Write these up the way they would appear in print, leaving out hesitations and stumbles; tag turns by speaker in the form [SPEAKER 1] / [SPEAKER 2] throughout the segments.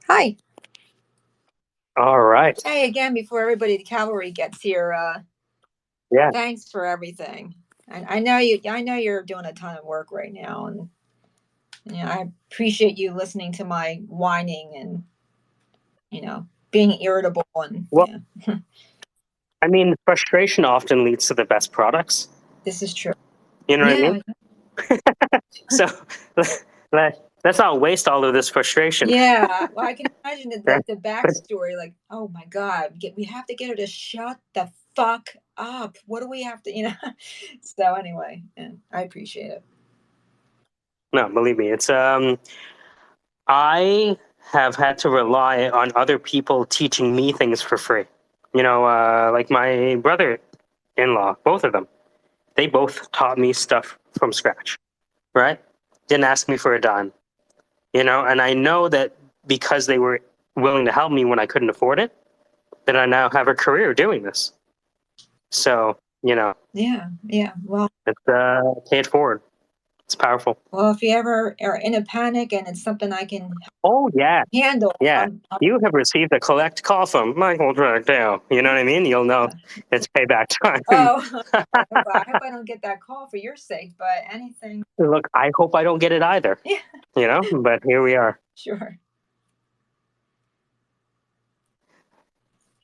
[SPEAKER 1] Hi.
[SPEAKER 2] All right.
[SPEAKER 1] Hey again, before everybody, the cavalry gets here.
[SPEAKER 2] Yeah.
[SPEAKER 1] Thanks for everything. I know you. I know you're doing a ton of work right now, and I appreciate you listening to my whining and being irritable and
[SPEAKER 2] Well, I mean, frustration often leads to the best products.
[SPEAKER 1] This is true.
[SPEAKER 2] You know what I mean?
[SPEAKER 1] Yeah,
[SPEAKER 2] So let's not waste all of this frustration.
[SPEAKER 1] yeah. Well, I can imagine it,
[SPEAKER 2] Right?
[SPEAKER 1] like the backstory. Like, oh my God, we have to get her to shut the fuck up. What do we have to? So anyway, and I appreciate it.
[SPEAKER 2] No, believe me, it's I have had to rely on other people teaching me things for free. Like my brother-in-law, both of them, they both taught me stuff from scratch. Right? Didn't ask me for a dime. And I know that because they were willing to help me when I couldn't afford it, that I now have a career doing this. So,
[SPEAKER 1] Yeah, yeah. Well,
[SPEAKER 2] it's pay it forward. It's powerful.
[SPEAKER 1] Well, if you ever are in a panic and it's something I can
[SPEAKER 2] Oh yeah,
[SPEAKER 1] handle,
[SPEAKER 2] yeah. You have received a collect call from Michael Dragdale. You know what I mean? You'll know it's payback time.
[SPEAKER 1] oh, I hope I don't get that call for your sake. But anything,
[SPEAKER 2] Look, I hope I don't get it either.
[SPEAKER 1] yeah,
[SPEAKER 2] But here we are.
[SPEAKER 1] sure.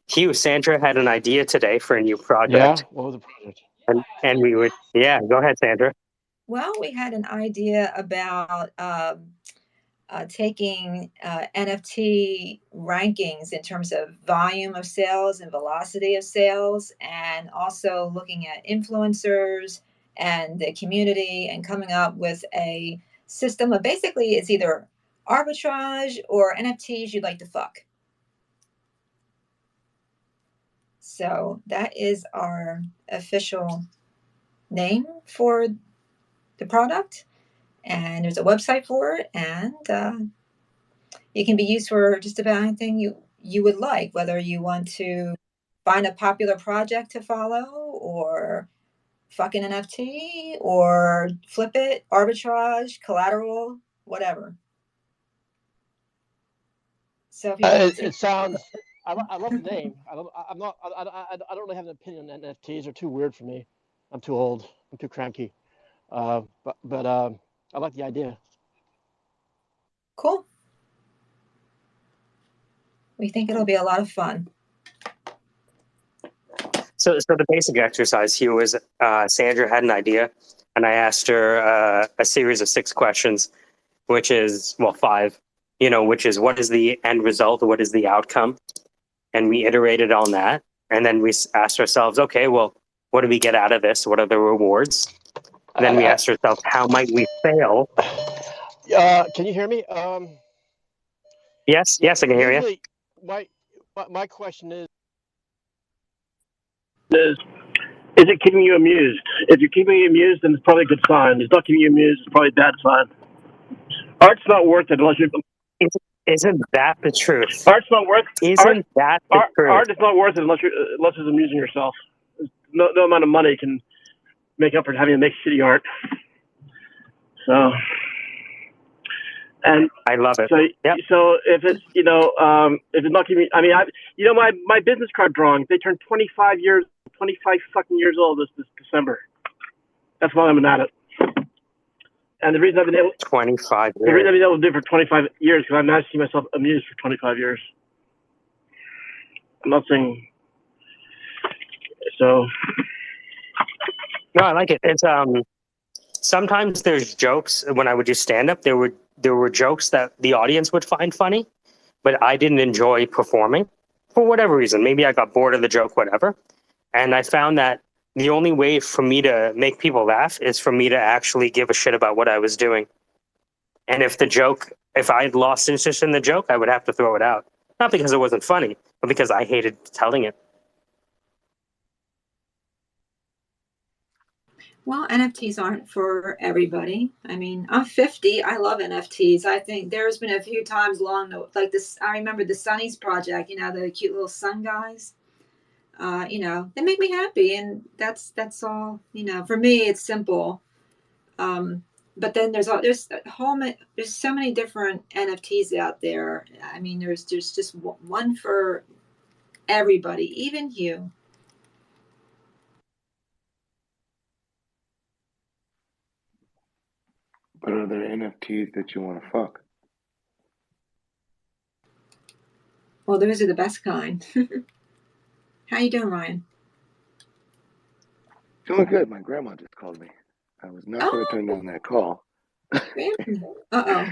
[SPEAKER 2] Hugh, Sandra had an idea today for a new
[SPEAKER 3] Yeah,
[SPEAKER 2] project,
[SPEAKER 3] what was the project?
[SPEAKER 2] and we would, yeah. Go ahead, Sandra.
[SPEAKER 1] Well, we had an idea about taking NFT rankings in terms of volume of sales and velocity of sales, and also looking at influencers and the community and coming up with a system of basically it's either arbitrage or NFTs you'd like to fuck. So that is our official name for the product. And there's a website for it, and it can be used for just about anything you would like, whether you want to find a popular project to follow, or fucking NFT, or flip it, arbitrage, collateral, whatever. So if you want to,
[SPEAKER 3] It sounds. I love the name. I'm not. I don't really have an opinion on NFTs. They're too weird for me. I'm too old. I'm too cranky. But I like the idea.
[SPEAKER 1] cool. We think it'll be a lot of fun.
[SPEAKER 2] So the basic exercise here was Sandra had an idea, and I asked her a series of 6 questions, which is, well, five, which is what is the end result? What is the outcome? And we iterated on that. And then we asked ourselves, okay, well, what do we get out of this? What are the rewards? And then we asked ourselves, how might we fail?
[SPEAKER 3] Can you hear me?
[SPEAKER 2] Yes,
[SPEAKER 3] Yeah.
[SPEAKER 2] yes, I can hear you.
[SPEAKER 3] Usually, my my question
[SPEAKER 4] is it keeping you amused? If you're keeping you amused, then it's probably a good sign. If it's not keeping you amused, it's probably a bad sign. Art's not worth it unless you.
[SPEAKER 2] Isn't that the truth?
[SPEAKER 4] Art's not worth.
[SPEAKER 2] Isn't that the truth?
[SPEAKER 4] Art is not worth it unless it's amusing yourself. No amount of money can make up for having to make shitty art. So. And
[SPEAKER 2] I love it.
[SPEAKER 4] So,
[SPEAKER 2] yep.
[SPEAKER 4] So if it's if it's not keeping, my business card drawings, they turn 25 fucking years old this December. That's why I'm at it. And the reason I've been able
[SPEAKER 2] 25 years.
[SPEAKER 4] The reason I've been able to do it for 25 years because I've managed to keep myself amused for 25 years. I'm not saying so.
[SPEAKER 2] No, I like it. It's sometimes there's jokes when I would do stand up. There were jokes that the audience would find funny, but I didn't enjoy performing for whatever reason. Maybe I got bored of the joke, whatever. And I found that the only way for me to make people laugh is for me to actually give a shit about what I was doing. And if I had lost interest in the joke, I would have to throw it out. Not because it wasn't funny, but because I hated telling it.
[SPEAKER 1] Well, NFTs aren't for everybody. I mean, I'm 50. I love NFTs. I think there's been a few times like this. I remember the Sunnies project. The cute little sun guys. They make me happy, and that's all. For me, it's simple. but then there's so many different NFTs out there. I mean, there's just one for everybody, even you.
[SPEAKER 5] But are there NFTs that you want to fuck?
[SPEAKER 1] Well, those are the best kind. How you doing, Ryan?
[SPEAKER 5] Doing good. My grandma just called me. I was not going to
[SPEAKER 1] Oh,
[SPEAKER 5] turn down that call.
[SPEAKER 1] uh-oh.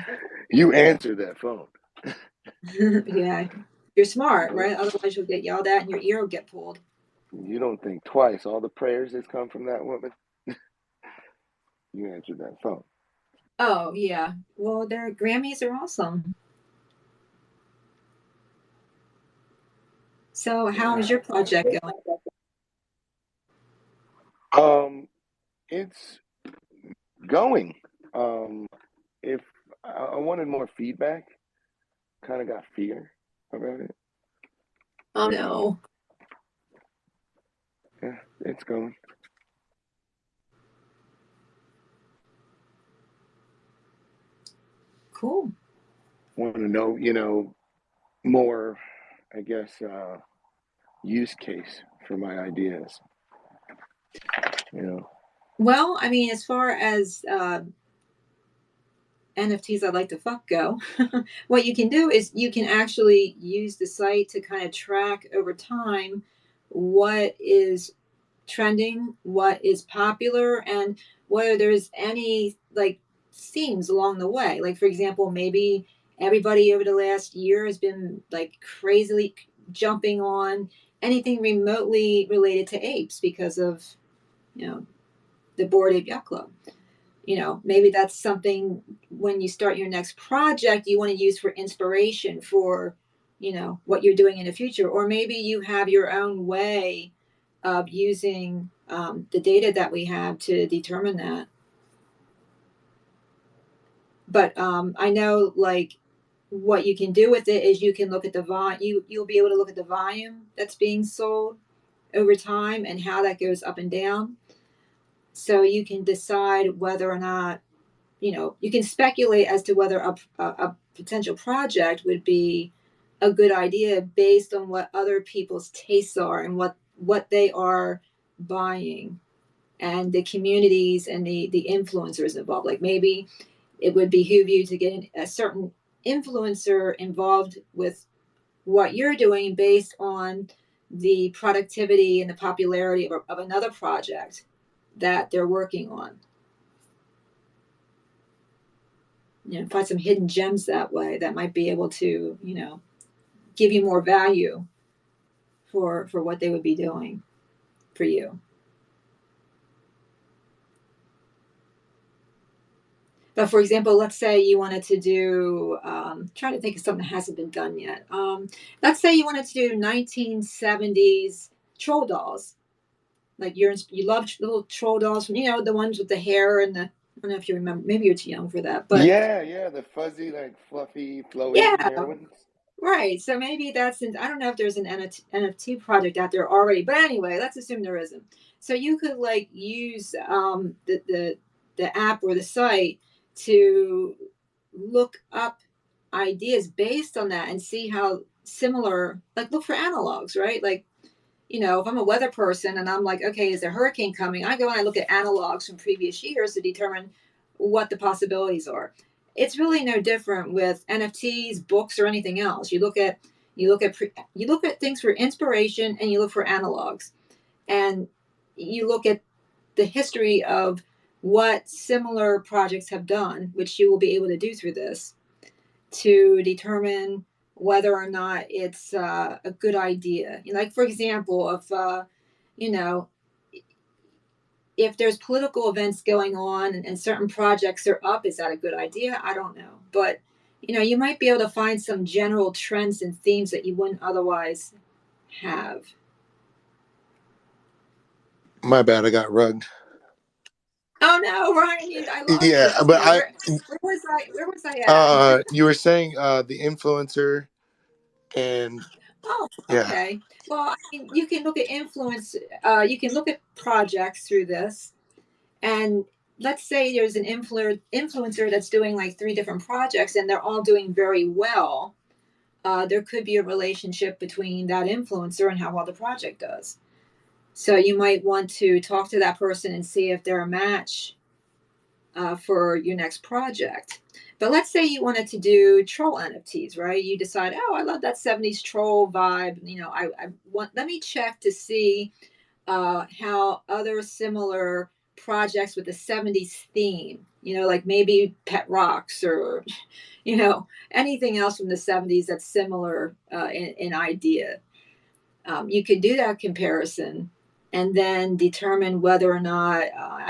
[SPEAKER 5] You answered that phone.
[SPEAKER 1] Yeah, you're smart,
[SPEAKER 5] But
[SPEAKER 1] right? Otherwise you'll get yelled at and your ear will get pulled.
[SPEAKER 5] you don't think twice. All the prayers that's come from that woman, you answered that phone.
[SPEAKER 1] Oh, yeah. Well, their Grammys are awesome. So how
[SPEAKER 5] Yeah.
[SPEAKER 1] is your project going?
[SPEAKER 5] It's going. Um, if I wanted more feedback, kind of got fear about it.
[SPEAKER 1] Oh,
[SPEAKER 5] But
[SPEAKER 1] no.
[SPEAKER 5] yeah, it's going.
[SPEAKER 1] Cool.
[SPEAKER 5] Want to know, more, I guess, use case for my ideas.
[SPEAKER 1] Well, I mean, as far as NFTs I'd like to fuck go, what you can do is you can actually use the site to kind of track over time what is trending, what is popular, and whether there's any like themes along the way. Like, for example, maybe everybody over the last year has been like crazily jumping on anything remotely related to apes because of, the Bored Ape Yacht Club. Maybe that's something when you start your next project you want to use for inspiration for, what you're doing in the future. Or maybe you have your own way of using the data that we have to determine that. But I know, like, what you can do with it is you can look at the you'll be able to look at the volume that's being sold over time and how that goes up and down. So you can decide whether or not, you can speculate as to whether a potential project would be a good idea based on what other people's tastes are and what they are buying, and the communities and the influencers involved. Like, maybe it would behoove you to get a certain influencer involved with what you're doing based on the productivity and the popularity of another project that they're working on. Find some hidden gems that way that might be able to, give you more value for what they would be doing for you. But for example, let's say you wanted to do, trying to think of something that hasn't been done yet. Let's say you wanted to do 1970s troll dolls. Like, you love little troll dolls from, the ones with the hair and the, I don't know if you remember, maybe you're too young for that, but
[SPEAKER 5] Yeah, the fuzzy, like fluffy, flowy
[SPEAKER 1] yeah,
[SPEAKER 5] hair ones.
[SPEAKER 1] right. So maybe I don't know if there's an NFT project out there already, but anyway, let's assume there isn't. So you could like use the app or the site to look up ideas based on that and see how similar, like, look for analogs, right? Like, if I'm a weather person and I'm like, okay, is a hurricane coming? I go and I look at analogs from previous years to determine what the possibilities are. It's really no different with NFTs, books, or anything else. You look at things for inspiration, and you look for analogs, and you look at the history of what similar projects have done, which you will be able to do through this, to determine whether or not it's a good idea. Like, for example, you know, if there's political events going on and certain projects are up, is that a good idea? I don't know. But, you might be able to find some general trends and themes that you wouldn't otherwise have.
[SPEAKER 6] My bad, I got rugged.
[SPEAKER 1] Oh no, Ryan, I lost
[SPEAKER 6] Yeah,
[SPEAKER 1] you.
[SPEAKER 6] but
[SPEAKER 1] Okay, where was I at?
[SPEAKER 6] you were saying the influencer and
[SPEAKER 1] Oh,
[SPEAKER 6] yeah.
[SPEAKER 1] okay. Well, I mean, you can look at influence. You can look at projects through this, and let's say there's an influencer that's doing like 3 different projects and they're all doing very well. There could be a relationship between that influencer and how well the project does. So you might want to talk to that person and see if they're a match for your next project. But let's say you wanted to do troll NFTs, right? You decide, oh, I love that 70s troll vibe. I want, let me check to see how other similar projects with the 70s theme, like maybe Pet Rocks or, anything else from the 70s that's similar in idea. You could do that comparison and then determine whether or not,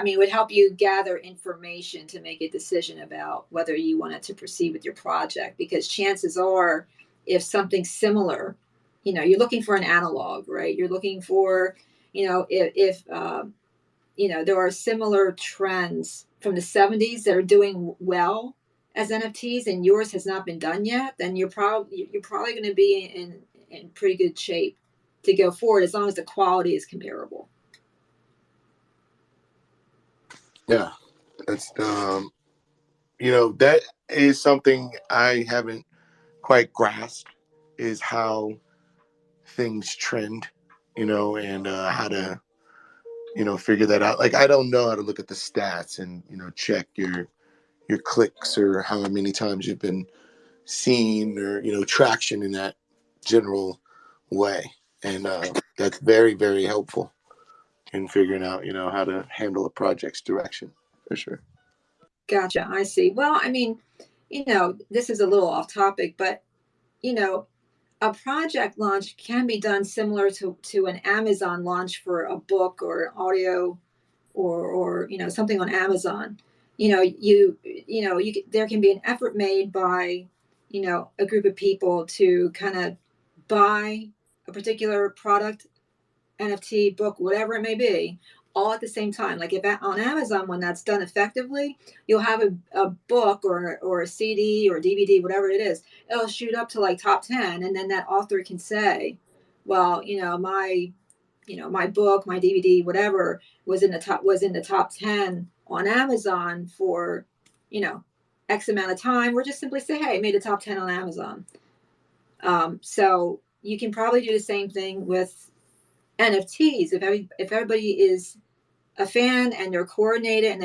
[SPEAKER 1] it would help you gather information to make a decision about whether you wanted to proceed with your project. Because chances are, if something similar, you're looking for an analog, right? You're looking for, if there are similar trends from the 70s that are doing well as NFTs and yours has not been done yet, then you're probably going to be in pretty good shape to go forward as long as the quality is comparable.
[SPEAKER 6] Yeah, that's that is something I haven't quite grasped, is how things trend, and how to figure that out. Like, I don't know how to look at the stats and check your clicks or how many times you've been seen, or traction in that general way, and that's very, very helpful in figuring out how to handle a project's direction, for sure.
[SPEAKER 1] Gotcha. I see. Well, this is a little off topic, but you know, a project launch can be done similar to an Amazon launch for a book or audio or something on Amazon. There can be an effort made by a group of people to kind of buy a particular product, NFT, book, whatever it may be, all at the same time. Like if on Amazon, when that's done effectively, you'll have a book or a CD or DVD, whatever it is. It'll shoot up to like top 10, and then that author can say, well, my book, my DVD, whatever was in the top 10 on Amazon for X amount of time. We're just simply say, hey, it made the top 10 on Amazon. So you can probably do the same thing with NFTs. If everybody is a fan and they're coordinated and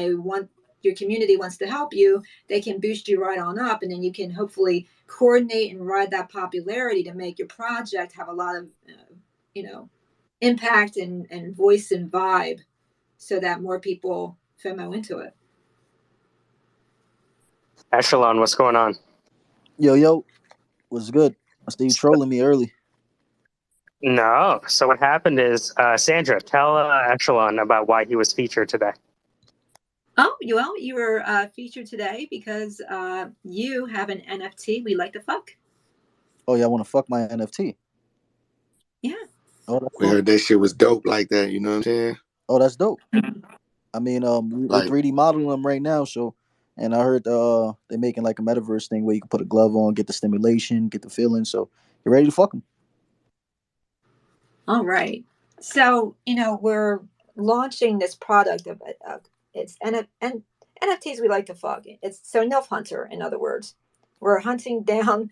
[SPEAKER 1] your community wants to help you, they can boost you right on up, and then you can hopefully coordinate and ride that popularity to make your project have a lot of impact and voice and vibe, so that more people FOMO into it.
[SPEAKER 2] Echelon, what's going on?
[SPEAKER 7] Yo, what's good? I see you trolling me early.
[SPEAKER 2] No. So what happened is, Sandra, tell Echelon about why he was featured today.
[SPEAKER 1] Oh, well, you were featured today because you have an NFT we like to fuck.
[SPEAKER 7] Oh, y'all want to fuck my NFT?
[SPEAKER 1] Yeah.
[SPEAKER 7] Oh, that's
[SPEAKER 6] We
[SPEAKER 7] dope.
[SPEAKER 6] heard that shit was dope like that. You know what I'm saying?
[SPEAKER 7] Oh, that's dope. I mean, we're 3D modeling them right now, so. And I heard they're making like a metaverse thing where you can put a glove on, get the stimulation, get the feeling. So you're ready to fuck them.
[SPEAKER 1] All right. So, we're launching this product of it's NFTs we like to fuck. It's so NILF Hunter, in other words. We're hunting down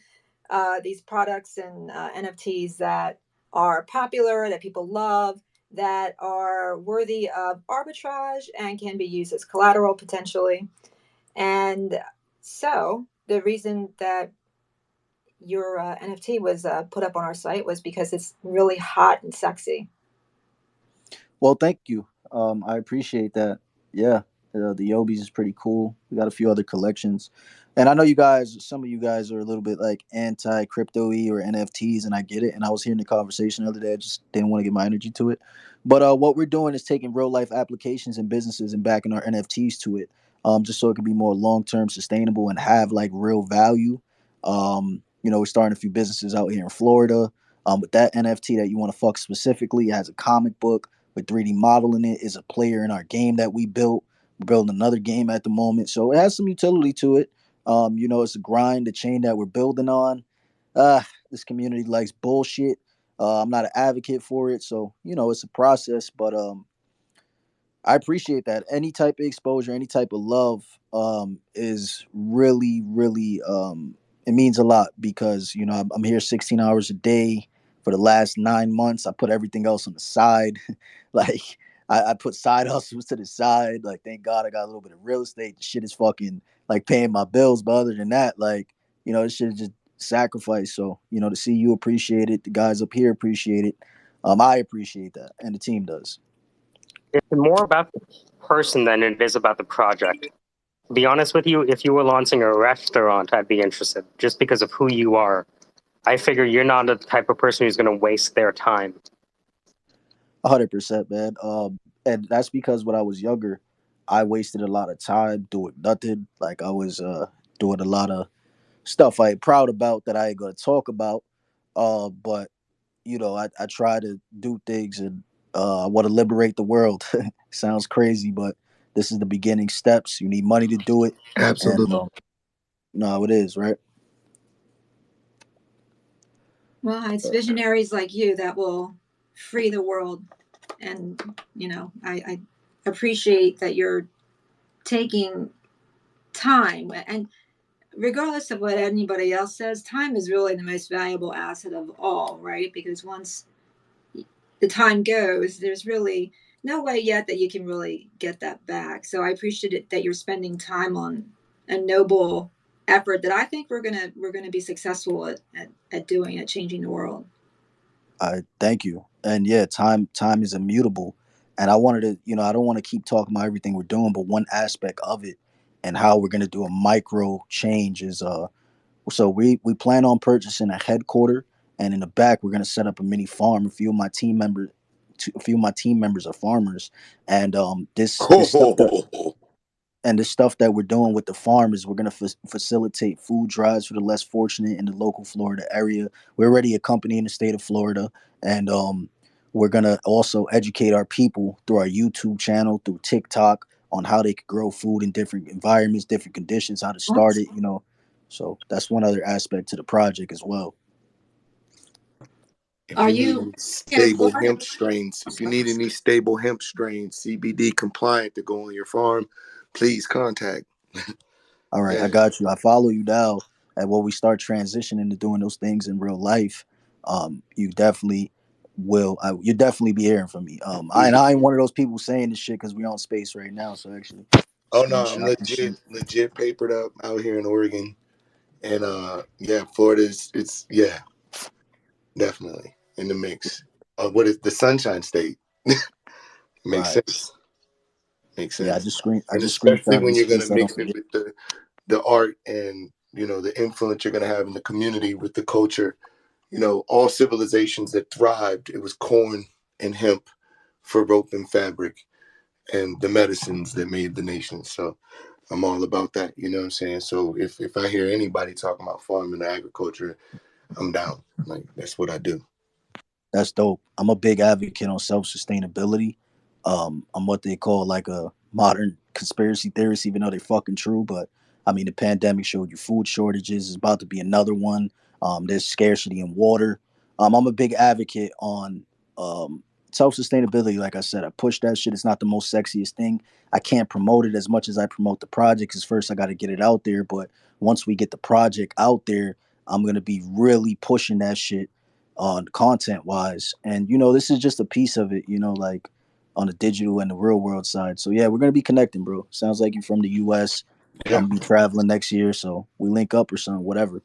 [SPEAKER 1] these products and NFTs that are popular, that people love, that are worthy of arbitrage and can be used as collateral potentially. And so the reason that your NFT was put up on our site was because it's really hot and sexy.
[SPEAKER 7] Well, thank you. I appreciate that. Yeah, the Yobies is pretty cool. We got a few other collections, and I know some of you guys are a little bit like anti crypto-y or NFTs, and I get it. And I was hearing the conversation the other day. I just didn't want to get my energy to it. But what we're doing is taking real life applications and businesses and backing our NFTs to it, just so it can be more long term sustainable and have like real value. We're starting a few businesses out here in Florida. With that NFT that you want to fuck specifically, it has a comic book with 3D modeling. It is a player in our game that we built. We're building another game at the moment, so it has some utility to it. It's a grind, the chain that we're building on. This community likes bullshit. I'm not an advocate for it, so it's a process. But I appreciate that. Any type of exposure, any type of love, is really, really, it means a lot because I'm here 16 hours a day for the last 9 months. I put everything else on the side, like I put side hustles to the side. Like, thank God I got a little bit of real estate. The shit is fucking like paying my bills, but other than that, like this shit is just sacrifice. So to see you appreciate it, the guys up here appreciate it. I appreciate that, and the team does.
[SPEAKER 2] It's more about the person than it is about the project. To be honest with you, if you were launching a restaurant, I'd be interested just because of who you are. I figure you're not the type of person who's going to waste their time.
[SPEAKER 7] 100%, man. And that's because when I was younger, I wasted a lot of time doing nothing. Like I was doing a lot of stuff I ain't proud about that I ain't gonna talk about. But I try to do things, and I want to liberate the world. Sounds crazy, but this is the beginning steps. You need money to do it, and
[SPEAKER 6] Absolutely.
[SPEAKER 7] no, it is right.
[SPEAKER 1] Well, it's visionaries like you that will free the world. And, I appreciate that you're taking time. And regardless of what anybody else says, time is really the most valuable asset of all, right? Because once the time goes, there's really no way yet that you can really get that back. So I appreciate it that you're spending time on a noble effort that I think we're gonna be successful at doing, at changing the world.
[SPEAKER 7] I thank you. And yeah, time is immutable. And I wanted to, I don't want to keep talking about everything we're doing, but one aspect of it and how we're gonna do a micro change is so we plan on purchasing a headquarter, and in the back we're gonna set up a mini farm. A few of my team members are farmers, and this stuff that we're doing with the farm is we're going to facilitate food drives for the less fortunate in the local Florida area. We're already a company in the state of Florida, and we're going to also educate our people through our YouTube channel, through TikTok, on how they could grow food in different environments, different conditions, how to start it. So that's one other aspect to the project as well.
[SPEAKER 6] If
[SPEAKER 1] Are
[SPEAKER 6] you need
[SPEAKER 1] you
[SPEAKER 6] any
[SPEAKER 1] in
[SPEAKER 6] stable
[SPEAKER 1] Florida?
[SPEAKER 6] hemp strains, if you need any stable hemp strains, CBD compliant to go on your farm, please contact.
[SPEAKER 7] All right, I
[SPEAKER 6] Yeah,
[SPEAKER 7] got you. I follow you now. And when we start transitioning to doing those things in real life, you definitely you definitely be hearing from me. I ain't one of those people saying this shit because we on space right now. So actually,
[SPEAKER 6] oh no, I'm
[SPEAKER 7] shout this shit.
[SPEAKER 6] legit papered up out here in Oregon. And yeah, Florida's it's yeah, definitely in the mix. What is the Sunshine State? Makes
[SPEAKER 7] Right.
[SPEAKER 6] sense. Makes
[SPEAKER 7] Yeah,
[SPEAKER 6] sense.
[SPEAKER 7] I
[SPEAKER 6] And
[SPEAKER 7] just
[SPEAKER 6] especially
[SPEAKER 7] screenshotted
[SPEAKER 6] when
[SPEAKER 7] this
[SPEAKER 6] you're
[SPEAKER 7] shit
[SPEAKER 6] gonna
[SPEAKER 7] so I don't
[SPEAKER 6] mix it
[SPEAKER 7] forget.
[SPEAKER 6] with the art and the influence you're gonna have in the community with the culture. All civilizations that thrived, it was corn and hemp for rope and fabric and the medicines that made the nation. So I'm all about that. You know what I'm saying? So if I hear anybody talking about farming and agriculture, I'm down. Like that's what I do.
[SPEAKER 7] That's dope. I'm a big advocate on self sustainability. I'm what they call like a modern conspiracy theorist, even though they're fucking true. But I mean, the pandemic showed you food shortages. Is about to be another one. There's scarcity in water. I'm a big advocate on um, self sustainability. Like I said, I push that shit. It's not the most sexiest thing. I can't promote it as much as I promote the project. Cause first I got to get it out there. But once we get the project out there, I'm gonna be really pushing that shit on content wise. And this is just a piece of it, like on the digital and the real world side. So yeah, we're gonna be connecting, bro. Sounds like you're from the US. I'm
[SPEAKER 6] Yeah.
[SPEAKER 7] gonna be traveling next year, so we link up or something, whatever.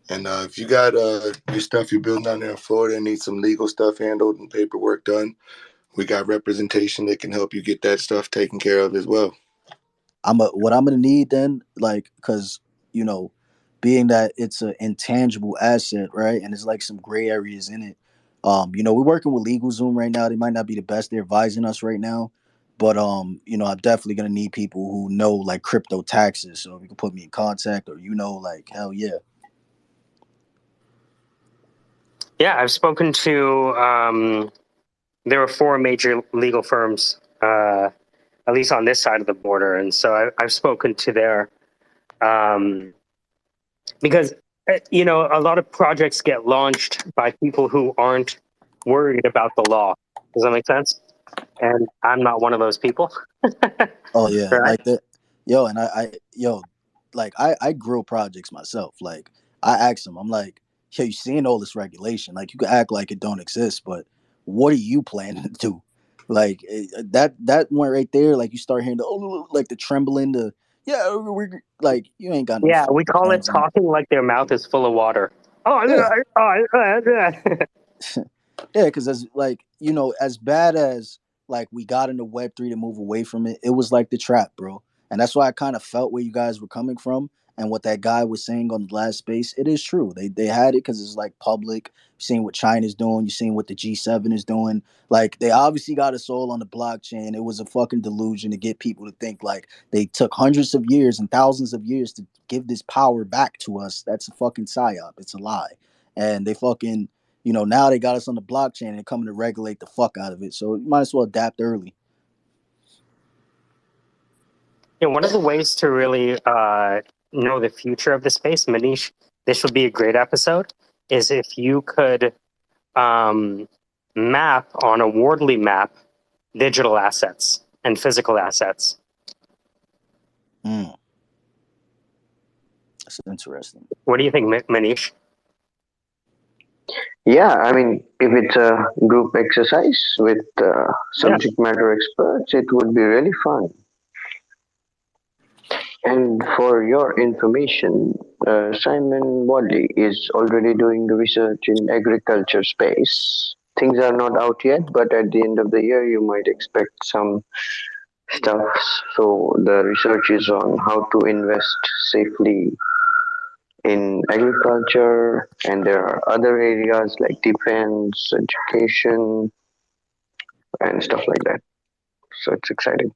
[SPEAKER 6] And if you got your stuff you're building down there in Florida and need some legal stuff handled and paperwork done, we got representation that can help you get that stuff taken care of as well.
[SPEAKER 7] What I'm gonna need then, like, cause you know, being that it's an intangible asset, right? And there's like some gray areas in it. We're working with LegalZoom right now. They might not be the best. They're advising us right now. But I'm definitely gonna need people who know like crypto taxes. So if you can put me in contact or like hell yeah.
[SPEAKER 2] Yeah, I've spoken to. There are four major legal firms, at least on this side of the border, and so I've spoken to their because a lot of projects get launched by people who aren't worried about the law. Does that make sense? and I'm not one of those people.
[SPEAKER 7] Oh yeah,
[SPEAKER 2] Right?
[SPEAKER 7] like that, yo. And like I grill projects myself. Like I ask them, I'm like, yo, you seeing all this regulation? Like you can act like it don't exist, but what are you planning to do? Like that one right there, like you start hearing the like the trembling, the yeah, we're like you ain't got no
[SPEAKER 2] Yeah, we
[SPEAKER 7] fucking
[SPEAKER 2] call it
[SPEAKER 7] plans on.
[SPEAKER 2] talking like their mouth is full of water. Oh,
[SPEAKER 7] Yeah,
[SPEAKER 2] yeah.
[SPEAKER 7] yeah, because as like as bad as like we got into Web3 to move away from it, it was like the trap, bro. And that's why I kind of felt where you guys were coming from and what that guy was saying on the last space. It is true. They had it because it's like public. You're seeing what China's doing. You're seeing what the G7 is doing. Like they obviously got us all on the blockchain. It was a fucking delusion to get people to think like they took hundreds of years and thousands of years to give this power back to us. That's a fucking psyop. It's a lie. And they fucking now they got us on the blockchain and coming to regulate the fuck out of it. So you might as well adapt early.
[SPEAKER 2] Yeah, one of the ways to really know the future of the space, Manish, this would be a great episode, is if you could map on a Wardley map digital assets and physical assets.
[SPEAKER 7] That's interesting.
[SPEAKER 2] What do you think, Manish?
[SPEAKER 8] Yeah, I mean, if it's a group exercise with
[SPEAKER 2] Yeah.
[SPEAKER 8] subject matter experts, it would be really fun. And for your information, Simon Wadley is already doing research in agriculture space. Things are not out yet, but at the end of the year, you might expect some stuff. So the research is on how to invest safely in agriculture, and there are other areas like defense, education, and stuff like that. So it's exciting.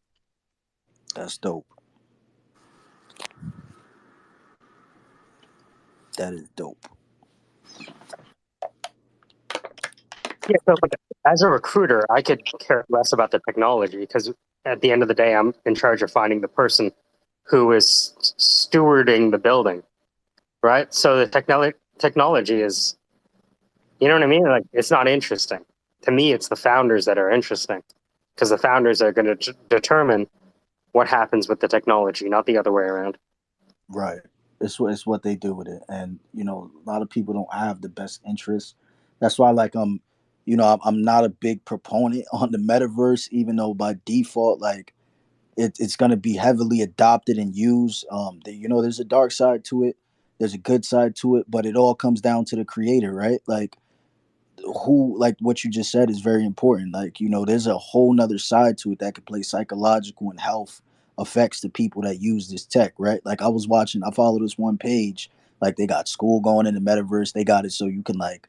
[SPEAKER 7] That's dope. That is dope.
[SPEAKER 2] Yeah, so like, as a recruiter, I could care less about the technology because at the end of the day, I'm in charge of finding the person who is stewarding the building, right? So the technology is, you know what I mean? Like, it's not interesting. To me, it's the founders that are interesting because the founders are going to determine what happens with the technology, not the other way around.
[SPEAKER 7] Right. It's what they do with it, and a lot of people don't have the best interest. That's why, like, I'm not a big proponent on the metaverse, even though by default, like, it's going to be heavily adopted and used. There's a dark side to it, there's a good side to it, but it all comes down to the creator, right? Like, who, like what you just said is very important. Like, there's a whole nother side to it that could play psychological and health affects to people that use this tech, right? Like I follow this one page, like they got school going in the metaverse. They got it so you can like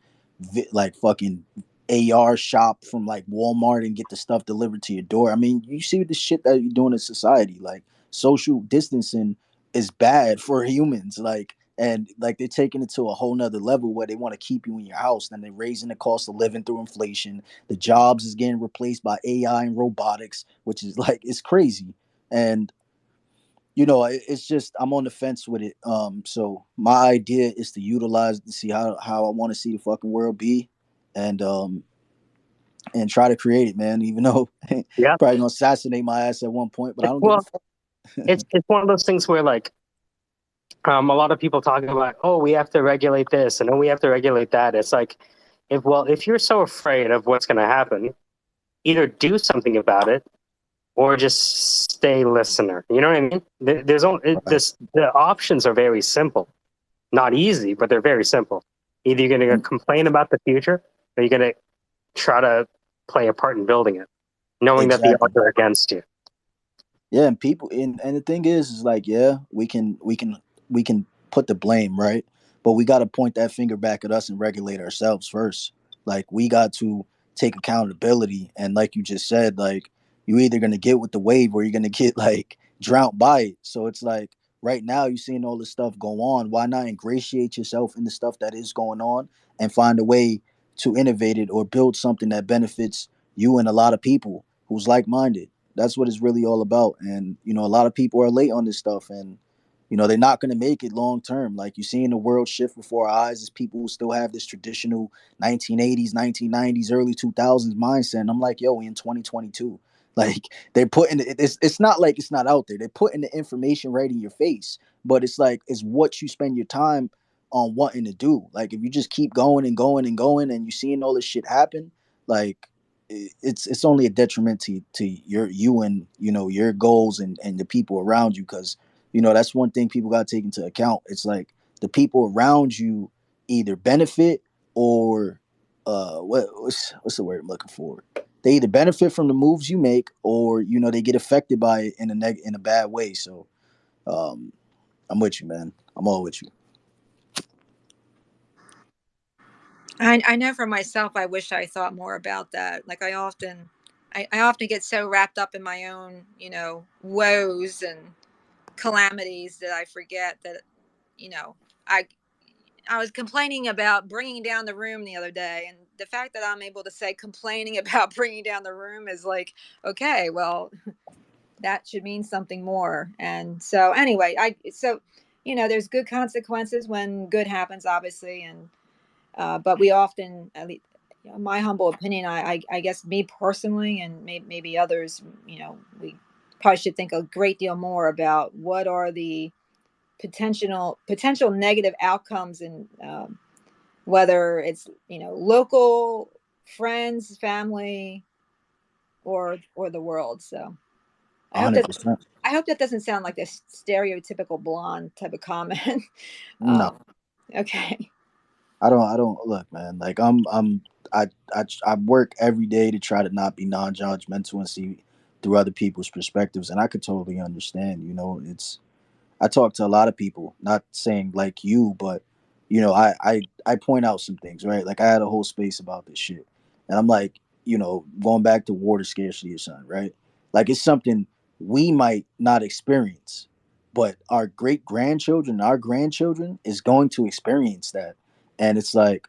[SPEAKER 7] fucking AR shop from like Walmart and get the stuff delivered to your door. I mean, you see the shit that you're doing in society. Like social distancing is bad for humans. Like, and like they're taking it to a whole nother level where they want to keep you in your house. Then they're raising the cost of living through inflation. The jobs is getting replaced by AI and robotics, which is like it's crazy. And it's just I'm on the fence with it. So my idea is to utilize to see how I want to see the fucking world be, and and try to create it, man. Even though
[SPEAKER 2] Yeah.
[SPEAKER 7] probably gonna assassinate my ass at one point, but I don't give a
[SPEAKER 2] Well,
[SPEAKER 7] fuck.
[SPEAKER 2] it's one of those things where like a lot of people talking about, oh, we have to regulate this and oh, we have to regulate that. It's like, if you're so afraid of what's going to happen, either do something about it or just stay listener. You know what I mean? There's only
[SPEAKER 7] Right.
[SPEAKER 2] the options are very simple, not easy, but they're very simple. Either you're going to complain about the future or you're going to try to play a part in building it, knowing that the
[SPEAKER 7] Exactly.
[SPEAKER 2] odds are against you.
[SPEAKER 7] Yeah, and people and the thing is like, yeah, we can put the blame, right? But we got to point that finger back at us and regulate ourselves first. Like we got to take accountability, and like you just said, like you either gonna get with the wave or you're gonna get like drowned by it. So it's like right now you're seeing all this stuff go on. Why not ingratiate yourself in the stuff that is going on and find a way to innovate it or build something that benefits you and a lot of people who's like minded. That's what it's really all about. And a lot of people are late on this stuff, and they're not going to make it long term. Like, you seeing the world shift before our eyes as people who still have this traditional 1980s, 1990s, early 2000s mindset. And I'm like, yo, we in 2022. Like, they're putting it's not like it's not out there. They're putting the information right in your face, but it's like, it's what you spend your time on wanting to do. Like, if you just keep going and going and going and you seeing all this shit happen, like, it's only a detriment to you and your goals and the people around you. Because that's one thing people got to take into account. It's like the people around you either benefit or what's the word I'm looking for? They either benefit from the moves you make, or they get affected by it in a bad way. So um, I'm with you, man. I'm all with you.
[SPEAKER 1] I know for myself, I wish I thought more about that. Like, I often get so wrapped up in my own, woes and calamities that I forget that, you know, I I was complaining about bringing down the room the other day, and the fact that I'm able to say complaining about bringing down the room is like, okay, well, that should mean something more. And so, anyway, there's good consequences when good happens, obviously, and but we often, at least, my humble opinion, I guess me personally, and maybe others, we probably should think a great deal more about what are the potential negative outcomes, and whether it's local, friends, family, or the world. So I hope that
[SPEAKER 7] 100%.
[SPEAKER 1] I hope that doesn't sound like this stereotypical blonde type of comment.
[SPEAKER 7] No,
[SPEAKER 1] Okay.
[SPEAKER 7] I don't look, man. Like, I work every day to try to not be non-judgmental and see through other people's perspectives, and I could totally understand. It's I talk to a lot of people, not saying like you, but I point out some things, right? Like, I had a whole space about this shit, and I'm like, going back to water scarcity or something, right? Like, it's something we might not experience, but our great grandchildren, our grandchildren, is going to experience that, and it's like,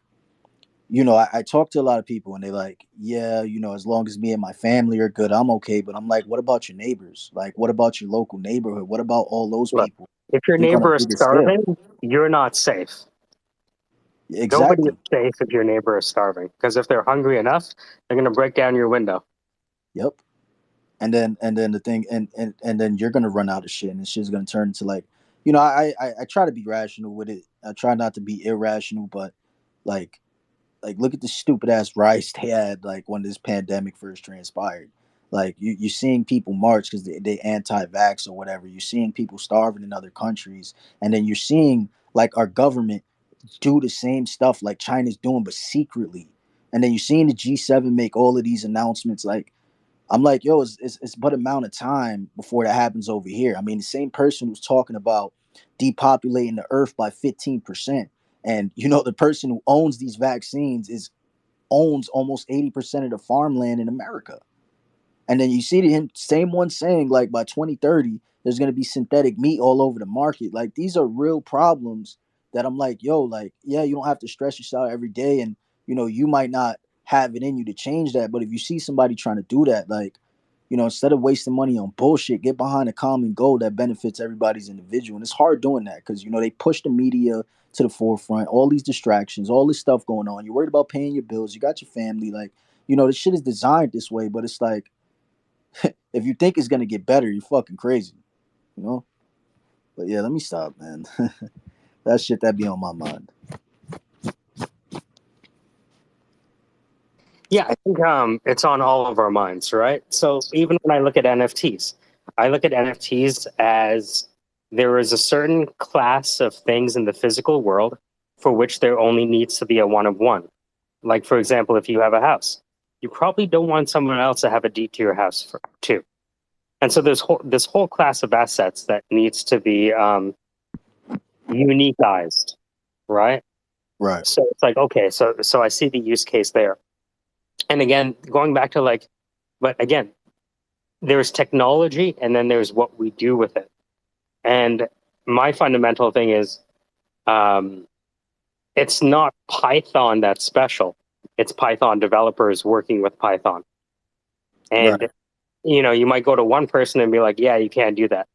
[SPEAKER 7] I talk to a lot of people and they like, yeah, as long as me and my family are good, I'm okay. But I'm like, what about your neighbors? Like, what about your local neighborhood? What about all those
[SPEAKER 2] Look,
[SPEAKER 7] people?
[SPEAKER 2] if your
[SPEAKER 7] Think on a
[SPEAKER 2] neighbor is
[SPEAKER 7] bigger scale.
[SPEAKER 2] starving, you're not safe. Nobody is
[SPEAKER 7] Exactly.
[SPEAKER 2] safe if your neighbor is starving, because if they're hungry enough, they're going to break down your window.
[SPEAKER 7] Yep. And then the thing, and then you're gonna run out of shit, and it's just gonna turn into like, I try to be rational with it. I try not to be irrational, but like look at the stupid ass riots they had like when this pandemic first transpired. Like, you're seeing people march because they anti-vax or whatever. You're seeing people starving in other countries, and then you're seeing like our government do the same stuff like China's doing, but secretly. And then you're seeing the G7 make all of these announcements. Like, I'm like, yo, it's but amount of time before that happens over here. I mean, the same person who's talking about depopulating the earth by 15%. And the person who owns these vaccines owns almost 80% of the farmland in America. And then you see him, same one saying like by 2030, there's going to be synthetic meat all over the market. Like, these are real problems that I'm like, yo, like, yeah, you don't have to stress yourself every day. And, you might not have it in you to change that. But if you see somebody trying to do that, like, instead of wasting money on bullshit, get behind a common goal that benefits everybody's individual. And it's hard doing that because, they push the media to the forefront, all these distractions, all this stuff going on. You're worried about paying your bills. You got your family. Like, this shit is designed this way, but it's like, if you think it's gonna get better, you're fucking crazy, you know. But yeah, let me stop, man. That shit that be on my mind.
[SPEAKER 2] Yeah, I think it's on all of our minds, right? So even when I look at NFTs, I look at NFTs as there is a certain class of things in the physical world for which there only needs to be a one of one. Like, for example, if you have a house, you probably don't want someone else to have a deed to your house too. And so there's this whole class of assets that needs to be uniqueized, right?
[SPEAKER 7] Right.
[SPEAKER 2] So it's like, okay, so I see the use case there. And again, going back to like, but again, there's technology and then there's what we do with it. And my fundamental thing is, it's not Python that's special. It's Python developers working with Python.
[SPEAKER 7] Right.
[SPEAKER 2] And, you might go to one person and be like, yeah, you can't do that.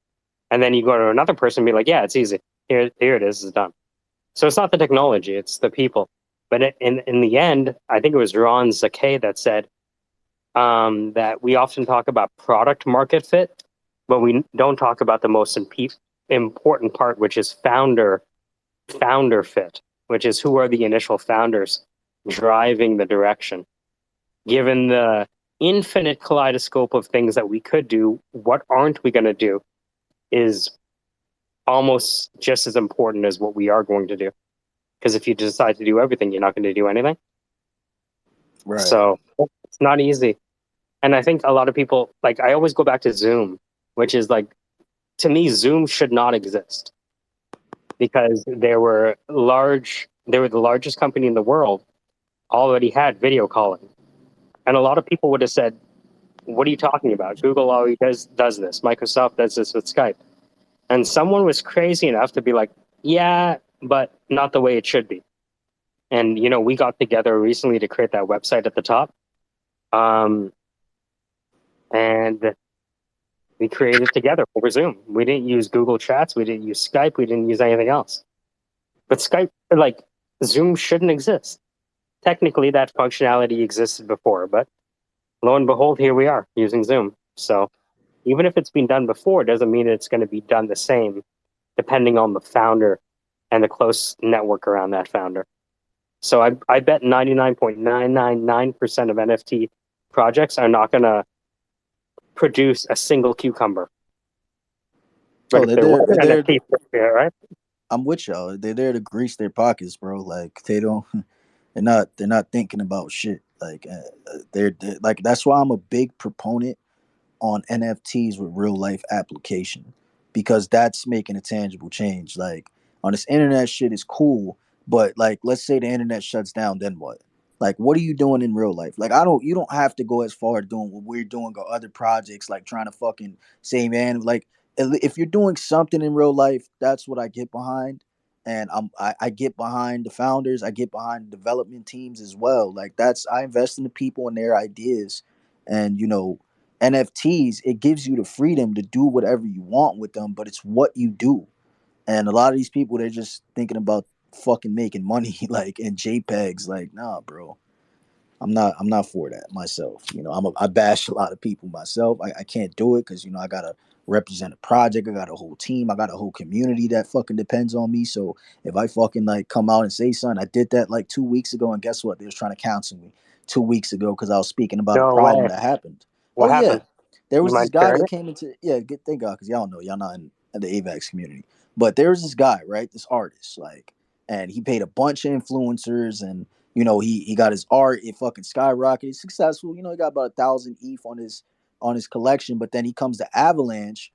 [SPEAKER 2] And then you go to another person and be like, yeah, it's easy. Here it is. It's done. So it's not the technology, it's the people. But in the end, I think it was Ron Zakay that said that we often talk about product market fit, but we don't talk about the most important part, which is founder fit, which is who are the initial founders driving the direction. Given the infinite kaleidoscope of things that we could do, what aren't we going to do is almost just as important as what we are going to do. Because if you decide to do everything, you're not going to do anything.
[SPEAKER 7] Right.
[SPEAKER 2] So it's not easy. And I think a lot of people, like, I always go back to Zoom, which is like, to me, Zoom should not exist because they were the largest company in the world, already had video calling. And a lot of people would have said, what are you talking about? Google already does this. Microsoft does this with Skype. And someone was crazy enough to be like, yeah, but not the way it should be. And, we got together recently to create that website at the top. And we created together over Zoom. We didn't use Google Chats. We didn't use Skype. We didn't use anything else. But Skype, like, Zoom shouldn't exist. Technically, that functionality existed before, but lo and behold, here we are using Zoom. So even if it's been done before, it doesn't mean it's going to be done the same, depending on the founder and the close network around that founder. So I bet 99.999% of NFT projects are not going to produce a single cucumber. But if there was an NFT, right?
[SPEAKER 7] I'm with y'all. They're there to grease their pockets, bro. Like they don't. They're not thinking about shit. Like they're like that's why I'm a big proponent on NFTs with real life application because that's making a tangible change. Like on this internet shit is cool, but like let's say the internet shuts down, then what? Like what are you doing in real life? Like you don't have to go as far doing what we're doing or other projects like trying to fucking say, man, like if you're doing something in real life, that's what I get behind. And I get behind the founders, I get behind the development teams as well. Like I invest in the people and their ideas. And NFTs, it gives you the freedom to do whatever you want with them, but it's what you do. And a lot of these people, they're just thinking about fucking making money, like in JPEGs. Like, nah, bro. I'm not for that myself. I bash a lot of people myself. I can't do it because I gotta represent a project. I got a whole team. I got a whole community that fucking depends on me. So if I fucking like come out and say something, I did that like 2 weeks ago, and guess what? They was trying to cancel me 2 weeks ago because I was speaking about a
[SPEAKER 2] No
[SPEAKER 7] problem
[SPEAKER 2] way.
[SPEAKER 7] that happened.
[SPEAKER 2] What
[SPEAKER 7] Oh yeah,
[SPEAKER 2] happened?
[SPEAKER 7] there
[SPEAKER 2] You
[SPEAKER 7] was this
[SPEAKER 2] mind
[SPEAKER 7] guy
[SPEAKER 2] sharing
[SPEAKER 7] that
[SPEAKER 2] it?
[SPEAKER 7] came into thank God because y'all know y'all not in the AVAX community, but there was this guy, right? This artist, like, and he paid a bunch of influencers and he got his art, it fucking skyrocketed. He's successful. He got about 1,000 ETH on his collection, but then he comes to Avalanche,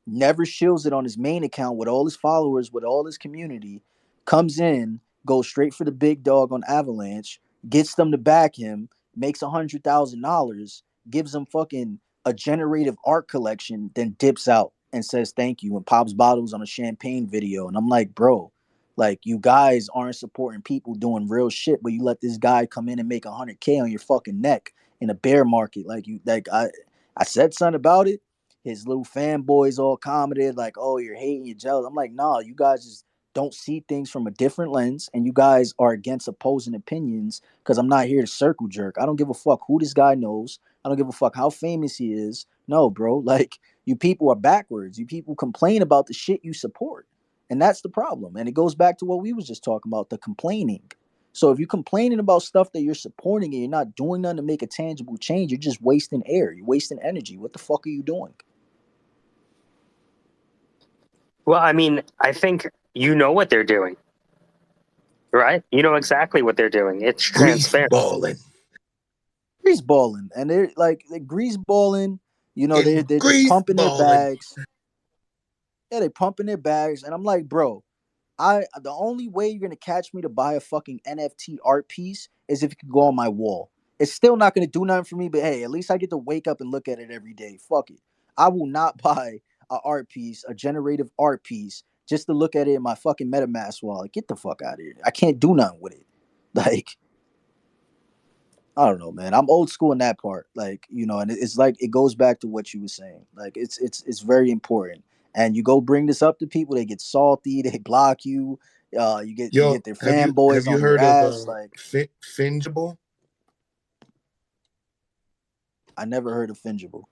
[SPEAKER 7] never shields it on his main account with all his followers, with all his community, comes in, goes straight for the big dog on Avalanche, gets them to back him, makes $100,000, gives them fucking a generative art collection, then dips out and says thank you and pops bottles on a champagne video. And I'm like, bro, like you guys aren't supporting people doing real shit, but you let this guy come in and make 100K on your fucking neck in a bear market. I said something about it. His little fanboys all commented like, "Oh, you're hating, you're jealous." I'm like, "Nah, you guys just don't see things from a different lens, and you guys are against opposing opinions because I'm not here to circle jerk. I don't give a fuck who this guy knows. I don't give a fuck how famous he is. No, bro. Like you people are backwards. You people complain about the shit you support. And that's the problem. And it goes back to what we was just talking about, the complaining. So if you're complaining about stuff that you're supporting and you're not doing nothing to make a tangible change, you're just wasting air. You're wasting energy. What the fuck are you doing?
[SPEAKER 2] Well, I mean, I think you know what they're doing, right? You know exactly what they're doing. It's
[SPEAKER 6] Grease
[SPEAKER 2] transparent.
[SPEAKER 6] balling
[SPEAKER 7] Grease balling. And they're grease balling,
[SPEAKER 6] and
[SPEAKER 7] they're just
[SPEAKER 6] grease
[SPEAKER 7] pumping their
[SPEAKER 6] balling.
[SPEAKER 7] bags. Yeah, they're pumping their bags. And I'm like, bro, the only way you're gonna catch me to buy a fucking NFT art piece is if it could go on my wall. It's still not gonna do nothing for me, but hey, at least I get to wake up and look at it every day. Fuck it. I will not buy a art piece, a generative art piece, just to look at it in my fucking MetaMask wallet. Get the fuck out of here. I can't do nothing with it. Like, I don't know, man. I'm old school in that part. Like, and it's like it goes back to what you were saying. Like, it's very important. And you go bring this up to people, they get salty, they block you. You
[SPEAKER 6] Yo,
[SPEAKER 7] get their
[SPEAKER 6] have
[SPEAKER 7] fanboys
[SPEAKER 6] you
[SPEAKER 7] on your
[SPEAKER 6] heard of
[SPEAKER 7] ass. Like,
[SPEAKER 6] Fingible?
[SPEAKER 7] I never heard of Fingible.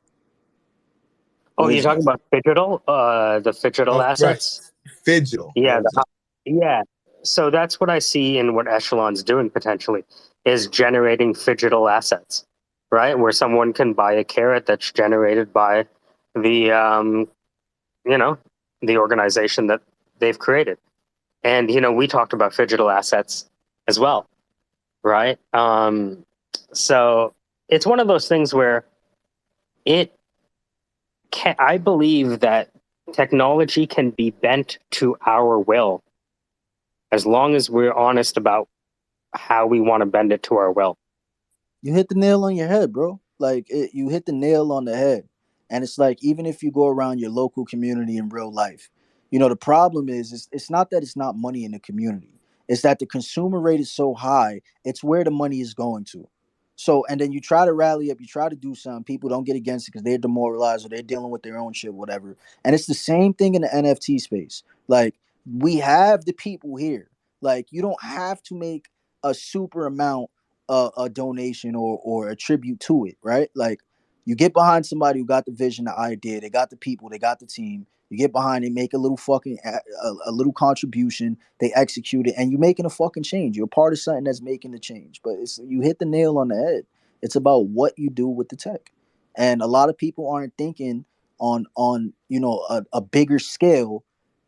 [SPEAKER 2] Oh,
[SPEAKER 7] What
[SPEAKER 2] you're
[SPEAKER 7] is
[SPEAKER 2] talking
[SPEAKER 7] that?
[SPEAKER 2] about Phygital, the Phygital
[SPEAKER 6] Right,
[SPEAKER 2] assets?
[SPEAKER 6] Phygital.
[SPEAKER 2] Yeah,
[SPEAKER 6] That was it.
[SPEAKER 2] yeah. So that's what I see in what Echelon's doing potentially is generating Phygital assets, right? Where someone can buy a carrot that's generated by the, you know, the organization that they've created. And, we talked about Phygital assets as well, right? So it's one of those things where it I believe that technology can be bent to our will as long as we're honest about how we want to bend it to our will.
[SPEAKER 7] You hit the nail on your head, bro. Like you hit the nail on the head. And it's like even if you go around your local community in real life, the problem is it's not that it's not money in the community. It's that the consumer rate is so high, it's where the money is going to. So and then you try to rally up, you try to do something, people don't get against it because they're demoralized or they're dealing with their own shit, whatever. And it's the same thing in the NFT space. Like we have the people here. Like you don't have to make a super amount a donation or a tribute to it, right? Like you get behind somebody who got the vision, the idea, they got the people, they got the team. You get behind, they make a little fucking a little contribution, they execute it, and you're making a fucking change. You're a part of something that's making the change. But you hit the nail on the head. It's about what you do with the tech, and a lot of people aren't thinking on a bigger scale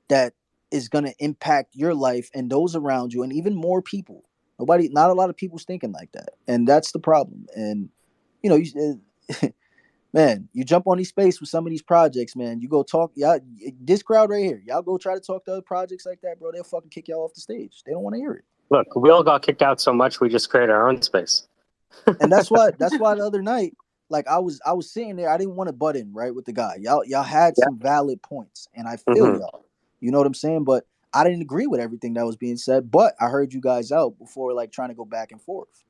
[SPEAKER 7] that is going to impact your life and those around you and even more people. Not a lot of people's thinking like that, and that's the problem. And man, you jump on these space with some of these projects, man. You go talk, y'all. This crowd right here, y'all go try to talk to other projects like that, bro. They'll fucking kick y'all off the stage. They don't want to hear it.
[SPEAKER 2] Look, we all got kicked out so much we just created our own space.
[SPEAKER 7] And that's why the other night, like I was sitting there, I didn't want to butt in right with the guy. Y'all had
[SPEAKER 2] Yeah.
[SPEAKER 7] some valid points, and I feel
[SPEAKER 2] Mm-hmm.
[SPEAKER 7] y'all. You know what I'm saying? But I didn't agree with everything that was being said. But I heard you guys out before, like trying to go back and forth.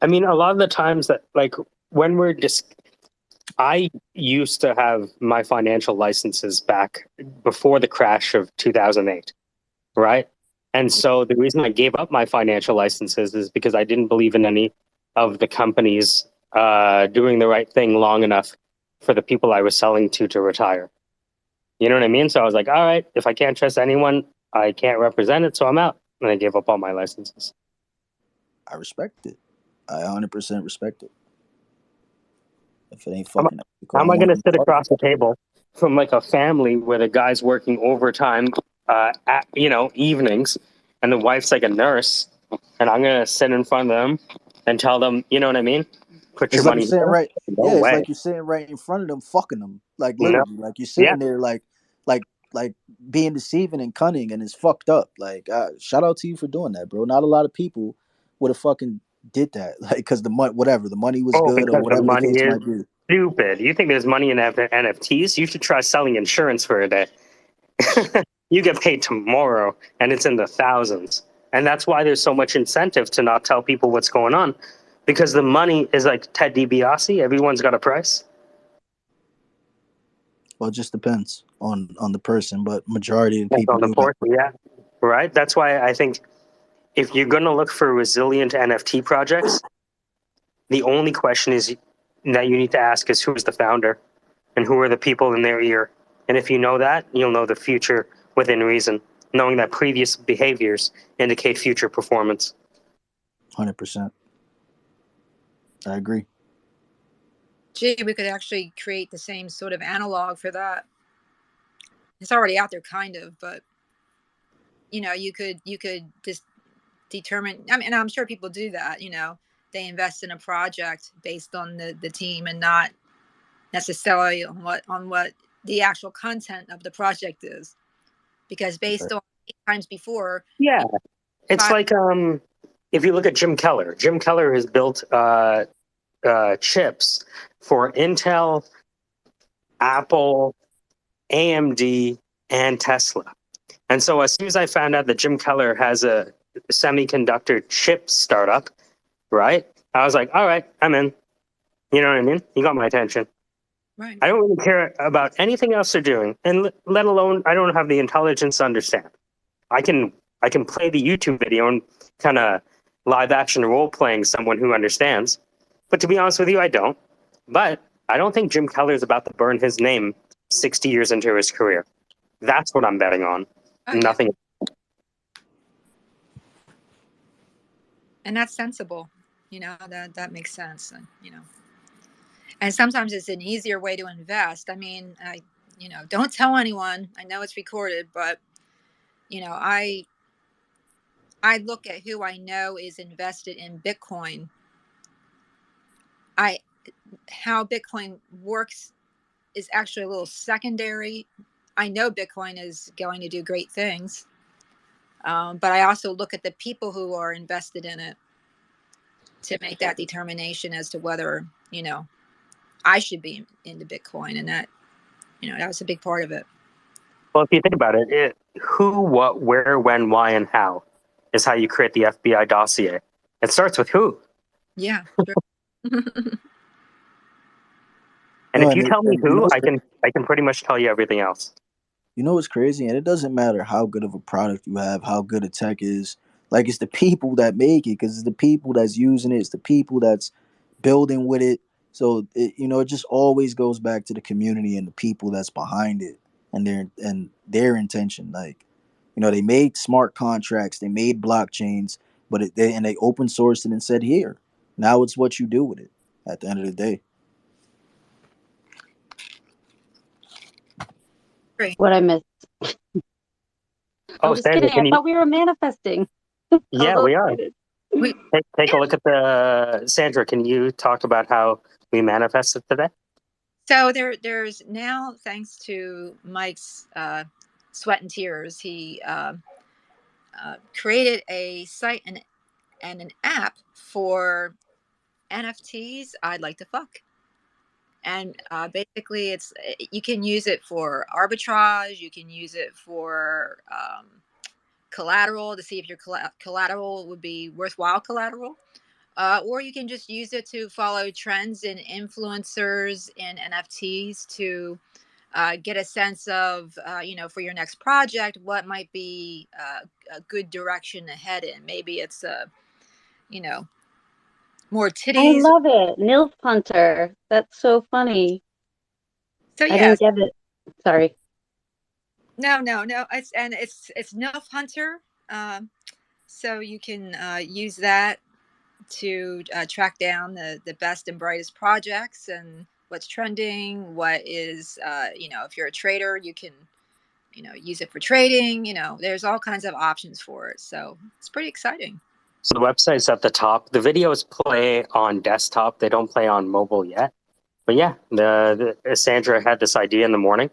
[SPEAKER 2] I mean, a lot of the times that, like, when we're just, I used to have my financial licenses back before the crash of 2008, right? And so the reason I gave up my financial licenses is because I didn't believe in any of the companies doing the right thing long enough for the people I was selling to retire. You know what I mean? So I was like, all right, if I can't trust anyone, I can't represent it, so I'm out. And I gave up all my licenses.
[SPEAKER 7] I respect it. I 100% respect it. If it ain't
[SPEAKER 2] How
[SPEAKER 7] fucking ethical,
[SPEAKER 2] how
[SPEAKER 7] I
[SPEAKER 2] am
[SPEAKER 7] don't
[SPEAKER 2] I
[SPEAKER 7] want
[SPEAKER 2] going
[SPEAKER 7] to
[SPEAKER 2] to
[SPEAKER 7] be
[SPEAKER 2] sit
[SPEAKER 7] part of
[SPEAKER 2] across
[SPEAKER 7] it.
[SPEAKER 2] the table from like a family where the guy's working overtime at evenings, and the wife's like a nurse, and I'm going to sit in front of them and tell them, you know what I mean? Put your
[SPEAKER 7] It's like you're
[SPEAKER 2] money
[SPEAKER 7] sitting
[SPEAKER 2] there.
[SPEAKER 7] right.
[SPEAKER 2] No
[SPEAKER 7] Yeah, it's
[SPEAKER 2] way.
[SPEAKER 7] like you're sitting right in front of them, fucking them, like
[SPEAKER 2] No.
[SPEAKER 7] literally, like you're
[SPEAKER 2] Yeah.
[SPEAKER 7] sitting there, like, like being deceiving and cunning, and it's fucked up. Like, shout out to you for doing that, bro. Not a lot of people would have fucking did that, like, because the money was
[SPEAKER 2] Oh,
[SPEAKER 7] good or
[SPEAKER 2] because the
[SPEAKER 7] whatever the
[SPEAKER 2] money
[SPEAKER 7] case
[SPEAKER 2] is
[SPEAKER 7] might be.
[SPEAKER 2] stupid. You think there's money in NFTs? You should try selling insurance for a day. You get paid tomorrow, and it's in the thousands. And that's why there's so much incentive to not tell people what's going on, because the money is like Ted DiBiase. Everyone's got a price.
[SPEAKER 7] Well, it just depends on the person, but majority of the
[SPEAKER 2] That's
[SPEAKER 7] people
[SPEAKER 2] on the
[SPEAKER 7] do got.
[SPEAKER 2] port. Yeah, right. That's why I think if you're going to look for resilient NFT projects, the only question is that you need to ask is who's the founder and who are the people in their ear. And if you know that, you'll know the future within reason, knowing that previous behaviors indicate future performance.
[SPEAKER 7] 100%. I agree.
[SPEAKER 1] Gee, we could actually create the same sort of analog for that. It's already out there, kind of, but you could just determine. I mean, and I'm sure people do that. They invest in a project based on the team and not necessarily on what the actual content of the project is, because based on times before,
[SPEAKER 2] Yeah,
[SPEAKER 1] you
[SPEAKER 2] it's
[SPEAKER 1] try.
[SPEAKER 2] like if you look at Jim Keller. Jim Keller has built chips for Intel, Apple, AMD, and Tesla. And so as soon as I found out that Jim Keller has a semiconductor chip startup, right? I was like, all right, I'm in. You know what I mean? You got my attention.
[SPEAKER 1] Right.
[SPEAKER 2] I don't really care about anything else they're doing, and let alone I don't have the intelligence to understand. I can I can play the YouTube video and kind of live action role playing someone who understands. But to be honest with you, I don't. But I don't think Jim Keller's about to burn his name 60 years into his career. That's what I'm betting on.
[SPEAKER 1] Oh, yeah.
[SPEAKER 2] Nothing.
[SPEAKER 1] And that's sensible. That makes sense. And sometimes it's an easier way to invest. I mean, don't tell anyone. I know it's recorded, but I look at who I know is invested in Bitcoin. How Bitcoin works is actually a little secondary. I know Bitcoin is going to do great things, but I also look at the people who are invested in it to make that determination as to whether I should be into Bitcoin, and that was a big part of it.
[SPEAKER 2] Well, if you think about it, who, what, where, when, why, and how is how you create the FBI dossier. It starts with who.
[SPEAKER 1] Yeah. Sure.
[SPEAKER 2] And
[SPEAKER 7] No,
[SPEAKER 2] if you tell me
[SPEAKER 7] you know
[SPEAKER 2] who,
[SPEAKER 7] what's
[SPEAKER 2] I can pretty much tell you everything else.
[SPEAKER 7] You know what's crazy? And it doesn't matter how good of a product you have, how good a tech is. Like, it's the people that make it, because it's the people that's using it. It's the people that's building with it. So it just always goes back to the community and the people that's behind it and their intention. Like, they made smart contracts, they made blockchains, but they open sourced it and said, here. Now it's what you do with it at the end of the day.
[SPEAKER 1] Great.
[SPEAKER 9] What I missed.
[SPEAKER 2] Oh,
[SPEAKER 9] I'm just
[SPEAKER 2] Sandra,
[SPEAKER 9] kidding. I
[SPEAKER 2] can you?
[SPEAKER 9] thought we were manifesting. I was
[SPEAKER 2] Yeah,
[SPEAKER 9] so
[SPEAKER 2] we are.
[SPEAKER 9] excited.
[SPEAKER 1] We,
[SPEAKER 2] Take a
[SPEAKER 1] yeah.
[SPEAKER 2] look at the Sandra. Can you talk about how we manifested today?
[SPEAKER 1] So there's now, thanks to Mike's sweat and tears, he created a site and an app for NFTs. I'd like to fuck. And basically, you can use it for arbitrage. You can use it for collateral to see if your collateral would be worthwhile collateral. Or you can just use it to follow trends and influencers in NFTs to get a sense of, for your next project, what might be a good direction to head in. Maybe it's, more
[SPEAKER 9] I
[SPEAKER 1] titties.
[SPEAKER 9] love it. Nilf Hunter. That's so funny.
[SPEAKER 1] So
[SPEAKER 9] I
[SPEAKER 1] yes,
[SPEAKER 9] didn't get it. Sorry.
[SPEAKER 1] no. It's Nuff Hunter. So you can use that to track down the best and brightest projects and what's trending, what is, if you're a trader, you can, use it for trading. There's all kinds of options for it. So it's pretty exciting.
[SPEAKER 2] So the website's at the top. The videos play on desktop. They don't play on mobile yet. But yeah, the Sandra had this idea in the morning,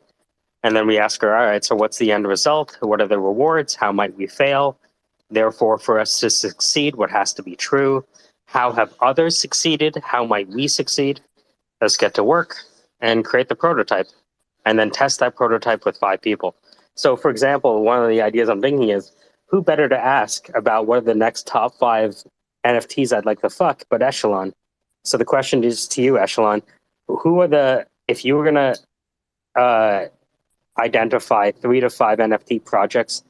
[SPEAKER 2] and then we asked her, all right, so what's the end result? What are the rewards? How might we fail? Therefore, for us to succeed, what has to be true? How have others succeeded? How might we succeed? Let's get to work and create the prototype, and then test that prototype with 5 people. So, for example, one of the ideas I'm thinking is, who better to ask about what are the next top 5 NFTs I'd like to fuck but Echelon? So the question is to you, Echelon, if you were going to identify 3 to 5 NFT projects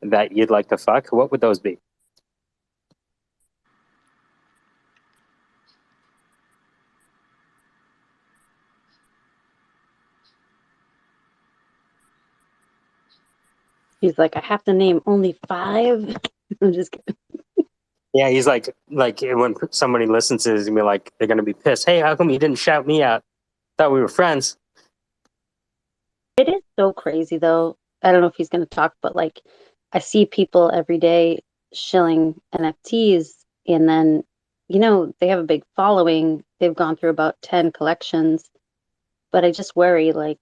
[SPEAKER 2] that you'd like to fuck, what would those be?
[SPEAKER 9] He's like, I have to name only 5. I'm just kidding.
[SPEAKER 2] Yeah, he's like when somebody listens to this, he's gonna be like, they're gonna be pissed. Hey, how come you didn't shout me out? Thought we were friends.
[SPEAKER 9] It is so crazy, though. I don't know if he's going to talk, but like, I see people every day shilling NFTs, and then, they have a big following. They've gone through about 10 collections, but I just worry, like,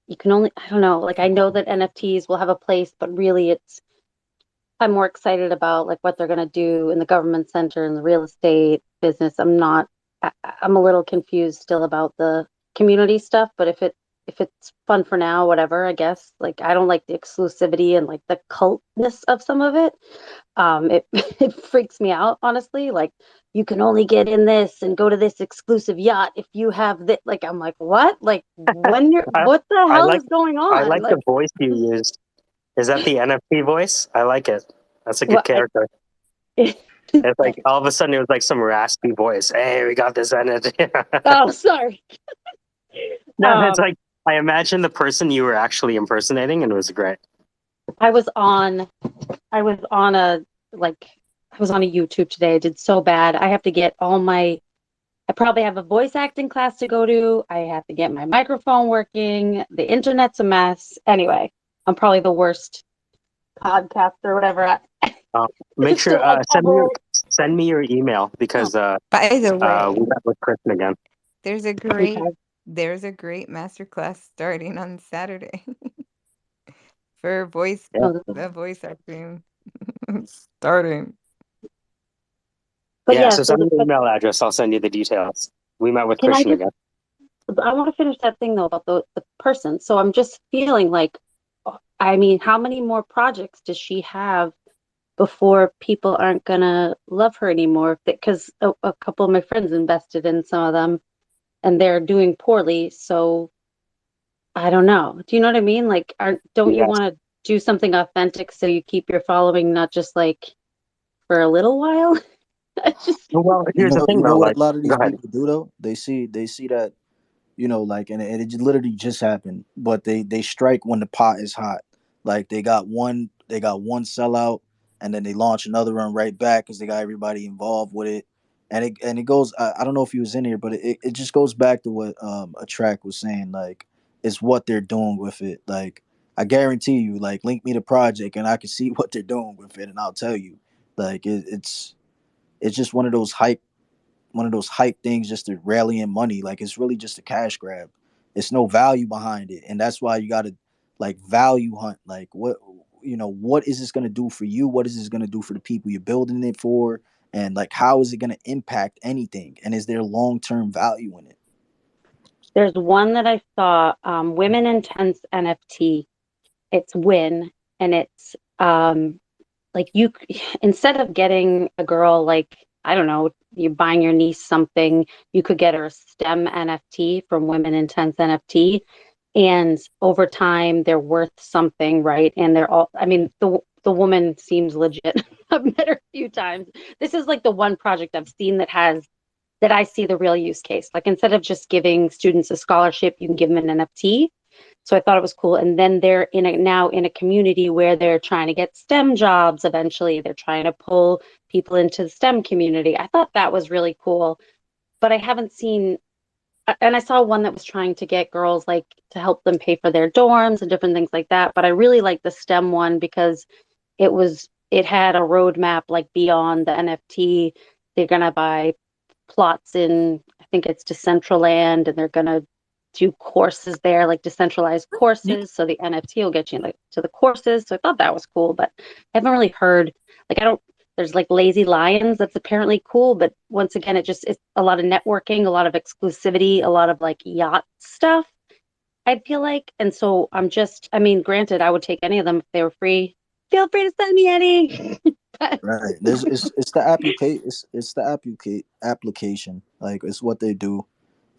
[SPEAKER 9] you can only, I don't know, like, I know that NFTs will have a place, but really I'm more excited about like what they're going to do in the government center and the real estate business. I'm a little confused still about the community stuff, but if it if it's fun for now, whatever, I guess. Like I don't like the exclusivity and like the cultness of some of it. It it freaks me out, honestly. Like you can only get in this and go to this exclusive yacht if you have this. Like I'm like, what? Like when you're
[SPEAKER 2] I,
[SPEAKER 9] what the
[SPEAKER 2] I
[SPEAKER 9] hell
[SPEAKER 2] like
[SPEAKER 9] is going
[SPEAKER 2] I
[SPEAKER 9] on?
[SPEAKER 2] like the
[SPEAKER 9] Like
[SPEAKER 2] voice you used. Is that the NFT voice? I like it. That's a good
[SPEAKER 9] what I
[SPEAKER 2] character. It's like all of a sudden it was like some raspy voice. Hey, we got this NFT.
[SPEAKER 9] oh sorry.
[SPEAKER 2] No, it's
[SPEAKER 9] Um
[SPEAKER 2] like I imagine the person you were actually impersonating, and it was great.
[SPEAKER 9] I was on I was on a like I was on a YouTube today. I did so bad. I have to get all my I probably have a voice acting class to go to. I have to get my microphone working. The internet's a mess. Anyway, I'm probably the worst podcaster or whatever.
[SPEAKER 2] Um, Make
[SPEAKER 9] Just to
[SPEAKER 2] sure
[SPEAKER 9] like ever.
[SPEAKER 2] send me your email because
[SPEAKER 10] By the way,
[SPEAKER 2] we met with Kristen again.
[SPEAKER 10] there's a
[SPEAKER 9] Okay.
[SPEAKER 10] great masterclass starting on Saturday for voice
[SPEAKER 2] Yeah,
[SPEAKER 9] Oh,
[SPEAKER 10] the voice acting starting.
[SPEAKER 9] but
[SPEAKER 2] yeah.
[SPEAKER 9] yeah,
[SPEAKER 2] So
[SPEAKER 9] so
[SPEAKER 2] send me
[SPEAKER 9] the
[SPEAKER 2] your
[SPEAKER 9] but
[SPEAKER 2] email address. I'll send you the details. We met with
[SPEAKER 9] can I
[SPEAKER 2] Christian
[SPEAKER 9] just
[SPEAKER 2] again.
[SPEAKER 9] I want to finish that thing though about the person. So I'm just feeling like I mean, how many more projects does she have before people aren't gonna love her anymore? Because a couple of my friends invested in some of them and they're doing poorly. So I don't know. Do you know what I mean? Like, don't you
[SPEAKER 2] Yes.
[SPEAKER 9] want to do something authentic so you keep your following not just like for a little while? I just
[SPEAKER 2] Well, here's the
[SPEAKER 7] You
[SPEAKER 2] thing,
[SPEAKER 7] know
[SPEAKER 2] though.
[SPEAKER 7] what
[SPEAKER 2] Like,
[SPEAKER 7] a lot of
[SPEAKER 2] go
[SPEAKER 7] these
[SPEAKER 2] ahead.
[SPEAKER 7] people do though. They see that, like, and it literally just happened. But they strike when the pot is hot. Like they got one sellout, and then they launch another one right back because they got everybody involved with it. And it goes. I don't know if he was in here, but it just goes back to what a track was saying. Like it's what they're doing with it. Like I guarantee you, like link me the project, and I can see what they're doing with it, and I'll tell you. Like it's just one of those hype things just to rally in money. Like it's really just a cash grab. It's no value behind it. And that's why you gotta like value hunt. Like what is this gonna do for you? What is this gonna do for the people you're building it for? And like how is it gonna impact anything? And is there long term value in it?
[SPEAKER 9] there's one that I saw, Women Intense NFT. It's Win, and it's like instead of getting a girl like I don't know, you buying your niece something, you could get her a STEM NFT from Women Intense NFT, and over time they're worth something, right? And they're all I mean the woman seems legit. I've met her a few times. This is like the one project I've seen that I see the real use case. Like instead of just giving students a scholarship, you can give them an NFT. So I thought it was cool. And then they're now in a community where they're trying to get STEM jobs eventually. They're trying to pull people into the STEM community. I thought that was really cool. But I haven't seen and I saw one that was trying to get girls like to help them pay for their dorms and different things like that. But I really like the STEM one because it had a roadmap like beyond the NFT. They're gonna buy plots in I think it's Decentraland, and they're gonna do courses there, like decentralized courses. So the NFT will get you like to the courses. So I thought that was cool, but I haven't really heard like I don't. There's like Lazy Lions that's apparently cool, but once again, it's a lot of networking, a lot of exclusivity, a lot of like yacht stuff. I feel like, and so I mean, granted, I would take any of them if they were free. Feel free to send me any. But
[SPEAKER 7] Right. There's it's the applicate it's the application. Like it's what they do.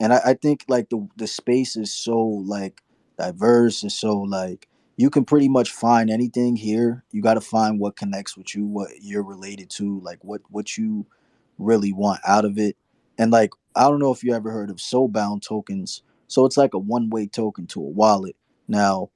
[SPEAKER 7] And I think like the space is so like diverse. It's so like you can pretty much find anything here. You gotta find what connects with you, what you're related to, like what you really want out of it. And like I don't know if you ever heard of soulbound tokens. So it's like a one-way token to a wallet. Now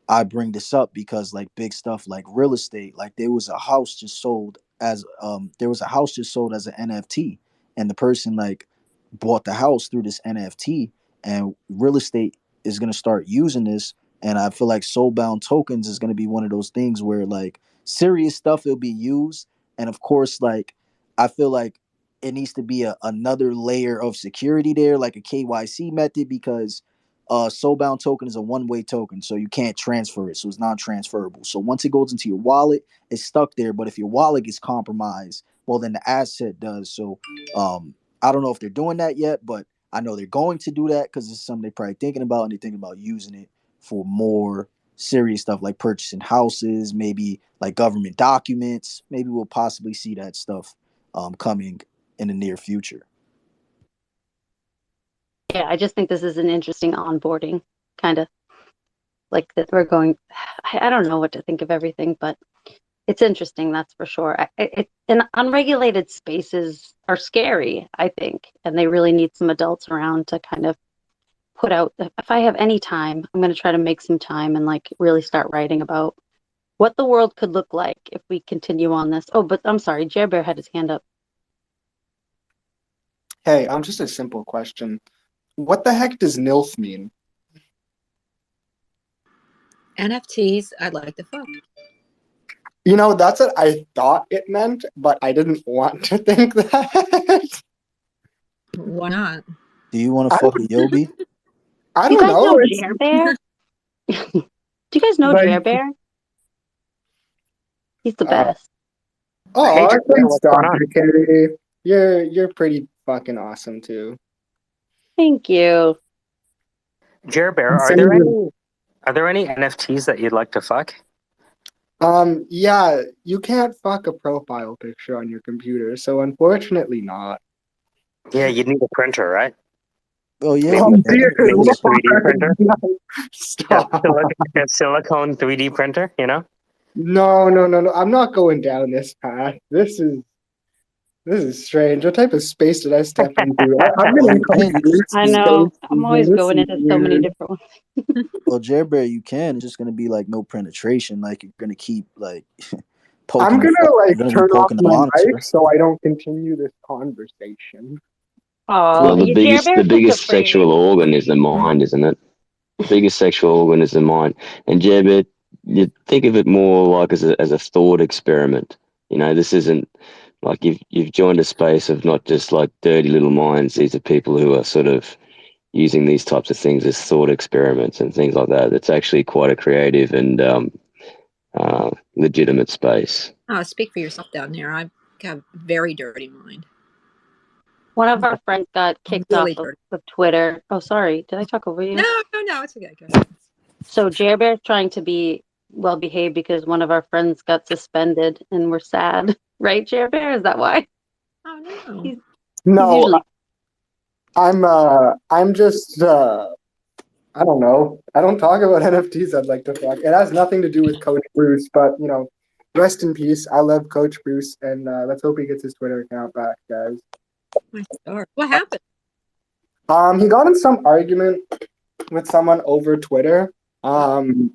[SPEAKER 7] I bring this up because like big stuff like real estate, like there was a house just sold as an NFT, and the person like bought the house through this NFT, and real estate is gonna start using this, and I feel like soulbound tokens is gonna be one of those things where like serious stuff will be used, and of course like I feel like it needs to be another layer of security there, like a KYC method because soulbound token is a one-way token, so you can't transfer it, so it's non-transferable. So once it goes into your wallet, it's stuck there. But if your wallet gets compromised, well, then the asset does. So I don't know if they're doing that yet, but I know they're going to do that because it's something they're probably thinking about, and they're thinking about using it for more serious stuff like purchasing houses, maybe like government documents. Maybe we'll possibly see that stuff coming in the near future.
[SPEAKER 9] Yeah, I just think this is an interesting onboarding kind of like that we're going. I don't know what to think of everything, but it's interesting, that's for sure. And unregulated spaces are scary, I think, and they really need some adults around to kind of put out. If I have any time, I'm going to try to make some time and like really start writing about what the world could look like if we continue on this. Oh, but I'm sorry, Jer Bear had his hand up.
[SPEAKER 11] Hey, just a simple question. What the heck does NILF mean?
[SPEAKER 1] NFTs, I'd like to fuck.
[SPEAKER 11] You know, that's what I thought it meant, but I didn't want to think that.
[SPEAKER 1] Why not?
[SPEAKER 7] Do you want to fuck a Yobi?
[SPEAKER 11] I
[SPEAKER 9] You
[SPEAKER 11] don't
[SPEAKER 9] guys know Jer Bear? Do you guys know Jer Bear? He's the best.
[SPEAKER 11] Oh,
[SPEAKER 2] Hey,
[SPEAKER 11] thanks,
[SPEAKER 2] what's going on?
[SPEAKER 11] Dr. Kennedy. You're pretty fucking awesome too.
[SPEAKER 9] Thank you.
[SPEAKER 2] Jer Bear, are there any NFTs that you'd like to fuck?
[SPEAKER 11] Yeah, you can't fuck a profile picture on your computer, so unfortunately not.
[SPEAKER 2] Yeah, you'd need a printer, right?
[SPEAKER 7] Oh yeah,
[SPEAKER 11] Oh,
[SPEAKER 7] you
[SPEAKER 11] dear
[SPEAKER 2] Maybe a 3D
[SPEAKER 11] Lord.
[SPEAKER 2] printer.
[SPEAKER 11] Stop.
[SPEAKER 2] A silicone 3D printer, you know?
[SPEAKER 11] No. I'm not going down this path. This is strange. What type of space did I step into? I'm
[SPEAKER 7] Well,
[SPEAKER 11] gonna
[SPEAKER 7] you can. You just
[SPEAKER 9] I
[SPEAKER 11] space.
[SPEAKER 9] know. I'm always
[SPEAKER 11] This
[SPEAKER 9] going
[SPEAKER 11] is
[SPEAKER 9] into so many
[SPEAKER 11] weird.
[SPEAKER 9] different ones.
[SPEAKER 7] Well, Jer Bear, you can. It's just gonna be like no penetration. Like you're gonna keep like
[SPEAKER 11] I'm
[SPEAKER 7] poking.
[SPEAKER 11] gonna
[SPEAKER 7] You're gonna be
[SPEAKER 11] turn off
[SPEAKER 7] poking the
[SPEAKER 11] my
[SPEAKER 7] monitor.
[SPEAKER 11] mic so I don't continue this conversation.
[SPEAKER 9] Oh,
[SPEAKER 12] Well, the
[SPEAKER 9] Jer
[SPEAKER 12] biggest
[SPEAKER 9] Bear's
[SPEAKER 12] the
[SPEAKER 9] such a
[SPEAKER 12] biggest sexual
[SPEAKER 9] pretty.
[SPEAKER 12] organ is the mind, isn't it? The biggest sexual organ is the mind. And Jebet, you think of it more like as a thought experiment. You know, this isn't like you've joined a space of not just like dirty little minds. These are people who are sort of using these types of things as thought experiments and things like that. It's actually quite a creative and legitimate space.
[SPEAKER 1] Oh, speak for yourself down there. I've got a very dirty mind.
[SPEAKER 9] One of our friends got kicked off
[SPEAKER 1] Really dirty.
[SPEAKER 9] of Twitter. Oh, sorry. Did I talk over you?
[SPEAKER 1] No, it's okay. Go ahead.
[SPEAKER 9] So Jer Bear's trying to be well behaved because one of our friends got suspended and we're sad. Right, Jer Bear? Is that why?
[SPEAKER 1] Oh no.
[SPEAKER 9] He's
[SPEAKER 11] No,
[SPEAKER 9] usually
[SPEAKER 11] I'm just I don't know. I don't talk about NFTs. I'd like to fuck. It has nothing to do with Coach Bruce, but you know, rest in peace. I love Coach Bruce, and let's hope he gets his Twitter account back, guys.
[SPEAKER 1] My God. What happened?
[SPEAKER 11] He got in some argument with someone over Twitter. Someone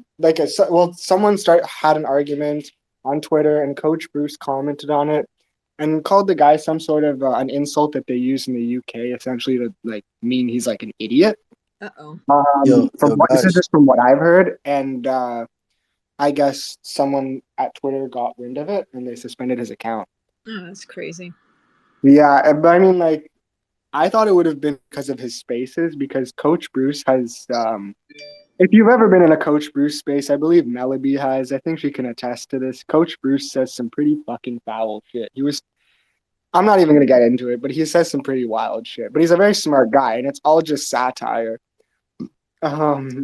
[SPEAKER 11] had an argument on Twitter, and Coach Bruce commented on it and called the guy some sort of an insult that they use in the UK, essentially to like mean he's like an idiot.
[SPEAKER 1] Uh-oh.
[SPEAKER 11] This is just from what I've heard, and I guess someone at Twitter got wind of it and they suspended his account.
[SPEAKER 1] Oh, that's crazy.
[SPEAKER 11] Yeah, but I mean, like, I thought it would have been because of his spaces, because Coach Bruce has, if you've ever been in a Coach Bruce space, I believe Melody has, I think she can attest to this. Coach Bruce says some pretty fucking foul shit. I'm not even going to get into it, but he says some pretty wild shit. But he's a very smart guy, and it's all just satire.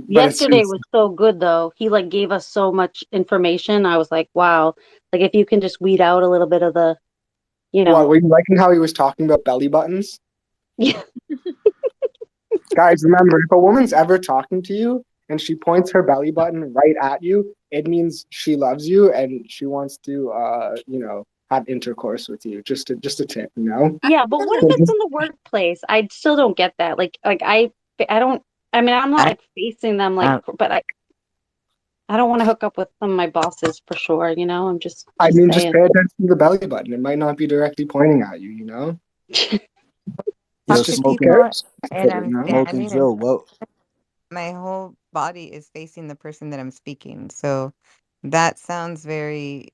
[SPEAKER 9] yesterday was so good though. He like gave us so much information. I was like, wow. Like if you can just weed out a little bit of the, you know.
[SPEAKER 11] What, were you liking how he was talking about belly buttons?
[SPEAKER 9] Yeah.
[SPEAKER 11] Guys, remember, if a woman's ever talking to you and she points her belly button right at you, it means she loves you and she wants to, have intercourse with you. Just a tip, you know?
[SPEAKER 9] Yeah, but what if it's in the workplace? I still don't get that. Like I don't. I mean, I'm not like facing them, like, but I don't want to hook up with some of my bosses for sure. You know, I'm just.
[SPEAKER 11] Just
[SPEAKER 9] saying.
[SPEAKER 11] pay attention to the belly button. It might not be directly pointing at you, you know?
[SPEAKER 7] Smoking Joe. Well,
[SPEAKER 10] my whole body is facing the person that I'm speaking, so that sounds very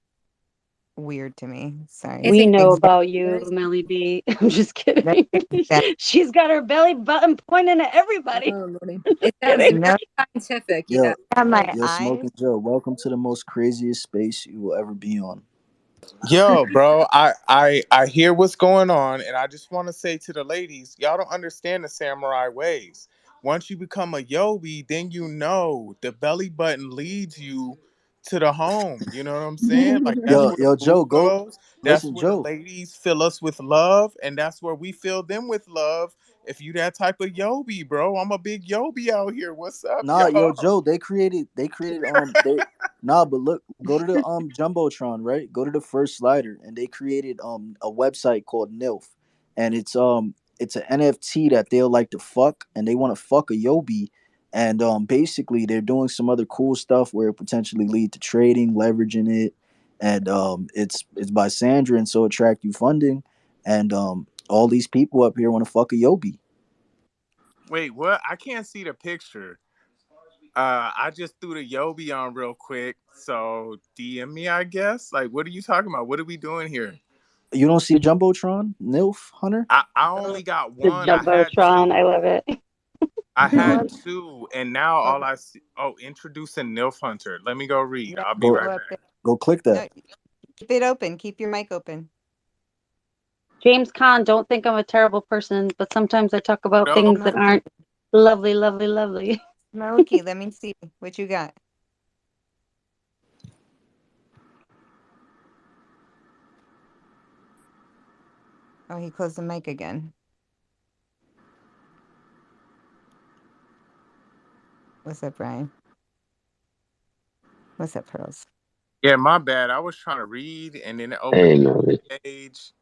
[SPEAKER 10] weird to me. Sorry.
[SPEAKER 9] We know about you, Melly B. I'm just kidding. She's got her belly button pointing at everybody.
[SPEAKER 1] Oh, Lordy. It sounds very scientific.
[SPEAKER 7] Yo,
[SPEAKER 1] Yeah.
[SPEAKER 7] Smoking Joe, welcome to the most craziest space you will ever be on.
[SPEAKER 13] Yo, bro, I hear what's going on, and I just want to say to the ladies, y'all don't understand the samurai ways. Once you become a yobi, then you know the belly button leads you to the home. You know what I'm saying? Like that's
[SPEAKER 7] Yo,
[SPEAKER 13] where the
[SPEAKER 7] yo,
[SPEAKER 13] food
[SPEAKER 7] Joe, go
[SPEAKER 13] goes. That's
[SPEAKER 7] listen,
[SPEAKER 13] where the
[SPEAKER 7] Joe.
[SPEAKER 13] ladies fill us with love, and that's where we fill them with love. If you that type of yobi, bro, I'm a big yobi out here. What's up,
[SPEAKER 7] Nah, yo,
[SPEAKER 13] y'all?
[SPEAKER 7] Joe, they created they nah, but look, go to the Jumbotron, right? Go to the first slider and they created a website called NILF. And it's an NFT that they'll like to fuck and they want to fuck a Yobi. And basically they're doing some other cool stuff where it potentially lead to trading, leveraging it. And it's by Sandra and so attract you funding. And all these people up here want to fuck a Yobi.
[SPEAKER 13] Wait, what? I can't see the picture. I just threw the Yobi on real quick, so DM me, I guess. Like, what are you talking about? What are we doing here?
[SPEAKER 7] You don't see Jumbotron, NILF Hunter?
[SPEAKER 13] I
[SPEAKER 10] Oh,
[SPEAKER 13] only got
[SPEAKER 9] The
[SPEAKER 13] one. I had two.
[SPEAKER 9] Jumbotron, I love it.
[SPEAKER 13] I
[SPEAKER 10] go
[SPEAKER 13] had
[SPEAKER 10] up.
[SPEAKER 13] two, and now
[SPEAKER 10] Go,
[SPEAKER 13] all I see. Oh, introducing Nilf Hunter. Let me go read.
[SPEAKER 10] yeah,
[SPEAKER 13] I'll be
[SPEAKER 7] Go
[SPEAKER 10] go
[SPEAKER 13] right
[SPEAKER 10] up there.
[SPEAKER 13] back.
[SPEAKER 7] go click that.
[SPEAKER 10] No, keep it open. Keep your mic open.
[SPEAKER 9] James Caan, don't think I'm a terrible person, but sometimes I talk about
[SPEAKER 13] No,
[SPEAKER 9] things that
[SPEAKER 10] Smokey,
[SPEAKER 9] aren't lovely, lovely, lovely.
[SPEAKER 10] Smokey, let me see what you got. Oh, he closed the mic again. What's up, Brian? What's up, Pearls?
[SPEAKER 13] yeah, my bad. I was trying to read, and then it opened
[SPEAKER 12] Hey, Melly.
[SPEAKER 13] the page.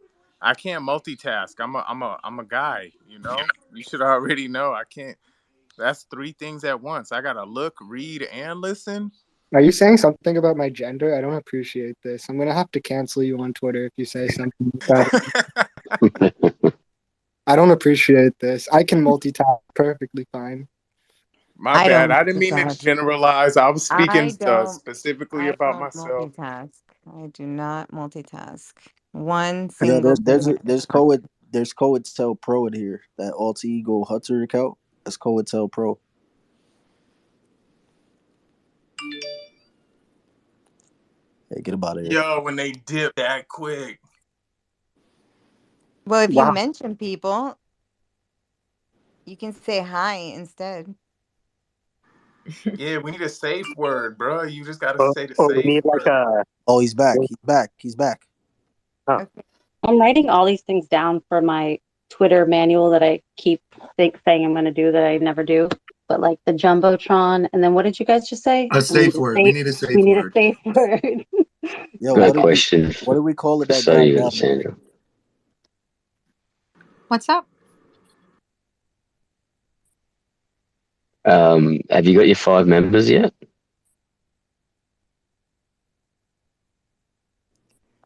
[SPEAKER 13] I can't multitask. I'm a guy. You know. You should already know. I can't. That's three things at once. I gotta look, read, and listen.
[SPEAKER 11] Are you saying something about my gender? I don't appreciate this. I'm gonna have to cancel you on Twitter if you say something like that. I don't appreciate this. I can multitask perfectly fine.
[SPEAKER 13] My
[SPEAKER 10] I
[SPEAKER 13] bad.
[SPEAKER 10] don't
[SPEAKER 13] I didn't mean to
[SPEAKER 10] multitask.
[SPEAKER 13] generalize. I was speaking
[SPEAKER 10] I don't.
[SPEAKER 13] specifically
[SPEAKER 10] I
[SPEAKER 13] about
[SPEAKER 10] don't
[SPEAKER 13] myself.
[SPEAKER 10] multitask. I do not multitask. One
[SPEAKER 7] Yeah,
[SPEAKER 10] single thing at a time.
[SPEAKER 7] there's Coetel Pro in here. That alter ego Hunter account. That's Coetel Pro. Hey, get about here.
[SPEAKER 13] Yo, when they dip that quick.
[SPEAKER 10] Well, if you
[SPEAKER 11] Wow.
[SPEAKER 10] mention people, you can say hi instead.
[SPEAKER 13] Yeah, we need a safe word, bro. You just gotta
[SPEAKER 2] Oh,
[SPEAKER 13] say the
[SPEAKER 2] oh, we
[SPEAKER 13] safe
[SPEAKER 2] need like
[SPEAKER 13] word.
[SPEAKER 2] a.
[SPEAKER 7] Oh, he's back. He's back. He's back.
[SPEAKER 2] Oh,
[SPEAKER 10] Okay.
[SPEAKER 9] I'm writing all these things down for my Twitter manual that I keep saying I'm going to do that I never do. But like the Jumbotron, and then what did you guys just say?
[SPEAKER 6] A safe word. We need a
[SPEAKER 9] We
[SPEAKER 6] safe
[SPEAKER 9] need a
[SPEAKER 6] word.
[SPEAKER 9] safe word.
[SPEAKER 7] Yo,
[SPEAKER 12] Got a
[SPEAKER 9] Okay.
[SPEAKER 12] question
[SPEAKER 7] what do we call it
[SPEAKER 12] for
[SPEAKER 7] that got
[SPEAKER 12] Saeed and
[SPEAKER 7] down there?
[SPEAKER 12] Sandra.
[SPEAKER 1] What's up?
[SPEAKER 12] Have you got your 5 members yet?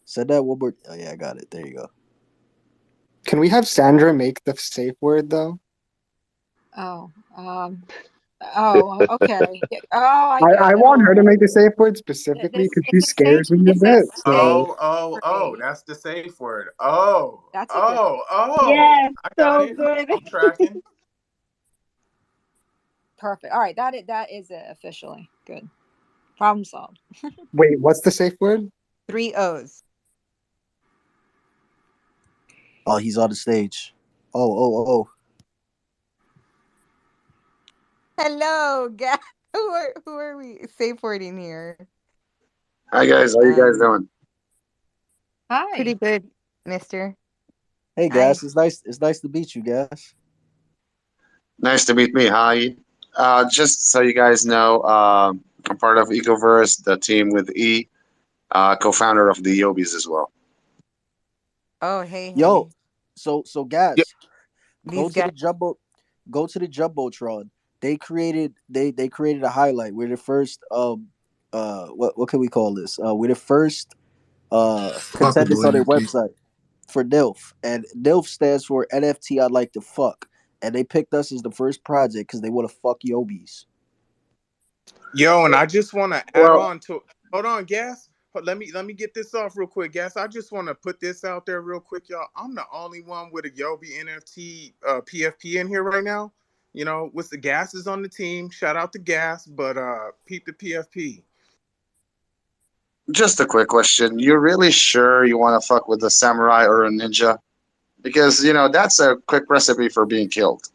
[SPEAKER 7] Said that one more. Oh yeah, I got it. There you go.
[SPEAKER 11] Can we have Sandra make the safe word though?
[SPEAKER 1] Oh, okay. Oh, I
[SPEAKER 11] I
[SPEAKER 1] got it.
[SPEAKER 11] want
[SPEAKER 1] Hold
[SPEAKER 11] her to
[SPEAKER 1] on.
[SPEAKER 11] make the safe word specifically because she
[SPEAKER 1] It's a safe.
[SPEAKER 11] scares me a
[SPEAKER 1] It's a
[SPEAKER 11] bit.
[SPEAKER 1] safe
[SPEAKER 11] So
[SPEAKER 13] Oh,
[SPEAKER 1] free.
[SPEAKER 13] that's the safe word. Oh,
[SPEAKER 1] That's a good.
[SPEAKER 13] oh.
[SPEAKER 9] Yes,
[SPEAKER 13] I got
[SPEAKER 9] so
[SPEAKER 13] it.
[SPEAKER 9] good.
[SPEAKER 13] I'm tracking.
[SPEAKER 1] Perfect. All right, that is it officially. Good. Problem solved.
[SPEAKER 11] wait, what's the safe word?
[SPEAKER 10] 3 O's.
[SPEAKER 7] Oh, he's on the stage. Oh.
[SPEAKER 10] Hello, guys. Who are we safe wording here?
[SPEAKER 14] Hi guys, how you guys
[SPEAKER 10] Um,
[SPEAKER 14] doing?
[SPEAKER 10] pretty
[SPEAKER 1] Hi.
[SPEAKER 10] good, Mister.
[SPEAKER 7] Hey,
[SPEAKER 10] Hi.
[SPEAKER 7] Gas. It's nice. It's nice to meet you, Gas.
[SPEAKER 14] Nice to meet me. Hi. Just so you guys know, I'm part of Ecoverse, the team with E, co-founder of the Yobis as well.
[SPEAKER 10] Oh, hey,
[SPEAKER 7] Yo,
[SPEAKER 10] hey.
[SPEAKER 7] so
[SPEAKER 13] Yeah.
[SPEAKER 7] Gas, go
[SPEAKER 10] These
[SPEAKER 7] to
[SPEAKER 10] guys.
[SPEAKER 7] the go to the Jumbotron. They created a highlight. We're the first what can we call this? We're the first contenders
[SPEAKER 6] Fuckable
[SPEAKER 7] on their
[SPEAKER 6] NFT.
[SPEAKER 7] website for NILF, and NILF stands for NFT. I'd like to fuck, and they picked us as the first project because they want to fuck Yobis.
[SPEAKER 13] Yo, and I just want to add
[SPEAKER 14] Well,
[SPEAKER 13] on to. Hold on, Gas. Let me get this off real quick, Gas. I just want to put this out there real quick, y'all. I'm the only one with a Yobi NFT PFP in here right now. You know, with the Gas is on the team. Shout out to Gas, but peep the PFP.
[SPEAKER 14] Just a quick question. You really sure you want to fuck with a samurai or a ninja? Because, that's a quick recipe for being killed.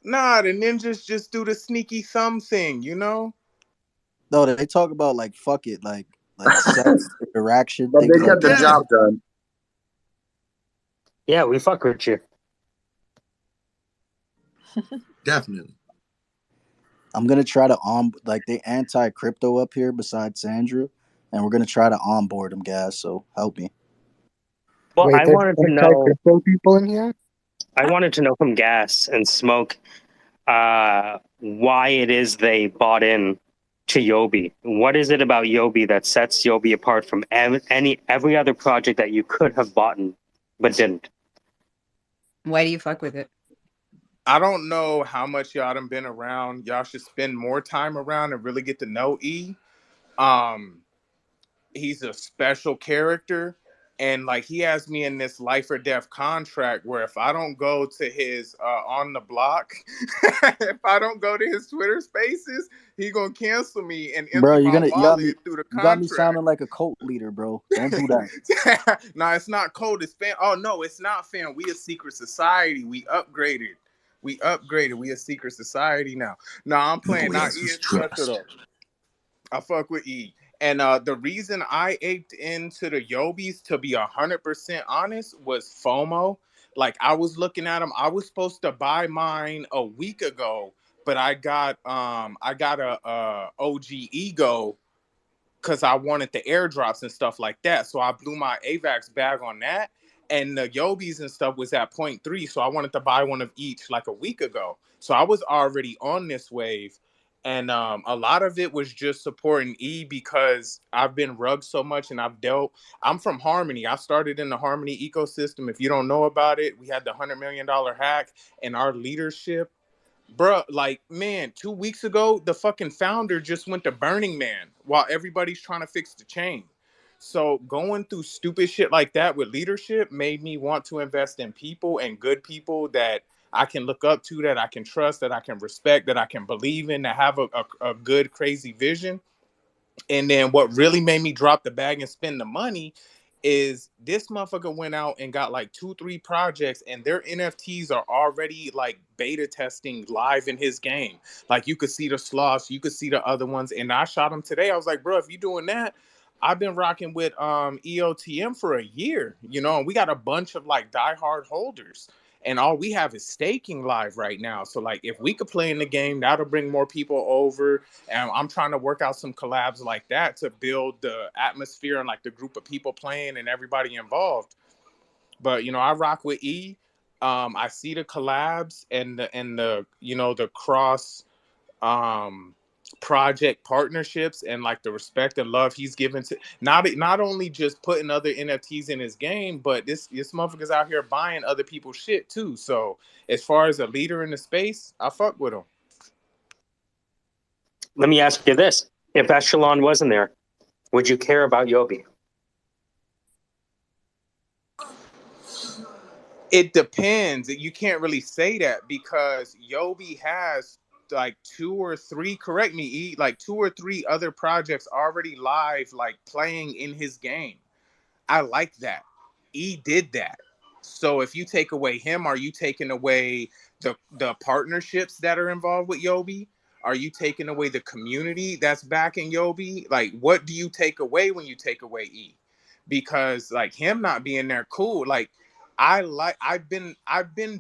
[SPEAKER 13] Nah, the ninjas just do the sneaky thumb thing, you know?
[SPEAKER 7] No, they talk about like fuck it, like sex, interaction,
[SPEAKER 14] But they
[SPEAKER 7] things like
[SPEAKER 14] get the
[SPEAKER 7] that.
[SPEAKER 13] Yeah.
[SPEAKER 14] job done.
[SPEAKER 2] Yeah, we fuck with you.
[SPEAKER 6] Definitely.
[SPEAKER 7] I'm gonna try to like they anti crypto up here besides Sandra, and we're gonna try to onboard them guys. So help me.
[SPEAKER 2] Well,
[SPEAKER 11] Wait, there's anti-crypto people in here?
[SPEAKER 2] I wanted to know from Gas and Smoke why it is they bought in to Yobi. What is it about Yobi that sets Yobi apart from every other project that you could have bought in but didn't?
[SPEAKER 10] Why do you fuck with it?
[SPEAKER 13] I don't know how much y'all done been around. Y'all should spend more time around and really get to know E. Um, he's a special character, and like he has me in this life or death contract where if I don't go to his on the block, if I don't go to his Twitter spaces, he gonna cancel me and
[SPEAKER 7] Bro,
[SPEAKER 13] empty
[SPEAKER 7] you're
[SPEAKER 13] my
[SPEAKER 7] gonna
[SPEAKER 13] wallet through the
[SPEAKER 7] you got me
[SPEAKER 13] contract.
[SPEAKER 7] sounding like a cult leader, bro. Don't do that.
[SPEAKER 13] No, it's not cold. It's fan. Oh no, it's not fan. We a secret society. We upgraded. We upgraded. We a secret society now. No, I'm
[SPEAKER 6] No,
[SPEAKER 13] playing.
[SPEAKER 6] he
[SPEAKER 13] Now
[SPEAKER 6] has
[SPEAKER 13] E
[SPEAKER 6] his
[SPEAKER 13] is special
[SPEAKER 6] trust.
[SPEAKER 13] though. I fuck with E. And the reason I aped into the Yobis, to be 100% honest, was FOMO. Like I was looking at them. I was supposed to buy mine a week ago, but I got a OG Ego because I wanted the airdrops and stuff like that. So I blew my AVAX bag on that. And the Yobis and stuff was at point 0.3. So I wanted to buy one of each like a week ago. So I was already on this wave. And a lot of it was just supporting E because I've been rugged so much and I'm from Harmony. I started in the Harmony ecosystem. If you don't know about it, we had the $100 million hack, and our leadership, bro, like, man, 2 weeks ago, the fucking founder just went to Burning Man while everybody's trying to fix the chain. So going through stupid shit like that with leadership made me want to invest in people and good people that I can look up to, that I can trust, that I can respect, that I can believe in, that have a good, crazy vision. And then what really made me drop the bag and spend the money is this motherfucker went out and got like 2, 3 projects, and their NFTs are already like beta testing live in his game. Like you could see the sloths, you could see the other ones. And I shot him today. I was like, bro, if you doing that, I've been rocking with EOTM for a year, and we got a bunch of like diehard holders. And all we have is staking live right now. So like if we could play in the game, that'll bring more people over. And I'm trying to work out some collabs like that to build the atmosphere and like the group of people playing and everybody involved. But I rock with E. I see the collabs and the cross um project partnerships and like the respect and love he's given to not only just putting other NFTs in his game, but this motherfucker's out here buying other people's shit too. So as far as a leader in the space, I fuck with him.
[SPEAKER 2] Let me ask you this: if Echelon wasn't there, would you care about Yobi?
[SPEAKER 13] It depends. You can't really say that because Yobi has like 2 or 3, correct me, E, like 2 or 3 other projects already live, like playing in his game. I like that. E did that. So if you take away him, are you taking away the partnerships that are involved with Yobi? Are you taking away the community that's backing Yobi? Like, what do you take away when you take away E? Because like him not being there, cool. Like I've been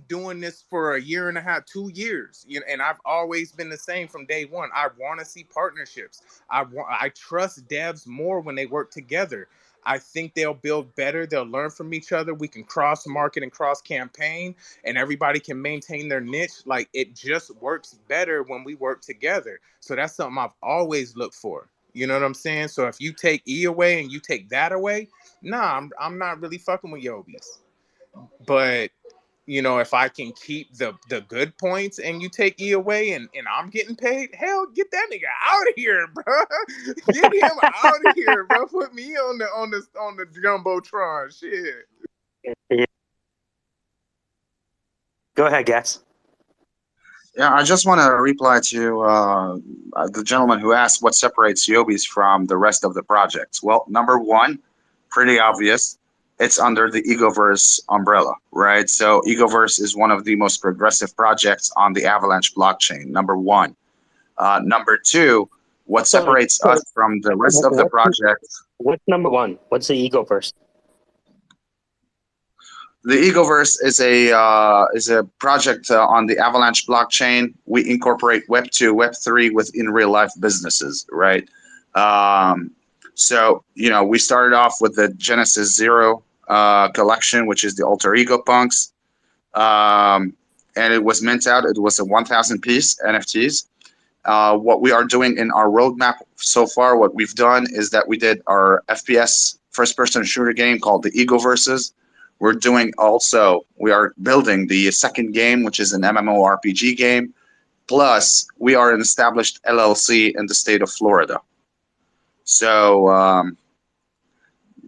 [SPEAKER 13] doing this for a year and a half, 2 years, and I've always been the same from day one. I want to see partnerships. I trust devs more when they work together. I think they'll build better. They'll learn from each other. We can cross market and cross campaign, and everybody can maintain their niche. Like it just works better when we work together. So that's something I've always looked for. You know what I'm saying? So if you take E away and you take that away, nah, I'm not really fucking with Yobis. But if I can keep the good points and you take E away and I'm getting paid, hell, get that nigga out of here, bro. Get him out of here, bro. Put me on the jumbotron, shit.
[SPEAKER 2] Yeah. Go ahead, Gas.
[SPEAKER 14] Yeah, I just want to reply to the gentleman who asked what separates Yobis from the rest of the projects. Well, number one, pretty obvious. It's under the Egoverse umbrella, right? So Egoverse is one of the most progressive projects on the Avalanche blockchain. Number one. Number two, what
[SPEAKER 2] So,
[SPEAKER 14] separates
[SPEAKER 2] so
[SPEAKER 14] us from the rest of the
[SPEAKER 2] what's
[SPEAKER 14] projects?
[SPEAKER 2] what's number one? What's the ego first?
[SPEAKER 14] The Egoverse is a project on the Avalanche blockchain. We incorporate Web two, Web three within real life businesses, right? Um, so we started off with the Genesis Zero collection, which is the alter ego punks, um, and it was mint out. It was a 1,000 piece NFTs. What we are doing in our roadmap so far, what we've done is that we did our FPS first person shooter game called the Ego Versus. We're doing also, we are building the second game, which is an MMORPG game. Plus, we are an established LLC in the state of Florida. So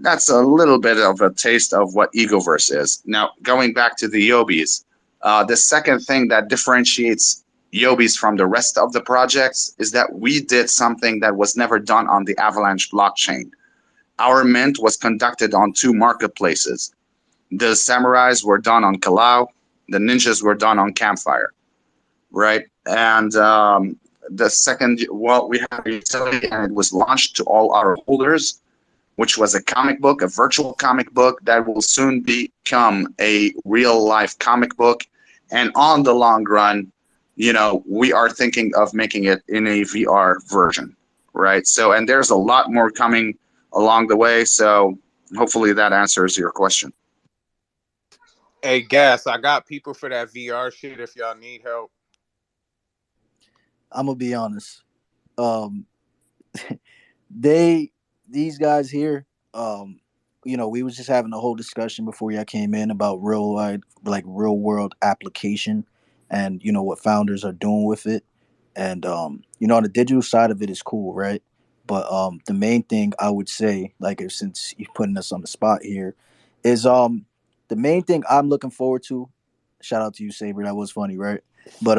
[SPEAKER 14] that's a little bit of a taste of what Egoverse is. Now, going back to the Yobis, the second thing that differentiates Yobis from the rest of the projects is that we did something that was never done on the Avalanche blockchain. Our mint was conducted on two marketplaces. The samurais were done on Kalau, the ninjas were done on Campfire, right? And the second, well, we had a utility and it was launched to all our holders, which was a comic book, a virtual comic book that will soon become a real life comic book. And on the long run, we are thinking of making it in a VR version, right? So, and there's a lot more coming along the way. So, hopefully that answers your question.
[SPEAKER 13] Hey, Gas, I got people for that VR shit if y'all need help.
[SPEAKER 7] I'm gonna be honest. Um, they these guys here, we was just having a whole discussion before y'all came in about real like real world application, and what founders are doing with it, and on the digital side of it is cool, right? But the main thing I would say, like, since you're putting us on the spot here, is the main thing I'm looking forward to. Shout out to you, Saber. That was funny, right? But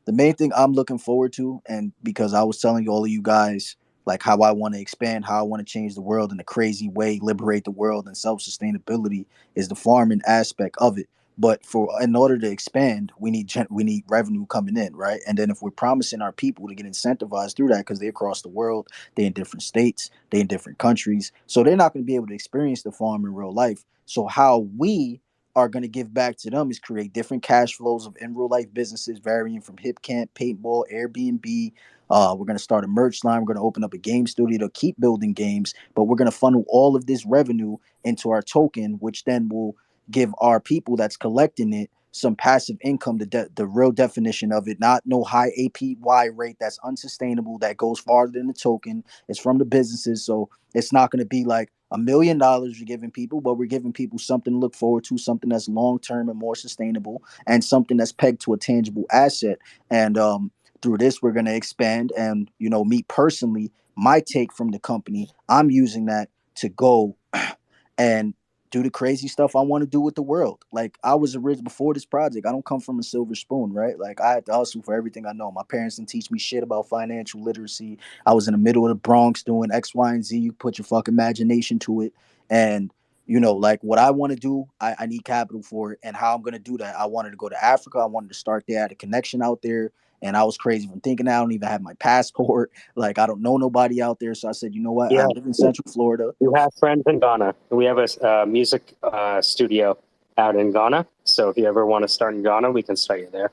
[SPEAKER 7] the main thing I'm looking forward to, and because I was telling all of you guys like how I want to expand, how I want to change the world in a crazy way, liberate the world, and self sustainability is the farming aspect of it. But in order to expand, we need revenue coming in, right? And then if we're promising our people to get incentivized through that, because they're across the world, they're in different states, they're in different countries, so they're not going to be able to experience the farm in real life. So how we are going to give back to them is create different cash flows of in real life businesses varying from hip camp, paintball, Airbnb. We're going to start a merch line. We're going to open up a game studio to keep building games, but we're going to funnel all of this revenue into our token, which then will give our people that's collecting it some passive income. The real definition of it, not no high APY rate that's unsustainable, that goes farther than the token. It's from the businesses. So it's not going to be like $1 million you're giving people, but we're giving people something to look forward to, something that's long term and more sustainable, and something that's pegged to a tangible asset. And through this, we're going to expand. And me personally, my take from the company, I'm using that to go and do the crazy stuff I want to do with the world. Like, I was rich before this project. I don't come from a silver spoon, right? Like, I had to hustle for everything I know. My parents didn't teach me shit about financial literacy. I was in the middle of the Bronx doing X, Y, and Z. You put your fucking imagination to it. And like, what I want to do, I need capital for it. And how I'm going to do that, I wanted to go to Africa. I wanted to start there. I had a connection out there. And I was crazy from thinking I don't even have my passport. Like, I don't know nobody out there. So I said, you know what? I
[SPEAKER 2] Yeah,
[SPEAKER 7] live in Central Florida.
[SPEAKER 2] you have friends in Ghana. We have a music studio out in Ghana. So if you ever want to start in Ghana, we can start you there.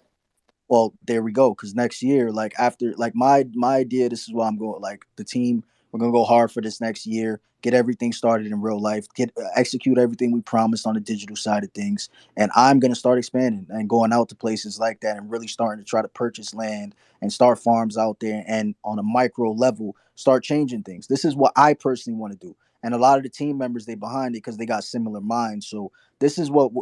[SPEAKER 7] Well, there we go. Because next year, like, after, like, my idea, this is why I'm going. Like, the team, we're gonna go hard for this next year. Get everything started in real life. Execute everything we promised on the digital side of things. And I'm gonna start expanding and going out to places like that and really starting to try to purchase land and start farms out there, and on a micro level start changing things. This is what I personally want to do. And a lot of the team members, they behind it because they got similar minds. So this is what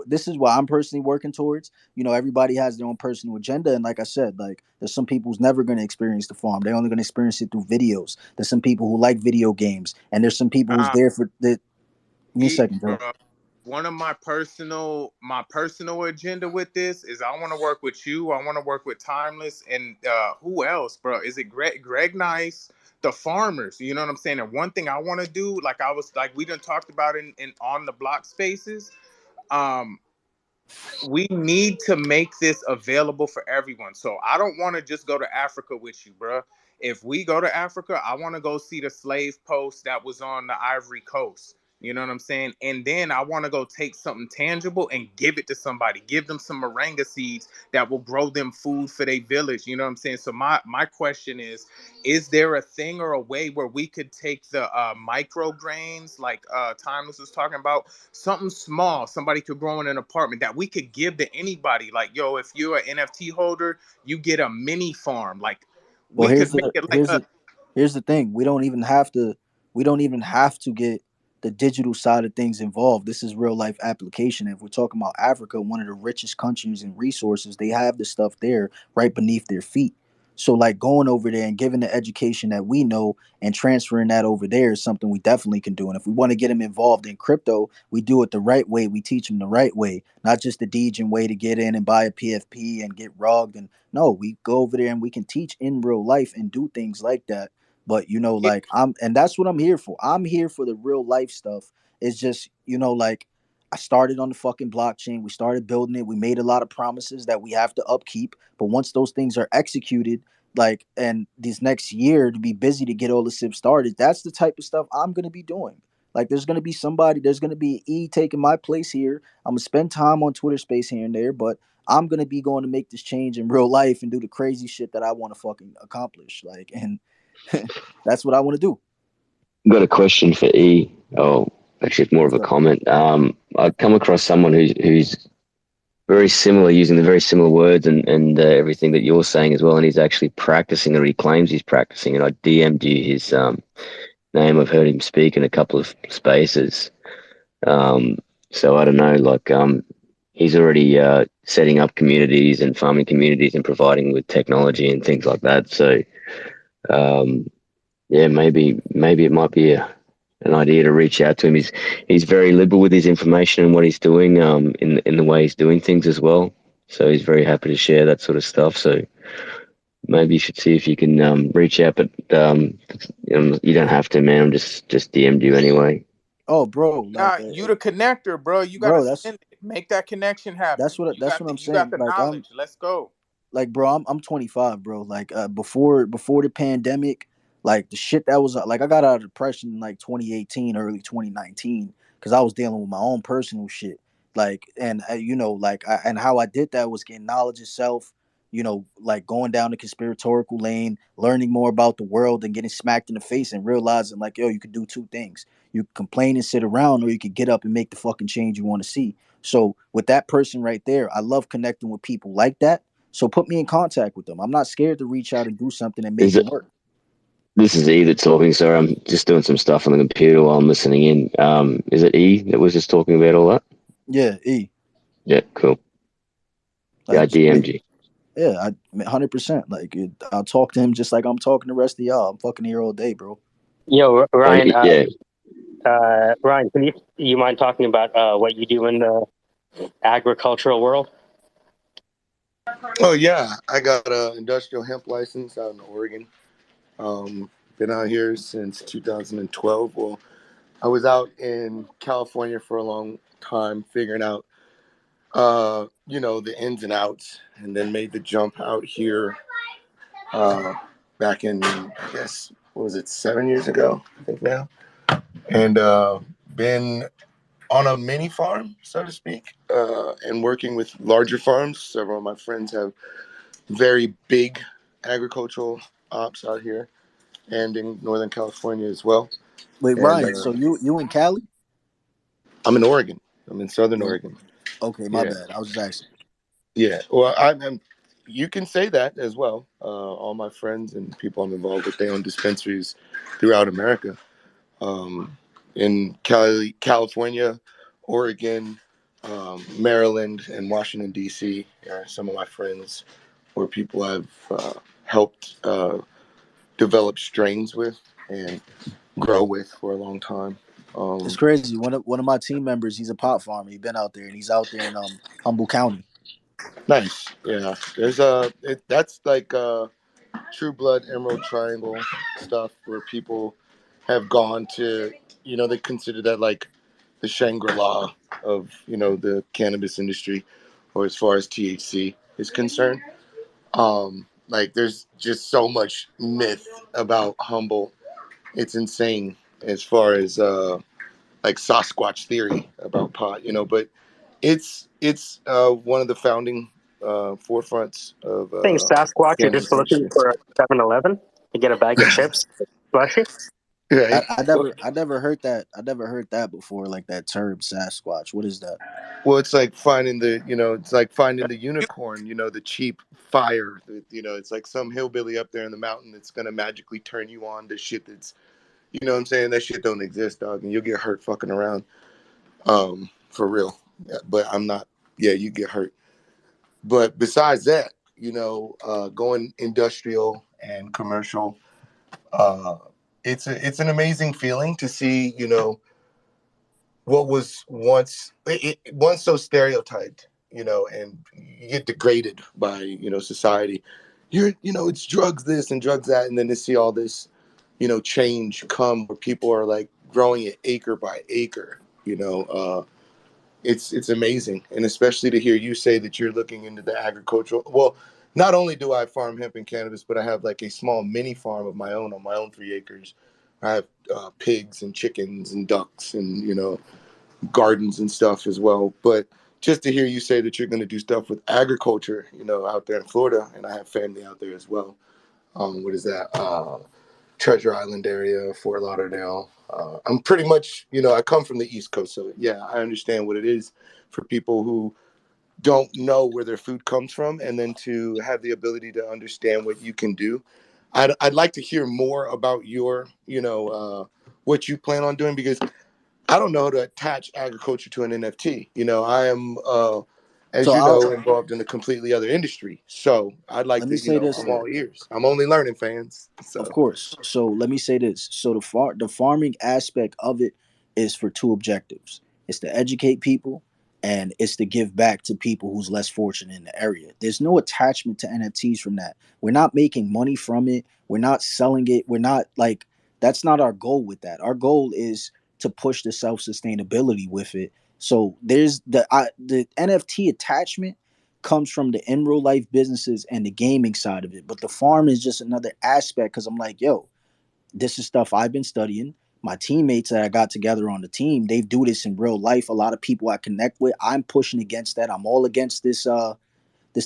[SPEAKER 7] I'm personally working towards. Everybody has their own personal agenda, and like I said, like, there's some people who's never going to experience the farm. They're only going to experience it through videos. There's some people who like video games, and there's some people who's
[SPEAKER 13] Uh,
[SPEAKER 7] there for the. Give me a
[SPEAKER 13] E,
[SPEAKER 7] second, Joe.
[SPEAKER 13] one of my personal agenda with this is I want to work with you. I want to work with Timeless and who else, bro? Is it Greg Nice? The farmers, you know what I'm saying? And one thing I want to do, like I was like we done talked about in on the block spaces, um, we need to make this available for everyone. So I don't want to just go to Africa with you, bro. If we go to Africa, I want to go see the slave post that was on the Ivory Coast. You know what I'm saying? And then I want to go take something tangible and give it to somebody. Give them some moringa seeds that will grow them food for their village. You know what I'm saying? So my question is there a thing or a way where we could take the micrograins like Timeless was talking about, something small somebody could grow in an apartment that we could give to anybody? Like, yo, if you're an NFT holder, you get a mini farm. Like,
[SPEAKER 7] Well,
[SPEAKER 13] we could make it like a
[SPEAKER 7] here's the thing. We don't even have to get the digital side of things involved. This is real life application. If we're talking about Africa, one of the richest countries in resources, they have the stuff there right beneath their feet. So like going over there and giving the education that we know and transferring that over there is something we definitely can do. And if we want to get them involved in crypto, we do it the right way. We teach them the right way, not just the Dejan way to get in and buy a PFP and get rugged. And no, we go over there and we can teach in real life and do things like that. But
[SPEAKER 13] yeah,
[SPEAKER 7] like and that's what I'm here for. I'm here for the real life stuff. It's just, like I started on the fucking blockchain. We started building it. We made a lot of promises that we have to upkeep. But once those things are executed, like, and this next year to be busy to get all the SIP started, that's the type of stuff I'm gonna be doing. Like, there's gonna be E taking my place here. I'm gonna spend time on Twitter Space here and there, but I'm gonna be going to make this change in real life and do the crazy shit that I want to fucking accomplish. Like, and that's what I want to do.
[SPEAKER 12] Got a question for E. Oh, actually, it's more of
[SPEAKER 7] What's
[SPEAKER 12] a
[SPEAKER 7] up?
[SPEAKER 12] comment. I've come across someone who's very similar, using the very similar words and everything that you're saying as well, and he's actually practicing, or he claims he's practicing. And I DM'd you his name. I've heard him speak in a couple of spaces. Um, so I don't know, like he's already setting up communities and farming communities and providing with technology and things like that. So um, yeah, maybe it might be an idea to reach out to him. He's very liberal with his information and what he's doing in the way he's doing things as well. So he's very happy to share that sort of stuff. So maybe you should see if you can reach out, but you don't have to, man. I'm just DM'd you anyway.
[SPEAKER 7] Oh, bro, like,
[SPEAKER 13] nah, you the connector, bro. You gotta
[SPEAKER 7] bro,
[SPEAKER 13] send it. Make that connection happen.
[SPEAKER 7] that's what I'm
[SPEAKER 13] You got
[SPEAKER 7] saying.
[SPEAKER 13] the knowledge. Let's go.
[SPEAKER 7] Like, bro, I'm 25, bro. Like, before the pandemic, like the shit that was like, I got out of depression in like 2018, early 2019, because I was dealing with my own personal shit. Like, and like, and how I did that was getting knowledge itself. Like going down the conspiratorial lane, learning more about the world, and getting smacked in the face and realizing like, yo, you could do two things: you could complain and sit around, or you could get up and make the fucking change you want to see. So with that person right there, I love connecting with people like that, so put me in contact with them. I'm not scared to reach out and do something and make
[SPEAKER 12] Is
[SPEAKER 7] it
[SPEAKER 12] it?
[SPEAKER 7] work.
[SPEAKER 12] This is E that's talking. Sorry, I'm just doing some stuff on the computer while I'm listening in. Is it E that was just talking about all that?
[SPEAKER 7] Yeah, E.
[SPEAKER 12] Yeah, cool. Yeah, I
[SPEAKER 7] Like,
[SPEAKER 12] DM'd you.
[SPEAKER 7] yeah, 100%. Like, I'll talk to him just like I'm talking to the rest of y'all. I'm fucking here all day, bro.
[SPEAKER 2] Yo,
[SPEAKER 12] Oh,
[SPEAKER 2] Ryan.
[SPEAKER 12] yeah.
[SPEAKER 2] Ryan, can you mind talking about what you do in the agricultural world?
[SPEAKER 6] Oh yeah, I got a industrial hemp license out in Oregon. Been out here since 2012. Well, I was out in California for a long time, figuring out, the ins and outs, and then made the jump out here uh, back in, I guess, what was it, 7 years ago, I think now, and been on a mini farm, so to speak, and working with larger farms. Several of my friends have very big agricultural ops out here and in Northern California as well.
[SPEAKER 7] Wait,
[SPEAKER 6] And
[SPEAKER 7] Ryan, so you in Cali?
[SPEAKER 6] I'm in Oregon. I'm in Southern
[SPEAKER 7] Well,
[SPEAKER 6] Oregon.
[SPEAKER 7] okay, my
[SPEAKER 6] Yeah,
[SPEAKER 7] bad. I was just asking.
[SPEAKER 6] yeah. Well, I'm. You can say that as well. All my friends and people I'm involved with, they own dispensaries throughout America. In California, Oregon, Maryland, and Washington D.C. are some of my friends or people I've helped develop strains with and grow with for a long time.
[SPEAKER 7] It's
[SPEAKER 5] Um,
[SPEAKER 7] crazy. One of my team members, he's a pot farmer. He's been out there, and he's out there in Humboldt County.
[SPEAKER 5] nice. Yeah. There's that's like True Blood Emerald Triangle stuff where people have gone to, they consider that like the Shangri-La of, the cannabis industry, or as far as THC is concerned. Like there's just so much myth about Humboldt. It's insane as far as like Sasquatch theory about pot, but it's one of the founding forefronts of
[SPEAKER 2] I think Sasquatch, you're just
[SPEAKER 5] cannabis
[SPEAKER 2] looking
[SPEAKER 5] industry.
[SPEAKER 2] for a 7-Eleven to get a bag of chips, slushy.
[SPEAKER 5] Right.
[SPEAKER 7] I never heard that. I never heard that before. Like that term Sasquatch. What is that?
[SPEAKER 5] Well, it's like finding the unicorn, the cheap fire. It's like some hillbilly up there in the mountain that's gonna magically turn you on to shit that's, what I'm saying? That shit don't exist, dog, and you'll get hurt fucking around. For real. Yeah, but I'm not. Yeah, you get hurt. But besides that, going industrial and commercial, uh, it's an amazing feeling to see, what was once so stereotyped, and you get degraded by, society. It's drugs this and drugs that, and then to see all this, change come where people are like growing it acre by acre, it's amazing, and especially to hear you say that you're looking into the agricultural. Well, not only do I farm hemp and cannabis, but I have like a small mini farm of my own on my own 3 acres. I have pigs and chickens and ducks and gardens and stuff as well. But just to hear you say that you're going to do stuff with agriculture, out there in Florida, and I have family out there as well. What is that? Treasure Island area, Fort Lauderdale. I'm pretty much, I come from the East Coast, so yeah, I understand what it is for people who don't know where their food comes from, and then to have the ability to understand what you can do. I'd like to hear more about your, what you plan on doing, because I don't know how to attach agriculture to an NFT. I am, as
[SPEAKER 7] So
[SPEAKER 5] you
[SPEAKER 7] I'll
[SPEAKER 5] know, involved in a completely other industry. So I'd like
[SPEAKER 7] let me
[SPEAKER 5] to,
[SPEAKER 7] say this
[SPEAKER 5] I'm
[SPEAKER 7] though.
[SPEAKER 5] all ears. I'm only learning, fans.
[SPEAKER 7] Of
[SPEAKER 5] So
[SPEAKER 7] course. So let me say this. So the farming aspect of it is for two objectives. It's to educate people and it's to give back to people who's less fortunate in the area. There's no attachment to NFTs from that. We're not making money from it. We're not selling it. We're not like that's not our goal with that. Our goal is to push the self-sustainability with it. So there's the NFT attachment comes from the in real life businesses and the gaming side of it. But the farm is just another aspect because I'm like, yo, this is stuff I've been studying. My teammates that I got together on the team, they do this in real life. A lot of people I connect with, I'm pushing against that. I'm all against this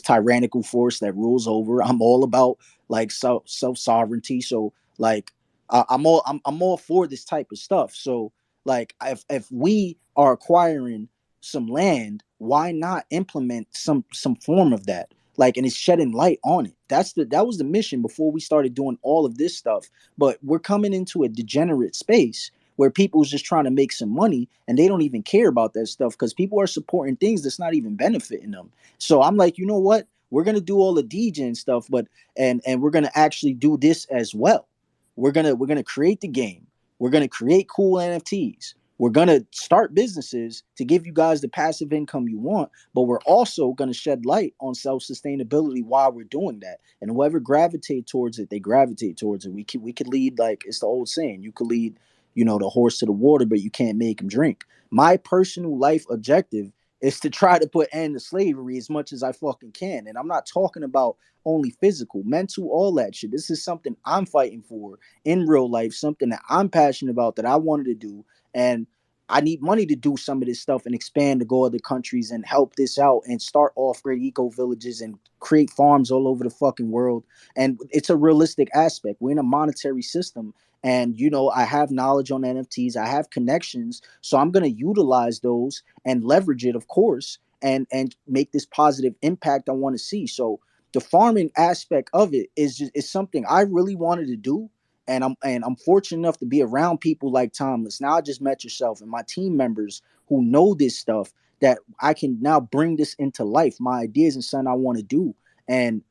[SPEAKER 7] tyrannical force that rules over. I'm all about like self sovereignty. So like I'm all for this type of stuff. So like if we are acquiring some land, why not implement some form of that? Like, and it's shedding light on it. That was the mission before we started doing all of this stuff. But we're coming into a degenerate space where people's just trying to make some money and they don't even care about that stuff because people are supporting things that's not even benefiting them. So I'm like, you know what? We're gonna do all the DJ stuff, but and we're gonna actually do this as well. We're gonna create the game. We're gonna create cool NFTs. We're gonna start businesses to give you guys the passive income you want, but we're also gonna shed light on self sustainability while we're doing that. And whoever gravitate towards it, they gravitate towards it. We could lead like it's the old saying. You could lead, the horse to the water, but you can't make him drink. My personal life objective is to try to put end to slavery as much as I fucking can. And I'm not talking about only physical, mental, all that shit. This is something I'm fighting for in real life, something that I'm passionate about that I wanted to do. And I need money to do some of this stuff and expand to go other countries and help this out and start off great eco villages and create farms all over the fucking world. And it's a realistic aspect. We're in a monetary system. And I have knowledge on NFTs. I have connections. So I'm gonna utilize those and leverage it, of course, and make this positive impact I want to see. So the farming aspect of it is something I really wanted to do, and I'm fortunate enough to be around people like Thomas. Now I just met yourself and my team members who know this stuff that I can now bring this into life. My ideas and something I want to do, and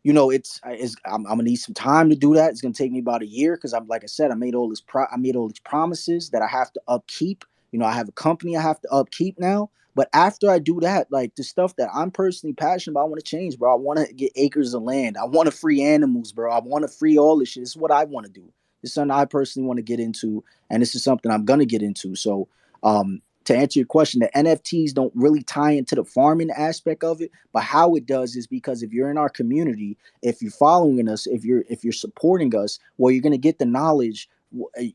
[SPEAKER 7] you know, I'm gonna need some time to do that. It's gonna take me about a year because I'm like I said, I made all these promises that I have to upkeep. You know, I have a company I have to upkeep now. But after I do that, like the stuff that I'm personally passionate about, I want to change, bro. I want to get acres of land. I want to free animals, bro. I want to free all this shit. This is what I want to do. This is something I personally want to get into, and this is something I'm gonna get into. So, to answer your question, the NFTs don't really tie into the farming aspect of it, but how it does is because if you're in our community, if you're following us, if you're supporting us, well, you're gonna get the knowledge.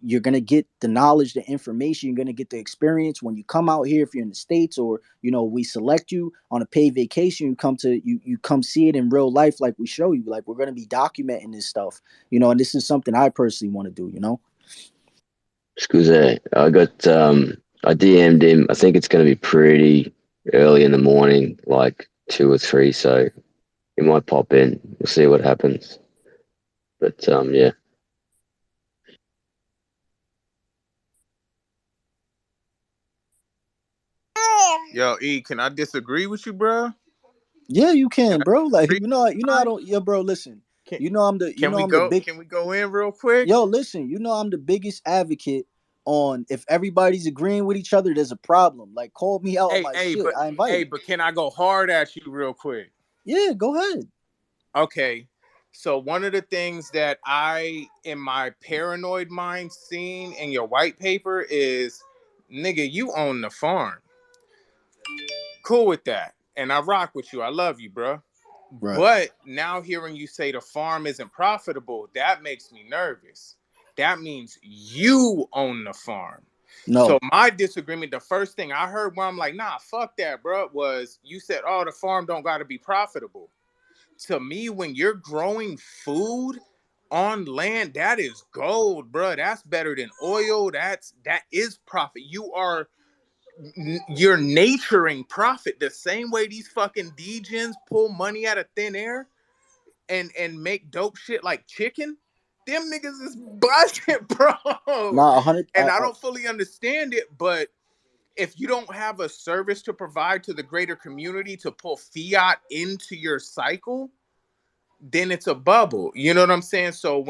[SPEAKER 7] You're gonna get the knowledge, the information. You're gonna get the experience when you come out here. If you're in the states, or we select you on a paid vacation, you come see it in real life, like we show you. Like we're gonna be documenting this stuff, and this is something I personally want to do.
[SPEAKER 12] Scusa, I DM'd him. I think it's going to be pretty early in the morning, like 2 or 3. So he might pop in. We'll see what happens. But yeah.
[SPEAKER 13] Yo, E, can I disagree with you, bro?
[SPEAKER 7] Yeah, you
[SPEAKER 13] Can
[SPEAKER 7] can,
[SPEAKER 13] I
[SPEAKER 7] bro. Like
[SPEAKER 13] disagree
[SPEAKER 7] I
[SPEAKER 13] with
[SPEAKER 7] don't. Yo, bro, listen.
[SPEAKER 13] Can
[SPEAKER 7] You know I'm the big.
[SPEAKER 13] can we go in real quick?
[SPEAKER 7] Yo, listen. I'm the biggest advocate on if everybody's agreeing with each other, there's a problem. Like call me out on
[SPEAKER 13] Hey,
[SPEAKER 7] my shit. I invite.
[SPEAKER 13] but can I go hard at you real quick?
[SPEAKER 7] Yeah, go ahead.
[SPEAKER 13] Okay. So one of the things that I in my paranoid mind seen in your white paper is, nigga, you own the farm. Cool with that. And I rock with you. I love you, bro.
[SPEAKER 7] Right.
[SPEAKER 13] But now hearing you say the farm isn't profitable, that makes me nervous. That means you own the farm. So
[SPEAKER 7] No.
[SPEAKER 13] my disagreement, the first thing I heard where I'm like, nah, fuck that, bro, was you said, oh, the farm don't got to be profitable. To me, when you're growing food on land, that is gold, bro. That's better than oil. That is profit. You're naturing profit the same way these fucking degens pull money out of thin air and make dope shit like chicken. Them niggas is busting, bro.
[SPEAKER 7] Nah, 100.
[SPEAKER 13] And I don't fully understand it, but if you don't have a service to provide to the greater community to pull fiat into your cycle, then it's a bubble. You know what I'm saying? So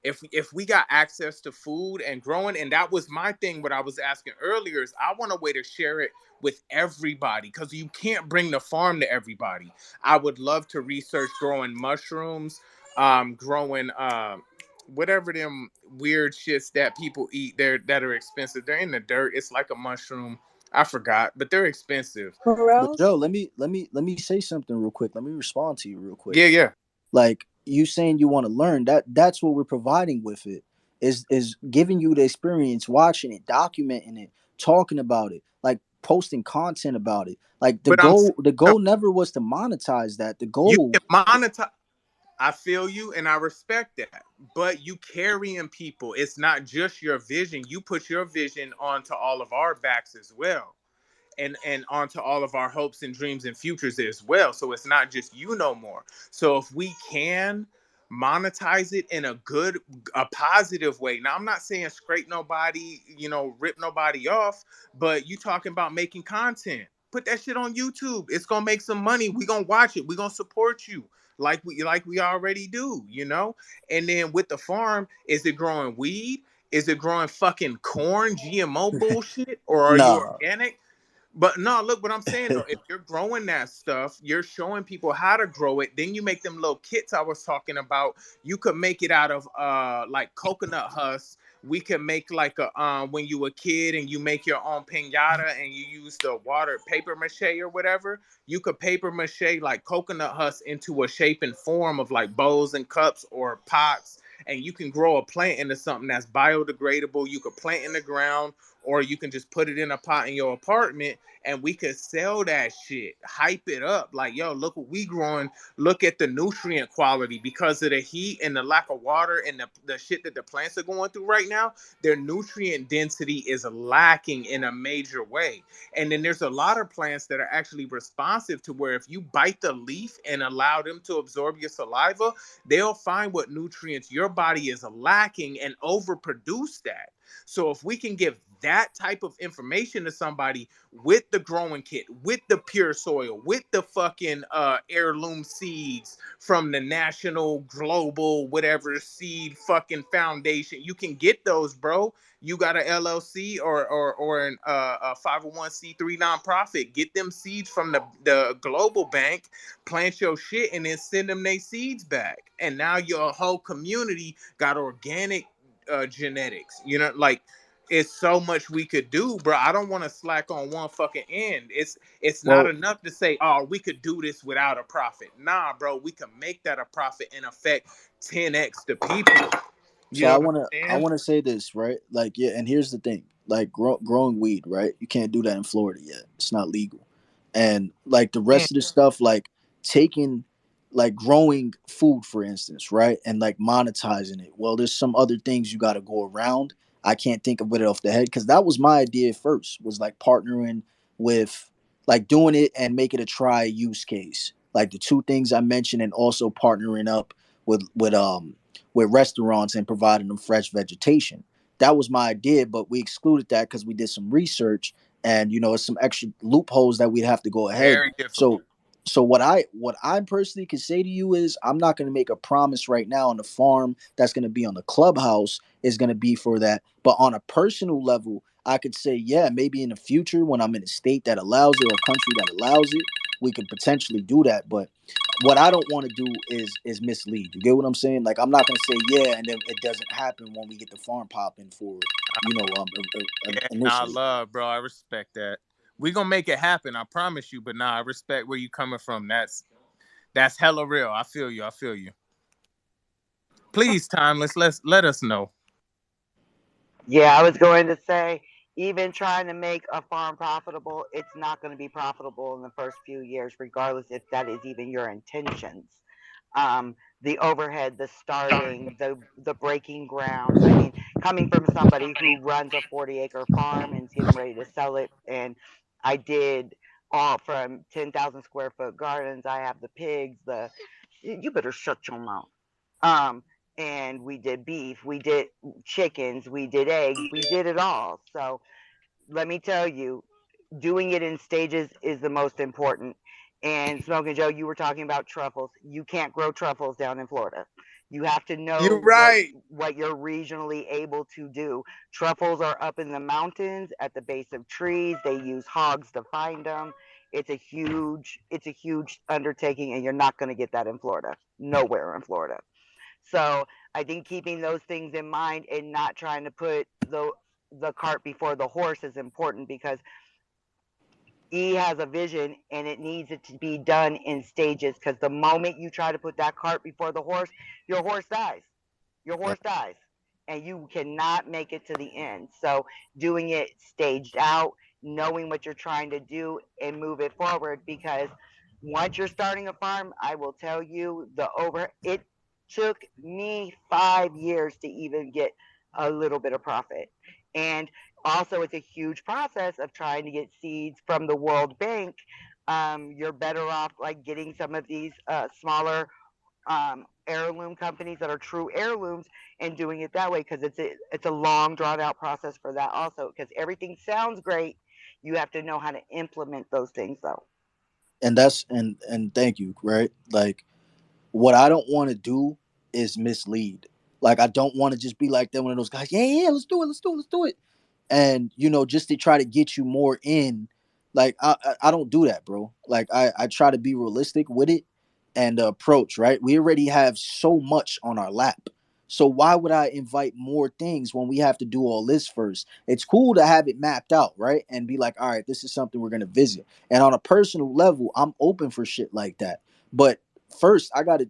[SPEAKER 13] if we got access to food and growing, and that was my thing, what I was asking earlier is I want a way to share it with everybody because you can't bring the farm to everybody. I would love to research growing mushrooms, growing whatever them weird shits that people eat there that are expensive. They're in the dirt. It's like a mushroom. I forgot, but they're expensive.
[SPEAKER 7] But
[SPEAKER 1] Morels?
[SPEAKER 7] Joe, let me say something real quick. Let me respond to you real quick.
[SPEAKER 13] Yeah, yeah.
[SPEAKER 7] Like you saying you want to learn, that's what we're providing with it. Is giving you the experience, watching it, documenting it, talking about it, like posting content about it. Like the
[SPEAKER 13] But I'm
[SPEAKER 7] goal
[SPEAKER 13] saying,
[SPEAKER 7] the
[SPEAKER 13] no,
[SPEAKER 7] goal never was to monetize that. The
[SPEAKER 13] you
[SPEAKER 7] goal.
[SPEAKER 13] can monetize. I feel you and I respect that. But you carrying people. It's not just your vision. You put your vision onto all of our backs as well. And onto all of our hopes and dreams and futures as well. So it's not just you no more. So if we can monetize it in a positive way. Now I'm not saying scrape nobody, rip nobody off, but you talking about making content. Put that shit on YouTube. It's gonna make some money. We gonna watch it. We gonna support you like we already do. And then with the farm, is it growing weed? Is it growing fucking corn, GMO bullshit, or are you
[SPEAKER 7] Nah.
[SPEAKER 13] organic? But no, look what I'm saying though. If you're growing that stuff, you're showing people how to grow it. Then you make them little kits I was talking about. You could make it out of like coconut husk. We could make like a when you a kid and you make your own piñata and you use the water paper mache or whatever. You could paper mache like coconut husk into a shape and form of like bowls and cups or pots. And you can grow a plant into something that's biodegradable. You could plant in the ground, or you can just put it in a pot in your apartment and we could sell that shit, hype it up. Like, yo, look what we growing. Look at the nutrient quality because of the heat and the lack of water and the shit that the plants are going through right now. Their nutrient density is lacking in a major way. And then there's a lot of plants that are actually responsive to where if you bite the leaf and allow them to absorb your saliva, they'll find what nutrients your body is lacking and overproduce that. So if we can give that type of information to somebody with the growing kit, with the pure soil, with the fucking heirloom seeds from the national global whatever seed fucking foundation, you can get those, bro. You got a LLC or an a 501c3 nonprofit. Get them seeds from the global bank, plant your shit, and then send them their seeds back. And now your whole community got organic genetics. You know, like it's so much we could do, bro. I don't want to slack on one fucking end. It's not
[SPEAKER 7] Well,
[SPEAKER 13] enough to say, oh, we could do this without a profit. Nah, bro, we can make that a profit and affect 10x the people. You
[SPEAKER 7] so
[SPEAKER 13] know
[SPEAKER 7] I
[SPEAKER 13] what
[SPEAKER 7] wanna
[SPEAKER 13] I'm
[SPEAKER 7] I
[SPEAKER 13] saying?
[SPEAKER 7] wanna say this, right? Like, yeah, and here's the thing: like growing weed, right? You can't do that in Florida yet. It's not legal. And like the
[SPEAKER 13] Man,
[SPEAKER 7] rest of the stuff, like taking, like growing food, for instance, right, and like monetizing it. Well, there's some other things you got to go around. I can't think of it off the head because that was my idea at first. Was like partnering with, like doing it and make it a try use case, like the two things I mentioned, and also partnering up with restaurants and providing them fresh vegetation. That was my idea, but we excluded that because we did some research, and it's some extra loopholes that we'd have to go ahead.
[SPEAKER 13] very difficult.
[SPEAKER 7] So what I personally can say to you is I'm not going to make a promise right now on the farm that's going to be on the clubhouse is going to be for that. But on a personal level, I could say, yeah, maybe in the future when I'm in a state that allows it or a country that allows it, we could potentially do that. But what I don't want to do is mislead. You get what I'm saying? Like I'm not gonna say yeah, and then it doesn't happen when we get the farm popping for
[SPEAKER 13] Yeah, nah,
[SPEAKER 7] initially.
[SPEAKER 13] love, bro. I respect that. We gonna make it happen. I promise you. But nah, I respect where you coming from. That's hella real. I feel you. I feel you. Please, timeless. Let us know.
[SPEAKER 15] Yeah, I was going to say, even trying to make a farm profitable, it's not going to be profitable in the first few years, regardless if that is even your intentions. The overhead, the starting, the breaking ground. I mean, coming from somebody who runs a 40-acre farm and is getting ready to sell it, and I did all from 10,000 square foot gardens. I have the pigs, you better shut your mouth. Um, and we did beef, we did chickens, we did eggs, we did it all. So let me tell you, doing it in stages is the most important. And Smoking Joe, you were talking about truffles. You can't grow truffles down in Florida. You have to
[SPEAKER 13] You
[SPEAKER 15] know what
[SPEAKER 13] right.
[SPEAKER 15] what you're regionally able to do. Truffles are up in the mountains at the base of trees. They use hogs to find them. It's a huge undertaking, and you're not going to get that in Florida. Nowhere in Florida. So I think keeping those things in mind and not trying to put the cart before the horse is important, because he has a vision and it needs it to be done in stages, because the moment you try to put that cart before the horse, your horse dies. Your horse dies and you cannot make it to the end. So doing it staged out, knowing what you're trying to do and move it forward, because once you're starting a farm, I will tell you it took me 5 years to even get a little bit of profit. And also, it's a huge process of trying to get seeds from the World Bank. You're better off like getting some of these smaller heirloom companies that are true heirlooms and doing it that way, because it's a long drawn out process for that also, because everything sounds great. You have to know how to implement those things though.
[SPEAKER 7] And that's and thank you, right? Like what I don't want to do is mislead. Like I don't want to just be like that one of those guys. Yeah, yeah, let's do it, let's do it, let's do it. And just to try to get you more in. Like I don't do that, bro. Like I try to be realistic with it and approach. Right, we already have so much on our lap. So why would I invite more things when we have to do all this first? It's cool to have it mapped out, right? And be like, all right, this is something we're gonna visit. And on a personal level, I'm open for shit like that. But first, I gotta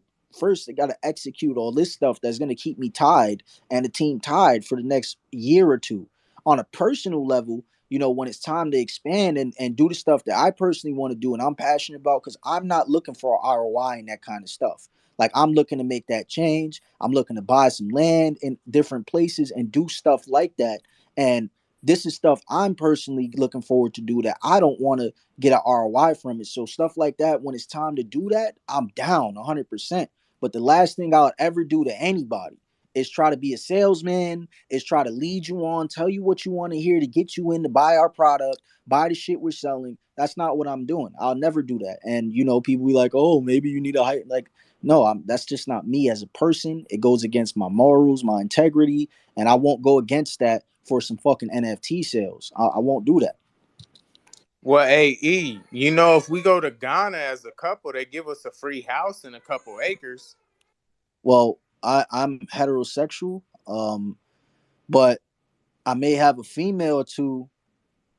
[SPEAKER 7] execute all this stuff that's gonna keep me tied and the team tied for the next year or two. On a personal level, when it's time to expand and do the stuff that I personally want to do and I'm passionate about, because I'm not looking for ROI and that kind of stuff. Like I'm looking to make that change. I'm looking to buy some land in different places and do stuff like that. And this is stuff I'm personally looking forward to do that I don't want to get an ROI from it. So stuff like that, when it's time to do that, I'm down 100%. But the last thing I would ever do to anybody is try to be a salesman, is try to lead you on, tell you what you want to hear to get you in to buy our product, buy the shit we're selling. That's not what I'm doing. I'll never do that. And people be like, oh, maybe you need a height. Like, no, that's just not me as a person. It goes against my morals, my integrity, and I won't go against that for some fucking NFT sales. I won't do that.
[SPEAKER 13] Well, hey, E, if we go to Ghana as a couple, they give us a free house and a couple acres.
[SPEAKER 7] Well, I'm heterosexual, but I may have a female or two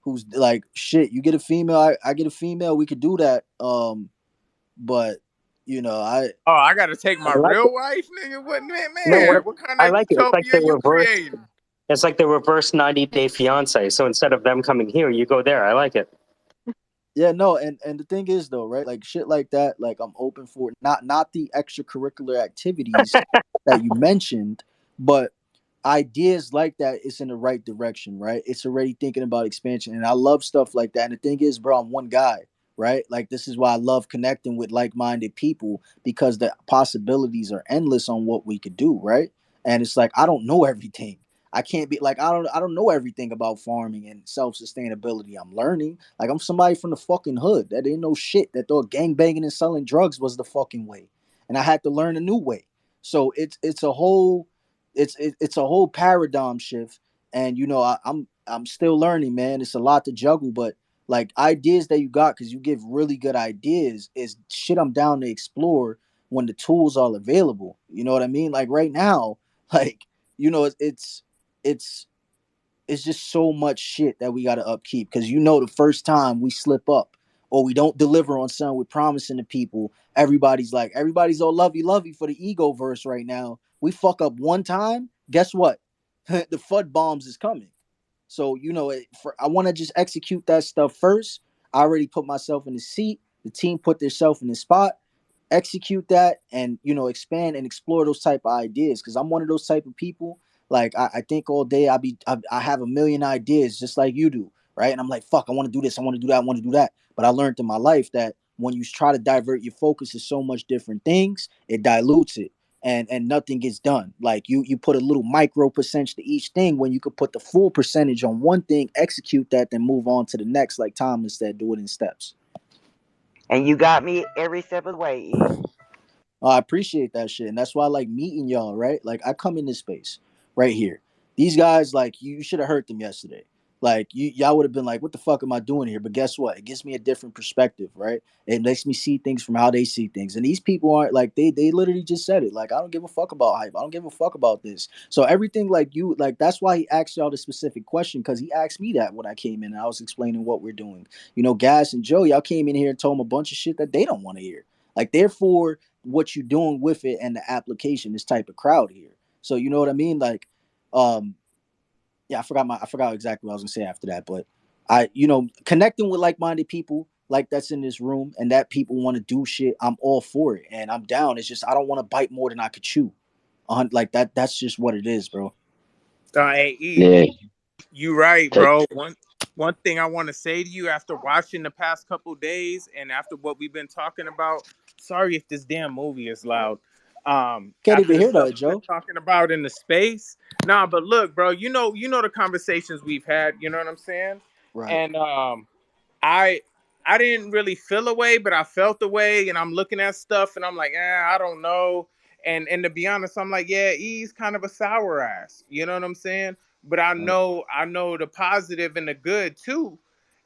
[SPEAKER 7] who's like, shit, you get a female, I get a female, we could do that. But I
[SPEAKER 13] Oh, I got to take
[SPEAKER 2] I
[SPEAKER 13] my
[SPEAKER 2] like it.
[SPEAKER 13] real wife, nigga. What
[SPEAKER 2] No,
[SPEAKER 13] man? What kind
[SPEAKER 2] I
[SPEAKER 13] of
[SPEAKER 2] like it. It's like
[SPEAKER 13] utopia
[SPEAKER 2] the
[SPEAKER 13] you
[SPEAKER 2] reverse.
[SPEAKER 13] creating?
[SPEAKER 2] It's like the reverse 90-day fiance. So instead of them coming here, you go there. I like it.
[SPEAKER 7] Yeah, no, and the thing is though, right? Like shit like that, like I'm open for it. Not the extracurricular activities that you mentioned, but ideas like that is in the right direction, right? It's already thinking about expansion. And I love stuff like that. And the thing is, bro, I'm one guy, right? Like this is why I love connecting with like-minded people, because the possibilities are endless on what we could do, right? And it's like I don't know everything. I can't be like I don't know everything about farming and self-sustainability. I'm learning. Like I'm somebody from the fucking hood that didn't know shit, that thought gang banging and selling drugs was the fucking way. And I had to learn a new way. So it's a whole paradigm shift. And I'm still learning, man. It's a lot to juggle, but like ideas that you got, because you give really good ideas, is shit I'm down to explore when the tools are available. You know what I mean? Like right now, like it's it's just so much shit that we got to upkeep, because the first time we slip up or we don't deliver on something we're promising to people, everybody's all lovey for the ego verse right now. We fuck up one time, guess what? The FUD bombs is coming. So I want to just execute that stuff first. I already put myself in the seat. The team put themselves in the spot. Execute that, and expand and explore those type of ideas, because I'm one of those type of people. Like I think all day I have a million ideas just like you do, right? And I'm like, fuck, I want to do this, I want to do that, I want to do that. But I learned in my life that when you try to divert your focus to so much different things, it dilutes it, and nothing gets done. Like you put a little micro percentage to each thing when you could put the full percentage on one thing, execute that, then move on to the next. Like Thomas said, do it in steps.
[SPEAKER 15] And you got me every step of the way, E.
[SPEAKER 7] I appreciate that shit, and that's why I like meeting y'all. Right, like I come in this space right here. These guys, like you should have heard them yesterday. Like y'all would have been like, "What the fuck am I doing here?" But guess what? It gives me a different perspective, right? It makes me see things from how they see things. And these people aren't like they literally just said it. Like I don't give a fuck about hype. I don't give a fuck about this. So everything like you like that's why he asked y'all the specific question, because he asked me that when I came in and I was explaining what we're doing. Gas and Joe, y'all came in here and told him a bunch of shit that they don't want to hear. Like therefore what you're doing with it and the application, this type of crowd here. So you know what I mean? Like, yeah, I forgot exactly what I was gonna say after that, but connecting with like-minded people like that's in this room and that people want to do shit, I'm all for it and I'm down. It's just I don't want to bite more than I could chew. Like that's just what it is, bro.
[SPEAKER 13] Hey, E,
[SPEAKER 12] Yeah.
[SPEAKER 13] you right,
[SPEAKER 12] Take,
[SPEAKER 13] bro. One thing I want to say to you after watching the past couple days and after what we've been talking about. Sorry if this damn movie is loud.
[SPEAKER 7] Can't
[SPEAKER 13] After
[SPEAKER 7] even
[SPEAKER 13] the
[SPEAKER 7] hear
[SPEAKER 13] stuff
[SPEAKER 7] that,
[SPEAKER 13] we've been
[SPEAKER 7] Joe.
[SPEAKER 13] talking about in the space. Nah, but look, bro, the conversations we've had, you know what I'm saying?
[SPEAKER 7] Right.
[SPEAKER 13] And I I didn't really feel a way, but I felt the way, and I'm looking at stuff, and I'm like, I don't know. And to be honest, I'm like, yeah, he's kind of a sour ass. You know what I'm saying? But
[SPEAKER 7] Right.
[SPEAKER 13] I know the positive and the good too.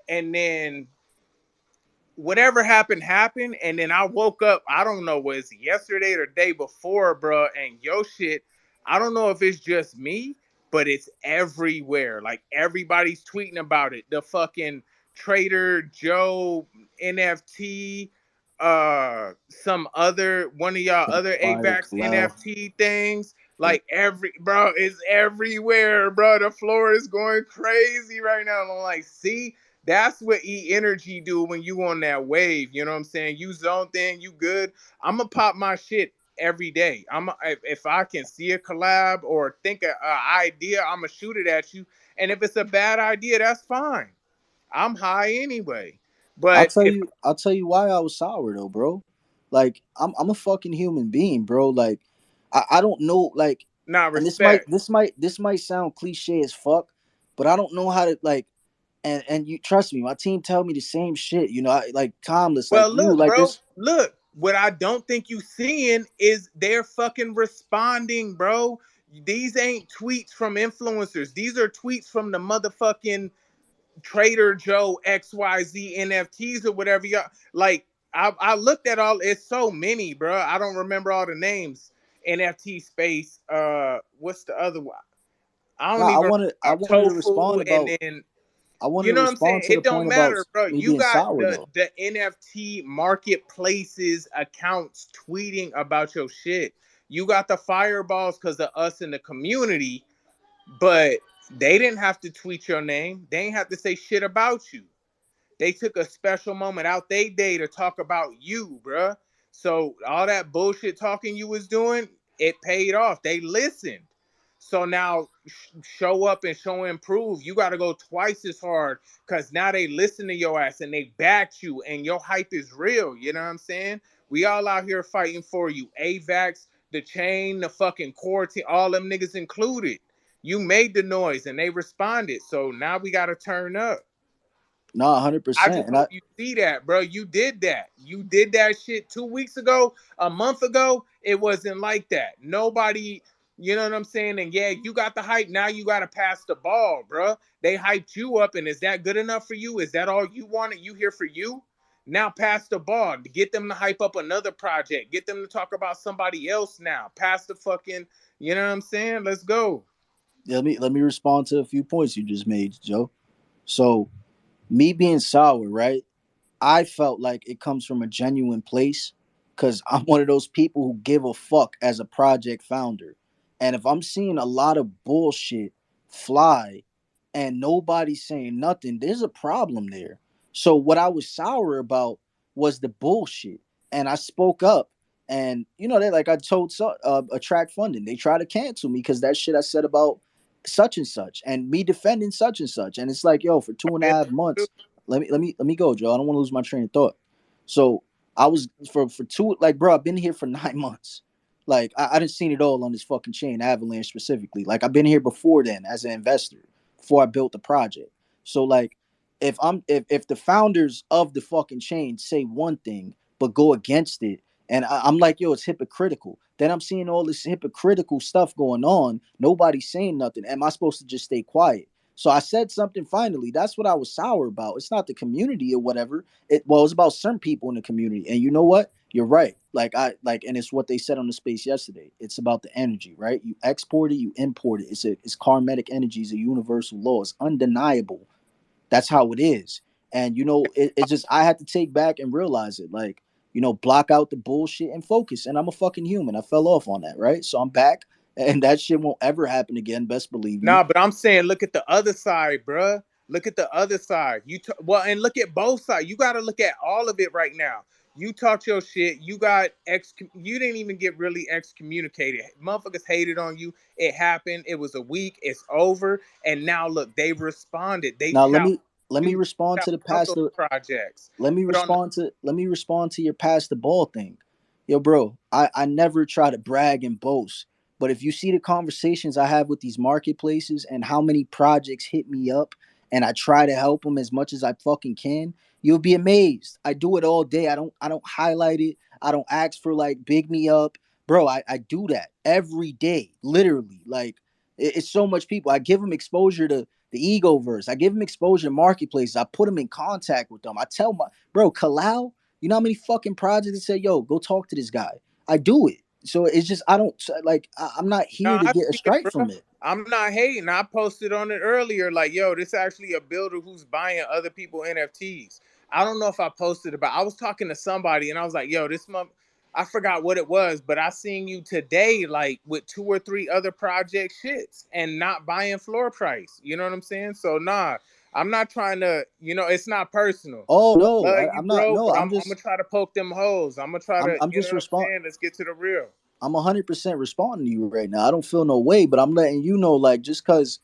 [SPEAKER 13] And then whatever happened, and then I woke up. I don't know, was it yesterday or the day before, bro? And yo, shit, I don't know if it's just me, but it's everywhere. Like everybody's tweeting about it. The fucking Trader Joe NFT, some other one of y'all other
[SPEAKER 7] Fire
[SPEAKER 13] AVAX
[SPEAKER 7] collab.
[SPEAKER 13] NFT things.
[SPEAKER 7] Yeah.
[SPEAKER 13] Like bro, it's everywhere, bro. The floor is going crazy right now. And I'm like, see, that's what energy do when you on that wave. You know what I'm saying? You zone thing, you good. I'ma pop my shit every day. If I can see a collab or think a idea, I'ma shoot it at you. And if it's a bad idea, that's fine. I'm high anyway. But if
[SPEAKER 7] I'll tell you why I was sour though, bro. Like I'm a fucking human being, bro. Like I don't know, like
[SPEAKER 13] Nah,
[SPEAKER 7] And
[SPEAKER 13] respect.
[SPEAKER 7] this might sound cliche as fuck, but I don't know how to like. And you trust me, my team tell me the same shit. You know, like timeless, like
[SPEAKER 13] Well,
[SPEAKER 7] you,
[SPEAKER 13] look,
[SPEAKER 7] like
[SPEAKER 13] bro.
[SPEAKER 7] this.
[SPEAKER 13] Look, what I don't think you seeing is they're fucking responding, bro. These ain't tweets from influencers. These are tweets from the motherfucking Trader Joe XYZ NFTs or whatever y'all like. I looked at all. It's so many, bro. I don't remember all the names. NFT space. What's the other one? I don't
[SPEAKER 7] Nah,
[SPEAKER 13] even
[SPEAKER 7] I
[SPEAKER 13] remember
[SPEAKER 7] wanted to
[SPEAKER 13] tofu,
[SPEAKER 7] respond
[SPEAKER 13] and
[SPEAKER 7] about.
[SPEAKER 13] then
[SPEAKER 7] I wanted
[SPEAKER 13] you
[SPEAKER 7] to
[SPEAKER 13] know what I'm saying?
[SPEAKER 7] respond to the
[SPEAKER 13] It don't
[SPEAKER 7] point about
[SPEAKER 13] matter, bro.
[SPEAKER 7] me
[SPEAKER 13] You
[SPEAKER 7] being
[SPEAKER 13] got
[SPEAKER 7] sour though.
[SPEAKER 13] the NFT marketplaces accounts tweeting about your shit. You got the fireballs because of us in the community, but they didn't have to tweet your name. They ain't have to say shit about you. They took a special moment out they day to talk about you, bruh. So all that bullshit talking you was doing, it paid off. They listened. So now show up and show and prove. You got to go twice as hard because now they listen to your ass and they backed you and your hype is real. You know what I'm saying? We all out here fighting for you. AVAX, the chain, the fucking quarantine, all them niggas included. You made the noise and they responded. So now we got to turn up.
[SPEAKER 7] Nah,
[SPEAKER 13] I
[SPEAKER 7] 100%.
[SPEAKER 13] just
[SPEAKER 7] And
[SPEAKER 13] hope you see that, bro. You did that. You did that shit 2 weeks ago, a month ago. It wasn't like that. Nobody, you know what I'm saying? And yeah, you got the hype. Now you got to pass the ball, bro. They hyped you up, and is that good enough for you? Is that all you wanted? You here for you? Now pass the ball. Get them to hype up another project. Get them to talk about somebody else now. Pass the fucking, you know what I'm saying? Let's go.
[SPEAKER 7] let me respond to a few points you just made, Joe. So me being sour, right? I felt like it comes from a genuine place because I'm one of those people who give a fuck as a project founder. And if I'm seeing a lot of bullshit fly and nobody's saying nothing, there's a problem there. So what I was sour about was the bullshit. And I spoke up. And you know, they like I told attract funding. They try to cancel me because that shit I said about such and such and me defending such and such. And it's like, yo, for two and a half months, let me go, Joe. I don't want to lose my train of thought. So I was for two, like, bro, I've been here for 9 months. Like I didn't seen it all on this fucking chain, Avalanche specifically. Like I've been here before then as an investor, before I built the project. So like if the founders of the fucking chain say one thing but go against it, and I'm like, yo, it's hypocritical. Then I'm seeing all this hypocritical stuff going on. Nobody's saying nothing. Am I supposed to just stay quiet? So I said something finally. That's what I was sour about. It's not the community or whatever. It's about some people in the community. And you know what? You're right. And it's what they said on the space yesterday. It's about the energy, right? You export it, you import it. It's karmatic energy, is a universal law. It's undeniable. That's how it is. And you know, it's just I had to take back and realize it. Like, you know, block out the bullshit and focus. And I'm a fucking human. I fell off on that, right? So I'm back, and that shit won't ever happen again. Best believe me.
[SPEAKER 13] Nah, but I'm saying, look at the other side, bruh. Look at the other side. Well, and look at both sides. You got to look at all of it right now. You talked your shit. You got ex. You didn't even get really excommunicated. Motherfuckers hated on you. It happened. It was a week. It's over. And now look, they responded. They
[SPEAKER 7] Now
[SPEAKER 13] shout
[SPEAKER 7] let me
[SPEAKER 13] you.
[SPEAKER 7] respond
[SPEAKER 13] Shout
[SPEAKER 7] to the
[SPEAKER 13] out those
[SPEAKER 7] pastor.
[SPEAKER 13] projects.
[SPEAKER 7] let me
[SPEAKER 13] But on
[SPEAKER 7] respond to your pass the ball thing. Yo, bro, I never try to brag and boast. But if you see the conversations I have with these marketplaces and how many projects hit me up and I try to help them as much as I fucking can, you'll be amazed. I do it all day. I don't highlight it. I don't ask for like big me up. Bro, I do that every day, literally. Like it's so much people. I give them exposure to the ego verse. I give them exposure to marketplaces. I put them in contact with them. I tell my bro, Kalal, you know how many fucking projects that say, yo, go talk to this guy. I do it. So it's just I don't like I'm not
[SPEAKER 13] No,
[SPEAKER 7] here to
[SPEAKER 13] I
[SPEAKER 7] get a
[SPEAKER 13] see it,
[SPEAKER 7] strike
[SPEAKER 13] bro.
[SPEAKER 7] from it.
[SPEAKER 13] I'm not hating. I posted on it earlier, like, yo, this actually a builder who's buying other people NFTs. I don't know if I posted about. I was talking to somebody and I was like, yo, this month, I forgot what it was, but I seen you today, like with 2 or 3 other project shits and not buying floor price. You know what I'm saying? So nah, I'm not trying to. It's not personal.
[SPEAKER 7] Oh no,
[SPEAKER 13] Love you,
[SPEAKER 7] I'm not.
[SPEAKER 13] bro,
[SPEAKER 7] No,
[SPEAKER 13] but
[SPEAKER 7] I'm
[SPEAKER 13] I'm gonna
[SPEAKER 7] just
[SPEAKER 13] try to poke them holes. I'm gonna try to.
[SPEAKER 7] I'm
[SPEAKER 13] You know
[SPEAKER 7] just
[SPEAKER 13] what I'm
[SPEAKER 7] respond.
[SPEAKER 13] saying? Let's get to the real.
[SPEAKER 7] I'm 100% responding to you right now. I don't feel no way, but I'm letting you know, like, just because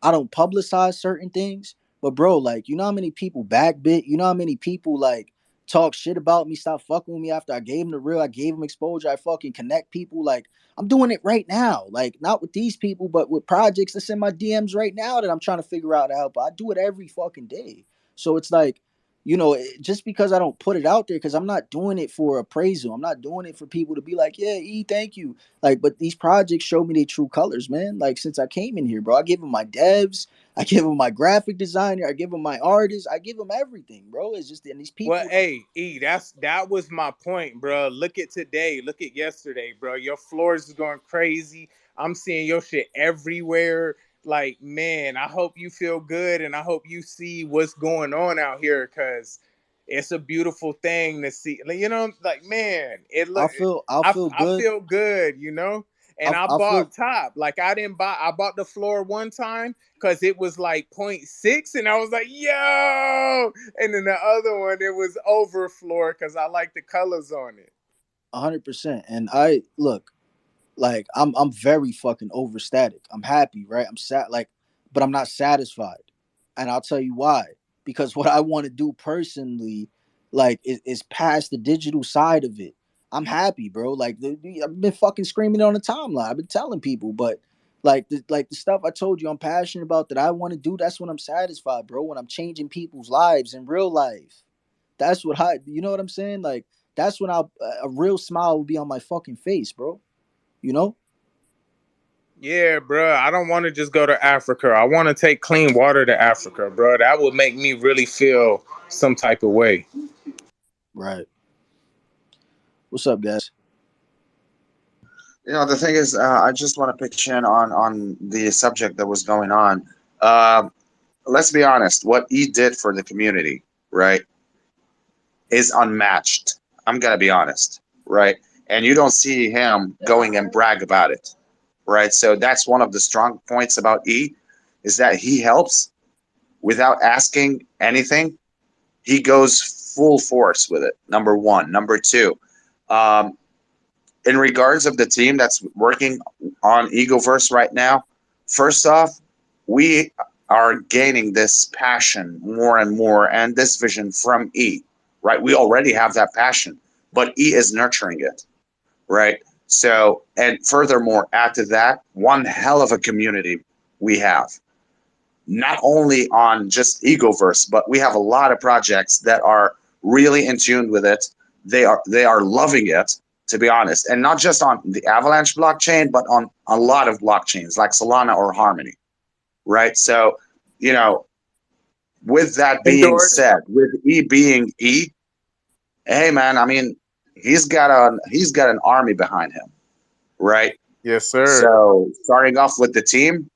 [SPEAKER 7] I don't publicize certain things, but bro, like, you know how many people backbit? You know how many people like talk shit about me, stop fucking with me after I gave them the real, I gave them exposure, I fucking connect people. Like, I'm doing it right now. Like, not with these people, but with projects that's in my DMs right now that I'm trying to figure out how. But I do it every fucking day. So it's like, just because I don't put it out there, because I'm not doing it for appraisal. I'm not doing it for people to be like, yeah, E, thank you. Like, but these projects show me their true colors, man. Like, since I came in here, bro, I give them my devs, I give them my graphic designer, I give them my artist, I give them everything, bro. It's just, and these
[SPEAKER 13] Well,
[SPEAKER 7] people,
[SPEAKER 13] hey, E, that was my point, bro. Look at today. Look at yesterday, bro. Your floors is going crazy. I'm seeing your shit everywhere. Like, man, I hope you feel good, and I hope you see what's going on out here, because it's a beautiful thing to see. Like, like, man, it look.
[SPEAKER 7] I'll feel
[SPEAKER 13] I
[SPEAKER 7] good.
[SPEAKER 13] feel good. And I
[SPEAKER 7] I'll feel
[SPEAKER 13] bought top. Like, I bought the floor one time because it was like 0.6, and I was like, yo. And then the other one, it was overfloor because I like the colors on it.
[SPEAKER 7] 100%. And I look, like, I'm very fucking overstatic. I'm happy, right? I'm sad, like, but I'm not satisfied. And I'll tell you why. Because what I want to do personally, like, is past the digital side of it. I'm happy, bro. Like, I've been fucking screaming it on the timeline. I've been telling people, but like the stuff I told you I'm passionate about that I want to do, that's when I'm satisfied, bro. When I'm changing people's lives in real life. That's what you know what I'm saying? Like, that's when a real smile will be on my fucking face, bro. You know?
[SPEAKER 13] Yeah, bro. I don't want to just go to Africa. I want to take clean water to Africa, bro. That would make me really feel some type of way.
[SPEAKER 7] Right. What's up, guys?
[SPEAKER 14] The thing is, I just want to pitch in on the subject that was going on. Uh, let's be honest. What he did for the community, right, is unmatched. I'm gonna be honest, right? And you don't see him going and brag about it, right? So that's one of the strong points about E, is that he helps without asking anything. He goes full force with it. Number one. Number two, um, in regards of the team that's working on Egoverse right now, first off, we are gaining this passion more and more and this vision from E, right? We already have that passion, but E is nurturing it, right? So, and furthermore, add to that, one hell of a community we have. Not only on just Egoverse, but we have a lot of projects that are really in tune with it. They are loving it, to be honest, and not just on the Avalanche blockchain, but on a lot of blockchains like Solana or Harmony, right? So, you know, with that being
[SPEAKER 13] Endorse.
[SPEAKER 14] said, with E being E, hey man, I mean, he's got an army behind him, right?
[SPEAKER 13] Yes, sir.
[SPEAKER 14] So starting off with the team,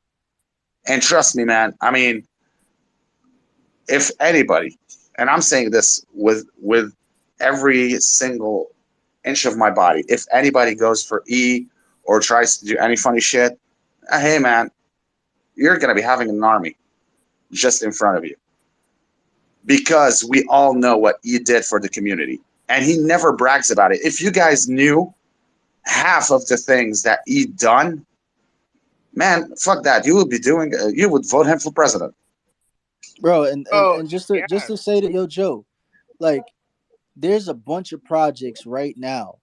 [SPEAKER 14] and trust me, man, I mean, if anybody, and I'm saying this with every single inch of my body, if anybody goes for E or tries to do any funny shit, hey man, you're gonna be having an army just in front of you, because we all know what E did for the community, and he never brags about it. If you guys knew half of the things that E done, man, fuck that. You would vote him for president.
[SPEAKER 7] Bro, and, and,
[SPEAKER 13] Oh,
[SPEAKER 7] and just to say that, yo, Joe, like, there's a bunch of projects right now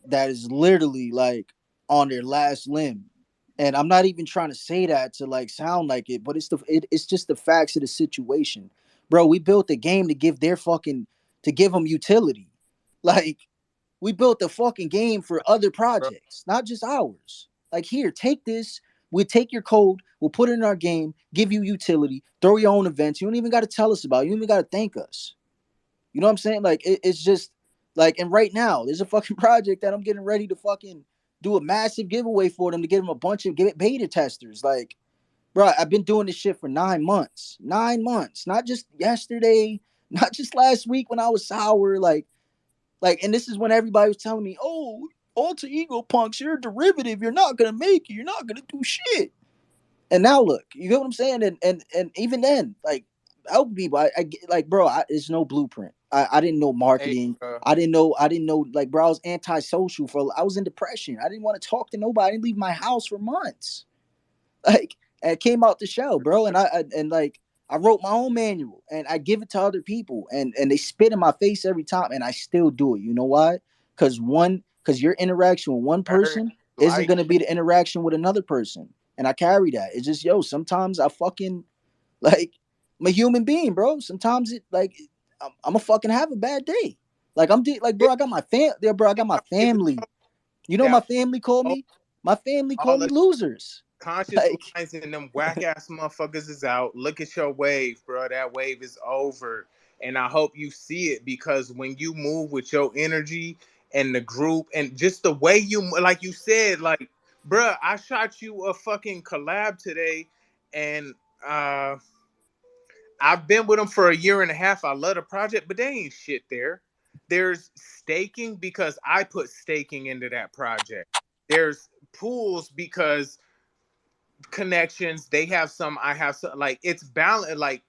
[SPEAKER 7] that is literally like on their last limb. And I'm not even trying to say that to like sound like it, but it's just the facts of the situation. Bro, we built the game to give them utility. Like, we built the fucking game for other
[SPEAKER 13] bro.
[SPEAKER 7] projects, not just ours. Like, here, take this. We'll take your code. We'll put it in our game, give you utility, throw your own events. You don't even got to tell us about it. You don't even got to thank us. You know what I'm saying? Like, it's just like, and right now, there's a fucking project that I'm getting ready to fucking do a massive giveaway for them to give them a bunch of beta testers. Like, bro, I've been doing this shit for 9 months. 9 months. Not just yesterday, not just last week when I was sour. And this is when everybody was telling me, oh, alter ego punks, you're a derivative. You're not gonna make it. You're not gonna do shit. And now look, you get what I'm saying? And even then, like, help people. Like, bro, it's no blueprint. I didn't know
[SPEAKER 13] Hey,
[SPEAKER 7] marketing.
[SPEAKER 13] bro.
[SPEAKER 7] I didn't know, like, bro, I was antisocial I was in depression. I didn't want to talk to nobody. I didn't leave my house for months. Like, and it came out the shell, bro. And like, I wrote my own manual and I give it to other people and they spit in my face every time and I still do it. You know why? Because your interaction with one
[SPEAKER 13] I heard
[SPEAKER 7] person
[SPEAKER 13] you
[SPEAKER 7] isn't
[SPEAKER 13] like
[SPEAKER 7] gonna be the interaction with another person. And I carry that. It's just sometimes I fucking like I'm a human being, bro. Sometimes it like I'm a fucking have a bad day. Like like, bro,
[SPEAKER 13] it.
[SPEAKER 7] I got my fam there, bro. I got my
[SPEAKER 13] It's
[SPEAKER 7] family. You know,
[SPEAKER 13] that
[SPEAKER 7] my family call
[SPEAKER 13] all,
[SPEAKER 7] me. My family call
[SPEAKER 13] all
[SPEAKER 7] me
[SPEAKER 13] the
[SPEAKER 7] losers.
[SPEAKER 13] conscious
[SPEAKER 7] Like,
[SPEAKER 13] minds and them whack ass motherfuckers is out. Look at your wave, bro. That wave is over. And I hope you see it because when you move with your energy and the group and just the way you, like you said, like, bro, I shot you a fucking collab today and uh I've been with them for a year and a half. I love the project, but they ain't shit there. There's staking because I put staking into that project. There's pools because connections. They have some, I have some. Like it's balanced. Like,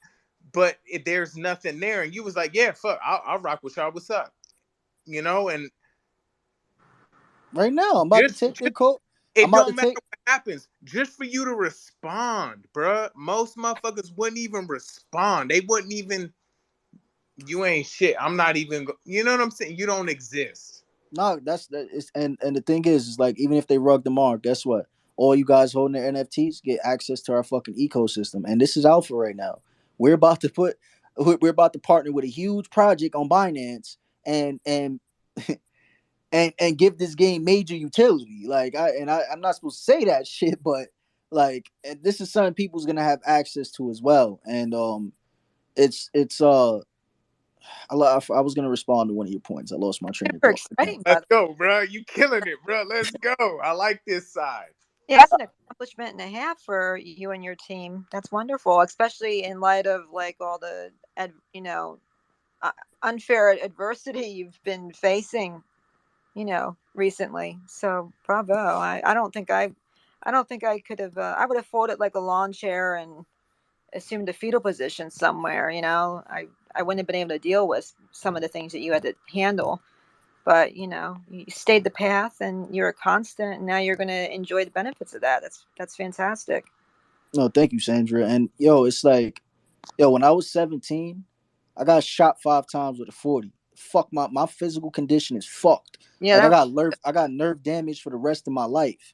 [SPEAKER 13] but there's nothing there. And you was like, yeah, fuck, I'll rock with y'all. What's up? You know, and
[SPEAKER 7] right now, I'm about to take their coat. I'm
[SPEAKER 13] it
[SPEAKER 7] about to
[SPEAKER 13] don't matter
[SPEAKER 7] take.
[SPEAKER 13] what happens. Just for you to respond, bruh. Most motherfuckers wouldn't even respond. They wouldn't even. You ain't shit. I'm not even. You know what I'm saying? You don't exist.
[SPEAKER 7] No, that's that is and the thing is like even if they rug them on, guess what? All you guys holding their NFTs get access to our fucking ecosystem, and this is alpha right now. We're about to put, we're about to partner with a huge project on Binance, and and give this game major utility. Like I'm not supposed to say that shit, but like and this is something people's gonna have access to as well, and it's I was gonna respond to one of your points. I lost my train of
[SPEAKER 1] Super
[SPEAKER 7] thought again.
[SPEAKER 1] exciting, by
[SPEAKER 13] Let's
[SPEAKER 1] the
[SPEAKER 13] go, bro. You killing it, bro. Let's go. I like this side.
[SPEAKER 1] Yeah, that's an accomplishment and a half for you and your team. That's wonderful, especially in light of like all the, you know, uh, unfair adversity you've been facing, recently. So bravo. I don't think I could have. I would have folded like a lawn chair and assumed a fetal position somewhere. I wouldn't have been able to deal with some of the things that you had to handle. But you stayed the path, and you're a constant. And now you're going to enjoy the benefits of that. That's fantastic.
[SPEAKER 7] No, thank you, Sandra. And it's like, when I was 17, I got shot 5 times with a 40. Fuck my physical condition is fucked.
[SPEAKER 1] Yeah,
[SPEAKER 7] Like
[SPEAKER 1] that
[SPEAKER 7] I got nerve damage for the rest of my life.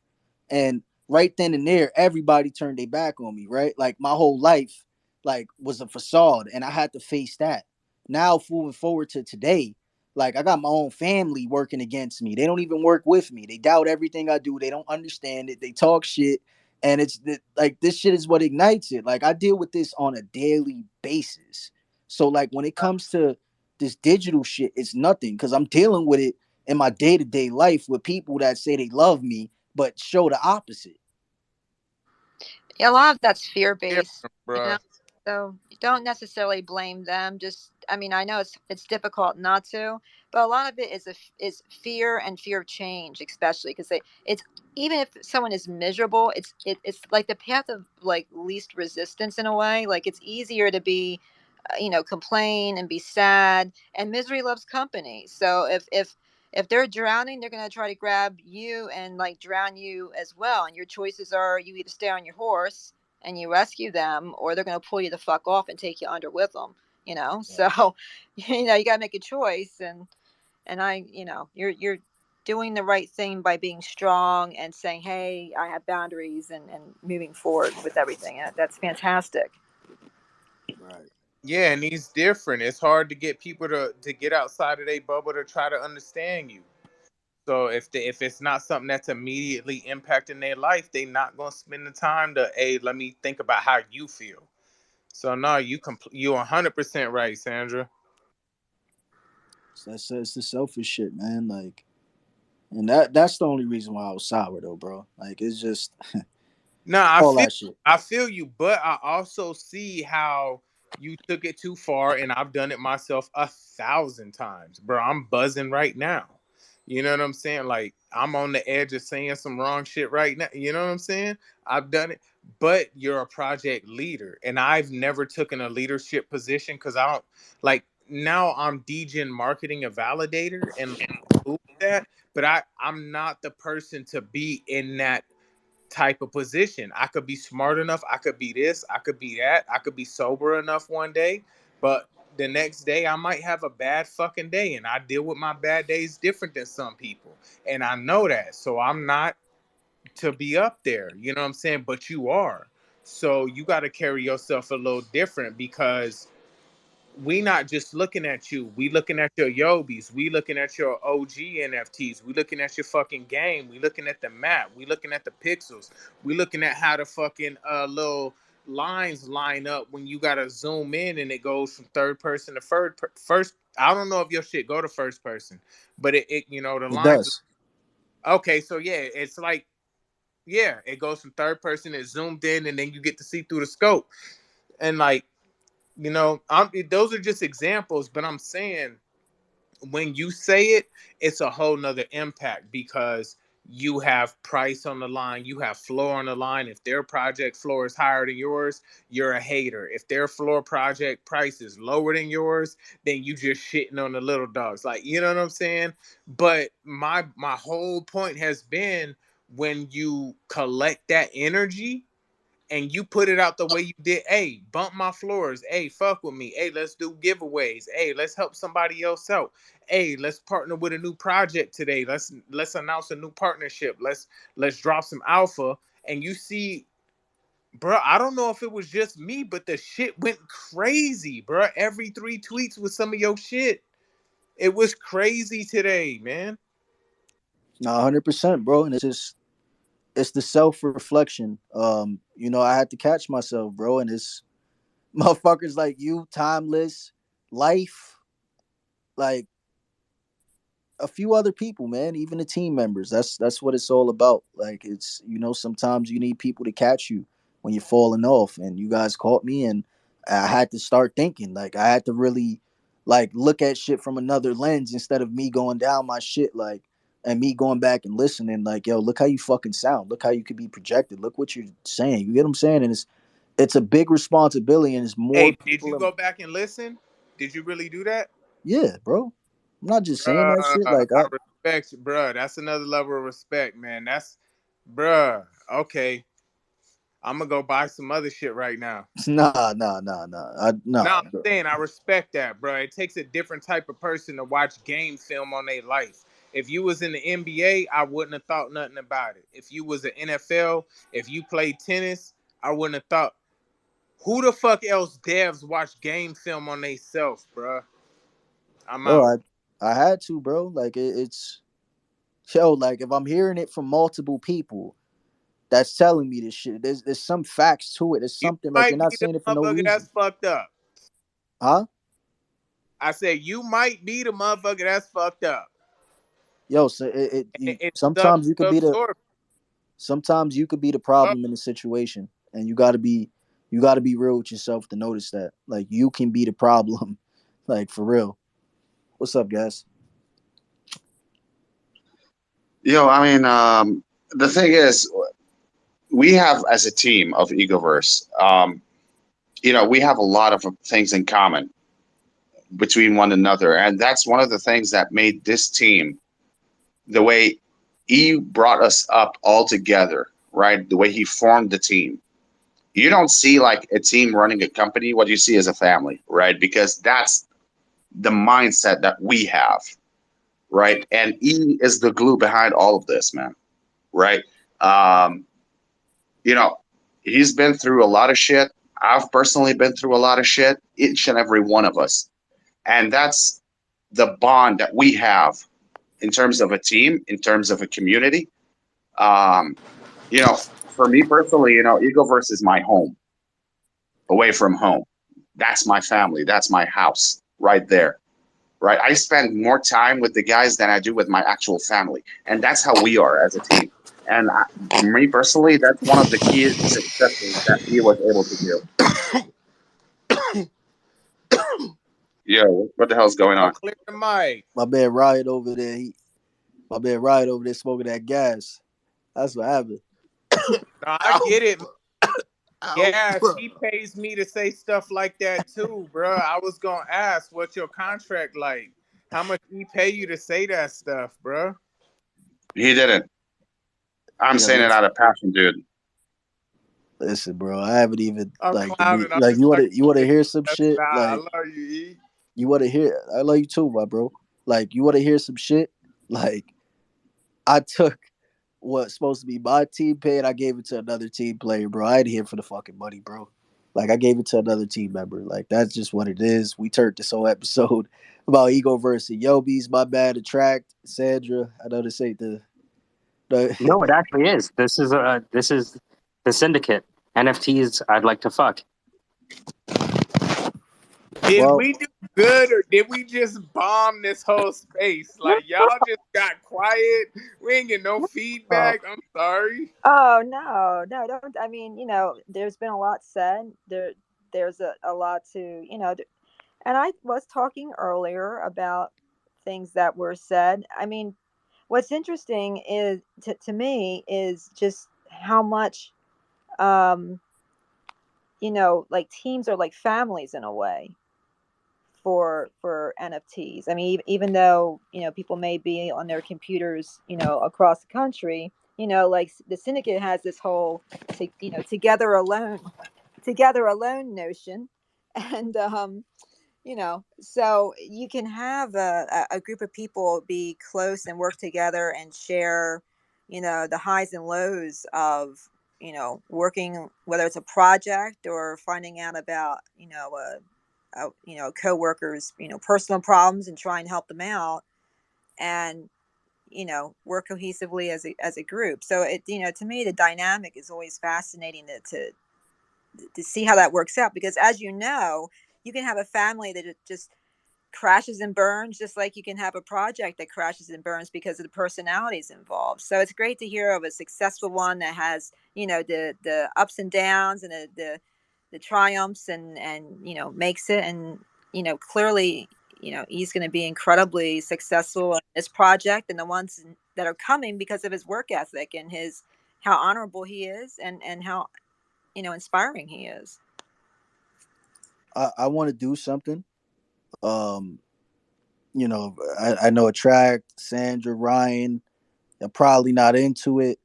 [SPEAKER 7] And right then and there, everybody turned their back on me, right? Like my whole life like was a facade and I had to face that. Now moving forward to today, like I got my own family working against me. They don't even work with me. They doubt everything I do. They don't understand it. They talk shit and like this shit is what ignites it. Like I deal with this on a daily basis. So like when it comes to this digital shit, it's nothing because I'm dealing with it in my day-to-day life with people that say they love me but show the opposite.
[SPEAKER 1] Yeah, a lot of that's fear
[SPEAKER 13] Yeah,
[SPEAKER 1] based, you know.
[SPEAKER 13] bro.
[SPEAKER 1] So you don't necessarily blame them. Just, I mean, I know it's difficult not to, but a lot of it is fear and fear of change, especially because it's even if someone is miserable, it's like the path of like least resistance in a way. Like it's easier to be, complain and be sad, and misery loves company. So if they're drowning, they're going to try to grab you and like drown you as well. And your choices are you either stay on your horse and you rescue them, or they're going to pull you the fuck off and take you under with them. So you got to make a choice. And you're doing the right thing by being strong and saying, hey, I have boundaries, and moving forward with everything. That's fantastic.
[SPEAKER 7] Right.
[SPEAKER 13] Yeah, and he's different. It's hard to get people to get outside of their bubble to try to understand you. So if it's not something that's immediately impacting their life, they not gonna spend the time to let me think about how you feel. So no, you 100% right, Sandra.
[SPEAKER 7] So it's the selfish shit, man. Like, and that's the only reason why I was sour though, bro. Like, it's just
[SPEAKER 13] No,
[SPEAKER 7] all that shit.
[SPEAKER 13] I feel you, but I also see how you took it too far, and I've done it myself 1,000 times, bro. I'm buzzing right now. You know what I'm saying? Like I'm on the edge of saying some wrong shit right now. You know what I'm saying? I've done it, but you're a project leader, and I've never taken a leadership position because I don't like. Now I'm DJing marketing a validator and like, that, but I'm not the person to be in that type of position. I could be smart enough, I could be this, I could be that, I could be sober enough one day, but the next day I might have a bad fucking day, and I deal with my bad days different than some people. And I know that. So I'm not to be up there, you know what I'm saying? But you are. So you got to carry yourself a little different, because we not just looking at you. We looking at your Yobis. We looking at your OG NFTs. We looking at your fucking game. We looking at the map. We looking at the pixels. We looking at how the fucking little lines line up when you gotta zoom in and it goes from third person to first. I don't know if your shit go to first person, but it you know the
[SPEAKER 7] It
[SPEAKER 13] lines.
[SPEAKER 7] does.
[SPEAKER 13] Okay, so yeah, it's like, yeah, it goes from third person, it's zoomed in, and then you get to see through the scope. And like, you know, those are just examples, but I'm saying when you say it, it's a whole nother impact, because you have price on the line, you have floor on the line. If their project floor is higher than yours, you're a hater. If their floor project price is lower than yours, then you just shitting on the little dogs. Like, you know what I'm saying? But my whole point has been, when you collect that energy and you put it out the way you did, hey, bump my floors, hey, fuck with me, hey, let's do giveaways, hey, let's help somebody else out, hey, let's partner with a new project today, let's announce a new partnership, let's drop some alpha. And you see, bro, I don't know if it was just me, but the shit went crazy, bro. Every 3 tweets with some of your shit, it was crazy today, man.
[SPEAKER 7] No, 100%, bro. And it's the self reflection. You know, I had to catch myself, bro, and it's motherfuckers like you, timeless, life, like a few other people, man, even the team members. That's what it's all about. Like, it's, you know, sometimes you need people to catch you when you're falling off, and you guys caught me, and I had to start thinking. Like, I had to really like look at shit from another lens instead of me going down my shit, like, and me going back and listening, like, yo, look how you fucking sound. Look how you could be projected. Look what you're saying. You get what I'm saying? And it's a big responsibility, and it's more
[SPEAKER 13] Hey, did you
[SPEAKER 7] people.
[SPEAKER 13] go back and listen? Did you really do that?
[SPEAKER 7] Yeah, bro. I'm not just saying that shit.
[SPEAKER 13] Bruh,
[SPEAKER 7] Like,
[SPEAKER 13] I respect you, bruh. That's another level of respect, man. That's, bruh. Okay, I'm gonna go buy some other shit right now.
[SPEAKER 7] nah.
[SPEAKER 13] No, I'm
[SPEAKER 7] Nah, bro.
[SPEAKER 13] saying I respect that, bruh. It takes a different type of person to watch game film on their life. If you was in the NBA, I wouldn't have thought nothing about it. If you was an NFL, if you played tennis, I wouldn't have thought. Who the fuck else devs watch game film on they self, bruh? I'm
[SPEAKER 7] Bro,
[SPEAKER 13] out.
[SPEAKER 7] I had to, bro. Like, it's yo, like, if I'm hearing it from multiple people that's telling me this shit, there's some facts to it. There's
[SPEAKER 13] You
[SPEAKER 7] something, like, you're
[SPEAKER 13] might
[SPEAKER 7] not
[SPEAKER 13] be the
[SPEAKER 7] saying it for no
[SPEAKER 13] motherfucker that's
[SPEAKER 7] reason.
[SPEAKER 13] fucked up.
[SPEAKER 7] Huh?
[SPEAKER 13] I said you might be the motherfucker that's fucked up.
[SPEAKER 7] Yo, so
[SPEAKER 13] It's tough
[SPEAKER 7] sometimes you
[SPEAKER 13] to
[SPEAKER 7] could be the
[SPEAKER 13] absorb. Oh,
[SPEAKER 7] problem in the situation, and you gotta be real with yourself to notice that. Like, you can be the problem. Like, for real. What's up, guys?
[SPEAKER 14] I mean, the thing is, we have as a team of Egoverse, we have a lot of things in common between one another, and that's one of the things that made this team the way he brought us up all together, right? The way he formed the team. You don't see like a team running a company. What you see is a family, right? Because that's the mindset that we have, right? And he is the glue behind all of this, man, right? Um, you know, he's been through a lot of shit. I've personally been through a lot of shit, each and every one of us. And that's the bond that we have in terms of a team, in terms of a community. Um, you know, for me personally, Egoverse is my home, away from home. That's my family. That's my house right there. Right. I spend more time with the guys than I do with my actual family. And that's how we are as a team. And me personally, that's one of the key successes that he was able to do. Yo, what the hell's going
[SPEAKER 13] oh,
[SPEAKER 14] on?
[SPEAKER 13] clear the mic.
[SPEAKER 7] My man Riot over there. My man Riot over there smoking that gas. That's what happened.
[SPEAKER 13] No, I
[SPEAKER 6] Ow,
[SPEAKER 13] get it.
[SPEAKER 6] ow.
[SPEAKER 13] Yes, he pays me to say stuff like that too, bro. I was gonna ask, what's your contract like? How much he pay you to say that stuff, bro?
[SPEAKER 14] He didn't. I'm saying it out of passion, dude.
[SPEAKER 7] Listen, bro, I haven't even
[SPEAKER 13] I'm
[SPEAKER 7] like to be
[SPEAKER 13] clowning. I'm
[SPEAKER 7] like
[SPEAKER 13] just fucking
[SPEAKER 7] you wanna
[SPEAKER 13] kidding.
[SPEAKER 7] hear some
[SPEAKER 13] That's
[SPEAKER 7] shit?
[SPEAKER 13] not. I
[SPEAKER 7] Like
[SPEAKER 13] love you, E.
[SPEAKER 7] you wanna hear I love you too, my bro. Like you wanna hear some shit? Like I took what's supposed to be my team pay and I gave it to another team player, bro. I ain't here for the fucking money, bro. Like I gave it to another team member. Like that's just what it is. We turned this whole episode about ego versus Yobis. My bad, attract Sandra. I know this ain't the
[SPEAKER 2] No, it actually is. This is the Syndicate NFTs. I'd like to fuck.
[SPEAKER 13] Did
[SPEAKER 7] well.
[SPEAKER 13] we do good or did we just bomb this whole space? Like y'all just got quiet. We ain't get no
[SPEAKER 1] Oh,
[SPEAKER 13] feedback. I'm sorry.
[SPEAKER 1] oh no, no, don't. I mean, there's been a lot said. There's a lot to, and I was talking earlier about things that were said. I mean, what's interesting is to me is just how much, um, like teams are like families in a way for NFTs. I mean, even though people may be on their computers, across the country, like the syndicate has this whole, together alone notion, and so you can have a group of people be close and work together and share, the highs and lows of working, whether it's a project or finding out about co-workers personal problems and try and help them out, and work cohesively as a group. So it to me the dynamic is always fascinating to see how that works out, because as you can have a family that just crashes and burns, just like you can have a project that crashes and burns because of the personalities involved. So it's great to hear of a successful one that has the ups and downs and the triumphs, and makes it, and clearly he's going to be incredibly successful in this project and the ones that are coming because of his work ethic and his how honorable he is, and how inspiring he is.
[SPEAKER 7] I want to do something. Um, I know attract Sandra, Ryan. They're probably not into it,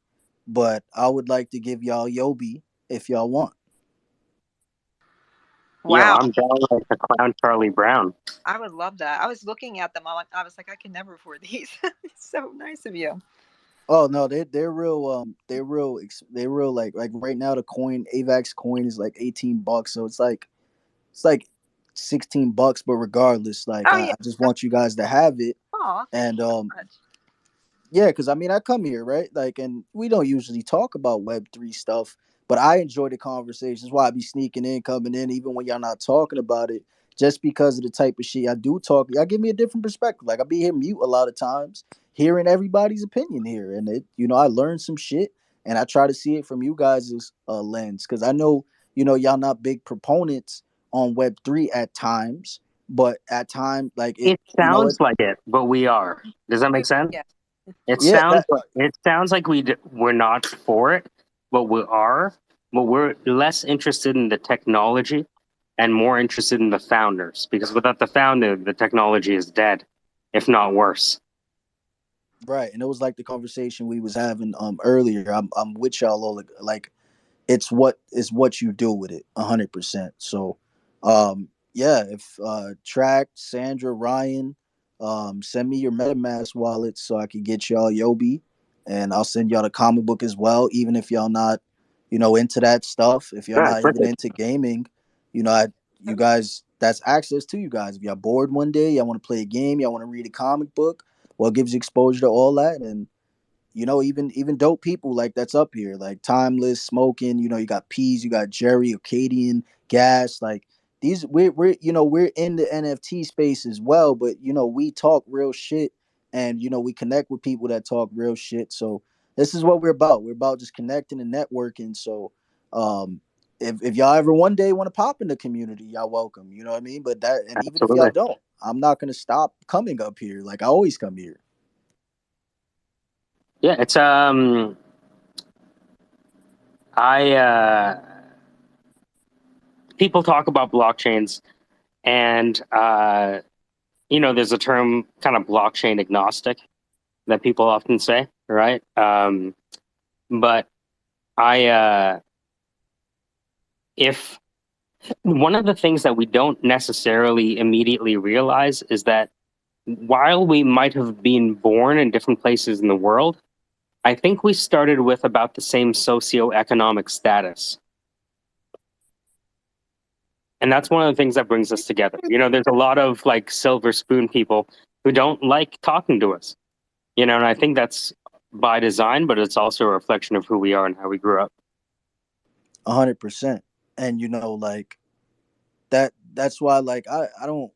[SPEAKER 7] but I would like to give y'all Yobi if y'all want.
[SPEAKER 2] Yo,
[SPEAKER 1] Wow,
[SPEAKER 2] I'm down like the clown Charlie Brown.
[SPEAKER 1] I would love that. I was looking at them. I was like, I can never afford these. It's so nice of you.
[SPEAKER 7] Oh no, they're real like right now the coin AVAX coin is like $18, so it's like $16, but regardless, like
[SPEAKER 1] Oh
[SPEAKER 7] I
[SPEAKER 1] yeah.
[SPEAKER 7] just want you guys to have it.
[SPEAKER 1] Oh, thank
[SPEAKER 7] And
[SPEAKER 1] you so much.
[SPEAKER 7] yeah, because I mean, I come here, right? Like, and we don't usually talk about Web3 stuff, but I enjoy the conversations. Why I be sneaking in, coming in, even when y'all not talking about it, just because of the type of shit I do talk. Y'all give me a different perspective. Like, I be here mute a lot of times, hearing everybody's opinion here. And I learn some shit, and I try to see it from you guys' lens. Because I know, y'all not big proponents on Web3 at times, but at times, like,
[SPEAKER 2] It sounds like it, but we are. Does that make sense?
[SPEAKER 1] Yeah.
[SPEAKER 7] yeah, that,
[SPEAKER 2] It sounds like we're not for it, but we are. But we're less interested in the technology and more interested in the founders, because without the founder, the technology is dead, if not worse.
[SPEAKER 7] right. And it was like the conversation we was having earlier. I'm with y'all all, like it's what you do with it 100%. So yeah, if track Sandra, Ryan, send me your MetaMask wallet so I can get y'all Yobi, and I'll send y'all the comic book as well, even if y'all not into that stuff. If y'all
[SPEAKER 2] Yeah,
[SPEAKER 7] not even
[SPEAKER 2] perfect.
[SPEAKER 7] into gaming, you guys, that's access to you guys. If y'all bored one day, y'all want to play a game, y'all want to read a comic book, well, it gives you exposure to all that. And even dope people like that's up here, like Timeless, Smoking. You got Peas, you got Jerry, Acadian, Gas. Like these, we're in the NFT space as well, but we talk real shit, and we connect with people that talk real shit. So this is what we're about. We're about just connecting and networking. So um, if y'all ever one day want to pop in the community, y'all welcome. You know what I mean? But that, and even if y'all
[SPEAKER 2] Absolutely.
[SPEAKER 7] don't, I'm not gonna stop coming up here. Like I always come here.
[SPEAKER 2] Yeah, it's I people talk about blockchains, and there's a term kind of blockchain agnostic that people often say, right? but if one of the things that we don't necessarily immediately realize is that while we might have been born in different places in the world, I think we started with about the same socioeconomic status. And that's one of the things that brings us together. You know, there's a lot of like silver spoon people who don't like talking to us, you know, and I think that's by design, but it's also a reflection of who we are and how we grew up.
[SPEAKER 7] 100%. And you know, like that's why like I don't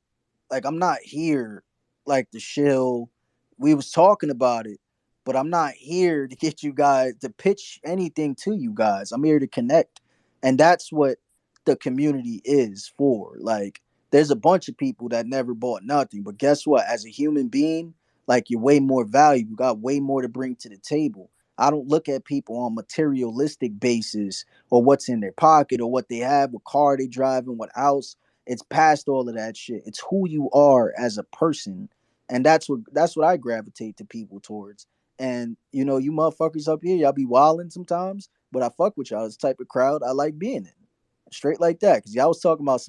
[SPEAKER 7] like I'm not here like to shill. We was talking about it, but I'm not here to get you guys to pitch anything to you guys. I'm here to connect. And that's what the community is for. Like there's a bunch of people that never bought nothing, but guess what? As a human being, like you're way more valuable. You got way more to bring to the table. I don't look at people on materialistic basis or what's in their pocket or what they have, what car they driving, what house. It's past all of that shit. It's who you are as a person, and that's what I gravitate to people towards. And you know, you motherfuckers up here, y'all be wilding sometimes, but I fuck with y'all. It's the type of crowd I like being in, straight like that. Cause y'all was talking about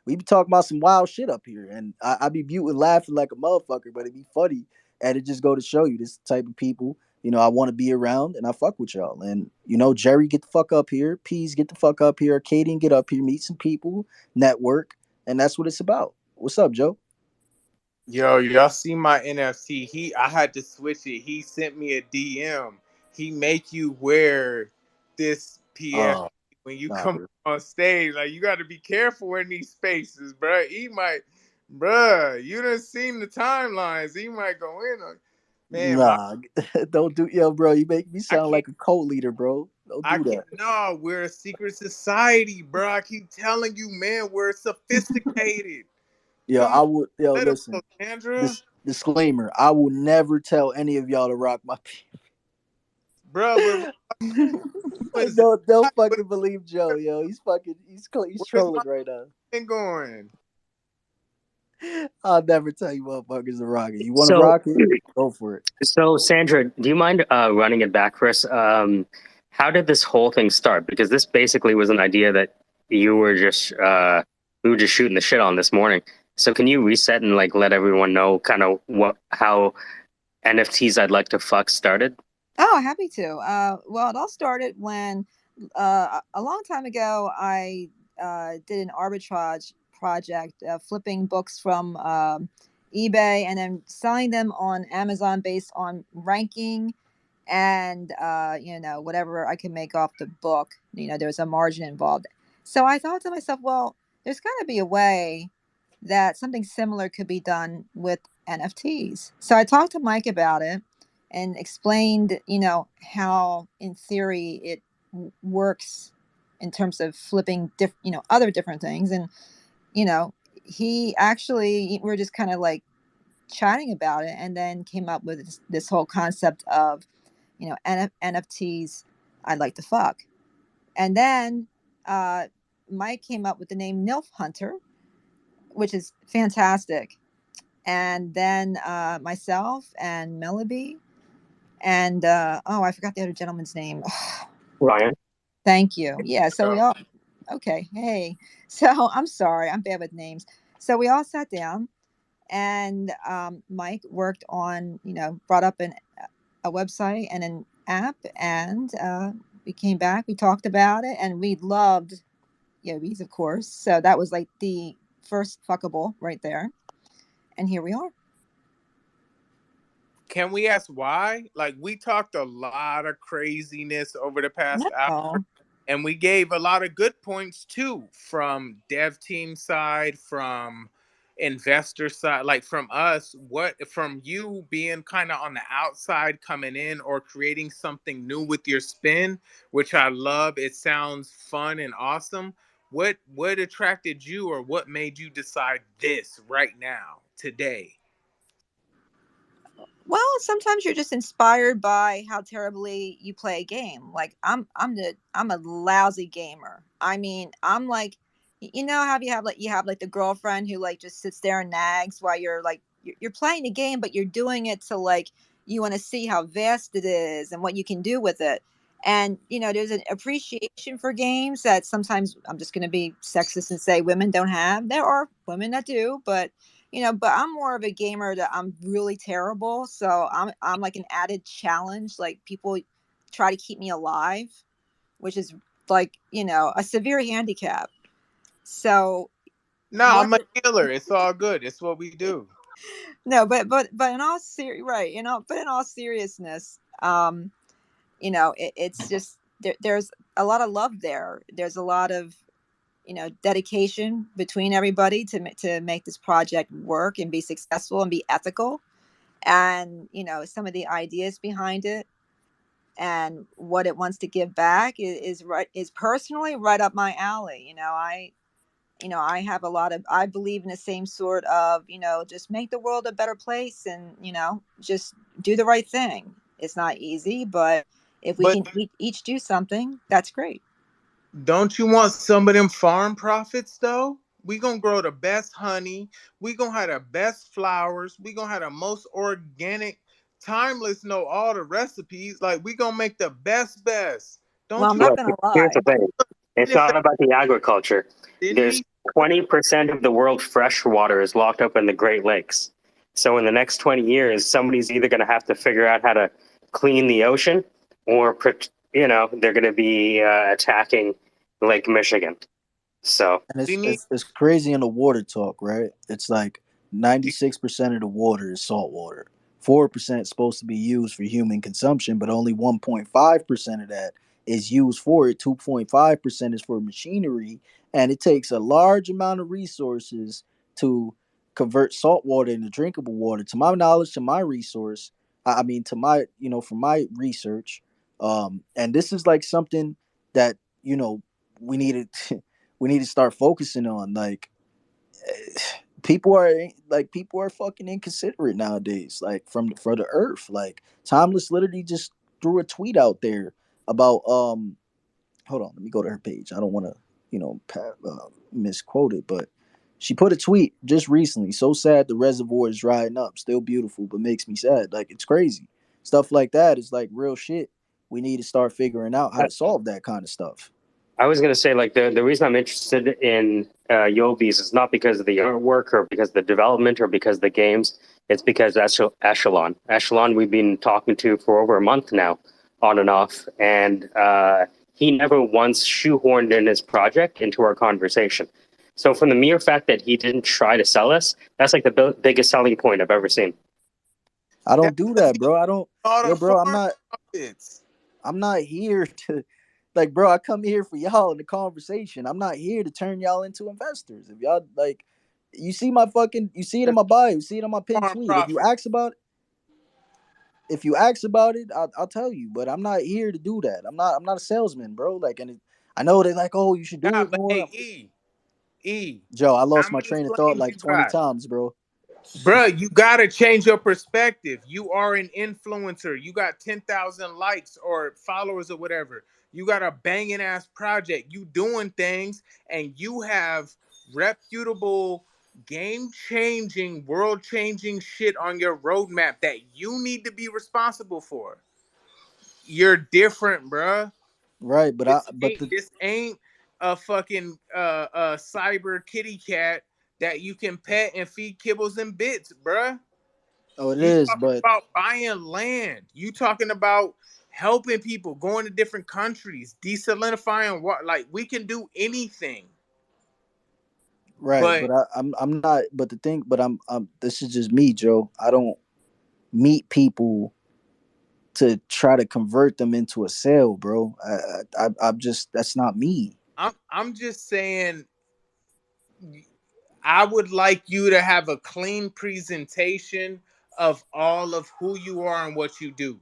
[SPEAKER 7] we be talking about some wild shit up here, and I be muting laughing like a motherfucker, but it be funny, and it just go to show you this type of people. You know, I want to be around, and I fuck with y'all. And you know, Jerry, get the fuck up here. Peas, get the fuck up here. Arcadian, get up here. Meet some people, network, and that's what it's about. What's up, Joe?
[SPEAKER 13] Yo, y'all see my NFT? I had to switch it. He sent me a DM. He make you wear this PF
[SPEAKER 7] Oh,
[SPEAKER 13] when you
[SPEAKER 7] nah,
[SPEAKER 13] come
[SPEAKER 7] bro.
[SPEAKER 13] on stage. Like you got to be careful in these spaces, bruh. He might, bruh. You done seen the timelines. He might go in on. Man, my
[SPEAKER 7] Nah, don't do yo, bro. You make me
[SPEAKER 13] I
[SPEAKER 7] sound
[SPEAKER 13] can't.
[SPEAKER 7] like a cult leader, bro. Don't
[SPEAKER 13] I
[SPEAKER 7] do
[SPEAKER 13] can't.
[SPEAKER 7] that.
[SPEAKER 13] No, we're a secret society, bro. I keep telling you, man. We're sophisticated.
[SPEAKER 7] Yo,
[SPEAKER 13] Come
[SPEAKER 7] I
[SPEAKER 13] on,
[SPEAKER 7] would. Yo,
[SPEAKER 13] let us
[SPEAKER 7] listen.
[SPEAKER 13] go, Sandra.
[SPEAKER 7] This disclaimer: I will never tell any of y'all to rock my.
[SPEAKER 13] Bro, we're
[SPEAKER 7] Don't fucking believe Joe, yo. He's
[SPEAKER 13] where's my
[SPEAKER 7] trolling right now.
[SPEAKER 13] thing going?
[SPEAKER 7] I'll never tell you motherfuckers to rock it. You want to
[SPEAKER 2] So,
[SPEAKER 7] rock it? Go for it.
[SPEAKER 2] so Sandra, do you mind running it back for us? How did this whole thing start? Because this basically was an idea that you were just we were just shooting the shit on this morning. So can you reset and like let everyone know kind of how NFTs I'd like to fuck started?
[SPEAKER 1] Oh, happy to. Well, it all started when a long time ago I did an arbitrage project, flipping books from eBay and then selling them on Amazon based on ranking and whatever I can make off the book. There's a margin involved. So I thought to myself, well, there's got to be a way that something similar could be done with NFTs. So I talked to Mike about it and explained, how in theory it works in terms of flipping other different things. And you know he actually, we're just kind of like chatting about it, and then came up with this whole concept of NFTs I'd like to fuck. And then Mike came up with the name NILF Hunter, which is fantastic. And then myself and Melody and I forgot the other gentleman's name.
[SPEAKER 2] Ryan.
[SPEAKER 1] Thank you. Yeah, so we
[SPEAKER 13] Oh,
[SPEAKER 1] all okay. Hey, so I'm sorry, I'm bad with names. So we all sat down, and Mike worked on, brought up a website and an app, and we came back, we talked about it, and we loved yogis, of course. So that was like the first fuckable right there, and here we are.
[SPEAKER 13] can we ask why? Like we talked a lot of craziness over the past hour,
[SPEAKER 1] No.
[SPEAKER 13] and we gave a lot of good points too, from dev team side, from investor side, like from us. What from you being kind of on the outside coming in or creating something new with your spin, which I love. It sounds fun and awesome. What attracted you, or what made you decide this right now today?
[SPEAKER 1] Well, sometimes you're just inspired by how terribly you play a game. Like I'm a lousy gamer. I mean, I'm like, how you have like the girlfriend who like just sits there and nags while you're like you're playing the game, but you're doing it to like you want to see how vast it is and what you can do with it. And there's an appreciation for games that sometimes, I'm just going to be sexist and say, women don't have. There are women that do, but but I'm more of a gamer that I'm really terrible, so I'm like an added challenge. Like, people try to keep me alive, which is like a severe handicap. So
[SPEAKER 13] Nah,
[SPEAKER 1] one
[SPEAKER 13] I'm a healer. It's all good. It's what we do.
[SPEAKER 1] no, but in all right, but in all seriousness, it's just there's a lot of love there. There's a lot of dedication between everybody to make this project work and be successful and be ethical. And some of the ideas behind it and what it wants to give back is personally right up my alley. I have a lot of, I believe in the same sort of, just make the world a better place, and just do the right thing. It's not easy, but if we
[SPEAKER 13] But
[SPEAKER 1] can each do something, that's great.
[SPEAKER 13] don't you want some of them farm profits though? We gonna grow the best honey. We gonna have the best flowers. We gonna have the most organic, timeless. Know all the recipes. Like we gonna make the best.
[SPEAKER 1] Well,
[SPEAKER 13] Don't
[SPEAKER 1] I'm
[SPEAKER 13] you?
[SPEAKER 1] not
[SPEAKER 2] Well,
[SPEAKER 1] gonna
[SPEAKER 2] here's
[SPEAKER 1] lie.
[SPEAKER 2] the thing. It's
[SPEAKER 13] Benefit?
[SPEAKER 2] all about the agriculture.
[SPEAKER 13] Didn't
[SPEAKER 2] There's
[SPEAKER 13] he?
[SPEAKER 2] 20% of the world's fresh water is locked up in the Great Lakes. So in the next 20 years, somebody's either going to have to figure out how to clean the ocean, or they're going to be attacking Lake Michigan. So
[SPEAKER 7] And
[SPEAKER 13] We
[SPEAKER 7] it's,
[SPEAKER 13] need.
[SPEAKER 7] it's it's crazy in the water talk, right? It's like 96% of the water is salt water. 4% is supposed to be used for human consumption, but only 1.5% of that is used for it. 2.5% is for machinery, and it takes a large amount of resources to convert salt water into drinkable water. To my knowledge, to my resource, I mean, to my, from my research, and this is like something that we needed. We need to start focusing on. Like, people are fucking inconsiderate nowadays, like, for the earth. Like, Timeless literally just threw a tweet out there about hold on, let me go to her page. I don't want to misquote it, but she put a tweet just recently: so sad the reservoir is drying up, still beautiful but makes me sad. Like, it's crazy. Stuff like that is like real shit. We need to start figuring out how
[SPEAKER 2] I,
[SPEAKER 7] to solve that kind of stuff.
[SPEAKER 2] I was going to say, like, the reason I'm interested in Yobi's is not because of the artwork or because of the development or because of the games. It's because Echelon we've been talking to for over a month now, on and off, and he never once shoehorned in his project into our conversation. So from the mere fact that he didn't try to sell us, that's like the biggest selling point I've ever seen.
[SPEAKER 7] I
[SPEAKER 13] That's
[SPEAKER 7] don't do
[SPEAKER 13] because
[SPEAKER 7] that,
[SPEAKER 13] he
[SPEAKER 7] bro. I don't.
[SPEAKER 13] all
[SPEAKER 7] Yo,
[SPEAKER 13] the
[SPEAKER 7] bro,
[SPEAKER 13] farm profits.
[SPEAKER 7] I'm not here to, like, bro, I come here for y'all in the conversation. I'm not here to turn y'all into investors. If y'all, like, you see it in
[SPEAKER 13] There's
[SPEAKER 7] my bio, you see it on my pinned
[SPEAKER 13] farm
[SPEAKER 7] tweet.
[SPEAKER 13] profit.
[SPEAKER 7] If you ask about it, I'll tell you. But I'm not here to do that. I'm not a salesman, bro. Like, I know they're like, oh, you should do
[SPEAKER 13] Nah,
[SPEAKER 7] it
[SPEAKER 13] but
[SPEAKER 7] more.
[SPEAKER 13] hey, E,
[SPEAKER 7] Joe, I
[SPEAKER 13] how
[SPEAKER 7] lost my
[SPEAKER 13] many
[SPEAKER 7] train of thought
[SPEAKER 13] flames
[SPEAKER 7] like
[SPEAKER 13] you
[SPEAKER 7] 20
[SPEAKER 13] got?
[SPEAKER 7] times, bro.
[SPEAKER 13] Bruh, you gotta change your perspective. You are an influencer. You got 10,000 likes or followers or whatever. You got a banging ass project. You doing things, and you have reputable, game changing, world changing shit on your roadmap that you need to be responsible for. You're different, bruh.
[SPEAKER 7] Right, but
[SPEAKER 13] This ain't a fucking cyber kitty cat that you can pet and feed kibbles and bits, bruh.
[SPEAKER 7] oh, it
[SPEAKER 13] You
[SPEAKER 7] is,
[SPEAKER 13] talking
[SPEAKER 7] but
[SPEAKER 13] about buying land. You talking about helping people, going to different countries, desalinifying water. Like, we can do anything.
[SPEAKER 7] right,
[SPEAKER 13] But
[SPEAKER 7] but I'm not. But the thing, but I'm. This is just me, Joe. I don't meet people to try to convert them into a sale, bro. I'm just, that's not me.
[SPEAKER 13] I'm just saying, I would like you to have a clean presentation of all of who you are and what you do.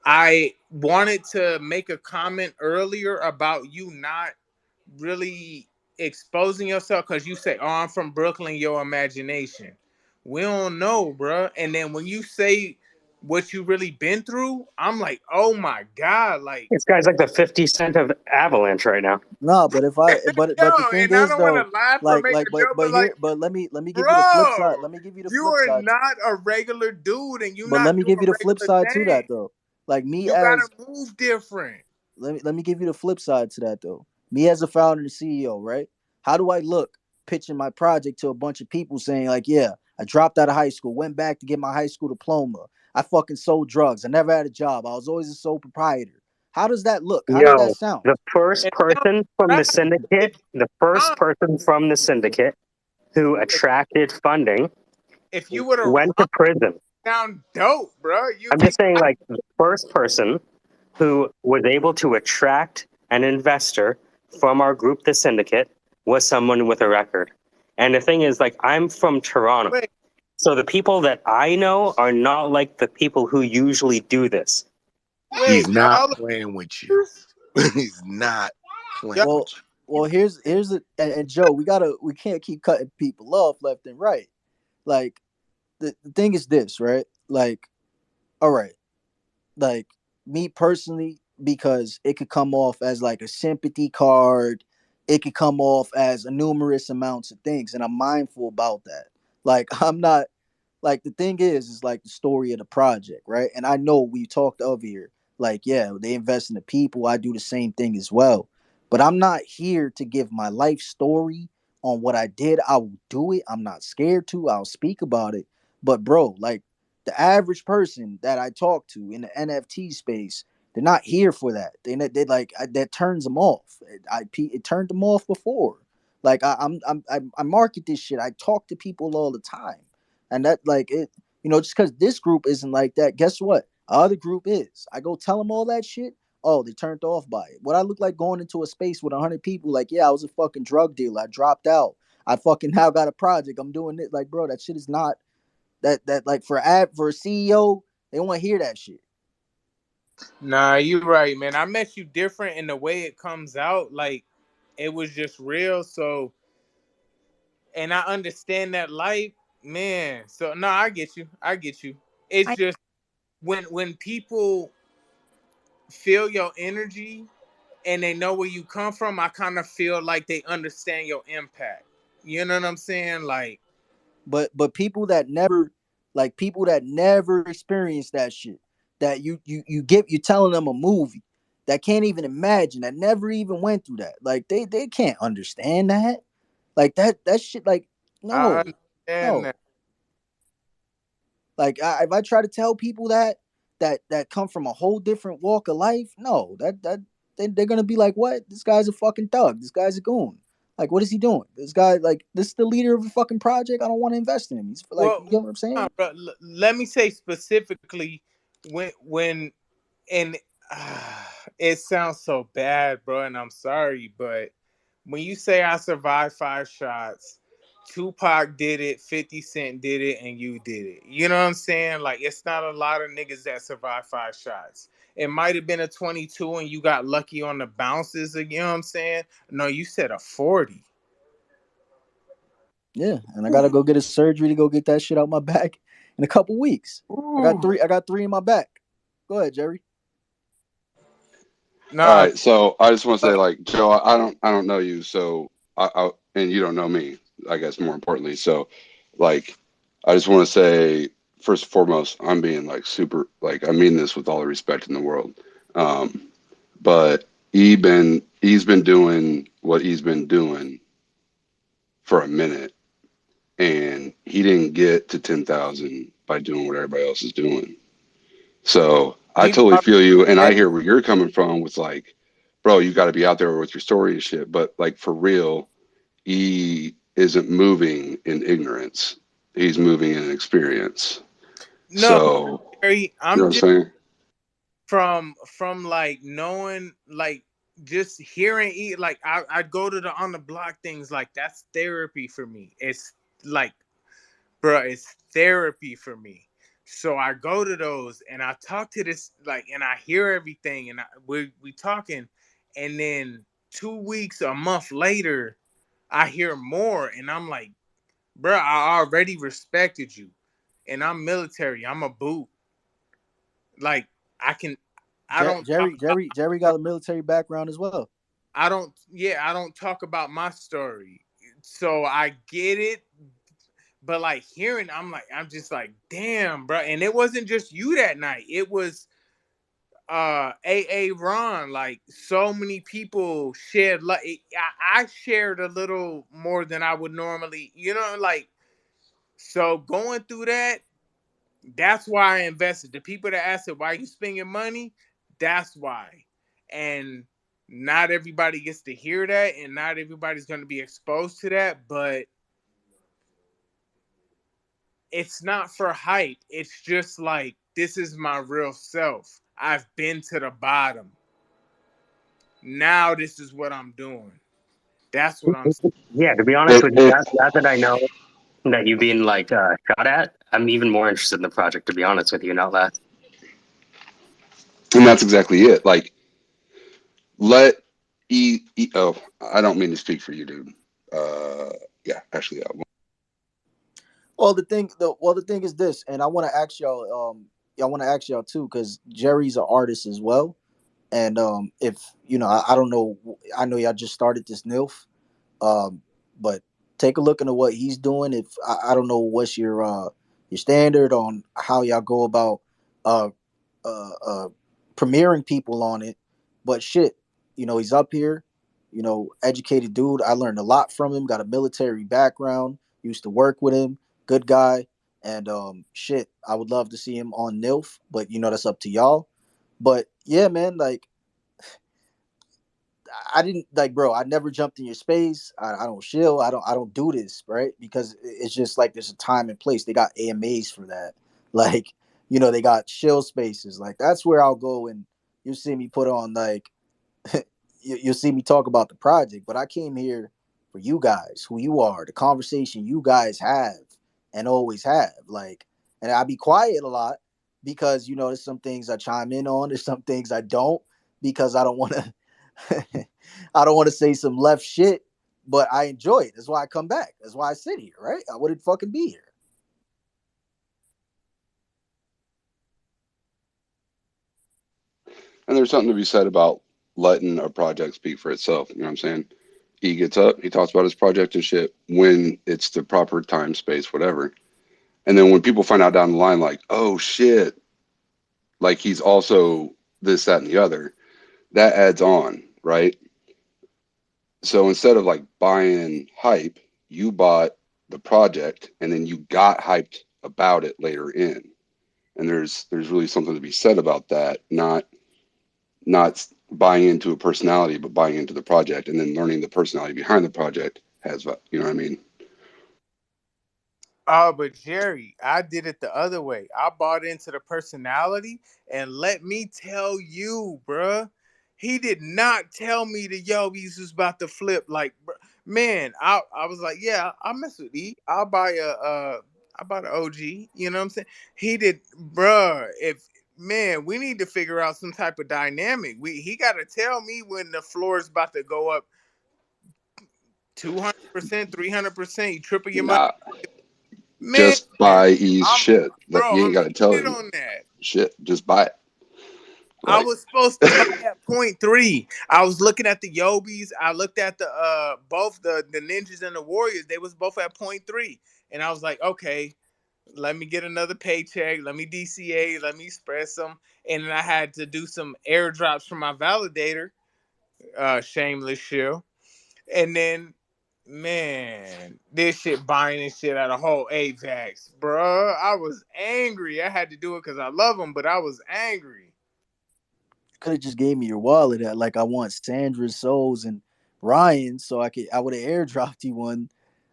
[SPEAKER 13] I wanted to make a comment earlier about you not really exposing yourself because you say, "Oh, I'm from Brooklyn, your imagination." We don't know, bruh. And then when you say what you really been through, I'm like, "Oh my god!" Like,
[SPEAKER 2] This guy's like the 50 Cent of Avalanche right now.
[SPEAKER 7] No, but if I, but the
[SPEAKER 13] yo,
[SPEAKER 7] thing
[SPEAKER 13] and I
[SPEAKER 7] is
[SPEAKER 13] don't want to
[SPEAKER 7] though,
[SPEAKER 13] laugh or make a joke, but like,
[SPEAKER 7] but let me give you the flip side.
[SPEAKER 13] bro,
[SPEAKER 7] Let me give you the
[SPEAKER 13] you
[SPEAKER 7] flip
[SPEAKER 13] are
[SPEAKER 7] side.
[SPEAKER 13] not a regular dude, and you're
[SPEAKER 7] But let
[SPEAKER 13] not
[SPEAKER 7] me
[SPEAKER 13] doing
[SPEAKER 7] give
[SPEAKER 13] a
[SPEAKER 7] you the flip
[SPEAKER 13] regular
[SPEAKER 7] side to
[SPEAKER 13] thing.
[SPEAKER 7] that though. Like, me
[SPEAKER 13] You gotta
[SPEAKER 7] as
[SPEAKER 13] move different.
[SPEAKER 7] let me give you the flip side to that though. Me as a founder and CEO, right? How do I look pitching my project to a bunch of people saying like, yeah, I dropped out of high school, went back to get my high school diploma. I fucking sold drugs. I never had a job. I was always a sole proprietor. How does that look? How does that
[SPEAKER 2] Yo,
[SPEAKER 7] sound?
[SPEAKER 2] the first
[SPEAKER 13] And it sounds
[SPEAKER 2] person from the
[SPEAKER 13] right. It
[SPEAKER 2] syndicate, the first
[SPEAKER 13] sounds
[SPEAKER 2] person from the syndicate who attracted funding
[SPEAKER 13] if you would have
[SPEAKER 2] went
[SPEAKER 13] run
[SPEAKER 2] to prison.
[SPEAKER 13] down dope, bro. You
[SPEAKER 2] I'm
[SPEAKER 13] you
[SPEAKER 2] just saying, like, the first person who was able to attract an investor from our group, the syndicate, was someone with a record. And the thing is, like, I'm from Toronto.
[SPEAKER 13] wait,
[SPEAKER 2] So the people that I know are not like the people who usually do this.
[SPEAKER 6] He's
[SPEAKER 13] wait,
[SPEAKER 6] not
[SPEAKER 13] y'all
[SPEAKER 6] playing with you. He's not playing
[SPEAKER 13] y'all
[SPEAKER 6] with
[SPEAKER 7] Well,
[SPEAKER 6] you.
[SPEAKER 7] here's the and Joe, we can't keep cutting people off left and right. Like the thing is this, right? Like, all right, like me personally, because it could come off as like a sympathy card, it could come off as a numerous amounts of things, and I'm mindful about that. Like I'm not like the thing is like the story of the project, right? And I know we talked of here, like, yeah, they invest in the people. I do the same thing as well. But I'm not here to give my life story on what I did. I will do it. I'm not scared to. I'll speak about it. But bro, like the average person that I talk to in the NFT space, they're not here for that. They like that turns them off. It turned them off before. Like I market this shit. I talk to people all the time, and that like it, just because this group isn't like that, guess what? Other group is. I go tell them all that shit. Oh, they turned off by it. What I look like going into a space with 100 people, like, yeah, I was a fucking drug dealer. I dropped out. I fucking now got a project. I'm doing it. Like, bro, that shit is not that like for a CEO, they want to hear that shit.
[SPEAKER 13] Nah, you right, man. I met you different in the way it comes out. Like it was just real. So, and I understand that life, man. So, no, I get you. I get you. It's
[SPEAKER 1] I
[SPEAKER 13] just when people feel your energy and they know where you come from, I kind of feel like they understand your impact. You know what I'm saying? Like,
[SPEAKER 7] But people that never experienced that shit, that you telling them a movie that can't even imagine, that never even went through that. Like they can't understand that. Like that shit. Like
[SPEAKER 13] I
[SPEAKER 7] no,
[SPEAKER 13] understand
[SPEAKER 7] no.
[SPEAKER 13] that.
[SPEAKER 7] Like if I try to tell people that come from a whole different walk of life, no, they're gonna be like, what? This guy's a fucking thug. This guy's a goon. Like, what is he doing? This guy, like, this is the leader of a fucking project. I don't want to invest in him. He's like,
[SPEAKER 13] Well,
[SPEAKER 7] you get what I'm saying?
[SPEAKER 13] bro, let me say specifically when and it sounds so bad, bro, and I'm sorry, but when you say I survived 5 shots, Tupac did it, 50 Cent did it, and you did it. You know what I'm saying? Like, it's not a lot of niggas that survive 5 shots. It might have been a 22 and you got lucky on the bounces, you know what I'm saying? No, you said a 40.
[SPEAKER 7] Yeah, and I gotta go get a surgery to go get that shit out my back in a couple weeks. I got
[SPEAKER 13] Ooh.
[SPEAKER 7] three. I got three in my back. Go ahead, Jerry.
[SPEAKER 16] All
[SPEAKER 13] Nah,
[SPEAKER 16] right, so I just want to say,
[SPEAKER 13] uh,
[SPEAKER 16] like, Joe, I don't know you, so and you don't know me, I guess more importantly. So, like, I just want to say, first and foremost, I'm being like super, like, I mean this with all the respect in the world. Um, but he's been doing what he's been doing for a minute, and he didn't get to 10,000 by doing what everybody else is doing. So I
[SPEAKER 13] he
[SPEAKER 16] totally
[SPEAKER 13] brought
[SPEAKER 16] feel you, and I
[SPEAKER 13] that.
[SPEAKER 16] hear where you're coming from with like, bro, you got to be out there with your story and shit. But like for real, he isn't moving in ignorance. He's moving in experience.
[SPEAKER 13] No,
[SPEAKER 16] So
[SPEAKER 13] Harry,
[SPEAKER 16] you know
[SPEAKER 13] I'm
[SPEAKER 16] what
[SPEAKER 13] just
[SPEAKER 16] I'm saying?
[SPEAKER 13] from like knowing like just hearing like I go to the on the block things like that's therapy for me. It's like bro, it's therapy for me. So I go to those and I talk to this like and I hear everything and we talking and then 2 weeks a month later I hear more and I'm like, bro, I already respected you and I'm military. I'm a boot. Like I can I don't talk about
[SPEAKER 7] Jerry
[SPEAKER 13] my
[SPEAKER 7] got a military background as well.
[SPEAKER 13] I don't talk about my story. So I get it, but like I'm just like, damn, bro. And it wasn't just you that night. It was AA Ron, like so many people shared, like I shared a little more than I would normally, like, so going through that, that's why I invested. The people that asked it, why you spending money, that's why. And not everybody gets to hear that, and not everybody's going to be exposed to that, but it's not for hype. It's just like, this is my real self. I've been to the bottom. Now this is what I'm doing. That's what I'm saying.
[SPEAKER 2] Yeah, to be honest
[SPEAKER 16] And,
[SPEAKER 2] with you,
[SPEAKER 16] and,
[SPEAKER 2] now that I know that you've been like shot at, I'm even more interested in the project. To be honest with you, not less.
[SPEAKER 16] and that's exactly it. Like, let oh, I don't mean to speak for you, dude. Yeah, actually,
[SPEAKER 7] Well, the thing is this, and I want to ask y'all. I want to ask y'all too, because Jerry's an artist as well. And if I don't know, I know y'all just started this NILF, um, but take a look into what he's doing. If I don't know what's your standard on how y'all go about uh premiering people on it, but shit, he's up here, educated dude. I learned a lot from him. Got a military background. Used to work with him. Good guy. And shit, I would love to see him on NILF, but that's up to y'all. But yeah, man, like I didn't like, bro. I never jumped in your space. I don't shill. I don't do this, right? Because it's just like there's a time and place. They got AMAs for that. Like, they got chill spaces. Like that's where I'll go and you see me put on like you'll see me talk about the project. But I came here for you guys, who you are, the conversation you guys have and always have. Like, and I be quiet a lot because there's some things I chime in on. There's some things I don't because I don't want to. I don't want to say some left shit, but I enjoy it. That's why I come back. That's why I sit here, right? I wouldn't fucking be here.
[SPEAKER 16] and there's something to be said about letting a project speak for itself. You know what I'm saying? He gets up, he talks about his project and shit when it's the proper time, space, whatever. And then when people find out down the line, like, oh shit, like he's also this, that, and the other, that adds on, right? So instead of like buying hype, you bought the project and then you got hyped about it later in. And there's really something to be said about that, not buying into a personality, but buying into the project and then learning the personality behind the project has, you know what I mean?
[SPEAKER 13] Oh, but Jerry, I did it the other way. I bought into the personality, and let me tell you, bruh, he did not tell me the Yobies was about to flip. Like, man, I was like, yeah, I'll mess with E. I bought an OG. You know what I'm saying? He did, bruh. If man, we need to figure out some type of dynamic. He got to tell me when the floor is about to go up 200%, 300%. You triple your money.
[SPEAKER 16] Nah,
[SPEAKER 13] Man,
[SPEAKER 16] just buy E's
[SPEAKER 13] I'm
[SPEAKER 16] shit. That
[SPEAKER 13] bro,
[SPEAKER 16] you
[SPEAKER 13] I'm
[SPEAKER 16] ain't got to tell
[SPEAKER 13] heated
[SPEAKER 16] him
[SPEAKER 13] on that.
[SPEAKER 16] shit. Just buy it.
[SPEAKER 13] I
[SPEAKER 16] Like,
[SPEAKER 13] was supposed to buy at point three. I was looking at the Yobis. I looked at the both the ninjas and the warriors. They was both at point three. And I was like, okay, let me get another paycheck. Let me DCA. Let me express them. And then I had to do some airdrops from my validator, shameless shill. And then, man, this shit buying this shit out of whole AVAX, bruh. I was angry. I had to do it because I love them, but I was angry.
[SPEAKER 7] Could have just gave me your wallet at like I want Sandra's souls and Ryan, so I would have airdropped you one.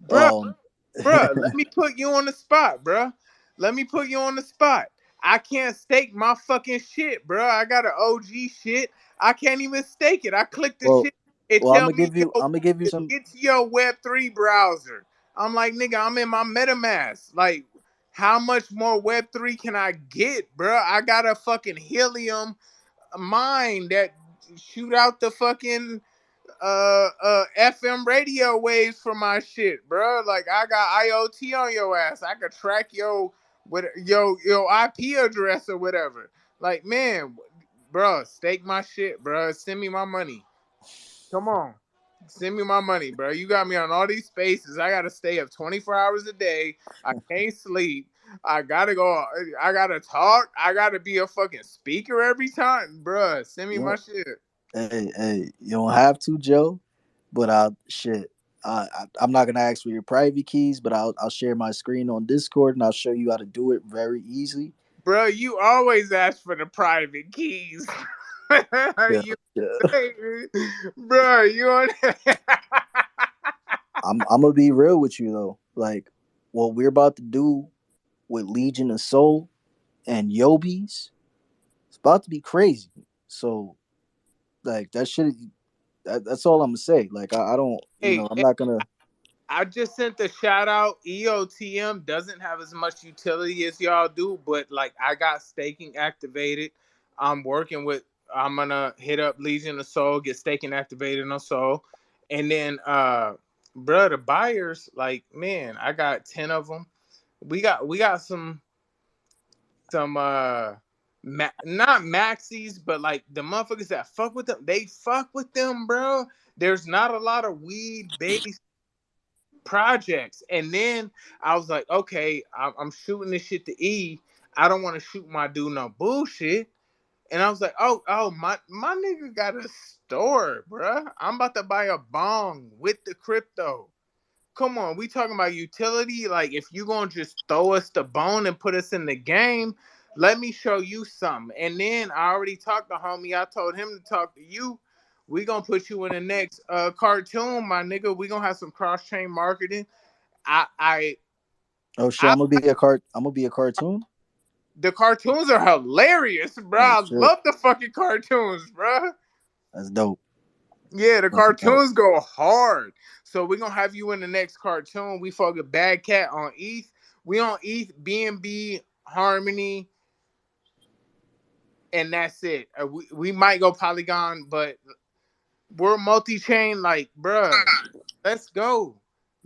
[SPEAKER 13] Bruh,
[SPEAKER 7] Um,
[SPEAKER 13] let me put you on the spot, bruh. Let me put you on the spot. I can't stake my fucking shit, bruh. I got an OG shit. I can't even stake it. I click the
[SPEAKER 7] well,
[SPEAKER 13] shit. It
[SPEAKER 7] well, I'm
[SPEAKER 13] tell
[SPEAKER 7] gonna
[SPEAKER 13] me,
[SPEAKER 7] give you.
[SPEAKER 13] yo,
[SPEAKER 7] I'm gonna give you some.
[SPEAKER 13] get to your Web3 browser. I'm like, nigga, I'm in my MetaMask. Like, how much more Web3 can I get, bruh? I got a fucking helium mine that shoot out the fucking FM radio waves for my shit, bro. Like I got IoT on your ass. I could track your IP address or whatever. Like man, bro, stake my shit, bro. Send me my money. Come on. Send me my money, bro. You got me on all these spaces. I gotta stay up 24 hours a day. I can't sleep. I gotta go. I gotta talk. I gotta be a fucking speaker every time, bruh. Send me my
[SPEAKER 7] Yo,
[SPEAKER 13] shit,
[SPEAKER 7] hey, you don't have to, Joe. But shit. I'm not gonna ask for your private keys, but I'll share my screen on Discord and I'll show you how to do it very easily.
[SPEAKER 13] bro. You always ask for the private keys.
[SPEAKER 7] Yeah,
[SPEAKER 13] You
[SPEAKER 7] yeah.
[SPEAKER 13] say, bro, you on?
[SPEAKER 7] I'm gonna be real with you though. Like what we're about to do with Legion of Soul and Yobis, it's about to be crazy. So like that shit. That's all I'm gonna say. Like I don't,
[SPEAKER 13] Hey,
[SPEAKER 7] I'm not gonna.
[SPEAKER 13] I just sent the shout out. EOTM doesn't have as much utility as y'all do, but like I got staking activated. I'm working with. I'm gonna hit up Legion of Soul, get staking activated on Soul, and then bruh, the buyers, like, man, I got 10 of them. We got some not maxis, but like the motherfuckers that fuck with them, they fuck with them, bro. There's not a lot of weed based projects. And then I was like, okay, I'm shooting this shit to E. I don't want to shoot my dude no bullshit. And I was like, oh, my nigga got a store, bruh. I'm about to buy a bong with the crypto. Come on, we talking about utility. Like, if you gonna just throw us the bone and put us in the game, let me show you something. And then I already talked to homie. I told him to talk to you. We gonna put you in the next cartoon, my nigga. We gonna have some cross chain marketing. I, I,
[SPEAKER 7] Oh shit!
[SPEAKER 13] I,
[SPEAKER 7] I'm gonna be a cartoon.
[SPEAKER 13] the cartoons are hilarious, bro.
[SPEAKER 7] Oh
[SPEAKER 13] I
[SPEAKER 7] shit!
[SPEAKER 13] love the fucking cartoons, bro.
[SPEAKER 7] That's dope.
[SPEAKER 13] Yeah, the
[SPEAKER 7] That's dope.
[SPEAKER 13] cartoons go hard. So we're gonna have you in the next cartoon. We fucking Bad Cat on ETH. We on ETH, BNB, Harmony, and that's it. We might go Polygon, but we're multi-chain. Like, bruh, let's go.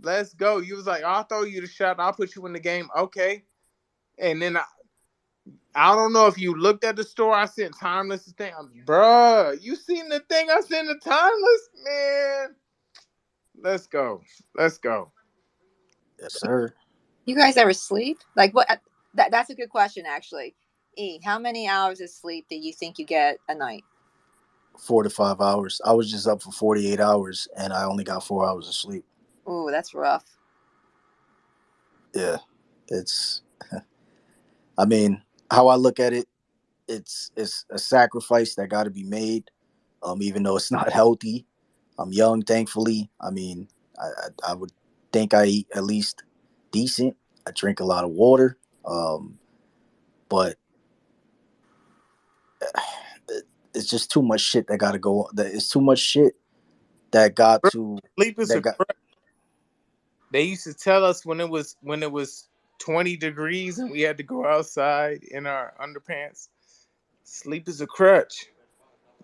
[SPEAKER 13] Let's go. You was like, I'll throw you the shot. I'll put you in the game. Okay. And then I don't know if you looked at the store. I sent Timeless the thing. Bruh, you seen the thing I sent the Timeless? Man, let's go. Let's go.
[SPEAKER 7] Yes, sir.
[SPEAKER 1] You guys ever sleep? Like what? That's a good question, actually. E, how many hours of sleep do you think you get a night?
[SPEAKER 7] 4 to 5 hours. I was just up for 48 hours, and I only got 4 hours of sleep.
[SPEAKER 1] Ooh, that's rough.
[SPEAKER 7] Yeah, it's. I mean, how I look at it, it's a sacrifice that got to be made. Even though it's not healthy. I'm young, thankfully. I mean, I would think I eat at least decent. I drink a lot of water. But it's just too much shit that got to go. It's too much shit that got
[SPEAKER 13] Bro,
[SPEAKER 7] to
[SPEAKER 13] sleep is
[SPEAKER 7] that
[SPEAKER 13] a
[SPEAKER 7] got.
[SPEAKER 13] crutch. They used to tell us when it was 20 degrees and we had to go outside in our underpants. Sleep is a crutch.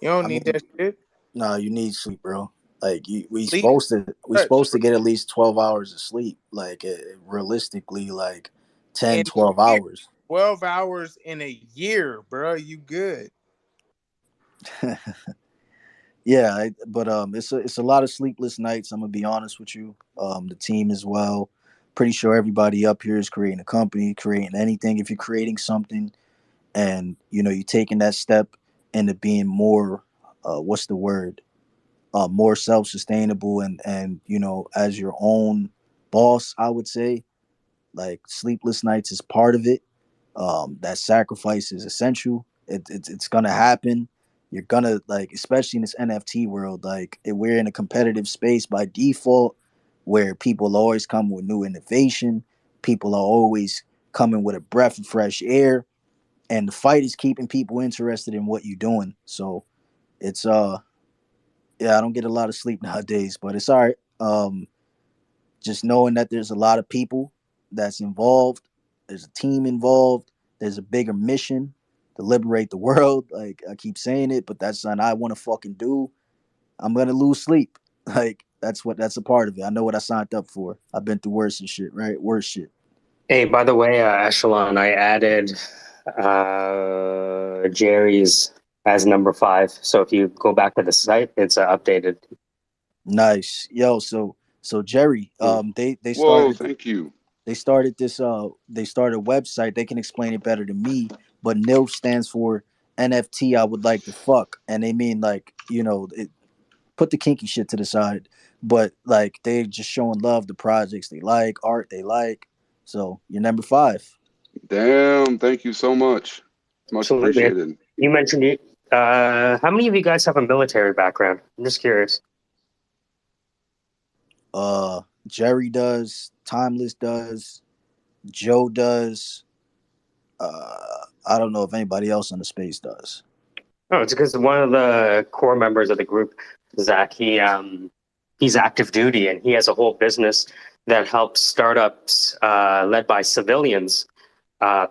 [SPEAKER 13] You don't
[SPEAKER 7] I
[SPEAKER 13] need
[SPEAKER 7] mean,
[SPEAKER 13] that shit.
[SPEAKER 7] no, you need sleep, bro. Like
[SPEAKER 13] Sleep is
[SPEAKER 7] we
[SPEAKER 13] a crutch,
[SPEAKER 7] supposed to get at least 12 hours of sleep. Like realistically, like 10,
[SPEAKER 13] in
[SPEAKER 7] 12
[SPEAKER 13] a year.
[SPEAKER 7] hours.
[SPEAKER 13] 12 hours in a year, bro. You good?
[SPEAKER 7] Yeah, but it's a lot of sleepless nights. I'm gonna be honest with you. The team as well. Pretty sure everybody up here is creating a company, creating anything. If you're creating something, and you're taking that step into being more, what's the word? More self-sustainable, and as your own boss, I would say, like sleepless nights is part of it. That sacrifice is essential. It's gonna happen. You're gonna, like, especially in this NFT world, like we're in a competitive space by default, where people always come with new innovation. People are always coming with a breath of fresh air, and the fight is keeping people interested in what you're doing. So it's yeah, I don't get a lot of sleep nowadays, but it's all right. Just knowing that there's a lot of people that's involved, there's a team involved, there's a bigger mission to liberate the world. Like I keep saying it, but that's something I want to fucking do. I'm gonna lose sleep. Like that's a part of it. I know what I signed up for. I've been through worse and shit, right? Worse shit.
[SPEAKER 2] Hey, by the way, Echelon, I added Jerry's as number 5. So if you go back to the site, it's updated.
[SPEAKER 7] Nice, yo. So Jerry, they
[SPEAKER 16] Whoa,
[SPEAKER 7] started.
[SPEAKER 16] thank you.
[SPEAKER 7] They started this. They started a website. They can explain it better than me. But NILF stands for NFT. I would like to fuck, and they mean like put the kinky shit to the side. But like they just showing love to projects they like, art they like. So you're number 5.
[SPEAKER 16] Damn, thank you so much. Much
[SPEAKER 2] Absolutely.
[SPEAKER 16] appreciated.
[SPEAKER 2] You mentioned it. How many of you guys have a military background? I'm just curious.
[SPEAKER 7] Jerry does, Timeless does, Joe does. I don't know if anybody else in the space does.
[SPEAKER 2] Oh, it's because one of the core members of the group, Zach, he's active duty and he has a whole business that helps startups led by civilians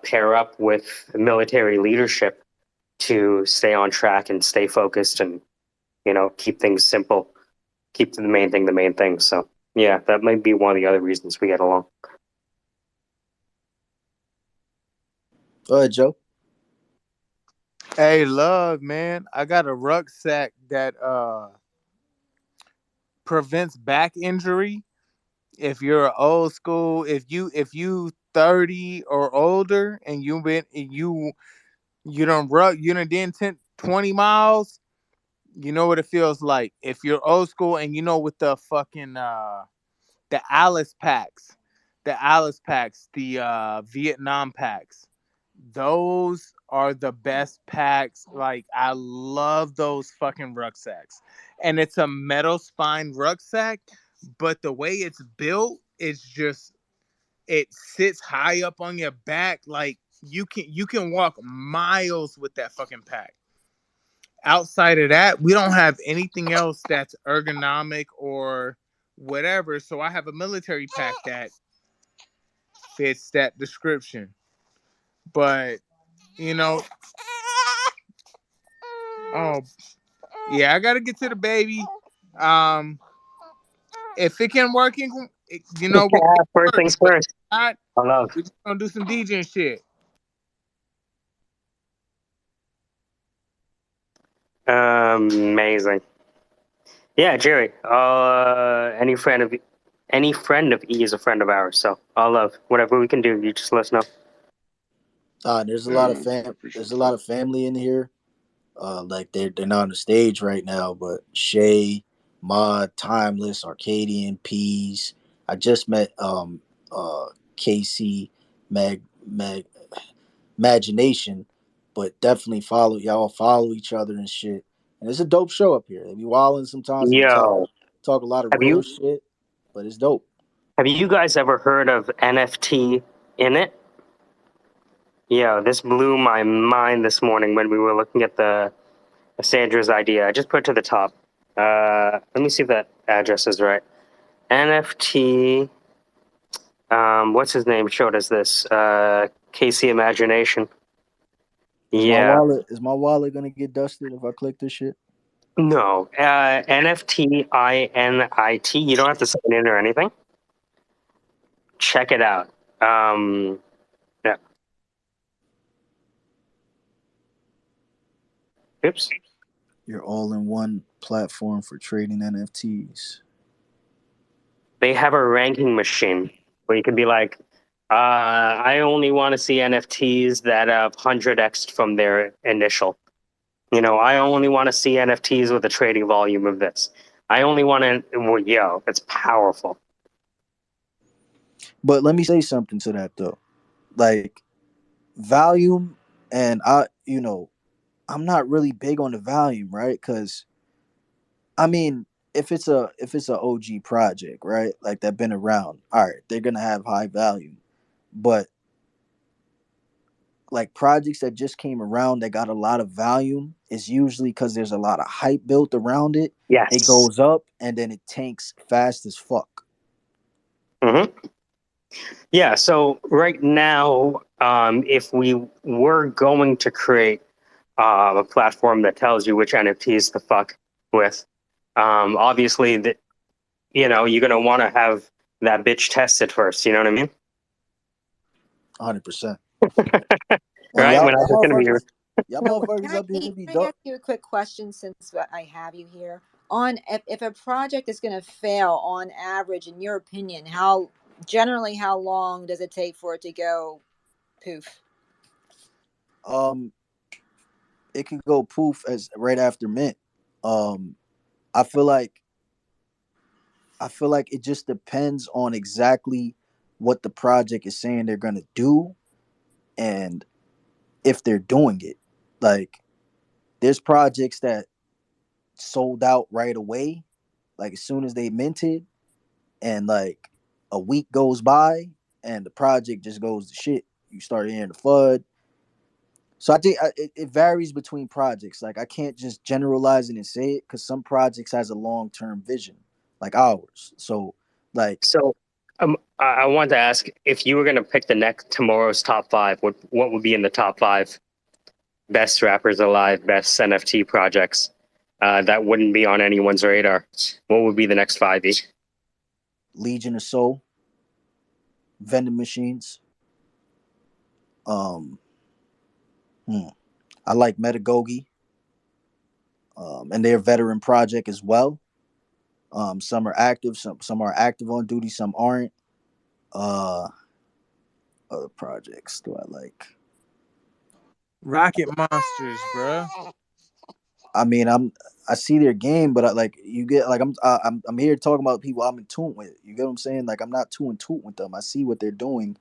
[SPEAKER 2] pair up with military leadership to stay on track and stay focused and keep things simple, keep the main thing the main thing. So yeah, that might be one of the other reasons we get along.
[SPEAKER 7] Go ahead, Joe.
[SPEAKER 13] Hey, love, man. I got a rucksack that prevents back injury. If you're old school, if you 30 or older and you done did 20 miles, you know what it feels like. If you're old school and with the fucking the Alice packs, the Vietnam packs, those are the best packs. Like, I love those fucking rucksacks. And it's a metal spine rucksack, but the way it's built, it sits high up on your back. Like, you can walk miles with that fucking pack. Outside of that, we don't have anything else that's ergonomic or whatever. So I have a military pack that fits that description. But you know, oh yeah, I gotta get to the baby. If it can work, we'll make it
[SPEAKER 2] First
[SPEAKER 13] work.
[SPEAKER 2] things
[SPEAKER 13] But
[SPEAKER 2] first.
[SPEAKER 13] if not,
[SPEAKER 2] I love.
[SPEAKER 13] we're just gonna do some DJing shit.
[SPEAKER 2] Amazing. Yeah, Jerry. Any friend of E is a friend of ours. So I love whatever we can do. You just let us know.
[SPEAKER 7] There's a
[SPEAKER 16] Yeah,
[SPEAKER 7] lot of
[SPEAKER 16] man.
[SPEAKER 7] there's
[SPEAKER 16] Appreciate
[SPEAKER 7] a lot
[SPEAKER 16] that.
[SPEAKER 7] of family in here. Like they're not on the stage right now, but Shay, Mod, Timeless, Arcadian, Peas. I just met Casey, Mag Imagination, but definitely follow y'all follow each other and shit. And it's a dope show up here. They be wilding sometimes. They
[SPEAKER 2] Yo,
[SPEAKER 7] talk a lot of
[SPEAKER 2] have
[SPEAKER 7] real
[SPEAKER 2] you
[SPEAKER 7] shit, but it's dope.
[SPEAKER 2] have you guys ever heard of NFT in it? Yeah, this blew my mind this morning when we were looking at the Sandra's idea. I just put it to the top. Let me see if that address is right. NFT. What's his name? Showed us this. Casey Imagination. Yeah.
[SPEAKER 7] Is my wallet gonna get dusted if I click this shit?
[SPEAKER 2] No. NFTINIT. You don't have to sign in or anything. Check it out. Yeah. Oops.
[SPEAKER 7] Your all-in-one platform for trading NFTs.
[SPEAKER 2] They have a ranking machine where you can be like, I only want to see NFTs that have 100x from their initial. I only want to see NFTs with a trading volume of this. I only want to, well, yo, it's powerful.
[SPEAKER 7] But let me say something to that though. Like volume, and I'm not really big on the volume, right? Because I mean, if it's a OG project, right, like that been around, all right, they're gonna have high volume. But like projects that just came around that got a lot of volume is usually because there's a lot of hype built around it. It
[SPEAKER 2] Yes.
[SPEAKER 7] goes up and then it tanks fast as fuck.
[SPEAKER 2] Mm-hmm. Yeah, so right now, if we were going to create a platform that tells you which NFTs to fuck with, obviously that you're gonna want to have that bitch tested first. You know what I mean?
[SPEAKER 7] 100%. And
[SPEAKER 2] Right?
[SPEAKER 7] y'all,
[SPEAKER 2] We're not just gonna be.
[SPEAKER 7] y'all
[SPEAKER 1] So
[SPEAKER 7] motherfuckers up here be
[SPEAKER 1] can I
[SPEAKER 7] dope.
[SPEAKER 1] ask you a quick question since I have you here? On if a project is going to fail on average, in your opinion, how
[SPEAKER 17] generally, how long does it take for it to go poof?
[SPEAKER 7] Um, it can go poof as right after mint. Um, I feel like it just depends on exactly what the project is saying they're gonna do and if they're doing it. Like there's projects that sold out right away, like as soon as they minted, and like a week goes by and the project just goes to shit. You start hearing the FUD. So I think it varies between projects. Like I can't just generalize it and say it because some projects has a long term vision, like ours. So like
[SPEAKER 2] So, I wanted to ask if you were going to pick the next tomorrow's top five. What would be in the top five best rappers alive, best NFT projects that wouldn't be on anyone's radar? What would be the next five?
[SPEAKER 7] Legion of Soul, vending machines. Um, I like Metagogi, and their veteran project as well. Some are active, some are active on duty, some aren't. Uh, Other projects do I like?
[SPEAKER 13] Rocket Monsters, bruh.
[SPEAKER 7] I mean, I see their game, but I like you get like I'm here talking about people I'm in tune with. You get what I'm saying? Like I'm not too in tune with them. I see what they're doing,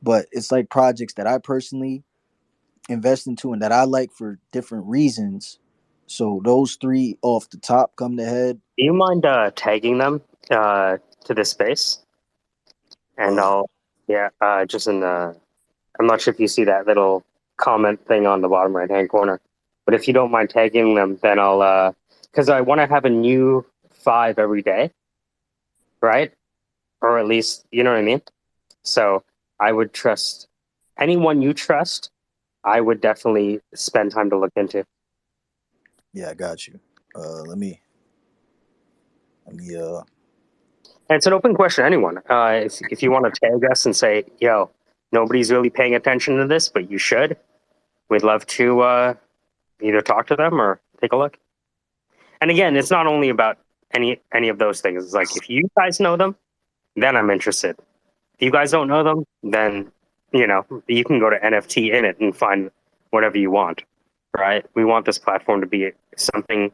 [SPEAKER 7] but it's like projects that I personally invest into and that I like for different reasons. So those three off the top come to head.
[SPEAKER 2] Do you mind tagging them to this space? And
[SPEAKER 7] Uh,
[SPEAKER 2] just in the, I'm not sure if you see that little comment thing on the bottom right hand corner, but if you don't mind tagging them, then I'll, because I want to have a new five every day, right? Or at least, you know what I mean? So I would trust anyone you trust, I would definitely spend time to look into.
[SPEAKER 7] yeah, I got you. Let me
[SPEAKER 2] And it's an open question to anyone. If you want to tag us and say, yo, nobody's really paying attention to this, but you should, we'd love to either talk to them or take a look. And again, it's not only about any of those things. It's like if you guys know them, then I'm interested. If you guys don't know them, then you can go to NFT in it and find whatever you want. Right? We want this platform to be something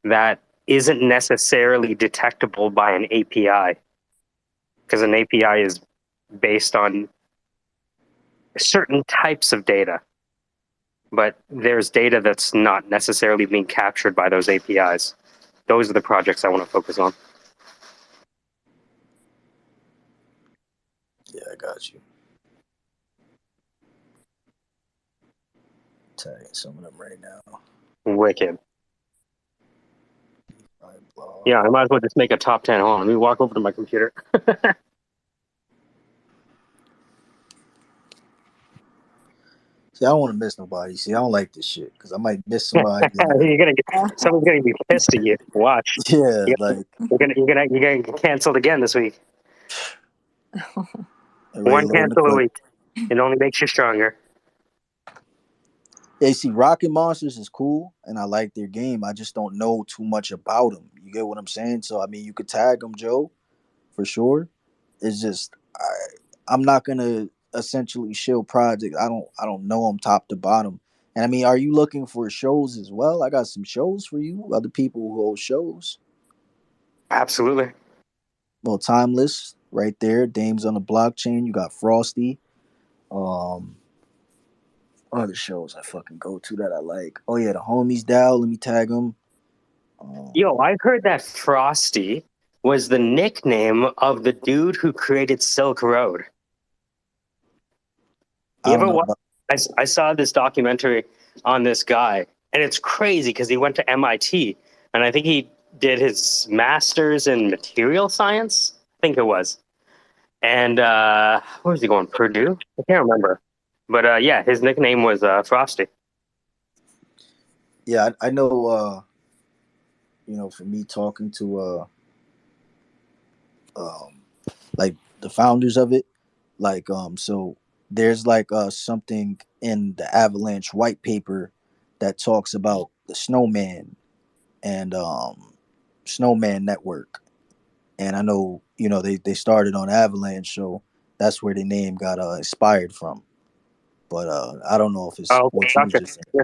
[SPEAKER 2] that isn't necessarily detectable by an API, because an API is based on certain types of data, but there's data that's not necessarily being captured by those APIs. Those are the projects I want to focus on.
[SPEAKER 7] yeah, I got you. Tagging some of them right now.
[SPEAKER 2] Wicked. Yeah, I might as well just make a top 10. Hold on, let me walk over to my computer.
[SPEAKER 7] See, I don't want to miss nobody. See, I don't like this shit because I might miss somebody.
[SPEAKER 2] Someone's gonna be pissed at you. Watch.
[SPEAKER 7] Yeah, like
[SPEAKER 2] You're gonna get canceled again this week. One
[SPEAKER 7] loading the
[SPEAKER 2] cancel a
[SPEAKER 7] clip.
[SPEAKER 2] week. It only makes you stronger.
[SPEAKER 7] Yeah, see, Rocket Monsters is cool, and I like their game. I just don't know too much about them. You get what I'm saying? So I mean, you could tag them, Joe, for sure. It's just I'm not gonna essentially shill project. I don't know them top to bottom. And I mean, are you looking for shows as well? I got some shows for you. Other people who hold shows.
[SPEAKER 2] Absolutely.
[SPEAKER 7] Well, Timeless right there. Dames on the Blockchain. You got Frosty. Um, Other shows I fucking go to that I like. Oh yeah, the homies Dow. Let me tag them.
[SPEAKER 2] Yo, I heard that Frosty was the nickname of the dude who created Silk Road.
[SPEAKER 7] I
[SPEAKER 2] You
[SPEAKER 7] don't
[SPEAKER 2] ever
[SPEAKER 7] know.
[SPEAKER 2] watch? I saw this documentary on this guy, and it's crazy because he went to MIT, and I think he did his master's in material science. I think it was. And where was he going? Purdue? I can't remember. But yeah, his nickname was Frosty.
[SPEAKER 7] Yeah, I know. For me talking to um, like the founders of it, like so there's like something in the Avalanche white paper that talks about the Snowman and Snowman Network, and I know they started on Avalanche, so that's where the name got inspired from. But I don't know if it's
[SPEAKER 2] Oh,
[SPEAKER 7] what you was
[SPEAKER 2] gotcha.
[SPEAKER 7] just saying.
[SPEAKER 2] Yeah.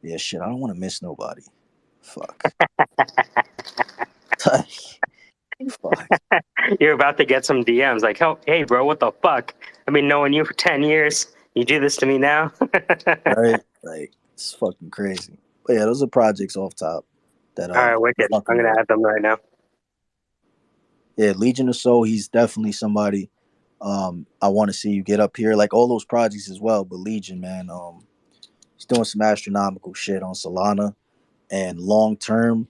[SPEAKER 7] Yeah, shit. I don't want to miss nobody. Fuck. Fuck.
[SPEAKER 2] You're about to get some DMs like, "Oh, hey, bro, what the fuck? I've been knowing you for 10 years. You do this to me now?"
[SPEAKER 7] Right? Like it's fucking crazy. But yeah, those are projects off top that
[SPEAKER 2] All right,
[SPEAKER 7] I'm
[SPEAKER 2] wicked. I'm
[SPEAKER 7] fucking
[SPEAKER 2] gonna
[SPEAKER 7] with.
[SPEAKER 2] add them right now.
[SPEAKER 7] Yeah, Legion of Soul. He's definitely somebody. I want to see you get up here, like all those projects as well. But Legion, man, he's doing some astronomical shit on Solana, and long term,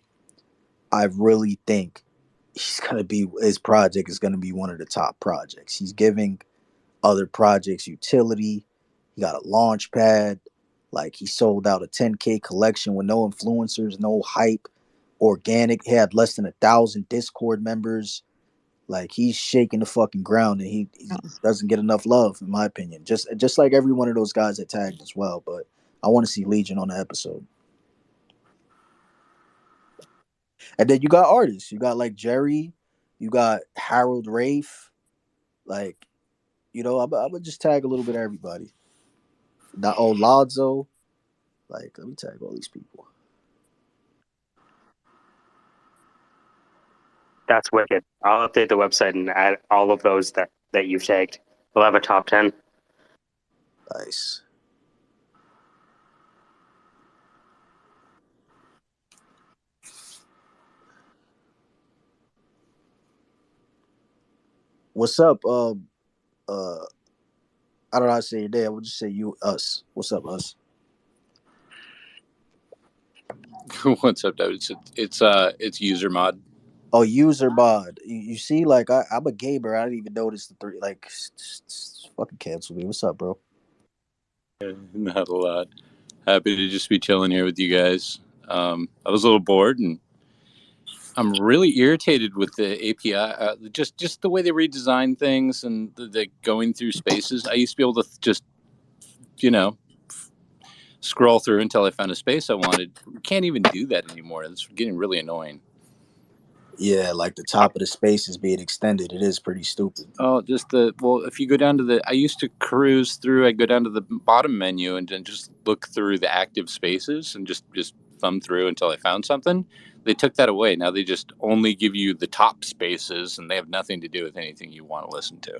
[SPEAKER 7] I really think his project is gonna be one of the top projects. He's giving other projects utility. He got a launch pad. Like he sold out a 10K collection with no influencers, no hype, organic. He had less than 1,000 Discord members. Like he's shaking the fucking ground, and he doesn't get enough love, in my opinion. Just like every one of those guys that tagged as well. But I want to see Legion on the episode. And then you got artists. You got like Jerry. You got Harold Rafe. Like I would just tag a little bit of everybody. Not Ladzo. Like, let me tag all these people.
[SPEAKER 2] That's wicked. I'll update the website and add all of those that you've tagged. We'll have a top 10.
[SPEAKER 7] Nice. What's up? I don't know how to say your name. I would just say you, us. What's up, us?
[SPEAKER 18] What's up, David? It's user mod.
[SPEAKER 7] Oh, user bod. You see, like I'm a gamer. I didn't even notice the three. Like, fucking cancel me. What's up, bro?
[SPEAKER 18] Not a lot. Happy to just be chilling here with you guys. I was a little bored, and I'm really irritated with the API. Just the way they redesign things and the going through spaces. I used to be able to just you know scroll through until I found a space I wanted. Can't even do that anymore. It's getting really annoying.
[SPEAKER 7] Yeah, like the top of the space is being extended. It is pretty stupid.
[SPEAKER 18] Oh, if you go down to I used to cruise through. I go down to the bottom menu and then just look through the active spaces and just thumb through until I found something. They took that away. Now they just only give you the top spaces, and they have nothing to do with anything you want to listen to.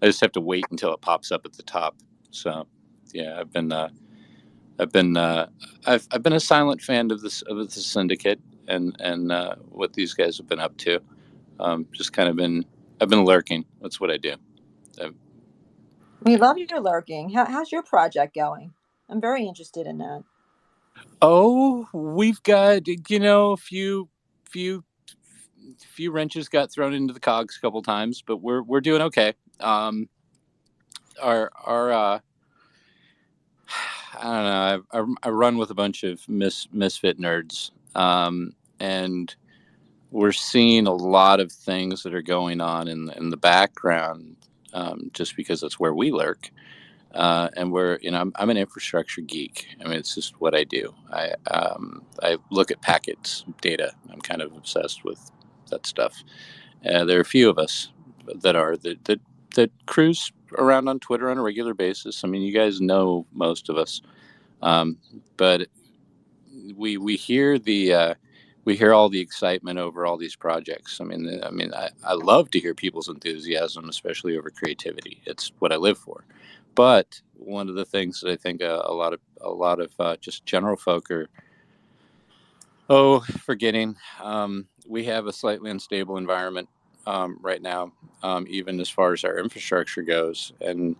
[SPEAKER 18] I just have to wait until it pops up at the top. So, yeah, I've been, I've been a silent fan of the Syndicate and what these guys have been up to. Just kind of I've been lurking. That's what I do.
[SPEAKER 17] We love your lurking. How's your project going? I'm very interested in that.
[SPEAKER 18] Oh, we've got few few wrenches got thrown into the cogs a couple times, but we're doing okay. Our I don't know. I run with a bunch of misfit nerds, and we're seeing a lot of things that are going on in the background, just because that's where we lurk. And I'm an infrastructure geek. I mean, it's just what I do. I look at packets data. I'm kind of obsessed with that stuff. There are a few of us that cruise around on Twitter on a regular basis. I mean, you guys know most of us, but we hear we hear all the excitement over all these projects. I love to hear people's enthusiasm, especially over creativity. It's what I live for. But one of the things that I think a lot of just general folk are forgetting. We have a slightly unstable environment right now, even as far as our infrastructure goes. And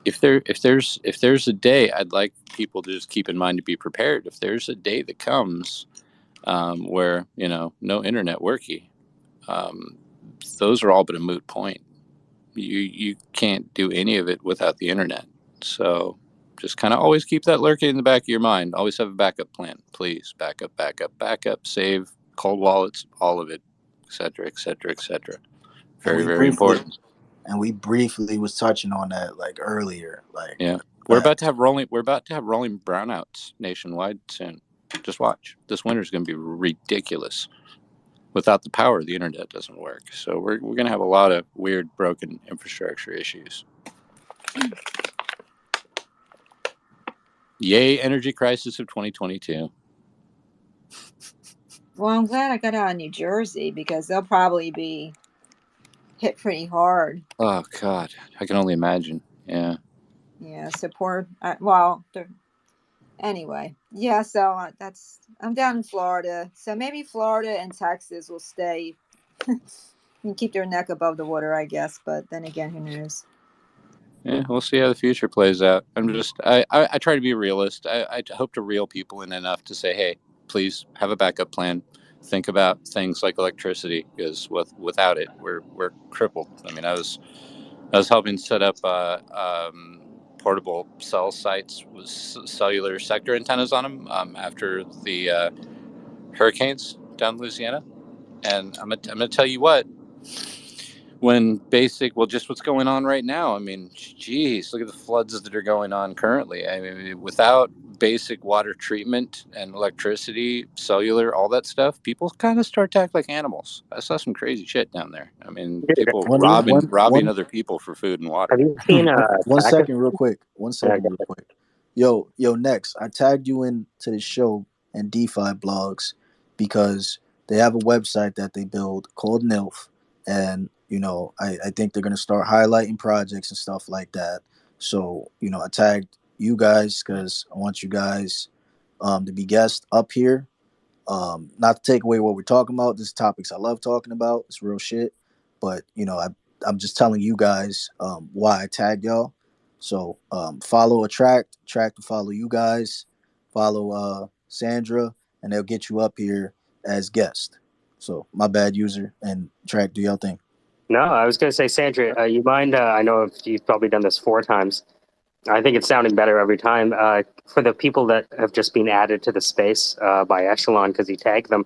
[SPEAKER 18] if there's a day, I'd like people to just keep in mind to be prepared. If there's a day that comes where no internet worky, um, those are all but a moot point. You can't do any of it without the internet. So just kind of always keep that lurking in the back of your mind. Always have a backup plan, please. Backup, save, cold wallets, all of it, etc., etc., etc.
[SPEAKER 7] And
[SPEAKER 18] Very,
[SPEAKER 7] we
[SPEAKER 18] very
[SPEAKER 7] briefly
[SPEAKER 18] important.
[SPEAKER 7] was touching on that like earlier. Like,
[SPEAKER 18] Yeah, we're about to have rolling brownouts nationwide soon. Just watch. This winter is going to be ridiculous. Without the power, the internet doesn't work. So we're going to have a lot of weird, broken infrastructure issues. Yay, energy crisis of 2022.
[SPEAKER 17] Well, I'm glad I got out of New Jersey because they'll probably be hit pretty hard.
[SPEAKER 18] Oh, God. I can only imagine. Yeah.
[SPEAKER 17] Yeah, support. Well, anyway, yeah. So I'm down in Florida. So maybe Florida and Texas will stay and keep their neck above the water, I guess. But then again, who knows?
[SPEAKER 18] Yeah, we'll see how the future plays out. I try to be a realist. I hope to reel people in enough to say, hey, please have a backup plan. Think about things like electricity, because without it, we're crippled. I mean, I was helping set up portable cell sites with cellular sector antennas on them after the hurricanes down in Louisiana, and I'm gonna tell you what. When just what's going on right now. I mean, geez, look at the floods that are going on currently. I mean, without basic water treatment and electricity, cellular, all that stuff, people kind of start to act like animals. I saw some crazy shit down there. I mean,
[SPEAKER 2] Dude,
[SPEAKER 18] people
[SPEAKER 7] One,
[SPEAKER 18] robbing
[SPEAKER 7] one,
[SPEAKER 18] other people for food and water.
[SPEAKER 2] have you seen
[SPEAKER 7] one
[SPEAKER 2] Packers?
[SPEAKER 7] second, real quick. Yo, next, I tagged you into the show and DeFi blogs because they have a website that they build called NILF, and I think they're gonna start highlighting projects and stuff like that. So I tagged you guys because I want you guys to be guests up here. Not to take away what we're talking about. This topics I love talking about. It's real shit. But I'm just telling you guys why I tagged y'all. So follow Attract to follow you guys, follow Sandra, and they'll get you up here as guest. So my bad, user, and Track, do y'all thing.
[SPEAKER 2] No, I was going to say, Sandra, you mind? I know you've probably done this 4 times. I think it's sounding better every time. For the people that have just been added to the space by Echelon because he tagged them,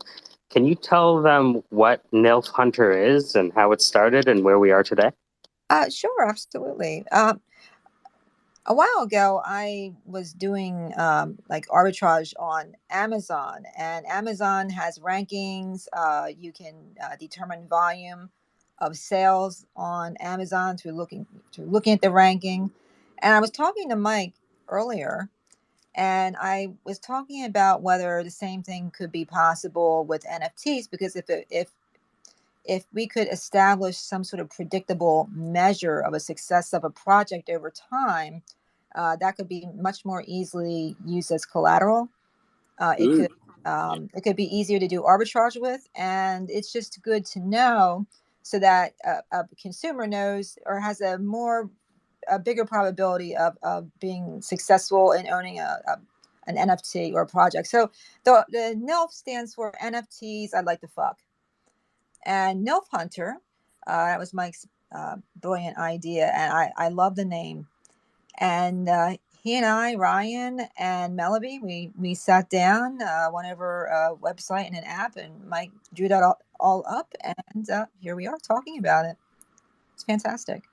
[SPEAKER 2] can you tell them what NILF Hunter is and how it started and where we are today?
[SPEAKER 17] Sure, absolutely. A while ago, I was doing like arbitrage on Amazon, and Amazon has rankings. You can determine volume of sales on Amazon through looking at the ranking. And I was talking to Mike earlier, and I was talking about whether the same thing could be possible with NFTs, because if we could establish some sort of predictable measure of a success of a project over time, that could be much more easily used as collateral. It could be easier to do arbitrage with, and it's just good to know so that a consumer knows or has a bigger probability of being successful in owning an NFT or a project. So the NILF stands for NFTs I'd like to fuck. And NILF Hunter, that was Mike's brilliant idea, and I love the name. And he and I, Ryan and Melody, we sat down, went over a website and an app, and Mike drew that all up, and here we are talking about it. It's fantastic.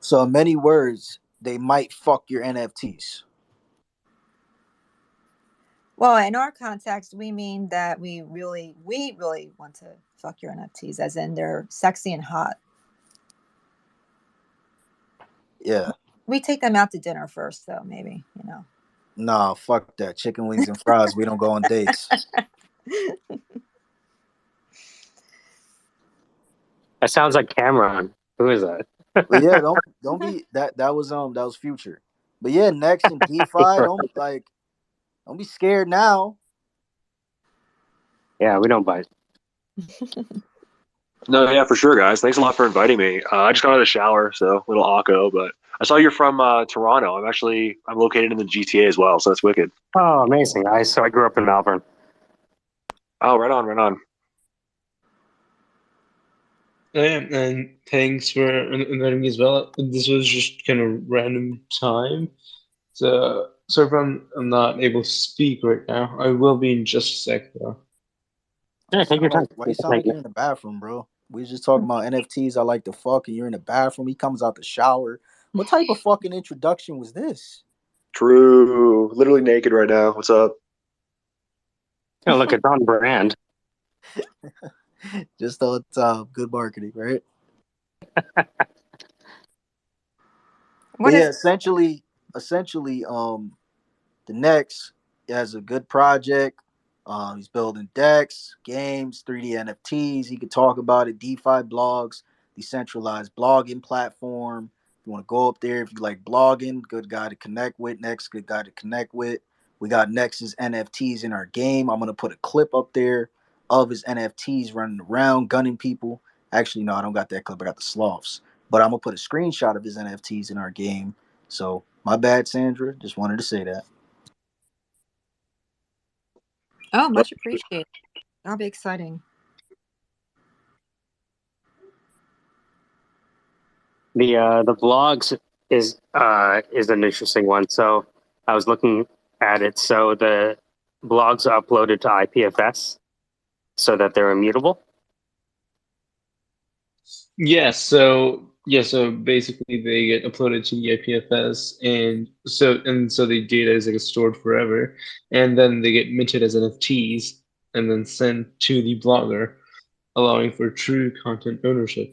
[SPEAKER 7] So in many words, they might fuck your NFTs.
[SPEAKER 17] Well, in our context, we mean that we really want to fuck your NFTs, as in they're sexy and hot.
[SPEAKER 7] Yeah.
[SPEAKER 17] We take them out to dinner first, though, maybe,
[SPEAKER 7] Nah, fuck that. Chicken wings and fries. We don't go on dates.
[SPEAKER 2] That sounds like Cameron. Who is that?
[SPEAKER 7] But yeah, don't be that was Future. But yeah, next in DeFi, don't be scared now.
[SPEAKER 2] Yeah, we don't bite.
[SPEAKER 19] No, yeah, for sure, guys. Thanks a lot for inviting me. I just got out of the shower, so a little awko, but I saw you're from Toronto. I'm located in the GTA as well, so that's wicked.
[SPEAKER 2] Oh, amazing. I grew up in Melbourne.
[SPEAKER 19] Oh, right on, right on.
[SPEAKER 20] And thanks for inviting me as well. This was just kind of random time. So sorry if I'm not able to speak right now. I will be in just a sec though.
[SPEAKER 2] Yeah, take your time.
[SPEAKER 7] Why you sound like you're in the bathroom, bro? We just talking about NFTs. I like to fuck, and you're in the bathroom. He comes out the shower. What type of fucking introduction was this?
[SPEAKER 19] True. Literally naked right now. What's up?
[SPEAKER 2] Oh, look, it's on brand.
[SPEAKER 7] Just on top, good marketing, right? But
[SPEAKER 17] What
[SPEAKER 7] yeah,
[SPEAKER 17] is?
[SPEAKER 7] essentially, the next has a good project. He's building decks, games, 3D NFTs. He could talk about it. DeFi blogs, decentralized blogging platform. If you want to go up there, if you like blogging, good guy to connect with. Next, good guy to connect with. We got Nexus NFTs in our game. I'm gonna put a clip up there of his NFTs running around, gunning people. Actually, no, I don't got that clip. I got the sloths. But I'm gonna put a screenshot of his NFTs in our game. So my bad, Sandra. Just wanted to say that.
[SPEAKER 17] Oh, much appreciated. That'll be exciting.
[SPEAKER 2] The blogs is an interesting one. So I was looking at it. So the blogs are uploaded to IPFS so that they're immutable.
[SPEAKER 20] So basically they get uploaded to the IPFS, and so the data is like stored forever, and then they get minted as NFTs and then sent to the blogger, allowing for true content ownership.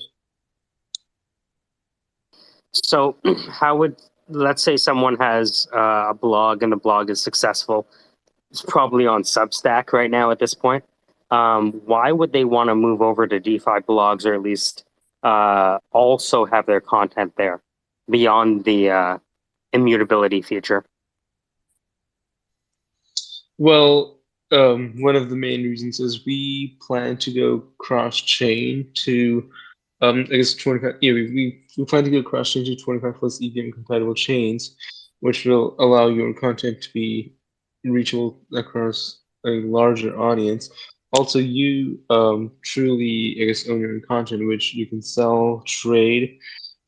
[SPEAKER 2] So how would, let's say someone has a blog and the blog is successful. It's probably on Substack right now at this point. Why would they want to move over to DeFi blogs, or at least also have their content there beyond the immutability feature?
[SPEAKER 20] Well, one of the main reasons is we plan to go cross-chain to, I guess 25. Yeah, we plan to go cross-chain to 25 plus EVM compatible chains, which will allow your content to be reachable across a larger audience. Also, you truly, I guess, own your own content, which you can sell, trade.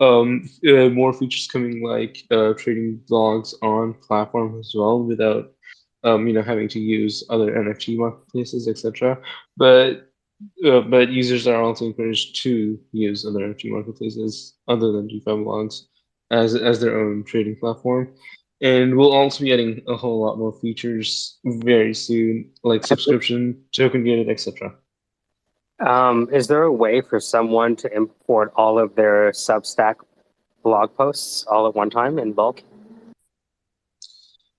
[SPEAKER 20] More features coming like trading blogs on platforms as well without having to use other NFT marketplaces, etc. But users are also encouraged to use other NFT marketplaces other than DeFi blogs as their own trading platform. And we'll also be adding a whole lot more features very soon, like subscription, token gated, etc.
[SPEAKER 2] Is there a way for someone to import all of their Substack blog posts all at one time in bulk?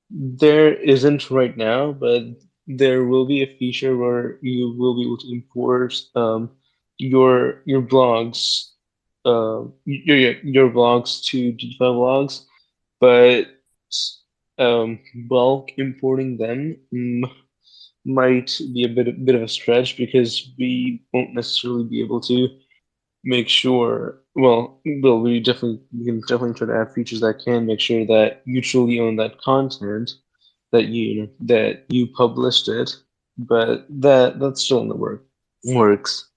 [SPEAKER 20] There isn't right now, but there will be a feature where you will be able to import your blogs, your blogs to DeFi blogs, but bulk importing them might be a bit of a stretch because we won't necessarily be able to make sure. Well, we can definitely try to add features that can make sure that you truly own that content, that you published it, but that's still in the works.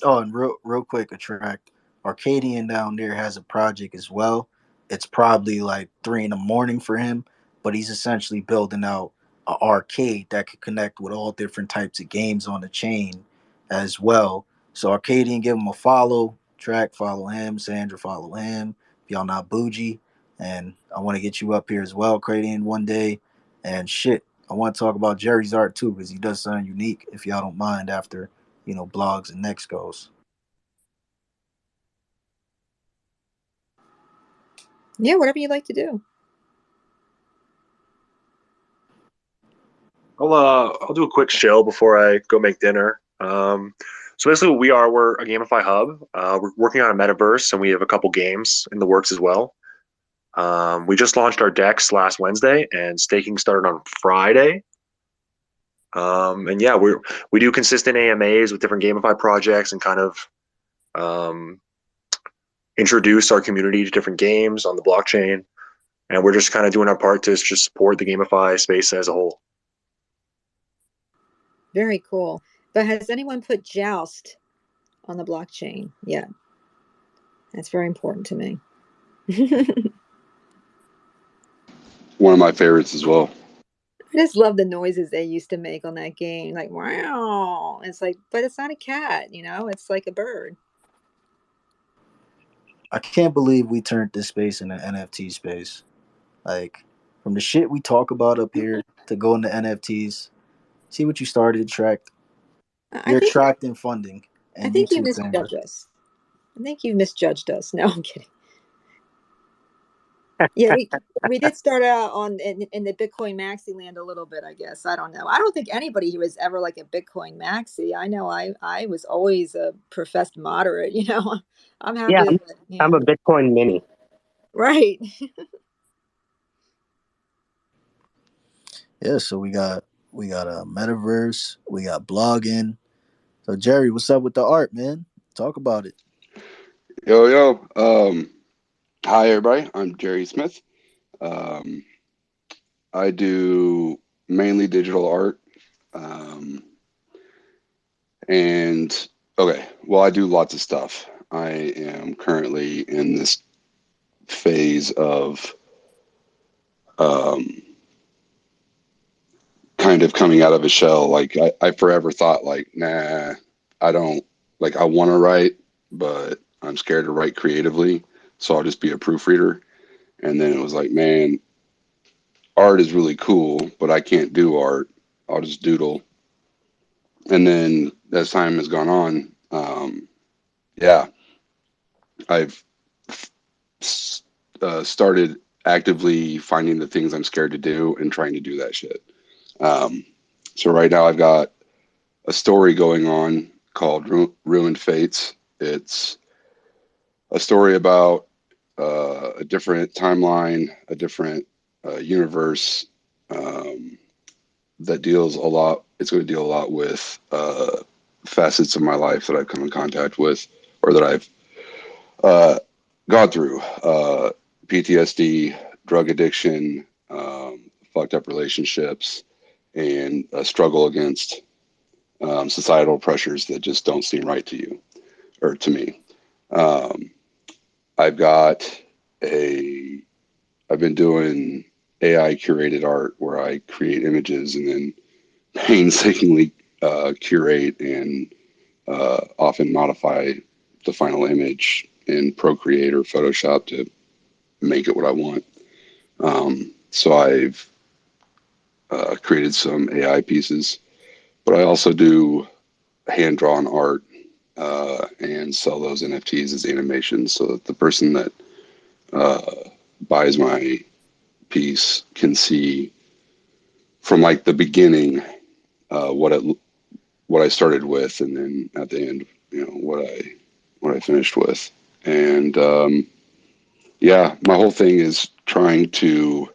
[SPEAKER 7] Oh, and real quick, attract Arcadian down there has a project as well. It's probably like 3 in the morning for him, but he's essentially building out an arcade that could connect with all different types of games on the chain as well. So Arcadian, give him a follow. Track, follow him. Sandra, follow him. If y'all not bougie, and I want to get you up here as well, Arcadian, one day. And shit, I want to talk about Jerry's art too because he does sound unique. If y'all don't mind, after blogs and next goes.
[SPEAKER 17] Yeah, whatever you like to do.
[SPEAKER 19] I'll do a quick chill before I go make dinner. So basically, what we're a GameFi hub. We're working on a metaverse, and we have a couple games in the works as well. We just launched our decks last Wednesday, and staking started on Friday. And yeah, we do consistent AMAs with different GameFi projects and kind of um, introduce our community to different games on the blockchain. And we're just kind of doing our part to just support the GameFi space as a whole.
[SPEAKER 17] Very cool. But has anyone put Joust on the blockchain yet? That's very important to me.
[SPEAKER 16] One of my favorites as well.
[SPEAKER 17] I just love the noises they used to make on that game. Like, wow. It's like, but it's not a cat, it's like a bird.
[SPEAKER 7] I can't believe we turned this space into NFT space. Like, from the shit we talk about up here to go into NFTs, See what you started, Tract.
[SPEAKER 17] I
[SPEAKER 7] You're
[SPEAKER 17] think
[SPEAKER 7] attracting funding
[SPEAKER 17] I
[SPEAKER 7] and
[SPEAKER 17] think you
[SPEAKER 7] YouTube fame.
[SPEAKER 17] misjudged us. I think you misjudged us. No, I'm kidding. Yeah, we did start out on in the Bitcoin maxi land a little bit, I guess. I don't know. I don't think anybody here was ever like a Bitcoin maxi. I know I was always a professed moderate, you know. I'm
[SPEAKER 2] Yeah,
[SPEAKER 17] happy that,
[SPEAKER 2] I'm
[SPEAKER 17] yeah.
[SPEAKER 2] a Bitcoin mini.
[SPEAKER 17] Right.
[SPEAKER 7] Yeah, so we got a metaverse, we got blogging. So Jerry, what's up with the art, man? Talk about it.
[SPEAKER 16] Yo, yo. Hi, everybody. I'm Jerry Smith. Um, I do mainly digital art. Um, and okay, well, I do lots of stuff. I am currently in this phase of um, kind of coming out of a shell. Like I forever thought like, nah, I don't like I want to write, but I'm scared to write creatively, so I'll just be a proofreader. And then it was like, man, art is really cool, but I can't do art. I'll just doodle. And then as time has gone on, yeah, I've started actively finding the things I'm scared to do and trying to do that shit. Um, so right now I've got a story going on called Ruined Fates. It's a story about a different timeline, a different universe that deals a lot. It's going to deal a lot with facets of my life that I've come in contact with or that I've gone through. PTSD, drug addiction, fucked up relationships, and a struggle against societal pressures that just don't seem right to you or to me. Um, I've got a, I've been doing AI curated art where I create images and then painstakingly curate and often modify the final image in Procreate or Photoshop to make it what I want. So I've created some AI pieces, but I also do hand drawn art and sell those NFTs as animations so that the person that buys my piece can see from like the beginning what I started with, and then at the end, you know, what I finished with. And yeah, my whole thing is trying to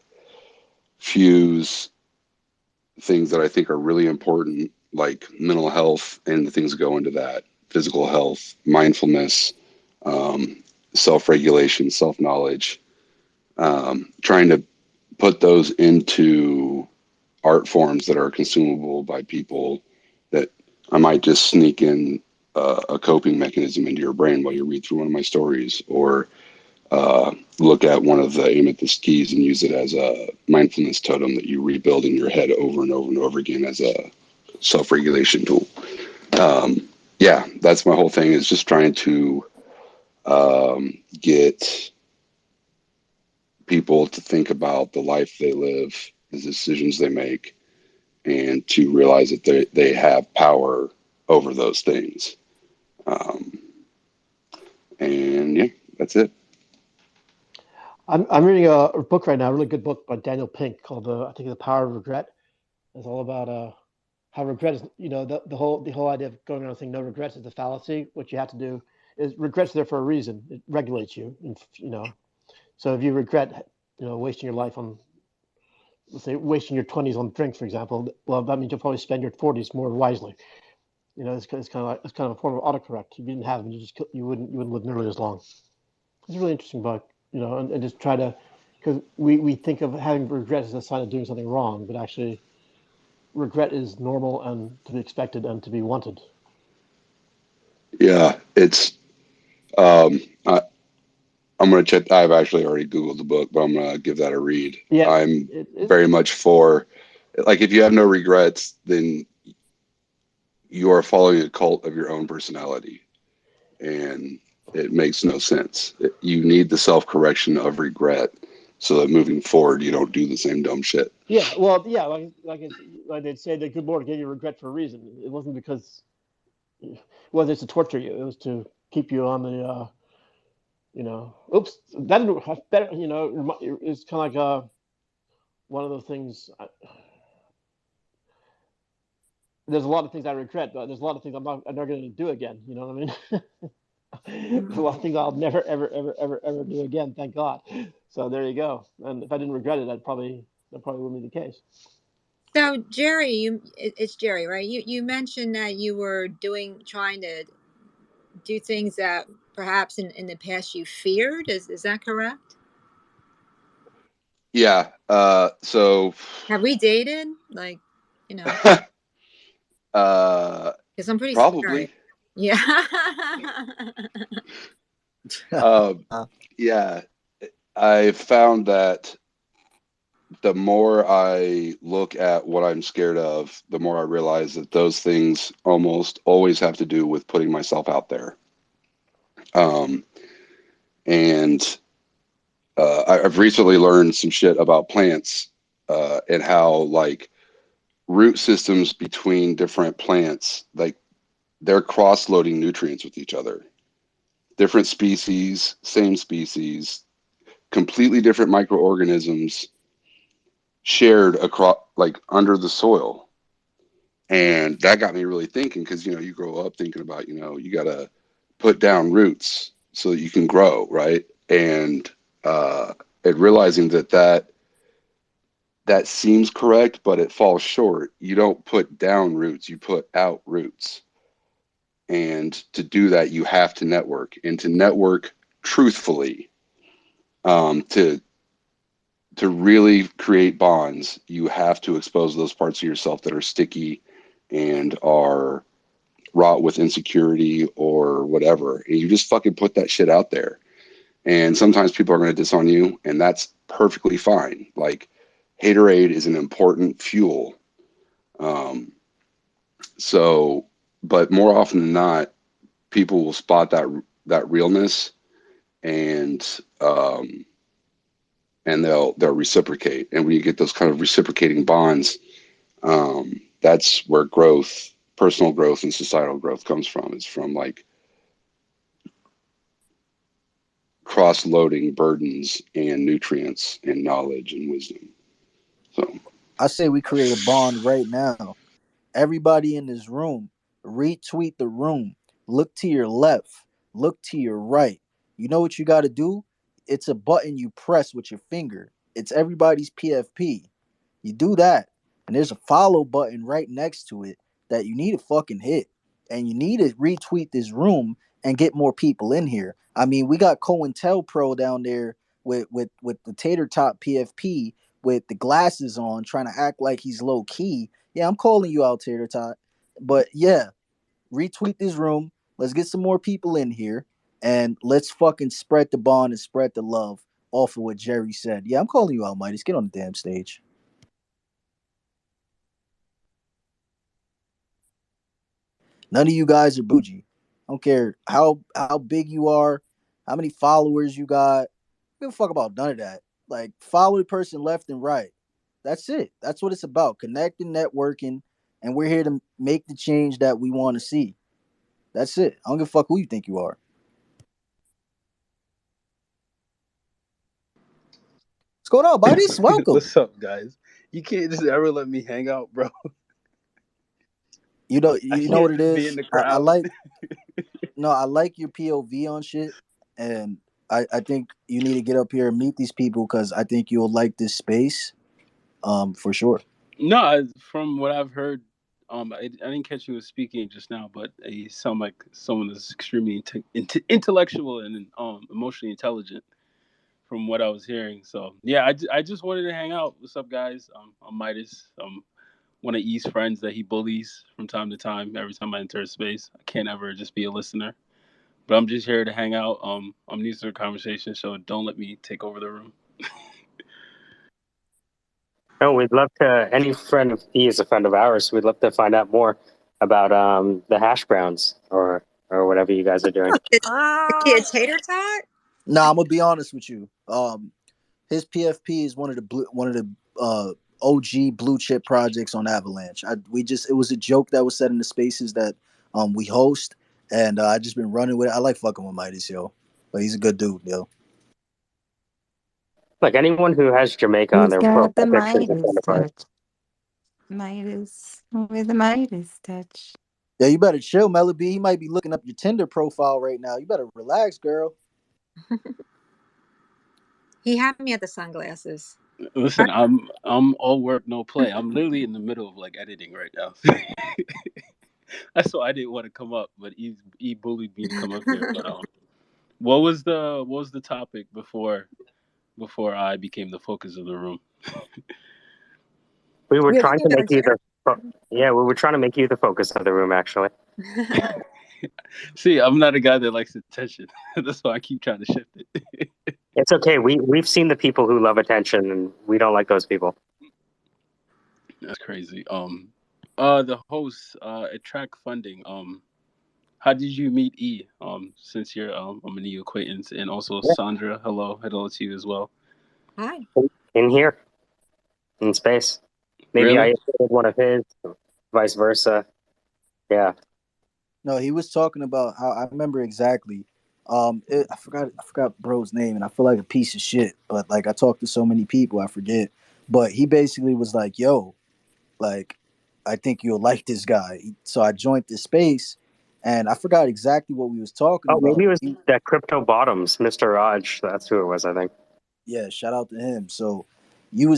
[SPEAKER 16] fuse things that I think are really important, like mental health and the things that go into that, physical health, mindfulness, self regulation, self knowledge, trying to put those into art forms that are consumable by people that I might just sneak in a coping mechanism into your brain while you read through one of my stories, or look at one of the amethyst keys and use it as a mindfulness totem that you rebuild in your head over and over and over again as a self-regulation tool. Yeah, that's my whole thing, is just trying to get people to think about the life they live, the decisions they make, and to realize that they have power over those things. Um, and yeah, that's it.
[SPEAKER 3] I'm reading a book right now, a really good book by Daniel Pink called I think The Power of Regret. It's all about how regret is, you know, the whole idea of going around saying no regrets is a fallacy. What you have to do is regret's there for a reason. It regulates you, and you know. So if you regret, you know, wasting your life on, let's say, wasting your 20s on drinks, for example, well, that means you'll probably spend your 40s more wisely. You know, it's kind of a form of autocorrect. If you didn't have them, you wouldn't live nearly as long. It's a really interesting book, you know, and just try to, because we think of having regret as a sign of doing something wrong, but actually regret is normal and to be expected and to be wanted.
[SPEAKER 16] Yeah, it's um, I, I'm gonna check. I've actually already Googled the book, but I'm gonna give that a read.
[SPEAKER 3] Yeah,
[SPEAKER 16] I'm
[SPEAKER 3] it
[SPEAKER 16] very much for, like, if you have no regrets, then you are following a cult of your own personality, and it makes no sense. You need the self correction of regret so that moving forward you don't do the same dumb shit.
[SPEAKER 3] Yeah, well, yeah, like they'd say that good Lord gave you regret for a reason. It wasn't because, well, it's to torture you. It was to keep you on the, oops, that didn't better. It's kind of like one of those things. There's a lot of things I regret, but there's a lot of things I'm never going to do again. You know what I mean? There's a lot of things I'll never, ever, ever, ever, ever do again. Thank God. So there you go. And if I didn't regret it, that probably wouldn't be the case.
[SPEAKER 17] So Jerry, it's Jerry, right? You mentioned that you were trying to do things that perhaps in the past you feared. Is that correct?
[SPEAKER 16] Yeah. So.
[SPEAKER 17] Have we dated? Like,
[SPEAKER 16] Because
[SPEAKER 17] I'm pretty
[SPEAKER 16] probably.
[SPEAKER 17] scary. Yeah.
[SPEAKER 16] Yeah. I found that the more I look at what I'm scared of, the more I realize that those things almost always have to do with putting myself out there. And I've recently learned some shit about plants and how like root systems between different plants, like they're cross-loading nutrients with each other. Different species, same species, completely different microorganisms shared across, like under the soil. And that got me really thinking because, you grow up thinking about, you got to put down roots so that you can grow, right? And realizing that seems correct, but it falls short. You don't put down roots, you put out roots. And to do that, you have to network, and to network truthfully, to really create bonds, you have to expose those parts of yourself that are sticky and are wrought with insecurity or whatever. And you just fucking put that shit out there. And sometimes people are going to disown you, and that's perfectly fine. Like, haterade is an important fuel. So, but more often than not, people will spot that realness, and they'll reciprocate. And when you get those kind of reciprocating bonds, that's where growth, personal growth and societal growth comes from. It's from like cross-loading burdens and nutrients and knowledge and wisdom. So
[SPEAKER 7] I say we create a bond right now. Everybody in this room, retweet the room. Look to your left. Look to your right. You know what you got to do? It's a button you press with your finger. It's everybody's PFP. You do that, and there's a follow button right next to it that you need to fucking hit. And you need to retweet this room and get more people in here. I mean, we got COINTELPRO down there with the tater top PFP with the glasses on, trying to act like he's low key. Yeah, I'm calling you out, Tater Tot. But yeah, retweet this room. Let's get some more people in here, and let's fucking spread the bond and spread the love off of what Jerry said. Yeah, I'm calling you out, Midas. Get on the damn stage. None of you guys are bougie. I don't care how big you are, how many followers you got. I don't give a fuck about none of that. Like, follow the person left and right. That's it. That's what it's about. Connecting, networking, and we're here to make the change that we want to see. That's it. I don't give a fuck who you think you are. What's going on, buddies? Welcome.
[SPEAKER 2] What's up, guys? You can't just ever let me hang out, bro.
[SPEAKER 7] You know,
[SPEAKER 2] I
[SPEAKER 7] you know what
[SPEAKER 2] can't
[SPEAKER 7] it
[SPEAKER 2] just be in
[SPEAKER 7] is.
[SPEAKER 2] the
[SPEAKER 7] I
[SPEAKER 2] crowd.
[SPEAKER 7] like. No, I like your POV on shit, and I think you need to get up here and meet these people because I think you'll like this space, for sure.
[SPEAKER 2] No, from what I've heard, I didn't catch you speaking just now, but you sound like someone that's extremely intellectual and emotionally intelligent, from what I was hearing. So yeah, I just wanted to hang out. What's up, guys? I'm Midas. One of E's friends that he bullies from time to time. Every time I enter a space, I can't ever just be a listener. But I'm just here to hang out. I'm new to the conversation, so don't let me take over the room. No, we'd love to. Any friend of he is a friend of ours. We'd love to find out more about the hash browns or whatever you guys are doing.
[SPEAKER 17] The kid Tater Tot?
[SPEAKER 7] Nah, I'm gonna be honest with you. his PFP is one of the OG blue chip projects on Avalanche. It was a joke that was said in the spaces that we host, and I just been running with it. I like fucking with Midas, yo, but he's a good dude, yo.
[SPEAKER 2] Like anyone who has Jamaica on
[SPEAKER 10] Who's
[SPEAKER 2] their
[SPEAKER 10] got the
[SPEAKER 2] profile picture is a friend
[SPEAKER 10] Midas
[SPEAKER 2] of mine.
[SPEAKER 10] touch? Midas with the Midas touch.
[SPEAKER 7] Yeah, you better chill, Melody. He might be looking up your Tinder profile right now. You better relax, girl.
[SPEAKER 17] He had me at the sunglasses.
[SPEAKER 18] Listen, I'm all work, no play. I'm literally in the middle of like editing right now. That's why I didn't want to come up, but he bullied me to come up here. But what was the topic before I became the focus of the room?
[SPEAKER 2] We were
[SPEAKER 17] We were
[SPEAKER 2] trying
[SPEAKER 17] talking
[SPEAKER 2] to make
[SPEAKER 17] about
[SPEAKER 2] you
[SPEAKER 17] Jerry.
[SPEAKER 2] we were trying to make you the focus of the room, actually.
[SPEAKER 18] See, I'm not a guy that likes attention. That's why I keep trying to shift it.
[SPEAKER 2] It's okay. We've seen the people who love attention, and we don't like those people.
[SPEAKER 18] That's crazy. The host, attract funding. How did you meet E? Since you're a new acquaintance, and also
[SPEAKER 2] Yeah.
[SPEAKER 18] Sandra, hello to you as well.
[SPEAKER 17] Hi.
[SPEAKER 2] In here, in space. Maybe I
[SPEAKER 18] Really?
[SPEAKER 2] did one of his, vice versa. Yeah.
[SPEAKER 7] No, he was talking about how I remember exactly. I forgot bro's name, and I feel like a piece of shit. But like I talked to so many people, I forget. But he basically was like, "Yo, like, I think you'll like this guy." So I joined this space, and I forgot exactly what we was talking
[SPEAKER 2] Oh, maybe
[SPEAKER 7] about.
[SPEAKER 2] it was that Crypto Bottoms, Mr. Raj. That's who it was, I think.
[SPEAKER 7] Yeah, shout out to him. So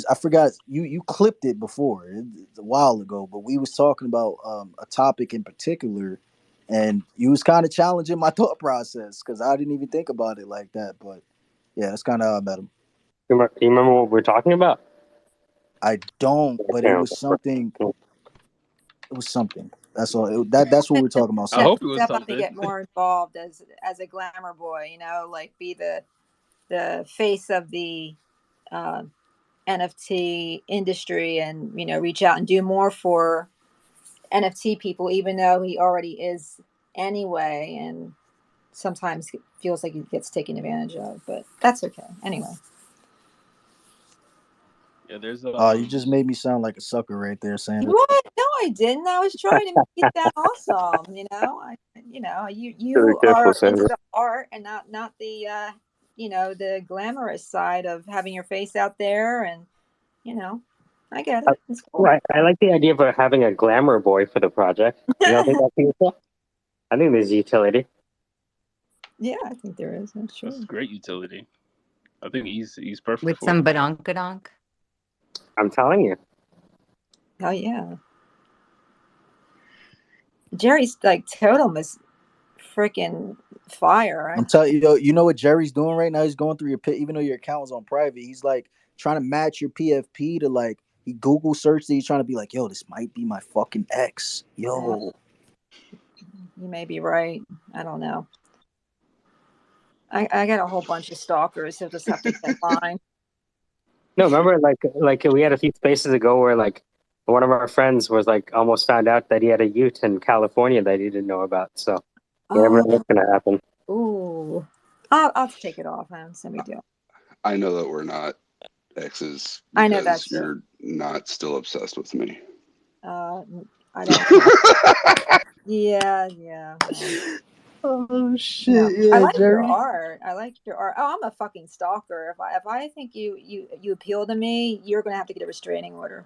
[SPEAKER 7] I forgot you clipped it before. It's a while ago, but we was talking about a topic in particular, and you was kind of challenging my thought process because I didn't even think about it like that. But yeah, that's kind of how I met him.
[SPEAKER 2] You remember what we're talking about?
[SPEAKER 7] I don't, but it
[SPEAKER 2] Yeah.
[SPEAKER 7] was something. It was something. That's all. That's what we're talking about.
[SPEAKER 18] I
[SPEAKER 17] Step
[SPEAKER 18] hope
[SPEAKER 7] Something.
[SPEAKER 18] it was
[SPEAKER 17] step up and
[SPEAKER 18] something.
[SPEAKER 17] get more involved as a glamour boy. Like be the face of the uh, NFT industry, and reach out and do more for NFT people, even though he already is anyway, and sometimes it feels like he gets taken advantage of, but that's okay. Anyway.
[SPEAKER 18] Yeah, there's
[SPEAKER 7] You just made me sound like a sucker right there, saying it.
[SPEAKER 17] What? No, I didn't. I was trying to make it sound awesome. You
[SPEAKER 2] Very careful,
[SPEAKER 17] are into
[SPEAKER 2] Sandra.
[SPEAKER 17] the art and not the the glamorous side of having your face out there, and I get
[SPEAKER 2] I,
[SPEAKER 17] it. It's cool.
[SPEAKER 2] I like the idea of having a glamour boy for the project. You don't think that's useful? I think there's utility.
[SPEAKER 17] Yeah, I think there is. That's
[SPEAKER 18] That's
[SPEAKER 17] true.
[SPEAKER 18] great utility. I think he's perfect
[SPEAKER 10] With
[SPEAKER 18] for
[SPEAKER 10] some
[SPEAKER 18] it.
[SPEAKER 10] badonkadonk.
[SPEAKER 2] I'm telling you.
[SPEAKER 17] Oh yeah, Jerry's like totem is freaking fire.
[SPEAKER 7] I'm telling you, you know what Jerry's doing right now? He's going through your pit, even though your account was on private. He's like trying to match your PFP to like he Google searched it. He's trying to be like, yo, this might be my fucking ex. Yo,
[SPEAKER 17] You may be right. I don't know. I got a whole bunch of stalkers. He'll just have to get in line.
[SPEAKER 2] No, remember, like we had a few spaces ago where like one of our friends was like almost found out that he had a ute in California that he didn't know about. So you never know
[SPEAKER 17] Oh,
[SPEAKER 2] what's gonna happen.
[SPEAKER 17] ooh. I'll take it off. It's no big deal.
[SPEAKER 16] I know that we're not exes
[SPEAKER 17] I know that
[SPEAKER 16] because
[SPEAKER 17] too.
[SPEAKER 16] you're not still obsessed with me.
[SPEAKER 17] Uh, I don't. Yeah, yeah.
[SPEAKER 7] oh shit,
[SPEAKER 17] I
[SPEAKER 7] yeah,
[SPEAKER 17] like your
[SPEAKER 7] Jerry.
[SPEAKER 17] art. I like your art. Oh, I'm a fucking stalker. If I think you appeal to me, you're gonna have to get a restraining order.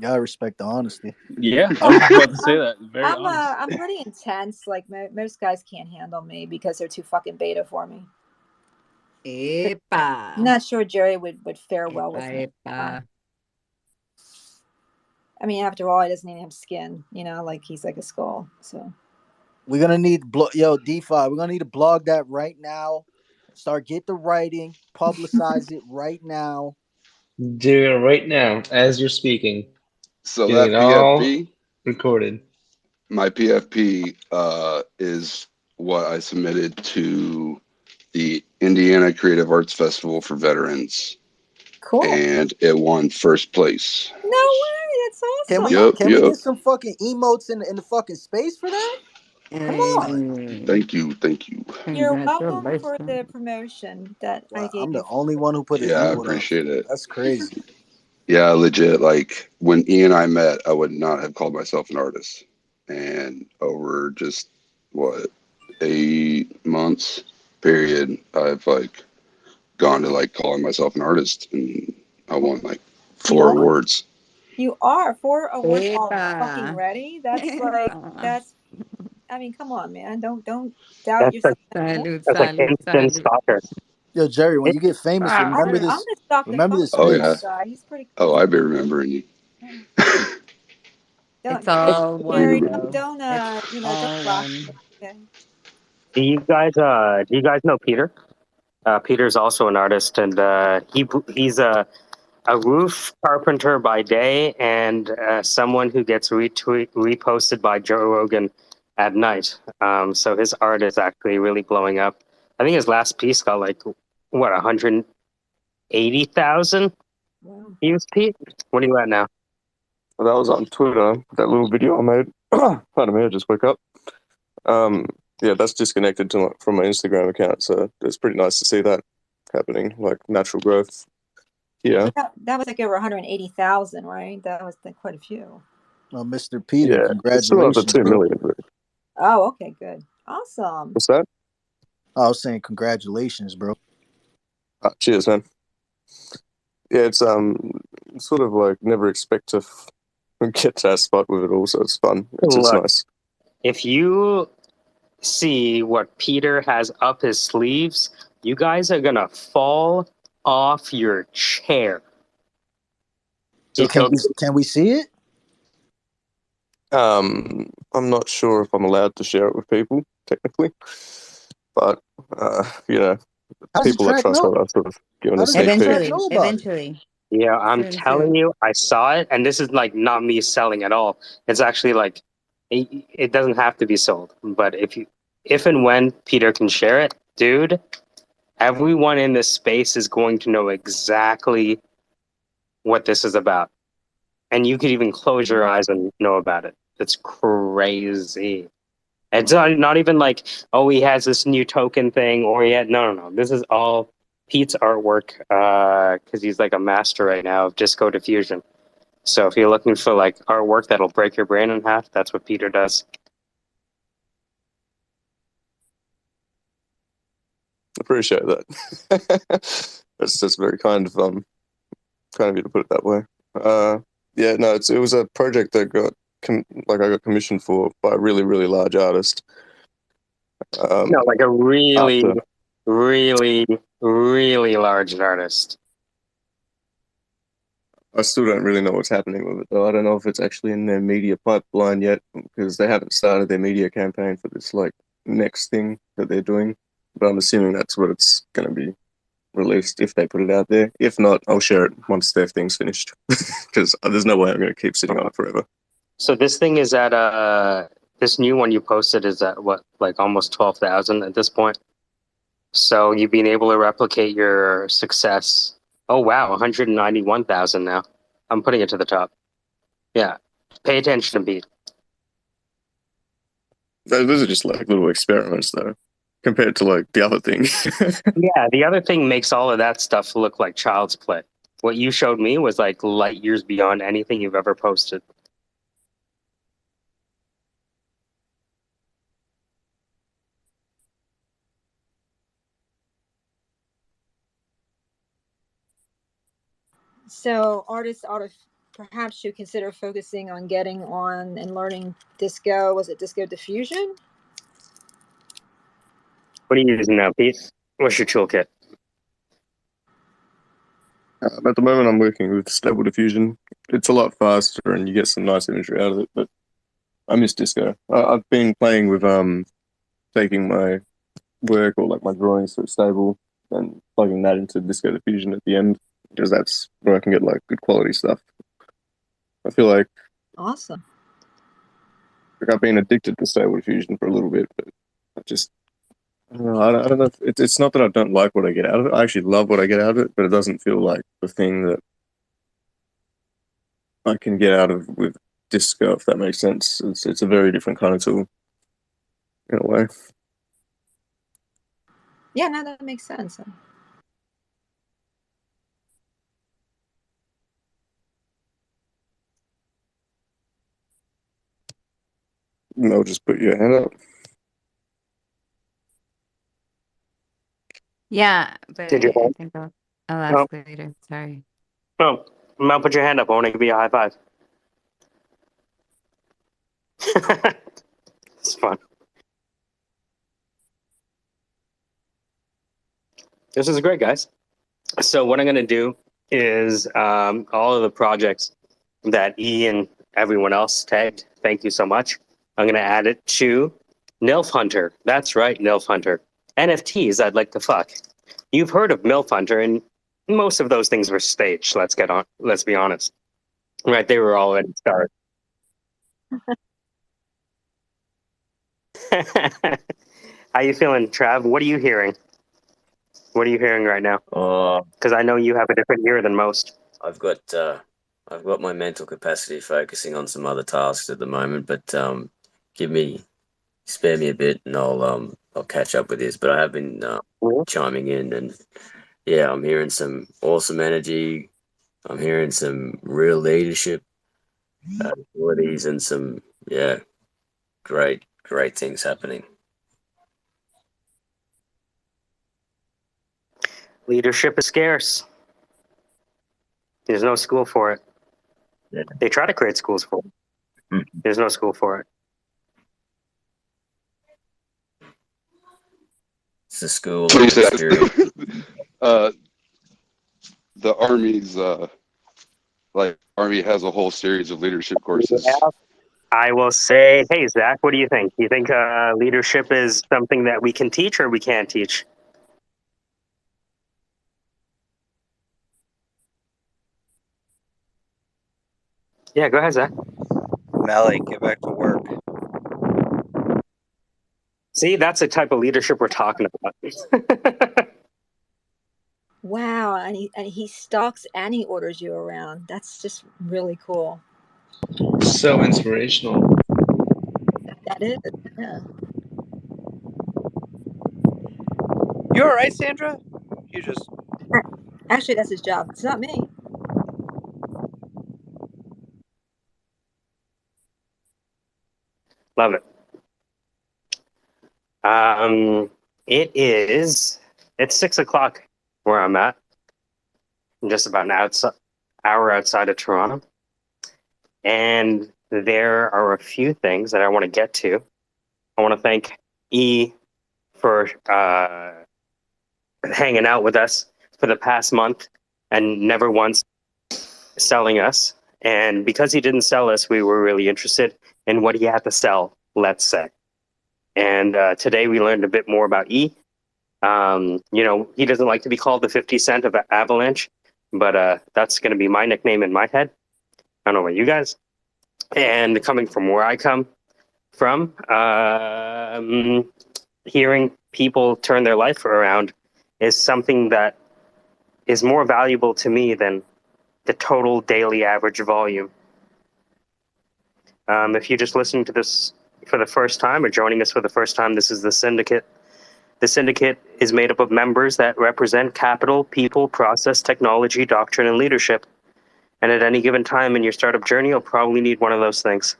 [SPEAKER 7] Gotta respect the honesty.
[SPEAKER 18] Yeah, I was just about to say that. Very honest.
[SPEAKER 17] I'm pretty intense. Like most guys can't handle me because they're too fucking beta for me. I'm
[SPEAKER 10] Epa.
[SPEAKER 17] not sure Jerry would fare well with me.
[SPEAKER 10] Epa, epa.
[SPEAKER 17] I mean, after all, he doesn't even have skin. Like he's like a skull. So
[SPEAKER 7] We're gonna need yo DeFi. We're gonna need to blog that right now. Get the writing, publicize it right now.
[SPEAKER 20] Do it right now as you're speaking.
[SPEAKER 16] So
[SPEAKER 20] Getting
[SPEAKER 16] that
[SPEAKER 20] it all
[SPEAKER 16] PFP,
[SPEAKER 20] recorded.
[SPEAKER 16] my PFP is what I submitted to the Indiana Creative Arts Festival for Veterans,
[SPEAKER 17] cool.
[SPEAKER 16] and it won first place.
[SPEAKER 17] No way. That's
[SPEAKER 7] Can
[SPEAKER 17] awesome.
[SPEAKER 7] we
[SPEAKER 16] Yep,
[SPEAKER 7] can we
[SPEAKER 16] yep.
[SPEAKER 7] get some fucking emotes in the fucking space for that?
[SPEAKER 1] Come on.
[SPEAKER 10] Hey,
[SPEAKER 16] Thank you, thank you.
[SPEAKER 1] You're welcome for
[SPEAKER 10] congratulations.
[SPEAKER 1] the promotion that I
[SPEAKER 7] Wow,
[SPEAKER 1] gave
[SPEAKER 7] I'm the
[SPEAKER 1] you.
[SPEAKER 7] only one who put his
[SPEAKER 16] Yeah, I
[SPEAKER 7] emote up.
[SPEAKER 16] appreciate it.
[SPEAKER 7] That's crazy.
[SPEAKER 16] Yeah, legit. Like when Ian and I met, I would not have called myself an artist. And over just what 8 months period, I've like gone to like calling myself an artist, and I won like
[SPEAKER 1] You
[SPEAKER 16] 4
[SPEAKER 1] are?
[SPEAKER 16] awards.
[SPEAKER 1] You are 4 awards fucking
[SPEAKER 10] Epa.
[SPEAKER 1] ready. That's like
[SPEAKER 10] Epa.
[SPEAKER 1] that's. I mean, come on, man. Don't doubt
[SPEAKER 2] That's
[SPEAKER 1] yourself anymore.
[SPEAKER 10] Salute,
[SPEAKER 2] like
[SPEAKER 10] salute,
[SPEAKER 2] instant
[SPEAKER 10] salute.
[SPEAKER 2] stalker.
[SPEAKER 7] Yo, Jerry, when you get famous,
[SPEAKER 1] I'm
[SPEAKER 7] remember
[SPEAKER 1] gonna I'm
[SPEAKER 7] this.
[SPEAKER 1] gonna stalk the
[SPEAKER 7] Remember
[SPEAKER 1] fuck
[SPEAKER 7] this
[SPEAKER 1] out
[SPEAKER 16] Oh
[SPEAKER 1] of that
[SPEAKER 16] yeah.
[SPEAKER 7] space.
[SPEAKER 1] guy. He's pretty
[SPEAKER 16] Oh,
[SPEAKER 1] cool.
[SPEAKER 16] I be remembering you.
[SPEAKER 10] It's
[SPEAKER 1] Don't
[SPEAKER 10] all
[SPEAKER 16] Be
[SPEAKER 10] one,
[SPEAKER 1] Jerry.
[SPEAKER 16] remember.
[SPEAKER 1] Don't
[SPEAKER 10] bro.
[SPEAKER 1] don't
[SPEAKER 10] It's
[SPEAKER 1] don't
[SPEAKER 10] all
[SPEAKER 1] block
[SPEAKER 10] one.
[SPEAKER 1] me. Okay.
[SPEAKER 2] Do you guys know Peter? Peter's also an artist, and he's a roof carpenter by day, and someone who gets reposted by Joe Rogan at night. So his art is actually really blowing up. I think his last piece got like what 180,000
[SPEAKER 1] Wow.
[SPEAKER 2] views. Pete, what are you at now?
[SPEAKER 21] Well, that was on Twitter. That little video I made. Pardon me, I just woke up. Um, yeah, that's disconnected from my Instagram account, so it's pretty nice to see that happening, like natural growth. Yeah,
[SPEAKER 1] But that was like over 180,000, right? That was like quite a few.
[SPEAKER 7] Well, Mr. Peter,
[SPEAKER 21] yeah, it's still under
[SPEAKER 7] congratulations,
[SPEAKER 21] two
[SPEAKER 7] bro.
[SPEAKER 21] million. But
[SPEAKER 1] Oh, okay, good. Awesome.
[SPEAKER 21] what's that?
[SPEAKER 7] I was saying congratulations, bro.
[SPEAKER 21] Cheers, man. Yeah, it's sort of like never expect to get to that spot with it all, so it's fun. It's
[SPEAKER 2] Look,
[SPEAKER 21] nice.
[SPEAKER 2] if you see what Peter has up his sleeves, you guys are gonna fall off your chair.
[SPEAKER 7] So
[SPEAKER 2] He cooks.
[SPEAKER 7] can we see it?
[SPEAKER 21] I'm not sure if I'm allowed to share it with people technically, but you know,
[SPEAKER 7] How does the
[SPEAKER 21] people I
[SPEAKER 7] track
[SPEAKER 21] trust,
[SPEAKER 7] know?
[SPEAKER 21] I've sort of given
[SPEAKER 7] How
[SPEAKER 21] a
[SPEAKER 7] does the
[SPEAKER 21] sneak peek.
[SPEAKER 7] track
[SPEAKER 10] Eventually,
[SPEAKER 7] know about it?
[SPEAKER 10] eventually.
[SPEAKER 2] Yeah, I'm
[SPEAKER 10] Soon,
[SPEAKER 2] telling
[SPEAKER 10] soon.
[SPEAKER 2] you, I saw it, and this is like not me selling at all. It's actually like it doesn't have to be sold, but if and when Peter can share it, dude, everyone in this space is going to know exactly what this is about, and you could even close your eyes and know about it. It's crazy. It's not even like, oh, he has this new token thing, or he had no. This is all Pete's artwork, because he's like a master right now of disco diffusion. So if you're looking for like artwork that'll break your brain in half, that's what Peter does.
[SPEAKER 21] Appreciate that. That's very kind of you to put it that way. Yeah, no, it was a project that I got commissioned for by a really really large artist.
[SPEAKER 2] No, like a really,
[SPEAKER 21] After
[SPEAKER 2] really, really large artist.
[SPEAKER 21] I still don't really know what's happening with it though. I don't know if it's actually in their media pipeline yet because they haven't started their media campaign for this like next thing that they're doing. But I'm assuming that's what it's going to be released if they put it out there. If not, I'll share it once their thing's finished because there's no way I'm going to keep sitting on it forever.
[SPEAKER 2] So this thing is at this new one you posted is at what, like almost 12,000 at this point. So you've been able to replicate your success. Oh wow, 191,000 now. I'm putting it to the top. Yeah, pay attention to Pete.
[SPEAKER 21] Those are just like little experiments though, compared to like the other thing.
[SPEAKER 2] Yeah, the other thing makes all of that stuff look like child's play. What you showed me was like light years beyond anything you've ever posted.
[SPEAKER 1] So artists ought to perhaps should consider focusing on getting on and learning disco. Was it disco diffusion?
[SPEAKER 2] What are you using now, Pete? What's your toolkit?
[SPEAKER 21] At the moment, I'm working with Stable Diffusion. It's a lot faster, and you get some nice imagery out of it. But I miss disco. I've been playing with taking my work or like my drawings through Stable and plugging that into Disco Diffusion at the end because that's where I can get like good quality stuff. I feel like
[SPEAKER 1] Awesome.
[SPEAKER 21] I've been addicted to Stable Diffusion for a little bit, but I just I don't know. I don't know. It's not that I don't like what I get out of it. I actually love what I get out of it, but it doesn't feel like the thing that I can get out of with disco, if that makes sense. It's a very different kind of tool. in a way.
[SPEAKER 17] Yeah, no, that makes sense.
[SPEAKER 21] Mel, just put your hand up.
[SPEAKER 10] Yeah, but
[SPEAKER 2] Did you?
[SPEAKER 10] I think I'll
[SPEAKER 2] Oh,
[SPEAKER 10] ask later. Sorry.
[SPEAKER 2] oh, Mel, put your hand up. I want to give you a high five. It's fun. This is great, guys. So what I'm going to do is all of the projects that E and everyone else tagged. Thank you so much. I'm going to add it to Nilf Hunter. That's right, Nilf Hunter. NFTs I'd like to fuck. You've heard of MILF Hunter, and most of those things were staged. Let's be honest. Right, they were already started. How you feeling, Trav? What are you hearing? What are you hearing right now? Because I know you have a different ear than most.
[SPEAKER 4] I've got my mental capacity focusing on some other tasks at the moment, but spare me a bit, and I'll catch up with this. But I have been chiming in, and yeah, I'm hearing some awesome energy. I'm hearing some real leadership abilities, and some great things happening.
[SPEAKER 2] Leadership is scarce. There's no school for it.
[SPEAKER 4] Yeah.
[SPEAKER 2] They try to create schools for it. There's no school for it.
[SPEAKER 4] It's a school of experience.
[SPEAKER 16] The Army's Army has a whole series of leadership courses.
[SPEAKER 2] Yeah. I will say, hey, Zach, what do you think? Do you think leadership is something that we can teach or we can't teach? Yeah, go ahead, Zach.
[SPEAKER 22] Melly, get back to work.
[SPEAKER 2] See, that's the type of leadership we're talking about.
[SPEAKER 17] Wow, and he stalks and he orders you around. That's just really cool.
[SPEAKER 20] So inspirational.
[SPEAKER 17] That is, yeah.
[SPEAKER 22] You all right, Sandra? You just
[SPEAKER 17] Actually, that's his job. It's not me.
[SPEAKER 2] Love it. It's 6:00 where I'm at. I'm just about an hour outside of Toronto. And there are a few things that I want to get to. I want to thank E for hanging out with us for the past month and never once selling us. And because he didn't sell us, we were really interested in what he had to sell, let's say. And today we learned a bit more about E. He doesn't like to be called the 50 Cent of Avalanche, but that's going to be my nickname in my head. I don't know about you guys. And coming from where I come from, hearing people turn their life around is something that is more valuable to me than the total daily average volume. If you're just listening to this for the first time or joining us for the first time, this is the Syndicate. The Syndicate is made up of members that represent capital, people, process, technology, doctrine, and leadership. And at any given time in your startup journey, you'll probably need one of those things.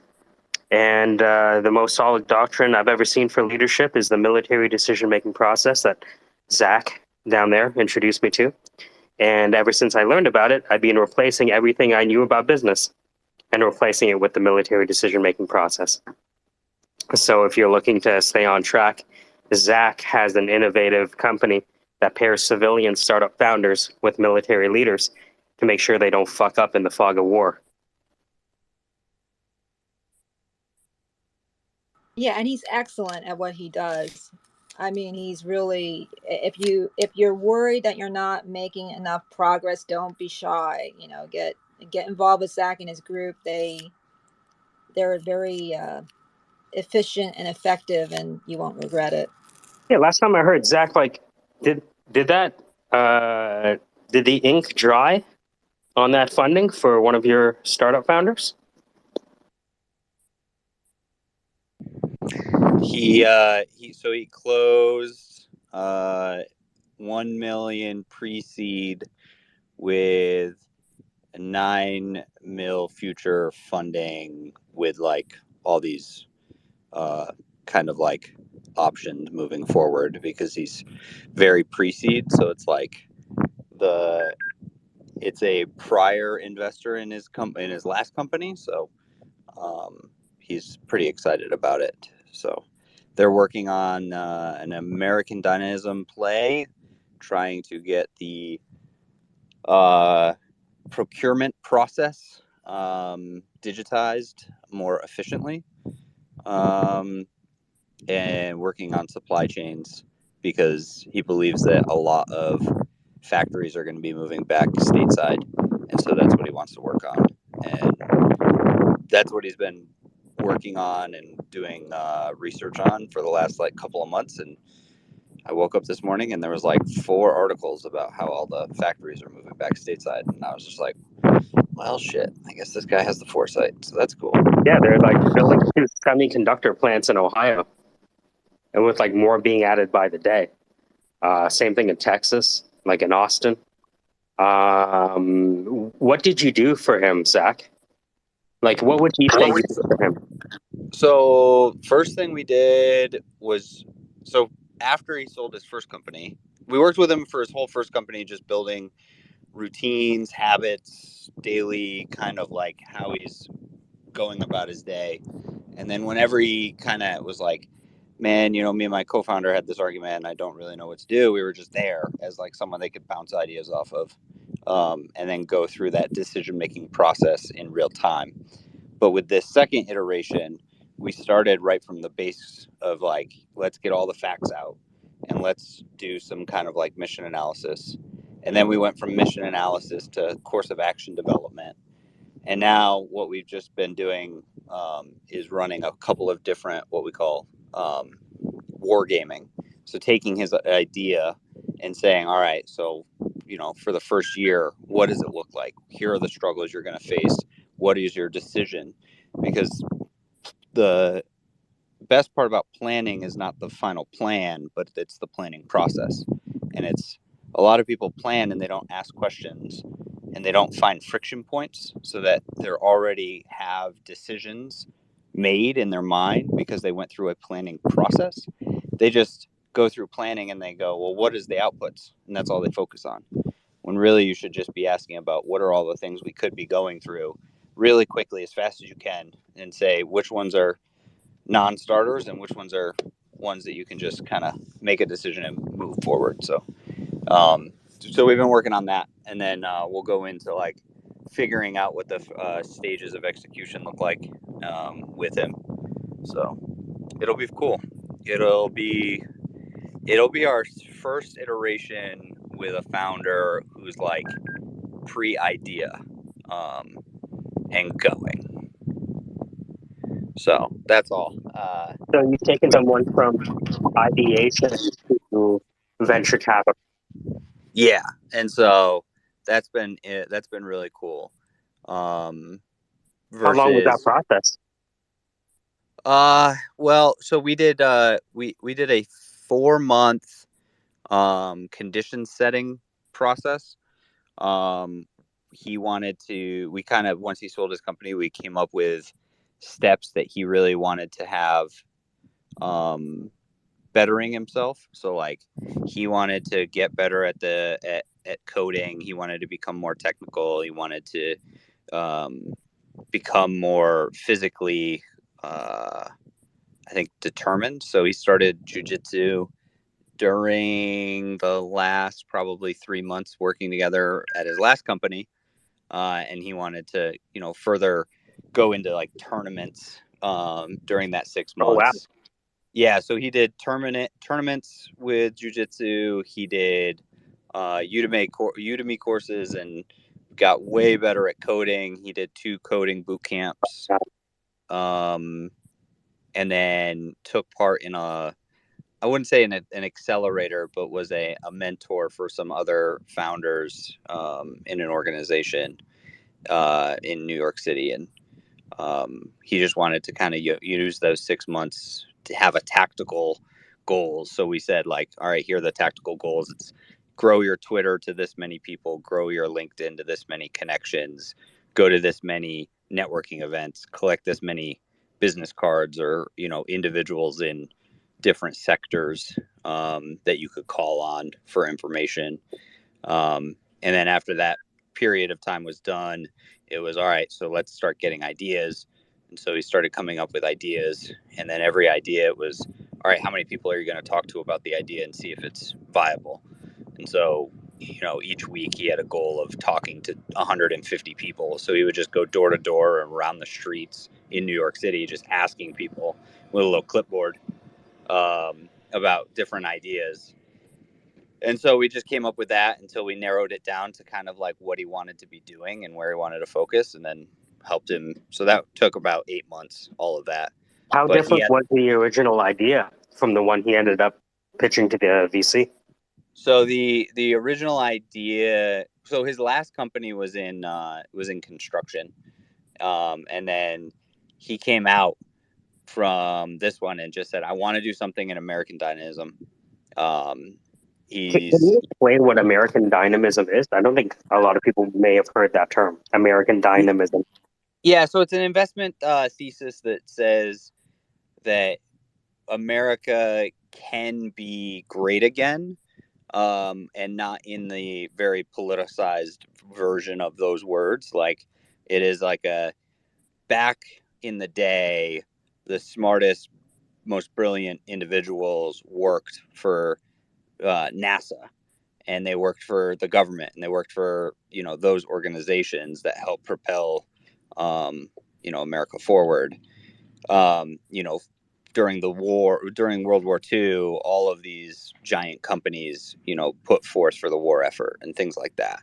[SPEAKER 2] And the most solid doctrine I've ever seen for leadership is the military decision-making process that Zach down there introduced me to. And ever since I learned about it, I've been replacing everything I knew about business and replacing it with the military decision-making process. So if you're looking to stay on track, Zach has an innovative company that pairs civilian startup founders with military leaders to make sure they don't fuck up in the fog of war.
[SPEAKER 17] Yeah, and he's excellent at what he does. I mean, he's really, if you're worried that you're not making enough progress, don't be shy. Get involved with Zach and his group. They're very efficient and effective, and you won't regret it.
[SPEAKER 2] Yeah, last time I heard Zach, did that did the ink dry on that funding for one of your startup founders?
[SPEAKER 8] He closed 1 million pre-seed with 9 mil future funding with like all these kind of like options moving forward because he's very pre-seed. So it's like it's a prior investor in his last company. So he's pretty excited about it. So they're working on an American Dynamism play, trying to get the procurement process digitized more efficiently, and working on supply chains because he believes that a lot of factories are going to be moving back stateside, and so that's what he wants to work on, and that's what he's been working on and doing research on for the last like couple of months. And I woke up this morning and there was like 4 articles about how all the factories are moving back stateside, and I was just like, well, shit, I guess this guy has the foresight, so that's cool.
[SPEAKER 2] Yeah, they're like building 2 semiconductor plants in Ohio, and with like more being added by the day. Same thing in Texas, like in Austin. What did you do for him, Zach? Like, what would he say you did for him?
[SPEAKER 8] So first thing we did was, so after he sold his first company, we worked with him for his whole first company, just building routines, habits, daily kind of like how he's going about his day. And then whenever he kind of was like, man, you know, me and my co-founder had this argument and I don't really know what to do, we were just there as like someone they could bounce ideas off of, and then go through that decision-making process in real time. But with this second iteration, we started right from the base of like, let's get all the facts out and let's do some kind of like mission analysis. And then we went from mission analysis to course of action development. And now what we've just been doing is running a couple of different, what we call wargaming. So taking his idea and saying, all right, so, you know, for the first year, what does it look like? Here are the struggles you're going to face. What is your decision? Because the best part about planning is not the final plan, but it's the planning process. And it's a lot of people plan and they don't ask questions and they don't find friction points so that they already have decisions made in their mind because they went through a planning process. They just go through planning and they go, well, what is the outputs? And that's all they focus on. When really you should just be asking about what are all the things we could be going through really quickly, as fast as you can, and say which ones are non-starters and which ones are ones that you can just kind of make a decision and move forward. So we've been working on that, and then we'll go into like figuring out what the stages of execution look like with him. So it'll be cool. It'll be our first iteration with a founder who's like pre-idea and going. So that's all.
[SPEAKER 2] So you've taken someone from ideation to venture capital.
[SPEAKER 8] Yeah, and so that's been really cool.
[SPEAKER 2] How long was that process?
[SPEAKER 8] Well, so we did we did a 4-month condition setting process. He wanted to, we kind of, once he sold his company, we came up with steps that he really wanted to have bettering himself. So like he wanted to get better at coding. He wanted to become more technical. He wanted to become more physically I think determined. So he started jujitsu during the last probably 3 months working together at his last company, and he wanted to, you know, further go into like tournaments during that 6 months.
[SPEAKER 2] Oh, wow.
[SPEAKER 8] Yeah, so he did tournaments with jiu-jitsu. He did Udemy courses and got way better at coding. He did 2 coding boot camps, and then took part in I wouldn't say an accelerator, but was a mentor for some other founders in an organization in New York City. And he just wanted to kind of use those 6 months have a tactical goals. So we said, like, all right, here are the tactical goals. It's grow your Twitter to this many people, grow your LinkedIn to this many connections, go to this many networking events, collect this many business cards, or, you know, individuals in different sectors that you could call on for information. And then after that period of time was done, it was all right, so let's start getting ideas. And so we started coming up with ideas. And then every idea, it was, all right, how many people are you going to talk to about the idea and see if it's viable? And so, you know, each week he had a goal of talking to 150 people. So he would just go door to door around the streets in New York City, just asking people with a little clipboard about different ideas. And so we just came up with that until we narrowed it down to kind of like what he wanted to be doing and where he wanted to focus, and then helped him. So that took about 8 months, all of that.
[SPEAKER 2] How
[SPEAKER 8] But he
[SPEAKER 2] different
[SPEAKER 8] had,
[SPEAKER 2] was the original idea from the one he ended up pitching to the VC?
[SPEAKER 8] so the original idea, so his last company was in construction. And then he came out from this one and just said, I want to do something in American dynamism. Um,
[SPEAKER 2] Can
[SPEAKER 8] he's
[SPEAKER 2] you explain what American dynamism is? I don't think a lot of people may have heard that term, American dynamism.
[SPEAKER 8] Yeah, so it's an investment thesis that says that America can be great again, and not in the very politicized version of those words. Like, it is like a, back in the day, the smartest, most brilliant individuals worked for NASA, and they worked for the government, and they worked for, you know, those organizations that help propel, you know, America forward. You know, during World War II, all of these giant companies, you know, put forth for the war effort and things like that.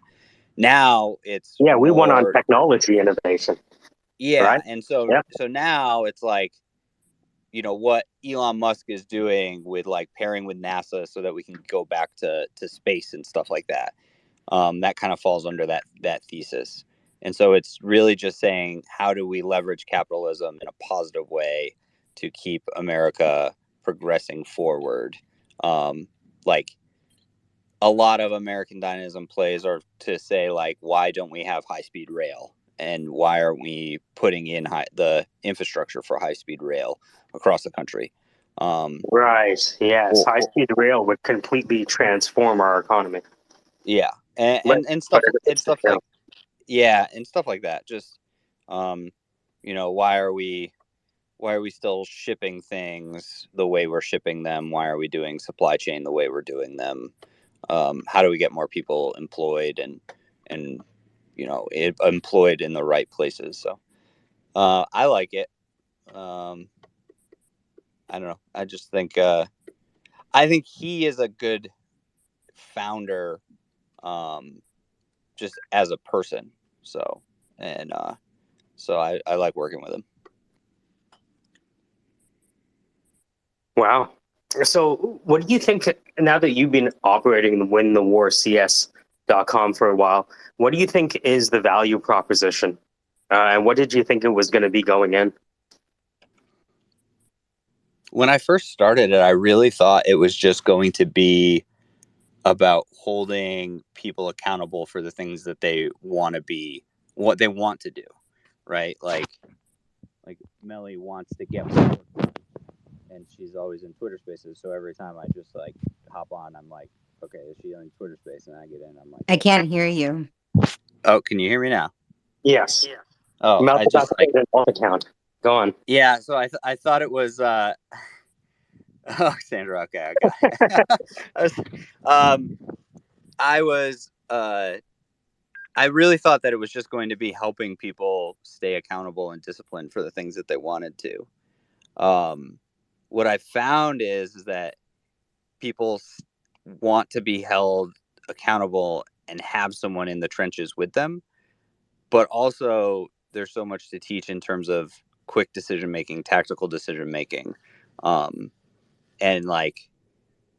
[SPEAKER 8] Now it's
[SPEAKER 2] Yeah, we won on
[SPEAKER 8] more,
[SPEAKER 2] technology innovation,
[SPEAKER 8] yeah.
[SPEAKER 2] right?
[SPEAKER 8] And so,
[SPEAKER 2] Yeah.
[SPEAKER 8] now it's like, you know, what Elon Musk is doing with like pairing with NASA so that we can go back to space and stuff like that. That kind of falls under that thesis. And so it's really just saying, how do we leverage capitalism in a positive way to keep America progressing forward? Like, a lot of American dynamism plays are to say, like, why don't we have high speed rail? And why aren't we putting in the infrastructure for high speed rail across the country?
[SPEAKER 2] Right. Yes.
[SPEAKER 8] Or,
[SPEAKER 2] High speed rail would completely transform our economy.
[SPEAKER 8] yeah,
[SPEAKER 2] Let,
[SPEAKER 8] and
[SPEAKER 2] but
[SPEAKER 8] stuff and stuff like, yeah, and stuff like that. Just, you know, why are we still shipping things the way we're shipping them? Why are we doing supply chain the way we're doing them? How do we get more people employed and you know, employed in the right places? So I like it. I don't know. I just think I think he is a good founder, just as a person. So, and so I like working with him.
[SPEAKER 2] Wow. So, what do you think now that you've been operating the winthewarcs.com for a while? What do you think is the value proposition? And what did you think it was going to be going in?
[SPEAKER 8] When I first started it, I really thought it was just going to be about holding people accountable for the things that they want to be, what they want to do, right? Like Melly wants to get more work done, and she's always in Twitter Spaces. So every time I just like hop on, I'm like, okay, is she on Twitter Space? And I get in, I'm like,
[SPEAKER 10] I can't hear you.
[SPEAKER 8] oh, can you hear me now?
[SPEAKER 2] Yes.
[SPEAKER 8] Oh, I
[SPEAKER 2] Mouth
[SPEAKER 8] just like,
[SPEAKER 2] an account. Go on.
[SPEAKER 8] yeah. So I thought it was. Oh, Sandra. Okay, I got it. I was. I really thought that it was just going to be helping people stay accountable and disciplined for the things that they wanted to. What I found is that people want to be held accountable and have someone in the trenches with them, but also there's so much to teach in terms of quick decision making, tactical decision making, and like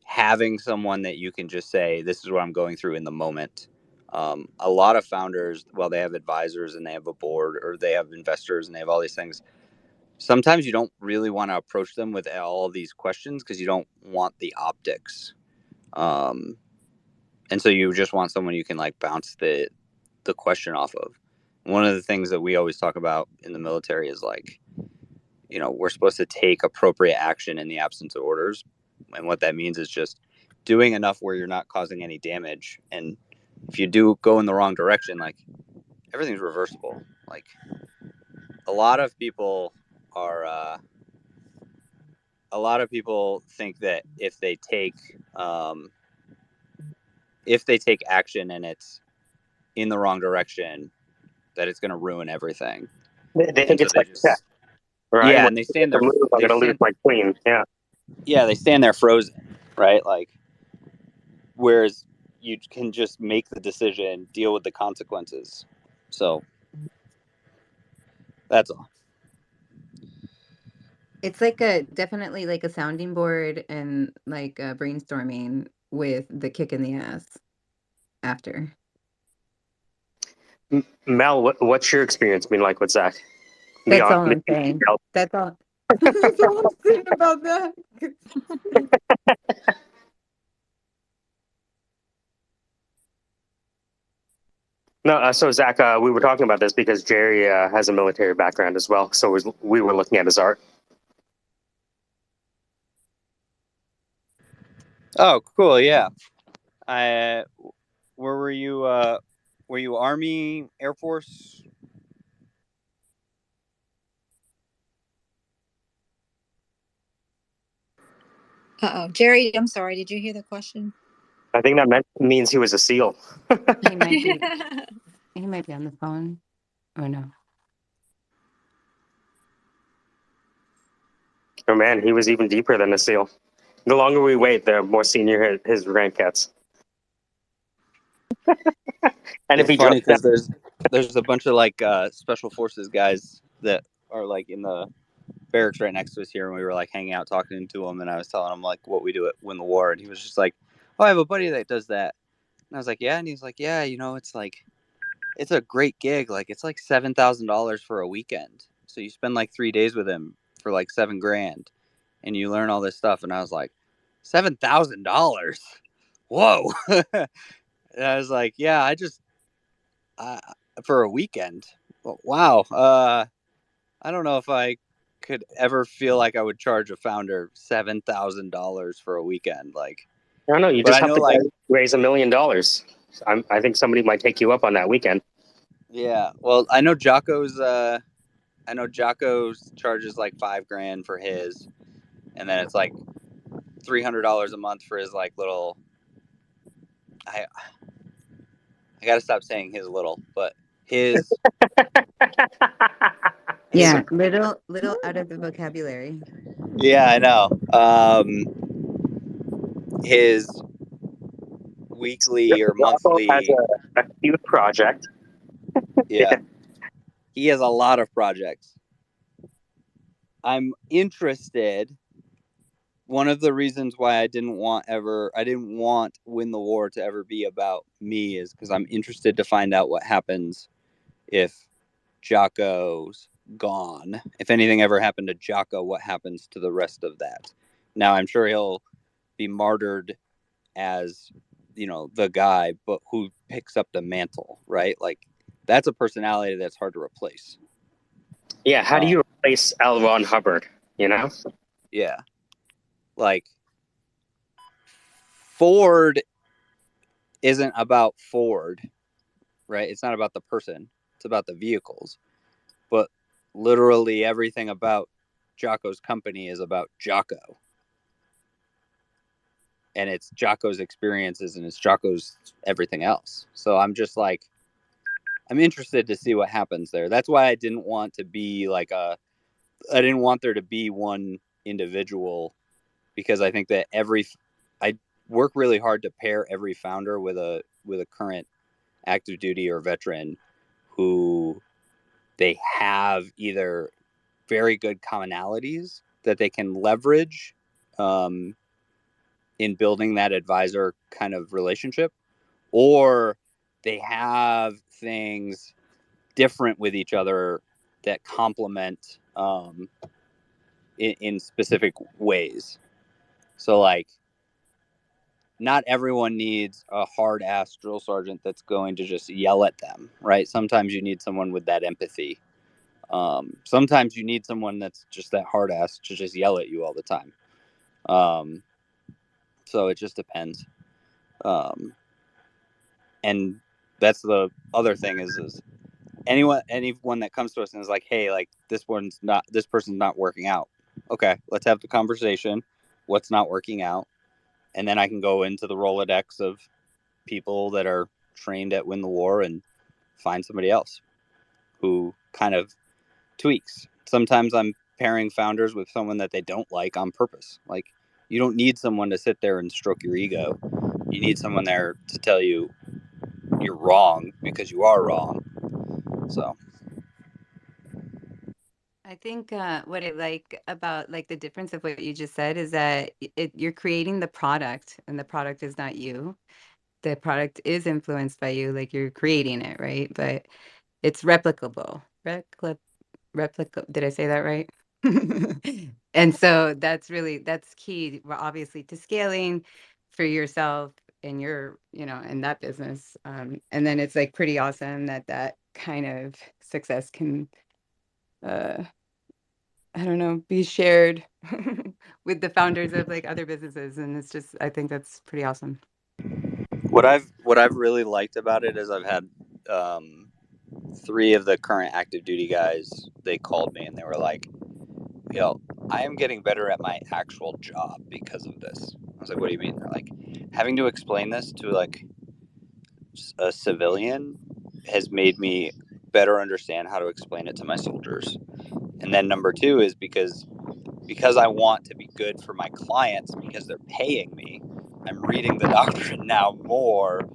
[SPEAKER 8] having someone that you can just say, this is what I'm going through in the moment. A lot of founders, well, they have advisors and they have a board, or they have investors and they have all these things, sometimes you don't really want to approach them with all these questions because you don't want the optics. And so you just want someone you can like bounce the question off of. One of the things that we always talk about in the military is like, you know, we're supposed to take appropriate action in the absence of orders. And what that means is just doing enough where you're not causing any damage. And if you do go in the wrong direction, like everything's reversible. Like a lot of people are, a lot of people think that if they take action and it's in the wrong direction, that it's going to ruin everything.
[SPEAKER 2] They
[SPEAKER 8] And
[SPEAKER 2] think
[SPEAKER 8] so
[SPEAKER 2] it's
[SPEAKER 8] they
[SPEAKER 2] like
[SPEAKER 8] just,
[SPEAKER 2] chess, right?
[SPEAKER 8] yeah,
[SPEAKER 2] When
[SPEAKER 8] and they
[SPEAKER 2] I get
[SPEAKER 8] stand
[SPEAKER 2] the
[SPEAKER 8] there,
[SPEAKER 2] move, I'm
[SPEAKER 8] they
[SPEAKER 2] gonna lose
[SPEAKER 8] stand,
[SPEAKER 2] my queen. Yeah.
[SPEAKER 8] yeah, they stand there frozen, right? Like, whereas you can just make the decision, deal with the consequences. So that's all.
[SPEAKER 10] It's like a definitely like a sounding board and like brainstorming with the kick in the ass after.
[SPEAKER 2] Mel, what's your experience been like with Zach?
[SPEAKER 10] That's
[SPEAKER 2] Beyond
[SPEAKER 10] all
[SPEAKER 2] the
[SPEAKER 10] I'm saying.
[SPEAKER 2] details.
[SPEAKER 10] That's all. That's all I'm saying about that.
[SPEAKER 2] No, so Zach, we were talking about this because Jerry has a military background as well. So we were looking at his art.
[SPEAKER 8] Oh, cool. Yeah. I, where were you? Were you Army, Air Force?
[SPEAKER 17] Uh-oh. Jerry, I'm sorry. Did you hear the question?
[SPEAKER 2] I think that means he was a SEAL.
[SPEAKER 10] He might be. He might be on the phone. Or no.
[SPEAKER 2] Oh man, he was even deeper than a SEAL. The longer we wait, the more senior his rank gets. And if
[SPEAKER 8] It's
[SPEAKER 2] he drops
[SPEAKER 8] funny
[SPEAKER 2] down,
[SPEAKER 8] because there's a bunch of like special forces guys that are like in the barracks right next to us here, and we were like hanging out talking to him, and I was telling him like what we do at Win the War, and he was just like, "Oh, I have a buddy that does that," and I was like, "Yeah," and he's like, "Yeah, you know, it's like it's a great gig, like it's like $7,000 for a weekend, so you spend like 3 days with him for like $7,000, and you learn all this stuff," and I was like, $7,000, whoa. And I was like, "Yeah, I just uh, for a weekend, wow." I don't know if I could ever feel like I would charge a founder $7,000 for a weekend. Like,
[SPEAKER 2] I don't know. You
[SPEAKER 8] but
[SPEAKER 2] just
[SPEAKER 8] I
[SPEAKER 2] have
[SPEAKER 8] know,
[SPEAKER 2] to
[SPEAKER 8] like,
[SPEAKER 2] raise $1 million. I think somebody might take you up on that weekend.
[SPEAKER 8] yeah. Well, I know Jocko's. I know Jocko's charges like $5,000 for his, and then it's like $300 a month for his like little. I got to stop saying his little, but his. his
[SPEAKER 10] Yeah, little out of the vocabulary.
[SPEAKER 8] yeah, I know. His weekly or
[SPEAKER 2] Rocco has
[SPEAKER 8] monthly.
[SPEAKER 2] a cute project.
[SPEAKER 8] Yeah, he has a lot of projects. I'm interested. One of the reasons why I didn't want Win the War to ever be about me is because I'm interested to find out what happens if Jocko's gone. If anything ever happened to Jocko, what happens to the rest of that? Now I'm sure he'll be martyred as, you know, the guy, but who picks up the mantle, right? Like that's a personality that's hard to replace.
[SPEAKER 2] Yeah, how do you replace L. Ron Hubbard? You know?
[SPEAKER 8] Yeah. Like Ford isn't about Ford, right? It's not about the person. It's about the vehicles. But literally everything about Jocko's company is about Jocko. And it's Jocko's experiences and it's Jocko's everything else. So I'm just like, I'm interested to see what happens there. That's why I didn't want to be like I didn't want there to be one individual, because I think that I work really hard to pair every founder with a current active duty or veteran who they have either very good commonalities that they can leverage in building that advisor kind of relationship, or they have things different with each other that complement um, in specific ways. So like, not everyone needs a hard ass drill sergeant that's going to just yell at them, right? Sometimes you need someone with that empathy. Sometimes you need someone that's just that hard ass to just yell at you all the time. So it just depends. And that's the other thing is anyone that comes to us and is like, hey, like this person's not working out. Okay, let's have the conversation. What's not working out? And then I can go into the Rolodex of people that are trained at Win the War and find somebody else who kind of tweaks. Sometimes I'm pairing founders with someone that they don't like on purpose. Like, you don't need someone to sit there and stroke your ego. You need someone there to tell you you're wrong because you are wrong. So
[SPEAKER 10] I think what I like about like the difference of what you just said is that you're creating the product, and the product is not you. The product is influenced by you, like you're creating it, right? But it's replicable. Did I say that right? And so that's key, well, obviously, to scaling for yourself and your, in that business. And then it's like pretty awesome that kind of success can, uh, I don't know, be shared with the founders of like other businesses. And it's just, I think that's pretty awesome.
[SPEAKER 8] what I've really liked about it is I've had um, 3 of the current active duty guys. They called me and they were like, I am getting better at my actual job because of this. I was like, what do you mean? They're like, having to explain this to like a civilian has made me better understand how to explain it to my soldiers. And then number 2 is because I want to be good for my clients because they're paying me. I'm reading the doctrine now more,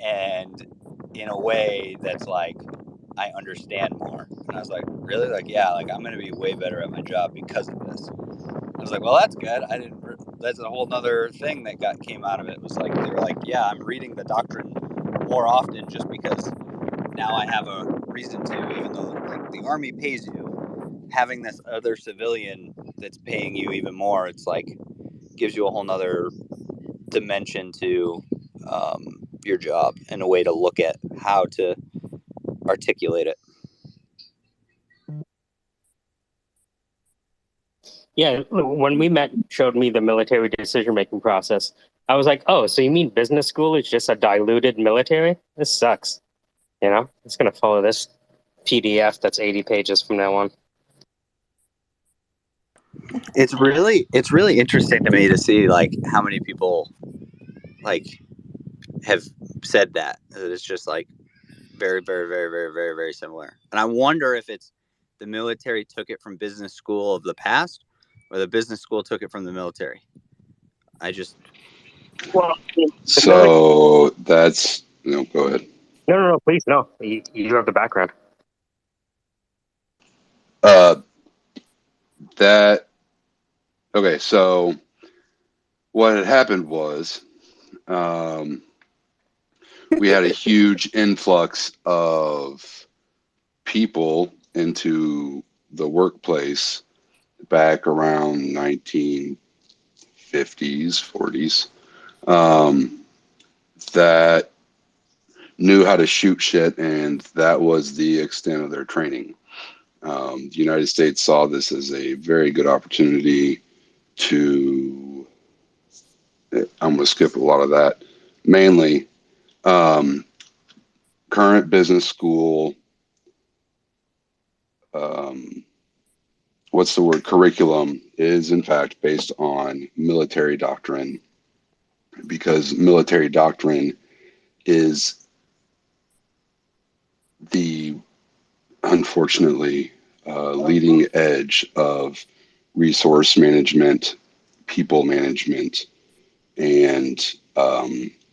[SPEAKER 8] and in a way that's like I understand more. And I was like, really? Like, yeah, like I'm going to be way better at my job because of this. I was like, well, that's good. That's a whole nother thing that came out of it. It was like, they're like, yeah, I'm reading the doctrine more often just because now I have a reason to, even though like the Army pays you, having this other civilian that's paying you even more, it's like gives you a whole nother dimension to your job and a way to look at how to articulate it.
[SPEAKER 2] Yeah, when we met, showed me the military decision-making process. I was like, oh, so you mean business school is just a diluted military? This sucks. It's going to follow this PDF that's 80 pages from now on.
[SPEAKER 8] It's really interesting to me to see like how many people like have said that it's just like very, very, very, very, very, very similar. And I wonder if it's the military took it from business school of the past, or the business school took it from the military.
[SPEAKER 2] Well,
[SPEAKER 16] So that's go ahead.
[SPEAKER 2] No, please, no. You have the background.
[SPEAKER 16] That okay. So what had happened was we had a huge influx of people into the workplace back around 1950s, 40s, that knew how to shoot shit, and that was the extent of their training. The United States saw this as a very good opportunity to, I'm going to skip a lot of that, mainly current business school, what's the word, curriculum is in fact based on military doctrine, because military doctrine is the, unfortunately, leading edge of resource management, people management, and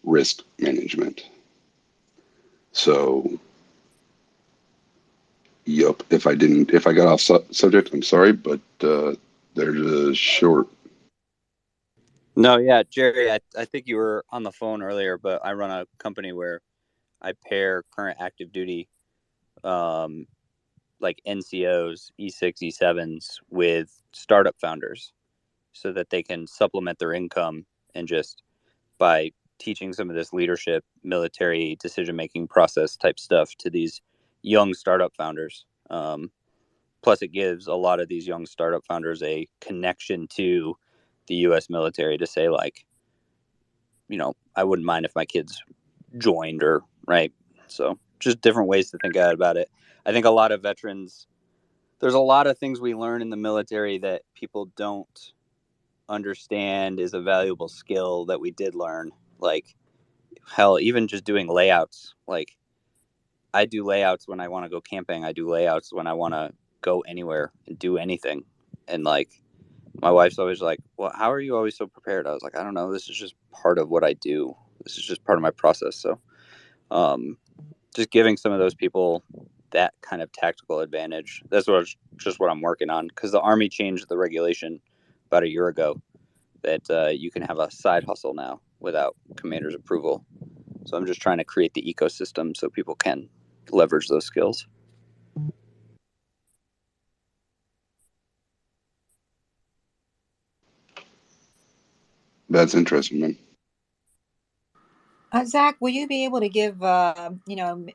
[SPEAKER 16] risk management. So, yep. If I got off subject, I'm sorry, but there's a short.
[SPEAKER 8] No, yeah, Jerry, I think you were on the phone earlier, but I run a company where I pair current active duty like NCOs, E6, E7s with startup founders so that they can supplement their income and just by teaching some of this leadership, military decision making process type stuff to these young startup founders. Plus, it gives a lot of these young startup founders a connection to the U.S. military to say, like, I wouldn't mind if my kids joined or right. So, just different ways to think about it. I think a lot of veterans, there's a lot of things we learn in the military that people don't understand is a valuable skill that we did learn. Like, hell, even just doing layouts. Like, I do layouts when I want to go camping. I do layouts when I want to go anywhere and do anything. And like, my wife's always like, "Well, how are you always so prepared?" I was like, "I don't know. This is just part of what I do. This is just part of my process." So, um, just giving some of those people that kind of tactical advantage. That's just what I'm working on, because the Army changed the regulation about a year ago that you can have a side hustle now without commander's approval. So I'm just trying to create the ecosystem so people can leverage those skills.
[SPEAKER 16] That's interesting, man.
[SPEAKER 17] Zach, will you be able to give,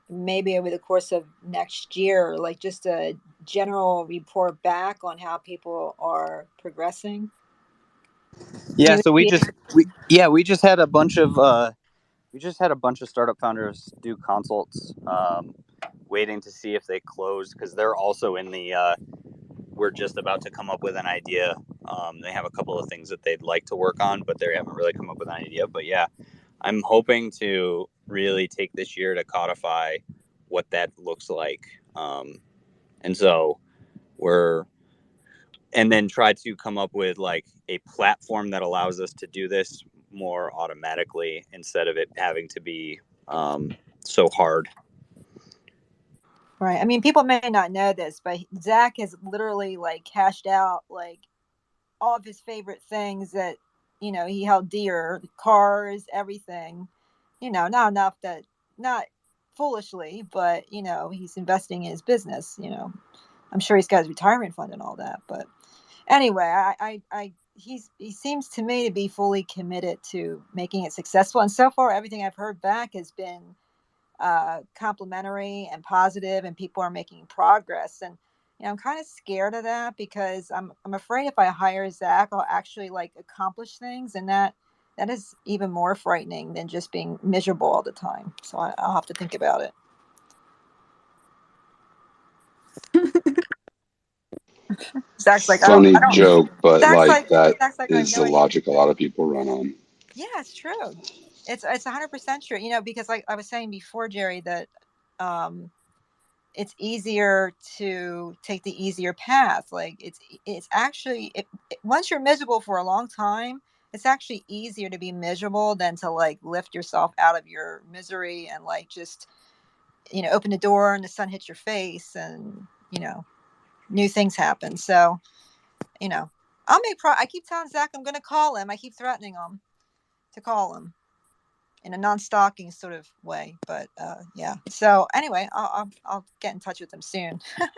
[SPEAKER 17] maybe over the course of next year, like just a general report back on how people are progressing?
[SPEAKER 8] Yeah,
[SPEAKER 17] You
[SPEAKER 8] so
[SPEAKER 17] would
[SPEAKER 8] we just had a bunch of startup founders do consults, waiting to see if they close, because they're also in the we're just about to come up with an idea. They have a couple of things that they'd like to work on, but they haven't really come up with an idea. But yeah, I'm hoping to really take this year to codify what that looks like. And so and then try to come up with like a platform that allows us to do this more automatically instead of it having to be so hard.
[SPEAKER 17] Right. I mean, people may not know this, but Zach has literally like cashed out like all of his favorite things that, he held dear, cars, everything, not enough that, not foolishly, but, he's investing in his business, I'm sure he's got his retirement fund and all that. But anyway, he seems to me to be fully committed to making it successful. And so far, everything I've heard back has been complimentary and positive, and people are making progress. And I'm kind of scared of that, because I'm afraid if I hire Zach, I'll actually like accomplish things, and that is even more frightening than just being miserable all the time. So I'll have to think about it. Zach's like,
[SPEAKER 16] Funny
[SPEAKER 17] I don't.
[SPEAKER 16] joke, but
[SPEAKER 17] Zach's
[SPEAKER 16] like
[SPEAKER 17] like,
[SPEAKER 16] that
[SPEAKER 17] Zach's like, I have
[SPEAKER 16] is
[SPEAKER 17] no
[SPEAKER 16] the
[SPEAKER 17] idea.
[SPEAKER 16] logic a lot of people run on.
[SPEAKER 17] Yeah, it's true. It's 100% true. Because like I was saying before, Jerry, that um, it's easier to take the easier path. Like it's actually once you're miserable for a long time, it's actually easier to be miserable than to like lift yourself out of your misery and like just open the door and the sun hits your face, and new things happen. So I'll make I keep telling Zach I'm going to call him. I keep threatening him to call him in a non-stalking sort of way. But yeah. So anyway, I'll get in touch with him soon.
[SPEAKER 10] I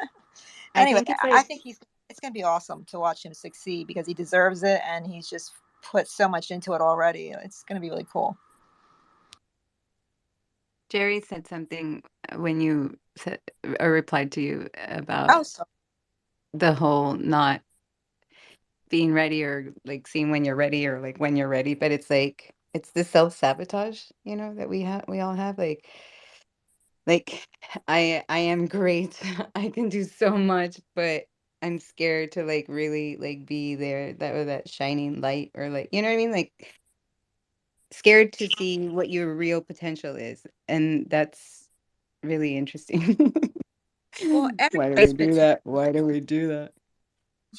[SPEAKER 17] Anyway,
[SPEAKER 10] think it's
[SPEAKER 17] I
[SPEAKER 10] like,
[SPEAKER 17] think it's going to be awesome to watch him succeed, because he deserves it, and he's just put so much into it already. It's going to be really cool.
[SPEAKER 10] Jerry said something when you said, or replied to you
[SPEAKER 17] Oh,
[SPEAKER 10] about
[SPEAKER 17] so
[SPEAKER 10] the whole not being ready, or like seeing when you're ready, or like when you're ready. But it's like, it's the self-sabotage, that we all have. Like I am great. I can do so much, but I'm scared to like really like be there, that shining light, or like, you know what I mean? Like scared to see what your real potential is. And that's really interesting.
[SPEAKER 17] well,
[SPEAKER 10] Why do we
[SPEAKER 17] everybody's
[SPEAKER 10] do
[SPEAKER 17] potential.
[SPEAKER 10] that? Why do we do that?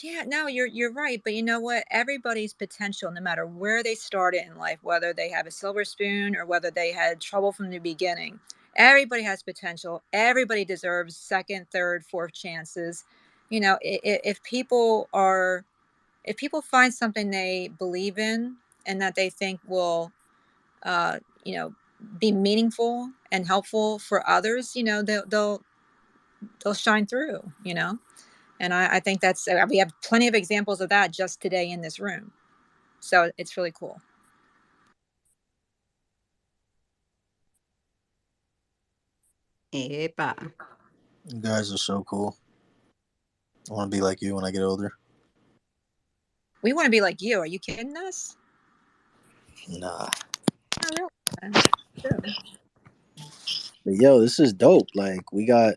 [SPEAKER 17] Yeah, no, you're right. But you know what? Everybody's potential, no matter where they started in life, whether they have a silver spoon or whether they had trouble from the beginning, everybody has potential. Everybody deserves second, third, fourth chances. If people find something they believe in and that they think will, uh, be meaningful and helpful for others, they'll shine through, you know. And I think that's we have plenty of examples of that just today in this room. So it's really cool.
[SPEAKER 10] Epa.
[SPEAKER 7] You guys are so cool. I want to be like you when I get older.
[SPEAKER 17] We want to be like you. Are you kidding us?
[SPEAKER 7] Nah.
[SPEAKER 17] Not really. True.
[SPEAKER 7] But yo, this is dope. Like we got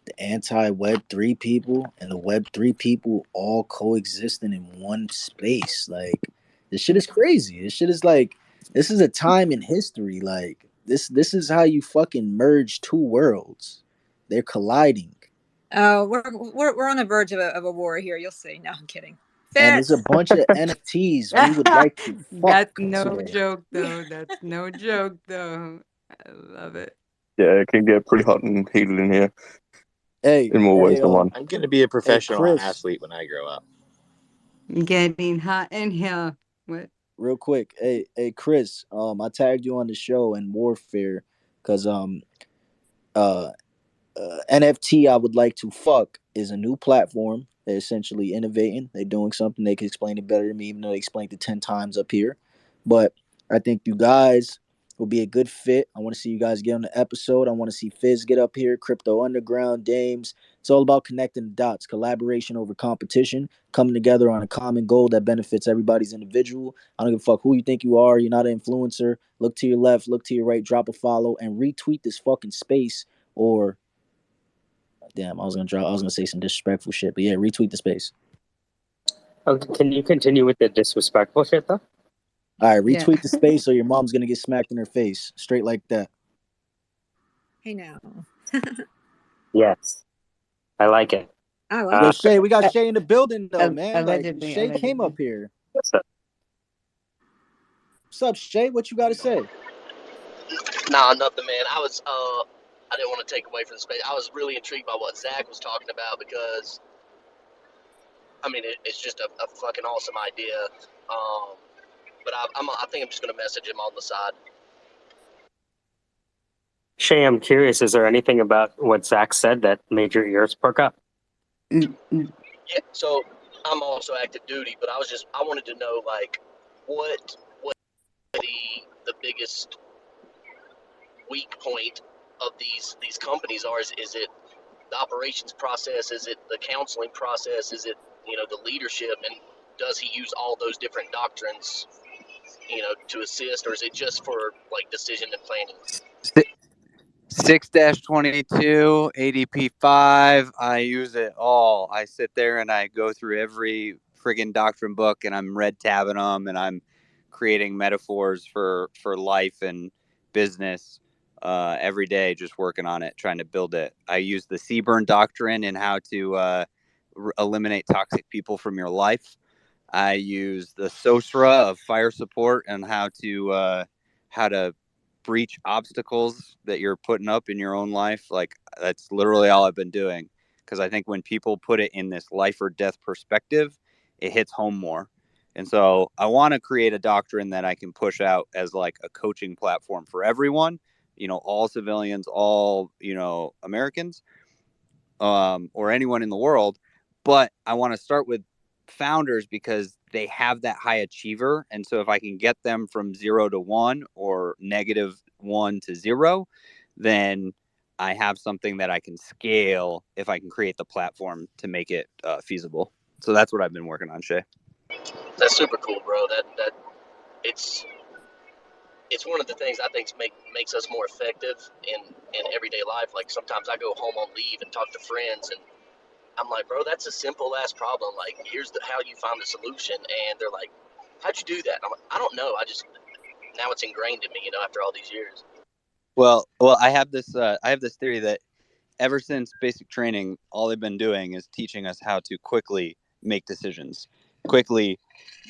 [SPEAKER 7] the anti Web3 people and the Web3 people all coexisting in one space. Like this shit is crazy. This shit is like this is a time in history. Like this is how you fucking merge two worlds. They're colliding.
[SPEAKER 17] Oh, we're on the verge of a war here. You'll see. No, I'm kidding.
[SPEAKER 7] And there's a
[SPEAKER 17] Fitz.
[SPEAKER 7] bunch of NFTs we would like to fuck
[SPEAKER 10] That's no
[SPEAKER 7] today.
[SPEAKER 10] joke, though. That's no joke, though. I love it.
[SPEAKER 21] Yeah, it can get pretty hot and heated in here
[SPEAKER 7] Hey,
[SPEAKER 21] in more ways
[SPEAKER 7] hey,
[SPEAKER 21] than one.
[SPEAKER 8] I'm gonna be a
[SPEAKER 7] hey,
[SPEAKER 8] professional
[SPEAKER 7] Chris,
[SPEAKER 8] athlete when I grow up.
[SPEAKER 10] Getting hot in here. What?
[SPEAKER 7] real quick. Hey, Chris. I tagged you on the show in Warfare because uh NFT I would like to fuck is a new platform. They're essentially innovating. They're doing something. They can explain it better to me, even though they explained it 10 times up here. But I think you guys will be a good fit. I want to see you guys get on the episode. I want to see Fizz get up here, Crypto Underground, Dames. It's all about connecting the dots, collaboration over competition, coming together on a common goal that benefits everybody's individual. I don't give a fuck who you think you are. You're not an influencer. Look to your left, look to your right, drop a follow, and retweet this fucking space or damn, I was gonna say some disrespectful shit, but yeah, retweet the space.
[SPEAKER 2] Oh, can you continue with the disrespectful shit though?
[SPEAKER 7] All right,
[SPEAKER 10] Yeah.
[SPEAKER 7] retweet the space, or your mom's gonna get smacked in her face, straight like that.
[SPEAKER 17] Hey now.
[SPEAKER 2] Yes, I like it.
[SPEAKER 17] I like
[SPEAKER 7] Yo,
[SPEAKER 17] it.
[SPEAKER 7] Shay, we got Shay in the building though, man. Like
[SPEAKER 10] Allegedly,
[SPEAKER 7] Shay came
[SPEAKER 10] allegedly.
[SPEAKER 7] up here.
[SPEAKER 2] What's up?
[SPEAKER 7] What's up, Shay? What you got to say?
[SPEAKER 9] Nah, nothing, man. I didn't want to take away from the space. I was really intrigued by what Zach was talking about because, I mean, it's just a fucking awesome idea. But I think I'm just gonna message him on the side.
[SPEAKER 2] Shay, I'm curious. Is there anything about what Zach said that made your ears perk up?
[SPEAKER 9] Yeah. So I'm also active duty, but I wanted to know like what the biggest weak point of these companies are. Is it the operations process? Is it the counseling process? Is it the leadership? And does he use all those different doctrines to assist, or is it just for like decision and planning?
[SPEAKER 8] 6-22, ADP 5. I use it all. I sit there and I go through every friggin' doctrine book and I'm red tabbing them and I'm creating metaphors for life and business every day, just working on it, trying to build it. I use the Seaburn doctrine and how to eliminate toxic people from your life. I use the SOSRA of fire support and how to breach obstacles that you're putting up in your own life. Like that's literally all I've been doing, because I think when people put it in this life or death perspective, it hits home more. And so I want to create a doctrine that I can push out as like a coaching platform for everyone, all civilians, all, Americans, or anyone in the world. But I want to start with founders because they have that high achiever. And so if I can get them from 0 to 1 or -1 to 0, then I have something that I can scale if I can create the platform to make it feasible. So that's what I've been working on, Shay.
[SPEAKER 9] That's super cool, bro. That it's one of the things I think makes us more effective in everyday life. Like sometimes I go home on leave and talk to friends, and I'm like, bro, that's a simple ass problem. Like, here's how you found the solution, and they're like, how'd you do that? And I'm like, I don't know. Now it's ingrained in me, after all these years.
[SPEAKER 8] Well, I have this theory that ever since basic training, all they've been doing is teaching us how to quickly make decisions, quickly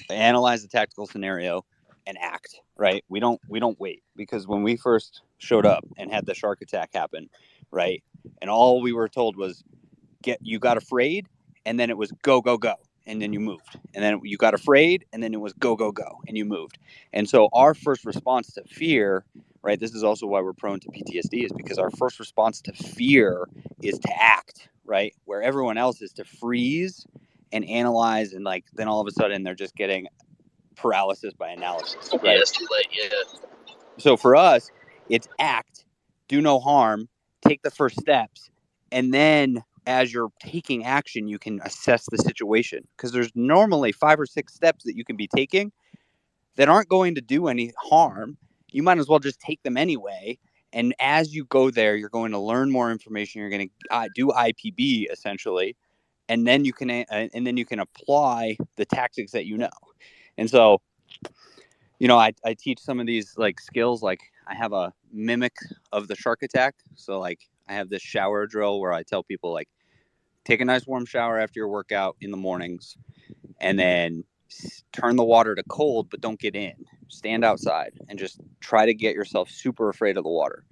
[SPEAKER 8] analyze the tactical scenario and act. Right? We don't wait, because when we first showed up and had the shark attack happen, right, and all we were told was you got afraid, and then it was go go go, and then you moved, and then you got afraid, and then it was go go go, and you moved. And so our first response to fear right? This is also why we're prone to PTSD, is because our first response to fear is to act, right? Where everyone else is to freeze and analyze, and like then all of a sudden they're just getting paralysis by analysis,
[SPEAKER 9] Yeah,
[SPEAKER 8] right?
[SPEAKER 9] it's too late. Yeah.
[SPEAKER 8] So for us, it's act, do no harm, take the first steps, and then as you're taking action, you can assess the situation, because there's normally 5 or 6 steps that you can be taking that aren't going to do any harm. You might as well just take them anyway. And as you go there, you're going to learn more information. You're going to do IPB essentially, and then you can apply the tactics that you know. And so, I teach some of these like skills. Like I have a mimic of the shark attack. So like I have this shower drill where I tell people like, take a nice warm shower after your workout in the mornings, and then turn the water to cold, but don't get in. Stand outside and just try to get yourself super afraid of the water.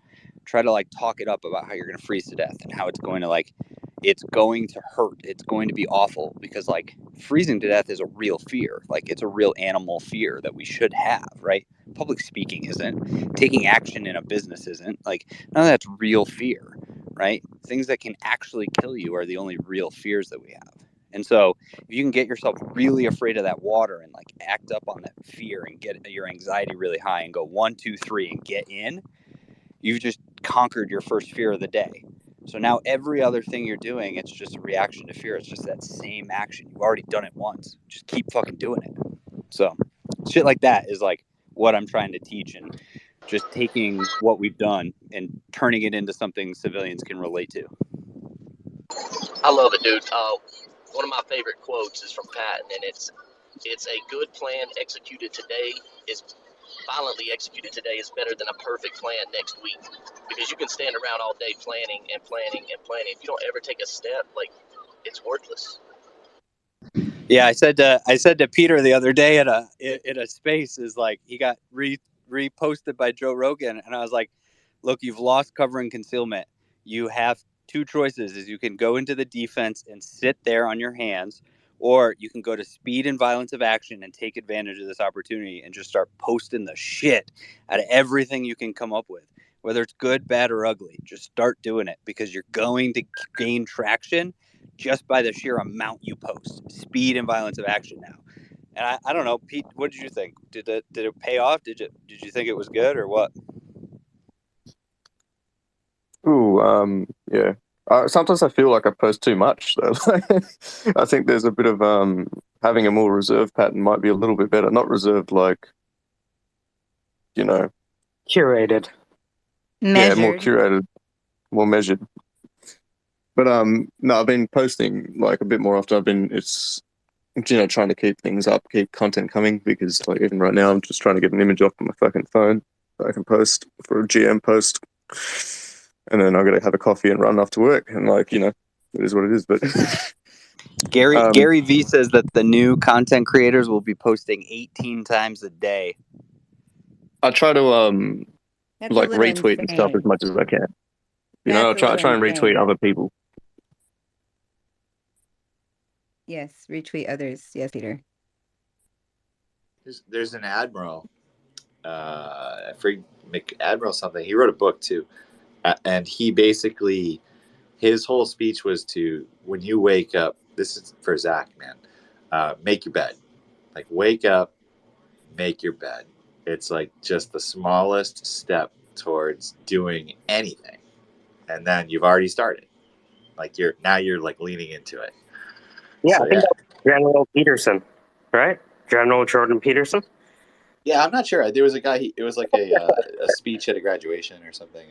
[SPEAKER 8] Try to like talk it up about how you're going to freeze to death and how it's going to hurt. It's going to be awful, because like freezing to death is a real fear. Like it's a real animal fear that we should have, right? Public speaking isn't. Taking action in a business isn't. Like none of that's real fear, right? Things that can actually kill you are the only real fears that we have. And so if you can get yourself really afraid of that water and like act up on that fear and get your anxiety really high and go 1, 2, 3 and get in, you've just conquered your first fear of the day. So now every other thing you're doing, it's just a reaction to fear. It's just that same action. You've already done it once. Just keep fucking doing it. So shit like that is like what I'm trying to teach, and just taking what we've done and turning it into something civilians can relate to.
[SPEAKER 9] I love it, dude. One of my favorite quotes is from Patton, and it's a good plan executed today is violently executed today is better than a perfect plan next week, because you can stand around all day planning and planning and planning. If you don't ever take a step, like it's worthless.
[SPEAKER 8] Yeah, I said to Peter the other day at a space, is like he got reposted by Joe Rogan, and I was like, look, you've lost cover and concealment. You have 2 choices: is you can go into the defense and sit there on your hands, or you can go to speed and violence of action and take advantage of this opportunity and just start posting the shit out of everything you can come up with, whether it's good, bad, or ugly. Just start doing it, because you're going to gain traction just by the sheer amount you post. Speed and violence of action now. And I don't know, Pete, what did you think? Did it pay off? Did you think it was good or what?
[SPEAKER 21] Ooh, yeah. Sometimes I feel like I post too much, though. I think there's a bit of having a more reserved pattern might be a little bit better. Not reserved like,
[SPEAKER 2] Curated.
[SPEAKER 21] yeah, more
[SPEAKER 10] Measured.
[SPEAKER 21] curated, more measured. But no, I've been posting like a bit more often. It's trying to keep things up, keep content coming, because like even right now I'm just trying to get an image off my fucking phone that I can post for a GM post, and then I'm gonna have a coffee and run off to work, and like it is what it is. But
[SPEAKER 8] Gary V says that the new content creators will be posting 18 times a day.
[SPEAKER 21] I try to
[SPEAKER 10] That's a
[SPEAKER 21] like
[SPEAKER 10] little
[SPEAKER 21] retweet and stuff as
[SPEAKER 10] insane.
[SPEAKER 21] much as I can.
[SPEAKER 10] That's
[SPEAKER 21] I
[SPEAKER 10] a
[SPEAKER 21] try
[SPEAKER 10] little
[SPEAKER 21] and retweet
[SPEAKER 10] insane.
[SPEAKER 21] other people.
[SPEAKER 10] Yes, retweet others. Yes, Peter.
[SPEAKER 5] There's an admiral, I forget Admiral something. He wrote a book too, and he basically his whole speech was to, when you wake up. This is for Zach, man. Make your bed. Like wake up, make your bed. It's like just the smallest step towards doing anything, and then you've already started. Like you're like leaning into it.
[SPEAKER 2] Yeah,
[SPEAKER 5] So
[SPEAKER 2] I think
[SPEAKER 5] yeah,
[SPEAKER 2] that was General Peterson, right? General Jordan Peterson.
[SPEAKER 5] yeah. I'm not sure. There was a guy. It was like a speech at a graduation or something.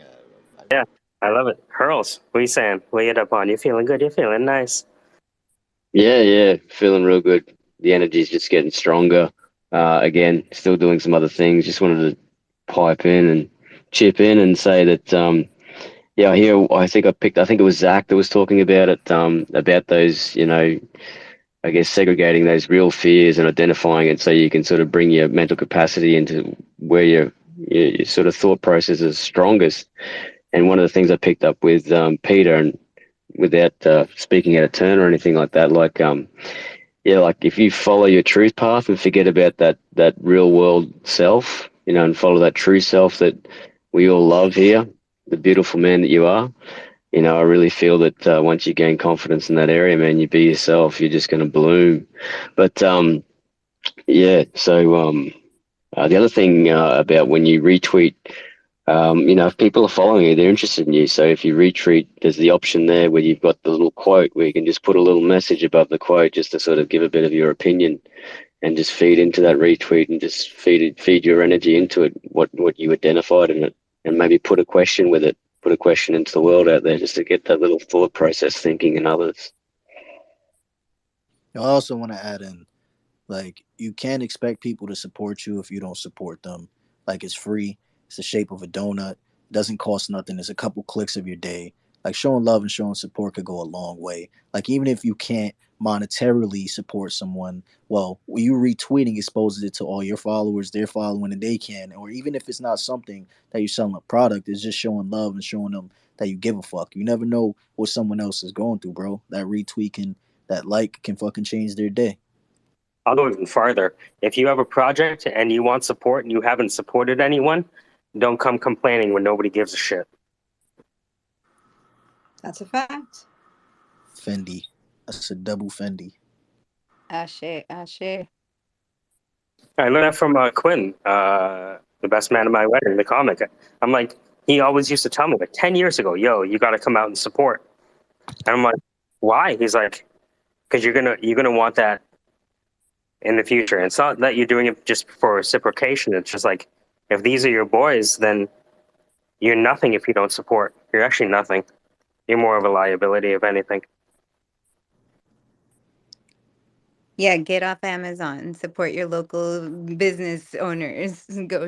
[SPEAKER 2] Yeah, I love it. Hurls, what are you saying? Lay it up on you. Feeling good? You feeling nice?
[SPEAKER 12] Yeah, feeling real good. The energy's just getting stronger. Again, still doing some other things. Just wanted to pipe in and chip in and say that, yeah, I think it was Zach that was talking about it, about those, I guess segregating those real fears and identifying it so you can sort of bring your mental capacity into where your sort of thought process is strongest. And one of the things I picked up with Peter, and without speaking out of turn or anything like that, like like if you follow your truth path and forget about that real world self, and follow that true self that we all love here, the beautiful man that you are. You know, I really feel that once you gain confidence in that area, man, you be yourself. You're just going to bloom. But yeah, so the other thing about when you retweet, you know, if people are following you, they're interested in you. So if you retweet, there's the option there where you've got the little quote where you can just put a little message above the quote just to sort of give a bit of your opinion and just feed into that retweet and just feed your energy into it, what you identified in it, and maybe put a question with it, put a question into the world out there just to get that little thought process thinking in others.
[SPEAKER 7] I also want to add in, like, you can't expect people to support you if you don't support them. Like, it's free. It's the shape of a donut. Doesn't cost nothing. It's a couple clicks of your day. Like, showing love and showing support could go a long way. Like, even if you can't monetarily support someone, well, you retweeting exposes it to all your followers, they're following, and they can. Or even if it's not something that you're selling a product, it's just showing love and showing them that you give a fuck. You never know what someone else is going through, bro. That retweet can, that like can fucking change their day.
[SPEAKER 2] I'll go even farther. If you have a project and you want support and you haven't supported anyone, don't come complaining when nobody gives a shit.
[SPEAKER 17] That's a fact.
[SPEAKER 7] Fendi. That's a double Fendi.
[SPEAKER 10] Ashe, ashe.
[SPEAKER 2] I learned that from Quinn, the best man at my wedding, the comic. I'm like, he always used to tell me like 10 years ago, yo, you got to come out and support. And I'm like, why? He's like, because you're gonna want that in the future. And it's not that you're doing it just for reciprocation. It's just like, if these are your boys, then you're nothing if you don't support. You're actually nothing. You're more of a liability, if anything.
[SPEAKER 10] Yeah, get off Amazon. Support your local business owners. Go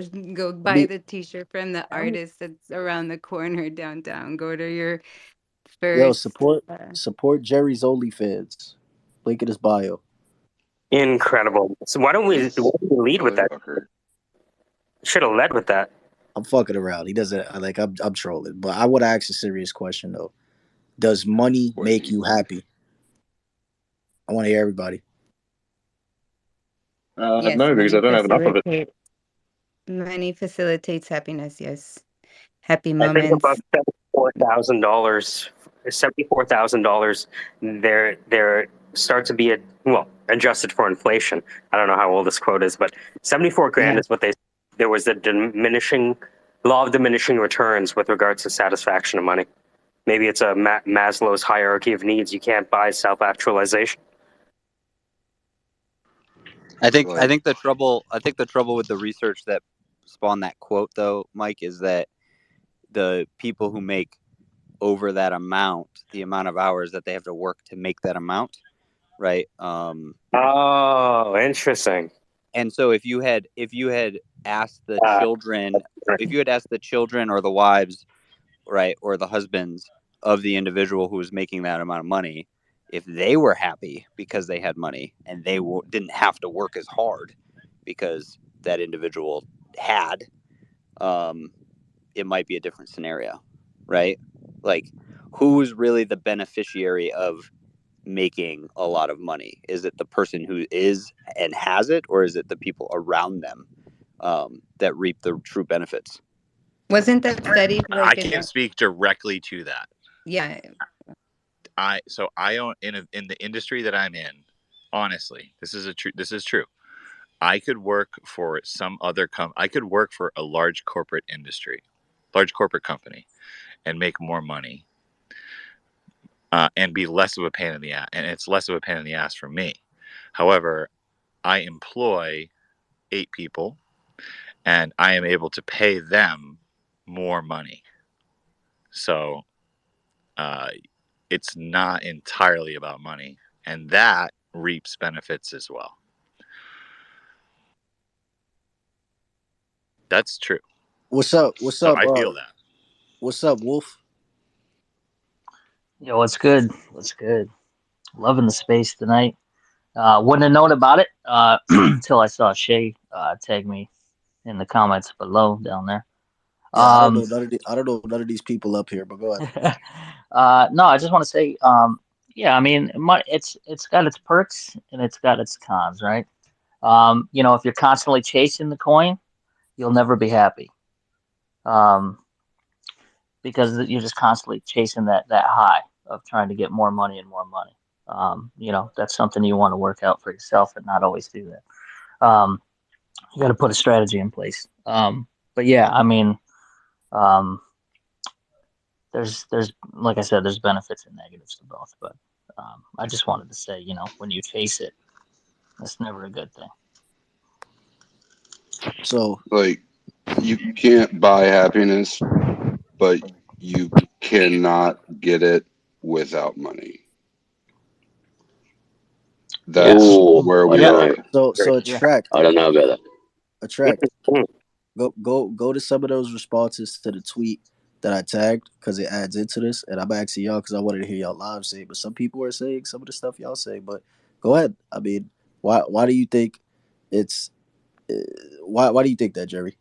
[SPEAKER 7] I
[SPEAKER 10] buy
[SPEAKER 7] mean,
[SPEAKER 10] the t-shirt from the
[SPEAKER 7] I'm-
[SPEAKER 10] artist that's around the corner downtown. Go to your
[SPEAKER 7] yo,
[SPEAKER 10] first
[SPEAKER 7] support Jerry's OnlyFans. Link in his bio.
[SPEAKER 2] Incredible. So why don't we lead with that?
[SPEAKER 16] Motherfucker.
[SPEAKER 2] Should have led with that.
[SPEAKER 7] I'm fucking around. He doesn't like. I'm trolling, but I would ask a serious question though. Does money make
[SPEAKER 16] Wait.
[SPEAKER 7] you happy? I want to hear everybody.
[SPEAKER 10] yes,
[SPEAKER 21] No, because I don't have enough of it.
[SPEAKER 10] money facilitates happiness, yes. Happy
[SPEAKER 2] I think above
[SPEAKER 10] moments.
[SPEAKER 2] $74,000, $74,000, there start to be adjusted for inflation. I don't know how old this quote is, but 74 grand
[SPEAKER 10] Yeah.
[SPEAKER 2] is what there was a diminishing law of diminishing returns with regards to satisfaction of money. Maybe it's a Maslow's hierarchy of needs. You can't buy self-actualization.
[SPEAKER 8] I think
[SPEAKER 16] Like,
[SPEAKER 8] the trouble with the research that spawned that quote though, Mike, is that the people who make over that amount, the amount of hours that they have to work to make that amount, right?
[SPEAKER 2] Oh, interesting.
[SPEAKER 8] And so if you had asked the children, or the wives, right, or the husbands of the individual who was making that amount of money, if they were happy because they had money and they didn't have to work as hard because that individual had, it might be a different scenario, right? Like, who's really the beneficiary of making a lot of money? Is it the person who is and has it, or is it the people around them that reap the true benefits?
[SPEAKER 10] Wasn't that studied
[SPEAKER 5] I
[SPEAKER 10] like in
[SPEAKER 5] can't
[SPEAKER 10] a
[SPEAKER 5] speak directly to that.
[SPEAKER 10] yeah.
[SPEAKER 5] I own in the industry that I'm in. Honestly, this is true. I could work for some other I could work for a large corporate industry, large corporate company, and make more money, and be less of a pain in the ass. And it's less of a pain in the ass for me. However, I employ 8 people, and I am able to pay them more money. So uh, it's not entirely about money, and that reaps benefits as well. That's true.
[SPEAKER 7] What's up? What's
[SPEAKER 5] So
[SPEAKER 7] up?
[SPEAKER 5] I feel that.
[SPEAKER 7] What's up, Wolf?
[SPEAKER 11] Yo, what's good? What's good? Loving the space tonight. Wouldn't have known about it until I saw Shay tag me in the comments below down there.
[SPEAKER 7] Yeah, I don't know none of I don't know none of these people up here, but go ahead.
[SPEAKER 11] No, I just want to say, yeah, I mean, it's got its perks and it's got its cons, right? You know, if you're constantly chasing the coin, you'll never be happy. Um, because you're just constantly chasing that high of trying to get more money and more money. That's something you want to work out for yourself and not always do that. You got to put a strategy in place. But yeah, I mean, um, there's like I said, there's benefits and negatives to both. But I just wanted to say, when you chase it, that's never a good thing.
[SPEAKER 7] So
[SPEAKER 16] Like, you can't buy happiness, but you cannot get it without money.
[SPEAKER 11] Yeah.
[SPEAKER 16] That's
[SPEAKER 12] Oh,
[SPEAKER 16] where
[SPEAKER 12] I
[SPEAKER 16] we
[SPEAKER 12] don't
[SPEAKER 11] Yeah.
[SPEAKER 16] are.
[SPEAKER 12] know.
[SPEAKER 7] so
[SPEAKER 11] Yeah.
[SPEAKER 7] attract
[SPEAKER 12] I don't know about that.
[SPEAKER 7] attract. Go to some of those responses to the tweet that I tagged because it adds into this, and I'm asking y'all because I wanted to hear y'all live say. But some people are saying some of the stuff y'all say. But go ahead. I mean, why do you think it's uh, why do you think that, Jerry?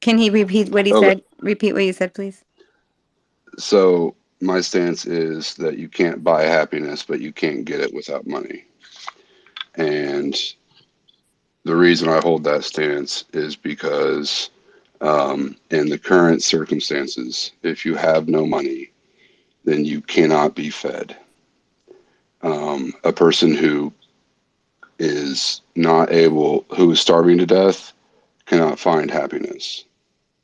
[SPEAKER 10] Can he repeat what he
[SPEAKER 16] Okay,
[SPEAKER 10] said? Repeat what you said, please.
[SPEAKER 16] so my stance is that you can't buy happiness, but you can't get it without money. And the reason I hold that stance is because, in the current circumstances, if you have no money, then you cannot be fed. A person who is not able, who is starving to death, cannot find happiness.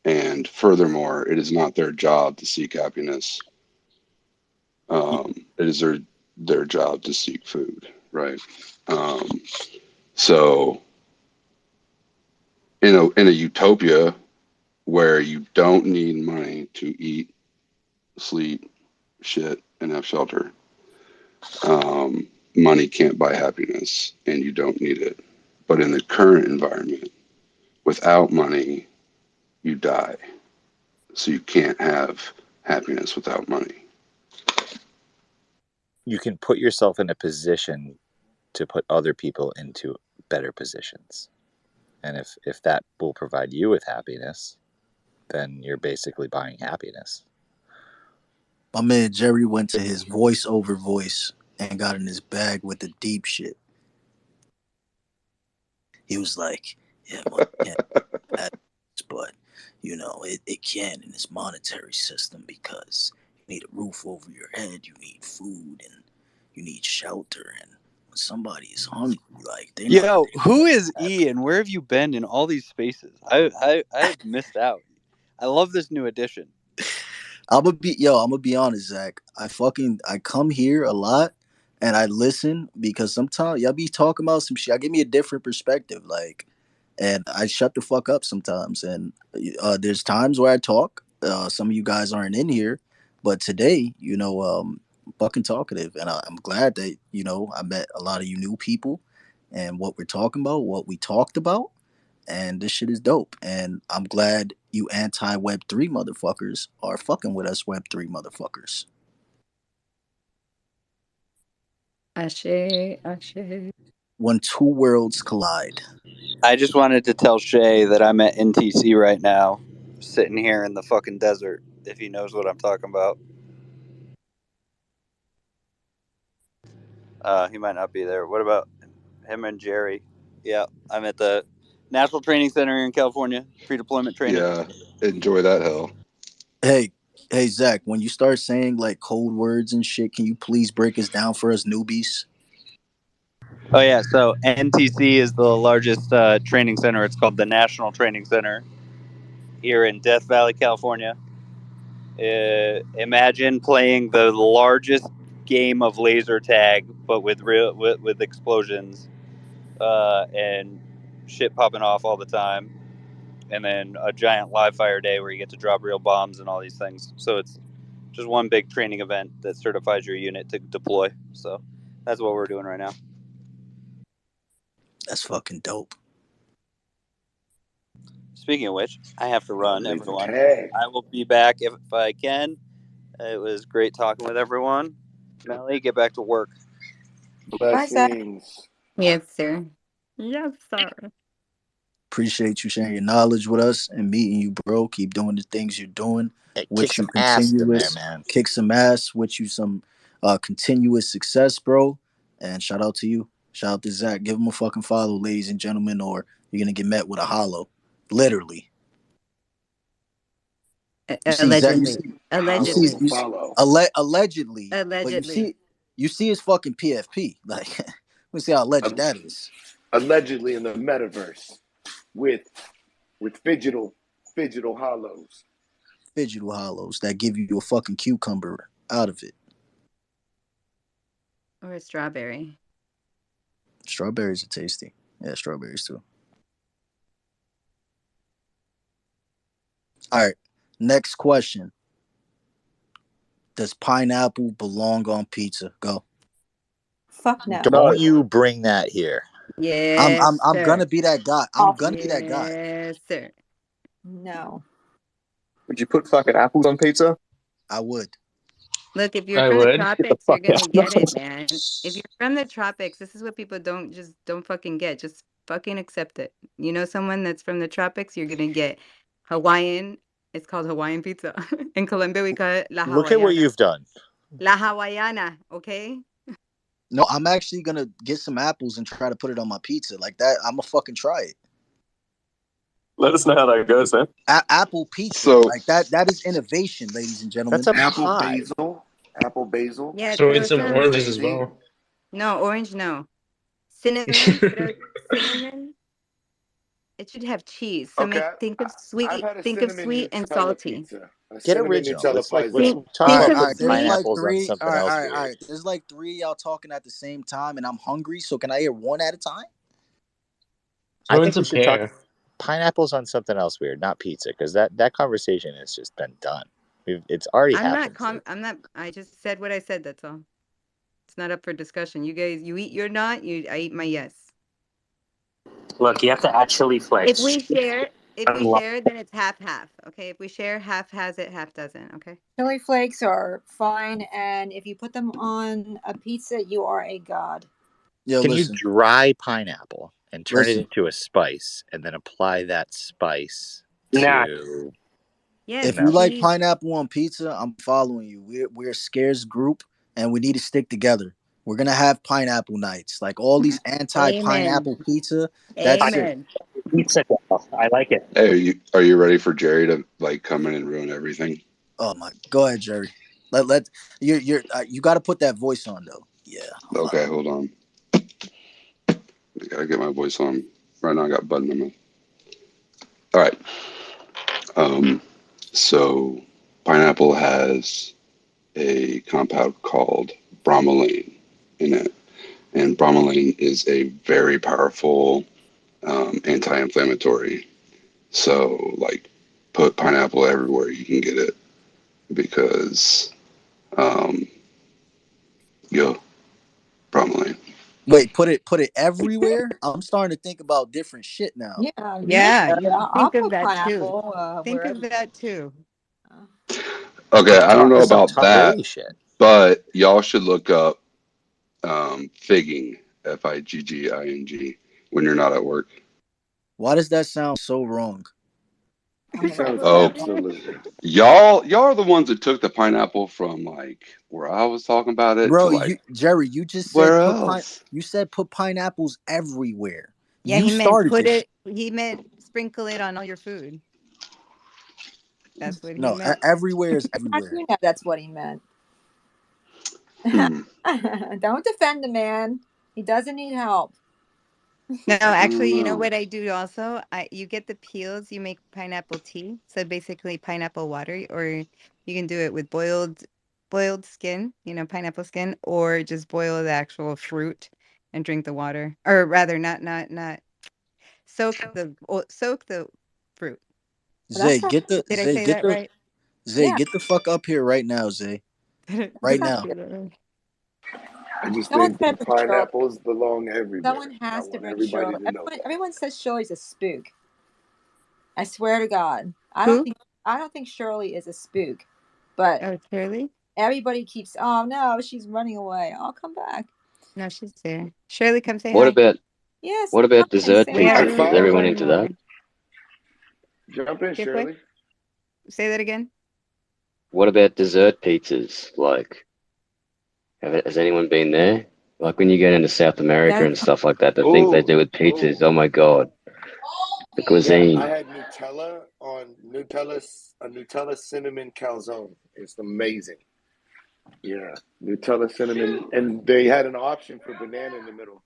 [SPEAKER 16] And furthermore, it is not their job to seek happiness. It is their job to seek food, right? Um, so in a utopia where you don't need money to eat, sleep, shit, and have shelter, money can't buy happiness, and you don't need it. But in the current environment, without money, you die. So you can't have happiness without money.
[SPEAKER 5] You can put yourself in a position to put other people into better positions. And if that will provide you with happiness, then you're basically buying happiness.
[SPEAKER 7] My man Jerry went to his voiceover voice and got in his bag with the deep shit. He was like, "Yeah, money can't buy happiness, but it can in this monetary system because you need a roof over your head, you need food, and you need shelter. And when somebody is hungry, like they're not
[SPEAKER 8] Yo, who is
[SPEAKER 7] happy."
[SPEAKER 8] E and where have you been in all these spaces? I've missed out. I love this new addition.
[SPEAKER 7] I'm gonna be honest, Zach. I come here a lot and I listen because sometimes y'all be talking about some shit. I give me a different perspective, like, and I shut the fuck up sometimes. And there's times where I talk. Some of you guys aren't in here, but today, I'm fucking talkative, and I'm glad that I met a lot of you new people, and what we're talking about, what we talked about, and this shit is dope. And I'm glad you anti Web3 motherfuckers are fucking with us Web3 motherfuckers.
[SPEAKER 10] Ashe, Ashe.
[SPEAKER 7] When two worlds collide.
[SPEAKER 8] I just wanted to tell Shay that I'm at NTC right now, sitting here in the fucking desert, if he knows what I'm talking about. He might not be there. What about him and Jerry? Yeah, I'm at the National Training Center here in California, pre-deployment training.
[SPEAKER 16] Yeah, enjoy that hell.
[SPEAKER 7] Hey, hey Zach, when you start saying like code words and shit, can you please break us down for us newbies?
[SPEAKER 8] Oh yeah, so NTC is the largest training center. It's called the National Training Center here in Death Valley, California. Imagine playing the largest game of laser tag, but with explosions and shit popping off all the time, and then a giant live fire day where you get to drop real bombs and all these things. So it's just one big training event that certifies your unit to deploy. So that's what we're doing right now.
[SPEAKER 7] That's fucking dope.
[SPEAKER 8] Speaking of which, I have to run,
[SPEAKER 6] Laser
[SPEAKER 8] everyone.
[SPEAKER 6] tag.
[SPEAKER 8] I will be back if I can. It was great talking with everyone. Melly, get back to work.
[SPEAKER 17] Bye, Zach.
[SPEAKER 6] Blessings.
[SPEAKER 10] Yes, sir. Yes, sir.
[SPEAKER 7] Appreciate you sharing your knowledge with us and meeting you, bro. Keep doing the things you're doing.
[SPEAKER 5] Hey, kick
[SPEAKER 7] Wish you
[SPEAKER 5] some ass in there,
[SPEAKER 7] continuous,
[SPEAKER 5] man.
[SPEAKER 7] kick some ass. Wish you some continuous success, bro. And shout out to you. Shout out to Zach. Give him a fucking follow, ladies and gentlemen, or you're gonna get met with a hollow. Literally. You see exactly.
[SPEAKER 10] Allegedly.
[SPEAKER 7] You see,
[SPEAKER 10] Allegedly.
[SPEAKER 7] allegedly, but
[SPEAKER 10] Allegedly.
[SPEAKER 7] you see his fucking PFP. Like, we see how alleged that is.
[SPEAKER 6] Allegedly in the metaverse with digital hollows.
[SPEAKER 7] Digital hollows that give you a fucking cucumber out of it.
[SPEAKER 10] Or a strawberry.
[SPEAKER 7] Strawberries are tasty. Yeah, strawberries too. All right. Next question. Does pineapple belong on pizza? Go.
[SPEAKER 17] Fuck no.
[SPEAKER 5] Don't
[SPEAKER 21] No.
[SPEAKER 5] you bring that here.
[SPEAKER 10] Yes,
[SPEAKER 7] I'm
[SPEAKER 10] sir.
[SPEAKER 7] gonna be that guy. I'm
[SPEAKER 17] Off.
[SPEAKER 7] gonna be that guy.
[SPEAKER 10] Yes, sir.
[SPEAKER 17] No.
[SPEAKER 21] Would you put fucking apples on pizza?
[SPEAKER 7] I would.
[SPEAKER 10] Look, if you're
[SPEAKER 20] I
[SPEAKER 10] from the
[SPEAKER 20] would.
[SPEAKER 21] Get the
[SPEAKER 10] tropics, you're
[SPEAKER 21] fuck
[SPEAKER 10] gonna get it,
[SPEAKER 21] out.
[SPEAKER 10] man. If you're from the tropics, this is what people don't fucking get. Just fucking accept it. You know someone that's from the tropics, you're gonna get Hawaiian. It's called Hawaiian pizza. In Colombia, we call it la
[SPEAKER 5] Look at what
[SPEAKER 10] hawaiana.
[SPEAKER 5] you've done.
[SPEAKER 10] La hawaiana, okay?
[SPEAKER 7] No, I'm actually gonna get some apples and try to put it on my pizza like that. I'm gonna fucking try it.
[SPEAKER 21] Let us know how that goes, man.
[SPEAKER 7] Apple pizza
[SPEAKER 16] So
[SPEAKER 7] like that. That is innovation, ladies and
[SPEAKER 5] That's
[SPEAKER 7] gentlemen.
[SPEAKER 5] a
[SPEAKER 6] Apple
[SPEAKER 5] pie.
[SPEAKER 6] basil. Apple basil.
[SPEAKER 10] Yeah,
[SPEAKER 20] Throw in
[SPEAKER 10] throw
[SPEAKER 20] some
[SPEAKER 6] That's
[SPEAKER 10] some.
[SPEAKER 20] oranges as
[SPEAKER 6] crazy.
[SPEAKER 20] well.
[SPEAKER 10] No, orange, no. Cinnamon, throw cinnamon. It should have cheese. So
[SPEAKER 6] Okay,
[SPEAKER 10] make think of
[SPEAKER 6] I've
[SPEAKER 10] sweet,
[SPEAKER 6] had a
[SPEAKER 10] think of
[SPEAKER 6] cinnamon
[SPEAKER 10] sweet and
[SPEAKER 6] Nutella
[SPEAKER 10] salty.
[SPEAKER 6] pizza. A
[SPEAKER 5] Get
[SPEAKER 6] cinnamon
[SPEAKER 5] original.
[SPEAKER 6] Nutella
[SPEAKER 5] Let's
[SPEAKER 6] pizza.
[SPEAKER 10] Think
[SPEAKER 5] talk
[SPEAKER 10] think
[SPEAKER 5] about
[SPEAKER 10] of
[SPEAKER 7] All right.
[SPEAKER 5] putting
[SPEAKER 7] There's
[SPEAKER 10] sweet.
[SPEAKER 7] like
[SPEAKER 5] pineapples on
[SPEAKER 7] three.
[SPEAKER 5] something else
[SPEAKER 7] All
[SPEAKER 5] weird.
[SPEAKER 7] right. There's like three y'all talking at the same time, and I'm hungry. So can I hear one at a time?
[SPEAKER 5] I
[SPEAKER 20] Throw in
[SPEAKER 5] think we
[SPEAKER 20] some
[SPEAKER 5] should talk
[SPEAKER 20] pear.
[SPEAKER 5] pineapples on something else weird, not pizza, because that conversation has just been done. It's already happened.
[SPEAKER 10] I'm not I just said what I said, that's all. It's not up for discussion. You guys you eat your not, I eat my yes.
[SPEAKER 2] Look, you have to actually
[SPEAKER 10] If
[SPEAKER 2] flex.
[SPEAKER 10] we share if we share, then it's half half. Okay. If we share, half has it, half doesn't. Okay.
[SPEAKER 17] Chili flakes are fine, and if you put them on a pizza, you are a god.
[SPEAKER 7] Yo,
[SPEAKER 5] Can you
[SPEAKER 7] listen,
[SPEAKER 5] dry pineapple and turn it
[SPEAKER 7] listen.
[SPEAKER 5] into a spice and then apply that spice
[SPEAKER 2] Nah,
[SPEAKER 5] to
[SPEAKER 10] Yes,
[SPEAKER 7] If
[SPEAKER 5] no?
[SPEAKER 7] you like
[SPEAKER 10] cheese.
[SPEAKER 7] pineapple on pizza, I'm following you. We're a scarce group, and we need to stick together. We're gonna have pineapple nights, like all these
[SPEAKER 10] Amen.
[SPEAKER 7] anti-pineapple pizza. That's it.
[SPEAKER 10] Amen.
[SPEAKER 2] pizza. I like it.
[SPEAKER 16] hey, are you ready for Jerry to like come in and ruin everything?
[SPEAKER 7] Oh my, go ahead, Jerry. Let you got to put that voice on though. Yeah, hold up.
[SPEAKER 16] Okay, hold on. I gotta get my voice on. Right now, I got button in my. All right. Um, so pineapple has a compound called bromelain in it, and bromelain is a very powerful anti-inflammatory. So, like, put pineapple everywhere you can get it because, um, yo, bromelain.
[SPEAKER 7] Wait, put it everywhere. I'm starting to think about different shit now.
[SPEAKER 17] Yeah, me
[SPEAKER 10] Yeah,
[SPEAKER 17] too.
[SPEAKER 10] you
[SPEAKER 17] I'll
[SPEAKER 10] think of
[SPEAKER 17] put
[SPEAKER 10] that too.
[SPEAKER 17] pineapple
[SPEAKER 10] Think of
[SPEAKER 17] wherever.
[SPEAKER 10] that too.
[SPEAKER 17] Uh,
[SPEAKER 16] Okay, I don't know
[SPEAKER 5] That's some
[SPEAKER 16] about
[SPEAKER 5] Tom
[SPEAKER 16] that,
[SPEAKER 5] Brady shit.
[SPEAKER 16] but y'all should look up figging, figging, when you're not at work.
[SPEAKER 7] Why does that sound so wrong?
[SPEAKER 17] I'm gonna
[SPEAKER 6] Sounds
[SPEAKER 17] put that
[SPEAKER 16] Oh,
[SPEAKER 17] on.
[SPEAKER 6] absolutely.
[SPEAKER 16] y'all are the ones that took the pineapple from like where I was talking about it to
[SPEAKER 7] Bro,
[SPEAKER 16] like
[SPEAKER 7] Jerry, you just said
[SPEAKER 16] where else?
[SPEAKER 7] you said put pineapples everywhere.
[SPEAKER 10] Yeah,
[SPEAKER 7] You
[SPEAKER 10] he meant
[SPEAKER 7] started
[SPEAKER 10] put
[SPEAKER 7] this.
[SPEAKER 10] it, he meant sprinkle it on all your food. That's what he
[SPEAKER 7] No,
[SPEAKER 10] meant.
[SPEAKER 7] everywhere is
[SPEAKER 17] How do
[SPEAKER 7] everywhere.
[SPEAKER 17] you know that's what he meant?
[SPEAKER 16] Hmm.
[SPEAKER 17] Don't defend the man. He doesn't need help.
[SPEAKER 10] No,
[SPEAKER 16] I don't
[SPEAKER 10] actually, you know
[SPEAKER 16] know.
[SPEAKER 10] what I do also? You get the peels, you make pineapple tea. So basically pineapple water, or you can do it with boiled skin, pineapple skin, or just boil the actual fruit and drink the water. Or rather not soak the fruit.
[SPEAKER 17] But that's not.
[SPEAKER 10] Did I say that right?
[SPEAKER 7] Zay,
[SPEAKER 17] Yeah,
[SPEAKER 7] get the fuck up here right now, Zay.
[SPEAKER 10] Did
[SPEAKER 7] Right
[SPEAKER 10] I
[SPEAKER 17] that's
[SPEAKER 7] now.
[SPEAKER 10] say that right?
[SPEAKER 6] I just
[SPEAKER 17] someone's
[SPEAKER 6] think
[SPEAKER 17] gonna bring Shirley.
[SPEAKER 6] pineapples belong everywhere.
[SPEAKER 17] Someone
[SPEAKER 6] I
[SPEAKER 17] has to
[SPEAKER 6] want
[SPEAKER 17] bring
[SPEAKER 6] everybody
[SPEAKER 17] Shirley.
[SPEAKER 6] to know that.
[SPEAKER 17] Everyone says Shirley's a spook. I swear to God,
[SPEAKER 10] Who?
[SPEAKER 17] I don't think Shirley is a spook, but
[SPEAKER 10] Oh, Shirley?
[SPEAKER 17] everybody keeps. Oh no, she's running away. I'll come back.
[SPEAKER 10] No, she's there. Shirley, come say
[SPEAKER 12] What
[SPEAKER 10] hi.
[SPEAKER 12] about
[SPEAKER 17] Yes,
[SPEAKER 12] what about
[SPEAKER 17] hi,
[SPEAKER 12] dessert
[SPEAKER 17] say
[SPEAKER 10] We
[SPEAKER 17] hi.
[SPEAKER 6] I
[SPEAKER 12] pizzas?
[SPEAKER 10] haven't
[SPEAKER 12] Is
[SPEAKER 10] we
[SPEAKER 6] follow.
[SPEAKER 12] everyone
[SPEAKER 10] haven't
[SPEAKER 12] into that?
[SPEAKER 6] Jump in,
[SPEAKER 10] ¿Qué fue?
[SPEAKER 6] Shirley.
[SPEAKER 10] Say that again.
[SPEAKER 12] What about dessert pizzas? Like, has anyone been there? Like when you get into South America
[SPEAKER 17] That's
[SPEAKER 12] and stuff like that, the things they
[SPEAKER 6] Oh,
[SPEAKER 12] do with pizzas. Oh my God! The
[SPEAKER 6] Yeah,
[SPEAKER 12] cuisine.
[SPEAKER 6] I had Nutella on a Nutella cinnamon calzone. It's amazing. Yeah, Nutella cinnamon, and they had an option for banana in the middle,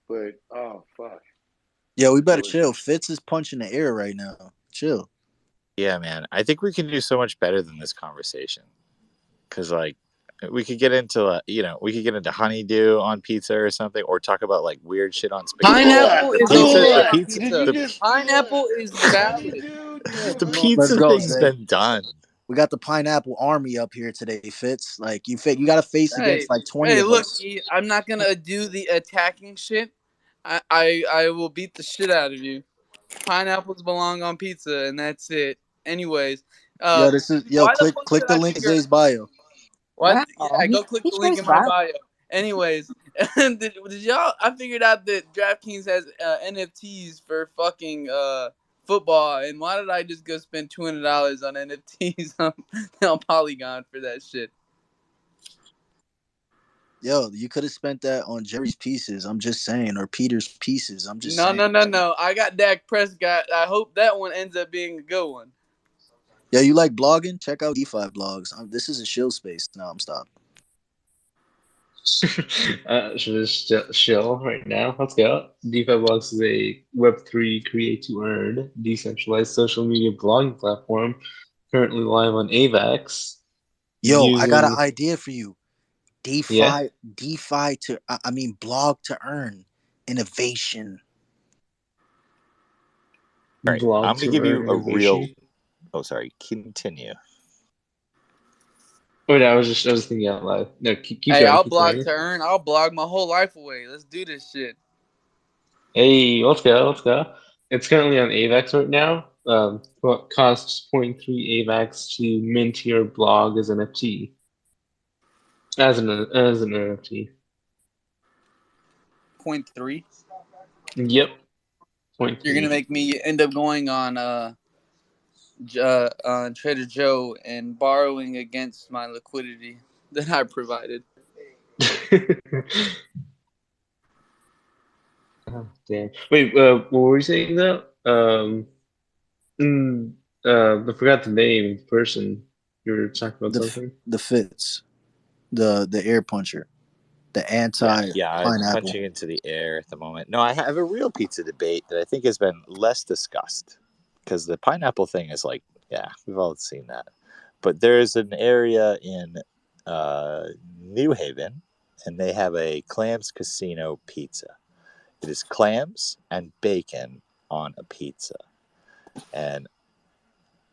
[SPEAKER 6] but oh fuck,
[SPEAKER 7] Yo, we
[SPEAKER 6] it
[SPEAKER 7] better
[SPEAKER 6] was.
[SPEAKER 7] chill. Fitz is punching the air right now. Chill.
[SPEAKER 5] Yeah, man. I think we can do so much better than this conversation. Because like we could get into we could get into honeydew on pizza or something, or talk about like weird shit on spaghetti.
[SPEAKER 22] Pineapple is
[SPEAKER 6] Ugh!
[SPEAKER 22] okay.
[SPEAKER 6] Did you just
[SPEAKER 22] Pineapple is valid.
[SPEAKER 6] honeydew? Did
[SPEAKER 7] Yeah,
[SPEAKER 6] you
[SPEAKER 5] The
[SPEAKER 7] come on,
[SPEAKER 6] really?
[SPEAKER 7] let's
[SPEAKER 5] pizza
[SPEAKER 7] go,
[SPEAKER 5] thing's
[SPEAKER 7] Zay.
[SPEAKER 5] been done.
[SPEAKER 7] We got the pineapple army up here today, Fitz. Like you got to face against
[SPEAKER 22] Hey,
[SPEAKER 7] like 20
[SPEAKER 22] hey,
[SPEAKER 7] of
[SPEAKER 22] look,
[SPEAKER 7] us.
[SPEAKER 22] E, I'm not gonna do the attacking shit. I will beat the shit out of you. Pineapples belong on pizza, and that's it. Anyways,
[SPEAKER 7] Yo, this is yo.
[SPEAKER 22] why the
[SPEAKER 7] Click
[SPEAKER 22] fuck
[SPEAKER 7] click
[SPEAKER 22] did
[SPEAKER 7] the
[SPEAKER 22] I
[SPEAKER 7] link in
[SPEAKER 22] figure?
[SPEAKER 7] Zay's bio.
[SPEAKER 22] What?
[SPEAKER 17] Wow,
[SPEAKER 22] Yeah, go click
[SPEAKER 17] he
[SPEAKER 22] the link
[SPEAKER 17] trace
[SPEAKER 22] in my
[SPEAKER 17] back.
[SPEAKER 22] bio. Anyways, did y'all? I figured out that DraftKings has NFTs for fucking football, and why did I just go spend $200 on NFTs on Polygon for that shit?
[SPEAKER 7] Yo, you could have spent that on Jerry's pieces. I'm just saying, or Peter's pieces. I'm just
[SPEAKER 22] No,
[SPEAKER 7] saying.
[SPEAKER 22] no, no, no. I got Dak Prescott. I hope that one ends up being a good one.
[SPEAKER 7] Yeah, you like blogging? Check out DeFi blogs. This is a chill space. No, I'm stopped.
[SPEAKER 20] Should just chill right now. Let's go. DeFi Blogs is a Web3 create to earn decentralized social media blogging platform currently live on AVAX
[SPEAKER 7] Yo, I got an
[SPEAKER 20] using,
[SPEAKER 7] idea for you.
[SPEAKER 20] yeah,
[SPEAKER 7] DeFi to I mean blog to earn innovation.
[SPEAKER 5] All right,
[SPEAKER 20] blog
[SPEAKER 5] I'm gonna
[SPEAKER 20] to
[SPEAKER 5] give
[SPEAKER 20] earn
[SPEAKER 5] you a
[SPEAKER 20] innovation.
[SPEAKER 5] real. Oh, sorry. Continue.
[SPEAKER 20] Oh, no, I was thinking out loud. No, keep
[SPEAKER 22] Hey,
[SPEAKER 20] going,
[SPEAKER 22] I'll
[SPEAKER 20] keep
[SPEAKER 22] blog
[SPEAKER 20] going.
[SPEAKER 22] to earn. I'll blog my whole life away. Let's do this shit.
[SPEAKER 20] Hey, let's go, let's go. It's currently on AVAX right now. What costs 0.3 AVAX to mint your blog as an NFT, as an NFT.
[SPEAKER 22] 0.3.
[SPEAKER 20] Yep,
[SPEAKER 22] You're gonna
[SPEAKER 20] 0.3.
[SPEAKER 22] make me end up going on Trader Joe and borrowing against my liquidity that I provided.
[SPEAKER 20] Oh, damn. Wait, what were you saying though? Mm, I forgot the name of the person. You were talking about something.
[SPEAKER 7] The Fitz, the air puncher, the
[SPEAKER 5] Yeah,
[SPEAKER 7] anti
[SPEAKER 5] yeah. I'm
[SPEAKER 7] pineapple.
[SPEAKER 5] punching into the air at the moment. No, I have a real pizza debate that I think has been less discussed because the pineapple thing is like, yeah, we've all seen that. But there's an area in uh, New Haven, and they have a Clams Casino pizza. It is clams and bacon on a pizza, and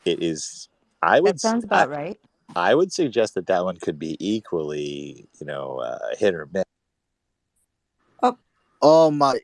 [SPEAKER 5] it is. I would
[SPEAKER 10] That sounds
[SPEAKER 5] I,
[SPEAKER 10] about right.
[SPEAKER 5] I would suggest that that one could be equally, hit or miss.
[SPEAKER 17] Oh,
[SPEAKER 7] Oh my!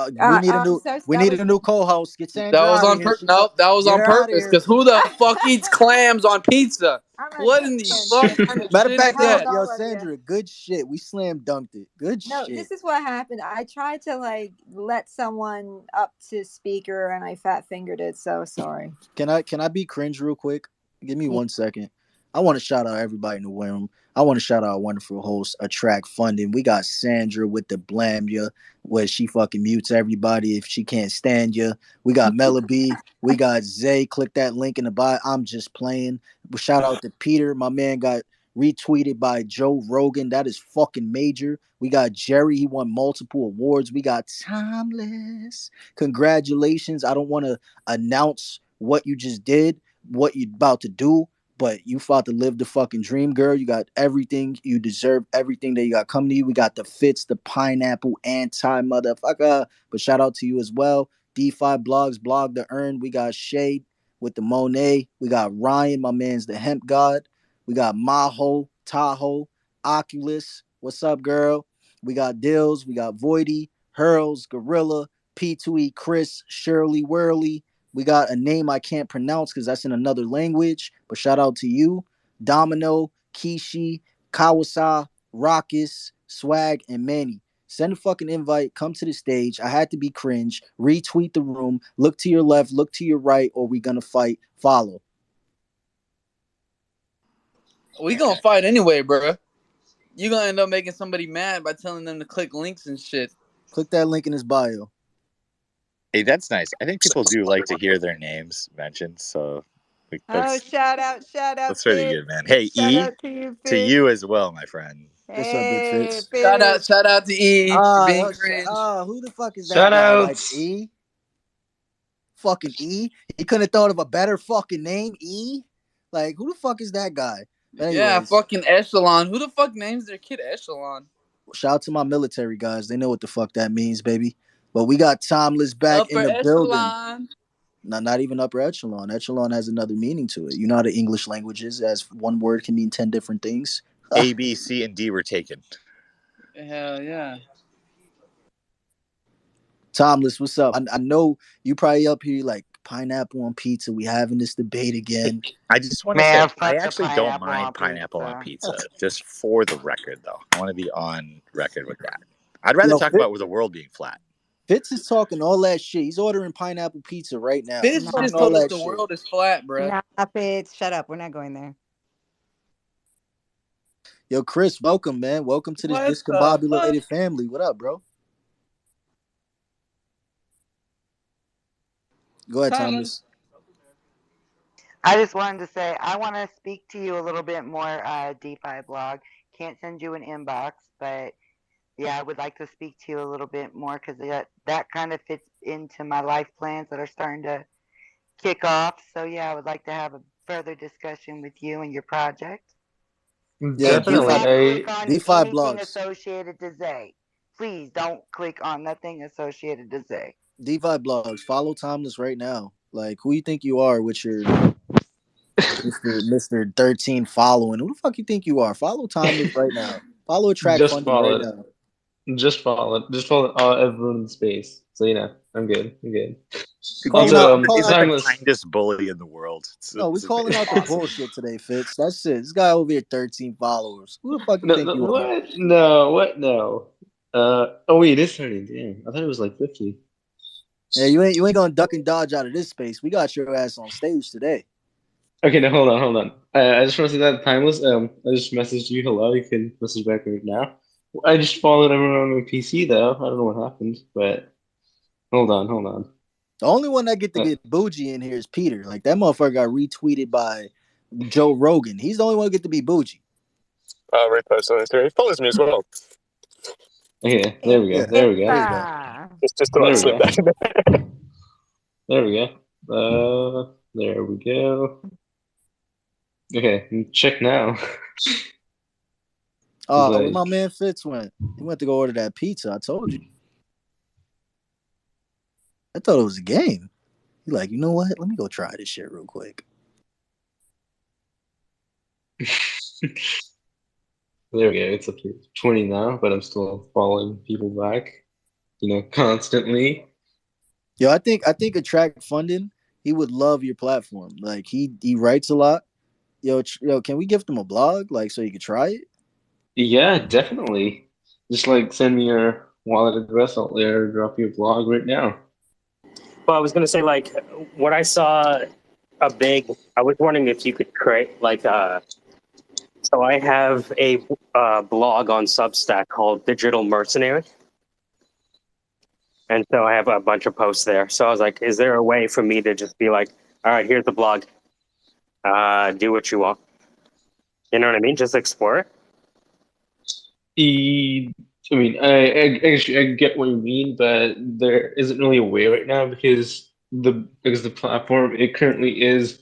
[SPEAKER 7] We need a new.
[SPEAKER 17] so
[SPEAKER 7] We
[SPEAKER 17] that
[SPEAKER 7] need
[SPEAKER 17] was
[SPEAKER 7] a new co-host. Get
[SPEAKER 22] That
[SPEAKER 7] Sandra
[SPEAKER 22] was
[SPEAKER 7] out of
[SPEAKER 22] on
[SPEAKER 7] here.
[SPEAKER 22] nope, that was
[SPEAKER 7] Get
[SPEAKER 22] on
[SPEAKER 7] her out of
[SPEAKER 22] purpose.
[SPEAKER 7] here.
[SPEAKER 22] Cause who the fuck eats clams on pizza?
[SPEAKER 17] I'm gonna
[SPEAKER 22] What
[SPEAKER 17] tell
[SPEAKER 22] in
[SPEAKER 17] you,
[SPEAKER 22] the fuck
[SPEAKER 17] Sandra.
[SPEAKER 22] kind of
[SPEAKER 7] Matter of
[SPEAKER 22] shit is
[SPEAKER 7] fact,
[SPEAKER 17] Hold
[SPEAKER 22] that?
[SPEAKER 7] yo,
[SPEAKER 17] on, Olivia.
[SPEAKER 7] Sandra, good shit. We slam dunked it. Good
[SPEAKER 17] No,
[SPEAKER 7] shit.
[SPEAKER 17] this is what happened. I tried to like let someone up to speaker and I fat fingered it. So sorry.
[SPEAKER 7] Can I be cringe real quick? Give me
[SPEAKER 17] Yeah.
[SPEAKER 7] 1 second. I want to shout out everybody in the room. I want to shout out our wonderful host, Attract Funding. We got Sandra with the blam ya, where she fucking mutes everybody if she can't stand you. We got Mela B. We got Zay. Click that link in the bio. I'm just playing. Shout out to Peter. My man got retweeted by Joe Rogan. That is fucking major. We got Jerry. He won multiple awards. We got Timeless. Congratulations. I don't want to announce what you just did, what you about to do, but you fought to live the fucking dream, girl. You got everything. You deserve everything that you got coming to you. We got the Fits, the pineapple, anti motherfucker. But shout out to you as well. DeFi blogs, blog the earn. We got Shade with the Monet. We got Ryan, my man's the hemp god. We got Maho, Tahoe, Oculus. What's up, girl? We got Dills. We got Voidy, Hurls, Gorilla, P2E, Chris, Shirley, Worley. We got a name I can't pronounce because that's in another language, but shout out to you. Domino, Kishi, Kawasa, Rockus, Swag, and Manny. Send a fucking invite. Come to the stage. I had to be cringe. Retweet the room. Look to your left. Look to your right, or we gonna fight. Follow.
[SPEAKER 22] We gonna fight anyway, bro. You gonna end up making somebody mad by telling them to click links and shit.
[SPEAKER 7] Click that link in his bio.
[SPEAKER 5] Hey, that's nice. I think people do like to hear their names mentioned, so
[SPEAKER 10] Oh, shout out,
[SPEAKER 5] that's pretty
[SPEAKER 10] Fitz.
[SPEAKER 5] good, man. Hey,
[SPEAKER 10] Shout
[SPEAKER 5] E,
[SPEAKER 10] out to you,
[SPEAKER 5] to
[SPEAKER 10] Fitz.
[SPEAKER 5] you as well, my friend.
[SPEAKER 7] What's up, Big
[SPEAKER 10] Hey,
[SPEAKER 7] Fitz?
[SPEAKER 10] Fitz.
[SPEAKER 22] Shout out to E for being cringe.
[SPEAKER 7] Who the fuck is that guy? Like
[SPEAKER 20] Shoutouts.
[SPEAKER 7] E? Fucking E? He couldn't have thought of a better fucking name, E? Like, who the fuck is that guy? But
[SPEAKER 22] Yeah,
[SPEAKER 7] anyways,
[SPEAKER 22] fucking Echelon. Who the fuck names their kid Echelon?
[SPEAKER 7] shout out to my military guys. They know what the fuck that means, baby. But we got Timeless back in
[SPEAKER 22] Upper
[SPEAKER 7] the building.
[SPEAKER 22] Echelon.
[SPEAKER 7] Not even upper echelon. Echelon has another meaning to it. You know how the English language is, as one word can mean 10 different things.
[SPEAKER 5] A, B, C, and D were taken.
[SPEAKER 22] Hell yeah.
[SPEAKER 7] Timeless, what's up? I know you probably up here like pineapple on pizza. We having this debate again.
[SPEAKER 5] I just want to say,
[SPEAKER 14] Man,
[SPEAKER 5] I
[SPEAKER 14] fuck the
[SPEAKER 5] actually don't
[SPEAKER 14] pineapple
[SPEAKER 5] mind
[SPEAKER 14] on
[SPEAKER 5] pineapple on
[SPEAKER 14] pizza.
[SPEAKER 5] pizza, just for the record, though. I want to be on record with that. I'd rather
[SPEAKER 7] Yo,
[SPEAKER 5] talk about the world being flat.
[SPEAKER 7] Fitz is talking all that shit. He's ordering pineapple pizza right now. He's
[SPEAKER 22] Fitz
[SPEAKER 7] talking
[SPEAKER 22] just
[SPEAKER 7] all
[SPEAKER 22] told us
[SPEAKER 7] that
[SPEAKER 22] the
[SPEAKER 7] shit.
[SPEAKER 22] world is flat, bro.
[SPEAKER 10] Nah, Fitz. Shut up. We're not going there.
[SPEAKER 7] Yo, Chris, welcome, man. Welcome to this
[SPEAKER 22] What the fuck?
[SPEAKER 7] discombobulated family. What up, bro? Go ahead, Timeless.
[SPEAKER 14] I just wanted to say I want to speak to you a little bit more, DeFi blog. Can't send you an inbox, but yeah, I would like to speak to you a little bit more because that kind of fits into my life plans that are starting to kick off. So yeah, I would like to have a further discussion with you and your project.
[SPEAKER 7] Yeah,
[SPEAKER 14] And do
[SPEAKER 20] Definitely.
[SPEAKER 14] not click on
[SPEAKER 7] DeFi
[SPEAKER 14] anything
[SPEAKER 7] blogs.
[SPEAKER 14] associated to Zay. Please don't click on nothing associated to Zay.
[SPEAKER 7] DeFi blogs. Follow Timeless right now. Like, who you think you are with your Mr. 13 following? Who the fuck you think you are? Follow Timeless right now. Follow Track
[SPEAKER 20] Just
[SPEAKER 7] Funding right
[SPEAKER 20] follow
[SPEAKER 7] now.
[SPEAKER 20] it. Just follow it. Just follow everyone in space. So you know, I'm good. I'm good.
[SPEAKER 7] I'm
[SPEAKER 20] Also,
[SPEAKER 7] calling
[SPEAKER 5] He's like
[SPEAKER 7] out
[SPEAKER 5] the
[SPEAKER 20] Timeless.
[SPEAKER 5] kindest bully in the world.
[SPEAKER 7] No, we
[SPEAKER 5] It's
[SPEAKER 7] calling
[SPEAKER 5] amazing.
[SPEAKER 7] out the bullshit today, Fitz. That's it. This guy over here, 13 followers. Who the fuck you
[SPEAKER 20] No,
[SPEAKER 7] think
[SPEAKER 20] no,
[SPEAKER 7] you are?
[SPEAKER 20] what? No, what? No. Oh wait, it is 30. Damn, I thought it was like 50.
[SPEAKER 7] Yeah, you ain't gonna duck and dodge out of this space. We got your ass on stage today.
[SPEAKER 20] Okay, now hold on. I just want to say that Timeless. I just messaged you. Hello, you can message back right now. I just followed everyone on my PC though. I don't know what happened, but hold on.
[SPEAKER 7] The only one that get to get bougie in here is Peter. Like that motherfucker got retweeted by Joe Rogan. He's the only one who get to be bougie.
[SPEAKER 21] Repost on Instagram. He follows me as well.
[SPEAKER 20] Okay, there we go.
[SPEAKER 7] Yeah,
[SPEAKER 20] There we go.
[SPEAKER 7] there you go.
[SPEAKER 21] Just thought
[SPEAKER 20] There
[SPEAKER 21] I'd
[SPEAKER 20] we
[SPEAKER 21] slip
[SPEAKER 20] go.
[SPEAKER 21] that in there.
[SPEAKER 20] There we go. There we go. Okay, check now.
[SPEAKER 7] Oh, where
[SPEAKER 20] Like,
[SPEAKER 7] my man Fitz went? He went to go order that pizza. I told you. I thought it was a game. He like, you know what? Let me go try this shit real quick.
[SPEAKER 20] there we go. It's up to 20 now, but I'm still following people back, constantly.
[SPEAKER 7] Yo, I think Attract Funding, he would love your platform. Like he writes a lot. Yo, can we gift him a blog like so you could try it?
[SPEAKER 20] Yeah, definitely. Just like send me your wallet address. I'll drop you a blog right now.
[SPEAKER 2] Well, I was gonna say like what I saw I was wondering if you could create like so I have a blog on Substack called Digital Mercenary. And so I have a bunch of posts there. So I was like, is there a way for me to just be like, all right, here's the blog. Do what you want. You know what I mean? Just explore it.
[SPEAKER 20] I mean, I get what you mean, but there isn't really a way right now because the platform it currently is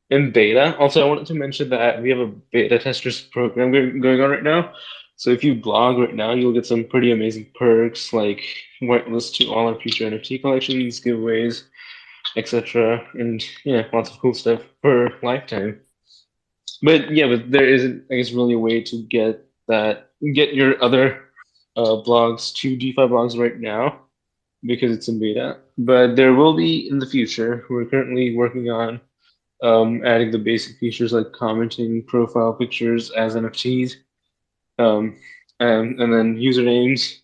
[SPEAKER 20] in beta. Also, I wanted to mention that we have a beta testers program going on right now. So if you blog right now, you'll get some pretty amazing perks like whitelist to all our future NFT collections, giveaways, etc. And yeah, lots of cool stuff for lifetime. But yeah, but there isn't, I guess, really a way to get your other blogs to DeFi blogs right now because it's in beta. But there will be in the future. We're currently working on adding the basic features like commenting profile pictures as NFTs, and then usernames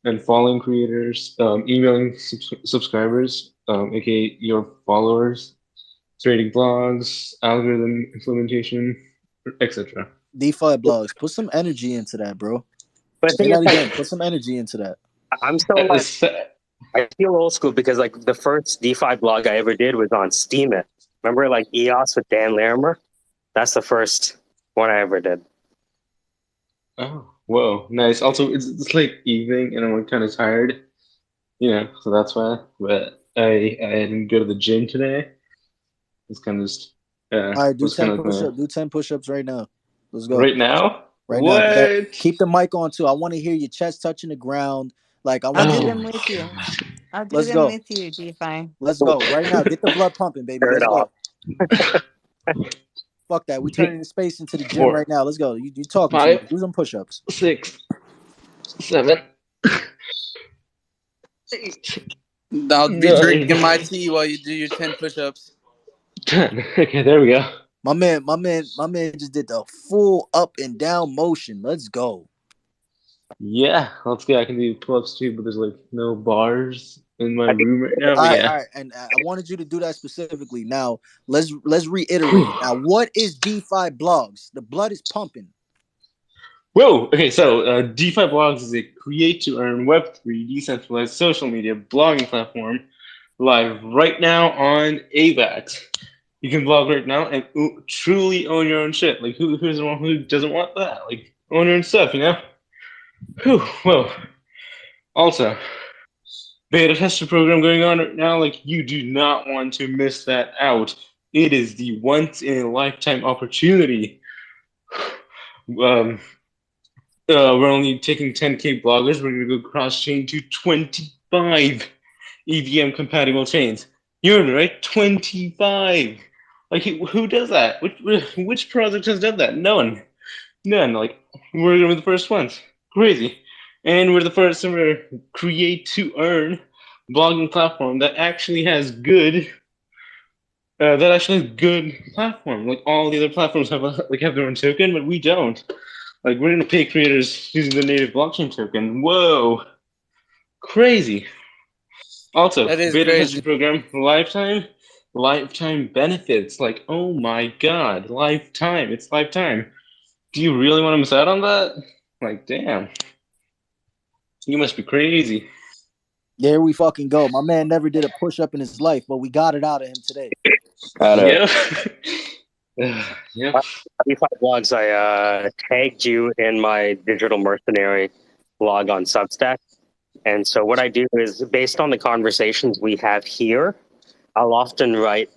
[SPEAKER 20] and following creators, emailing subscribers, aka your followers, creating blogs, algorithm implementation, etc.
[SPEAKER 7] DeFi blogs. Put some energy into that, bro.
[SPEAKER 2] But the
[SPEAKER 7] Say
[SPEAKER 2] thing is,
[SPEAKER 7] that
[SPEAKER 2] like,
[SPEAKER 7] again. Put some energy into that.
[SPEAKER 2] I'm still like, I feel old school because like the first DeFi blog I ever did was on Steam It. Remember like EOS with Dan Larimer? That's the first one I ever did.
[SPEAKER 20] Oh, whoa, nice. Also, it's like evening and I'm like kind of tired, so that's why. But I didn't go to the gym today. It's kind of just
[SPEAKER 7] All right, do
[SPEAKER 20] was kind
[SPEAKER 7] 10
[SPEAKER 20] of
[SPEAKER 7] push-ups. Do 10 push-ups right now. Let's go.
[SPEAKER 20] right now.
[SPEAKER 7] Right now.
[SPEAKER 20] What?
[SPEAKER 7] Keep the mic on too. I want to hear your chest touching the ground. Like I
[SPEAKER 10] I'll
[SPEAKER 7] want
[SPEAKER 10] do
[SPEAKER 7] you
[SPEAKER 20] Oh
[SPEAKER 7] to.
[SPEAKER 10] them
[SPEAKER 20] my
[SPEAKER 10] with you.
[SPEAKER 20] god.
[SPEAKER 10] I'll do
[SPEAKER 7] Let's
[SPEAKER 10] them
[SPEAKER 7] go.
[SPEAKER 10] with you, DeFi.
[SPEAKER 7] Let's go right now. Get the blood pumping, baby.
[SPEAKER 2] Shirt
[SPEAKER 7] Let's
[SPEAKER 2] off.
[SPEAKER 7] go. Fuck that. We turning the space into the gym right
[SPEAKER 20] 4,
[SPEAKER 7] now. Let's go. You talking too
[SPEAKER 20] 5,
[SPEAKER 7] much. Do some push-ups.
[SPEAKER 20] 6, 7, 8,
[SPEAKER 22] I'll be
[SPEAKER 20] 9,
[SPEAKER 22] drinking my tea while you do your 10 push-ups.
[SPEAKER 20] 10. Okay, there we go.
[SPEAKER 7] My man just did the full up and down motion. Let's go.
[SPEAKER 20] Yeah, let's go. I can do pull-ups too, but there's like no bars in my room right now.
[SPEAKER 7] All
[SPEAKER 20] But
[SPEAKER 7] right,
[SPEAKER 20] yeah.
[SPEAKER 7] all right, and I wanted you to do that specifically. Now, let's reiterate. Now, what is DeFi blogs? The blood is pumping.
[SPEAKER 20] Whoa. Okay, so DeFi Blogs is a create to earn Web3 decentralized social media blogging platform live right now on AVAX. You can blog right now and truly own your own shit. Like who's the one who doesn't want that? Like own your own stuff, Whew, whoa. Also, beta tester program going on right now. Like you do not want to miss that out. It is the once in a lifetime opportunity. We're only taking 10K bloggers. We're gonna go cross chain to 25 EVM compatible chains. You heard me right? 25. Like who does that? Which project has done that? None. None. Like we're gonna be the first ones. Crazy. And we're the first ever create to earn blogging platform that actually has good platform. Like all the other platforms have have their own token, but we don't. Like we're gonna pay creators using the native blockchain token. Whoa, crazy. Also,
[SPEAKER 22] That is
[SPEAKER 20] beta testing
[SPEAKER 22] crazy.
[SPEAKER 20] program lifetime benefits. Like oh my god, lifetime. It's lifetime. Do you really want to miss out on that? Like damn, you must be crazy.
[SPEAKER 7] There we fucking go. My man never did a push-up in his life, but we got it out of him today.
[SPEAKER 20] Yep. Yep.
[SPEAKER 2] DeFi blogs, I tagged you in my digital mercenary blog on Substack. And so what I do is based on the conversations we have here, I'll often write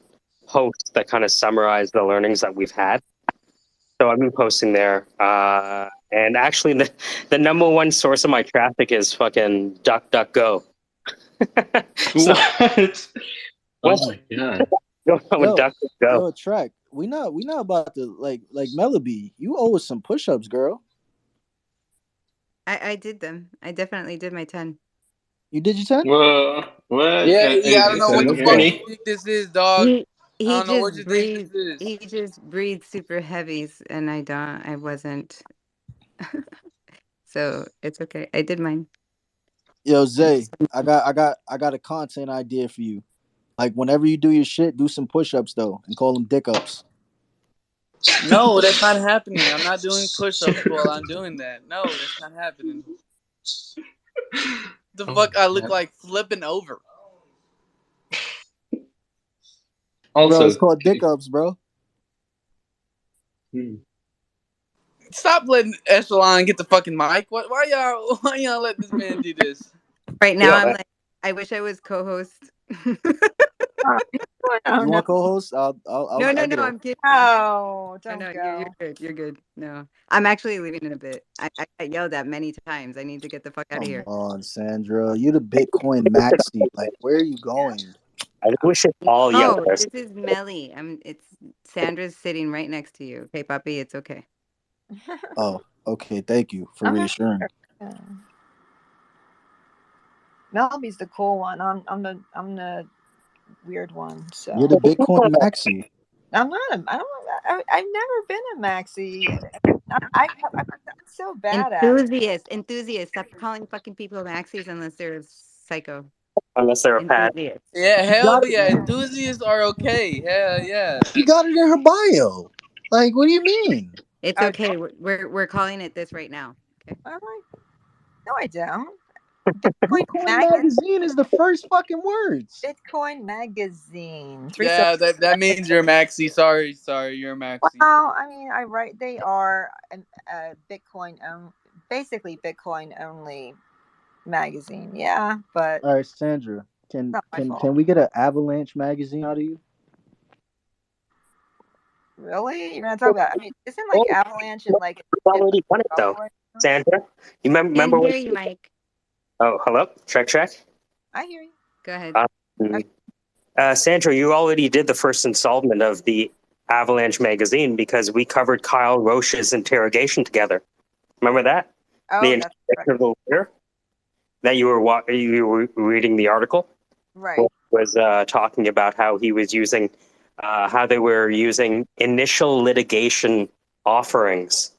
[SPEAKER 2] posts that kind of summarize the learnings that we've had. So I've been posting there. And actually the number one source of my traffic is fucking DuckDuckGo. So,
[SPEAKER 20] what? Oh my god.
[SPEAKER 7] Yo, Track. We not about to like Melody. You owe us some push-ups, girl.
[SPEAKER 10] I did them. I definitely did my 10.
[SPEAKER 7] You did your 10?
[SPEAKER 20] Whoa, what?
[SPEAKER 22] Yeah, I don't know what the fuck
[SPEAKER 20] Horny.
[SPEAKER 22] this is, dog. I
[SPEAKER 10] He
[SPEAKER 22] don't know what
[SPEAKER 10] just
[SPEAKER 22] you think this
[SPEAKER 10] breathed.
[SPEAKER 22] is.
[SPEAKER 10] He just breathed super heavies, and I wasn't. So it's okay. I did mine.
[SPEAKER 7] Yo, Zay, I got a content idea for you. Like whenever you do your shit, do some push-ups though, and call them dick ups.
[SPEAKER 22] No, that's not happening. I'm not doing push-ups while I'm doing that. No, that's not happening. The fuck I look like flipping over.
[SPEAKER 20] Also,
[SPEAKER 7] bro, it's called dick ups, bro.
[SPEAKER 22] Stop letting Echelon get the fucking mic. Why y'all let this man do this?
[SPEAKER 10] Right now, I'm like, I wish I was co-host.
[SPEAKER 7] You want co-host? I'll
[SPEAKER 10] No,
[SPEAKER 7] get
[SPEAKER 10] I'm kidding.
[SPEAKER 17] Oh,
[SPEAKER 10] I
[SPEAKER 17] don't
[SPEAKER 10] know
[SPEAKER 17] go.
[SPEAKER 10] you're good. You're good. No, I'm actually leaving in a bit. I got yelled at many times. I need to get the fuck out of here.
[SPEAKER 7] Come on, Sandra. You the Bitcoin maxi. Like, where are you going?
[SPEAKER 2] I wish it all
[SPEAKER 10] No,
[SPEAKER 2] yelled at us.
[SPEAKER 10] this is Melly. It's Sandra's sitting right next to you. Okay, Papi, it's okay.
[SPEAKER 7] Oh, okay. Thank you for reassuring.
[SPEAKER 17] Melby's the cool one. I'm the weird one. So
[SPEAKER 7] You're the Bitcoin maxi.
[SPEAKER 17] I'm not. I've never been a maxi. I'm so bad at it.
[SPEAKER 10] Enthusiast. Stop calling fucking people maxis unless they're psycho.
[SPEAKER 2] Unless they're a pad.
[SPEAKER 22] Yeah, hell yeah. Enthusiasts are okay. Hell yeah.
[SPEAKER 7] She got it in her bio. Like, what do you mean?
[SPEAKER 10] It's okay. We're calling it this right now. Okay.
[SPEAKER 17] No, I don't.
[SPEAKER 1] Bitcoin
[SPEAKER 7] Bitcoin
[SPEAKER 1] Magazine.
[SPEAKER 7] magazine is the first fucking words.
[SPEAKER 1] Bitcoin Magazine.
[SPEAKER 22] Yeah, that means you're a maxi. Sorry, you're a maxi.
[SPEAKER 1] Well, I mean, I write. They are a Bitcoin basically Bitcoin only magazine. Yeah, but
[SPEAKER 7] All right, Sandra,
[SPEAKER 1] it's not my fault.
[SPEAKER 7] can we get an Avalanche magazine out of you?
[SPEAKER 1] Really, you're gonna talk about? I mean, isn't like
[SPEAKER 2] Oh,
[SPEAKER 1] Avalanche and like
[SPEAKER 2] you've
[SPEAKER 1] shit
[SPEAKER 2] already done it
[SPEAKER 1] up
[SPEAKER 2] though,
[SPEAKER 1] right now?
[SPEAKER 2] Sandra. You
[SPEAKER 10] Can't
[SPEAKER 2] remember when?
[SPEAKER 10] hear you, Mike.
[SPEAKER 2] Oh, hello. Check, check.
[SPEAKER 1] I hear you.
[SPEAKER 10] Go ahead.
[SPEAKER 2] Um, Sandra, you already did the first installment of the Avalanche magazine because we covered Kyle Roche's interrogation together. Remember that? The
[SPEAKER 1] Oh, that's right.
[SPEAKER 2] interrogation of the lawyer that you were reading the article.
[SPEAKER 1] Right.
[SPEAKER 2] Was talking about how he was using, how they were using initial litigation offerings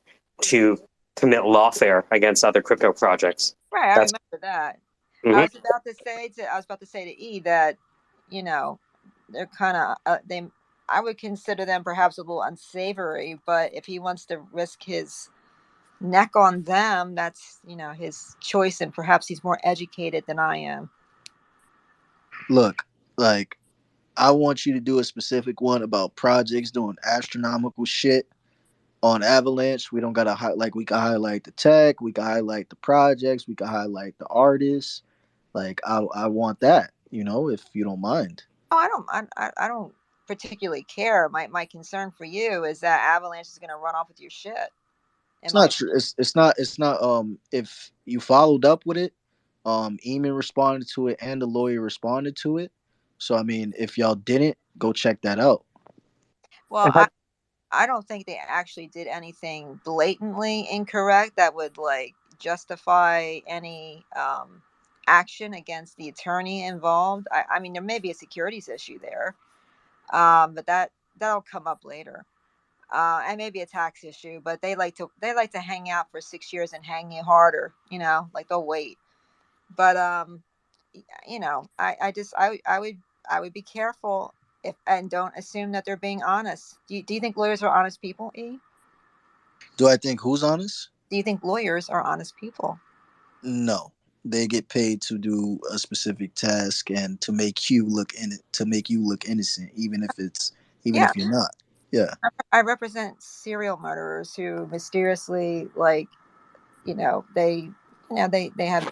[SPEAKER 2] to commit lawfare against other crypto projects.
[SPEAKER 1] Right. I
[SPEAKER 2] That's
[SPEAKER 1] remember that.
[SPEAKER 2] mhm.
[SPEAKER 1] I was about to say to E that, you know, they're kind of they. I would consider them perhaps a little unsavory, but if he wants to risk his neck on them, that's his choice, and perhaps he's more educated than I am.
[SPEAKER 7] Look, like I want you to do a specific one about projects doing astronomical shit on Avalanche. We don't gotta like we can highlight the tech, we can highlight the projects, we can highlight the artists. Like I want that, if you don't mind.
[SPEAKER 1] Oh, I don't particularly care. My concern for you is that Avalanche is going to run off with your shit. In
[SPEAKER 7] It's
[SPEAKER 1] my
[SPEAKER 7] not true. It's not if you followed up with it, Eamon responded to it and the lawyer responded to it. So I mean, if y'all didn't, go check that out.
[SPEAKER 1] well, I don't think they actually did anything blatantly incorrect that would like justify any action against the attorney involved. I mean, there may be a securities issue there, but that'll come up later. And maybe a tax issue, but they like to hang out for 6 years and hang you harder. Like they'll wait. But I would be careful if and don't assume that they're being honest. Do you think lawyers are honest people, E?
[SPEAKER 7] Do I think who's honest?
[SPEAKER 1] Do you think lawyers are honest people?
[SPEAKER 7] No. They get paid to do a specific task and to make you look innocent, even
[SPEAKER 1] Yeah,
[SPEAKER 7] if you're not. Yeah.
[SPEAKER 1] I represent serial murderers who mysteriously they have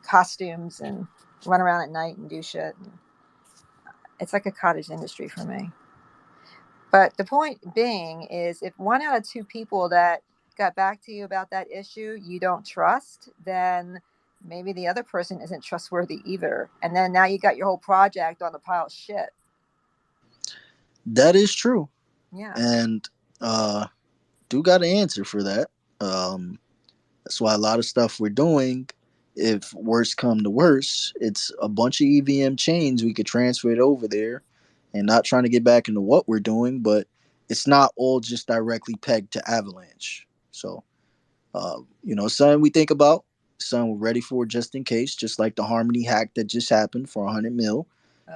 [SPEAKER 1] costumes and run around at night and do shit. It's like a cottage industry for me. But the point being is if one out of two people that got back to you about that issue you don't trust, then maybe the other person isn't trustworthy either. And then now you got your whole project on the pile of shit.
[SPEAKER 7] That is true.
[SPEAKER 1] Yeah.
[SPEAKER 7] And do got an answer for that. Um That's why a lot of stuff we're doing, if worse come to worse, it's a bunch of EVM chains. We could transfer it over there and not trying to get back into what we're doing, but it's not all just directly pegged to Avalanche. So something we think about, something we're ready for just in case, just like the Harmony hack that just happened for 100 mil.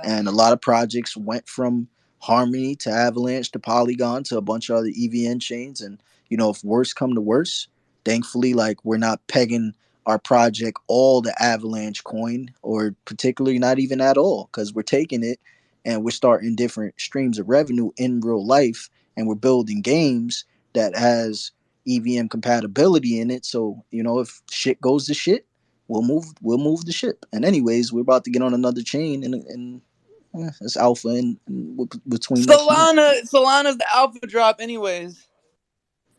[SPEAKER 7] And a lot of projects went from Harmony to Avalanche to Polygon to a bunch of other EVN chains. And, if worse come to worse, thankfully, like we're not pegging our project all the Avalanche coin or particularly not even at all because we're taking it and we're starting different streams of revenue in real life and we're building games that has EVM compatibility in it. So, if shit goes to shit, we'll move the ship. And anyways, we're about to get on another chain and it's alpha in between next month.
[SPEAKER 22] Solana's the alpha drop, anyways.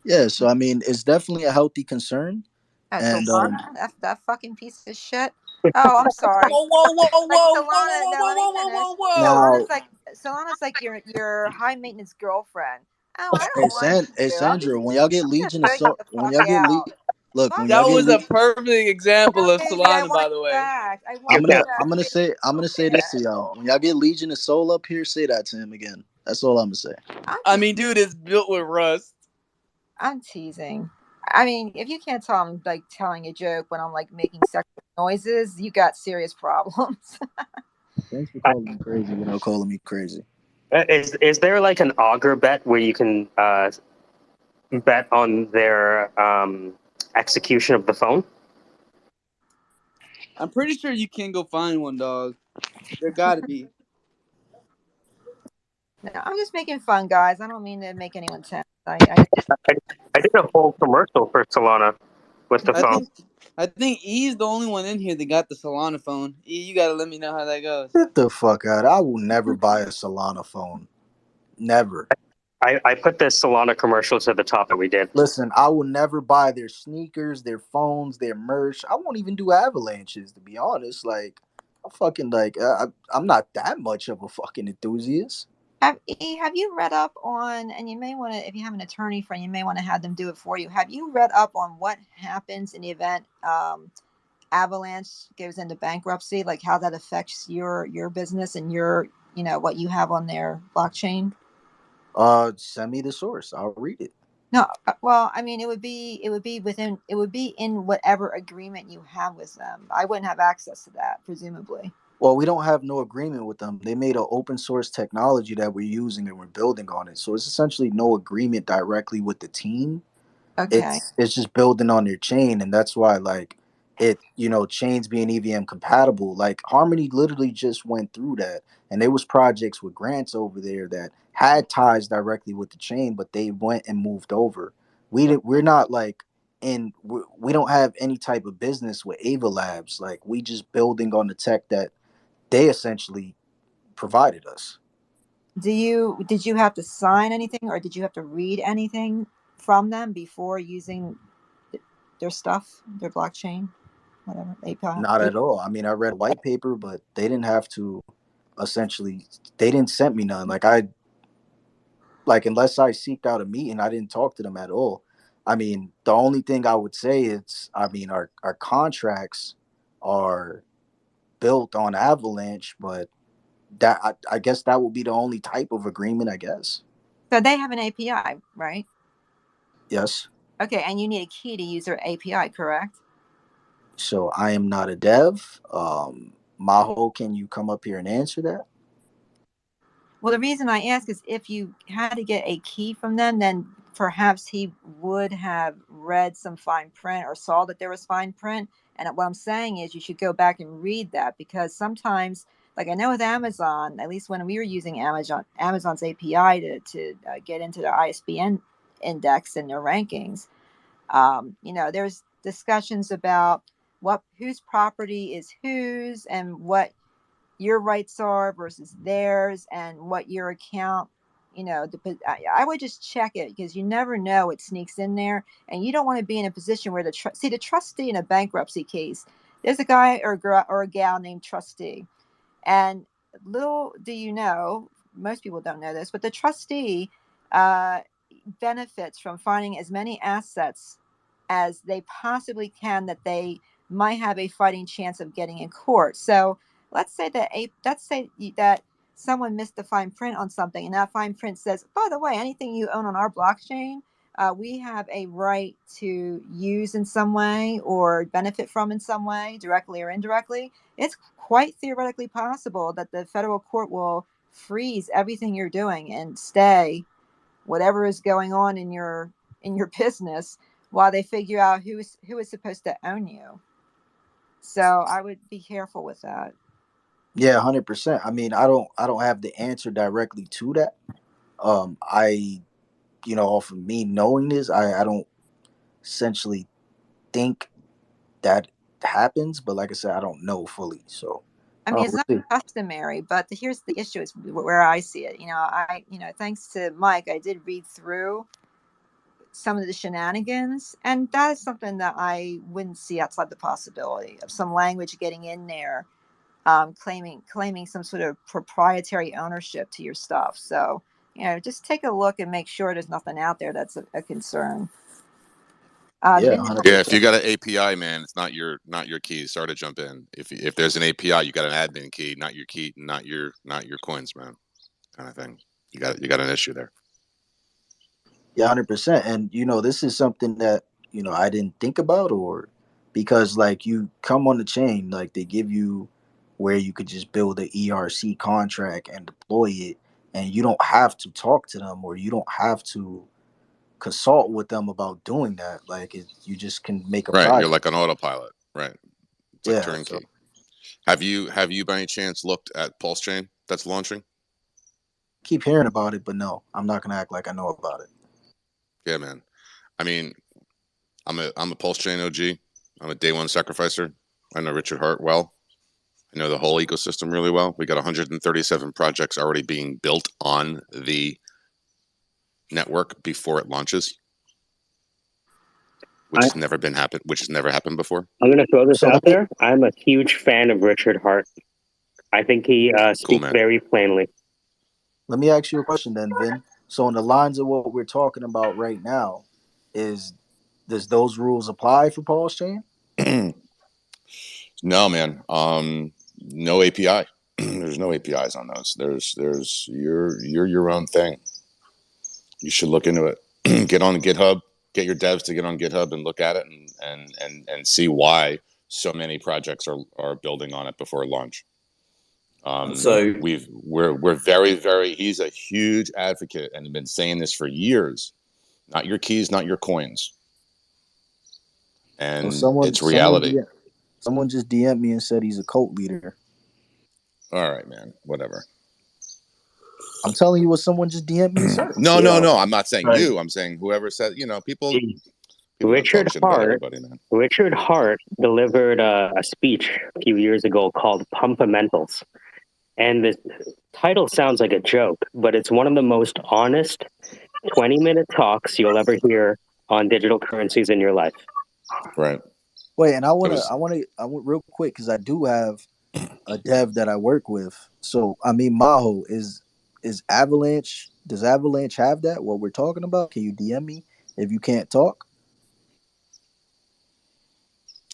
[SPEAKER 7] Yeah, so I mean, it's definitely a healthy concern, and
[SPEAKER 1] Solana, that fucking piece of shit. Oh, I'm sorry.
[SPEAKER 22] Whoa, whoa, whoa, whoa,
[SPEAKER 1] Like
[SPEAKER 22] whoa, whoa,
[SPEAKER 1] Solana.
[SPEAKER 22] whoa,
[SPEAKER 1] No, let me
[SPEAKER 22] whoa, whoa,
[SPEAKER 1] finish.
[SPEAKER 22] whoa, whoa.
[SPEAKER 7] now,
[SPEAKER 1] Solana's like your high maintenance girlfriend. Oh, I
[SPEAKER 7] hey,
[SPEAKER 1] don't run into you.
[SPEAKER 7] Sandra, when y'all get
[SPEAKER 1] I'm gonna
[SPEAKER 7] Legion of
[SPEAKER 1] throw you
[SPEAKER 7] Soul,
[SPEAKER 1] the
[SPEAKER 7] when
[SPEAKER 1] fuck
[SPEAKER 7] y'all get
[SPEAKER 1] out.
[SPEAKER 7] look, when
[SPEAKER 1] Fuck
[SPEAKER 7] y'all
[SPEAKER 22] That
[SPEAKER 7] get
[SPEAKER 22] was a
[SPEAKER 1] you.
[SPEAKER 22] perfect example of
[SPEAKER 1] Baby, I
[SPEAKER 22] Solana, by
[SPEAKER 1] want
[SPEAKER 22] the
[SPEAKER 1] you
[SPEAKER 22] way.
[SPEAKER 1] back. I want
[SPEAKER 2] Get
[SPEAKER 1] you
[SPEAKER 2] that.
[SPEAKER 1] back, baby.
[SPEAKER 7] I'm gonna say this to
[SPEAKER 1] Okay.
[SPEAKER 7] y'all. When y'all get Legion of Soul up here, say that to him again. That's all I'm gonna say.
[SPEAKER 1] I'm
[SPEAKER 22] I
[SPEAKER 1] just
[SPEAKER 22] mean, dude, it's built with Rust.
[SPEAKER 1] I'm teasing. I mean, if you can't tell I'm like telling a joke when I'm like making sexual noises, you got serious problems.
[SPEAKER 7] Thanks for calling me crazy without calling me crazy.
[SPEAKER 2] Is there like an auger bet where you can bet on their execution of the phone?
[SPEAKER 22] I'm pretty sure you can go find one, dog. There got to be.
[SPEAKER 17] No, I'm just making fun, guys. I don't mean to make anyone tense. I
[SPEAKER 2] I, I did a whole commercial for Solana with the
[SPEAKER 22] I
[SPEAKER 2] phone.
[SPEAKER 22] think E's the only one in here that got the Solana phone. E, you gotta let me know how that goes.
[SPEAKER 7] Get the fuck out. I will never buy a Solana phone. Never.
[SPEAKER 2] I put the Solana commercial to the top that we did.
[SPEAKER 7] Listen, I will never buy their sneakers, their phones, their merch. I won't even do avalanches, to be honest. Like, I fucking like. I'm not that much of a fucking enthusiast.
[SPEAKER 17] have you read up on, and you may want to, if you have an attorney friend, you may want to have them do it for you. Have you read up on what happens in the event Avalanche goes into bankruptcy, like how that affects your business and your, what you have on their blockchain?
[SPEAKER 7] Send me the source. I'll read it.
[SPEAKER 17] No, well, I mean, it would be in whatever agreement you have with them. I wouldn't have access to that, presumably.
[SPEAKER 7] Well, we don't have no agreement with them. They made an open source technology that we're using and we're building on it. So it's essentially no agreement directly with the team.
[SPEAKER 17] Okay.
[SPEAKER 7] It's just building on their chain, and that's why like chains being EVM compatible. Like Harmony literally just went through that, and there was projects with grants over there that had ties directly with the chain, but they went and moved over. We're not like we don't have any type of business with Ava Labs. Like we just building on the tech that they essentially provided us.
[SPEAKER 17] Did you have to sign anything, or did you have to read anything from them before using their stuff, their blockchain, whatever
[SPEAKER 7] Not
[SPEAKER 17] API?
[SPEAKER 7] at all. I mean, I read white paper, but they didn't have to. Essentially, they didn't send me none. Like unless I seeked out a meeting, I didn't talk to them at all. I mean, the only thing I would say is, I mean, our contracts are built on Avalanche, but I guess that would be the only type of agreement, I guess.
[SPEAKER 17] So they have an API, right?
[SPEAKER 7] Yes.
[SPEAKER 17] Okay, and you need a key to use their API, correct?
[SPEAKER 7] So I am not a dev. Maho, can you come up here and answer that?
[SPEAKER 17] Well, the reason I ask is if you had to get a key from them, then perhaps he would have read some fine print or saw that there was fine print. And what I'm saying is you should go back and read that, because sometimes, like I know with Amazon, at least when we were using Amazon's API to get into their ISBN index and their rankings, there's discussions about whose property is whose and what your rights are versus theirs, and what your account, I would just check it, because you never know what sneaks in there, and you don't want to be in a position where the trustee in a bankruptcy case, there's a guy or a girl or a gal named trustee, and little do you know, most people don't know this, but the trustee uh, benefits from finding as many assets as they possibly can that they might have a fighting chance of getting in court. So let's say that someone missed the fine print on something, and that fine print says, by the way, anything you own on our blockchain, we have a right to use in some way or benefit from in some way, directly or indirectly. It's quite theoretically possible that the federal court will freeze everything you're doing and stay whatever is going on in your business while they figure out who is supposed to own you. So I would be careful with that.
[SPEAKER 7] Yeah, 100%. I mean, I don't have the answer directly to that. I off of me knowing this, I don't essentially think that happens, but like I said, I don't know fully. So
[SPEAKER 17] I mean, it's
[SPEAKER 7] we'll
[SPEAKER 17] not
[SPEAKER 7] see.
[SPEAKER 17] customary, but here's the issue: is where I see it. Thanks to Mike, I did read through some of the shenanigans, and that is something that I wouldn't see outside the possibility of some language getting in there, claiming some sort of proprietary ownership to your stuff. So just take a look and make sure there's nothing out there that's a concern.
[SPEAKER 7] Yeah,
[SPEAKER 17] Vinny,
[SPEAKER 7] 100%.
[SPEAKER 13] Yeah, if you got an API, man, it's not your key. Sorry to jump in. If there's an API, you got an admin key, not your key, not your coins, man. Kind of thing. You got an issue there.
[SPEAKER 7] Yeah, 100%. And this is something that I didn't think about, or because like you come on the chain, like they give you where you could just build a ERC contract and deploy it, and you don't have to talk to them, or you don't have to consult with them about doing that. Like you just can make a
[SPEAKER 13] Right. You're
[SPEAKER 7] project.
[SPEAKER 13] like an autopilot. Right. It's like
[SPEAKER 7] Yeah.
[SPEAKER 13] turnkey.
[SPEAKER 7] So
[SPEAKER 13] Have you by any chance looked at Pulse Chain that's launching?
[SPEAKER 7] keep hearing about it, but no, I'm not gonna act like I know about it.
[SPEAKER 13] Yeah, man. I mean, I'm a Pulse Chain OG. I'm a day one sacrificer. I know Richard Hart well. I know the whole ecosystem really well. We got 137 projects already being built on the network before it launches, which
[SPEAKER 2] I,
[SPEAKER 13] has never been happened. Which has never happened before.
[SPEAKER 2] I'm going to throw this
[SPEAKER 7] So
[SPEAKER 2] out
[SPEAKER 7] let me
[SPEAKER 2] there. I'm a huge fan of Richard Hart. I think he
[SPEAKER 13] Cool,
[SPEAKER 2] speaks
[SPEAKER 13] man.
[SPEAKER 2] very plainly.
[SPEAKER 7] ask you a question then, Vin. So in the lines of what we're talking about right now, is does those rules apply for Paul's chain?
[SPEAKER 13] No, man. No API. There's no APIs on those. There's you're your own thing. You should look into it. Get on GitHub. Get your devs to get on GitHub and look at it and see why so many projects are building on it before launch.
[SPEAKER 7] Okay.
[SPEAKER 4] So
[SPEAKER 13] We're very. He's a huge advocate and been saying this for years. Not your keys, not your coins.
[SPEAKER 7] Well,
[SPEAKER 13] And it's reality.
[SPEAKER 7] someone just DM'd me and said he's a cult leader.
[SPEAKER 13] All right, man. Whatever.
[SPEAKER 7] I'm telling you what someone just DM'd me and said.
[SPEAKER 13] No.
[SPEAKER 4] yeah,
[SPEAKER 13] I'm not saying
[SPEAKER 4] right.
[SPEAKER 13] you. I'm saying whoever said. People don't talk
[SPEAKER 2] Richard
[SPEAKER 13] shit about
[SPEAKER 2] Hart.
[SPEAKER 13] everybody, man.
[SPEAKER 2] Richard Hart delivered a speech a few years ago called Pumpamentals. And the title sounds like a joke, but it's one of the most honest 20-minute talks you'll ever hear on digital currencies in your life.
[SPEAKER 13] Right.
[SPEAKER 7] Wait, and I
[SPEAKER 13] It
[SPEAKER 7] want
[SPEAKER 13] was.
[SPEAKER 7] real quick because I do have a dev that I work with. So I mean, Maho is Avalanche. Does Avalanche have that? What we're talking about? Can you DM me if you can't talk?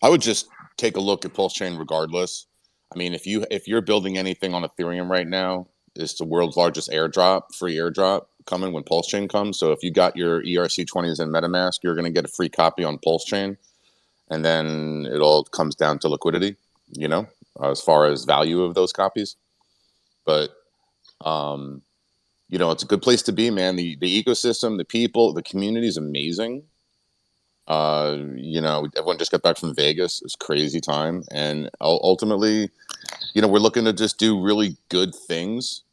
[SPEAKER 13] I would just take a look at Pulse Chain regardless. I mean, if you're building anything on Ethereum right now, it's the world's largest free airdrop coming when Pulse Chain comes. So if you got your ERC20s in MetaMask, you're going to get a free copy on Pulse Chain, and then it all comes down to liquidity, as far as value of those copies. But it's a good place to be, man. The ecosystem, the people, the community is amazing. Everyone just got back from Vegas. It's crazy time, and ultimately, we're looking to just do really good things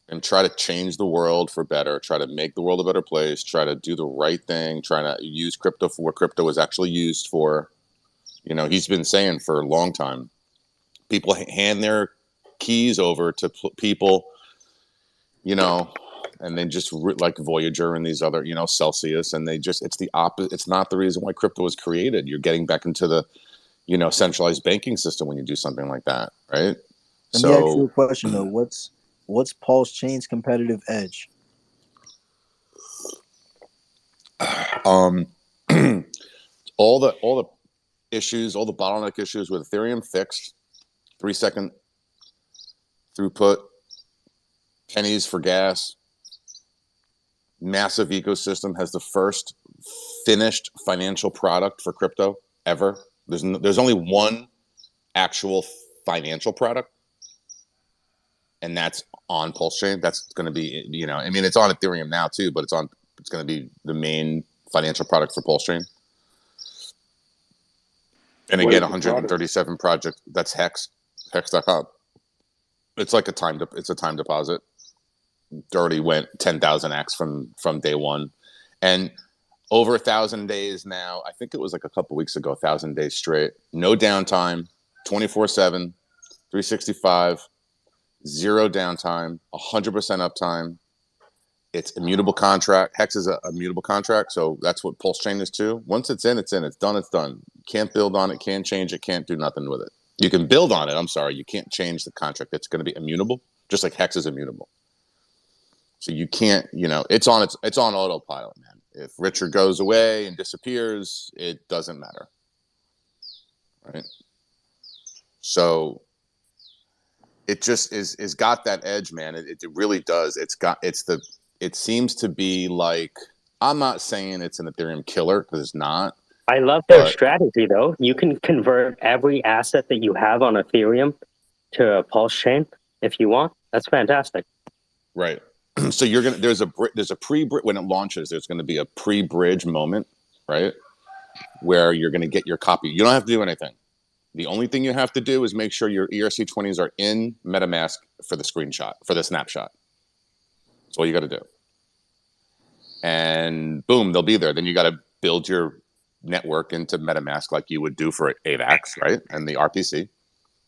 [SPEAKER 13] and try to change the world for better. Try to make the world a better place. Try to do the right thing. Try to use crypto for what crypto is actually used for. He's been saying for a long time. People hand their keys over to people, and then just like Voyager and these other, Celsius, and it's the opposite. It's not the reason why crypto was created. You're getting back into the, centralized banking system when you do something like that, right?
[SPEAKER 7] Let me ask you
[SPEAKER 13] So,
[SPEAKER 7] a question though. What's Pulse Chain's competitive edge?
[SPEAKER 13] um, all the issues, all the bottleneck issues with Ethereum fixed. 3-second throughput, pennies for gas, massive ecosystem, has the first finished financial product for crypto ever. There's only one actual financial product, and that's on Pulse Chain. That's going to be, it's on Ethereum now too, but it's going to be the main financial product for Pulse Chain. And
[SPEAKER 16] What
[SPEAKER 13] again,
[SPEAKER 16] is the product?
[SPEAKER 13] 137 projects. That's hex.com. It's like a time deposit. It already went 10,000x from day one, and over 1,000 days now. I think it was like a couple weeks ago, 1,000 days straight, no downtime, 24/7, 365, zero downtime, 100% uptime. It's immutable contract. Hex is a immutable contract, so that's what Pulse Chain is too. Once it's in, it's in. It's done. It's done. Can't build on it. Can't change it. Can't do nothing with it. You can build on it. I'm sorry, you can't change the contract. It's going to be immutable, just like Hex is immutable. So you can't, it's on autopilot, man. If Richard goes away and disappears, it doesn't matter, right? So it just is got that edge, man. It really does. It seems to be like, I'm not saying it's an Ethereum killer because it's not.
[SPEAKER 2] I love their
[SPEAKER 13] But
[SPEAKER 2] strategy, though. You can convert every asset that you have on Ethereum to a Pulse Chain if you want. That's fantastic.
[SPEAKER 13] right. So there's a when it launches, there's gonna be a pre-bridge moment, right? Where you're gonna get your copy. You don't have to do anything. The only thing you have to do is make sure your ERC20s are in MetaMask for the screenshot, for the snapshot. That's all you got to do. And boom, they'll be there. Then you got to build your network into MetaMask like you would do for AVAX, right? And the RPC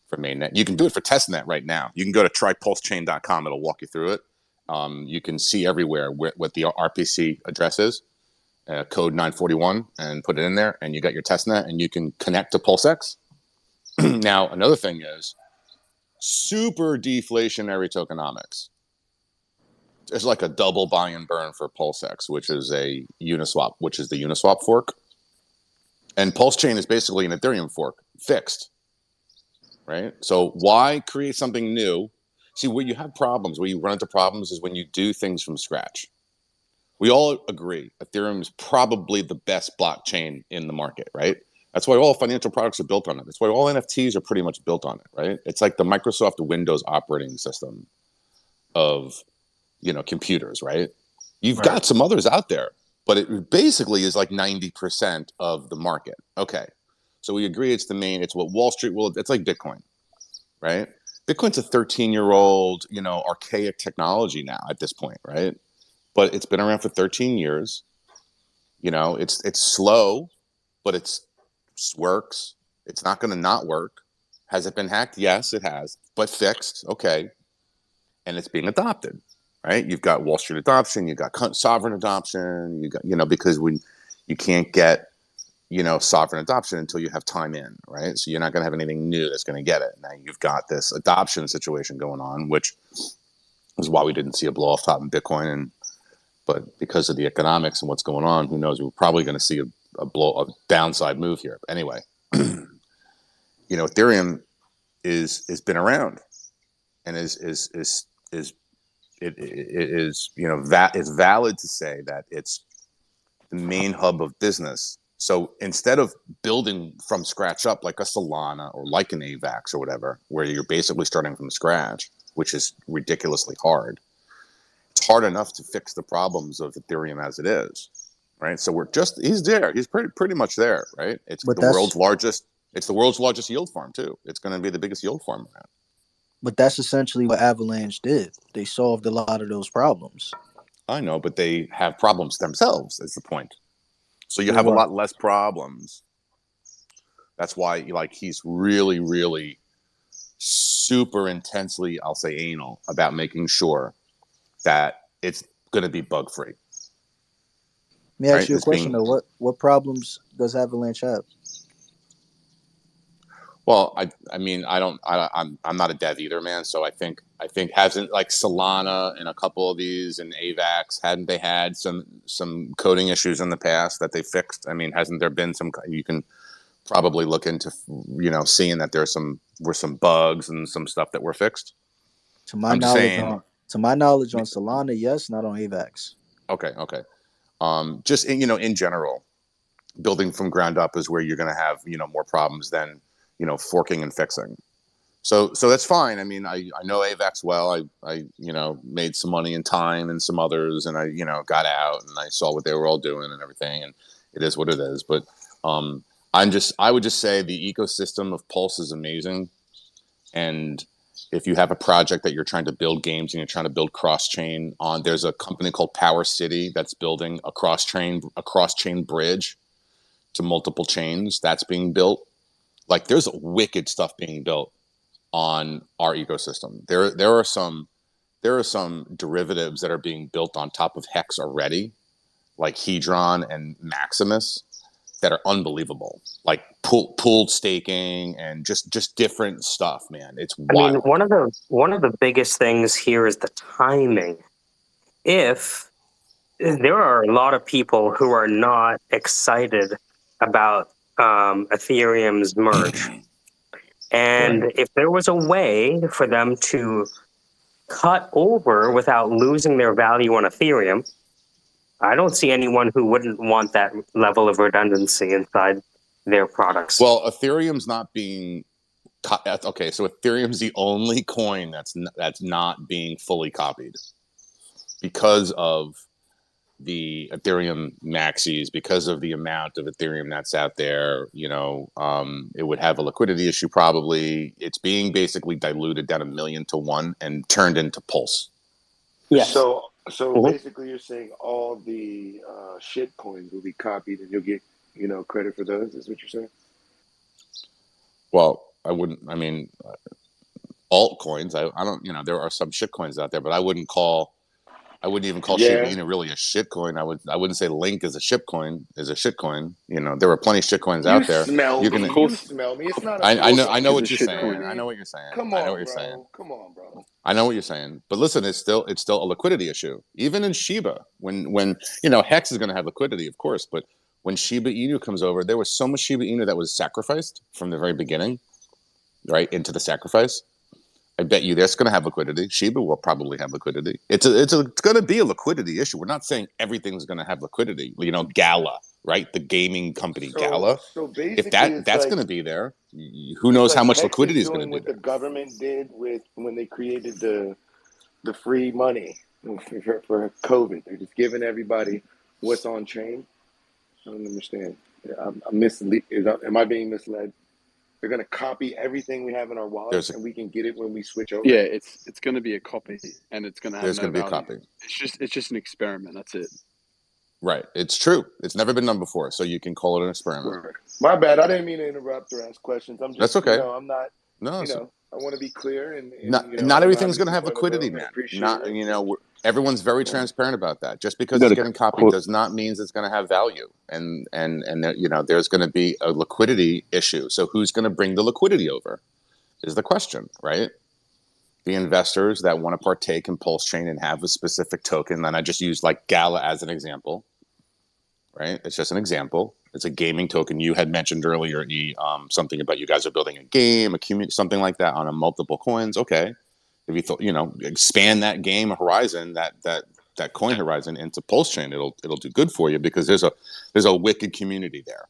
[SPEAKER 13] for mainnet. You can do it for testnet right now. You can go to trypulsechain.com. It'll walk you through it. You can see everywhere what the RPC address is, code 941, and put it in there, and you got your testnet, and you can connect to PulseX. Now, another thing is super deflationary tokenomics. It's like a double buy and burn for PulseX, which is a Uniswap, which is the Uniswap fork. And PulseChain is basically an Ethereum fork, fixed. Right? So why create something new? See, where you have problems, where you run into problems is when you do things from scratch. We all agree Ethereum is probably the best blockchain in the market, right? That's why all financial products are built on it. That's why all NFTs are pretty much built on it, right? It's like the Microsoft Windows operating system of, computers, right? You've got some others out there, but it basically is like 90% of the market. Okay. So we agree it's the main, it's what Wall Street will, it's like Bitcoin, right? Bitcoin's a 13-year-old, archaic technology now at this point, right? But it's been around for 13 years. It's slow, but it works. It's not going to not work. Has it been hacked? Yes, it has, but fixed. Okay. And it's being adopted, right? You've got Wall Street adoption. You've got sovereign adoption. You got, because when you can't get, sovereign adoption until you have time in, right? So you're not going to have anything new that's going to get it. Now you've got this adoption situation going on, which is why we didn't see a blow off top in Bitcoin. But because of the economics and what's going on, who knows? We're probably going to see a downside move here. But anyway, Ethereum is been around and is valid to say that it's the main hub of business. So instead of building from scratch up like a Solana or like an AVAX or whatever, where you're basically starting from scratch, which is ridiculously hard, it's hard enough to fix the problems of Ethereum as it is, right? So he's there. He's pretty much there, right? It's
[SPEAKER 7] But
[SPEAKER 13] the
[SPEAKER 7] that's
[SPEAKER 13] world's largest. It's the world's largest yield farm too. It's going to be the biggest yield farm around.
[SPEAKER 7] but that's essentially what Avalanche did. They solved a lot of those problems.
[SPEAKER 13] I know, but they have problems themselves. Is the point. So you
[SPEAKER 7] Well,
[SPEAKER 13] have a
[SPEAKER 7] what?
[SPEAKER 13] lot less problems. That's why, he's really, really super intensely, I'll say, anal about making sure that it's going to be bug free.
[SPEAKER 7] Let me ask
[SPEAKER 13] Right?
[SPEAKER 7] you a
[SPEAKER 13] It's
[SPEAKER 7] question
[SPEAKER 13] being
[SPEAKER 7] though. What problems does Avalanche have?
[SPEAKER 13] well. I'm not a dev either, man. So I think hasn't like Solana and a couple of these and AVAX, hadn't they had some coding issues in the past that they fixed? I mean, hasn't there been some? You can probably look into seeing that were some bugs and some stuff that were fixed.
[SPEAKER 7] To my
[SPEAKER 13] I'm just
[SPEAKER 7] knowledge,
[SPEAKER 13] saying.
[SPEAKER 7] on Solana, yes, not on AVAX.
[SPEAKER 13] Okay. Just in general, building from ground up is where you're going to have more problems than forking and fixing. So that's fine. I mean, I know AVAX well. I made some money in Time and some others, and I got out and I saw what they were all doing and everything, and it is what it is. But I would just say the ecosystem of Pulse is amazing, and if you have a project that you're trying to build games and you're trying to build cross-chain on, there's a company called Power City that's building a cross-chain bridge to multiple chains that's being built. Like there's wicked stuff being built on our ecosystem. There are some derivatives that are being built on top of Hex already, like Hedron and Maximus, that are unbelievable, like pooled staking and just different stuff, man. It's
[SPEAKER 2] I mean,
[SPEAKER 13] wild.
[SPEAKER 2] one of the biggest things here is the timing. If there are a lot of people who are not excited about Ethereum's merge, and
[SPEAKER 13] Right.
[SPEAKER 2] if there was a way for them to cut over without losing their value on Ethereum, I don't see anyone who wouldn't want that level of redundancy inside their products.
[SPEAKER 13] Well, Ethereum's not being okay. So Ethereum's the only coin that's not being fully copied because of the Ethereum maxis, because of the amount of Ethereum that's out there, it would have a liquidity issue probably. It's being basically diluted down 1,000,000 to 1 and turned into Pulse.
[SPEAKER 2] Yes.
[SPEAKER 6] So basically, you're saying all the shit coins will be copied, and you'll get credit for those. Is what you're saying?
[SPEAKER 13] Well, I wouldn't. I mean, altcoins. I don't. There are some shit coins out there, but I wouldn't even call Shiba
[SPEAKER 6] Yeah.
[SPEAKER 13] Inu really a shit coin. I wouldn't say Link is a shit coin. There are plenty of shit coins
[SPEAKER 6] You
[SPEAKER 13] out there.
[SPEAKER 6] smell
[SPEAKER 13] You
[SPEAKER 6] me.
[SPEAKER 13] can.
[SPEAKER 6] You smell me. It's not a
[SPEAKER 13] I know.
[SPEAKER 6] bullshit.
[SPEAKER 13] I know what
[SPEAKER 6] You
[SPEAKER 13] you're
[SPEAKER 6] know
[SPEAKER 13] saying.
[SPEAKER 6] what I mean?
[SPEAKER 13] I know what you're saying.
[SPEAKER 6] Come
[SPEAKER 13] I know what
[SPEAKER 6] on,
[SPEAKER 13] you're saying.
[SPEAKER 6] bro. Come on, bro.
[SPEAKER 13] I know what you're saying. But listen, it's still a liquidity issue. Even in Shiba, when Hex is going to have liquidity, of course, but when Shiba Inu comes over, there was so much Shiba Inu that was sacrificed from the very beginning, right, into the sacrifice. I bet you that's going to have liquidity. Shiba will probably have liquidity. It's going to be a liquidity issue. We're not saying everything's going to have liquidity. Gala, right? The gaming company Gala.
[SPEAKER 6] So
[SPEAKER 13] If
[SPEAKER 6] basically, it's
[SPEAKER 13] that's
[SPEAKER 6] like
[SPEAKER 13] going to be there, who knows how much
[SPEAKER 6] Hex is
[SPEAKER 13] liquidity is going to
[SPEAKER 6] doing
[SPEAKER 13] be
[SPEAKER 6] what the
[SPEAKER 13] there?
[SPEAKER 6] government did when they created the free money for COVID. They're just giving everybody what's on chain. I don't understand. I'm misled. Am I being misled? They're going to copy everything we have in our wallets, and we can get it when we switch over.
[SPEAKER 15] Yeah, it's going to be a copy, and it's going to have
[SPEAKER 13] There's
[SPEAKER 15] no
[SPEAKER 13] going to be a
[SPEAKER 15] value.
[SPEAKER 13] copy.
[SPEAKER 15] It's just an experiment. That's it.
[SPEAKER 13] Right. It's true. It's never been done before, so you can call it an experiment.
[SPEAKER 6] My bad. I didn't mean to interrupt or ask questions. I'm just,
[SPEAKER 13] That's okay.
[SPEAKER 6] I'm not.
[SPEAKER 13] No,
[SPEAKER 6] I want to be clear, and
[SPEAKER 13] not everything's going to have liquidity, man.
[SPEAKER 6] Appreciate it.
[SPEAKER 13] Everyone's very transparent about that. Just because it's getting copied does not mean it's going to have value, and there's going to be a liquidity issue. So who's going to bring the liquidity over? Is the question, right? The investors that want to partake in Pulse Chain and have a specific token. And I just use Gala as an example, right? It's just an example. It's a gaming token. You had mentioned earlier, something about you guys are building a game, a community, something like that on a multiple coins. Okay, if you thought, expand that game horizon, that coin horizon into Pulse Chain, it'll do good for you because there's a wicked community there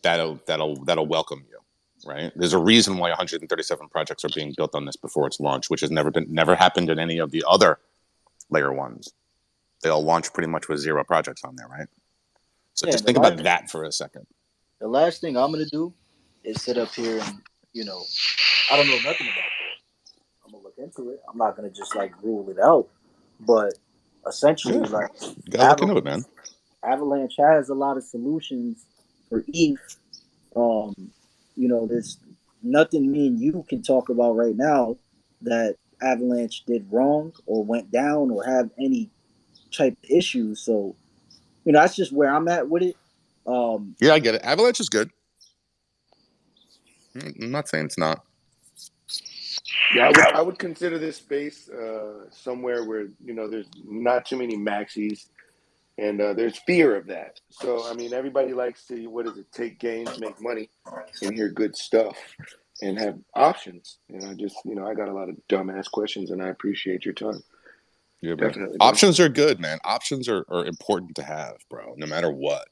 [SPEAKER 13] that'll welcome you. Right? There's a reason why 137 projects are being built on this before its launch, which has never happened in any of the other layer ones. They all launch pretty much with 0 projects on there, right? So just think about that for a second.
[SPEAKER 7] The last thing I'm gonna do is sit up here and I don't know nothing about this. I'm gonna look into it. I'm not gonna just rule it out, but essentially,
[SPEAKER 13] you gotta look into it, man.
[SPEAKER 7] Avalanche has a lot of solutions for ETH. There's nothing me and you can talk about right now that Avalanche did wrong or went down or have any type of issues. So, that's just where I'm at with it.
[SPEAKER 13] Yeah, I get it. Avalanche is good. I'm not saying it's not.
[SPEAKER 6] Yeah, I would consider this space somewhere where there's not too many maxis, and there's fear of that. So I mean, everybody likes to take gains, make money, and hear good stuff, and have options. And I just I got a lot of dumbass questions, and I appreciate your time.
[SPEAKER 13] Yeah,
[SPEAKER 6] definitely.
[SPEAKER 13] Options are good, man. Options are important to have, bro. No matter what,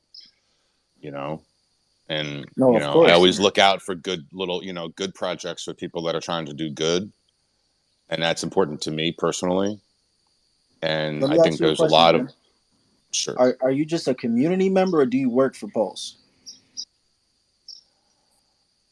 [SPEAKER 13] And
[SPEAKER 7] of course,
[SPEAKER 13] I always look out for good little, good projects for people that are trying to do good, and that's important to me personally. And I think there's a lot of sure.
[SPEAKER 7] Are you just a community member, or do you work for Pulse?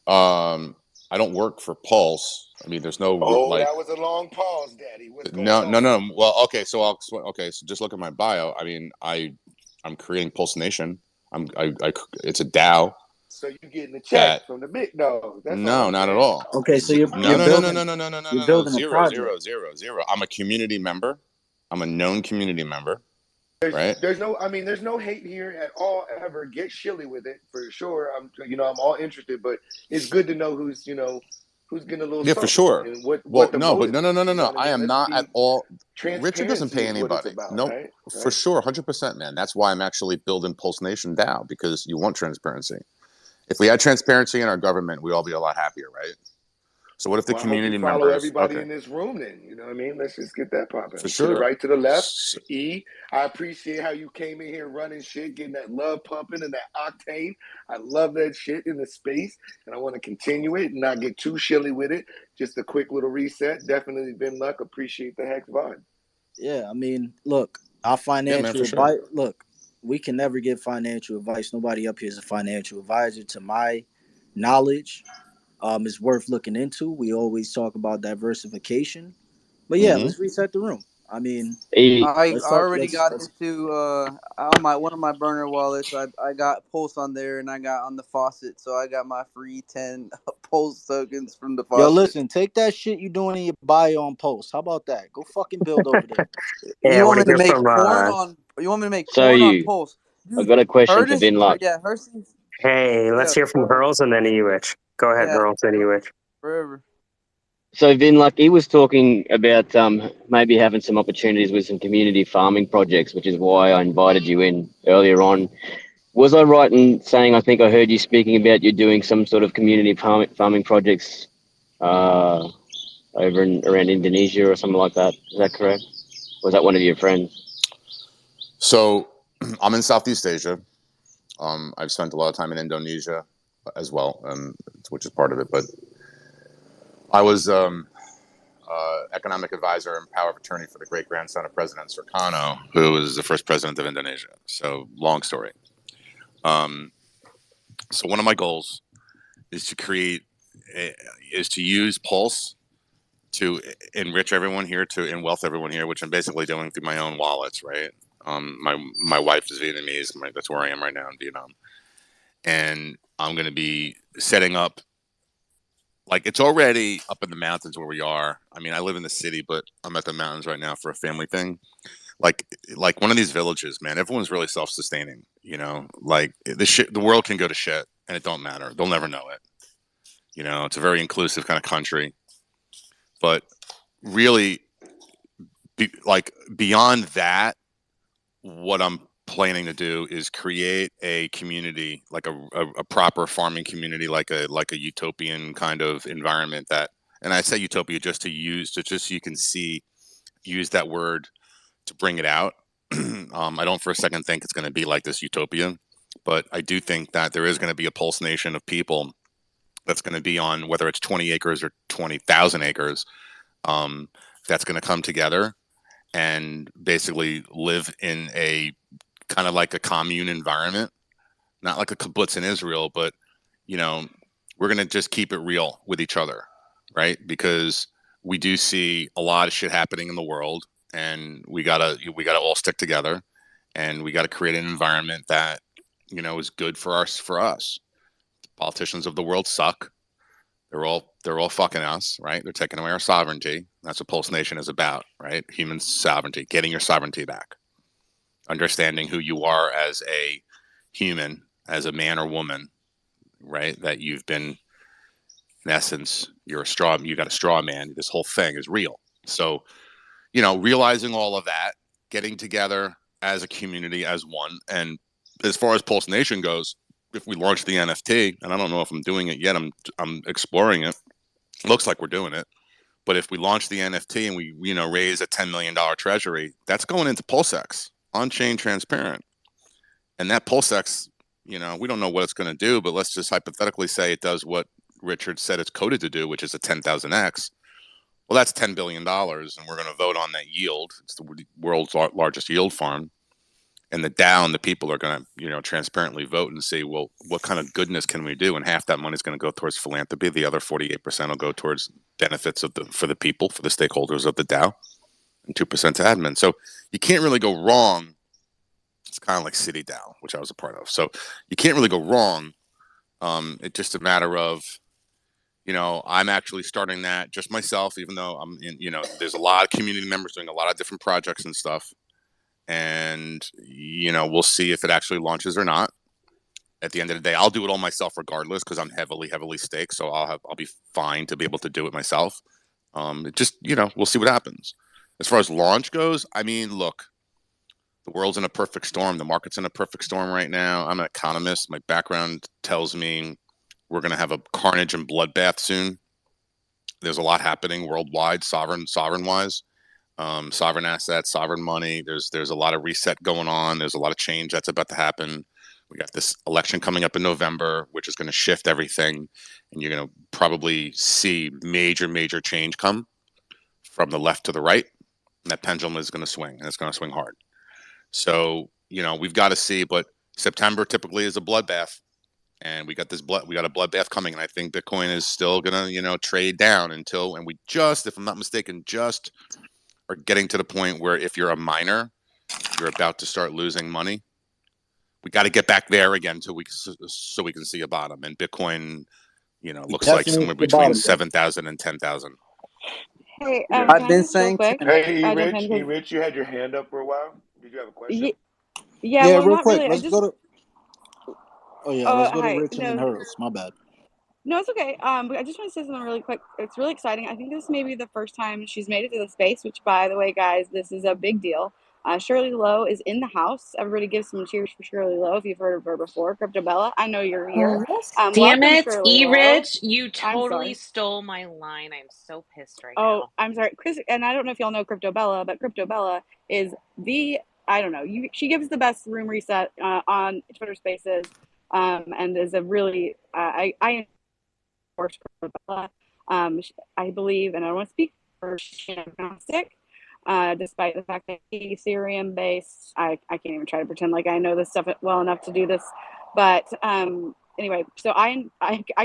[SPEAKER 13] I don't work for Pulse. I mean, there's no
[SPEAKER 6] that was a long pause, Daddy. What's going
[SPEAKER 13] no,
[SPEAKER 6] on?
[SPEAKER 13] no, no. Well, okay, so so just look at my bio. I mean, I'm creating Pulse Nation. It's a DAO.
[SPEAKER 6] So you getting a check from the big dog? That's
[SPEAKER 13] no,
[SPEAKER 6] all
[SPEAKER 13] not at all.
[SPEAKER 7] Okay, so you're building
[SPEAKER 13] zero. I'm a community member. I'm a known community member.
[SPEAKER 6] There's no hate here at all ever. Get shilly with it for sure. I'm all interested, but it's good to know who's getting a little something.
[SPEAKER 13] For sure.
[SPEAKER 6] And what
[SPEAKER 13] but
[SPEAKER 6] the
[SPEAKER 13] no. I am not at all. Richard doesn't pay anybody. No, right? For sure, 100%, man. That's why I'm actually building Pulse Nation DAO, because you want transparency. If we had transparency in our government, we'd all be a lot happier, right? So what if the community members
[SPEAKER 6] follow everybody in this room? Then you know what I mean. Let's just get that popping.
[SPEAKER 13] For sure.
[SPEAKER 6] To the right, to the left. I appreciate how you came in here running shit, getting that love pumping and that octane. I love that shit in the space, and I want to continue it and not get too shilly with it. Just a quick little reset. Definitely been luck. Appreciate the Hex vibe.
[SPEAKER 7] Yeah, I mean, look, Our
[SPEAKER 13] Yeah, man,
[SPEAKER 7] financial
[SPEAKER 13] for sure.
[SPEAKER 7] advice. Look, we can never give financial advice. Nobody up here is a financial advisor. To my knowledge, is worth looking into. We always talk about diversification. But yeah,
[SPEAKER 13] Hmm.
[SPEAKER 7] let's reset the room. I mean,
[SPEAKER 22] I
[SPEAKER 7] let's talk.
[SPEAKER 22] already got
[SPEAKER 7] Let's
[SPEAKER 22] into on my one of my burner wallets. I got Pulse on there, and I got on the faucet, so I got my free 10 Pulse tokens from the
[SPEAKER 7] Yo,
[SPEAKER 22] faucet.
[SPEAKER 7] listen, take that shit you doing in your bio on post. How about that? Go fucking build over there.
[SPEAKER 2] Yeah,
[SPEAKER 22] You
[SPEAKER 2] I want
[SPEAKER 22] want
[SPEAKER 2] to
[SPEAKER 22] me to
[SPEAKER 2] hear
[SPEAKER 22] make
[SPEAKER 2] from.
[SPEAKER 22] porn on? You want me to make
[SPEAKER 12] So
[SPEAKER 22] porn on
[SPEAKER 12] you,
[SPEAKER 22] Pulse,
[SPEAKER 12] I
[SPEAKER 22] dude?
[SPEAKER 12] got a question for
[SPEAKER 22] Herdis,
[SPEAKER 12] Vin Luck.
[SPEAKER 22] yeah, Hershey's,
[SPEAKER 2] Hey, let's
[SPEAKER 22] yeah,
[SPEAKER 2] hear from
[SPEAKER 22] forever,
[SPEAKER 2] Hurls and then Ewich. Go ahead,
[SPEAKER 22] yeah,
[SPEAKER 2] Hurls, then Ewich.
[SPEAKER 22] forever.
[SPEAKER 12] So Vin Luck, he was talking about maybe having some opportunities with some community farming projects, which is why I invited you in earlier on. Was I right in saying I think I heard you speaking about you doing some sort of community farming projects uh, over around Indonesia or something like that? Is that correct? Was that one of your friends?
[SPEAKER 13] So I'm in Southeast Asia. I've spent a lot of time in Indonesia as well, which is part of it. But I was economic advisor and power of attorney for the great grandson of President Sukarno, who was the first president of Indonesia. So long story. Um, so one of my goals is to create, is to use Pulse to enrich everyone here, to wealth everyone here, which I'm basically doing through my own wallets, right? My wife is Vietnamese. That's where I am right now in Vietnam, and I'm going to be setting up. Like it's already up in the mountains where we are. I mean, I live in the city, but I'm at the mountains right now for a family thing. Like, like one of these villages, man. Everyone's really self-sustaining. You know, like the world can go to shit, and it don't matter. They'll never know it. You know, it's a very inclusive kind of country, but really, like beyond that, what I'm planning to do is create a community, like a proper farming community, like a utopian kind of environment that. And I say utopia just just so you can see, use that word to bring it out. I don't for a second think it's going to be like this utopia, but I do think that there is going to be a pulse nation of people that's going to be on, whether it's 20 acres or 20,000 acres, um, that's going to come together and basically live in a kind of like a commune environment, not like a kibbutz in Israel, but you know, we're gonna just keep it real with each other, right? Because we do see a lot of shit happening in the world, and we gotta all stick together, and we gotta create an environment that is good for us. The politicians of the world suck. They're all fucking us, right? They're taking away our sovereignty. That's what Pulse Nation is about, right? Human sovereignty, getting your sovereignty back, understanding who you are as a human, as a man or woman, right? That you've been, in essence, you got a straw man. This whole thing is real. So, realizing all of that, getting together as a community, as one. And as far as Pulse Nation goes, if we launch the NFT, and I don't know if I'm doing it yet, I'm exploring it. Looks like we're doing it. But if we launch the NFT and we, raise a $10 million treasury, that's going into PulseX, on chain, transparent. And that PulseX, we don't know what it's going to do, but let's just hypothetically say it does what Richard said it's coded to do, which is a 10,000x. Well, that's $10 billion, and we're going to vote on that yield. It's the world's largest yield farm. And the DAO and the people are going to, transparently vote and see, well, what kind of goodness can we do? And half that money is going to go towards philanthropy. The other 48% will go towards benefits for the people, for the stakeholders of the DAO, and 2% to admin. So you can't really go wrong. It's kind of like City DAO, which I was a part of. So you can't really go wrong. It's just a matter of, I'm actually starting that just myself, even though I'm in, there's a lot of community members doing a lot of different projects and stuff. And, we'll see if it actually launches or not. At the end of the day, I'll do it all myself regardless, because I'm heavily staked. So I'll be fine to be able to do it myself. We'll see what happens. As far as launch goes, I mean, look, the world's in a perfect storm. The market's in a perfect storm right now. I'm an economist. My background tells me we're going to have a carnage and bloodbath soon. There's a lot happening worldwide, sovereign wise, sovereign assets, sovereign money. There's a lot of reset going on. There's a lot of change that's about to happen. We got this election coming up in November, which is going to shift everything, and you're going to probably see major change come from the left to the right. And that pendulum is going to swing, and it's going to swing hard. So, we've got to see, but September typically is a bloodbath. And we got a bloodbath coming, and I think Bitcoin is still gonna, trade down until, and we just, if I'm not mistaken, just are getting to the point where if you're a miner, you're about to start losing money. We got to get back there again so we can see a bottom. And Bitcoin, looks like
[SPEAKER 7] Definitely
[SPEAKER 13] somewhere
[SPEAKER 7] the
[SPEAKER 13] between
[SPEAKER 7] bottom, bro.
[SPEAKER 13] 7,000 and 10,000.
[SPEAKER 14] Hey,
[SPEAKER 6] Yeah.
[SPEAKER 14] can
[SPEAKER 3] I've
[SPEAKER 14] I
[SPEAKER 3] been
[SPEAKER 14] just real
[SPEAKER 3] saying
[SPEAKER 14] quick?
[SPEAKER 6] Hey, E
[SPEAKER 14] Jump
[SPEAKER 6] Rich,
[SPEAKER 14] in
[SPEAKER 6] E
[SPEAKER 14] because
[SPEAKER 6] Rich, you had your hand up for a while. Did you have a question?
[SPEAKER 14] yeah,
[SPEAKER 7] Yeah,
[SPEAKER 14] well,
[SPEAKER 7] real
[SPEAKER 14] not
[SPEAKER 7] quick.
[SPEAKER 14] really. I
[SPEAKER 7] Let's
[SPEAKER 14] just
[SPEAKER 7] go to. Oh yeah, let's go to
[SPEAKER 14] hi.
[SPEAKER 7] Rich and then
[SPEAKER 14] No,
[SPEAKER 7] Hurls. My bad.
[SPEAKER 14] no, it's okay. But I just want to say something really quick. It's really exciting. I think this may be the first time she's made it to the space, which, by the way, guys, this is a big deal. Shirley Lowe is in the house. Everybody give some cheers for Shirley Lowe if you've heard of her before. Crypto Bella, I know you're here.
[SPEAKER 1] Oh, yes.
[SPEAKER 19] Damn
[SPEAKER 14] Welcome,
[SPEAKER 19] it,
[SPEAKER 14] Shirley
[SPEAKER 19] E
[SPEAKER 14] Lowe.
[SPEAKER 19] Rich, you
[SPEAKER 14] I'm
[SPEAKER 19] totally
[SPEAKER 14] sorry.
[SPEAKER 19] stole my line. I'm so pissed right
[SPEAKER 14] Oh,
[SPEAKER 19] now.
[SPEAKER 14] I'm sorry, Chris. And I don't know if y'all know Crypto Bella, but Crypto Bella is I don't know. She gives the best room reset on Twitter Spaces, and is a really I course for Bella. I believe, and I don't want to speak for she's agnostic, despite the fact that he's Ethereum based. I can't even try to pretend like I know this stuff well enough to do this. But anyway, so I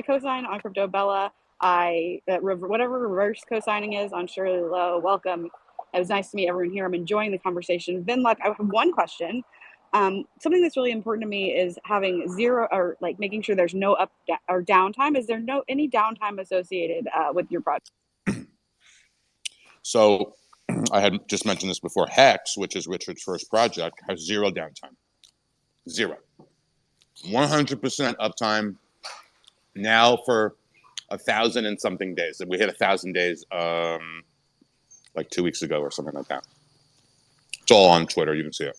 [SPEAKER 14] co-sign on Crypto Bella. Whatever reverse co-signing is on Shirley Lowe. Welcome. It was nice to meet everyone here. I'm enjoying the conversation. Vinluck, I have one question. Something that's really important to me is having zero or like making sure there's no up or downtime. Is there any downtime associated with your project?
[SPEAKER 13] So I had just mentioned this before. Hex, which is Richard's first project, has zero downtime. Zero. 100% uptime now for 1,000 and something days. We hit 1,000 days like 2 weeks ago or something like that. It's all on Twitter. You can see it.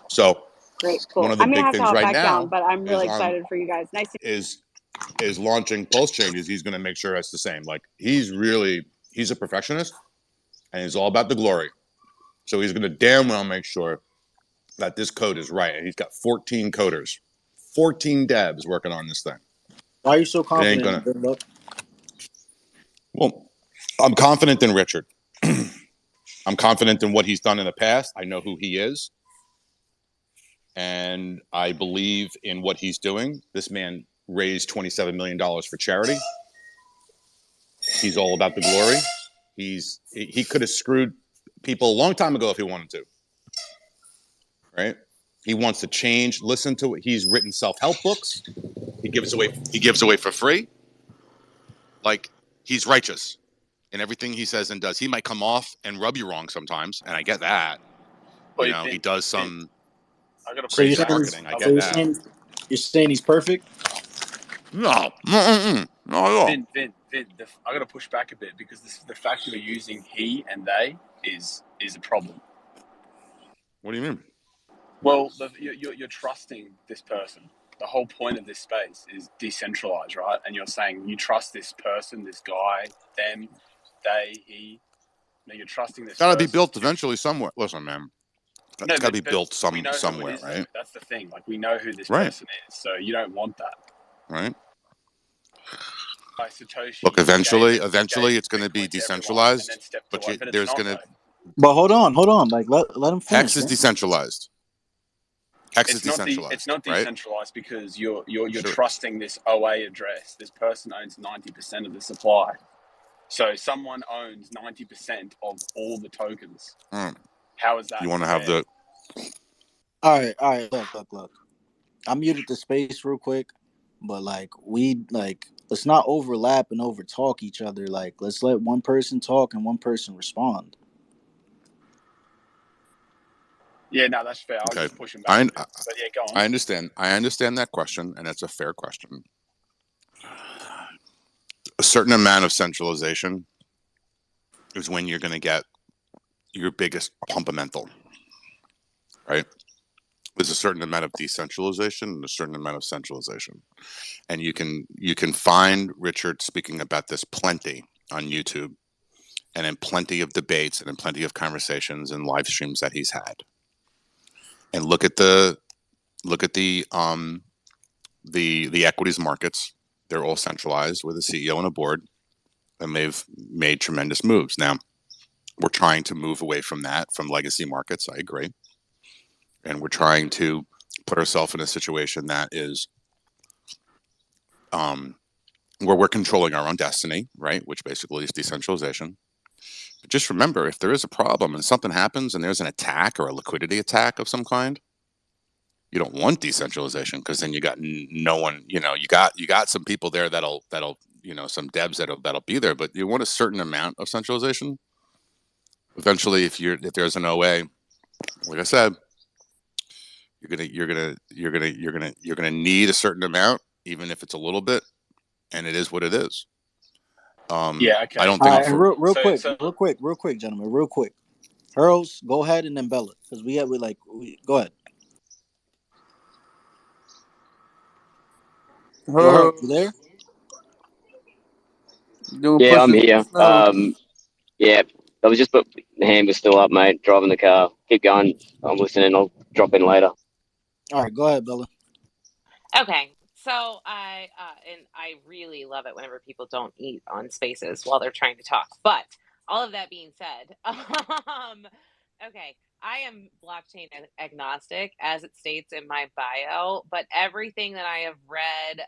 [SPEAKER 13] So
[SPEAKER 14] Great, cool.
[SPEAKER 13] one of the
[SPEAKER 14] I'm gonna
[SPEAKER 13] big
[SPEAKER 14] have to
[SPEAKER 13] things
[SPEAKER 14] hop
[SPEAKER 13] right
[SPEAKER 14] back down,
[SPEAKER 13] now
[SPEAKER 14] but I'm really
[SPEAKER 13] is
[SPEAKER 14] excited for you guys. Nice to
[SPEAKER 13] is launching Pulse Changes. He's going to make sure it's the same. Like he's a perfectionist, and he's all about the glory. So he's going to damn well make sure that this code is right. And he's got 14 coders, 14 devs working on this thing.
[SPEAKER 7] Why are you so
[SPEAKER 13] It ain't
[SPEAKER 7] confident,
[SPEAKER 13] gonna.
[SPEAKER 7] Vinluck?
[SPEAKER 13] Well, I'm confident in Richard. I'm confident in what he's done in the past. I know who he is. And I believe in what he's doing. This man raised $27 million for charity. He's all about the glory. He could have screwed people a long time ago if he wanted to. Right? He wants to change. Listen to it. He's written self-help books. He gives away for free. Like he's righteous in everything he says and does. He might come off and rub you wrong sometimes, and I get that. He does some
[SPEAKER 7] So you're
[SPEAKER 13] crazy
[SPEAKER 7] saying
[SPEAKER 13] marketing. I get that.
[SPEAKER 7] you're saying he's perfect?
[SPEAKER 13] No, not at all.
[SPEAKER 15] Vin, I got to push back a bit because the fact that we're using he and they is a problem.
[SPEAKER 13] What do you mean?
[SPEAKER 15] Well, you're trusting this person. The whole point of this space is decentralized, right? And you're saying you trust this person, this guy, them, they, he. Now you're trusting this
[SPEAKER 13] It's got to be
[SPEAKER 15] person.
[SPEAKER 13] built eventually somewhere. Listen, man,
[SPEAKER 15] No,
[SPEAKER 13] it's got to be
[SPEAKER 15] but
[SPEAKER 13] built
[SPEAKER 15] we know who it
[SPEAKER 13] somewhere,
[SPEAKER 15] is, though.
[SPEAKER 13] right?
[SPEAKER 15] That's the thing. Like we know who this
[SPEAKER 13] Right,
[SPEAKER 15] person is, so you don't want that.
[SPEAKER 13] right.
[SPEAKER 15] By Satoshi
[SPEAKER 13] Look, eventually,
[SPEAKER 15] gave
[SPEAKER 13] it's going to be
[SPEAKER 15] Bitcoin to everyone and
[SPEAKER 13] decentralized,
[SPEAKER 15] then stepped
[SPEAKER 13] but
[SPEAKER 15] away. But it's
[SPEAKER 13] there's
[SPEAKER 15] not
[SPEAKER 13] going to
[SPEAKER 15] though.
[SPEAKER 7] But hold on. Like let him
[SPEAKER 13] Hex
[SPEAKER 7] finish,
[SPEAKER 13] is
[SPEAKER 7] man.
[SPEAKER 13] decentralized. Hex is
[SPEAKER 15] It's
[SPEAKER 13] decentralized,
[SPEAKER 15] not
[SPEAKER 13] right?
[SPEAKER 15] decentralized because you're
[SPEAKER 13] Sure.
[SPEAKER 15] trusting this OA address. This person owns 90% of the supply. So someone owns 90% of all the tokens. How is that
[SPEAKER 13] You want to
[SPEAKER 15] fair?
[SPEAKER 13] have the
[SPEAKER 7] All right. Look. I muted the space real quick, but let's not overlap and over talk each other. Like let's let one person talk and one person respond.
[SPEAKER 15] Yeah, no, that's fair. I was
[SPEAKER 13] okay.
[SPEAKER 15] just pushing back a bit. But yeah, go on.
[SPEAKER 13] I understand that question, and it's a fair question. A certain amount of centralization is when you're going to get your biggest pumpamental, right? There's a certain amount of decentralization and a certain amount of centralization, and you can find Richard speaking about this plenty on YouTube, and in plenty of debates and in plenty of conversations and live streams that he's had. And look at the equities markets. They're all centralized with a CEO and a board, and they've made tremendous moves. Now, we're trying to move away from that, from legacy markets. I agree. and we're trying to put ourselves in a situation that is where we're controlling our own destiny, right? Which basically is decentralization. But just remember, if there is a problem and something happens and there's an attack or a liquidity attack of some kind, you don't want decentralization, because then you got no one. You got some people there that'll some devs that'll be there, but you want a certain amount of centralization. Eventually, if there's an OA, like I said, you're gonna need a certain amount, even if it's a little bit, and it is what it is.
[SPEAKER 15] Yeah. Okay.
[SPEAKER 13] I don't
[SPEAKER 7] All
[SPEAKER 13] think
[SPEAKER 7] right, and
[SPEAKER 13] for
[SPEAKER 7] real
[SPEAKER 15] So
[SPEAKER 7] quick, gentlemen, real quick. Hurls, go ahead, and then Bella, because go ahead. Yo, Hurls, you there?
[SPEAKER 22] Doing
[SPEAKER 12] Yeah, I'm
[SPEAKER 22] pushes in the
[SPEAKER 12] here.
[SPEAKER 22] snow.
[SPEAKER 12] Yeah, I was just, but the hand was still up, mate. Driving the car. Keep going. I'm listening. I'll drop in later.
[SPEAKER 7] All right, go ahead, Bella.
[SPEAKER 19] Okay, so I really love it whenever people don't eat on spaces while they're trying to talk. But all of that being said, okay, I am blockchain agnostic, as it states in my bio. But everything that I have read,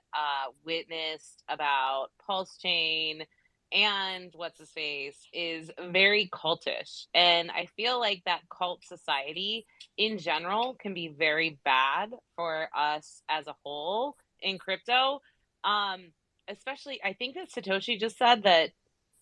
[SPEAKER 19] witnessed about Pulse Chain and what's his face is very cultish, and I feel like that cult society in general can be very bad for us as a whole in crypto. Um, Especially, I think that Satoshi just said that,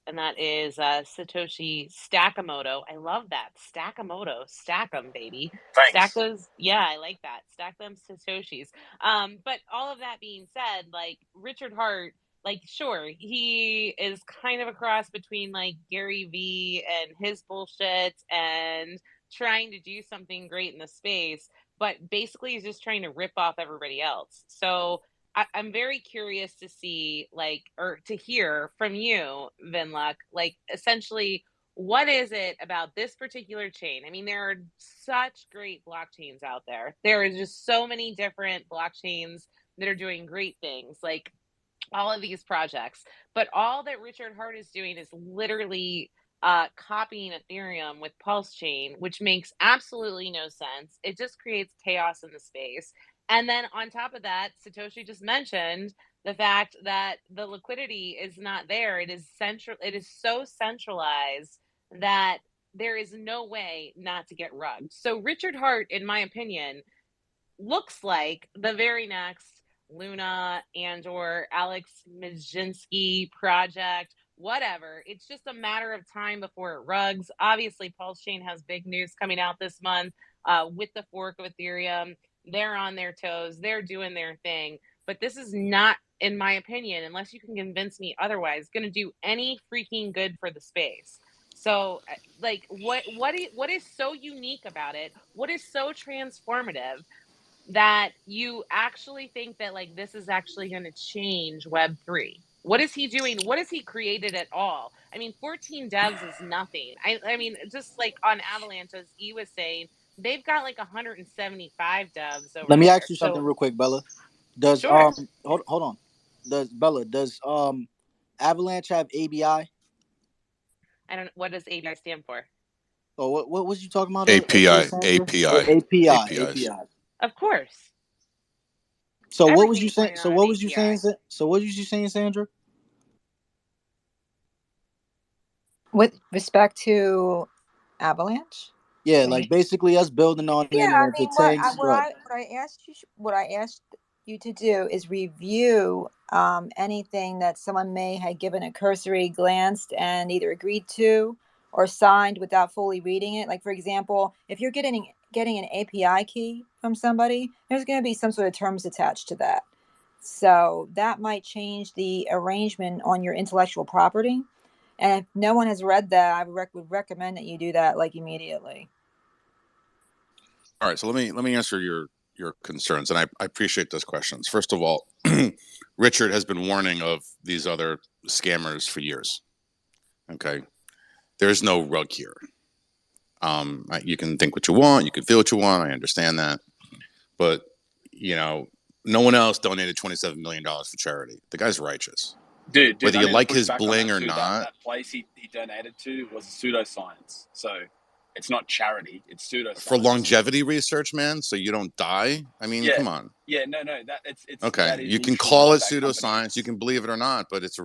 [SPEAKER 19] and that is Satoshi Stakamoto. I love that. Stakamoto. Stack them, baby. Stack
[SPEAKER 15] thanks.
[SPEAKER 19] those. Yeah, I like that. Stack them Satoshis. But all of that being said, like Richard Hart, like, sure, he is kind of a cross between like Gary Vee and his bullshit and trying to do something great in the space, but basically he's just trying to rip off everybody else. So I'm very curious to see, like, or to hear from you, Vinluck, like, essentially, what is it about this particular chain? I mean, there are such great blockchains out there. There are just so many different blockchains that are doing great things, like all of these projects. But all that Richard Hart is doing is literally copying Ethereum with Pulse Chain, which makes absolutely no sense. It just creates chaos in the space. And then on top of that, Satoshi just mentioned the fact that the liquidity is not there. It is central. It is so centralized that there is no way not to get rugged. So Richard Hart, in my opinion, looks like the very next Luna and or Alex Majinski project, whatever. It's just a matter of time before it rugs. Obviously, Pulse Chain has big news coming out this month with the fork of Ethereum. They're on their toes. They're doing their thing. But this is not, in my opinion, unless you can convince me otherwise, going to do any freaking good for the space. So, like, what is so unique about it? What is so transformative that you actually think that, like, this is actually going to change Web3? What is he doing? What has he created at all? I mean, 14 devs is nothing. I mean, just like on Avalanche, as E was saying, they've got like 175 devs over
[SPEAKER 7] Let me
[SPEAKER 19] there.
[SPEAKER 7] ask you something
[SPEAKER 19] So
[SPEAKER 7] real quick, Bella. Does
[SPEAKER 19] sure.
[SPEAKER 7] hold on. Does Avalanche have ABI?
[SPEAKER 19] I don't. What does ABI stand for?
[SPEAKER 7] Or what was you talking about earlier,
[SPEAKER 13] API,
[SPEAKER 7] Sandra?
[SPEAKER 13] API, APIs.
[SPEAKER 7] API.
[SPEAKER 19] Of course,
[SPEAKER 7] So what was you
[SPEAKER 19] everything's
[SPEAKER 7] saying?
[SPEAKER 19] running on an API.
[SPEAKER 7] So what was you saying, Sandra?
[SPEAKER 17] With respect to Avalanche?
[SPEAKER 7] Yeah,
[SPEAKER 17] When you
[SPEAKER 7] like basically us building on
[SPEAKER 17] Yeah,
[SPEAKER 7] it,
[SPEAKER 17] I
[SPEAKER 7] and if
[SPEAKER 17] mean,
[SPEAKER 7] it tanks, go ahead.
[SPEAKER 17] what I asked you to do is review anything that someone may have given a cursory glance and either agreed to or signed without fully reading it. Like, for example, if you're getting an API key from somebody, there's going to be some sort of terms attached to that. So that might change the arrangement on your intellectual property. And if no one has read that, I would recommend that you do that like immediately.
[SPEAKER 13] All right, so let me answer your concerns, and I appreciate those questions. First of all, Richard has been warning of these other scammers for years. Okay, there's no rug here. You can think what you want, you can feel what you want. I understand that, but no one else donated $27 million for charity. The guy's righteous.
[SPEAKER 15] Dude,
[SPEAKER 13] Whether
[SPEAKER 15] I
[SPEAKER 13] you
[SPEAKER 15] need to
[SPEAKER 13] like
[SPEAKER 15] push
[SPEAKER 13] his
[SPEAKER 15] back on
[SPEAKER 13] bling
[SPEAKER 15] that
[SPEAKER 13] or
[SPEAKER 15] too.
[SPEAKER 13] not,
[SPEAKER 15] That place he donated to was pseudoscience. So It's not charity. It's pseudoscience.
[SPEAKER 13] For longevity research, man, so you don't die. I mean,
[SPEAKER 15] Yeah.
[SPEAKER 13] come on.
[SPEAKER 15] Yeah, no, that it's
[SPEAKER 13] Okay,
[SPEAKER 15] that is
[SPEAKER 13] you can
[SPEAKER 15] literally
[SPEAKER 13] call
[SPEAKER 15] what
[SPEAKER 13] it
[SPEAKER 15] that company
[SPEAKER 13] pseudoscience,
[SPEAKER 15] is.
[SPEAKER 13] you can believe it or not, but it's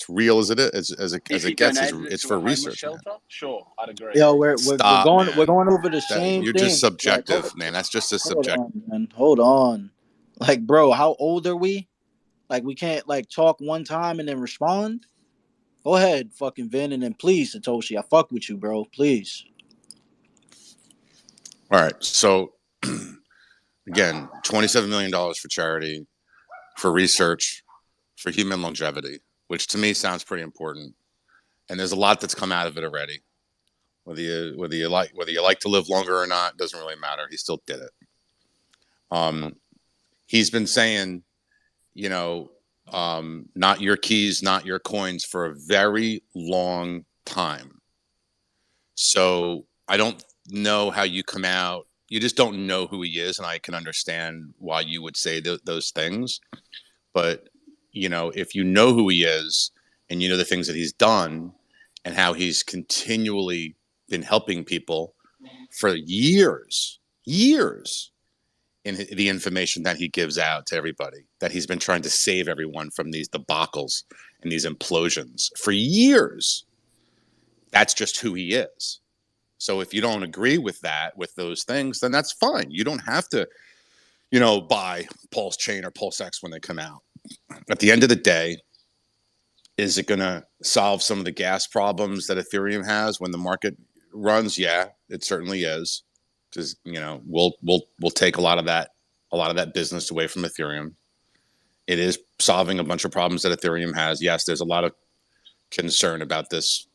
[SPEAKER 13] real as it is, as
[SPEAKER 15] If
[SPEAKER 13] it
[SPEAKER 15] he
[SPEAKER 13] gets.
[SPEAKER 15] donated it
[SPEAKER 13] It's
[SPEAKER 15] to a
[SPEAKER 13] for
[SPEAKER 15] homeless
[SPEAKER 13] research, man.
[SPEAKER 15] shelter, sure, I'd agree.
[SPEAKER 7] Yo, we're
[SPEAKER 13] Stop,
[SPEAKER 7] going
[SPEAKER 13] man.
[SPEAKER 7] over the same
[SPEAKER 13] You're
[SPEAKER 7] thing.
[SPEAKER 13] just
[SPEAKER 7] Like,
[SPEAKER 13] subjective, man. That's just a
[SPEAKER 7] hold
[SPEAKER 13] subjective.
[SPEAKER 7] on, man. Hold on. Like, bro, how old are we? Like, we can't like talk one time and then respond. Go ahead, fucking Vin, and then please, Satoshi, I fuck with you, bro. Please.
[SPEAKER 13] All right, so again, $27 million for charity, for research, for human longevity, which to me sounds pretty important. And there's a lot that's come out of it already. Whether you like to live longer or not doesn't really matter. He still did it. He's been saying, not your keys, not your coins for a very long time. So I don't know how you come out. You just don't know who he is, and I can understand why you would say those things. But if you know who he is, and you know the things that he's done, and how he's continually been helping people for years, in the information that he gives out to everybody, that he's been trying to save everyone from these debacles and these implosions for years. That's just who he is. So if you don't agree with that, with those things, then that's fine. You don't have to, buy Pulse Chain or Pulse X when they come out. At the end of the day, is it going to solve some of the gas problems that Ethereum has when the market runs? Yeah, it certainly is, because we'll take a lot of that business away from Ethereum. It is solving a bunch of problems that Ethereum has. Yes, there's a lot of concern about this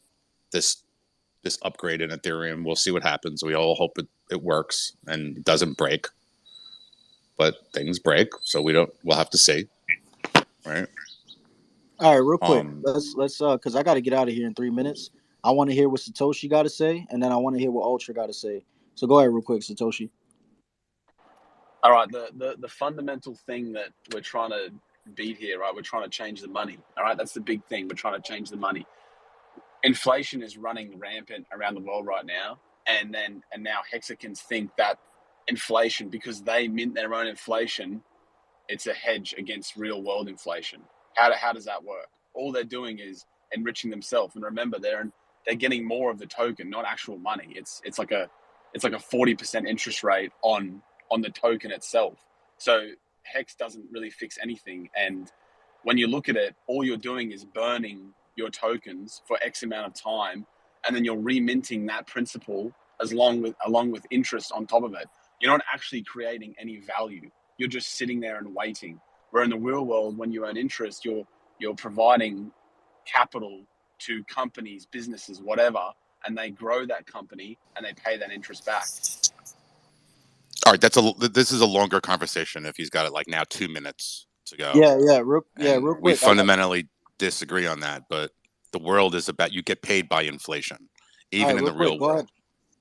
[SPEAKER 13] upgrade in Ethereum. We'll see what happens. We all hope it works and doesn't break, but things break, so we'll have to see, right?
[SPEAKER 7] All right, real quick. Let's because I got to get out of here in 3 minutes. I want to hear what Satoshi got to say, and then I want to hear what Ultra got to say. So go ahead, real quick, Satoshi.
[SPEAKER 15] All right, the fundamental thing that we're trying to beat here, right? We're trying to change the money. All right, that's the big thing. We're trying to change the money. Inflation is running rampant around the world right now, and now hexagons think that inflation, because they mint their own inflation, it's a hedge against real world inflation. How does that work? All they're doing is enriching themselves. And remember, they're getting more of the token, not actual money. It's like a 40% interest rate on the token itself. So Hex doesn't really fix anything. And when you look at it, all you're doing is burning your tokens for X amount of time, and then you're reminting that principal along with interest on top of it. You're not actually creating any value. You're just sitting there and waiting. Where in the real world, when you earn interest, you're providing capital to companies, businesses, whatever, and they grow that company and they pay that interest back.
[SPEAKER 13] All right, this is a longer conversation. If he's got it like now 2 minutes to go.
[SPEAKER 7] Real quick.
[SPEAKER 13] We fundamentally disagree on that, but the world is about, you get paid by inflation, even in the real world.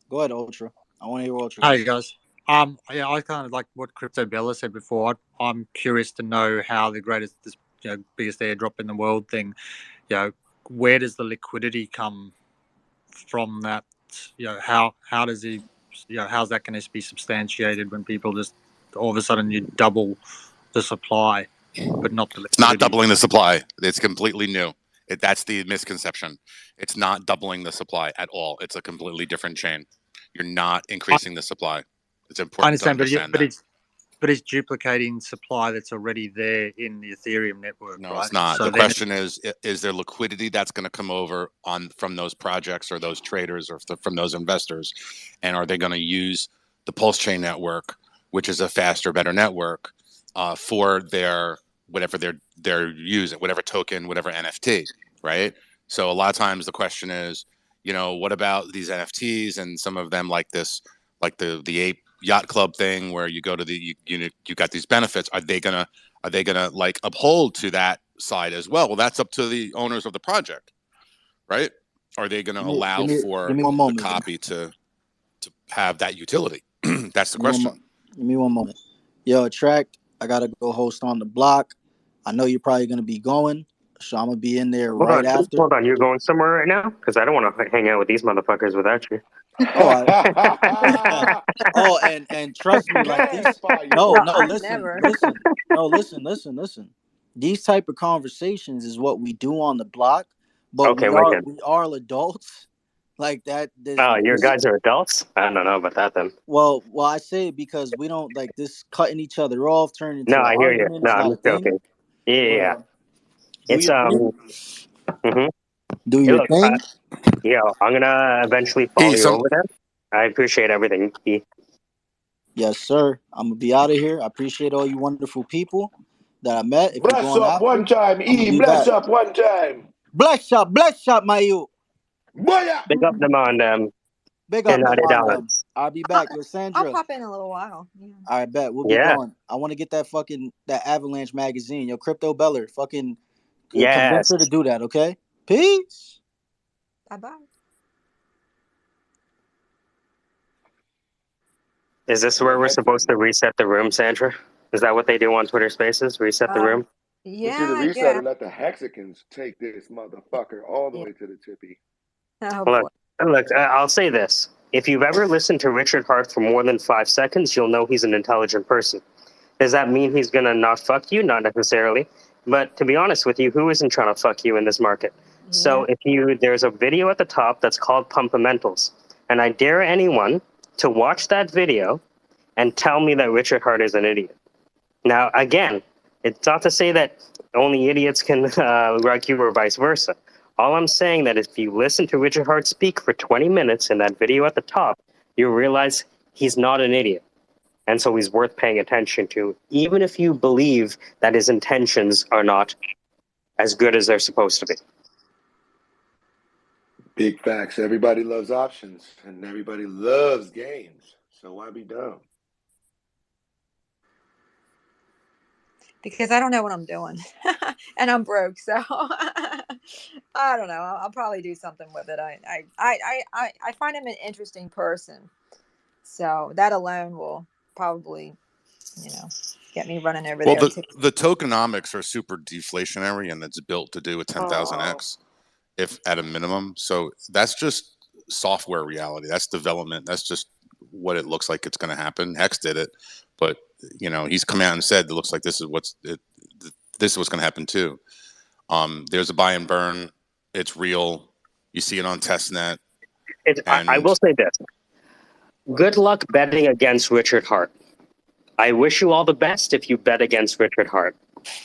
[SPEAKER 7] Go ahead, Ultra. I want to hear Ultra.
[SPEAKER 3] Hey guys. Yeah, I kind of like what Crypto Bella said before. I'm curious to know how the biggest airdrop in the world thing, where does the liquidity come from that? How does he, how's that going to be substantiated when people just all of a sudden you double the supply, but not the liquidity?
[SPEAKER 13] It's not doubling the supply. It's completely new. That's the misconception. It's not doubling the supply at all. It's a completely different chain. You're not increasing the supply. It's important to understand that.
[SPEAKER 3] But it's duplicating supply that's already there in the Ethereum network.
[SPEAKER 13] No,
[SPEAKER 3] right?
[SPEAKER 13] it's not.
[SPEAKER 3] So
[SPEAKER 13] the question is there liquidity that's going to come over from those projects or those traders or from those investors? And are they going to use the Pulse Chain network, which is a faster, better network, for their whatever they're using, whatever token, whatever NFT, right? So a lot of times the question is, what about these NFTs and some of them like this, like the Ape Yacht Club thing, where you go to you got these benefits. Are they gonna like uphold to that side as well? Well, that's up to the owners of the project, right? Are they gonna allow for the copy to have that utility? That's the question.
[SPEAKER 7] Give me one moment. Yo, Attract, I gotta go host on the block. I know you're probably gonna be going, so I'm gonna be in there after.
[SPEAKER 2] Hold on, you're going somewhere right now? Because I don't want to hang out with these motherfuckers without you.
[SPEAKER 7] Oh, oh, and trust me, like these. No,
[SPEAKER 17] No,
[SPEAKER 7] no,
[SPEAKER 17] I've
[SPEAKER 7] listen,
[SPEAKER 17] never.
[SPEAKER 7] listen, no, listen. These type of conversations is what we do on the block, but
[SPEAKER 2] Okay, wicked.
[SPEAKER 7] we are adults. Like that.
[SPEAKER 2] Oh, your
[SPEAKER 7] This
[SPEAKER 2] guys are adults? I don't know about that then.
[SPEAKER 7] well, I say it because we don't like this cutting each other off, turning
[SPEAKER 2] No,
[SPEAKER 7] into an
[SPEAKER 2] I hear you.
[SPEAKER 7] argument
[SPEAKER 2] No,
[SPEAKER 7] is
[SPEAKER 2] I'm
[SPEAKER 7] not a
[SPEAKER 2] just
[SPEAKER 7] thing.
[SPEAKER 2] joking. Yeah, yeah,
[SPEAKER 7] But
[SPEAKER 2] yeah.
[SPEAKER 7] do
[SPEAKER 2] It's
[SPEAKER 7] your thing.
[SPEAKER 2] mhm.
[SPEAKER 7] Do
[SPEAKER 2] Hey,
[SPEAKER 7] your
[SPEAKER 2] look,
[SPEAKER 7] thing.
[SPEAKER 2] yeah, I'm gonna eventually follow
[SPEAKER 13] Hey,
[SPEAKER 2] you over there. I appreciate everything.
[SPEAKER 7] Yes, sir. I'm gonna be out of here. I appreciate all you wonderful people that I met. If you're
[SPEAKER 6] Bless
[SPEAKER 7] going
[SPEAKER 6] up one
[SPEAKER 7] after,
[SPEAKER 6] time,
[SPEAKER 7] I'm gonna
[SPEAKER 6] E.
[SPEAKER 7] be
[SPEAKER 6] Bless
[SPEAKER 7] back.
[SPEAKER 6] up one time.
[SPEAKER 7] Bless up, my you.
[SPEAKER 6] Boya!
[SPEAKER 2] Big up them on
[SPEAKER 7] Big up them
[SPEAKER 2] United
[SPEAKER 7] on them.
[SPEAKER 2] Islands.
[SPEAKER 7] I'll be back. Yo,
[SPEAKER 17] I'll
[SPEAKER 7] Sandra.
[SPEAKER 17] pop in a little while. Yeah.
[SPEAKER 7] I bet we'll be
[SPEAKER 2] Yeah.
[SPEAKER 7] going. I want to get that that Avalanche magazine. Yo, Crypto Beller. Fucking convince
[SPEAKER 2] Yes.
[SPEAKER 7] her to do that. Okay. Peace.
[SPEAKER 17] Bye bye.
[SPEAKER 2] Is this
[SPEAKER 6] And the
[SPEAKER 2] where we're
[SPEAKER 6] Hexen.
[SPEAKER 2] supposed to reset the room, Sandra? Is that what they do on Twitter Spaces? Reset the room?
[SPEAKER 6] Hit you
[SPEAKER 17] Yeah,
[SPEAKER 6] the
[SPEAKER 17] I
[SPEAKER 6] reset
[SPEAKER 17] guess.
[SPEAKER 6] and let the Hexicans take this motherfucker all the
[SPEAKER 17] Yeah.
[SPEAKER 6] way to the tippy.
[SPEAKER 17] Oh
[SPEAKER 2] Look,
[SPEAKER 17] boy.
[SPEAKER 2] I'll say this. If you've ever listened to Richard Hart for more than 5 seconds, you'll know he's an intelligent person. Does that mean he's going to not fuck you? Not necessarily. But to be honest with you, who isn't trying to fuck you in this market? So
[SPEAKER 17] Yeah.
[SPEAKER 2] there's a video at the top that's called Pumpamentals. And I dare anyone to watch that video and tell me that Richard Hart is an idiot. Now, again, it's not to say that only idiots can wreck you or vice versa. All I'm saying that if you listen to Richard Hart speak for 20 minutes in that video at the top, you realize he's not an idiot. And so he's worth paying attention to, even if you believe that his intentions are not as good as they're supposed to be.
[SPEAKER 6] Big facts. Everybody loves options and everybody loves games. So why be dumb?
[SPEAKER 17] Because I don't know what I'm doing, and I'm broke, so I don't know. I'll probably do something with it. I find him an interesting person, so that alone will probably, get me running over
[SPEAKER 13] Well,
[SPEAKER 17] there too.
[SPEAKER 13] the tokenomics are super deflationary, and it's built to do a 10,000x, if at a minimum. So that's just software reality. That's development. That's just what it looks like it's going to happen. Hex did it, but he's come out and said it looks like this is this is what's going to happen too. There's a buy and burn. It's real. You see it on testnet.
[SPEAKER 2] I will say this. Good luck betting against Richard Hart. I wish you all the best if you bet against Richard Hart.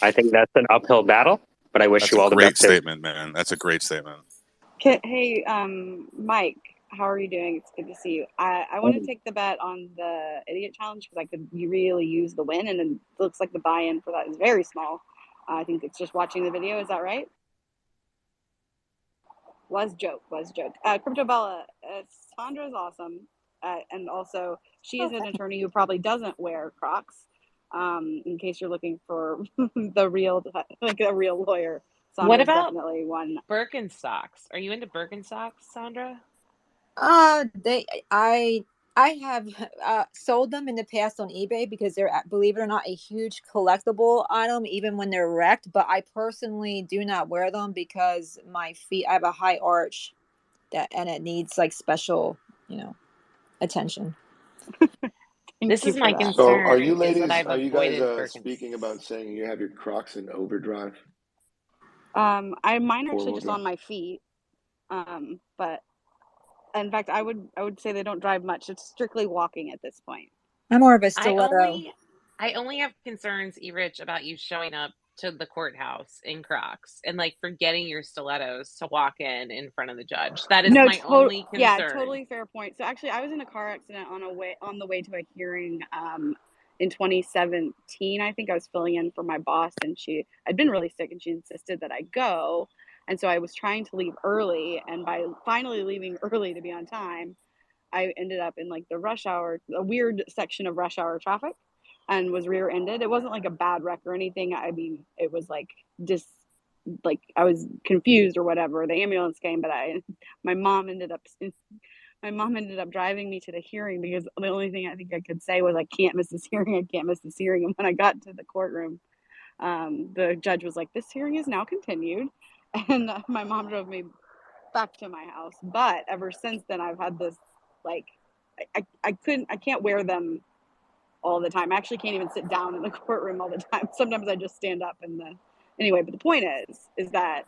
[SPEAKER 2] I think that's an uphill battle, but I wish
[SPEAKER 13] That's
[SPEAKER 2] you
[SPEAKER 13] a
[SPEAKER 2] all the
[SPEAKER 13] great
[SPEAKER 2] best.
[SPEAKER 13] statement, man. That's a great statement.
[SPEAKER 9] Hey, Mike, how are you doing? It's good to see you. I want to take the bet on the idiot challenge because I could really use the win, and it looks like the buy-in for that is very small. I think it's just watching the video. Is that right? Was joke. Crypto Bella, Sandra's awesome, and also she is an attorney who probably doesn't wear Crocs. In case you're looking for the real, like a real lawyer,
[SPEAKER 19] What
[SPEAKER 9] Sandra's
[SPEAKER 19] about
[SPEAKER 9] definitely one.
[SPEAKER 19] Birkenstocks? Are you into Birkenstocks, Sandra?
[SPEAKER 17] I have sold them in the past on eBay because they're, believe it or not, a huge collectible item, even when they're wrecked. But I personally do not wear them because my feet, I have a high arch and it needs like special, attention.
[SPEAKER 19] This is my
[SPEAKER 6] So are
[SPEAKER 19] concern
[SPEAKER 6] you
[SPEAKER 19] is that
[SPEAKER 6] ladies,
[SPEAKER 19] I've
[SPEAKER 6] are you guys
[SPEAKER 19] avoided Birkenstocks.
[SPEAKER 6] speaking about saying you have your Crocs in overdrive?
[SPEAKER 9] Mine are actually
[SPEAKER 6] Four-wheel
[SPEAKER 9] just
[SPEAKER 6] drive?
[SPEAKER 9] on my feet. But in fact, I would say they don't drive much. It's strictly walking at this point.
[SPEAKER 17] I'm more of a
[SPEAKER 19] I
[SPEAKER 17] stiletto.
[SPEAKER 19] only have concerns, E-Rich, about you showing up to the courthouse in Crocs and like forgetting your stilettos to walk in front of the judge. That is
[SPEAKER 9] No,
[SPEAKER 19] my only concern.
[SPEAKER 9] totally fair point. So actually, I was in a car accident on the way to a hearing in 2017. I think I was filling in for my boss, and I'd been really sick, and she insisted that I go. And so I was trying to leave early, and by finally leaving early to be on time, I ended up in like the rush hour, a weird section of rush hour traffic, and was rear-ended. It wasn't like a bad wreck or anything. I mean, it was like just like I was confused or whatever. The ambulance came, but my mom ended up driving me to the hearing because the only thing I think I could say was I can't miss this hearing. I can't miss this hearing. And when I got to the courtroom, the judge was like, "This hearing is now continued," and my mom drove me back to my house. But ever since then, I've had this like I can't wear them all the time. I actually can't even sit down in the courtroom all the time. Sometimes I just stand up anyway, but the point is that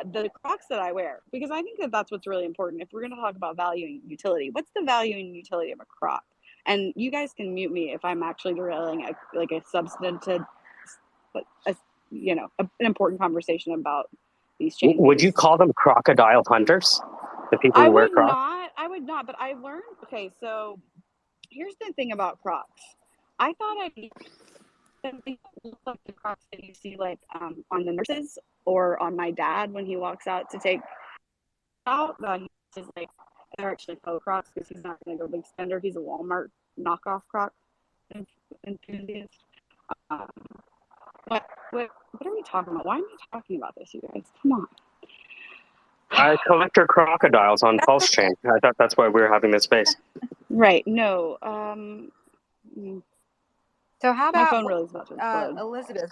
[SPEAKER 9] the Crocs that I wear, because I think that that's what's really important. If we're going to talk about value and utility, what's the value and utility of a Croc? And you guys can mute me if I'm actually derailing a substantive, an important conversation about these changes.
[SPEAKER 2] Would you call them crocodile hunters? The people who wear Crocs?
[SPEAKER 9] I would not, but I learned, okay, so here's the thing about Crocs. I thought I'd look like the Crocs that you see like on the nurses or on my dad when he walks out to take out. He's like, they're actually faux Crocs because he's not going to go big spender. He's a Walmart knockoff Croc enthusiast. What are we talking about? Why am I talking about this, you guys? Come on.
[SPEAKER 2] I collector crocodiles on Pulse Chain. I thought that's why we were having this space.
[SPEAKER 9] Right. No.
[SPEAKER 17] So how
[SPEAKER 9] my
[SPEAKER 17] about
[SPEAKER 9] phone really is about to explode.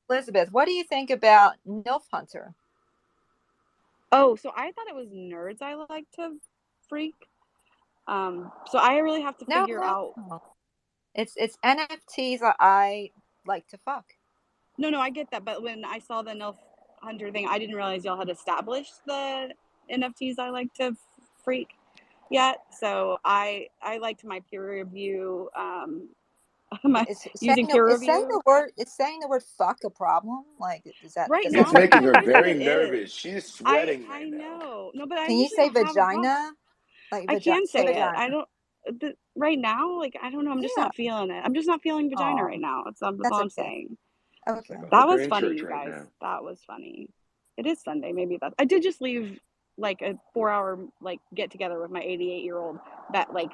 [SPEAKER 17] Elizabeth, what do you think about MILF Hunter?
[SPEAKER 9] Oh, so I thought it was nerds I like to freak. So I really have to figure out.
[SPEAKER 17] It's NFTs that I like to fuck.
[SPEAKER 9] No, I get that. But when I saw the MILF Hunter thing, I didn't realize y'all had established the NFTs I like to freak yet. So I liked my peer review. Using peer review.
[SPEAKER 17] Is saying the word fuck a problem? Like, is that
[SPEAKER 9] right
[SPEAKER 6] It's
[SPEAKER 9] now?
[SPEAKER 6] making her very nervous. She's sweating.
[SPEAKER 9] I know. No, but
[SPEAKER 17] can you say vagina?
[SPEAKER 9] Like I can say it. I don't. Right now, like I don't know. I'm just not feeling it. I'm just not feeling vagina right now. That's all I'm saying.
[SPEAKER 17] Okay.
[SPEAKER 9] That was funny, you guys. That was funny. It is Sunday. Maybe I did just leave like a 4-hour get together with my 88-year-old that like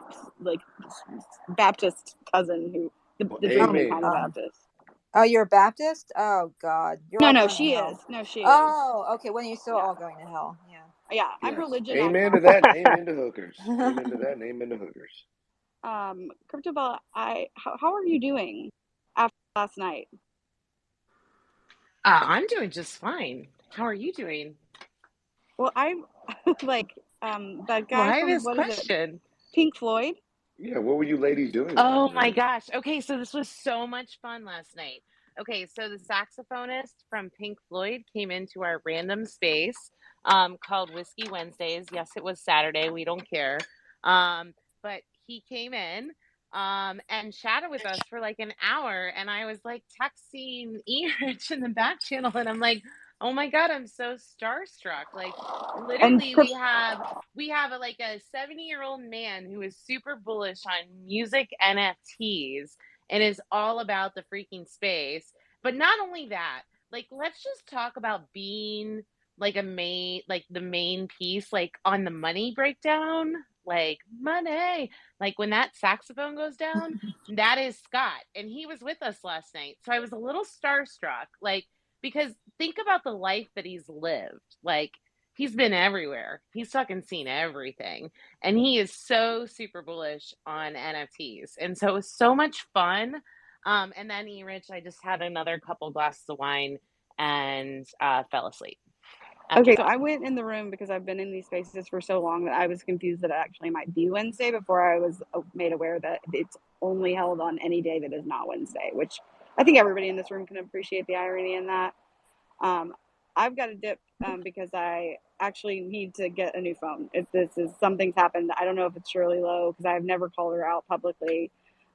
[SPEAKER 9] Baptist cousin who the German kind of Baptist.
[SPEAKER 17] Oh, you're a Baptist? Oh God, you're
[SPEAKER 9] no, she is. No, she is.
[SPEAKER 17] Oh, okay. When you're still all going to hell,
[SPEAKER 9] yeah. I'm religion.
[SPEAKER 6] Amen to that. Amen to hookers. Amen to that. And amen to hookers.
[SPEAKER 9] Crypto Bella, how are you doing after last night?
[SPEAKER 19] I'm doing just fine. How are you doing?
[SPEAKER 9] Well, I'm like that guy
[SPEAKER 19] Why
[SPEAKER 9] from
[SPEAKER 19] this question?
[SPEAKER 9] Pink Floyd.
[SPEAKER 6] Yeah, what were you ladies doing?
[SPEAKER 19] Oh my gosh. Okay, so this was so much fun last night. Okay, so the saxophonist from Pink Floyd came into our random space called Whiskey Wednesdays. Yes, it was Saturday. We don't care. But he came in and chatted with us for like an hour. And I was like texting E-Rich in the back channel. And I'm like, oh my God, I'm so starstruck. Like literally we have like a 70-year-old man who is super bullish on music NFTs and is all about the freaking space. But not only that, like let's just talk about being like the main piece, like on the money breakdown, like money, like when that saxophone goes down, that is Scott. And he was with us last night. So I was a little starstruck, like, because think about the life that he's lived. Like he's been everywhere. He's fucking seen everything. And he is so super bullish on NFTs. And so it was so much fun. And then E-Rich, I just had another couple glasses of wine and fell asleep.
[SPEAKER 9] Okay, so I went in the room because I've been in these spaces for so long that I was confused that it actually might be Wednesday before I was made aware that it's only held on any day that is not Wednesday, which I think everybody in this room can appreciate the irony in that. I've got to dip because I actually need to get a new phone. If something's happened, I don't know if it's Shirley Lowe because I've never called her out publicly.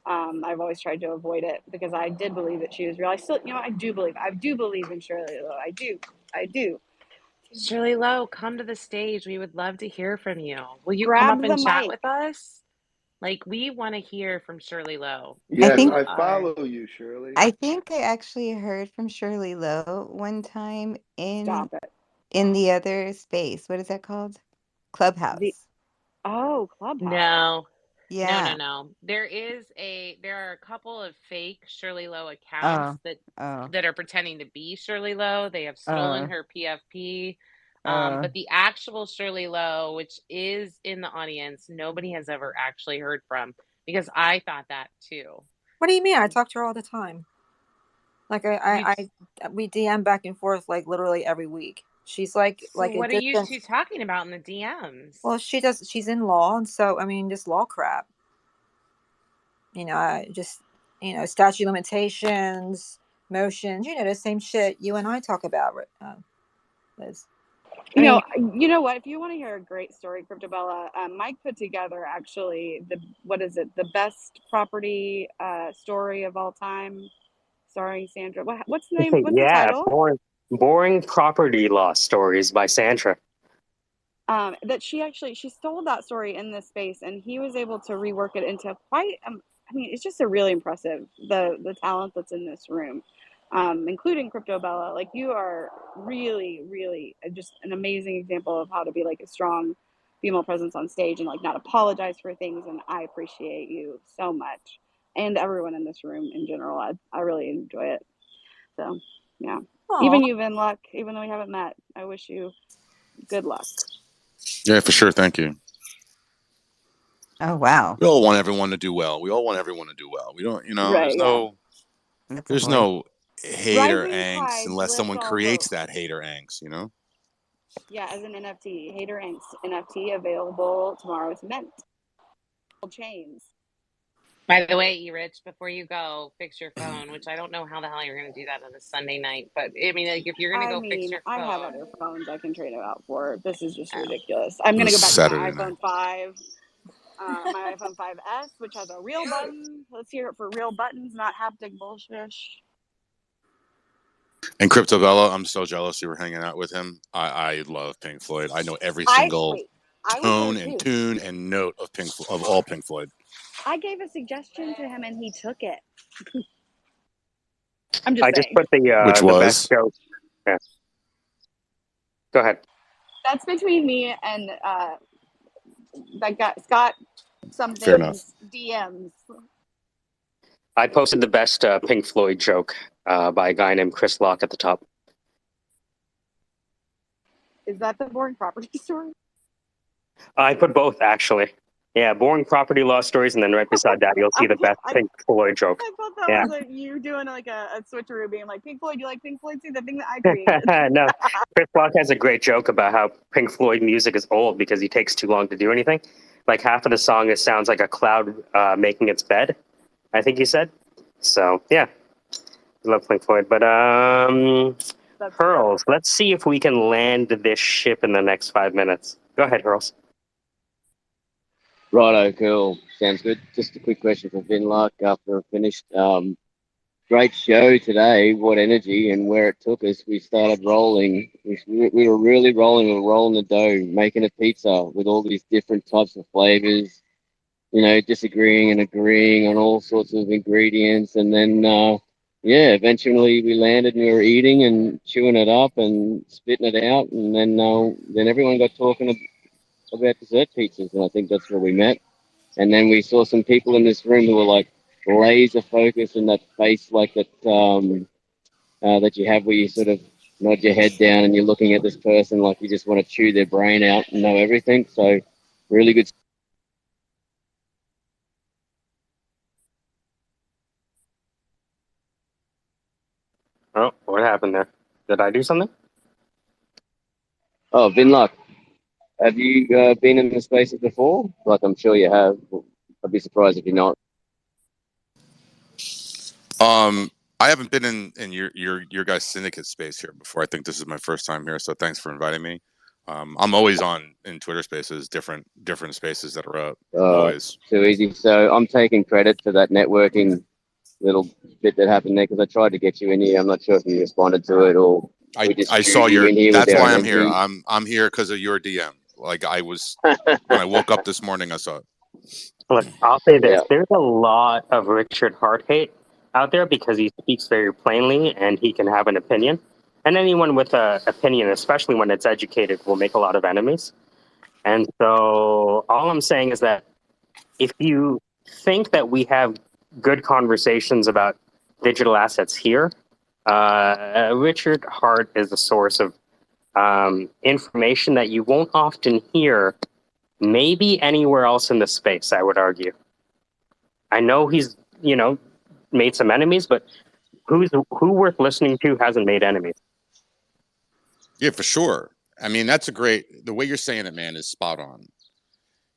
[SPEAKER 9] I've always tried to avoid it because I did believe that she was real. I still, I do believe in Shirley Lowe. I do.
[SPEAKER 19] Shirley Lowe, come to the stage. We would love to hear from you. Will you
[SPEAKER 9] Grab
[SPEAKER 19] come up and
[SPEAKER 9] the
[SPEAKER 19] chat
[SPEAKER 9] mic.
[SPEAKER 19] with us? Like, we want to hear from Shirley Lowe.
[SPEAKER 6] Yes, I follow you, Shirley.
[SPEAKER 10] I think I actually heard from Shirley Lowe one time
[SPEAKER 9] Stop it.
[SPEAKER 10] in the other space. What is that called? Clubhouse.
[SPEAKER 9] Clubhouse.
[SPEAKER 19] No.
[SPEAKER 10] Yeah.
[SPEAKER 19] No. There are a couple of fake Shirley Lowe accounts that are pretending to be Shirley Lowe. They have stolen her PFP. But the actual Shirley Lowe, which is in the audience, nobody has ever actually heard from because I thought that too.
[SPEAKER 17] What do you mean? I talk to her all the time. Like
[SPEAKER 19] You
[SPEAKER 17] we DM back and forth like literally every week. She's like
[SPEAKER 19] so
[SPEAKER 17] a
[SPEAKER 19] what are you
[SPEAKER 17] distant.
[SPEAKER 19] two talking about in the DMs?
[SPEAKER 17] Well, she's in law, and so I mean, just law crap. I just statute limitations, motions. The same shit you and I talk about, Liz. I mean,
[SPEAKER 9] You know what? If you want to hear a great story, Cryptobella, Mike put together actually the best property story of all time, starring Sandra. What's the name? What's the
[SPEAKER 2] Yeah,
[SPEAKER 9] title?
[SPEAKER 2] boring property law stories by Sandra.
[SPEAKER 9] That she stole that story in this space, and he was able to rework it into quite. I mean, it's just a really impressive the talent that's in this room, including Cryptobella. Like you are really, really just an amazing example of how to be like a strong female presence on stage and like not apologize for things. And I appreciate you so much, and everyone in this room in general. I really enjoy it. So yeah,
[SPEAKER 17] aw.
[SPEAKER 9] even you, Vinluck, even though we haven't met, I wish you good luck.
[SPEAKER 13] Yeah, for sure. Thank you.
[SPEAKER 10] Oh wow,
[SPEAKER 13] We all want everyone to do well. We all want everyone to do well. We don't,
[SPEAKER 9] Right? Yeah.
[SPEAKER 10] that's a
[SPEAKER 13] there's
[SPEAKER 10] boy.
[SPEAKER 13] no hater
[SPEAKER 9] Rising
[SPEAKER 13] angst
[SPEAKER 9] tides
[SPEAKER 13] unless
[SPEAKER 9] lift
[SPEAKER 13] someone
[SPEAKER 9] all
[SPEAKER 13] creates
[SPEAKER 9] boats.
[SPEAKER 13] that hater angst.
[SPEAKER 9] Yeah, as an NFT, Hater Inks NFT available tomorrow's mint. Chains.
[SPEAKER 19] By the way, E-Rich, before you go, fix your phone, which I don't know how the hell you're going to do that on a Sunday night. But I mean, like, if you're going to
[SPEAKER 9] I
[SPEAKER 19] go fix
[SPEAKER 9] mean,
[SPEAKER 19] your
[SPEAKER 9] I have
[SPEAKER 19] phone,
[SPEAKER 9] other phones I can trade it out for. This is just
[SPEAKER 19] oh,
[SPEAKER 9] ridiculous. I'm
[SPEAKER 13] It
[SPEAKER 9] gonna
[SPEAKER 13] was
[SPEAKER 9] go back to my
[SPEAKER 13] Saturday night.
[SPEAKER 9] iPhone 5, my iPhone 5S, which has a real button. Let's hear it for real buttons, not haptic bullshit.
[SPEAKER 13] And Cryptobella, I'm so jealous you were hanging out with him. I love Pink Floyd. I know every single
[SPEAKER 9] I was there
[SPEAKER 13] tone and
[SPEAKER 9] too.
[SPEAKER 13] tune and note of all Pink Floyd.
[SPEAKER 9] I gave a suggestion to him and he took it. I'm just
[SPEAKER 2] I just
[SPEAKER 9] saying.
[SPEAKER 2] put
[SPEAKER 13] Which
[SPEAKER 2] the best
[SPEAKER 13] was
[SPEAKER 2] joke. Yeah. Go ahead.
[SPEAKER 9] That's between me and that guy Scott
[SPEAKER 13] fair enough.
[SPEAKER 9] something's DMs.
[SPEAKER 2] I posted the best Pink Floyd joke by a guy named Chris Locke at the top.
[SPEAKER 9] Is that the boring property story?
[SPEAKER 2] I put both, actually. Yeah, boring property law stories, and then right beside that, you'll see the best
[SPEAKER 9] I
[SPEAKER 2] Pink Floyd joke.
[SPEAKER 9] thought that
[SPEAKER 2] Yeah.
[SPEAKER 9] was like you doing like a switcheroo, being like, Pink Floyd, you like Pink Floyd too? The thing that I created.
[SPEAKER 2] No, Chris Rock has a great joke about how Pink Floyd music is old because he takes too long to do anything. Like half of the song, it sounds like a cloud making its bed, I think he said. So, yeah, I love Pink Floyd. But,
[SPEAKER 9] That's
[SPEAKER 2] Hurls, let's see if we can land this ship in the next 5 minutes. Go ahead, Hurls.
[SPEAKER 12] Righto, cool. Sounds good. Just a quick question for Vinlock after I finished. Great show today. What energy and where it took us. We started rolling. We were really rolling. We were rolling the dough, making a pizza with all these different types of flavors. Disagreeing and agreeing on all sorts of ingredients, and then eventually we landed and we were eating and chewing it up and spitting it out, and then everyone got talking about dessert pizzas, and I think that's where we met. And then we saw some people in this room who were like laser focused, and that face like that that you have where you sort of nod your head down and you're looking at this person like you just want to chew their brain out and know everything. So really good.
[SPEAKER 2] Oh, what happened there? Did I do something?
[SPEAKER 12] Oh, Vinlock, have you been in the spaces before? Like I'm sure you have. I'd be surprised if you're not.
[SPEAKER 13] I haven't been in your guys' syndicate space here before. I think this is my first time here, so thanks for inviting me. I'm always on in Twitter spaces, different spaces that are up. Always.
[SPEAKER 12] Too easy. So I'm taking credit for that networking little bit that happened there because I tried to get you in here. I'm not sure if you responded to it or we just
[SPEAKER 13] I saw
[SPEAKER 12] chewed you
[SPEAKER 13] your.
[SPEAKER 12] in here with
[SPEAKER 13] That's
[SPEAKER 12] our
[SPEAKER 13] why I'm here.
[SPEAKER 12] energy.
[SPEAKER 13] I'm here because of your DM. Like I was when I woke up this morning, I saw it.
[SPEAKER 2] Look, I'll say this.
[SPEAKER 12] Yeah.
[SPEAKER 2] There's a lot of Richard Hart hate out there because he speaks very plainly and he can have an opinion. And anyone with an opinion, especially when it's educated, will make a lot of enemies. And so all I'm saying is that if you think that we have good conversations about digital assets here, Richard Hart is a source of information that you won't often hear maybe anywhere else in the space, I would argue. I know he's, made some enemies, but who worth listening to hasn't made enemies.
[SPEAKER 13] Yeah, for sure. I mean, that's a great. The way you're saying it, man, is spot on.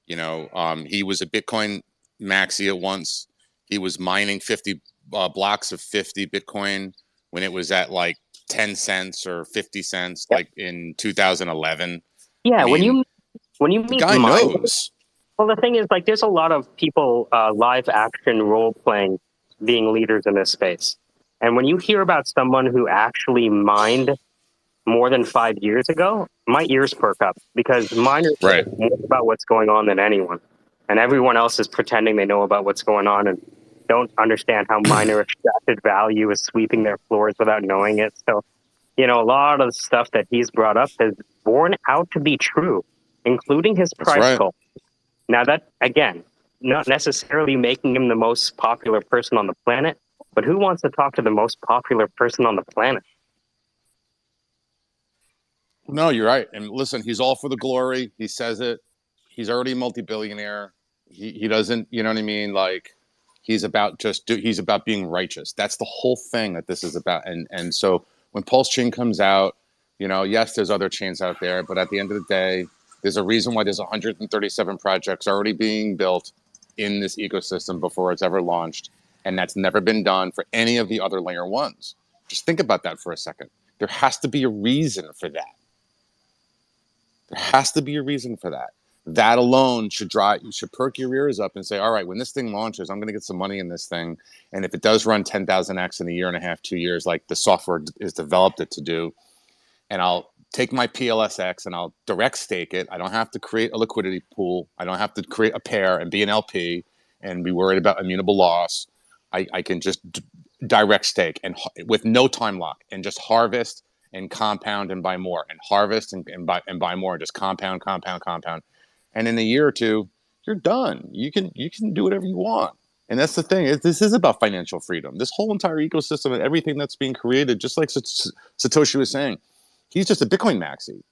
[SPEAKER 13] You know, he was a Bitcoin maxi at once. He was mining 50 blocks of 50 Bitcoin when it was at like 10 cents or 50 cents,
[SPEAKER 2] Yep.
[SPEAKER 13] like in 2011.
[SPEAKER 2] Yeah,
[SPEAKER 13] I mean,
[SPEAKER 2] when you
[SPEAKER 13] the
[SPEAKER 2] meet
[SPEAKER 13] guy
[SPEAKER 2] miners,
[SPEAKER 13] knows.
[SPEAKER 2] well, the thing is, like, there's a lot of people live action role playing being leaders in this space, and when you hear about someone who actually mined more than 5 years ago, my ears perk up because miners
[SPEAKER 13] Right.
[SPEAKER 2] know more about what's going on than anyone, and everyone else is pretending they know about what's going on and don't understand how miner extracted value is sweeping their floors without knowing it. So, you know, a lot of the stuff that he's brought up has borne out to be true, including his
[SPEAKER 13] That's
[SPEAKER 2] price
[SPEAKER 13] right.
[SPEAKER 2] goal. Now, that, again, not necessarily making him the most popular person on the planet, but who wants to talk to the most popular person on the planet?
[SPEAKER 13] No, you're right. And listen, he's all for the glory. He says it. He's already a multi-billionaire. He doesn't, you know what I mean? Like he's about being righteous. That's the whole thing that this is about. And so when Pulse Chain comes out, you know, yes, there's other chains out there, but at the end of the day, there's a reason why there's 137 projects already being built in this ecosystem before it's ever launched. And that's never been done for any of the other layer ones. Just think about that for a second. There has to be a reason for that. There has to be a reason for that. That alone should drive. You should perk your ears up and say, "All right, when this thing launches, I'm going to get some money in this thing, and if it does run 10,000x in a year and a half, 2 years, like the software is developed it to do, and I'll take my PLSX and I'll direct stake it. I don't have to create a liquidity pool. I don't have to create a pair and be an LP and be worried about immutable loss. I can just direct stake and with no time lock and just harvest and compound and buy more and harvest and buy more and just compound. And in a year or two, you're done. You can do whatever you want. And that's the thing. This is about financial freedom. This whole entire ecosystem and everything that's being created, just like Satoshi was saying, he's just a Bitcoin maxi,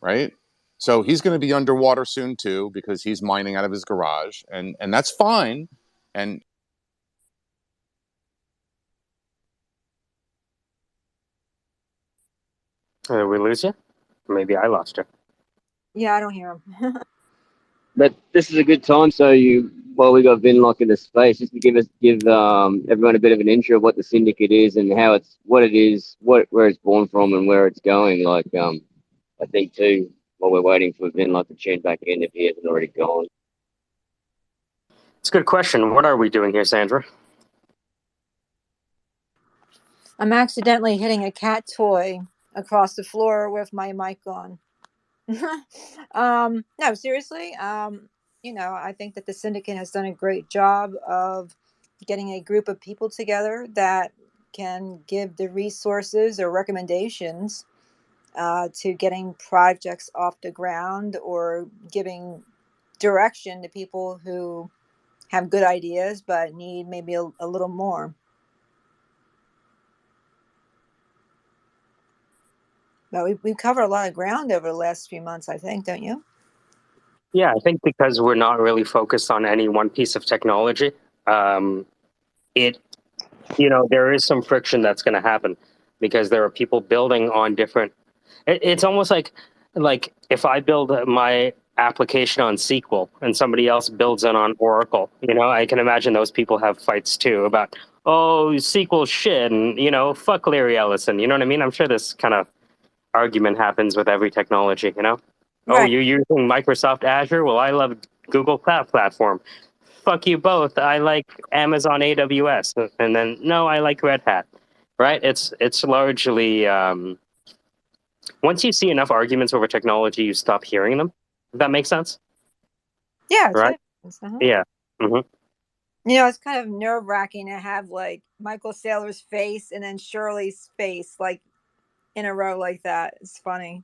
[SPEAKER 13] right? So he's going to be underwater soon too because he's mining out of his garage, and that's fine. And
[SPEAKER 2] We lose you? Maybe I lost you.
[SPEAKER 17] Yeah, I don't hear him.
[SPEAKER 12] But this is a good time. So while we got Vinlock in the space, just to give everyone a bit of an intro of what the Syndicate is and what it is, where it's born from, and where it's going. Like, I think too, while we're waiting for Vinlock to tune back in if he hasn't already gone.
[SPEAKER 2] It's a good question. What are we doing here, Sandra?
[SPEAKER 17] I'm accidentally hitting a cat toy across the floor with my mic on. No, seriously. You know, I think that the Syndicate has done a great job of getting a group of people together that can give the resources or recommendations to getting projects off the ground or giving direction to people who have good ideas but need maybe a little more. But we've covered a lot of ground over the last few months, I think, don't you?
[SPEAKER 2] Yeah, I think because we're not really focused on any one piece of technology, there is some friction that's going to happen because there are people building on different. It's almost like if I build my application on SQL and somebody else builds it on Oracle, I can imagine those people have fights too about, oh, SQL shit, and fuck Larry Ellison. You know what I mean? I'm sure this kind of argument happens with every technology. Oh,
[SPEAKER 17] Right.
[SPEAKER 2] you're using Microsoft Azure? Well, I love Google Cloud Platform. Fuck you both. I like Amazon AWS. And then, no, I like Red Hat. Right? It's largely, once you see enough arguments over technology, you stop hearing them. Does that make sense?
[SPEAKER 17] Yeah,
[SPEAKER 2] Right?
[SPEAKER 17] uh-huh.
[SPEAKER 2] Yeah. Mm-hmm.
[SPEAKER 17] It's kind of nerve wracking to have like Michael Saylor's face and then Shirley's face like in a row like that. It's funny.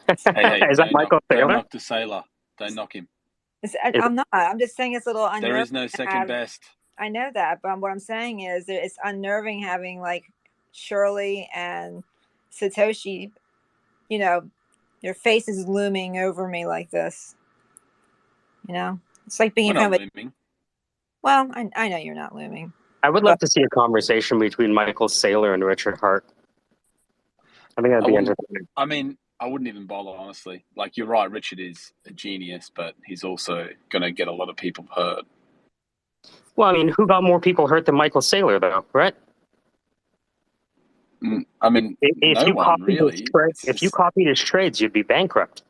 [SPEAKER 15] Hey,
[SPEAKER 2] Is that Michael
[SPEAKER 15] don't
[SPEAKER 2] Saylor?
[SPEAKER 15] knock the sailor. Don't knock him.
[SPEAKER 17] I'm not. I'm just saying it's a little unnerving.
[SPEAKER 15] There is no second best.
[SPEAKER 17] I know that, but what I'm saying is that it's unnerving having like Shirley and Satoshi, their faces looming over me like this. It's like being
[SPEAKER 15] We're
[SPEAKER 17] in front
[SPEAKER 15] not
[SPEAKER 17] of
[SPEAKER 15] looming.
[SPEAKER 17] Well, I know you're not looming.
[SPEAKER 2] I would love to see a conversation between Michael Saylor and Richard Hart. I think that'd be entertaining.
[SPEAKER 15] I mean, I wouldn't even bother, honestly. Like, you're right, Richard is a genius, but he's also going to get a lot of people hurt.
[SPEAKER 2] Well, I mean, who got more people hurt than Michael Saylor, though, right?
[SPEAKER 15] I mean,
[SPEAKER 2] if
[SPEAKER 15] no
[SPEAKER 2] you
[SPEAKER 15] one
[SPEAKER 2] copied
[SPEAKER 15] really.
[SPEAKER 2] his if you copied his trades, you'd be bankrupt.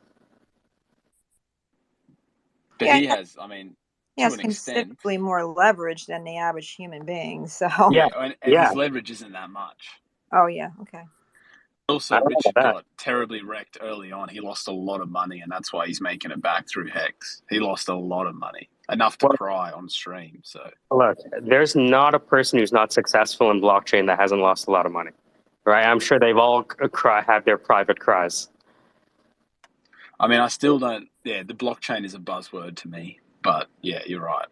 [SPEAKER 15] But he has, I mean,
[SPEAKER 17] he
[SPEAKER 15] to
[SPEAKER 17] has
[SPEAKER 15] an extent.
[SPEAKER 17] considerably more leverage than the average human being. So
[SPEAKER 15] Yeah, and his leverage isn't that much.
[SPEAKER 17] Oh yeah, okay.
[SPEAKER 15] Also, Richard got terribly wrecked early on. He lost a lot of money, and that's why he's making it back through Hex. He lost a lot of money, enough to cry on stream. So
[SPEAKER 2] look, there's not a person who's not successful in blockchain that hasn't lost a lot of money, right? I'm sure they've all had their private cries.
[SPEAKER 15] I mean, I still don't. Yeah, the blockchain is a buzzword to me, but yeah, you're right.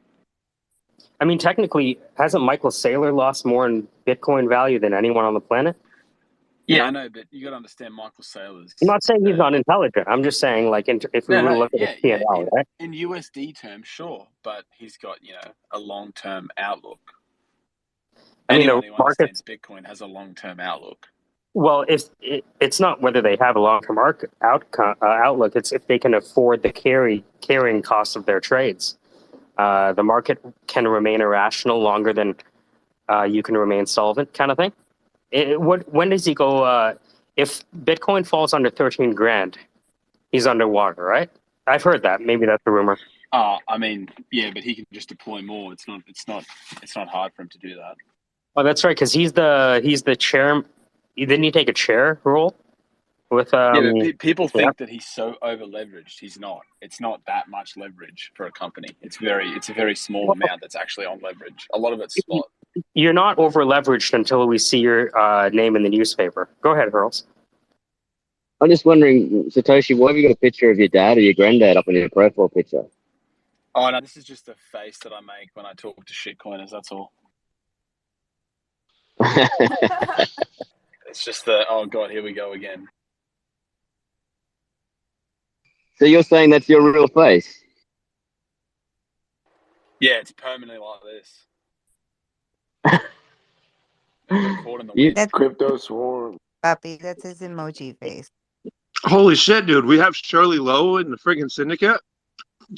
[SPEAKER 2] I mean, technically, hasn't Michael Saylor lost more in Bitcoin value than anyone on the planet?
[SPEAKER 15] Yeah, I know, but you got to understand Michael Saylor's.
[SPEAKER 2] I'm not saying he's not intelligent. I'm just saying, like, if we were to look at his P&L, right?
[SPEAKER 15] In USD terms, sure, but he's got a long-term outlook.
[SPEAKER 2] I mean,
[SPEAKER 15] Anyone who understands Bitcoin has a long-term outlook.
[SPEAKER 2] Well, it's not whether they have a long-term outlook. It's if they can afford the carrying costs of their trades. The market can remain irrational longer than you can remain solvent, kind of thing. When does he go? If Bitcoin falls under 13 grand, he's underwater, right? I've heard that. Maybe that's a rumor.
[SPEAKER 15] I mean, yeah, but he can just deploy more. It's not hard for him to do that.
[SPEAKER 2] Oh, that's right, because he's the chair. Didn't he take a chair role? With
[SPEAKER 15] yeah, but people think that he's so over leveraged. He's not. It's not that much leverage for a company. It's a very small amount that's actually on leverage. A lot of it's spot.
[SPEAKER 2] You're not over leveraged until we see your name in the newspaper. Go ahead, Hurls.
[SPEAKER 12] I'm just wondering, Satoshi, why have you got a picture of your dad or your granddad up in your profile picture?
[SPEAKER 15] Oh no, this is just a face that I make when I talk to shitcoiners. That's all. It's just oh god, here we go again.
[SPEAKER 12] So you're saying that's your real face?
[SPEAKER 15] Yeah, it's permanently like this.
[SPEAKER 10] That's
[SPEAKER 6] Crypto Swarm.
[SPEAKER 10] Puppy, that's his emoji face.
[SPEAKER 11] Holy shit, dude! We have Shirley Lowe in the friggin' Syndicate.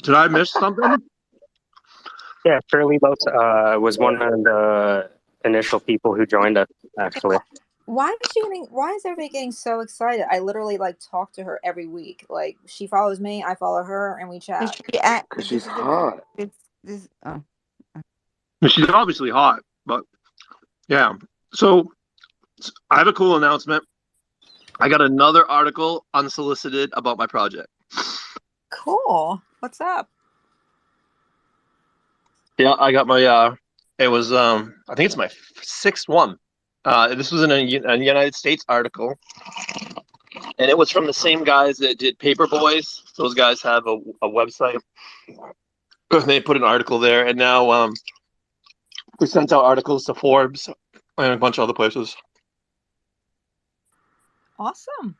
[SPEAKER 11] Did I miss something?
[SPEAKER 2] Yeah, Shirley Lowe was one of the initial people who joined us, actually.
[SPEAKER 17] Why is everybody getting so excited? I literally talk to her every week. Like, she follows me, I follow her, and we chat.
[SPEAKER 6] Because she's hot.
[SPEAKER 11] She's obviously hot, but yeah. So I have a cool announcement. I got another article unsolicited about my project.
[SPEAKER 17] Cool. What's up?
[SPEAKER 11] Yeah, I got my it was I think it's my sixth one. This was in a United States article, and it was from the same guys that did Paper Boys. Those guys have a website. They put an article there, and now we sent out articles to Forbes and a bunch of other places.
[SPEAKER 17] Awesome.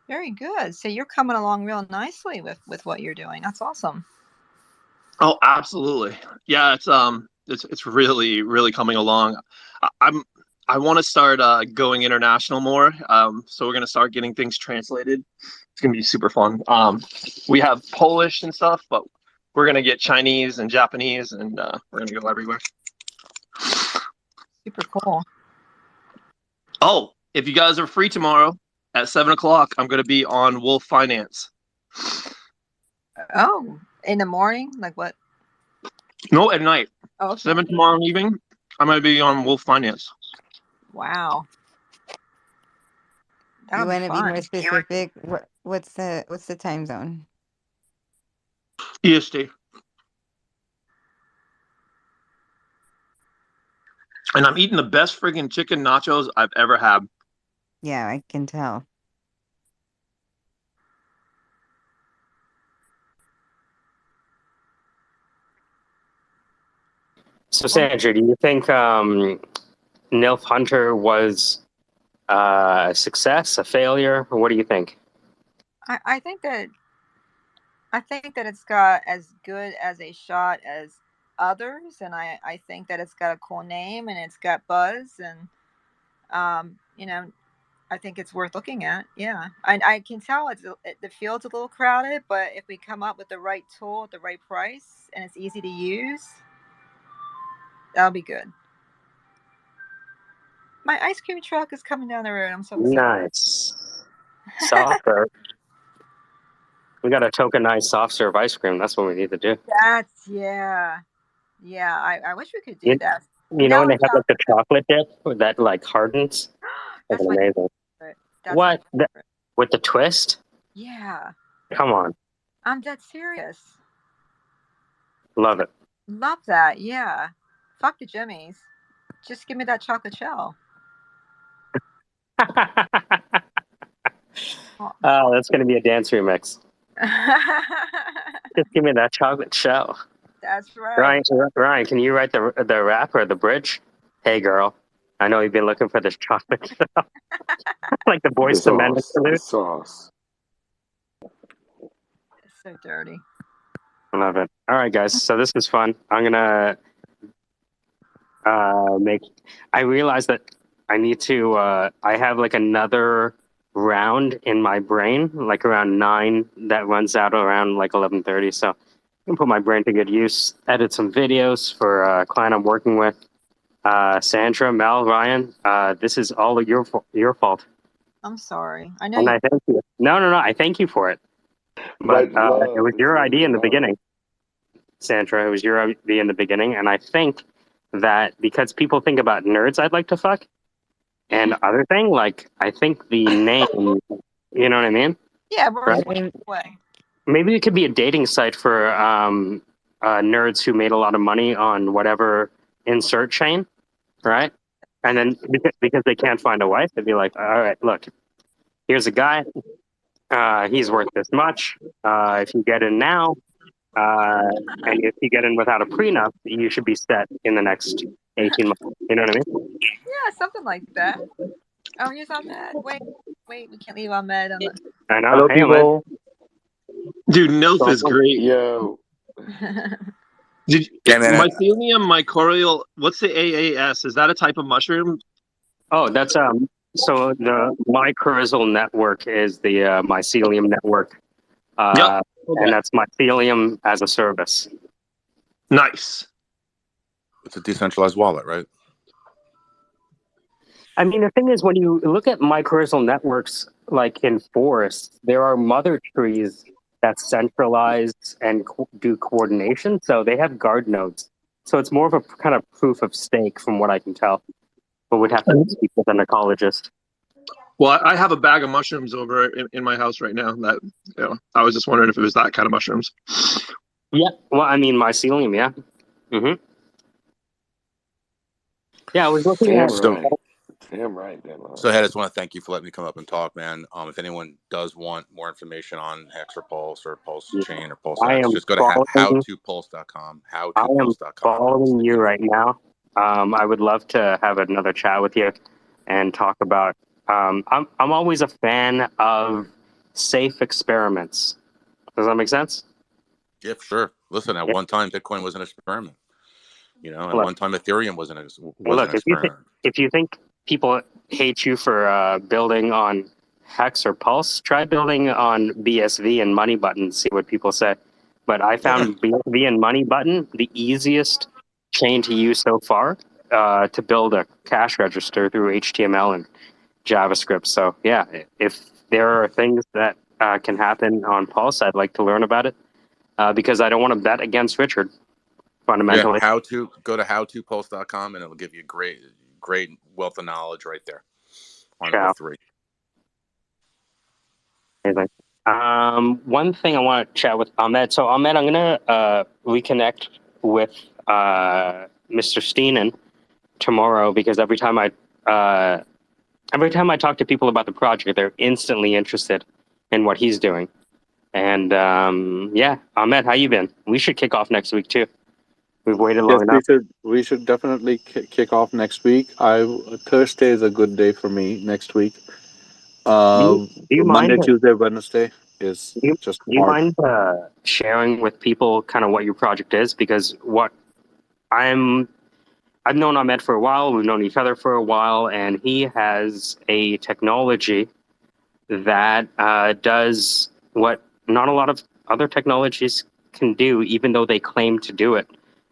[SPEAKER 17] Very good. So you're coming along real nicely with what you're doing. That's awesome.
[SPEAKER 11] Oh, absolutely. Yeah, it's really, really coming along. I want to start going international more. So we're gonna start getting things translated. It's gonna be super fun. We have Polish and stuff, but we're gonna get Chinese and Japanese, and we're gonna go everywhere.
[SPEAKER 17] Super cool.
[SPEAKER 11] Oh, if you guys are free tomorrow at 7:00, I'm gonna be on Wolf Finance.
[SPEAKER 17] Oh, in the morning? Like what?
[SPEAKER 11] No, at night.
[SPEAKER 17] Oh, okay.
[SPEAKER 11] 7 tomorrow evening. I'm gonna be on Wolf Finance.
[SPEAKER 17] Wow.
[SPEAKER 10] You want to be more specific? What's the time zone?
[SPEAKER 11] EST. And I'm eating the best friggin' chicken nachos I've ever had.
[SPEAKER 10] Yeah, I can tell.
[SPEAKER 2] So, Sandra, do you think Nilf Hunter was a success, a failure, or what do you think?
[SPEAKER 17] I think that it's got as good as a shot as others, and I think that it's got a cool name and it's got buzz, and you know, I think it's worth looking at. Yeah, I can tell the field's a little crowded, but if we come up with the right tool at the right price and it's easy to use, that'll be good. My ice cream truck is coming down the road. I'm so excited.
[SPEAKER 2] Nice. Soft serve. We got to tokenize soft serve ice cream. That's what we need to do.
[SPEAKER 17] That's yeah. I wish we could do that.
[SPEAKER 2] You know
[SPEAKER 17] Now
[SPEAKER 2] when
[SPEAKER 17] I'm
[SPEAKER 2] they have like the
[SPEAKER 17] chocolate.
[SPEAKER 2] chocolate dip that like hardens? That's
[SPEAKER 17] That's my
[SPEAKER 2] amazing.
[SPEAKER 17] favorite. That's
[SPEAKER 2] What?
[SPEAKER 17] my favorite.
[SPEAKER 2] With the twist?
[SPEAKER 17] Yeah.
[SPEAKER 2] Come on.
[SPEAKER 17] I'm dead serious.
[SPEAKER 2] Love it.
[SPEAKER 17] Love that. Yeah. Fuck the Jimmies. Just give me that chocolate shell.
[SPEAKER 2] Oh, that's going to be a dance remix. Just give me that chocolate shell.
[SPEAKER 17] That's right.
[SPEAKER 2] Ryan, can you write the rap or the bridge? Hey, girl, I know you've been looking for this chocolate shell. Like the Boys to Men salute.
[SPEAKER 6] Sauce.
[SPEAKER 17] It's so dirty.
[SPEAKER 2] Love it. All right, guys. So this is fun. I'm gonna I realized that I need to. I have like another round in my brain, like around 9, that runs out around like 11:30. So I can put my brain to good use. Edit some videos for a client I'm working with. Sandra, Mel, Ryan. This is all your fault.
[SPEAKER 17] I'm sorry. I know
[SPEAKER 2] And
[SPEAKER 17] you.
[SPEAKER 2] I thank you. No. I thank you for it. But
[SPEAKER 6] Right, love.
[SPEAKER 2] it was
[SPEAKER 6] It's
[SPEAKER 2] your
[SPEAKER 6] always
[SPEAKER 2] idea in the
[SPEAKER 6] love.
[SPEAKER 2] beginning, Sandra. It was your idea in the beginning, and I think that because people think about nerds I'd like to fuck, and other thing, like I think the name, you know what I mean?
[SPEAKER 17] Yeah, we're
[SPEAKER 2] Right?
[SPEAKER 17] way.
[SPEAKER 2] Maybe it could be a dating site for nerds who made a lot of money on whatever insert chain, right? And then because they can't find a wife, they'd be like, all right, look, here's a guy. He's worth this much. If you get in now, and if you get in without a prenup, you should be set in the next 18 months. You know what I mean?
[SPEAKER 17] Yeah, something like that. Oh, here's Ahmed. Wait, we can't leave Ahmed on the.
[SPEAKER 2] I know.
[SPEAKER 8] Hello,
[SPEAKER 2] Hey, man.
[SPEAKER 8] people.
[SPEAKER 11] Dude, NILF is great.
[SPEAKER 6] Yo.
[SPEAKER 11] Did
[SPEAKER 5] Yeah, man.
[SPEAKER 11] mycelium mycorrhizal? What's the AAS? Is that a type of mushroom?
[SPEAKER 2] Oh, that's so the mycorrhizal network is the mycelium network.
[SPEAKER 11] Yep. Okay.
[SPEAKER 2] And that's mycelium as a service.
[SPEAKER 11] Nice.
[SPEAKER 13] It's a decentralized wallet, right?
[SPEAKER 2] I mean, the thing is, when you look at mycorrhizal networks, like in forests, there are mother trees that centralize and do coordination. So they have guard nodes. So it's more of a kind of proof of stake, from what I can tell. But we'd have to speak with an ecologist.
[SPEAKER 11] Well, I have a bag of mushrooms over in my house right now. That I was just wondering if it was that kind of mushrooms.
[SPEAKER 2] Yeah. Well, I mean, mycelium. Yeah. Mm-hmm. Yeah, I was looking at.
[SPEAKER 6] Damn right.
[SPEAKER 13] So, I just want to thank you for letting me come up and talk, man. If anyone does want more information on Hex or Pulse or Pulse Chain or Pulse
[SPEAKER 2] I
[SPEAKER 13] X,
[SPEAKER 2] am
[SPEAKER 13] just go to howtopulse.com.
[SPEAKER 2] I am
[SPEAKER 13] Howtopulse.com.
[SPEAKER 2] following you right now. I would love to have another chat with you and talk about. I'm always a fan of safe experiments. Does that make sense?
[SPEAKER 13] Yeah, sure. Listen, at one time, Bitcoin was an experiment. At
[SPEAKER 2] Look,
[SPEAKER 13] one time, Ethereum was an
[SPEAKER 2] look,
[SPEAKER 13] experiment.
[SPEAKER 2] if you think people hate you for building on Hex or Pulse, try building on BSV and Money Button, see what people say. But I found BSV and Money Button the easiest chain to use so far to build a cash register through HTML and JavaScript. So yeah, if there are things that can happen on Pulse, I'd like to learn about it because I don't want to bet against Richard. Fundamentally,
[SPEAKER 13] Yeah, go to howtopulse.com and it'll give you great wealth of knowledge right there on O3.
[SPEAKER 2] Amazing. One thing I want to chat with Ahmed. So Ahmed, I'm gonna reconnect with Mr. Steenan tomorrow because every time I talk to people about the project, they're instantly interested in what he's doing. And yeah, Ahmed, how you been? We should kick off next week too. We've waited long enough.
[SPEAKER 8] We should definitely kick off next week. Thursday is a good day for me next week.
[SPEAKER 2] Do you
[SPEAKER 8] Monday,
[SPEAKER 2] mind?
[SPEAKER 8] Tuesday, Wednesday is
[SPEAKER 2] Do
[SPEAKER 8] just
[SPEAKER 2] you
[SPEAKER 8] hard.
[SPEAKER 2] mind sharing with people kind of what your project is? Because what I've known Ahmed for a while. We've known each other for a while, and he has a technology that does what not a lot of other technologies can do, even though they claim to do it.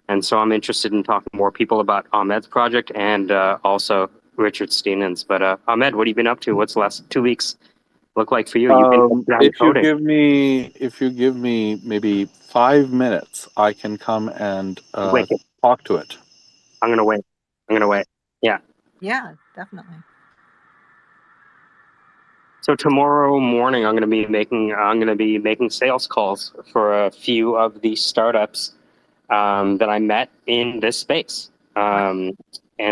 [SPEAKER 2] And so I'm interested in talking to more people about Ahmed's project and also Richard Steenan's. But Ahmed, what have you been up to? What's the last 2 weeks look like for you? You've been down
[SPEAKER 8] If you
[SPEAKER 2] coding.
[SPEAKER 8] give me maybe 5 minutes, I can come and
[SPEAKER 2] Wicked.
[SPEAKER 8] talk to it.
[SPEAKER 2] I'm gonna wait. Yeah.
[SPEAKER 17] Yeah, definitely.
[SPEAKER 2] So tomorrow morning, I'm going to be making sales calls for a few of the startups that I met in this space. And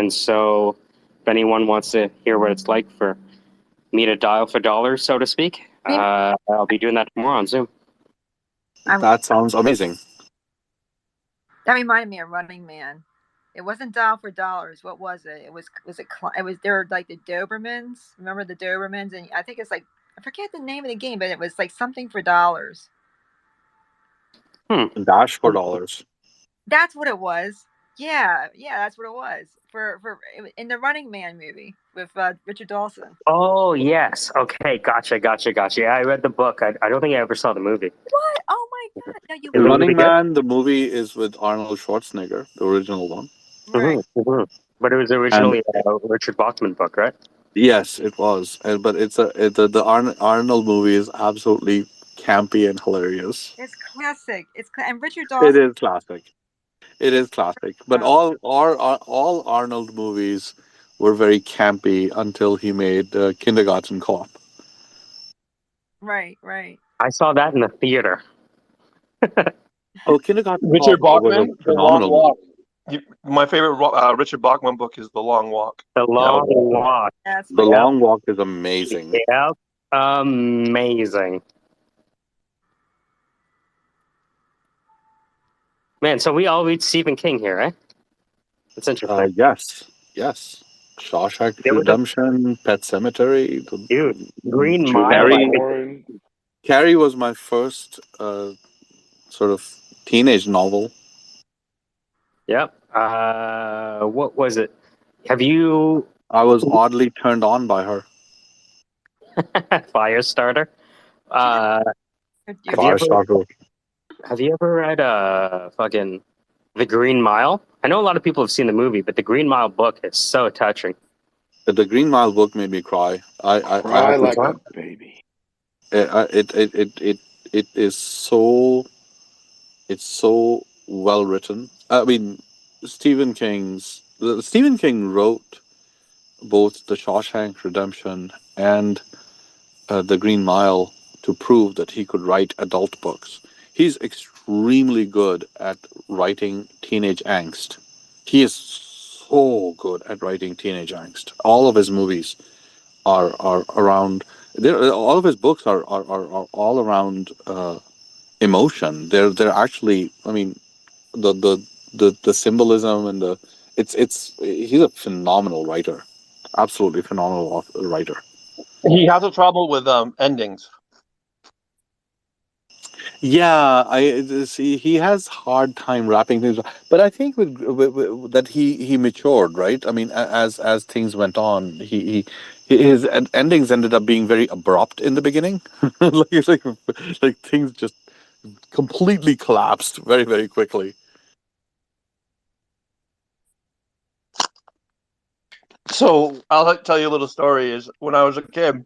[SPEAKER 2] so, if anyone wants to hear what it's like for me to dial for dollars, so to speak, I'll be doing that tomorrow on Zoom.
[SPEAKER 8] That sounds amazing.
[SPEAKER 17] That reminded me of Running Man. It wasn't Dial for Dollars. What was it? It was they were like the Dobermans. Remember the Dobermans? And I think it's like, I forget the name of the game, but it was like something for dollars.
[SPEAKER 8] Dash for dollars.
[SPEAKER 17] That's what it was. Yeah, that's what it was for in the Running Man movie with Richard Dawson.
[SPEAKER 2] Oh yes, okay, gotcha. Yeah, I read the book. I don't think I ever saw the movie.
[SPEAKER 17] What? Oh my god! No, you.
[SPEAKER 2] Is the movie
[SPEAKER 8] Running
[SPEAKER 2] good?
[SPEAKER 8] Man, the movie is with Arnold Schwarzenegger, the original one.
[SPEAKER 17] Right.
[SPEAKER 2] But it was originally a Richard Bachman book, right?
[SPEAKER 8] Yes, it was. But the Arnold movie is absolutely campy and hilarious.
[SPEAKER 17] It's classic. And Richard
[SPEAKER 8] It
[SPEAKER 17] Dawson.
[SPEAKER 8] is classic. It is classic. But all Arnold movies were very campy until he made Kindergarten Cop.
[SPEAKER 17] Right.
[SPEAKER 2] I saw that in the theater.
[SPEAKER 8] Oh, Kindergarten
[SPEAKER 11] Richard
[SPEAKER 8] Cop was a
[SPEAKER 11] Bachman, The Long
[SPEAKER 8] phenomenal
[SPEAKER 11] Walk.
[SPEAKER 8] movie.
[SPEAKER 11] My favorite Richard Bachman book is The Long Walk.
[SPEAKER 2] The Long Walk.
[SPEAKER 8] The Long Walk is amazing.
[SPEAKER 2] Yep. Amazing. Man, so we all read Stephen King here, eh? That's interesting.
[SPEAKER 8] Yes. Shawshank Redemption, Pet Cemetery.
[SPEAKER 2] Dude, Green Mile.
[SPEAKER 8] Carrie was my first sort of teenage novel.
[SPEAKER 2] Yep. What was it? Have you?
[SPEAKER 8] I was oddly turned on by her.
[SPEAKER 2] Firestarter. Have you ever read fucking The Green Mile? I know a lot of people have seen the movie, but The Green Mile book is so touching.
[SPEAKER 8] The Green Mile book made me cry. I
[SPEAKER 6] Cry like a baby.
[SPEAKER 8] It is so. It's so well written. I mean, Stephen King wrote both The Shawshank Redemption and The Green Mile to prove that he could write adult books. He's extremely good at writing teenage angst. He is so good at writing teenage angst. All of his movies are around. All of his books are all around emotion. They're actually. I mean, the symbolism and he's a phenomenal writer. Absolutely phenomenal writer.
[SPEAKER 11] He has a trouble with endings.
[SPEAKER 8] Yeah, he has hard time wrapping things up. But I think with that he matured, right? I mean, as things went on, his endings ended up being very abrupt in the beginning. like things just completely collapsed very, very quickly.
[SPEAKER 11] So I'll tell you a little story. Is when I was a kid,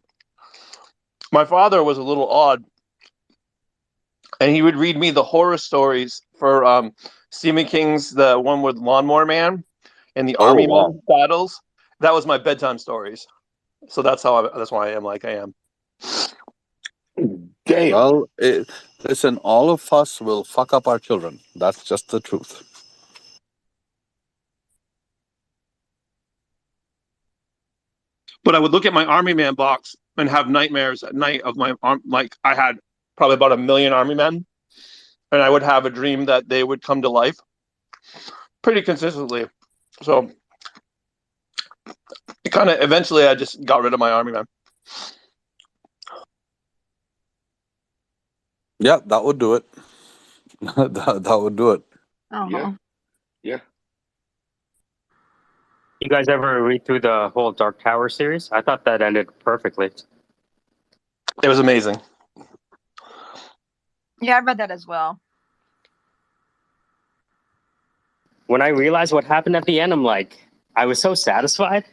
[SPEAKER 11] my father was a little odd, and he would read me the horror stories for Stephen King's The One with Lawnmower Man and the Army Man battles. That was my bedtime stories. So that's why I am like I am.
[SPEAKER 6] Damn.
[SPEAKER 8] Well, listen, all of us will fuck up our children. That's just the truth.
[SPEAKER 11] But I would look at my Army Man box and have nightmares at night of my arm. Like I had probably about 1 million Army Men, and I would have a dream that they would come to life pretty consistently. So it kind of eventually I just got rid of my Army Men.
[SPEAKER 8] Yeah, that would do it. that would do it.
[SPEAKER 6] Yeah.
[SPEAKER 2] You guys ever read through the whole Dark Tower series? I thought that ended perfectly.
[SPEAKER 11] It was amazing.
[SPEAKER 17] Yeah, I read that as well.
[SPEAKER 2] When I realized what happened at the end, I'm like, I was so satisfied.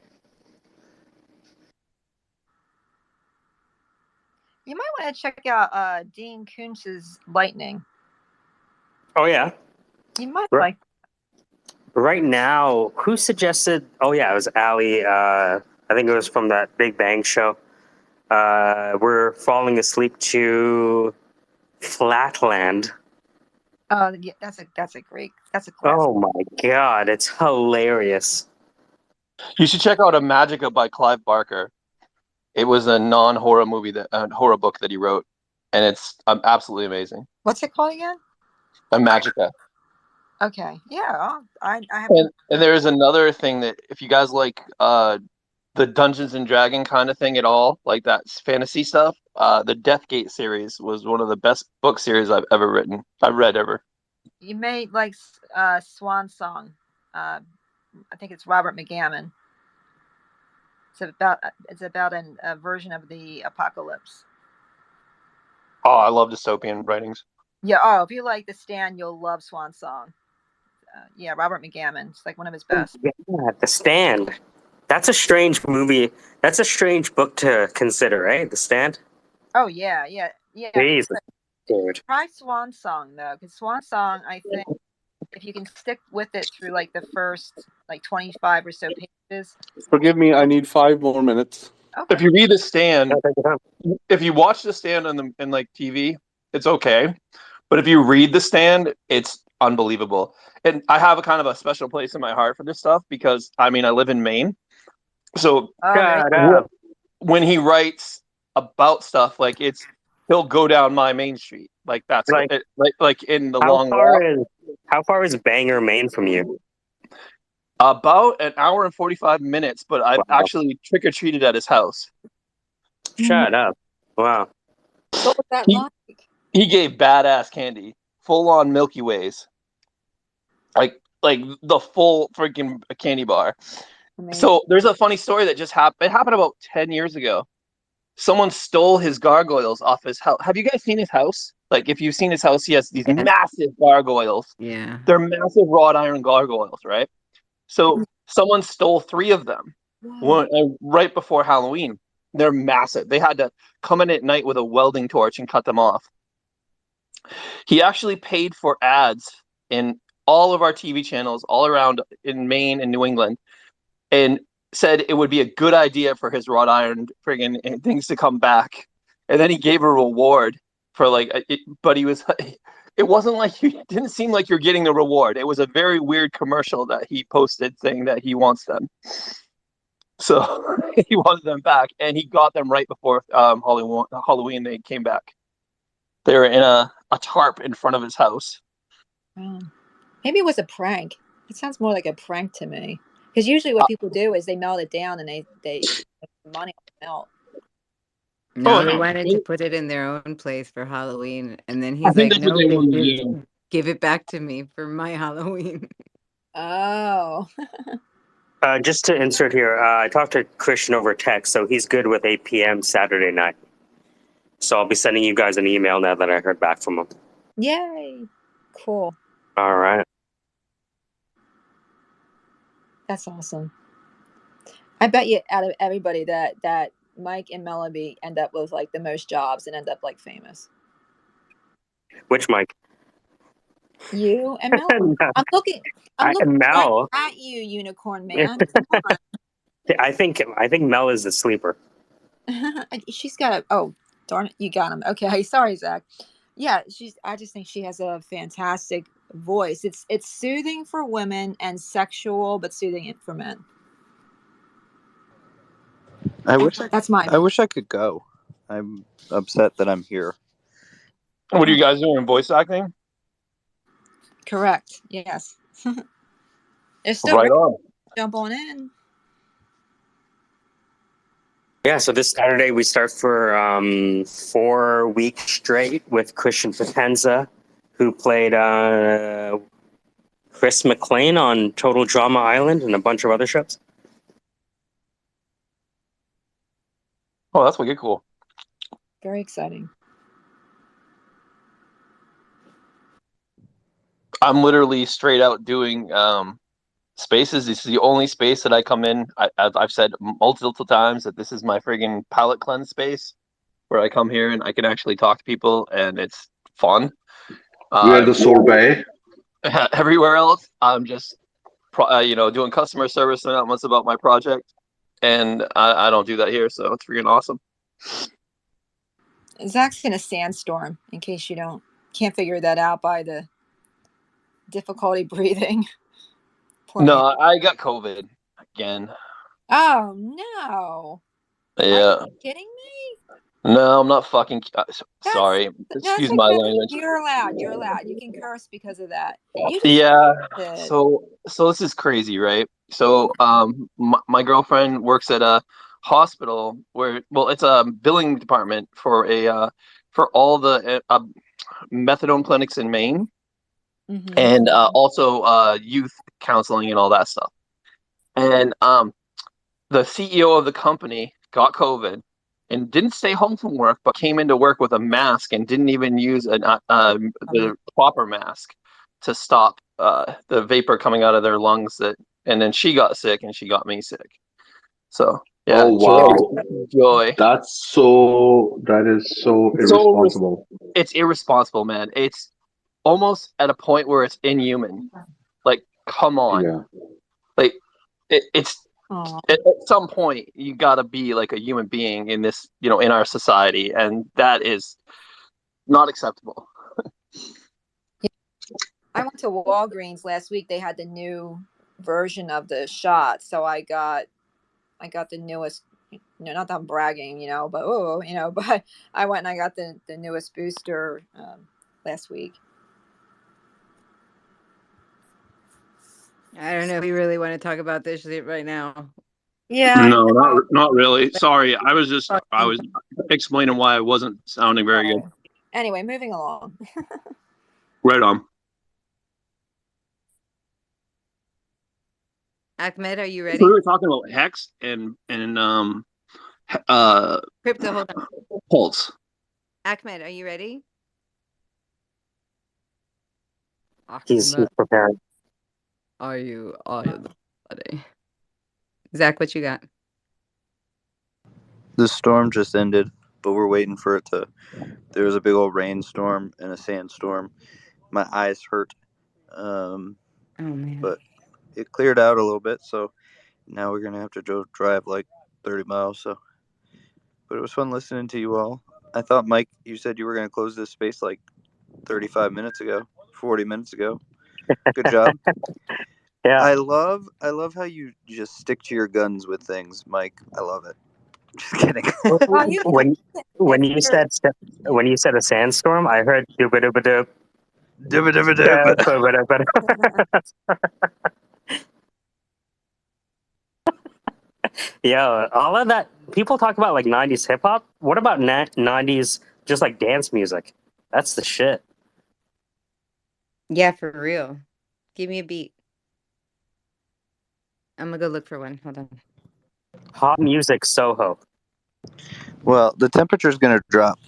[SPEAKER 17] You might want to check out Dean Koontz's Lightning.
[SPEAKER 2] Oh yeah.
[SPEAKER 17] You might
[SPEAKER 2] like. Right now, who suggested? Oh yeah, it was Allie. I think it was from that Big Bang show. We're falling asleep to Flatland.
[SPEAKER 17] Oh, yeah, that's a classic.
[SPEAKER 2] Oh my god, it's hilarious.
[SPEAKER 11] You should check out A Magica by Clive Barker. It was a non-horror movie horror book that he wrote, and it's absolutely amazing.
[SPEAKER 17] What's it called again?
[SPEAKER 11] A Magica.
[SPEAKER 17] Okay, yeah, I have.
[SPEAKER 11] And there is another thing that if you guys like the Dungeons and Dragon kind of thing at all, like that fantasy stuff, the Deathgate series was one of the best book series I've read ever.
[SPEAKER 17] You made like Swan Song. I think it's Robert McGammon. It's about a version of the apocalypse.
[SPEAKER 11] Oh, I love dystopian writings.
[SPEAKER 17] Yeah. Oh, if you like The Stand, you'll love Swan Song. Yeah, Robert McGammon. It's like one of his best.
[SPEAKER 2] Yeah, The Stand. That's a strange movie. That's a strange book to consider, right? The Stand.
[SPEAKER 17] Oh yeah.
[SPEAKER 2] Jeez, dude.
[SPEAKER 17] Try Swan Song though, because Swan Song, I think, if you can stick with it through like the first like 25 or so pages.
[SPEAKER 8] Forgive me, I need 5 more minutes.
[SPEAKER 17] Okay.
[SPEAKER 11] If you read The Stand, if you watch The Stand in like TV, it's okay. But if you read The Stand, it's unbelievable. And I have a kind of a special place in my heart for this stuff because I live in Maine. So when he writes about stuff, like he'll go down my Main Street. Like that's like in the long walk.
[SPEAKER 2] How far is Bangor, Maine from you?
[SPEAKER 11] About an hour and 45 minutes, but I've actually trick-or-treated at his house.
[SPEAKER 2] Shut up. Wow.
[SPEAKER 17] What was that like?
[SPEAKER 11] He gave badass candy, full-on Milky Ways. Like the full freaking candy bar. Amazing. So there's a funny story that just happened. It happened about 10 years ago. Someone stole his gargoyles off his house. Have you guys seen his house? Like, if you've seen his house, he has these massive gargoyles.
[SPEAKER 10] Yeah.
[SPEAKER 11] They're massive wrought iron gargoyles, right? So someone stole 3 of them right before Halloween. They're massive. They had to come in at night with a welding torch and cut them off. He actually paid for ads in all of our TV channels all around in Maine and New England and said it would be a good idea for his wrought iron friggin' things to come back. And then he gave a reward for but he was, it wasn't like, it didn't seem like you're getting the reward. It was a very weird commercial that he posted saying that he wants them. So he wanted them back and he got them right before Halloween. They came back. They were in a tarp in front of his house.
[SPEAKER 17] Maybe it was a prank. It sounds more like a prank to me. Because usually what people do is they melt it down and they money on the melt.
[SPEAKER 10] No, they wanted to put it in their own place for Halloween, and then he's like, "No, give it back to me for my Halloween."
[SPEAKER 17] Oh.
[SPEAKER 2] Just to insert here, I talked to Christian over text, so he's good with 8 p.m. Saturday night. So I'll be sending you guys an email now that I heard back from him.
[SPEAKER 17] Yay! Cool.
[SPEAKER 2] All right.
[SPEAKER 17] That's awesome. I bet you out of everybody that Mike and Melody end up with like the most jobs and end up like famous.
[SPEAKER 2] Which Mike?
[SPEAKER 17] You and Mel.
[SPEAKER 2] No.
[SPEAKER 17] I'm looking
[SPEAKER 2] Mel.
[SPEAKER 17] at you, unicorn man. Come on.
[SPEAKER 2] I think Mel is the sleeper.
[SPEAKER 17] She's got a. Oh, darn it! You got him. Okay, sorry, Zach. Yeah, I just think she has a fantastic voice. It's soothing for women and sexual, but soothing for men.
[SPEAKER 18] I wish I could go. I'm upset that I'm here.
[SPEAKER 11] What are you guys doing? Voice acting?
[SPEAKER 17] Correct. Yes. It's still
[SPEAKER 11] right on.
[SPEAKER 17] Jump on in.
[SPEAKER 2] Yeah, so this Saturday we start for 4 weeks straight with Christian Potenza, who played Chris McLean on Total Drama Island and a bunch of other shows.
[SPEAKER 11] Oh, that's wicked cool.
[SPEAKER 17] Very exciting.
[SPEAKER 11] I'm literally straight out doing spaces. This is the only space that I come in. I've said multiple times that this is my friggin' palate cleanse space where I come here and I can actually talk to people and it's fun.
[SPEAKER 16] Where the sorbet?
[SPEAKER 11] Everywhere else, I'm just doing customer service and not much about my project, and I don't do that here, so it's freaking awesome.
[SPEAKER 17] Zach's in a sandstorm, in case you can't figure that out by the difficulty breathing. Poor
[SPEAKER 11] No,
[SPEAKER 17] man.
[SPEAKER 11] I got COVID again.
[SPEAKER 17] Oh no!
[SPEAKER 11] Yeah.
[SPEAKER 17] Are you kidding me?
[SPEAKER 11] No, I'm not fucking. Sorry,
[SPEAKER 17] That's
[SPEAKER 11] excuse my
[SPEAKER 17] okay.
[SPEAKER 11] language.
[SPEAKER 17] You're allowed. You're allowed. You can curse because of that. You just
[SPEAKER 11] Yeah.
[SPEAKER 17] said,
[SPEAKER 11] So this is crazy, right? So my girlfriend works at a hospital where, well, it's a billing department for for all the methadone clinics in Maine, and also youth counseling and all that stuff. And the CEO of the company got COVID and didn't stay home from work, but came into work with a mask and didn't even use the proper mask to stop the vapor coming out of their lungs. And then she got sick, and she got me sick. So yeah,
[SPEAKER 16] Oh wow,
[SPEAKER 11] joy.
[SPEAKER 16] that is so
[SPEAKER 11] So
[SPEAKER 16] irresponsible.
[SPEAKER 11] it's irresponsible, man. It's almost at a point where it's inhuman. Like, come on.
[SPEAKER 16] Yeah.
[SPEAKER 11] Like, it's at some point you got to be like a human being in this, in our society, and that is not acceptable.
[SPEAKER 17] I went to Walgreens last week. They had the new version of the shot, so I got the newest. Not that I'm bragging, but but I went and I got the newest booster last week.
[SPEAKER 10] I don't know if you really want to talk about this shit right now.
[SPEAKER 17] Yeah.
[SPEAKER 11] No, not really. Sorry, I was explaining why I wasn't sounding very good.
[SPEAKER 17] Anyway, moving along.
[SPEAKER 11] Right on.
[SPEAKER 10] Ahmed, are you ready?
[SPEAKER 11] So we were talking about Hex and
[SPEAKER 10] Crypto, hold on.
[SPEAKER 11] Pulse.
[SPEAKER 10] Ahmed, are you ready?
[SPEAKER 2] He's preparing.
[SPEAKER 10] Are you ready? Zach, what you got?
[SPEAKER 18] The storm just ended, but we're waiting for it to. There was a big old rainstorm and a sandstorm. My eyes hurt.
[SPEAKER 10] Oh man.
[SPEAKER 18] But it cleared out a little bit, so now we're gonna have to drive like 30 miles. So, but it was fun listening to you all. I thought, Mike, you said you were gonna close this space like 35 minutes ago, 40 minutes ago. Good job.
[SPEAKER 2] Yeah.
[SPEAKER 18] I love how you just stick to your guns with things, Mike. I love it. Just kidding.
[SPEAKER 2] when you said a sandstorm, I heard dooba Yeah, all of that. People talk about like 90s hip hop. What about 90s just like dance music? That's the shit.
[SPEAKER 10] Yeah, for real. Give me a beat. I'm gonna go look for one. Hold on.
[SPEAKER 2] Hot music Soho.
[SPEAKER 18] Well, the temperature's gonna drop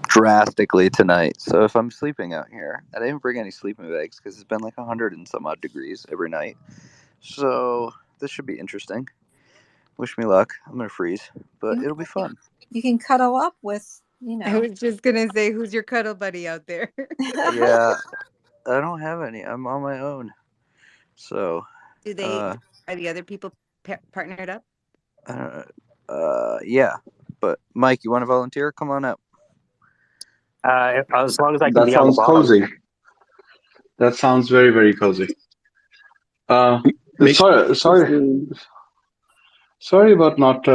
[SPEAKER 18] drastically tonight. So if I'm sleeping out here, I didn't bring any sleeping bags because it's been like 100 and some odd degrees every night. So this should be interesting. Wish me luck. I'm gonna freeze, but it'll be fun.
[SPEAKER 17] You can cuddle up with,
[SPEAKER 10] I was just gonna say, who's your cuddle buddy out there?
[SPEAKER 18] Yeah, I don't have any. I'm on my own. So.
[SPEAKER 10] Are the other people partnered up?
[SPEAKER 18] Yeah. But Mike, you want to volunteer? Come on up.
[SPEAKER 2] As long as I can
[SPEAKER 16] That
[SPEAKER 2] be on the
[SPEAKER 16] sounds
[SPEAKER 2] bottom.
[SPEAKER 16] cozy. That sounds very, very cozy. Sorry about not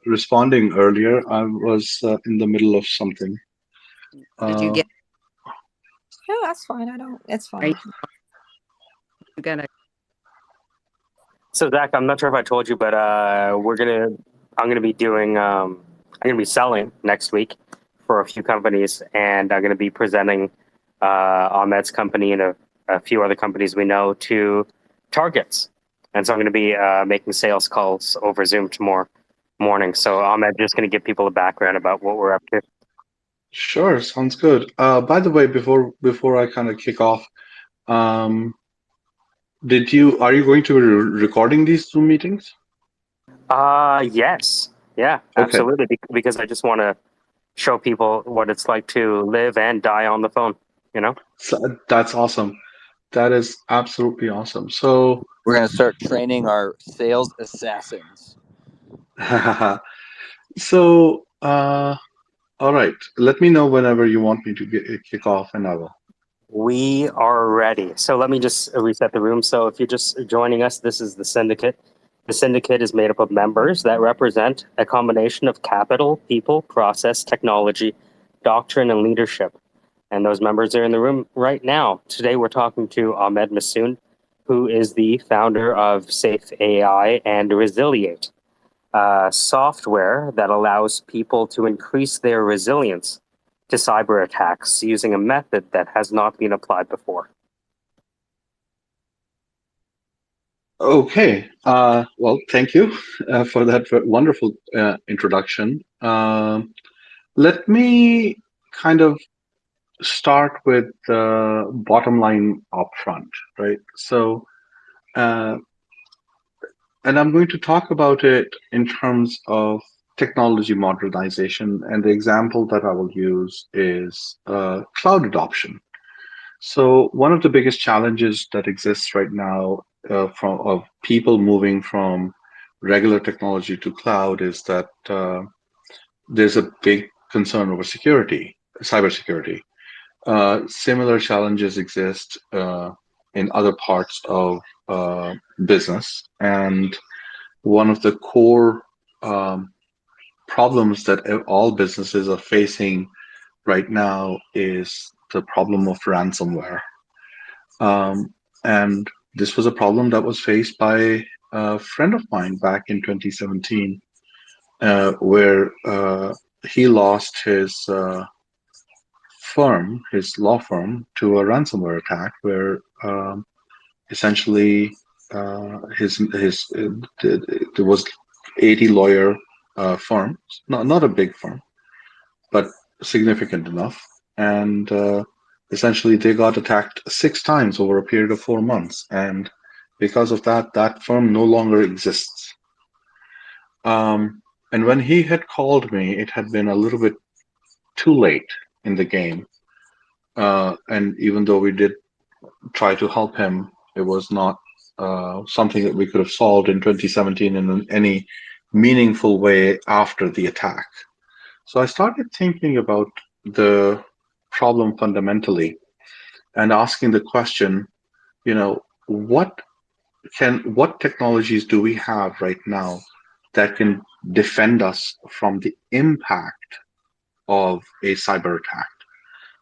[SPEAKER 16] responding earlier. I was in the middle of something.
[SPEAKER 10] Did you get?
[SPEAKER 17] No, that's fine. It's fine.
[SPEAKER 10] You gotta.
[SPEAKER 2] So Zach, I'm not sure if I told you, but I'm gonna be doing I'm gonna be selling next week for a few companies, and I'm gonna be presenting Ahmed's company and a few other companies we know to targets. And so I'm gonna be making sales calls over Zoom tomorrow morning. So Ahmed, just going to give people a background about what we're up to.
[SPEAKER 20] Sure, sounds good. By the way, before I kind of kick off, um, are you going to be recording these Zoom meetings?
[SPEAKER 2] Yes. Yeah,
[SPEAKER 20] Okay.
[SPEAKER 2] absolutely. Because I just want to show people what it's like to live and die on the phone, you know?
[SPEAKER 20] So that's awesome. That is absolutely awesome. So
[SPEAKER 18] We're gonna start training our sales assassins.
[SPEAKER 20] so all right. Let me know whenever you want me to kick off, and I will.
[SPEAKER 2] We are ready. So let me just reset the room. So if you're just joining us, this is the Syndicate. The Syndicate is made up of members that represent a combination of capital, people, process, technology, doctrine, and leadership. And those members are in the room right now. Today we're talking to ahmedmasud, who is the founder of Safe AI and Resiliate, software that allows people to increase their resilience to cyber attacks using a method that has not been applied before.
[SPEAKER 20] Okay. Well, thank you for that wonderful introduction. Let me kind of start with the bottom line up front, right? So, uh, and I'm going to talk about it in terms of technology modernization. And the example that I will use is cloud adoption. So one of the biggest challenges that exists right now from of people moving from regular technology to cloud is that there's a big concern over security, cybersecurity. Similar challenges exist in other parts of business, and one of the core um, problems that all businesses are facing right now is the problem of ransomware. And this was a problem that was faced by a friend of mine back in 2017, where he lost his his law firm, to a ransomware attack, where essentially there was 80 lawyer firm, not a big firm, but significant enough, and essentially they got attacked 6 times over a period of 4 months, and because of that, that firm no longer exists. And when he had called me, it had been a little bit too late in the game, and even though we did try to help him, it was not something that we could have solved in 2017 in any meaningful way after the attack. So I started thinking about the problem fundamentally and asking the question, what technologies do we have right now that can defend us from the impact of a cyber attack?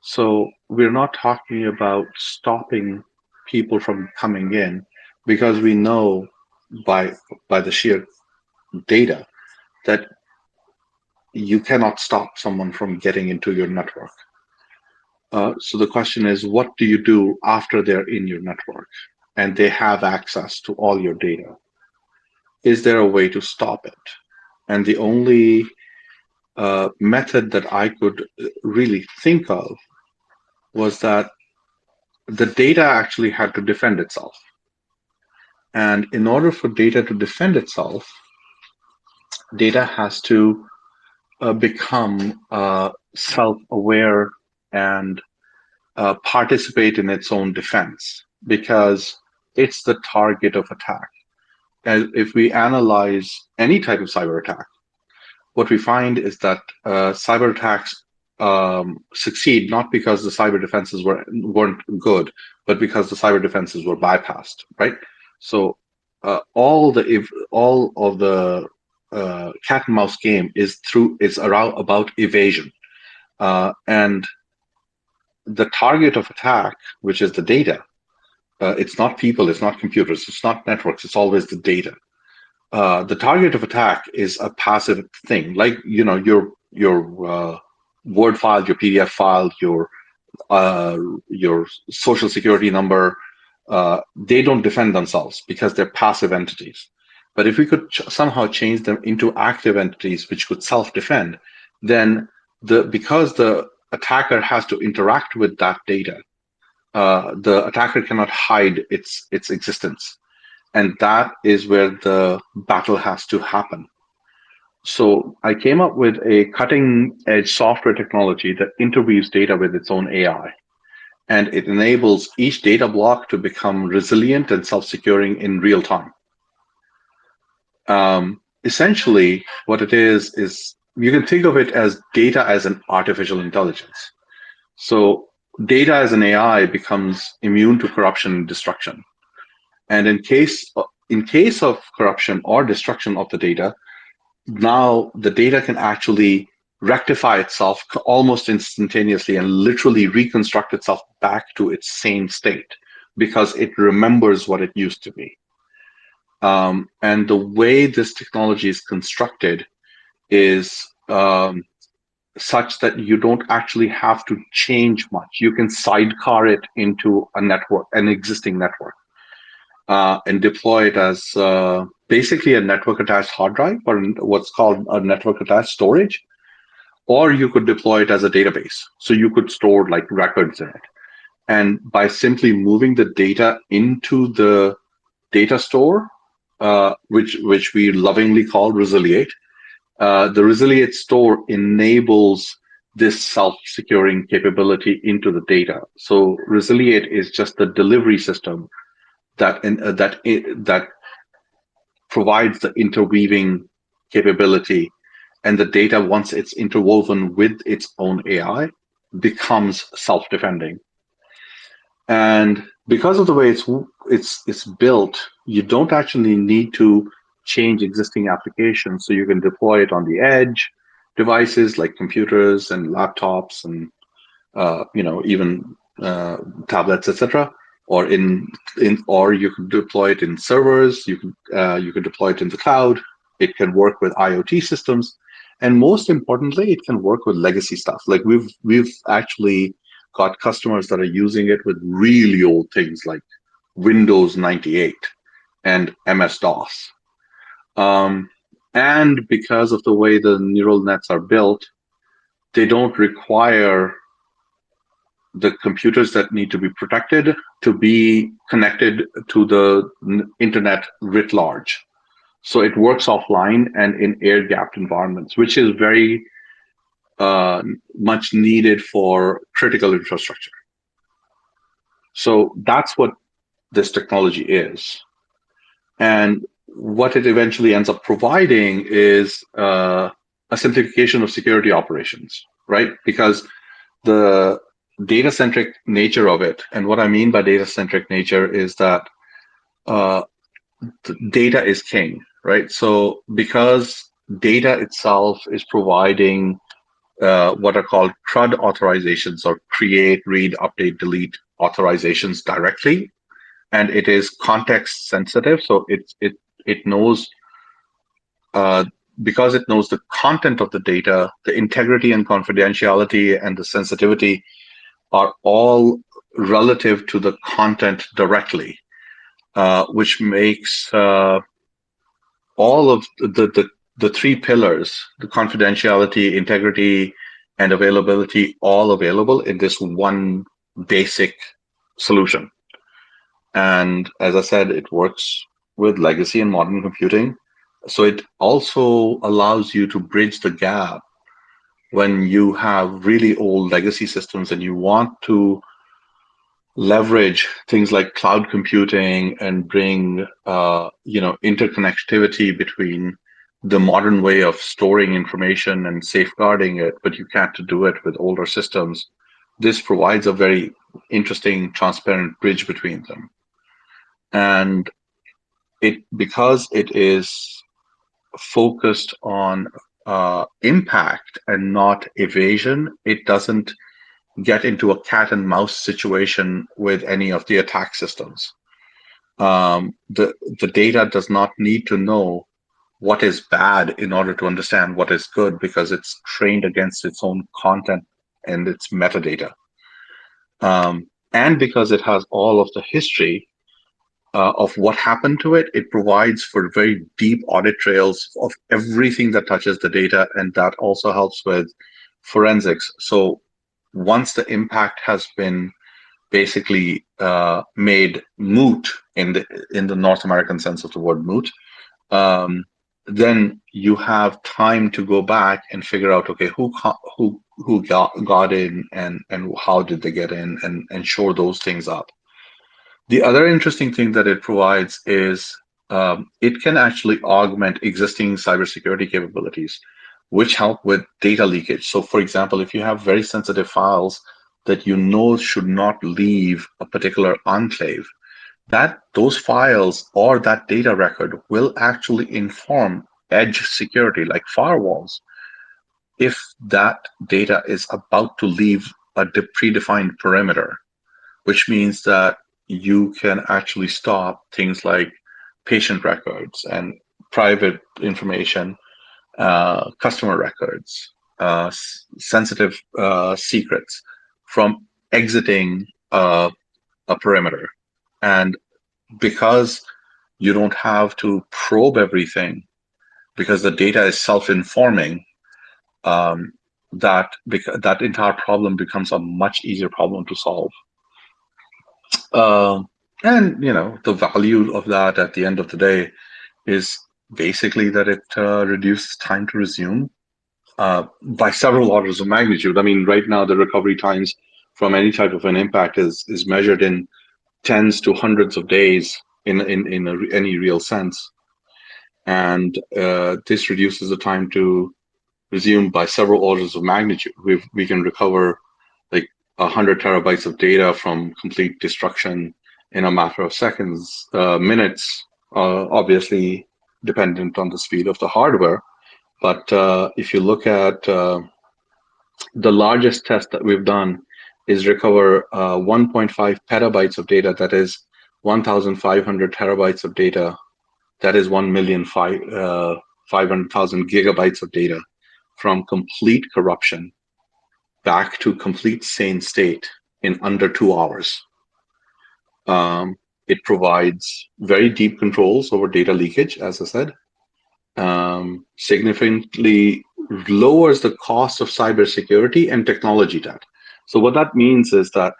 [SPEAKER 20] So we're not talking about stopping people from coming in, because we know by the sheer data that you cannot stop someone from getting into your network. So the question is, what do you do after they're in your network and they have access to all your data? Is there a way to stop it? And the only method that I could really think of was that the data actually had to defend itself. And in order for data to defend itself, data has to become self-aware and participate in its own defense, because it's the target of attack. And if we analyze any type of cyber attack, what we find is that cyber attacks succeed not because the cyber defenses weren't good, but because the cyber defenses were bypassed, right? So all of the cat and mouse game is around about evasion, and the target of attack, which is the data. It's not people, it's not computers, it's not networks, it's always the data. The target of attack is a passive thing, like your Word file, your PDF file, your social security number. They don't defend themselves because they're passive entities. But if we could somehow change them into active entities which could self-defend, then because the attacker has to interact with that data, the attacker cannot hide its existence. And that is where the battle has to happen. So I came up with a cutting edge software technology that interweaves data with its own AI. And it enables each data block to become resilient and self-securing in real time. Essentially, what it is you can think of it as data as an artificial intelligence. So data as an AI becomes immune to corruption and destruction. And in case of corruption or destruction of the data, now the data can actually rectify itself almost instantaneously and literally reconstruct itself back to its same state because it remembers what it used to be. And the way this technology is constructed is such that you don't actually have to change much. You can sidecar it into a network, an existing network, and deploy it as basically a network attached hard drive or what's called a network attached storage. Or you could deploy it as a database. So you could store like records in it. And by simply moving the data into the data store, which we lovingly call Resiliate, the Resiliate store enables this self-securing capability into the data. So Resiliate is just the delivery system that provides the interweaving capability, and the data, once it's interwoven with its own AI, becomes self-defending. And because of the way it's built, you don't actually need to change existing applications. So you can deploy it on the edge devices like computers and laptops and even tablets, etc. Or or you can deploy it in servers. You can deploy it in the cloud. It can work with IoT systems, and most importantly, it can work with legacy stuff. Like we've actually got customers that are using it with really old things like Windows 98 and MS-DOS. And because of the way the neural nets are built, they don't require the computers that need to be protected to be connected to the internet writ large. So it works offline and in air-gapped environments, which is very much needed for critical infrastructure. So that's what this technology is. And what it eventually ends up providing is a simplification of security operations, right? Because the data-centric nature of it, and what I mean by data-centric nature is that data is king, right? So because data itself is providing what are called CRUD authorizations, or create, read, update, delete authorizations directly, and it is context sensitive, so it knows because it knows the content of the data, the integrity and confidentiality and the sensitivity are all relative to the content directly, which makes all of the three pillars, the confidentiality, integrity, and availability, all available in this one basic solution. And as I said, it works with legacy and modern computing. So it also allows you to bridge the gap when you have really old legacy systems and you want to leverage things like cloud computing and bring interconnectivity between the modern way of storing information and safeguarding it, but you can't do it with older systems. This provides a very interesting, transparent bridge between them. And because it is focused on impact and not evasion, it doesn't get into a cat and mouse situation with any of the attack systems. The data does not need to know what is bad in order to understand what is good, because it's trained against its own content and its metadata. And because it has all of the history, of what happened to it. It provides for very deep audit trails of everything that touches the data, and that also helps with forensics. So once the impact has been basically made moot in the North American sense of the word moot, then you have time to go back and figure out, okay, who got in, and how did they get in, and shore those things up. The other interesting thing that it provides is it can actually augment existing cybersecurity capabilities, which help with data leakage. So, for example, if you have very sensitive files that you know should not leave a particular enclave, that those files or that data record will actually inform edge security like firewalls if that data is about to leave a predefined perimeter, which means that you can actually stop things like patient records and private information, customer records, sensitive secrets from exiting a perimeter. And because you don't have to probe everything, because the data is self-informing, that entire problem becomes a much easier problem to solve. And the value of that at the end of the day is basically that it reduces time to resume by several orders of magnitude. I mean, right now the recovery times from any type of an impact is measured in tens to hundreds of days in any real sense, and this reduces the time to resume by several orders of magnitude. We can recover like 100 terabytes of data from complete destruction in a matter of seconds, minutes, obviously dependent on the speed of the hardware. But if you look at the largest test that we've done is recover 1.5 petabytes of data, that is 1,500 terabytes of data, that is 1,500,000 gigabytes of data from complete corruption back to complete sane state in under 2 hours. It provides very deep controls over data leakage, as I said, significantly lowers the cost of cybersecurity and technology debt. So what that means is that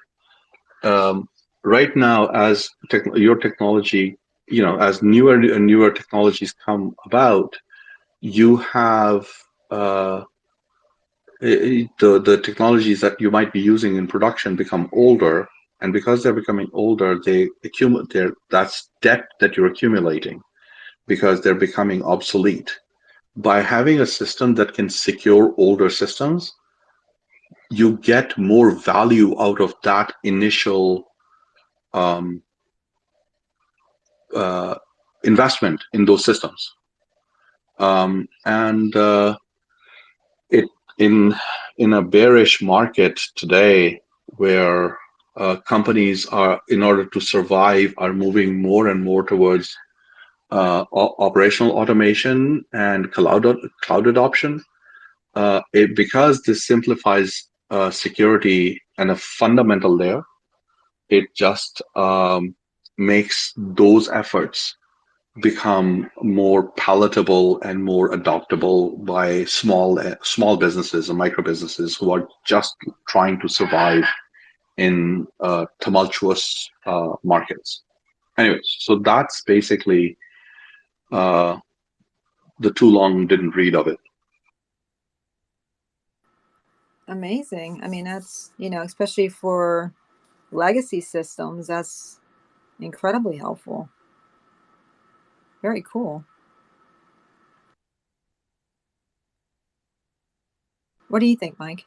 [SPEAKER 20] right now, as your technology, as newer and newer technologies come about, you have the technologies that you might be using in production become older, and because they're becoming older, they accumulate. That's debt that you're accumulating because they're becoming obsolete. By having a system that can secure older systems, you get more value out of that initial investment in those systems. And it in a bearish market today, where companies are, in order to survive, are moving more and more towards operational automation and cloud adoption. Because this simplifies security and a fundamental layer, it just makes those efforts become more palatable and more adoptable by small businesses and micro businesses who are just trying to survive in tumultuous markets. Anyways, so that's basically the too long didn't read of it.
[SPEAKER 17] Amazing. I mean, that's, especially for legacy systems, that's incredibly helpful. Very cool. What do you think, Mike?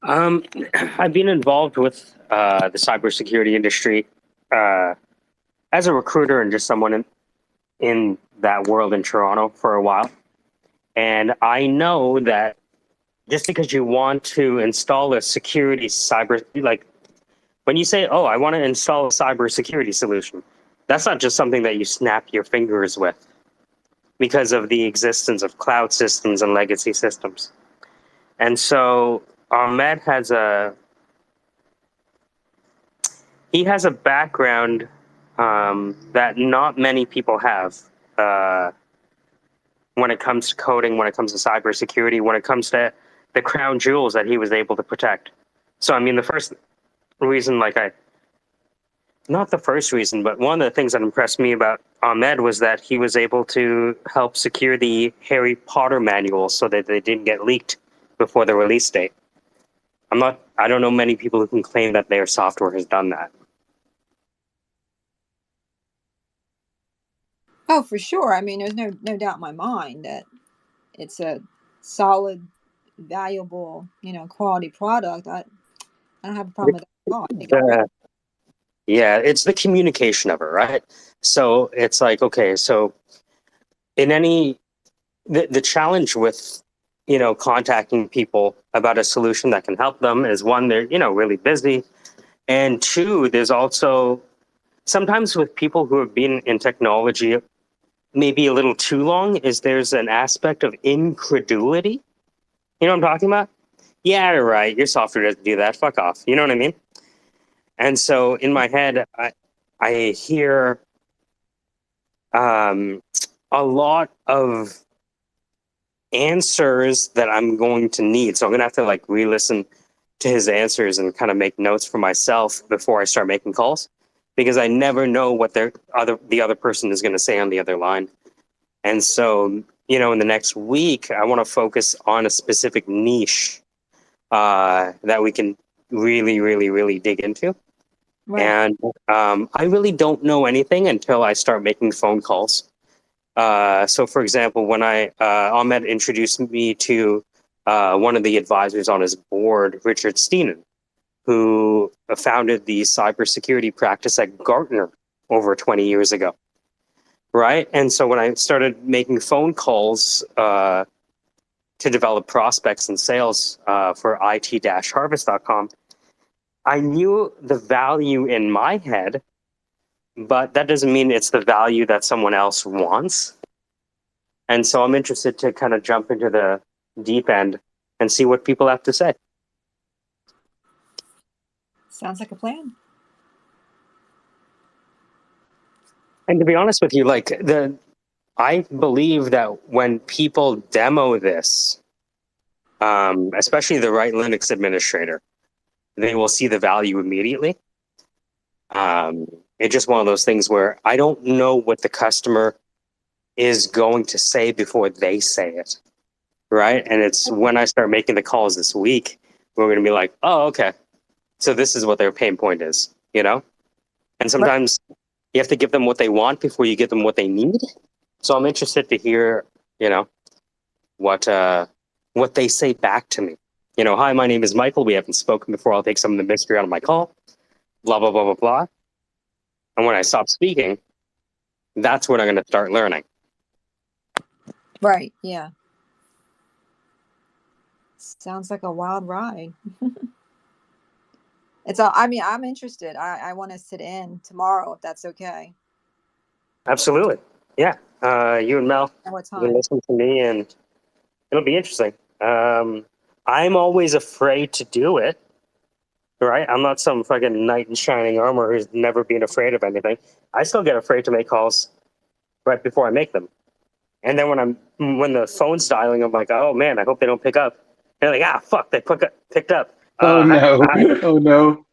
[SPEAKER 2] I've been involved with the cybersecurity industry as a recruiter and just someone in that world in Toronto for a while. And I know that just because you want to install a security like when you say, oh, I want to install a cybersecurity solution, that's not just something that you snap your fingers with because of the existence of cloud systems and legacy systems. And so Ahmed has a background that not many people have when it comes to coding, when it comes to cybersecurity, when it comes to the crown jewels that he was able to protect. So, I mean, the first reason, not the first reason, but one of the things that impressed me about Ahmed was that he was able to help secure the Harry Potter manuals so that they didn't get leaked before the release date. I don't know many people who can claim that their software has done that.
[SPEAKER 17] Oh, for sure. I mean, there's no doubt in my mind that it's a solid, valuable, quality product. I don't have a problem with that at all. I think it's great.
[SPEAKER 2] Yeah, it's the communication of it, right? So it's like, okay, so in the challenge with, contacting people about a solution that can help them is one, they're, really busy. And two, there's also sometimes with people who have been in technology maybe a little too long, is there's an aspect of incredulity. You know what I'm talking about? Yeah, right. Your software doesn't do that. Fuck off. You know what I mean? And so in my head, I hear a lot of answers that I'm going to need. So I'm going to have to re-listen to his answers and kind of make notes for myself before I start making calls, because I never know what the other person is going to say on the other line. And so, in the next week, I want to focus on a specific niche that we can really, really, really dig into.
[SPEAKER 17] Right.
[SPEAKER 2] And I really don't know anything until I start making phone calls. So, for example, when Ahmed introduced me to one of the advisors on his board, Richard Steenan, who founded the cybersecurity practice at Gartner over 20 years ago. Right. And so when I started making phone calls to develop prospects and sales for it-harvest.com, I knew the value in my head, but that doesn't mean it's the value that someone else wants. And so I'm interested to kind of jump into the deep end and see what people have to say.
[SPEAKER 17] Sounds like a plan.
[SPEAKER 2] And to be honest with you, I believe that when people demo this, especially the right Linux administrator, they will see the value immediately. It's just one of those things where I don't know what the customer is going to say before they say it, right? And it's when I start making the calls this week, we're going to be like, oh, okay, so this is what their pain point is, And sometimes you have to give them what they want before you give them what they need. So I'm interested to hear, what they say back to me. Hi, my name is Michael. We haven't spoken before. I'll take some of the mystery out of my call. Blah, blah, blah, blah, blah. And when I stop speaking, that's when I'm going to start learning.
[SPEAKER 17] Right. Yeah. Sounds like a wild ride. I'm interested. I want to sit in tomorrow if that's okay.
[SPEAKER 2] Absolutely. Yeah. You and Mel,
[SPEAKER 17] At what
[SPEAKER 2] you can
[SPEAKER 17] time?
[SPEAKER 2] listen to me and it'll be interesting. I'm always afraid to do it, right? I'm not some fucking knight in shining armor who's never been afraid of anything. I still get afraid to make calls right before I make them. And then when the phone's dialing, I'm like, oh man, I hope they don't pick up. And they're like, fuck, they picked up.
[SPEAKER 20] Oh no! Oh no!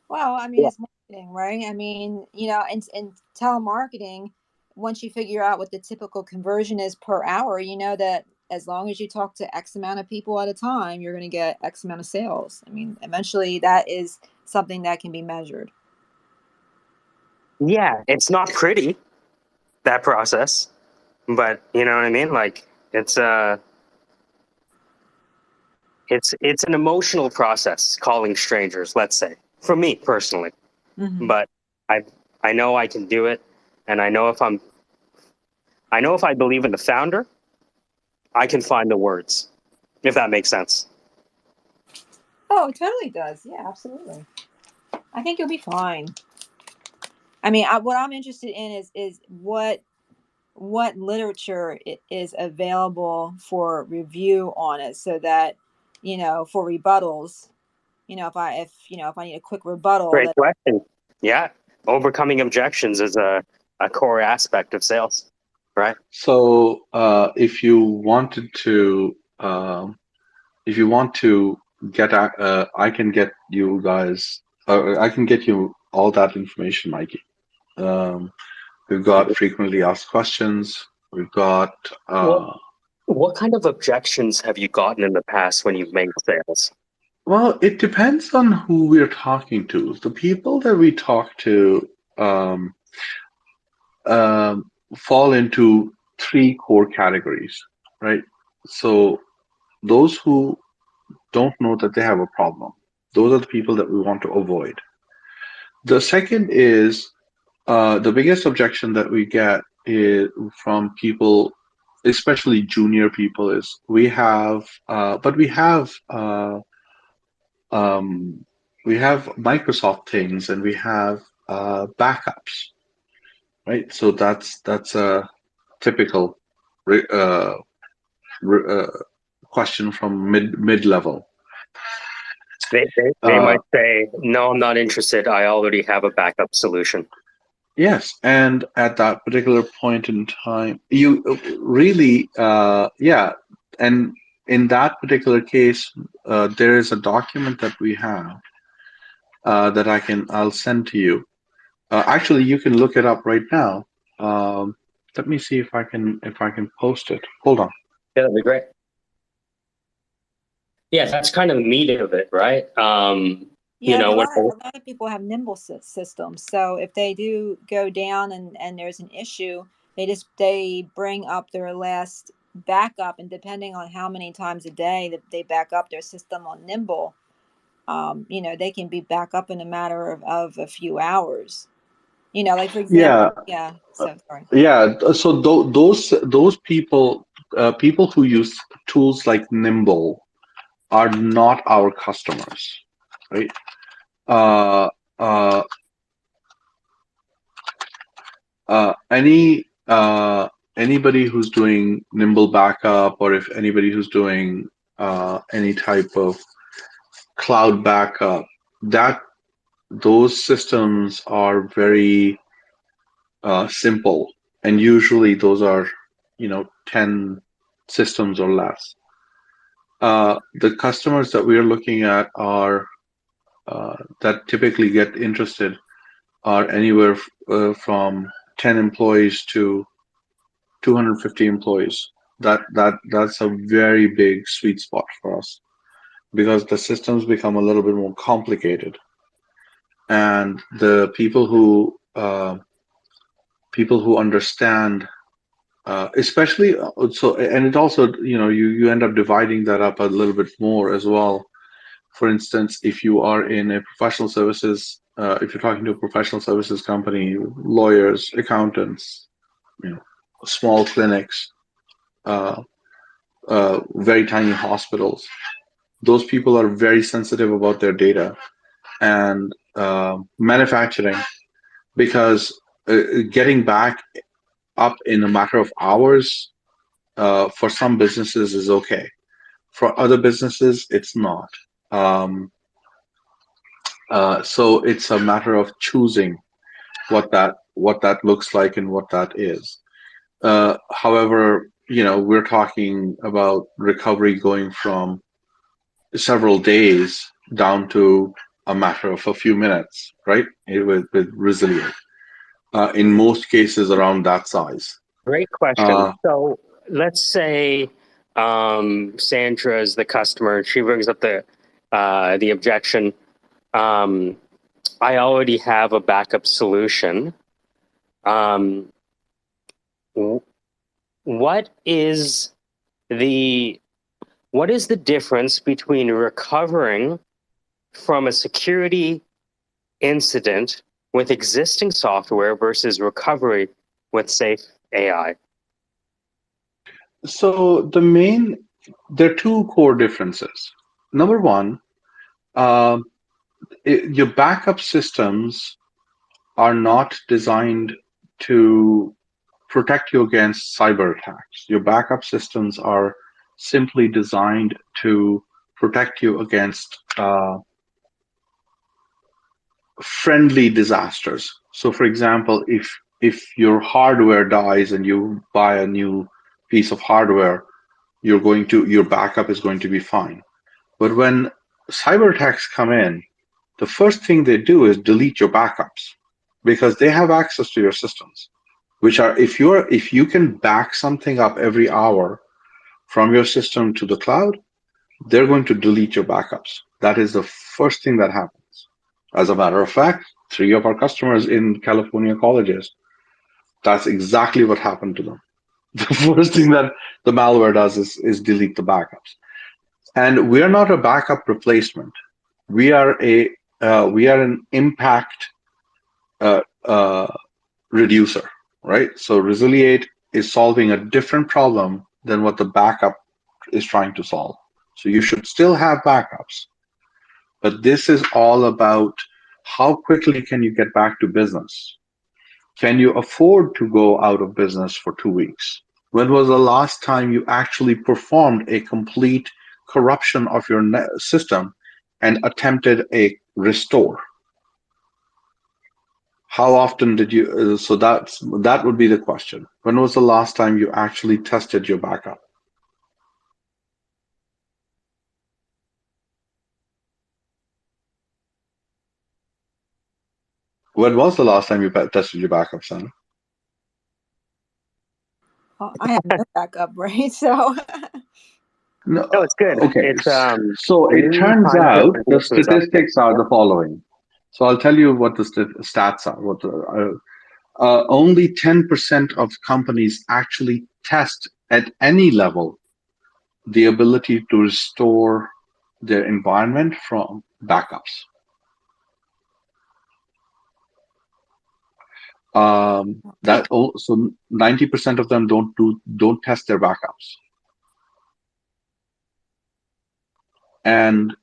[SPEAKER 17] Well,
[SPEAKER 2] Yeah.
[SPEAKER 17] it's marketing, right? In telemarketing, once you figure out what the typical conversion is per hour, you know that as long as you talk to X amount of people at a time, you're going to get X amount of sales. Eventually that is something that can be measured.
[SPEAKER 2] Yeah, it's not pretty, that process, but you know what I mean? It's it's an emotional process calling strangers, let's say, for me personally.
[SPEAKER 17] Mm-hmm.
[SPEAKER 2] But I know I can do it, and I know if I believe in the founder, I can find the words, if that makes sense.
[SPEAKER 17] Oh, it totally does. Yeah, absolutely. I think you'll be fine. What I'm interested in is what literature is available for review on it, so that for rebuttals, if I need a quick rebuttal,
[SPEAKER 2] Great
[SPEAKER 17] that
[SPEAKER 2] question. Yeah, overcoming objections is a core aspect of sales, right?
[SPEAKER 20] So if you wanted to, if you want to get, I can get you guys, I can get you all that information, Mikey. Um, we've got frequently asked questions. We've got.
[SPEAKER 2] What what kind of objections have you gotten in the past when you've made sales?
[SPEAKER 20] Well, it depends on who we're talking to. The people that we talk to um, fall into three core categories, right? So those who don't know that they have a problem, those are the people that we want to avoid. The second is the biggest objection that we get is from people, especially junior people, is um, we have Microsoft things and we have backups, right? So that's a typical re, uh, re, question from mid level.
[SPEAKER 2] They might say, "No, I'm not interested. I already have a backup solution."
[SPEAKER 20] Yes, and at that particular point in time, you really, yeah, and in that particular case, there is a document that we have that I'll send to you. Actually, you can look it up right now. Let me see if I can post it. Hold on.
[SPEAKER 2] Yeah, that'd be great. Yeah, that's kind of the meat of it, right?
[SPEAKER 17] Yeah, a lot of people have nimble systems. So if they do go down and there's an issue, they bring up their last backup, and depending on how many times a day that they back up their system on nimble, they can be back up in a matter of a few hours. Like for example,
[SPEAKER 20] Yeah,
[SPEAKER 17] yeah. So sorry.
[SPEAKER 20] yeah. So those people, people who use tools like Nimble, are not our customers, right? Uh, uh, anybody who's doing Nimble backup, or if anybody who's doing any type of cloud backup, that those systems are very simple, and usually those are 10 systems or less. The customers that we are looking at are that typically get interested are anywhere from 10 employees to 250 employees. That's a very big sweet spot for us because the systems become a little bit more complicated, and the people who understand, especially so, and it also you end up dividing that up a little bit more as well. For instance, if you are in a professional services, if you're talking to a professional services company, lawyers, accountants, small clinics, uh, very tiny hospitals, those people are very sensitive about their data, and manufacturing, because getting back up in a matter of hours for some businesses is okay. For other businesses, it's not. Um, so it's a matter of choosing what that looks like and what that is. However, we're talking about recovery going from several days down to a matter of a few minutes, right? With Resilient. In most cases, around that size.
[SPEAKER 2] Great question. So let's say Sandra is the customer, and she brings up the objection. I already have a backup solution. What is the difference between recovering from a security incident with existing software versus recovery with safe AI?
[SPEAKER 20] So there are two core differences. Number one, your backup systems are not designed to protect you against cyber attacks. Your backup systems are simply designed to protect you against friendly disasters. So, for example, if your hardware dies and you buy a new piece of hardware, your backup is going to be fine. But when cyber attacks come in, the first thing they do is delete your backups because they have access to your systems, which are if you can back something up every hour from your system to the cloud, they're going to delete your backups. That is the first thing that happens. As a matter of fact, 3 of our customers in California colleges, that's exactly what happened to them. The first thing that the malware does is delete the backups. And we are not a backup replacement. We are an impact uh, uh, reducer, right? So Resiliate is solving a different problem than what the backup is trying to solve. So you should still have backups, but this is all about how quickly can you get back to business? Can you afford to go out of business for 2 weeks? When was the last time you actually performed a complete corruption of your system and attempted a restore? How often did you? So that would be the question. When was the last time you actually tested your backup? When was the last time you tested your backup, son?
[SPEAKER 17] Well, I have no backup, right? So
[SPEAKER 20] No,
[SPEAKER 2] No, it's good.
[SPEAKER 20] okay.
[SPEAKER 2] It's
[SPEAKER 20] So
[SPEAKER 2] we
[SPEAKER 20] it turns
[SPEAKER 2] find
[SPEAKER 20] out
[SPEAKER 2] different
[SPEAKER 20] the
[SPEAKER 2] issues up there.
[SPEAKER 20] statistics are the following. So I'll tell you what the stats are. Only 10% of companies actually test at any level the ability to restore their environment from backups. So 90% of them don't test their backups. And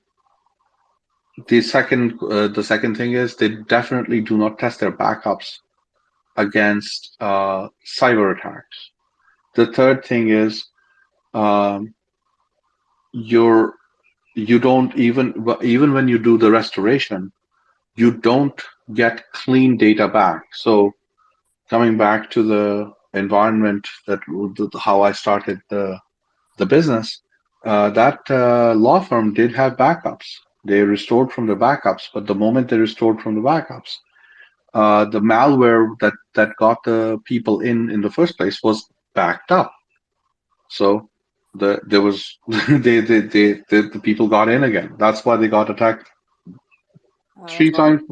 [SPEAKER 20] the second thing is they definitely do not test their backups against cyber attacks. The third thing is you don't even when you do the restoration, you don't get clean data back. So coming back to the environment how I started the business, that law firm did have backups. They restored from the backups, but the moment they restored from the backups, the malware that got the people in the first place was backed up. So there was the people got in again. That's why they got attacked 3 times,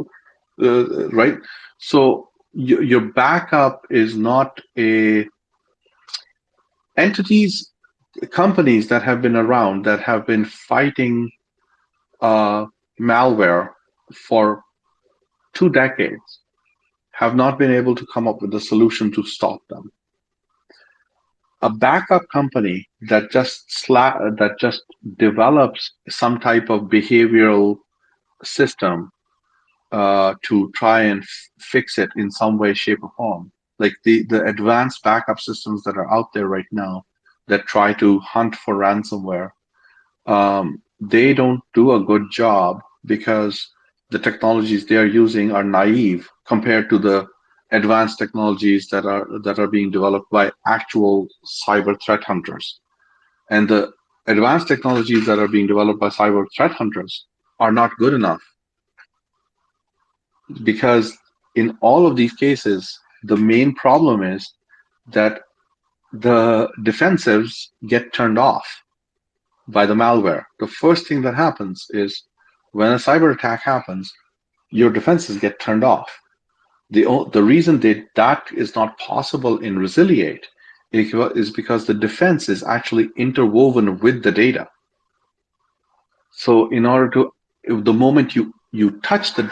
[SPEAKER 20] right? So your backup is not a entities, companies that have been around that have been fighting malware for 2 decades have not been able to come up with a solution to stop them. A backup company that just develops some type of behavioral system to try and fix it in some way, shape, or form, like the advanced backup systems that are out there right now that try to hunt for ransomware, they don't do a good job because the technologies they are using are naive compared to the advanced technologies that are being developed by actual cyber threat hunters. And the advanced technologies that are being developed by cyber threat hunters are not good enough because in all of these cases, the main problem is that the defensives get turned off by the malware. The first thing that happens is when a cyber attack happens, your defenses get turned off. The reason that is not possible in Resiliate is because the defense is actually interwoven with the data. So in order to, the moment you touch the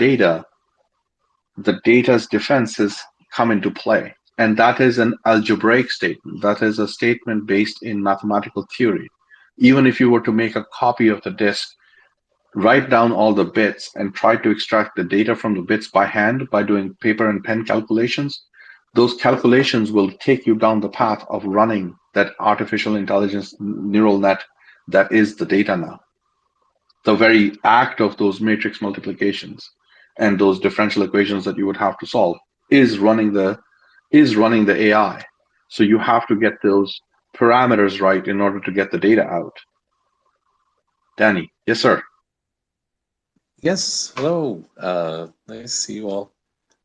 [SPEAKER 20] data's defenses come into play. And that is an algebraic statement. That is a statement based in mathematical theory. Even if you were to make a copy of the disk, write down all the bits and try to extract the data from the bits by hand by doing paper and pen calculations, those calculations will take you down the path of running that artificial intelligence neural net that is the data now. The very act of those matrix multiplications. and those differential equations that you would have to solve is running the AI. So you have to get those parameters right in order to get the data out. Danny, yes, sir.
[SPEAKER 4] Yes, hello. Nice to see you all.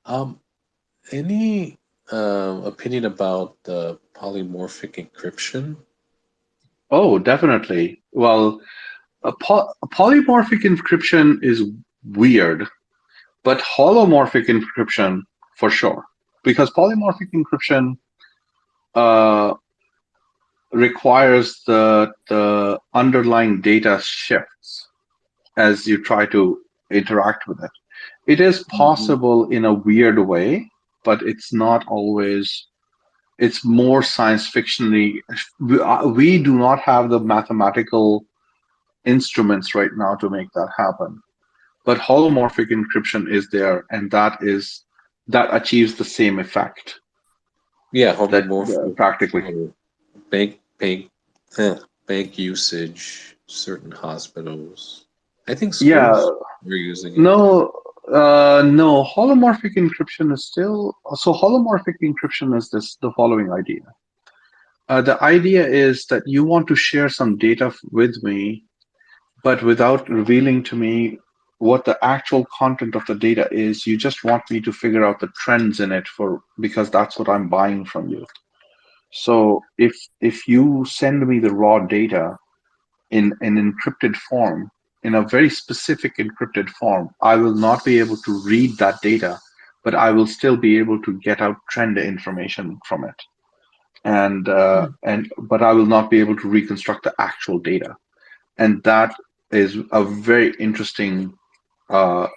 [SPEAKER 4] Um, any opinion about the polymorphic encryption?
[SPEAKER 20] Oh, definitely. Well, polymorphic encryption is weird, but holomorphic encryption for sure, because polymorphic encryption uh, requires the underlying data shifts as you try to interact with it. It is
[SPEAKER 4] Mhm.
[SPEAKER 20] possible in a weird way, but it's not always. It's more science fictionally. We do not have the mathematical instruments right now to make that happen. But holomorphic encryption is there, and that achieves the same effect.
[SPEAKER 4] Yeah,
[SPEAKER 20] That
[SPEAKER 4] homomorphic
[SPEAKER 20] practically.
[SPEAKER 4] bank bank bank usage, certain hospitals. I think
[SPEAKER 20] Yeah,
[SPEAKER 4] schools are using it.
[SPEAKER 20] no. Holomorphic encryption is still so. Holomorphic encryption is the following idea. The idea is that you want to share some data with me, but without revealing to me what the actual content of the data is. You just want me to figure out the trends in it because that's what I'm buying from you. So if you send me the raw data in an encrypted form, in a very specific encrypted form, I will not be able to read that data, but I will still be able to get out trend information from it. But I will not be able to reconstruct the actual data. And that is a very interesting uh,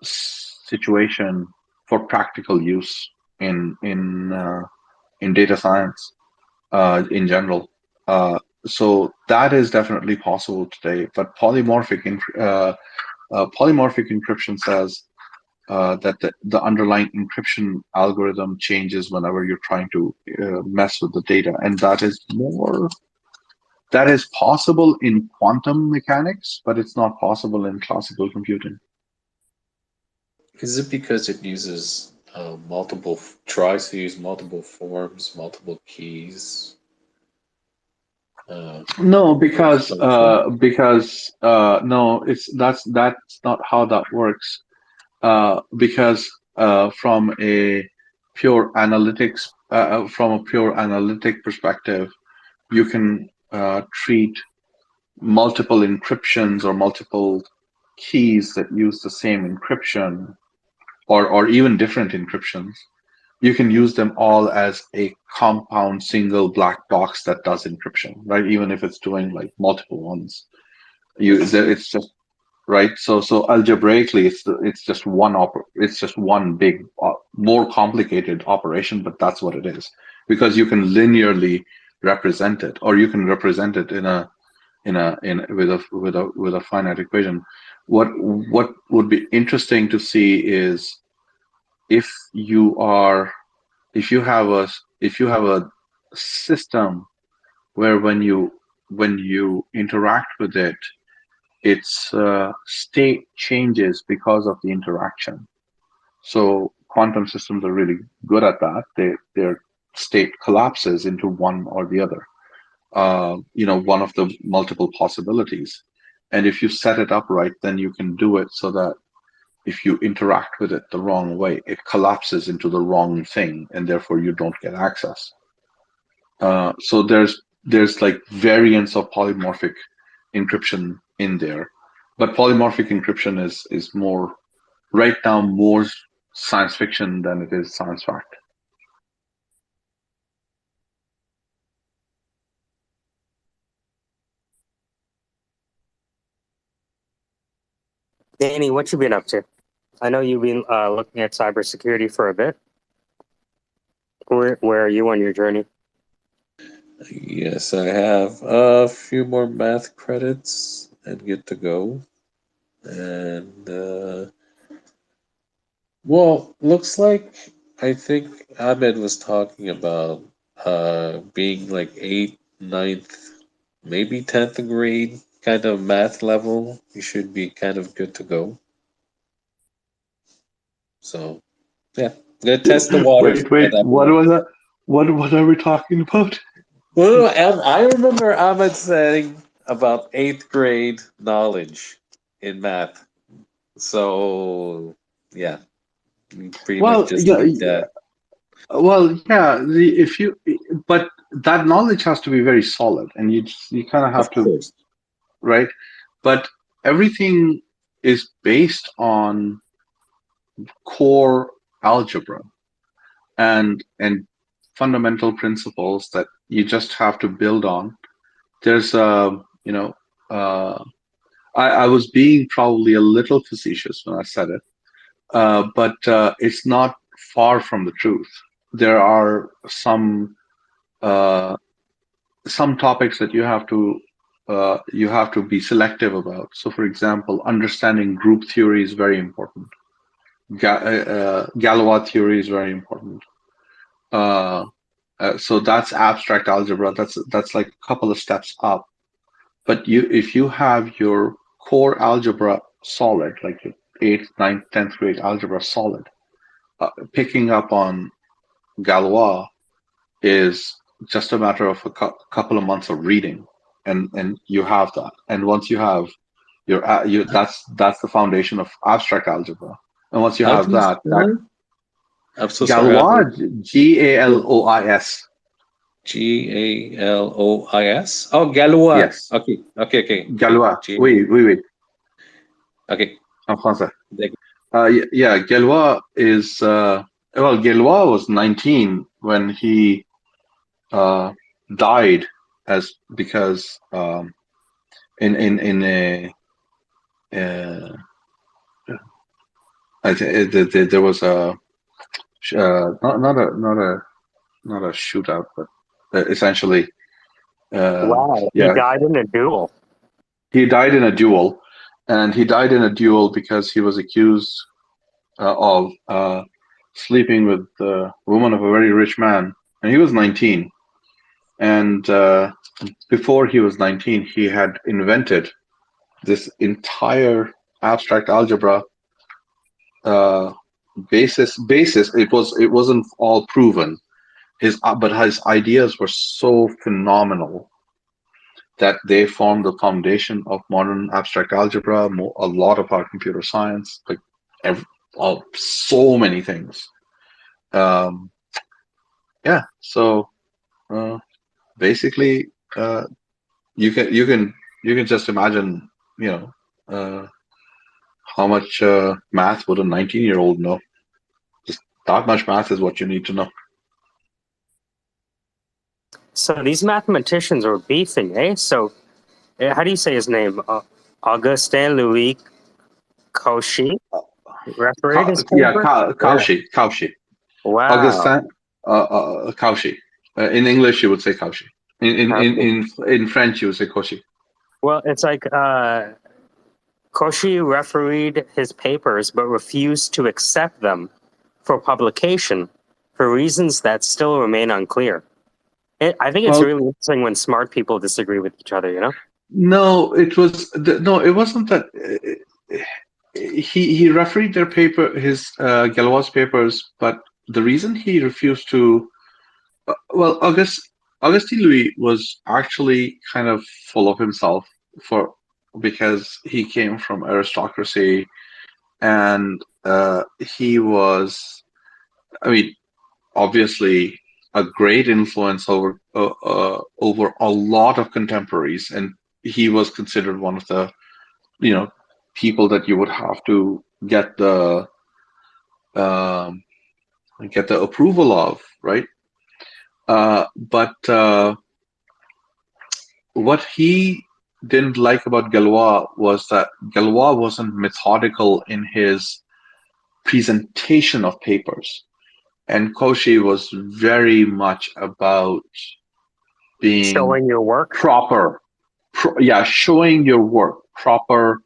[SPEAKER 20] situation for practical use in data science in general. So that is definitely possible today. But polymorphic encryption says that the underlying encryption algorithm changes whenever you're trying to mess with the data, and that is possible in quantum mechanics, but it's not possible in classical computing.
[SPEAKER 4] Is it because it uses tries to use multiple forms, multiple keys?
[SPEAKER 20] No,
[SPEAKER 4] For extension?
[SPEAKER 20] because no, that's not how that works. Because from a pure analytic perspective, you can treat multiple encryptions or multiple keys that use the same encryption, or even different encryptions. You can use them all as a compound single black box that does encryption, right? Even if it's doing like multiple ones, it's just right. So algebraically, it's just one big, more complicated operation, but that's what it is, because you can linearly represent it, or you can represent it in with a finite equation. What would be interesting to see is if you are if you have a system where when you interact with it, its state changes because of the interaction. So quantum systems are really good at that. Their state collapses into one or the other. One of the multiple possibilities. And if you set it up right, then you can do it so that if you interact with it the wrong way, it collapses into the wrong thing, and therefore you don't get access. So there's like variants of polymorphic encryption in there, but polymorphic encryption is more right now more science fiction than it is science fact.
[SPEAKER 2] Danny, what you been up to? I know you've been looking at cybersecurity for a bit. Where are you on your journey?
[SPEAKER 4] Yes, I have a few more math credits and get to go. And well, looks like I think Ahmed was talking about being like eighth, ninth, maybe 10th grade kind of math level. You should be kind of good to go. So yeah, gonna test the waters.
[SPEAKER 20] Wait, what was that? What are we talking about?
[SPEAKER 4] Well, I remember Ahmed saying about 8th grade knowledge in math. So yeah, we pretty much
[SPEAKER 20] Well,
[SPEAKER 4] just
[SPEAKER 20] yeah,
[SPEAKER 4] use that.
[SPEAKER 20] well, yeah. If you, but that knowledge has to be very solid, and you kind of
[SPEAKER 4] Of
[SPEAKER 20] have to,
[SPEAKER 4] course.
[SPEAKER 20] right? But everything is based on core algebra and fundamental principles that you just have to build on. There's uh, I was being probably a little facetious when I said it, but it's not far from the truth. There are uh, some topics that you have to be selective about. So, for example, understanding group theory is very important. Galois theory is very important. So that's abstract algebra. That's like a couple of steps up. But if you have your core algebra solid, like your 8th, 9th, 10th grade algebra solid, picking up on Galois is just a matter of a couple of months of reading, and you have that. And once you have that's the foundation of abstract algebra. And once you
[SPEAKER 4] How
[SPEAKER 20] have
[SPEAKER 4] do you
[SPEAKER 20] that
[SPEAKER 4] spell it? I'm so sorry.
[SPEAKER 20] Galois, Galois.
[SPEAKER 4] Galois. Oh, Galois.
[SPEAKER 20] Yes,
[SPEAKER 4] Okay.
[SPEAKER 20] Galois.
[SPEAKER 4] G.
[SPEAKER 20] Oui.
[SPEAKER 4] Okay.
[SPEAKER 20] En français. Yeah, Galois is Galois was 19 when he died because in a there was a not a shootout, but essentially
[SPEAKER 2] Wow, he
[SPEAKER 20] yeah,
[SPEAKER 2] died in a duel.
[SPEAKER 20] he died in a duel, and he died in a duel because he was accused of sleeping with the woman of a very rich man, and he was 19. And before he was 19, he had invented this entire abstract algebra basis. It wasn't all proven. But his ideas were so phenomenal that they formed the foundation of modern abstract algebra, a lot of our computer science, like so many things. Yeah, so basically, you can just imagine, how much math would a 19-year-old know? Just that much math is what you need to know.
[SPEAKER 2] So these mathematicians were beefing, eh? So how do you say his name? Augustin Louis Cauchy refereed his paper?
[SPEAKER 20] Cauchy.
[SPEAKER 2] Wow.
[SPEAKER 20] Augustin Cauchy. In English, you would say Cauchy. In French, you would say Cauchy.
[SPEAKER 2] Well, it's like Cauchy refereed his papers but refused to accept them for publication for reasons that still remain unclear. I think it's really interesting when smart people disagree with each other, you know?
[SPEAKER 20] No, it wasn't that. He refereed their paper, his Galois papers, but the reason he refused to, Augustin Louis was actually kind of full of himself because he came from aristocracy, and he was, I mean, obviously a great influence over a lot of contemporaries, and he was considered one of the people that you would have to get the approval of, right? But what he didn't like about Galois was that Galois wasn't methodical in his presentation of papers, and Cauchy was very much about being
[SPEAKER 2] showing your work
[SPEAKER 20] proper. Showing your work proper.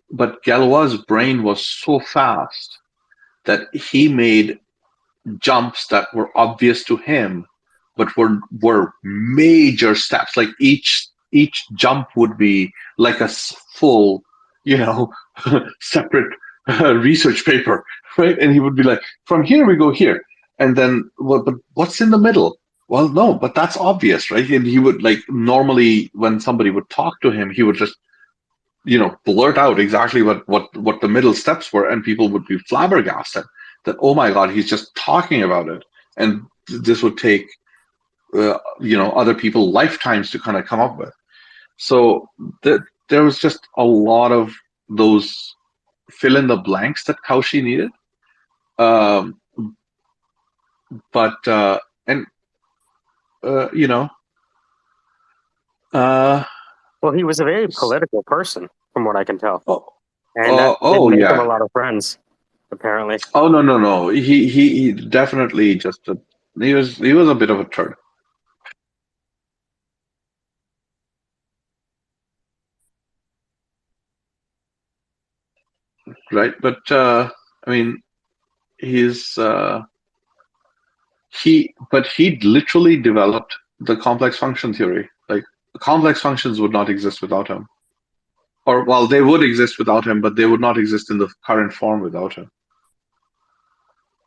[SPEAKER 20] But Galois' brain was so fast that he made jumps that were obvious to him, but were major steps. Like each jump would be like a full, separate research paper, right? And he would be like, from here we go here, and then well, but what's in the middle? Well, no, but that's obvious, right? And he would like normally when somebody would talk to him, he would just blurt out exactly what the middle steps were, and people would be flabbergasted that oh my god, he's just talking about it, and this would take other people lifetimes to kind of come up with. So there was just a lot of those fill in the blanks that Kaushi needed. Um, but and you know,
[SPEAKER 2] Well, he was a very political person, from what I can tell,
[SPEAKER 20] oh,
[SPEAKER 2] and that didn't make him a
[SPEAKER 20] yeah.
[SPEAKER 2] lot of friends, apparently.
[SPEAKER 20] Oh no. He definitely just he was a bit of a turd. Right, but I mean, he's he literally developed the complex function theory. Like complex functions would not exist without him, or well, they would exist without him, but they would not exist in the current form without him.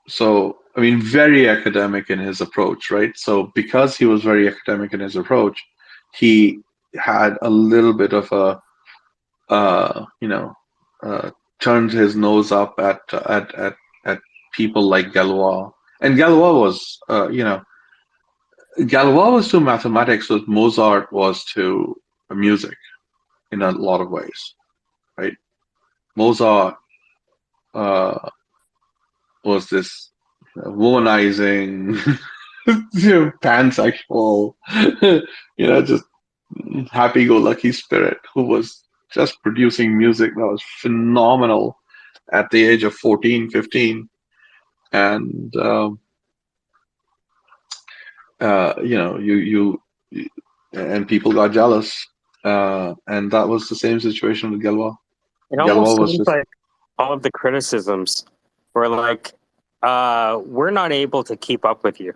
[SPEAKER 20] So I mean, very academic in his approach, right? So because he was very academic in his approach, he had a little bit of a turned his nose up at people like Galois. And Galois was, Galois was to mathematics what Mozart was to music in a lot of ways, right? Mozart was this womanizing, pansexual, just happy-go-lucky spirit who was just producing music that was phenomenal at the age of 14, 15. And you and people got jealous, and that was the same situation with Galois.
[SPEAKER 2] It almost seems like all of the criticisms were like, we're not able to keep up with you.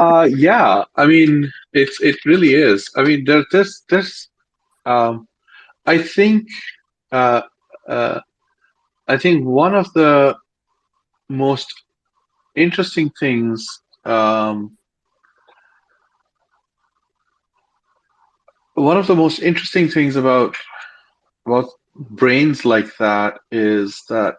[SPEAKER 20] Yeah, I mean, it really is. I mean, there's I think uh, uh, I think one of the most interesting things about brains like that is that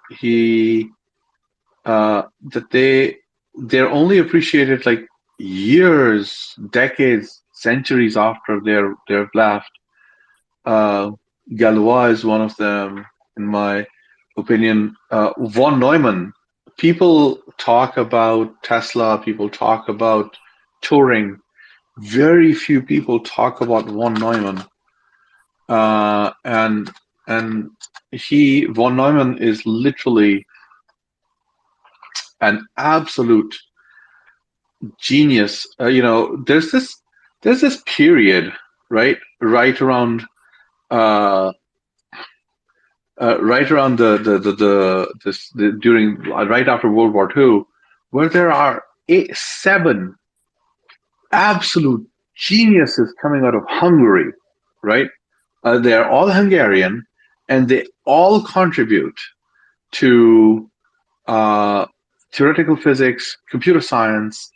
[SPEAKER 20] they're only appreciated like years, decades, centuries after they're left. Galois is one of them, in my opinion. Von Neumann. People talk about Tesla. People talk about Turing. Very few people talk about von Neumann. And von Neumann is literally an absolute genius. There's this period, right around during right after World War II, where there are 7 absolute geniuses coming out of Hungary, right? They're all Hungarian, and they all contribute to theoretical physics, computer science,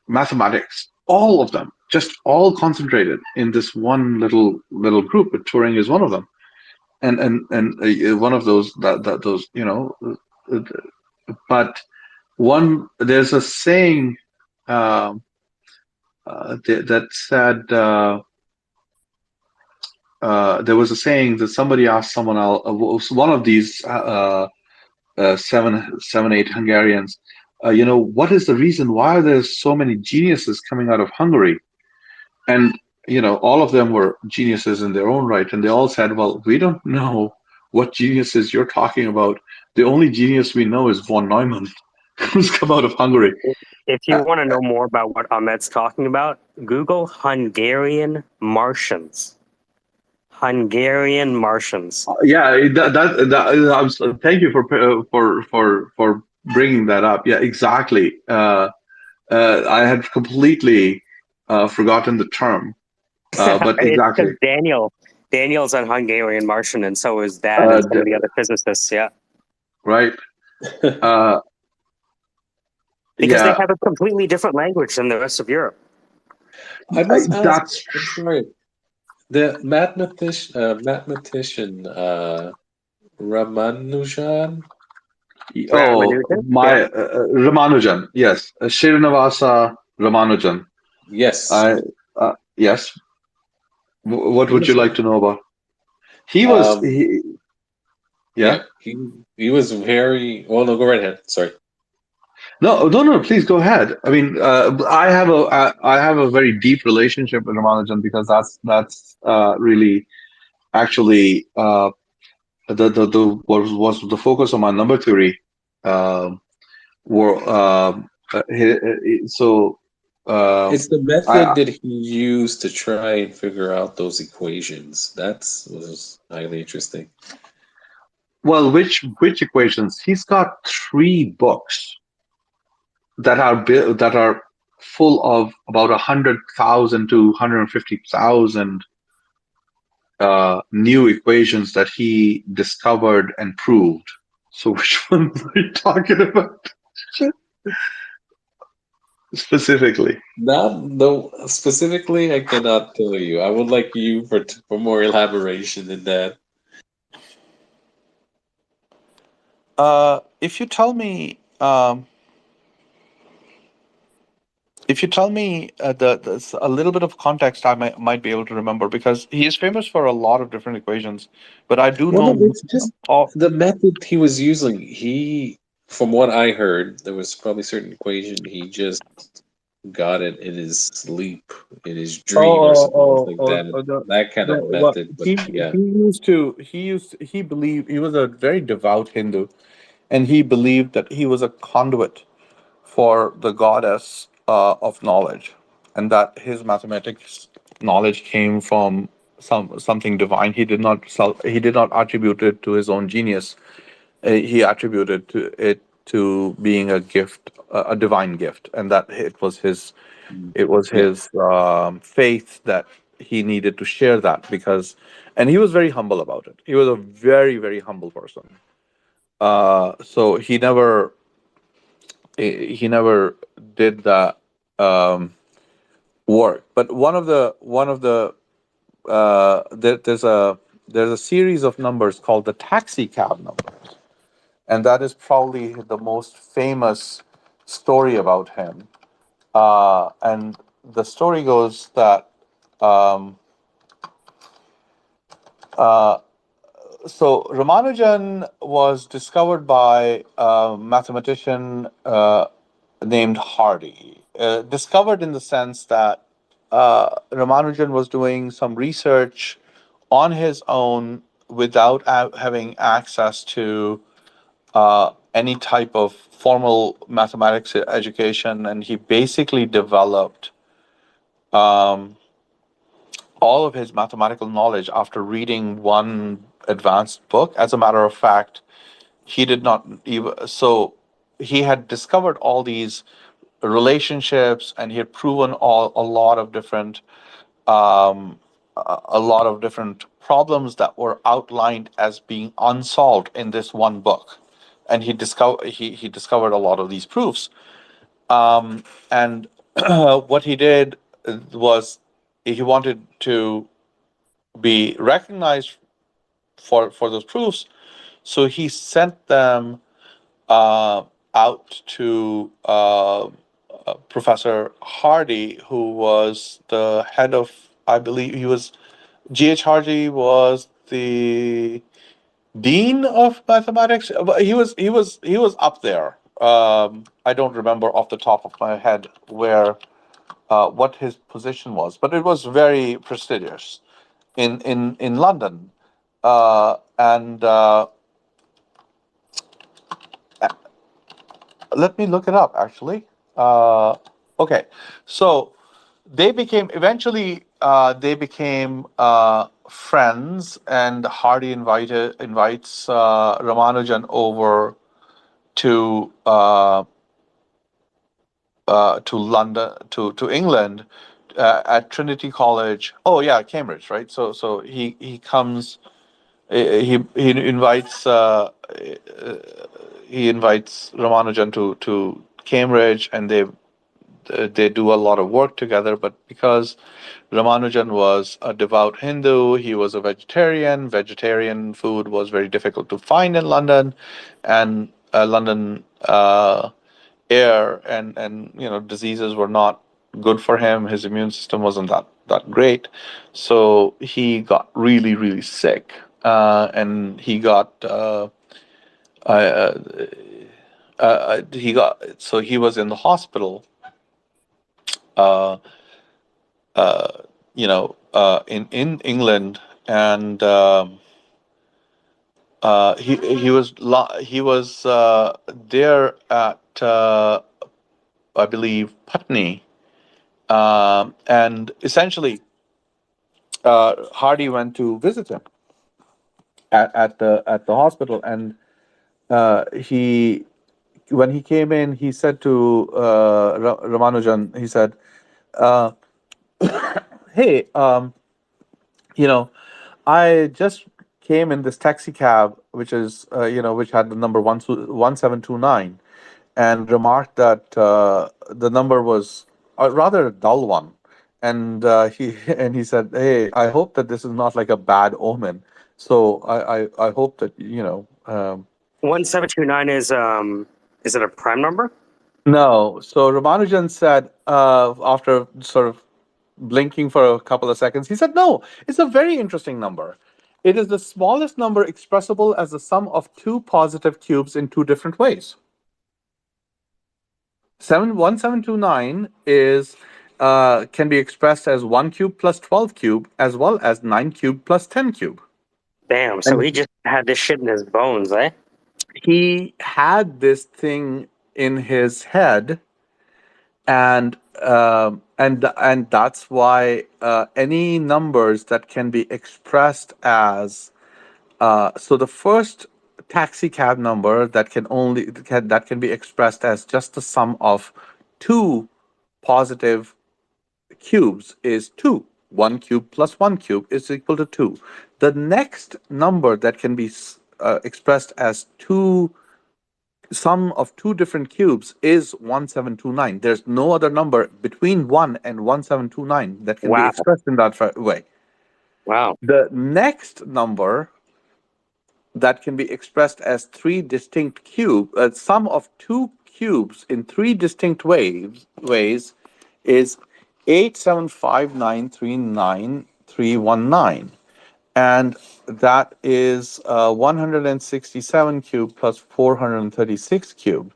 [SPEAKER 20] mathematics. All of them, just all concentrated in this one little group. But Turing is one of them, and one of those those. But there's a saying that said. There was a saying that somebody asked someone else, one of these 8 Hungarians, what is the reason why there's so many geniuses coming out of Hungary? And all of them were geniuses in their own right, and they all said, well, we don't know what geniuses you're talking about. The only genius we know is von Neumann, who's come out of Hungary.
[SPEAKER 2] If you want to know more about what Ahmed's talking about, Google Hungarian Martians. Hungarian Martians.
[SPEAKER 20] Yeah, thank you for bringing that up. Yeah, exactly. I had completely forgotten the term, but exactly.
[SPEAKER 2] Daniel Daniel's on Hungarian Martian, and so is Dad and some of the other physicists. Yeah,
[SPEAKER 16] right.
[SPEAKER 2] because they
[SPEAKER 16] Yeah,
[SPEAKER 2] have a completely different language than the rest of Europe.
[SPEAKER 4] I must ask.
[SPEAKER 16] that's
[SPEAKER 4] I'm sorry. The mathematician Ramanujan.
[SPEAKER 2] Ramanujan.
[SPEAKER 16] my Ramanujan. Yes, Srinivasa Ramanujan.
[SPEAKER 4] Yes.
[SPEAKER 16] Yes. What
[SPEAKER 4] He
[SPEAKER 16] would
[SPEAKER 4] was.
[SPEAKER 16] you like to know about? He was
[SPEAKER 4] Um.
[SPEAKER 16] yeah.
[SPEAKER 4] Yeah. He was very. Well, no. Go right ahead. Sorry.
[SPEAKER 16] No. Please go ahead. I mean, I have a very deep relationship with Ramanujan because that's really actually the was the focus of my number theory. Um, were so
[SPEAKER 4] It's the method
[SPEAKER 16] I
[SPEAKER 4] that he used to try and figure out those equations. Was highly interesting.
[SPEAKER 16] well, which equations? He's got three books that are full of about 100,000 to 150,000 new equations that he discovered and proved. So which ones are you talking about specifically?
[SPEAKER 4] Not no specifically. I cannot tell you. I would like you for more elaboration than that.
[SPEAKER 8] If you tell me, a little bit of context, I might be able to remember because he is famous for a lot of different equations. But I do
[SPEAKER 4] Well, no,
[SPEAKER 8] know
[SPEAKER 4] it's just
[SPEAKER 8] all.
[SPEAKER 4] the method he was using. From what I heard, there was probably certain equation he just got it in his sleep, in his dream, or something like that. That kind of
[SPEAKER 8] What
[SPEAKER 4] method. But yeah.
[SPEAKER 8] he believed he was a very devout Hindu, and he believed that he was a conduit for the goddess of knowledge, and that his mathematics knowledge came from something divine. He did not attribute it to his own genius. He attributed it to being a gift, a divine gift, and that it was
[SPEAKER 4] Yeah.
[SPEAKER 8] his faith that he needed to share that because, and he was very humble about it. He was a very, very humble person. So he never did that work. But there's a series of numbers called the taxi cab numbers, and that is probably the most famous story about him. And the story goes that um, uh, so Ramanujan was discovered by a mathematician named Hardy. Discovered in the sense that Ramanujan was doing some research on his own without having access to any type of formal mathematics education, and he basically developed um, all of his mathematical knowledge after reading one advanced book. As a matter of fact, he did not even so he had discovered all these relationships, and he had proven a lot of different um, a lot of different problems that were outlined as being unsolved in this one book, and he discovered a lot of these proofs. And what he did was he wanted to be recognized for those proofs, so he sent them out to Professor Hardy, who was the head of, I believe he was, G.H. Hardy was the dean of mathematics. But he was up there. I don't remember off the top of my head where what his position was, but it was very prestigious in London. And Let me look it up actually. Okay, so they became friends, and Hardy invites Ramanujan over to to London, to England, at Trinity College. Oh yeah, Cambridge, right? So he comes. He invites Ramanujan to Cambridge, and they do a lot of work together. But because Ramanujan was a devout Hindu, he was a vegetarian. Vegetarian food was very difficult to find in London, and London air and diseases were not good for him. His immune system wasn't that great, so he got really sick, and uh, he was in the hospital, uh, in England, and he was there at I believe Putney, and essentially Hardy went to visit him at the hospital, and he when he came in, he said to Ramanujan, he said, uh, "Hey, you know, I just came in this taxi cab, which had the number 1729, and remarked that the number was a rather dull one." And he said, "Hey, I hope that this is not like a bad omen. So I hope that
[SPEAKER 2] 1729 is it a prime number?
[SPEAKER 8] No." So Ramanujan said, after sort of blinking for a couple of seconds, he said, "No, it's a very interesting number. It is the smallest number expressible as the sum of two positive cubes in two different ways. 1729 is can be expressed as 1 cube plus 12 cube, as well as 9 cube plus 10 cube."
[SPEAKER 2] Damn. So
[SPEAKER 8] And
[SPEAKER 2] he just had this shit in his bones, eh?
[SPEAKER 8] he had this thing in his head, and that's why any numbers that can be expressed as so the first taxi cab number that can be expressed as just the sum of two positive cubes is 2. 1 cube plus 1 cube is equal to 2. The next number that can be expressed as two sum of two different cubes is 1729. There's no other number between 1 and 1729 that can be
[SPEAKER 2] Wow.
[SPEAKER 8] expressed in that way.
[SPEAKER 2] Wow.
[SPEAKER 8] The next number that can be expressed as three distinct sum of two cubes in three distinct ways is 875939319, and that is 167 cube plus 436 cube,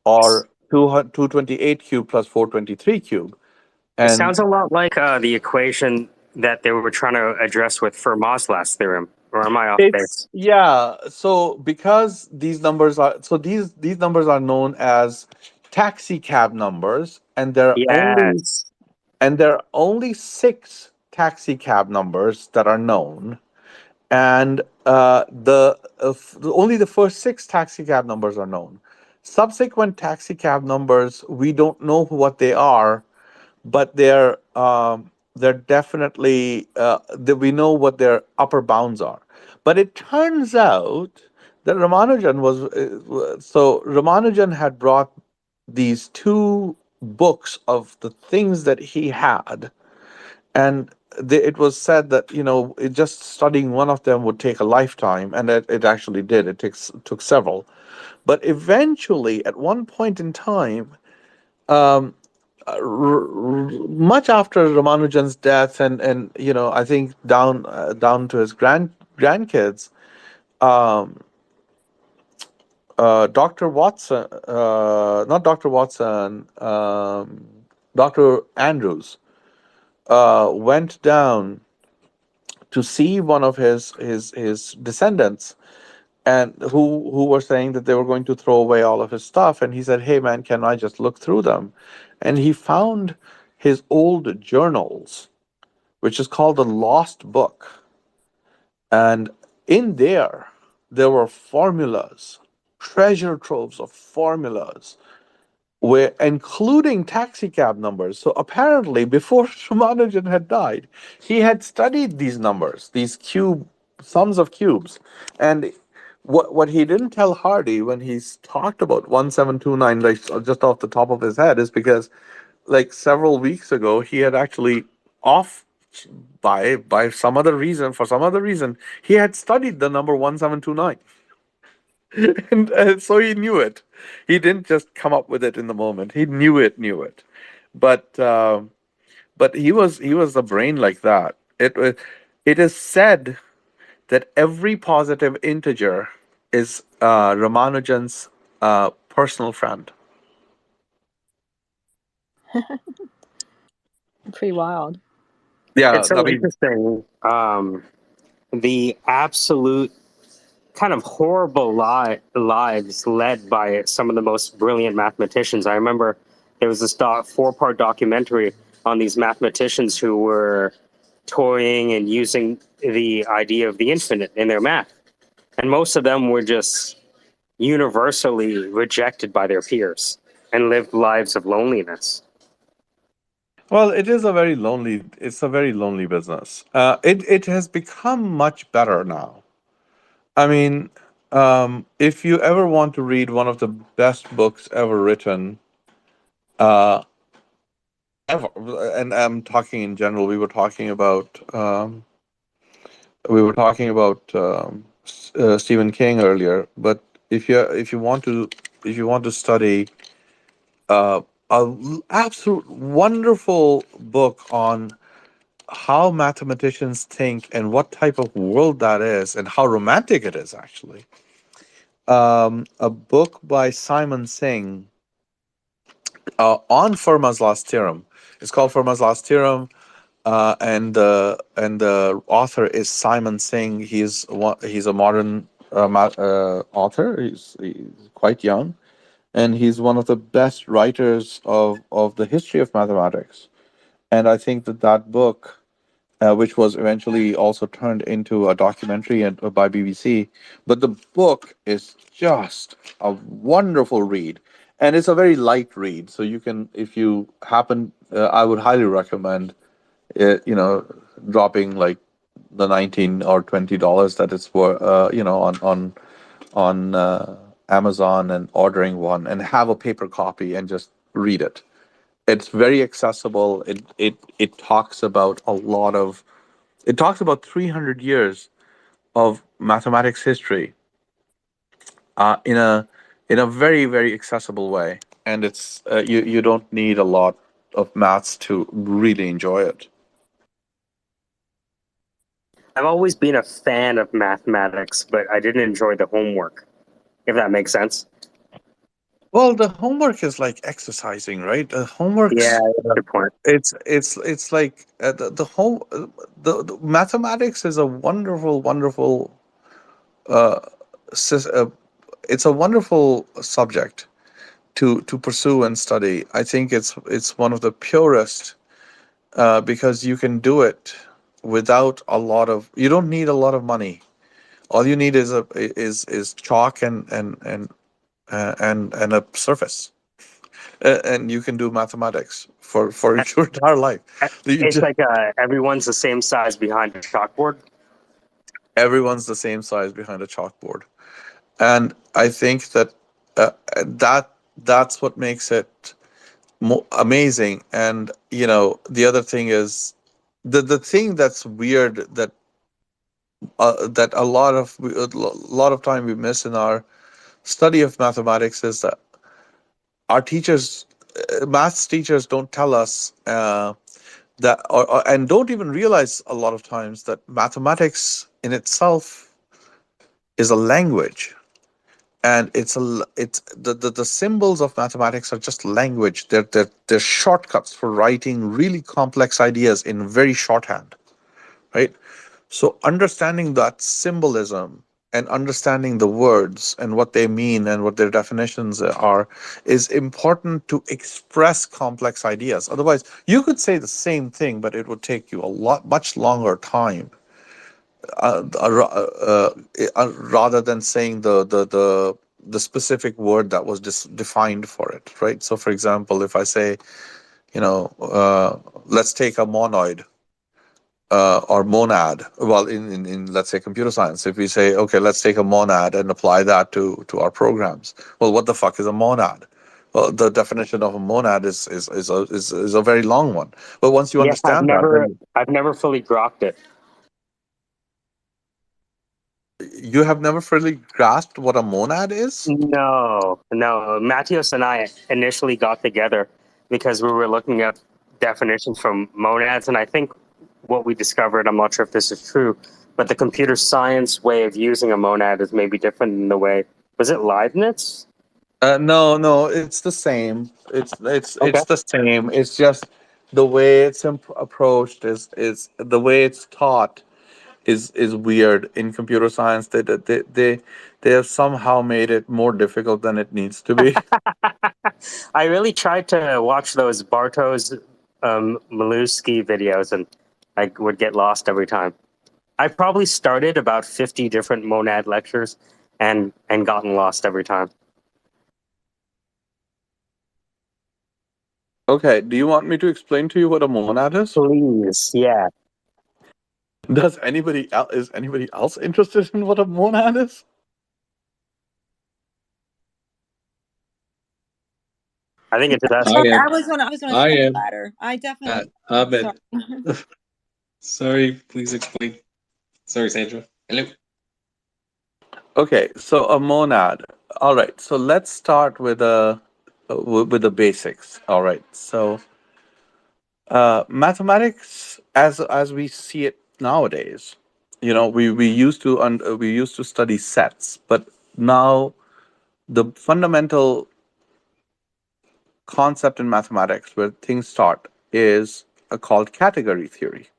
[SPEAKER 8] or 228 cube plus 423 cube.
[SPEAKER 2] It
[SPEAKER 8] And
[SPEAKER 2] sounds a lot like the equation that they were trying to address with Fermat's last theorem. Or am I off base?
[SPEAKER 8] so because these numbers are known as taxi cab numbers, and
[SPEAKER 2] Yes.
[SPEAKER 8] there are only 6 taxi cab numbers that are known, and only the first 6 taxi cab numbers are known. Subsequent taxi cab numbers, we don't know what they are, but they're definitely we know what their upper bounds are. But it turns out that Ramanujan had brought these 2 books of the things that he had, and it was said that just studying one of them would take a lifetime, and it actually did. Took several, but eventually, at one point in time, um, much after Ramanujan's death, and I think down to his grandkids, um, Dr. Watson, not Dr. Watson, Dr. Andrews went down to see one of his descendants, and who were saying that they were going to throw away all of his stuff, and he said, "Hey man, can I just look through them?" And he found his old journals, which is called the Lost Book, and in there were formulas, treasure troves of formulas, where including taxi cab numbers. So apparently, before Ramanujan had died, he had studied these numbers, these sums of cubes, and what he didn't tell Hardy when he's talked about 1729, like just off the top of his head, is because like several weeks ago he had actually off by some other reason, for some other reason, he had studied the number 1729. And so he knew it. He didn't just come up with it in the moment. He knew it. But he was a brain like that. It is said that every positive integer is Ramanujan's personal friend.
[SPEAKER 17] Pretty wild.
[SPEAKER 8] Yeah,
[SPEAKER 2] It's so interesting. The absolute kind of horrible lives led by some of the most brilliant mathematicians. I remember there was this 4-part documentary on these mathematicians who were toying and using the idea of the infinite in their math. And most of them were just universally rejected by their peers and lived lives of loneliness.
[SPEAKER 8] Well, it's a very lonely business. It has become much better now. I mean, if you ever want to read one of the best books ever written, uh, ever, and I'm talking in general, we were talking about Stephen King earlier, but if you want to study absolute wonderful book on how mathematicians think and what type of world that is and how romantic it is actually. A book by Simon Singh on Fermat's last theorem. It's called Fermat's last theorem, and the author is Simon Singh. He's a modern author. He's quite young, and he's one of the best writers of the history of mathematics. And I think that book, which was eventually also turned into a documentary by BBC. But the book is just a wonderful read, and it's a very light read. So you can, if you happen, I would highly recommend it. Dropping like the $19 or $20 that it's for, on Amazon, and ordering one and have a paper copy and just read it. It's very accessible. It talks about a lot of it talks about 300 years of mathematics history in a very, very accessible way, and it's you don't need a lot of maths to really enjoy it.
[SPEAKER 2] I've always been a fan of mathematics, but I didn't enjoy the homework, if that makes sense.
[SPEAKER 8] Well, the homework is like exercising, right? The homework's
[SPEAKER 2] Yeah, good point.
[SPEAKER 8] it's like the mathematics is a wonderful uh, it's a wonderful subject to pursue and study. I think it's one of the purest, because you can do it without a lot of. You don't need a lot of money. All you need is chalk and a surface, and you can do mathematics for your entire life.
[SPEAKER 2] It's like everyone's the same size behind a chalkboard.
[SPEAKER 8] Everyone's the same size behind a chalkboard, and I think that's what makes it amazing. And the other thing is the thing that's weird, that a lot of time we miss in our study of mathematics, is that our teachers, maths teachers, don't tell us that, and don't even realize a lot of times that mathematics in itself is a language. And the symbols of mathematics are just language. They're shortcuts for writing really complex ideas in very shorthand, right? So understanding that symbolism and understanding the words and what they mean and what their definitions are is important to express complex ideas. Otherwise, you could say the same thing, but it would take you much longer time, rather than saying the specific word that was defined for it, right? So, for example, if I say, let's take a monoid or monad. Well, in let's say computer science, if we say, okay, let's take a monad and apply that to our programs. Well, what the fuck is a monad? Well, the definition of a monad is a very long one. But once you
[SPEAKER 2] Yeah,
[SPEAKER 8] understand that, then
[SPEAKER 2] I've never fully grokked it.
[SPEAKER 8] you have never fully grasped what a monad is?
[SPEAKER 2] No. Matthias and I initially got together because we were looking at definitions from monads, and I think what we discovered, I'm not sure if this is true, but the computer science way of using a monad is maybe different than the way, was it Leibniz?
[SPEAKER 8] No, it's the same.
[SPEAKER 2] Okay.
[SPEAKER 8] It's the same. It's just the way it's approached is the way it's taught is weird in computer science. They have somehow made it more difficult than it needs to be.
[SPEAKER 2] I really tried to watch those Bartosz Milewski videos, and I would get lost every time. I probably started about 50 different monad lectures and gotten lost every time.
[SPEAKER 8] Okay, do you want me to explain to you what a monad is?
[SPEAKER 2] Please, yeah.
[SPEAKER 8] Is anybody else interested in what a monad is?
[SPEAKER 2] I think it's best.
[SPEAKER 17] I was on a
[SPEAKER 4] I
[SPEAKER 17] step
[SPEAKER 4] am.
[SPEAKER 17] ladder. I definitely.
[SPEAKER 4] Ahmed.
[SPEAKER 17] Sorry.
[SPEAKER 4] Sorry, please explain. Sorry, Sandra. Hello.
[SPEAKER 8] Okay, so a monad. All right, so let's start with the basics. All right, so mathematics as we see it nowadays, we used to study sets, but now the fundamental concept in mathematics where things start is called category theory.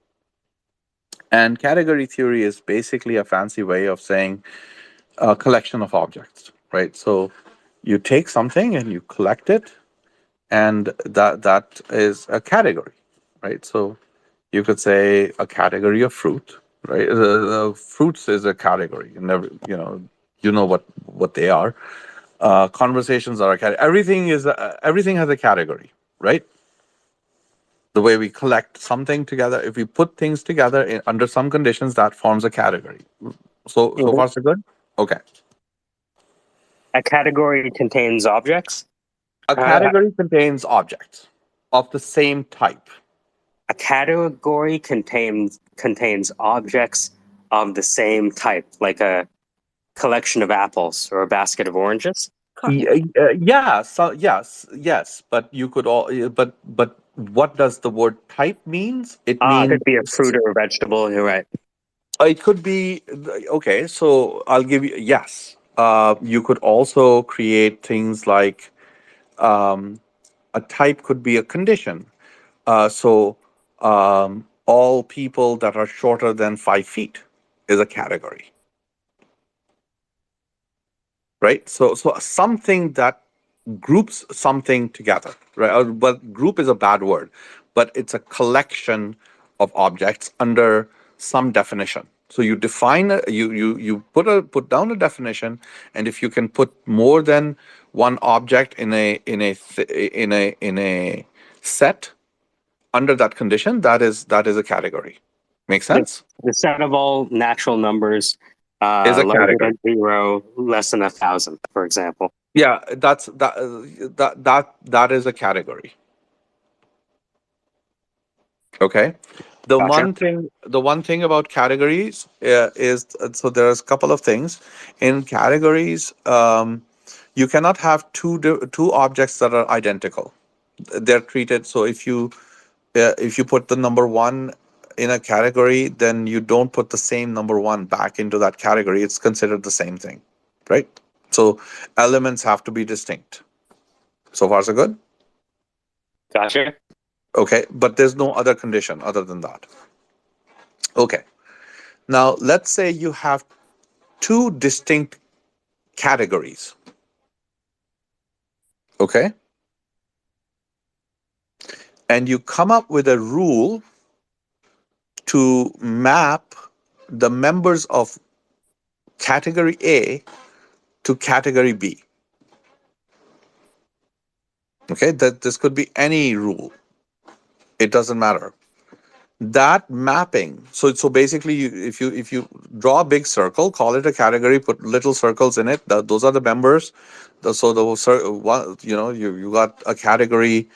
[SPEAKER 8] And category theory is basically a fancy way of saying a collection of objects, right? So you take something and you collect it, and that is a category, right? So you could say a category of fruit, right? Fruits is a category. You know what they are. Conversations are a category. Everything has a category, right? The way we collect something together, if we put things together under some conditions, that forms a category. So
[SPEAKER 2] Mhm.
[SPEAKER 8] far so good. Okay.
[SPEAKER 2] A category contains objects.
[SPEAKER 8] A category contains objects of the same type.
[SPEAKER 2] A category contains objects of the same type, like a collection of apples or a basket of oranges.
[SPEAKER 8] Yeah. So yes. But you could but what does the word type means? It
[SPEAKER 2] It
[SPEAKER 8] means
[SPEAKER 2] could be a fruit or a vegetable. You're right.
[SPEAKER 8] it could be okay. So I'll give you yes. You could also create things like a type could be a condition. All people that are shorter than 5 feet is a category, right? So something that groups something together, right? But group is a bad word, but it's a collection of objects under some definition. So you define you put down a definition, and if you can put more than one object in a set under that condition, that is a category. Make sense?
[SPEAKER 2] The set of all natural numbers
[SPEAKER 8] Is a
[SPEAKER 2] larger
[SPEAKER 8] category.
[SPEAKER 2] than 0, less than 1,000, for example.
[SPEAKER 8] Yeah, that is a category. Okay.
[SPEAKER 2] Gotcha.
[SPEAKER 8] The one thing about categories is so there's a couple of things in categories. You cannot have two objects that are identical. They're treated so if you put the number one in a category, then you don't put the same number one back into that category. It's considered the same thing, right? So elements have to be distinct. So far, so good.
[SPEAKER 2] Gotcha.
[SPEAKER 8] Okay, but there's no other condition other than that. Okay. Now, let's say you have two distinct categories. Okay. And you come up with a rule to map the members of category A to category B. Okay, that this could be any rule. It doesn't matter. That mapping. So basically, if you draw a big circle, call it a category, put little circles in it. Those are the members. You got a category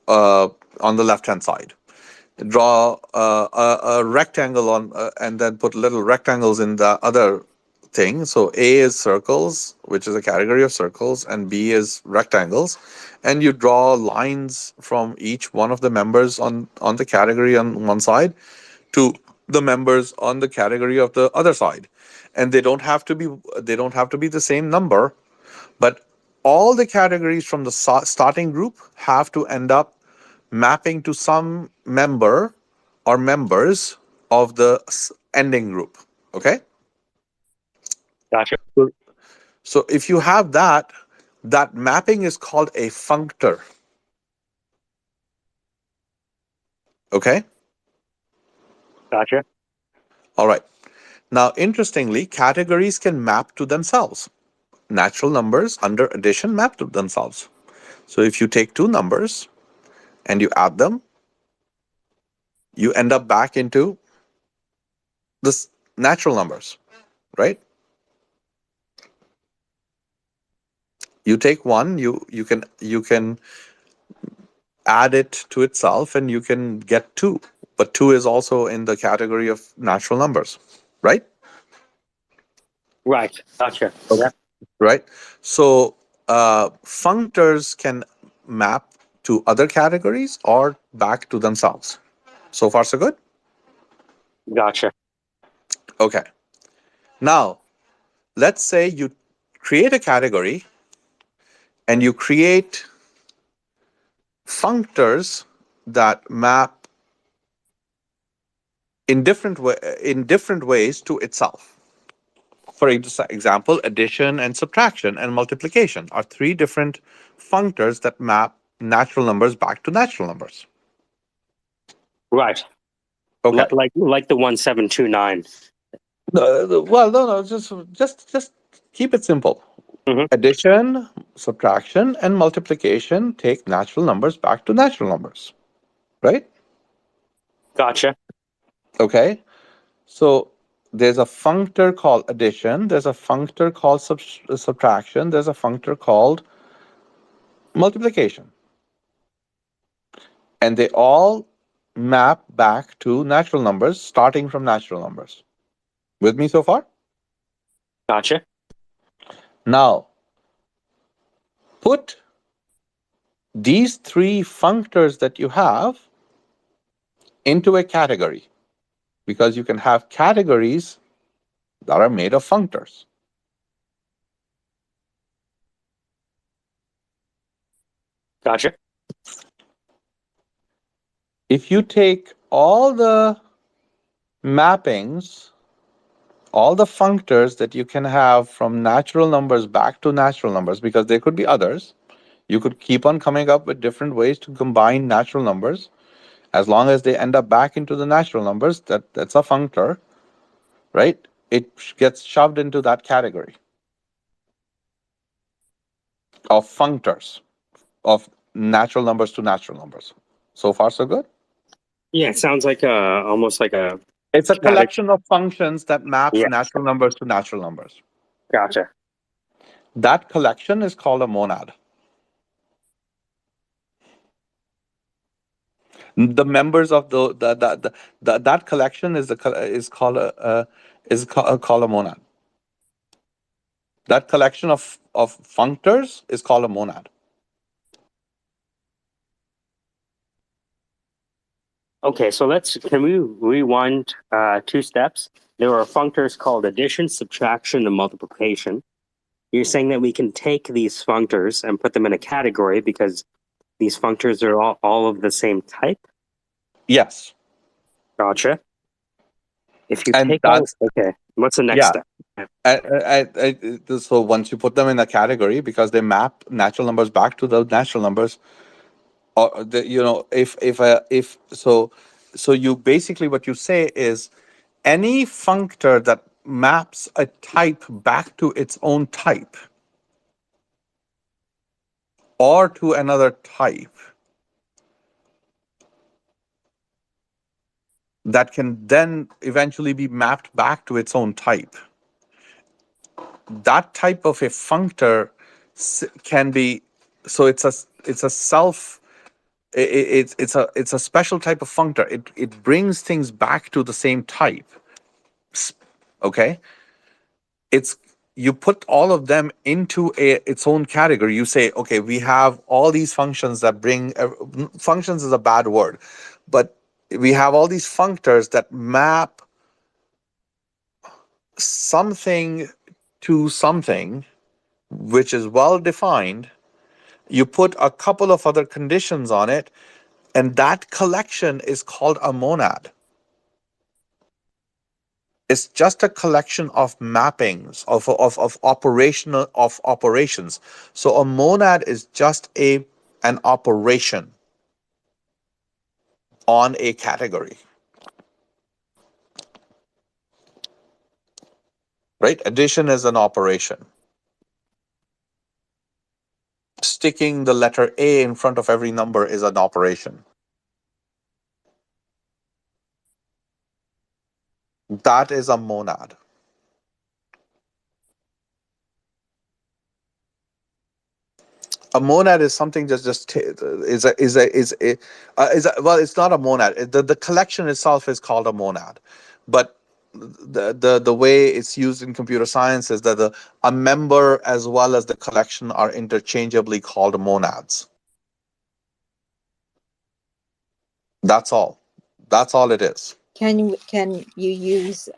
[SPEAKER 8] on the left hand side. Draw a rectangle on and then put little rectangles in the other thing. So A is circles, which is a category of circles, and B is rectangles, and you draw lines from each one of the members on the category on one side to the members on the category of the other side, and they don't have to be the same number, but all the categories from the starting group have to end up mapping to some member or members of the ending group. Okay.
[SPEAKER 2] Gotcha.
[SPEAKER 8] So if you have that mapping is called a functor. Okay.
[SPEAKER 2] Gotcha.
[SPEAKER 8] All right. Now, interestingly, categories can map to themselves. Natural numbers under addition map to themselves. So if you take two numbers and you add them, you end up back into this natural numbers, right? You take one, you can add it to itself and you can get two, but two is also in the category of natural numbers, right?
[SPEAKER 2] Right. Gotcha.
[SPEAKER 8] Okay.
[SPEAKER 2] Yeah.
[SPEAKER 8] Right. So functors can map to other categories or back to themselves. So far, so good.
[SPEAKER 2] Gotcha.
[SPEAKER 8] Okay. Now, let's say you create a category and you create functors that map in different ways to itself. For example, addition and subtraction and multiplication are three different functors that map natural numbers back to natural numbers.
[SPEAKER 2] Right.
[SPEAKER 8] Okay.
[SPEAKER 2] Like the 1729.
[SPEAKER 8] No. Just keep it simple.
[SPEAKER 2] Mm-hmm.
[SPEAKER 8] Addition, subtraction, and multiplication take natural numbers back to natural numbers, right?
[SPEAKER 2] Gotcha.
[SPEAKER 8] Okay. So there's a functor called addition. There's a functor called subtraction. There's a functor called multiplication, and they all map back to natural numbers, starting from natural numbers. With me so far?
[SPEAKER 2] Gotcha.
[SPEAKER 8] Now, put these three functors that you have into a category, because you can have categories that are made of functors.
[SPEAKER 2] Gotcha.
[SPEAKER 8] If you take all the mappings, all the functors that you can have from natural numbers back to natural numbers, because there could be others, you could keep on coming up with different ways to combine natural numbers. As long as they end up back into the natural numbers, that's a functor, right? It gets shoved into that category of functors, of natural numbers to natural numbers. So far, so good?
[SPEAKER 2] Yeah, it sounds like almost like a.
[SPEAKER 8] It's a collection of functions that maps
[SPEAKER 2] Yeah.
[SPEAKER 8] natural numbers to natural numbers.
[SPEAKER 2] Gotcha.
[SPEAKER 8] That collection is called a monad. The members of that collection is called a monad. That collection of functors is called a monad.
[SPEAKER 2] Okay, so can we rewind 2 steps? There are functors called addition, subtraction, and multiplication. You're saying that we can take these functors and put them in a category because these functors are all of the same type?
[SPEAKER 8] Yes.
[SPEAKER 2] Gotcha. If you
[SPEAKER 8] And
[SPEAKER 2] take
[SPEAKER 8] that's
[SPEAKER 2] okay, what's the next step?
[SPEAKER 8] So once you put them in a category, because they map natural numbers back to the natural numbers, or so you basically, what you say is any functor that maps a type back to its own type or to another type that can then eventually be mapped back to its own type. That type of a functor can be, so it's a self, it's a special type of functor. It brings things back to the same type. Okay, it's, you put all of them into its own category. You say, okay, we have all these functions that bring, functions is a bad word, but we have all these functors that map something to something which is well defined. You put a couple of other conditions on it, and that collection is called a monad. It's just a collection of mappings of operations. So a monad is just an operation on a category, right? Addition is an operation. Sticking the letter A in front of every number is an operation. That is a monad. A monad is something that just well, it's not a monad. The collection itself is called a monad, but the way it's used in computer science is that a member as well as the collection are interchangeably called monads. That's all. That's all it is.
[SPEAKER 17] Can you use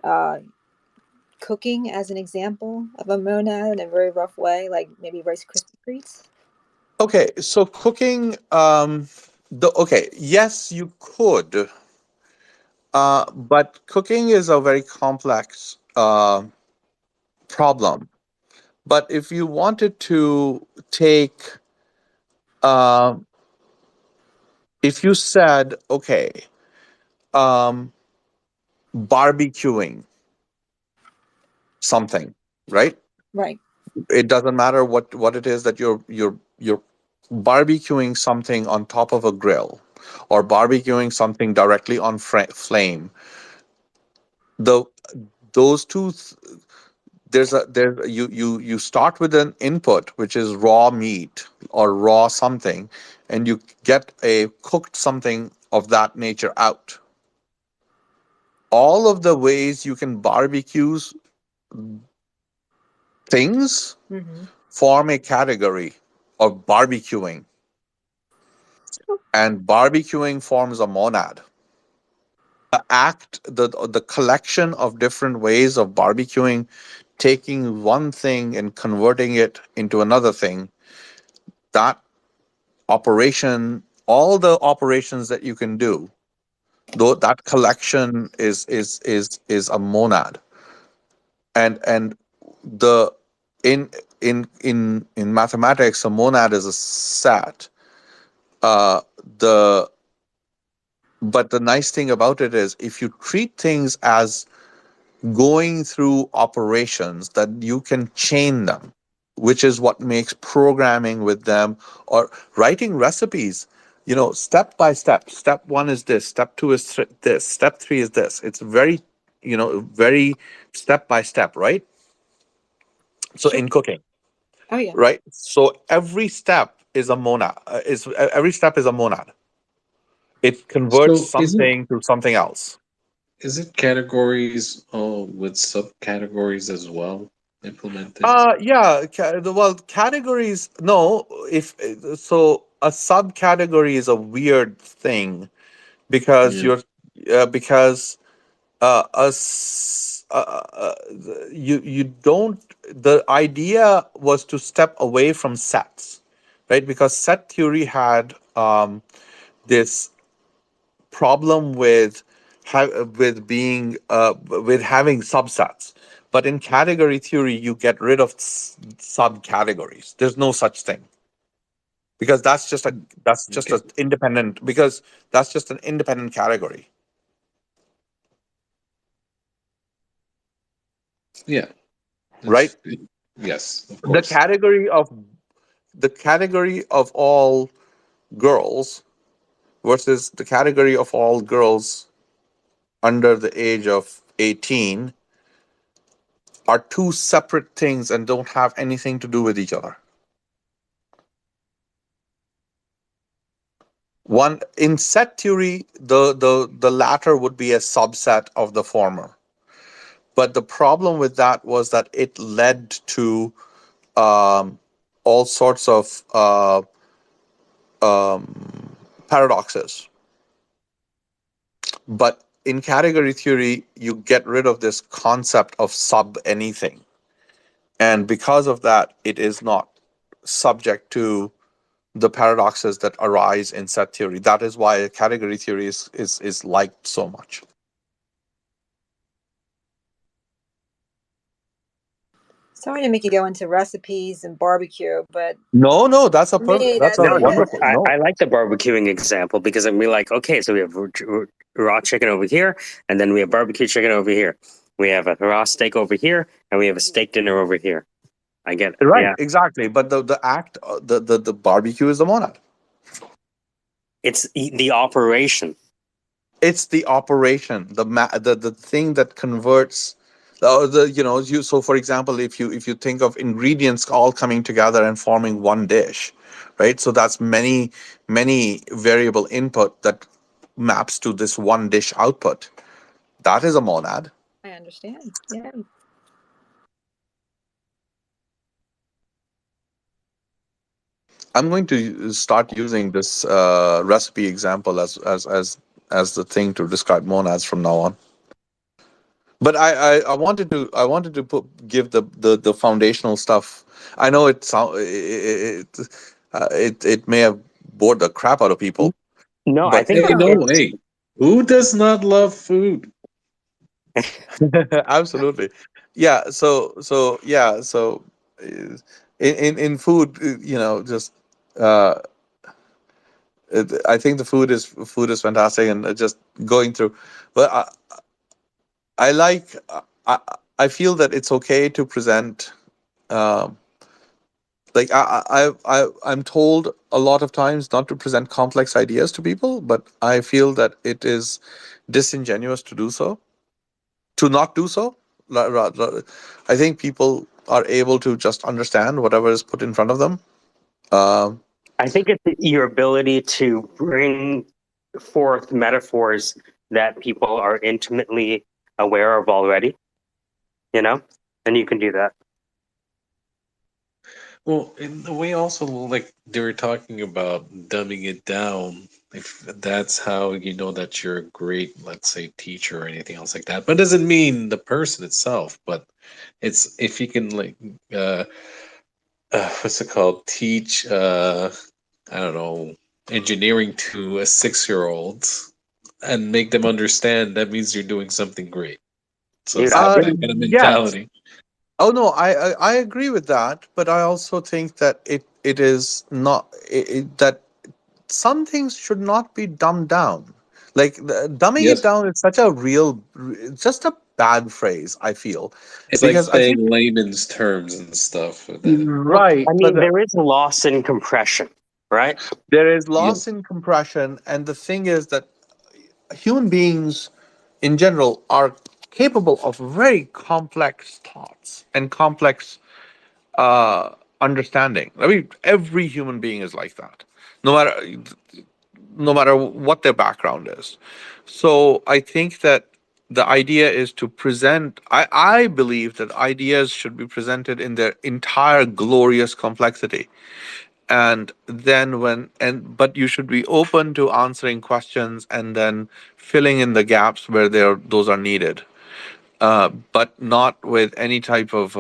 [SPEAKER 17] cooking as an example of a monad in a very rough way, like maybe Rice Krispie treats?
[SPEAKER 8] Okay, so cooking, yes, you could, but cooking is a very complex problem. But if you wanted to take, if you said, okay, barbecuing something, right?
[SPEAKER 17] Right.
[SPEAKER 8] It doesn't matter what it is that you're barbecuing something on top of a grill, or barbecuing something directly on flame. Those two, you start with an input which is raw meat or raw something, and you get a cooked something of that nature out. All of the ways you can barbecue things form a category of barbecuing, and barbecuing forms a monad. The collection of different ways of barbecuing, taking one thing and converting it into another thing, that operation, all the operations that you can do, though, that collection is a monad. And the in mathematics, a monad is a set. The But the nice thing about it is, if you treat things as going through operations, that you can chain them, which is what makes programming with them or writing recipes, step by step. Step one is this, step two is this, step three is this. It's very, very step by step, right? So in cooking,
[SPEAKER 17] Oh yeah.
[SPEAKER 8] right? So every step is a monad. Every step is a monad. It converts
[SPEAKER 4] So
[SPEAKER 8] something to something else.
[SPEAKER 4] is it categories with subcategories as well implemented?
[SPEAKER 8] Yeah. Well, categories. No, if so, a subcategory is a weird thing because
[SPEAKER 4] Yeah.
[SPEAKER 8] because a s- you don't. The idea was to step away from sets, right? Because set theory had this problem with with having subsets, but in category theory you get rid of subcategories. There's no such thing, because that's just
[SPEAKER 4] Okay.
[SPEAKER 8] an independent, because that's just an independent category.
[SPEAKER 4] Yeah.
[SPEAKER 8] Right.
[SPEAKER 4] Yes, of
[SPEAKER 8] The
[SPEAKER 4] course.
[SPEAKER 8] category of the category of all girls versus the category of all girls under the age of 18 are two separate things and don't have anything to do with each other. One in set theory, the latter would be a subset of the former. But the problem with that was that it led to all sorts of paradoxes. But in category theory, you get rid of this concept of sub anything. And because of that, it is not subject to the paradoxes that arise in set theory. That is why category theory is liked so much.
[SPEAKER 17] Sorry to make you go into recipes and barbecue, but
[SPEAKER 8] No, that's a
[SPEAKER 17] for me,
[SPEAKER 8] that's
[SPEAKER 17] that's
[SPEAKER 8] a
[SPEAKER 2] No,
[SPEAKER 8] wonderful no.
[SPEAKER 2] I like the barbecuing example because then we're like, okay, so we have raw chicken over here, and then we have barbecue chicken over here. We have a raw steak over here, and we have a steak dinner over here. I get it.
[SPEAKER 8] Right,
[SPEAKER 2] Yeah,
[SPEAKER 8] exactly. But the act, the barbecue is the monad.
[SPEAKER 2] it's the operation.
[SPEAKER 8] It's the operation, the thing that converts. So for example, if you think of ingredients all coming together and forming one dish, right? So that's many variable input that maps to this one dish output. That is a monad.
[SPEAKER 17] I understand. Yeah.
[SPEAKER 8] I'm going to start using this recipe example as the thing to describe monads from now on. But I wanted to give the foundational stuff. I know it may have bored the crap out of people,
[SPEAKER 2] No, I
[SPEAKER 8] but
[SPEAKER 2] think
[SPEAKER 4] Hey, no
[SPEAKER 2] it's
[SPEAKER 4] way. Who does not love food?
[SPEAKER 8] absolutely, yeah. So uh, in food, just uh, I think the food is fantastic, and just going through. But I like I I feel that it's okay to present. Um, like I'm told a lot of times not to present complex ideas to people, but I feel that it is disingenuous to do so, to not do so. I think people are able to just understand whatever is put in front of them. Um,
[SPEAKER 2] I think it's your ability to bring forth metaphors that people are intimately aware of already. And you can do that.
[SPEAKER 13] Well, in a way, also like they were talking about dumbing it down. If that's how you know that you're a great, let's say, teacher or anything else like that, but it doesn't mean the person itself. But it's if you can like, what's it called? Teach, I don't know, engineering to a 6-year-old and make them understand. That means you're doing something great. So
[SPEAKER 2] Dude,
[SPEAKER 13] it's
[SPEAKER 2] I
[SPEAKER 13] that
[SPEAKER 2] think
[SPEAKER 13] kind of
[SPEAKER 8] yes.
[SPEAKER 13] mentality.
[SPEAKER 8] Oh no, I agree with that, but I also think that it is not that some things should not be dumbed down. Like dumbing it
[SPEAKER 13] Yes.
[SPEAKER 8] down is such a just a bad phrase, I feel,
[SPEAKER 13] It's like
[SPEAKER 8] because I
[SPEAKER 13] saying
[SPEAKER 8] think
[SPEAKER 13] layman's terms and stuff.
[SPEAKER 2] well,
[SPEAKER 8] right,
[SPEAKER 2] I
[SPEAKER 8] but
[SPEAKER 2] mean, there is loss in compression, right?
[SPEAKER 8] there is
[SPEAKER 13] Yeah.
[SPEAKER 8] loss in compression, and the thing is that human beings in general are capable of very complex thoughts and complex understanding. I mean, every human being is like that, no matter no matter what their background is. So I think that the idea is to present. I believe that ideas should be presented in their entire glorious complexity, and then but you should be open to answering questions and then filling in the gaps where those are needed, but not with any type of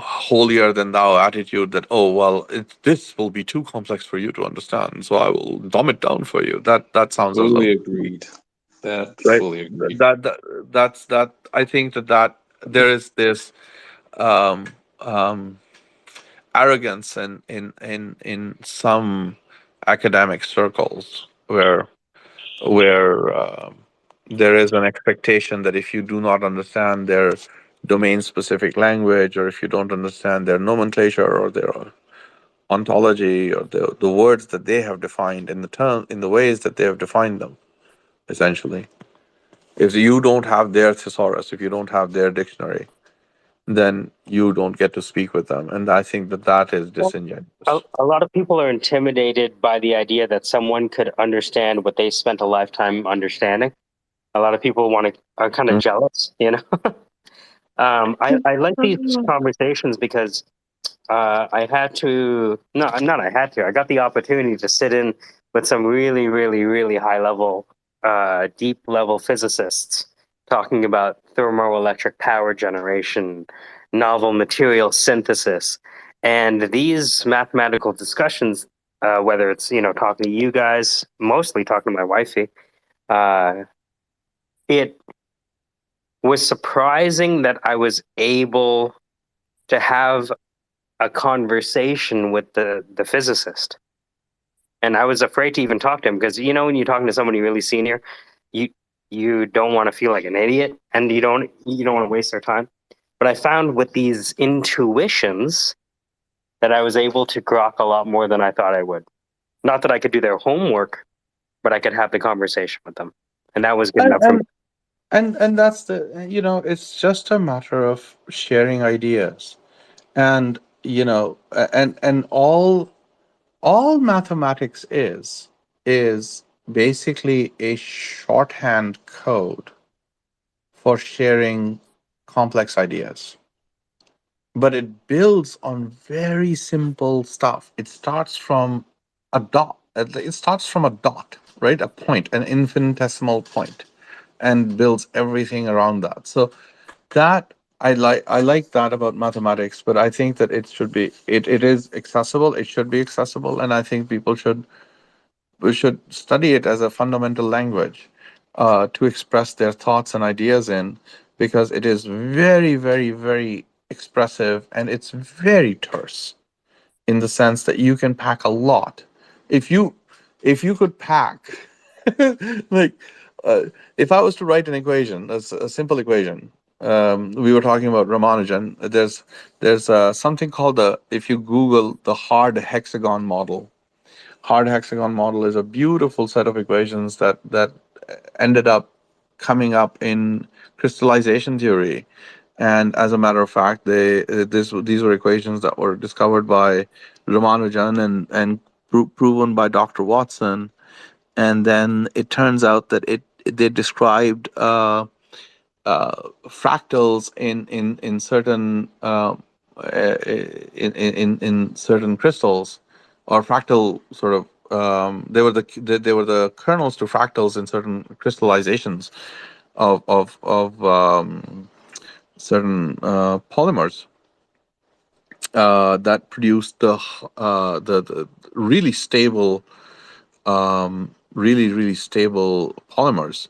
[SPEAKER 8] holier than thou attitude that, oh well, this will be too complex for you to understand, so I will dumb it down for you. That sounds a
[SPEAKER 13] Fully
[SPEAKER 8] little
[SPEAKER 13] agreed. That
[SPEAKER 8] right.
[SPEAKER 13] fully agreed.
[SPEAKER 8] That I think that there is this um, um, arrogance in some academic circles where there is an expectation that if you do not understand domain-specific language, or if you don't understand their nomenclature or their ontology or the words that they have defined in the ways that they have defined them, essentially. If you don't have their thesaurus, if you don't have their dictionary, then you don't get to speak with them. And I think that is disingenuous.
[SPEAKER 2] A lot of people are intimidated by the idea that someone could understand what they spent a lifetime understanding. A lot of people are kind of jealous, you know. I like these conversations because I had to, no, not I had to, I got the opportunity to sit in with some really, really, really high level, deep level physicists talking about thermoelectric power generation, novel material synthesis. And these mathematical discussions, whether it's, talking to you guys, mostly talking to my wifey, it was surprising that I was able to have a conversation with the physicist, and I was afraid to even talk to him because when you're talking to somebody really senior, you don't want to feel like an idiot, and you don't want to waste their time. But I found with these intuitions that I was able to grok a lot more than I thought I would. Not that I could do their homework, but I could have the conversation with them, and that was good enough for me.
[SPEAKER 8] And that's it's just a matter of sharing ideas, and and all mathematics is basically a shorthand code for sharing complex ideas, but it builds on very simple stuff. It starts from a dot. It starts from a dot, right? A point, an infinitesimal point, and builds everything around that. So that I like that about mathematics, but I think that it is accessible. It should be accessible, and I think we should study it as a fundamental language to express their thoughts and ideas in, because it is very, very, very expressive, and it's very terse in the sense that you can pack a lot. If you could pack like if I was to write an equation, a simple equation. We were talking about Ramanujan. There's something called if you Google the hard hexagon model is a beautiful set of equations that ended up coming up in crystallization theory. And as a matter of fact, these were equations that were discovered by Ramanujan and proven by Dr. Watson. And then it turns out that they described fractals in certain in certain crystals, or fractal sort of they were the kernels to fractals in certain crystallizations of certain polymers that produced the really stable really stable polymers,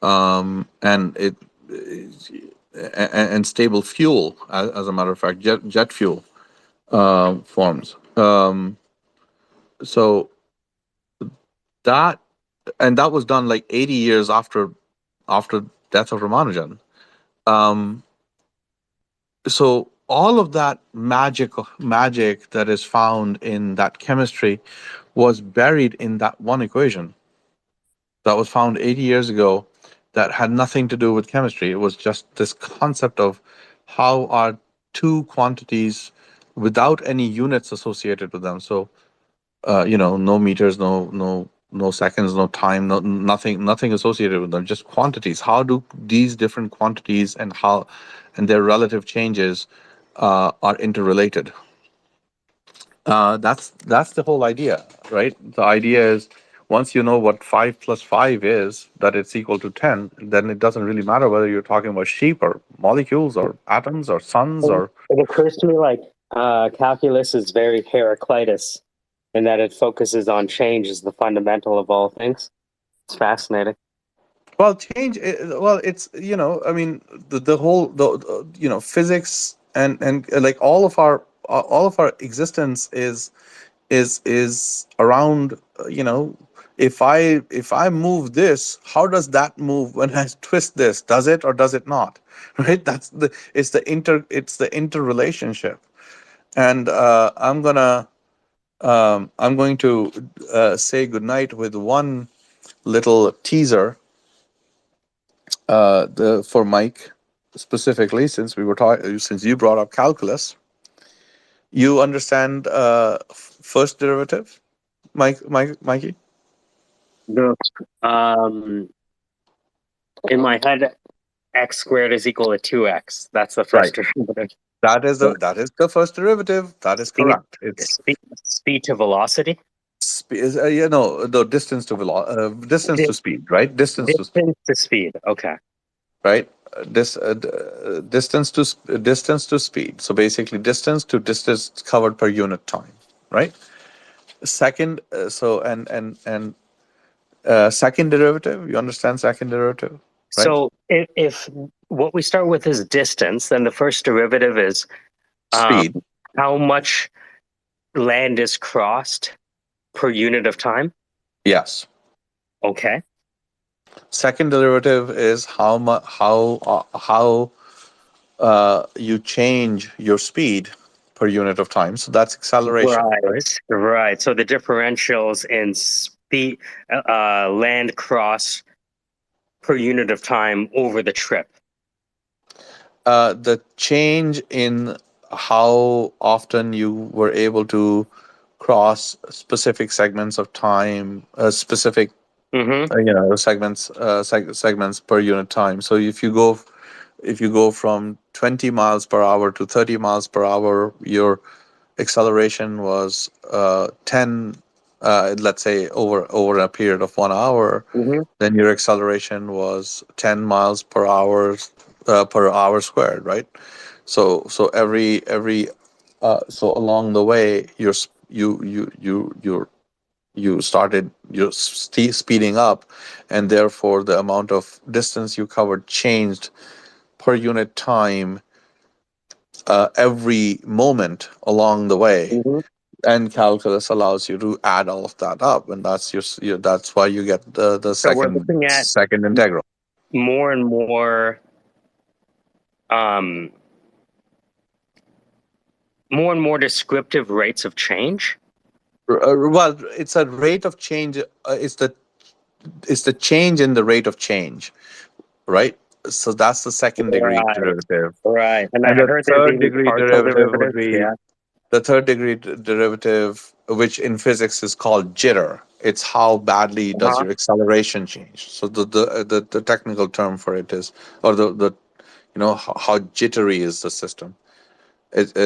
[SPEAKER 8] and and stable fuel, as a matter of fact, jet fuel forms. So that that was done like 80 years after death of Ramanujan. So all of that magic that is found in that chemistry was buried in that one equation that was found 80 years ago, that had nothing to do with chemistry. It was just this concept of how are two quantities without any units associated with them. So, no meters, no seconds, no time, nothing associated with them, just quantities. How do these different quantities and their relative changes are interrelated? That's the whole idea, right? The idea is, once you know what 5 plus 5 is, that it's equal to 10, then it doesn't really matter whether you're talking about sheep or molecules or atoms or suns or.
[SPEAKER 2] It occurs to me like calculus is very Heraclitus, in that it focuses on change as the fundamental of all things. It's fascinating.
[SPEAKER 8] Well, change. Well, it's I mean, the whole physics and like all of our existence is around if I move this, how does that move when I twist this? Does it or does it not? Right? It's the interrelationship. And I'm going to say goodnight with one little teaser for Mike specifically, since we were talking, since you brought up calculus. You understand first derivative, Mikey?
[SPEAKER 2] The in my head, x squared is equal to 2x. That's the
[SPEAKER 8] Right.
[SPEAKER 2] first derivative.
[SPEAKER 8] That is the first derivative. That is
[SPEAKER 2] Speed,
[SPEAKER 8] correct. It's
[SPEAKER 2] speed to velocity.
[SPEAKER 8] the distance to distance to speed, right?
[SPEAKER 2] Distance to speed. Okay.
[SPEAKER 8] Right. Distance to speed. So basically, distance to distance covered per unit time, right? Second, second derivative. You understand second derivative, right?
[SPEAKER 2] So if what we start with is distance, then the first derivative is
[SPEAKER 8] Speed.
[SPEAKER 2] how much land is crossed per unit of time.
[SPEAKER 8] Yes.
[SPEAKER 2] Okay.
[SPEAKER 8] Second derivative is how you change your speed per unit of time. So that's acceleration, right?
[SPEAKER 2] Right. So the differentials in speed, land cross per unit of time over the trip.
[SPEAKER 8] The change in how often you were able to cross specific segments of time, specific segments per unit time. So if you go from 20 miles per hour to 30 miles per hour, your acceleration was 10, let's say over a period of 1 hour, then your acceleration was 10 miles per hour squared, right? So so along the way you started speeding up, and therefore the amount of distance you covered changed per unit time every moment along the way. And calculus allows you to add all of that up, and that's that's why you get the
[SPEAKER 2] So we're looking at
[SPEAKER 8] second integral.
[SPEAKER 2] more and more descriptive rates of change.
[SPEAKER 8] Well, it's a rate of change. It's the change in the rate of change, right? So that's the second degree derivative.
[SPEAKER 2] Right. And I
[SPEAKER 8] And the
[SPEAKER 2] heard there'd
[SPEAKER 8] third
[SPEAKER 2] be
[SPEAKER 8] degree
[SPEAKER 2] partial
[SPEAKER 8] derivative would
[SPEAKER 2] derivatives.
[SPEAKER 8] be
[SPEAKER 2] Yeah.
[SPEAKER 8] the third degree derivative, which in physics is called jitter. It's how badly does your acceleration change. So the technical term for it is, or the how jittery is the system.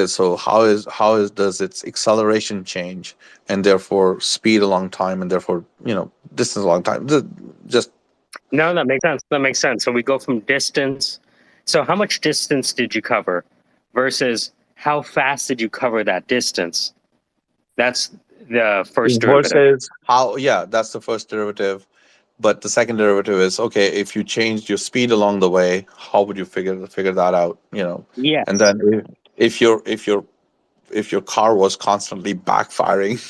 [SPEAKER 8] So how does its acceleration change, and therefore speed along time, and therefore distance along time. Just
[SPEAKER 2] No, that makes sense. That makes sense. So we go from distance. So how much distance did you cover versus how fast did you cover that distance? That's the first derivative.
[SPEAKER 8] versus how, yeah, that's the first derivative. But the second derivative is, okay, if you changed your speed along the way, how would you figure that out?
[SPEAKER 2] Yes.
[SPEAKER 8] And then if your car was constantly backfiring,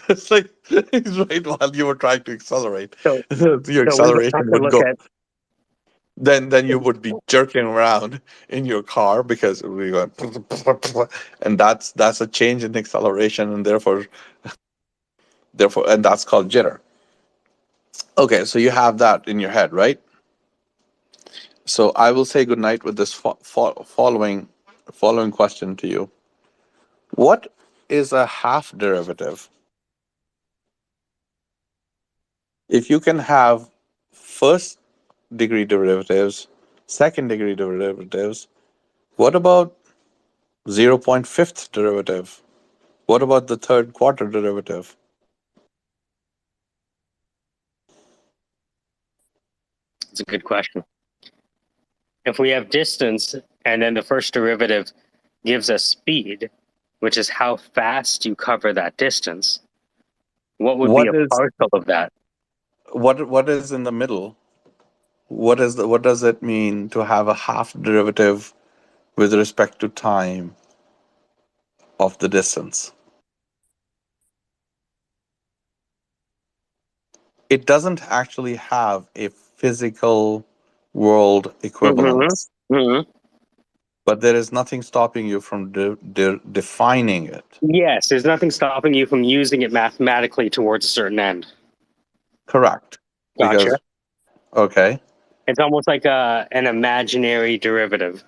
[SPEAKER 8] it's like right while you were trying to accelerate,
[SPEAKER 2] So
[SPEAKER 8] your
[SPEAKER 2] we have
[SPEAKER 8] acceleration
[SPEAKER 2] to
[SPEAKER 8] would
[SPEAKER 2] look
[SPEAKER 8] go.
[SPEAKER 2] at
[SPEAKER 8] Then you would be jerking around in your car because it would be going, and that's a change in acceleration, and therefore, and that's called jitter. Okay, so you have that in your head, right? So I will say goodnight with this following question to you. What is a half derivative? If you can have first degree derivatives, second degree derivatives, what about 0.5th derivative? What about the third quarter derivative?
[SPEAKER 2] It's a good question. If we have distance and then the first derivative gives us speed, which is how fast you cover that distance, what would be a partial of that?
[SPEAKER 8] What is in the middle? What does it mean to have a half derivative with respect to time of the distance? it doesn't actually have a physical world equivalence, but there is nothing stopping you from defining it.
[SPEAKER 2] Yes, there's nothing stopping you from using it mathematically towards a certain end.
[SPEAKER 8] Correct.
[SPEAKER 2] Gotcha.
[SPEAKER 8] Because, okay.
[SPEAKER 2] It's almost like an imaginary derivative.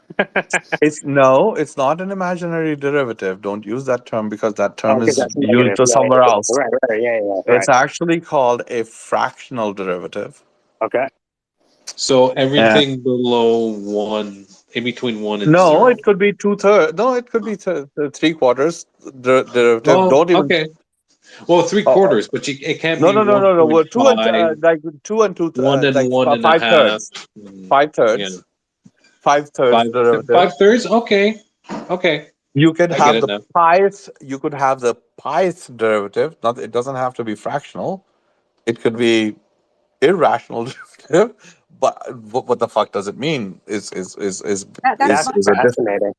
[SPEAKER 8] It's not an imaginary derivative. Don't use that term because that term
[SPEAKER 2] Because
[SPEAKER 8] is
[SPEAKER 2] that's
[SPEAKER 8] used
[SPEAKER 2] negative.
[SPEAKER 8] for
[SPEAKER 2] Yeah,
[SPEAKER 8] somewhere
[SPEAKER 2] yeah,
[SPEAKER 8] else.
[SPEAKER 2] right, yeah,
[SPEAKER 8] It's
[SPEAKER 2] right.
[SPEAKER 8] actually called a fractional derivative.
[SPEAKER 2] Okay.
[SPEAKER 4] So everything below 1, in between 1 and
[SPEAKER 8] No,
[SPEAKER 4] 0.
[SPEAKER 8] it could be 2/3. No, it could be 3/4 derivative.
[SPEAKER 4] Oh,
[SPEAKER 8] Don't even.
[SPEAKER 4] okay. Well,
[SPEAKER 8] Oh, oh.
[SPEAKER 4] 3/4, but it can't
[SPEAKER 8] No,
[SPEAKER 4] be
[SPEAKER 8] no, no, no, no. Well,
[SPEAKER 4] 1.5,
[SPEAKER 8] like 2 and 2,
[SPEAKER 4] 1 and
[SPEAKER 8] like
[SPEAKER 4] 1.5.
[SPEAKER 8] 5/3. 5/3. 5/3 derivative.
[SPEAKER 4] 5/3. Okay.
[SPEAKER 8] You could
[SPEAKER 4] I get
[SPEAKER 8] have
[SPEAKER 4] it
[SPEAKER 8] the
[SPEAKER 4] now.
[SPEAKER 8] pith. You could have the pith derivative. Not. It doesn't have to be fractional. It could be irrational derivative. But what the fuck does it mean?
[SPEAKER 17] That's
[SPEAKER 8] Is a different.
[SPEAKER 2] fascinating.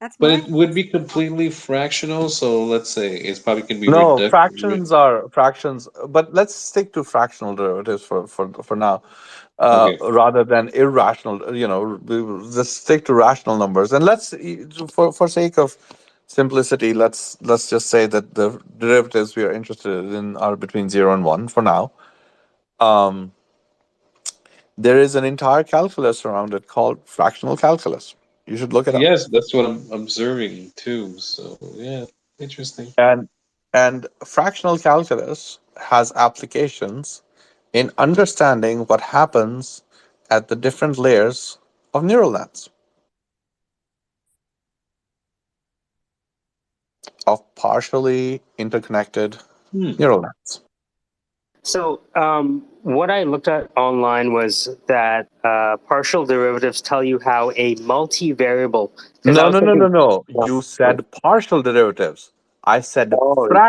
[SPEAKER 17] That's
[SPEAKER 4] But
[SPEAKER 17] mine.
[SPEAKER 4] it would be completely fractional. So let's say it's probably going to be
[SPEAKER 8] No,
[SPEAKER 4] reduced.
[SPEAKER 8] fractions are fractions. But let's stick to fractional derivatives for now.
[SPEAKER 4] Okay.
[SPEAKER 8] Rather than irrational, just stick to rational numbers. And let's, for sake of simplicity, let's just say that the derivatives we are interested in are between 0 and 1 for now. There is an entire calculus around it called fractional calculus. You should look it up.
[SPEAKER 4] Yes, that's what I'm observing too. So yeah, interesting.
[SPEAKER 8] And fractional calculus has applications in understanding what happens at the different layers of neural nets, of partially interconnected neural nets.
[SPEAKER 2] So what I looked at online was that partial derivatives tell you how a multivariable.
[SPEAKER 8] No. You said partial derivatives. I said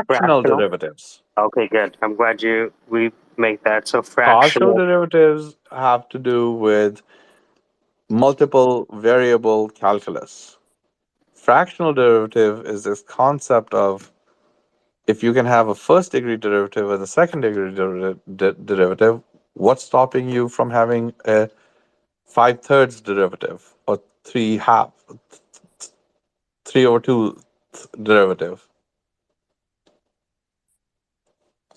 [SPEAKER 8] fractional derivatives.
[SPEAKER 2] Okay, good. I'm glad we make that so
[SPEAKER 8] Partial
[SPEAKER 2] fractional.
[SPEAKER 8] derivatives have to do with multiple variable calculus. Fractional derivative is this concept of if you can have a first degree derivative and a second degree derivative, what's stopping you from having a 5/3 derivative or 3/2 derivative?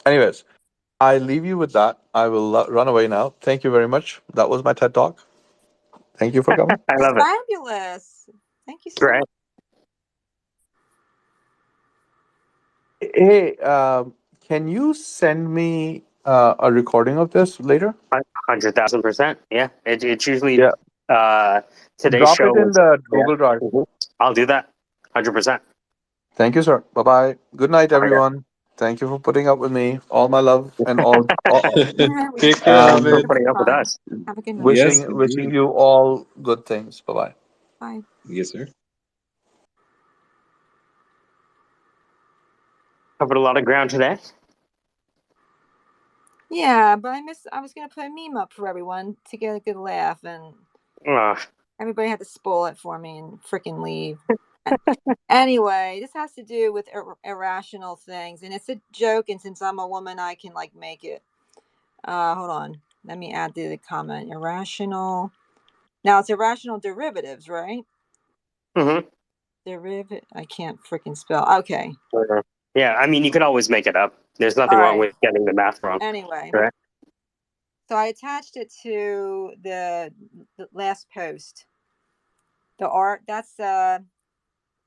[SPEAKER 8] Anyways, I leave you with that. I will run away now. Thank you very much. That was my TED Talk. Thank you for coming.
[SPEAKER 2] I love it.
[SPEAKER 17] Fabulous. Thank you so much.
[SPEAKER 8] Hey, can you send me a recording of this later?
[SPEAKER 2] 100,000%. Yeah, it's usually today's
[SPEAKER 8] Drop
[SPEAKER 2] show
[SPEAKER 8] it in
[SPEAKER 2] was
[SPEAKER 8] the Google Drive.
[SPEAKER 2] I'll do that. 100%.
[SPEAKER 8] Thank you, sir. Bye bye. Good night, everyone. Thank you for putting up with me. All my love and all.
[SPEAKER 4] Take care of it.
[SPEAKER 2] Putting up with us.
[SPEAKER 17] Have a good night.
[SPEAKER 8] Wishing you all good things. Bye bye.
[SPEAKER 17] Bye.
[SPEAKER 4] Yes, sir.
[SPEAKER 2] Covered a lot of ground today.
[SPEAKER 17] Yeah, but I was gonna put a meme up for everyone to get a good laugh, and everybody had to spoil it for me and freaking leave. Anyway, this has to do with irrational things, and it's a joke. And since I'm a woman, I can like make it. Hold on, let me add the comment. Irrational. Now it's irrational derivatives, right?
[SPEAKER 2] Mm-hmm.
[SPEAKER 17] Derivative. I can't freaking spell. Okay.
[SPEAKER 2] Yeah, I mean, you could always make it up. There's nothing wrong with getting the math wrong.
[SPEAKER 17] Anyway.
[SPEAKER 2] Right?
[SPEAKER 17] So I attached it to the last post. The art, that's a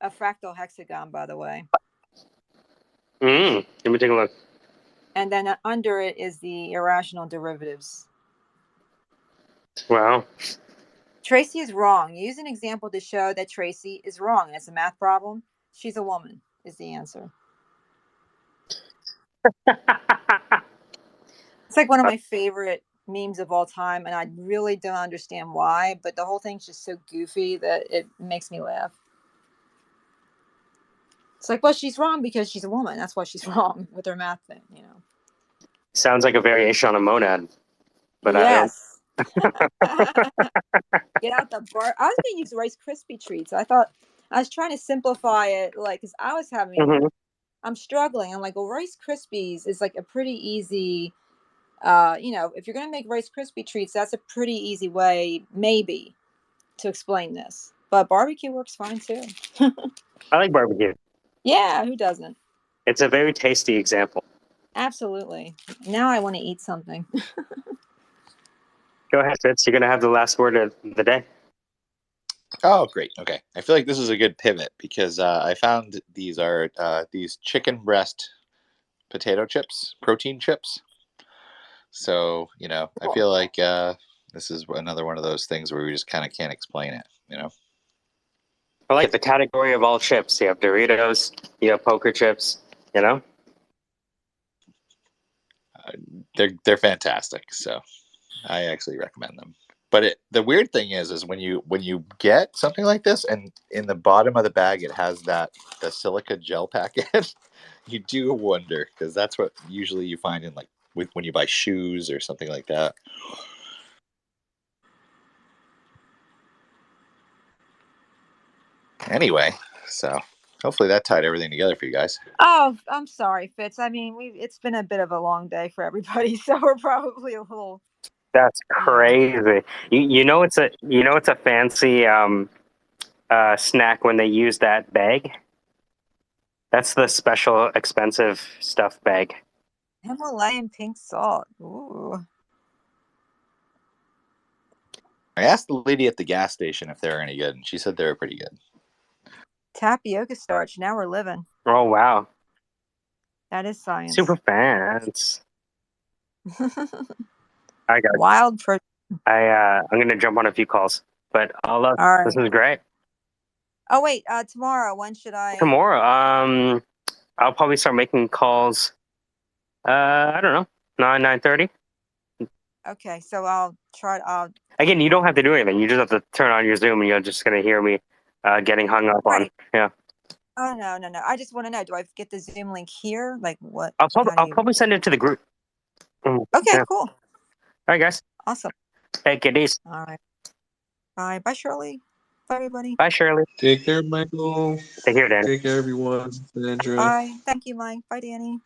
[SPEAKER 17] fractal hexagon, by the way.
[SPEAKER 2] Let me take a look.
[SPEAKER 17] And then under it is the irrational derivatives.
[SPEAKER 2] Wow.
[SPEAKER 17] Tracy is wrong. Use an example to show that Tracy is wrong. It's a math problem. She's a woman is the answer. It's like one of my favorite memes of all time, and I really don't understand why, but the whole thing's just so goofy that it makes me laugh. It's like, well, she's wrong because she's a woman. That's why she's wrong with her math thing, you know.
[SPEAKER 2] Sounds like a variation on a monad, but
[SPEAKER 17] yes. Get out the bar. I was going to use Rice Krispie treats. I was trying to simplify it, like, because I was having, I'm struggling. I'm like, well, Rice Krispies is like a pretty easy If you're going to make Rice Krispie treats, that's a pretty easy way, maybe, to explain this. But barbecue works fine too.
[SPEAKER 2] I like barbecue.
[SPEAKER 17] Yeah, who doesn't?
[SPEAKER 2] It's a very tasty example.
[SPEAKER 17] Absolutely. Now I want to eat something.
[SPEAKER 2] Go ahead, Fitz. You're going to have the last word of the day.
[SPEAKER 5] Oh, great. Okay. I feel like this is a good pivot because I found these are these chicken breast potato chips, protein chips. So, I feel like this is another one of those things where we just kind of can't explain it.
[SPEAKER 2] I like the category of all chips. You have Doritos, you have poker chips,
[SPEAKER 5] They're fantastic. So I actually recommend them. But the weird thing is when you get something like this, and in the bottom of the bag it has the silica gel packet, you do wonder, because that's what usually you find in when you buy shoes or something like that. Anyway, so hopefully that tied everything together for you guys.
[SPEAKER 17] Oh, I'm sorry, Fitz. I mean, it's been a bit of a long day for everybody, so we're probably a little.
[SPEAKER 2] That's crazy. It's a fancy snack when they use that bag. That's the special expensive stuff bag.
[SPEAKER 17] Himalayan pink salt. Ooh.
[SPEAKER 5] I asked the lady at the gas station if they were any good, and she said they were pretty good.
[SPEAKER 17] Tapioca starch. Now we're living.
[SPEAKER 2] Oh wow.
[SPEAKER 17] That is science.
[SPEAKER 2] Super fans. I got
[SPEAKER 17] wild for.
[SPEAKER 2] I'm gonna jump on a few calls, but
[SPEAKER 17] All right.
[SPEAKER 2] this is great.
[SPEAKER 17] Oh wait, tomorrow. When should I?
[SPEAKER 2] Tomorrow, I'll probably start making calls. I don't know, 9:30.
[SPEAKER 17] Okay, so I'll try.
[SPEAKER 2] Again, you don't have to do anything. You just have to turn on your Zoom, and you're just gonna hear me getting hung up on. Yeah.
[SPEAKER 17] Oh no. I just want to know. Do I get the Zoom link here? Like what?
[SPEAKER 2] I'll probably send it to the group.
[SPEAKER 17] Okay,
[SPEAKER 2] Yeah.
[SPEAKER 17] cool.
[SPEAKER 2] All right, guys.
[SPEAKER 17] Awesome.
[SPEAKER 2] Take it easy.
[SPEAKER 17] All right. Bye. Bye, Shirley. Bye, everybody.
[SPEAKER 2] Bye, Shirley.
[SPEAKER 4] Take care, Michael.
[SPEAKER 2] Take care, Dan.
[SPEAKER 4] Take care, everyone. Sandra.
[SPEAKER 17] Bye. Thank you, Mike. Bye, Danny.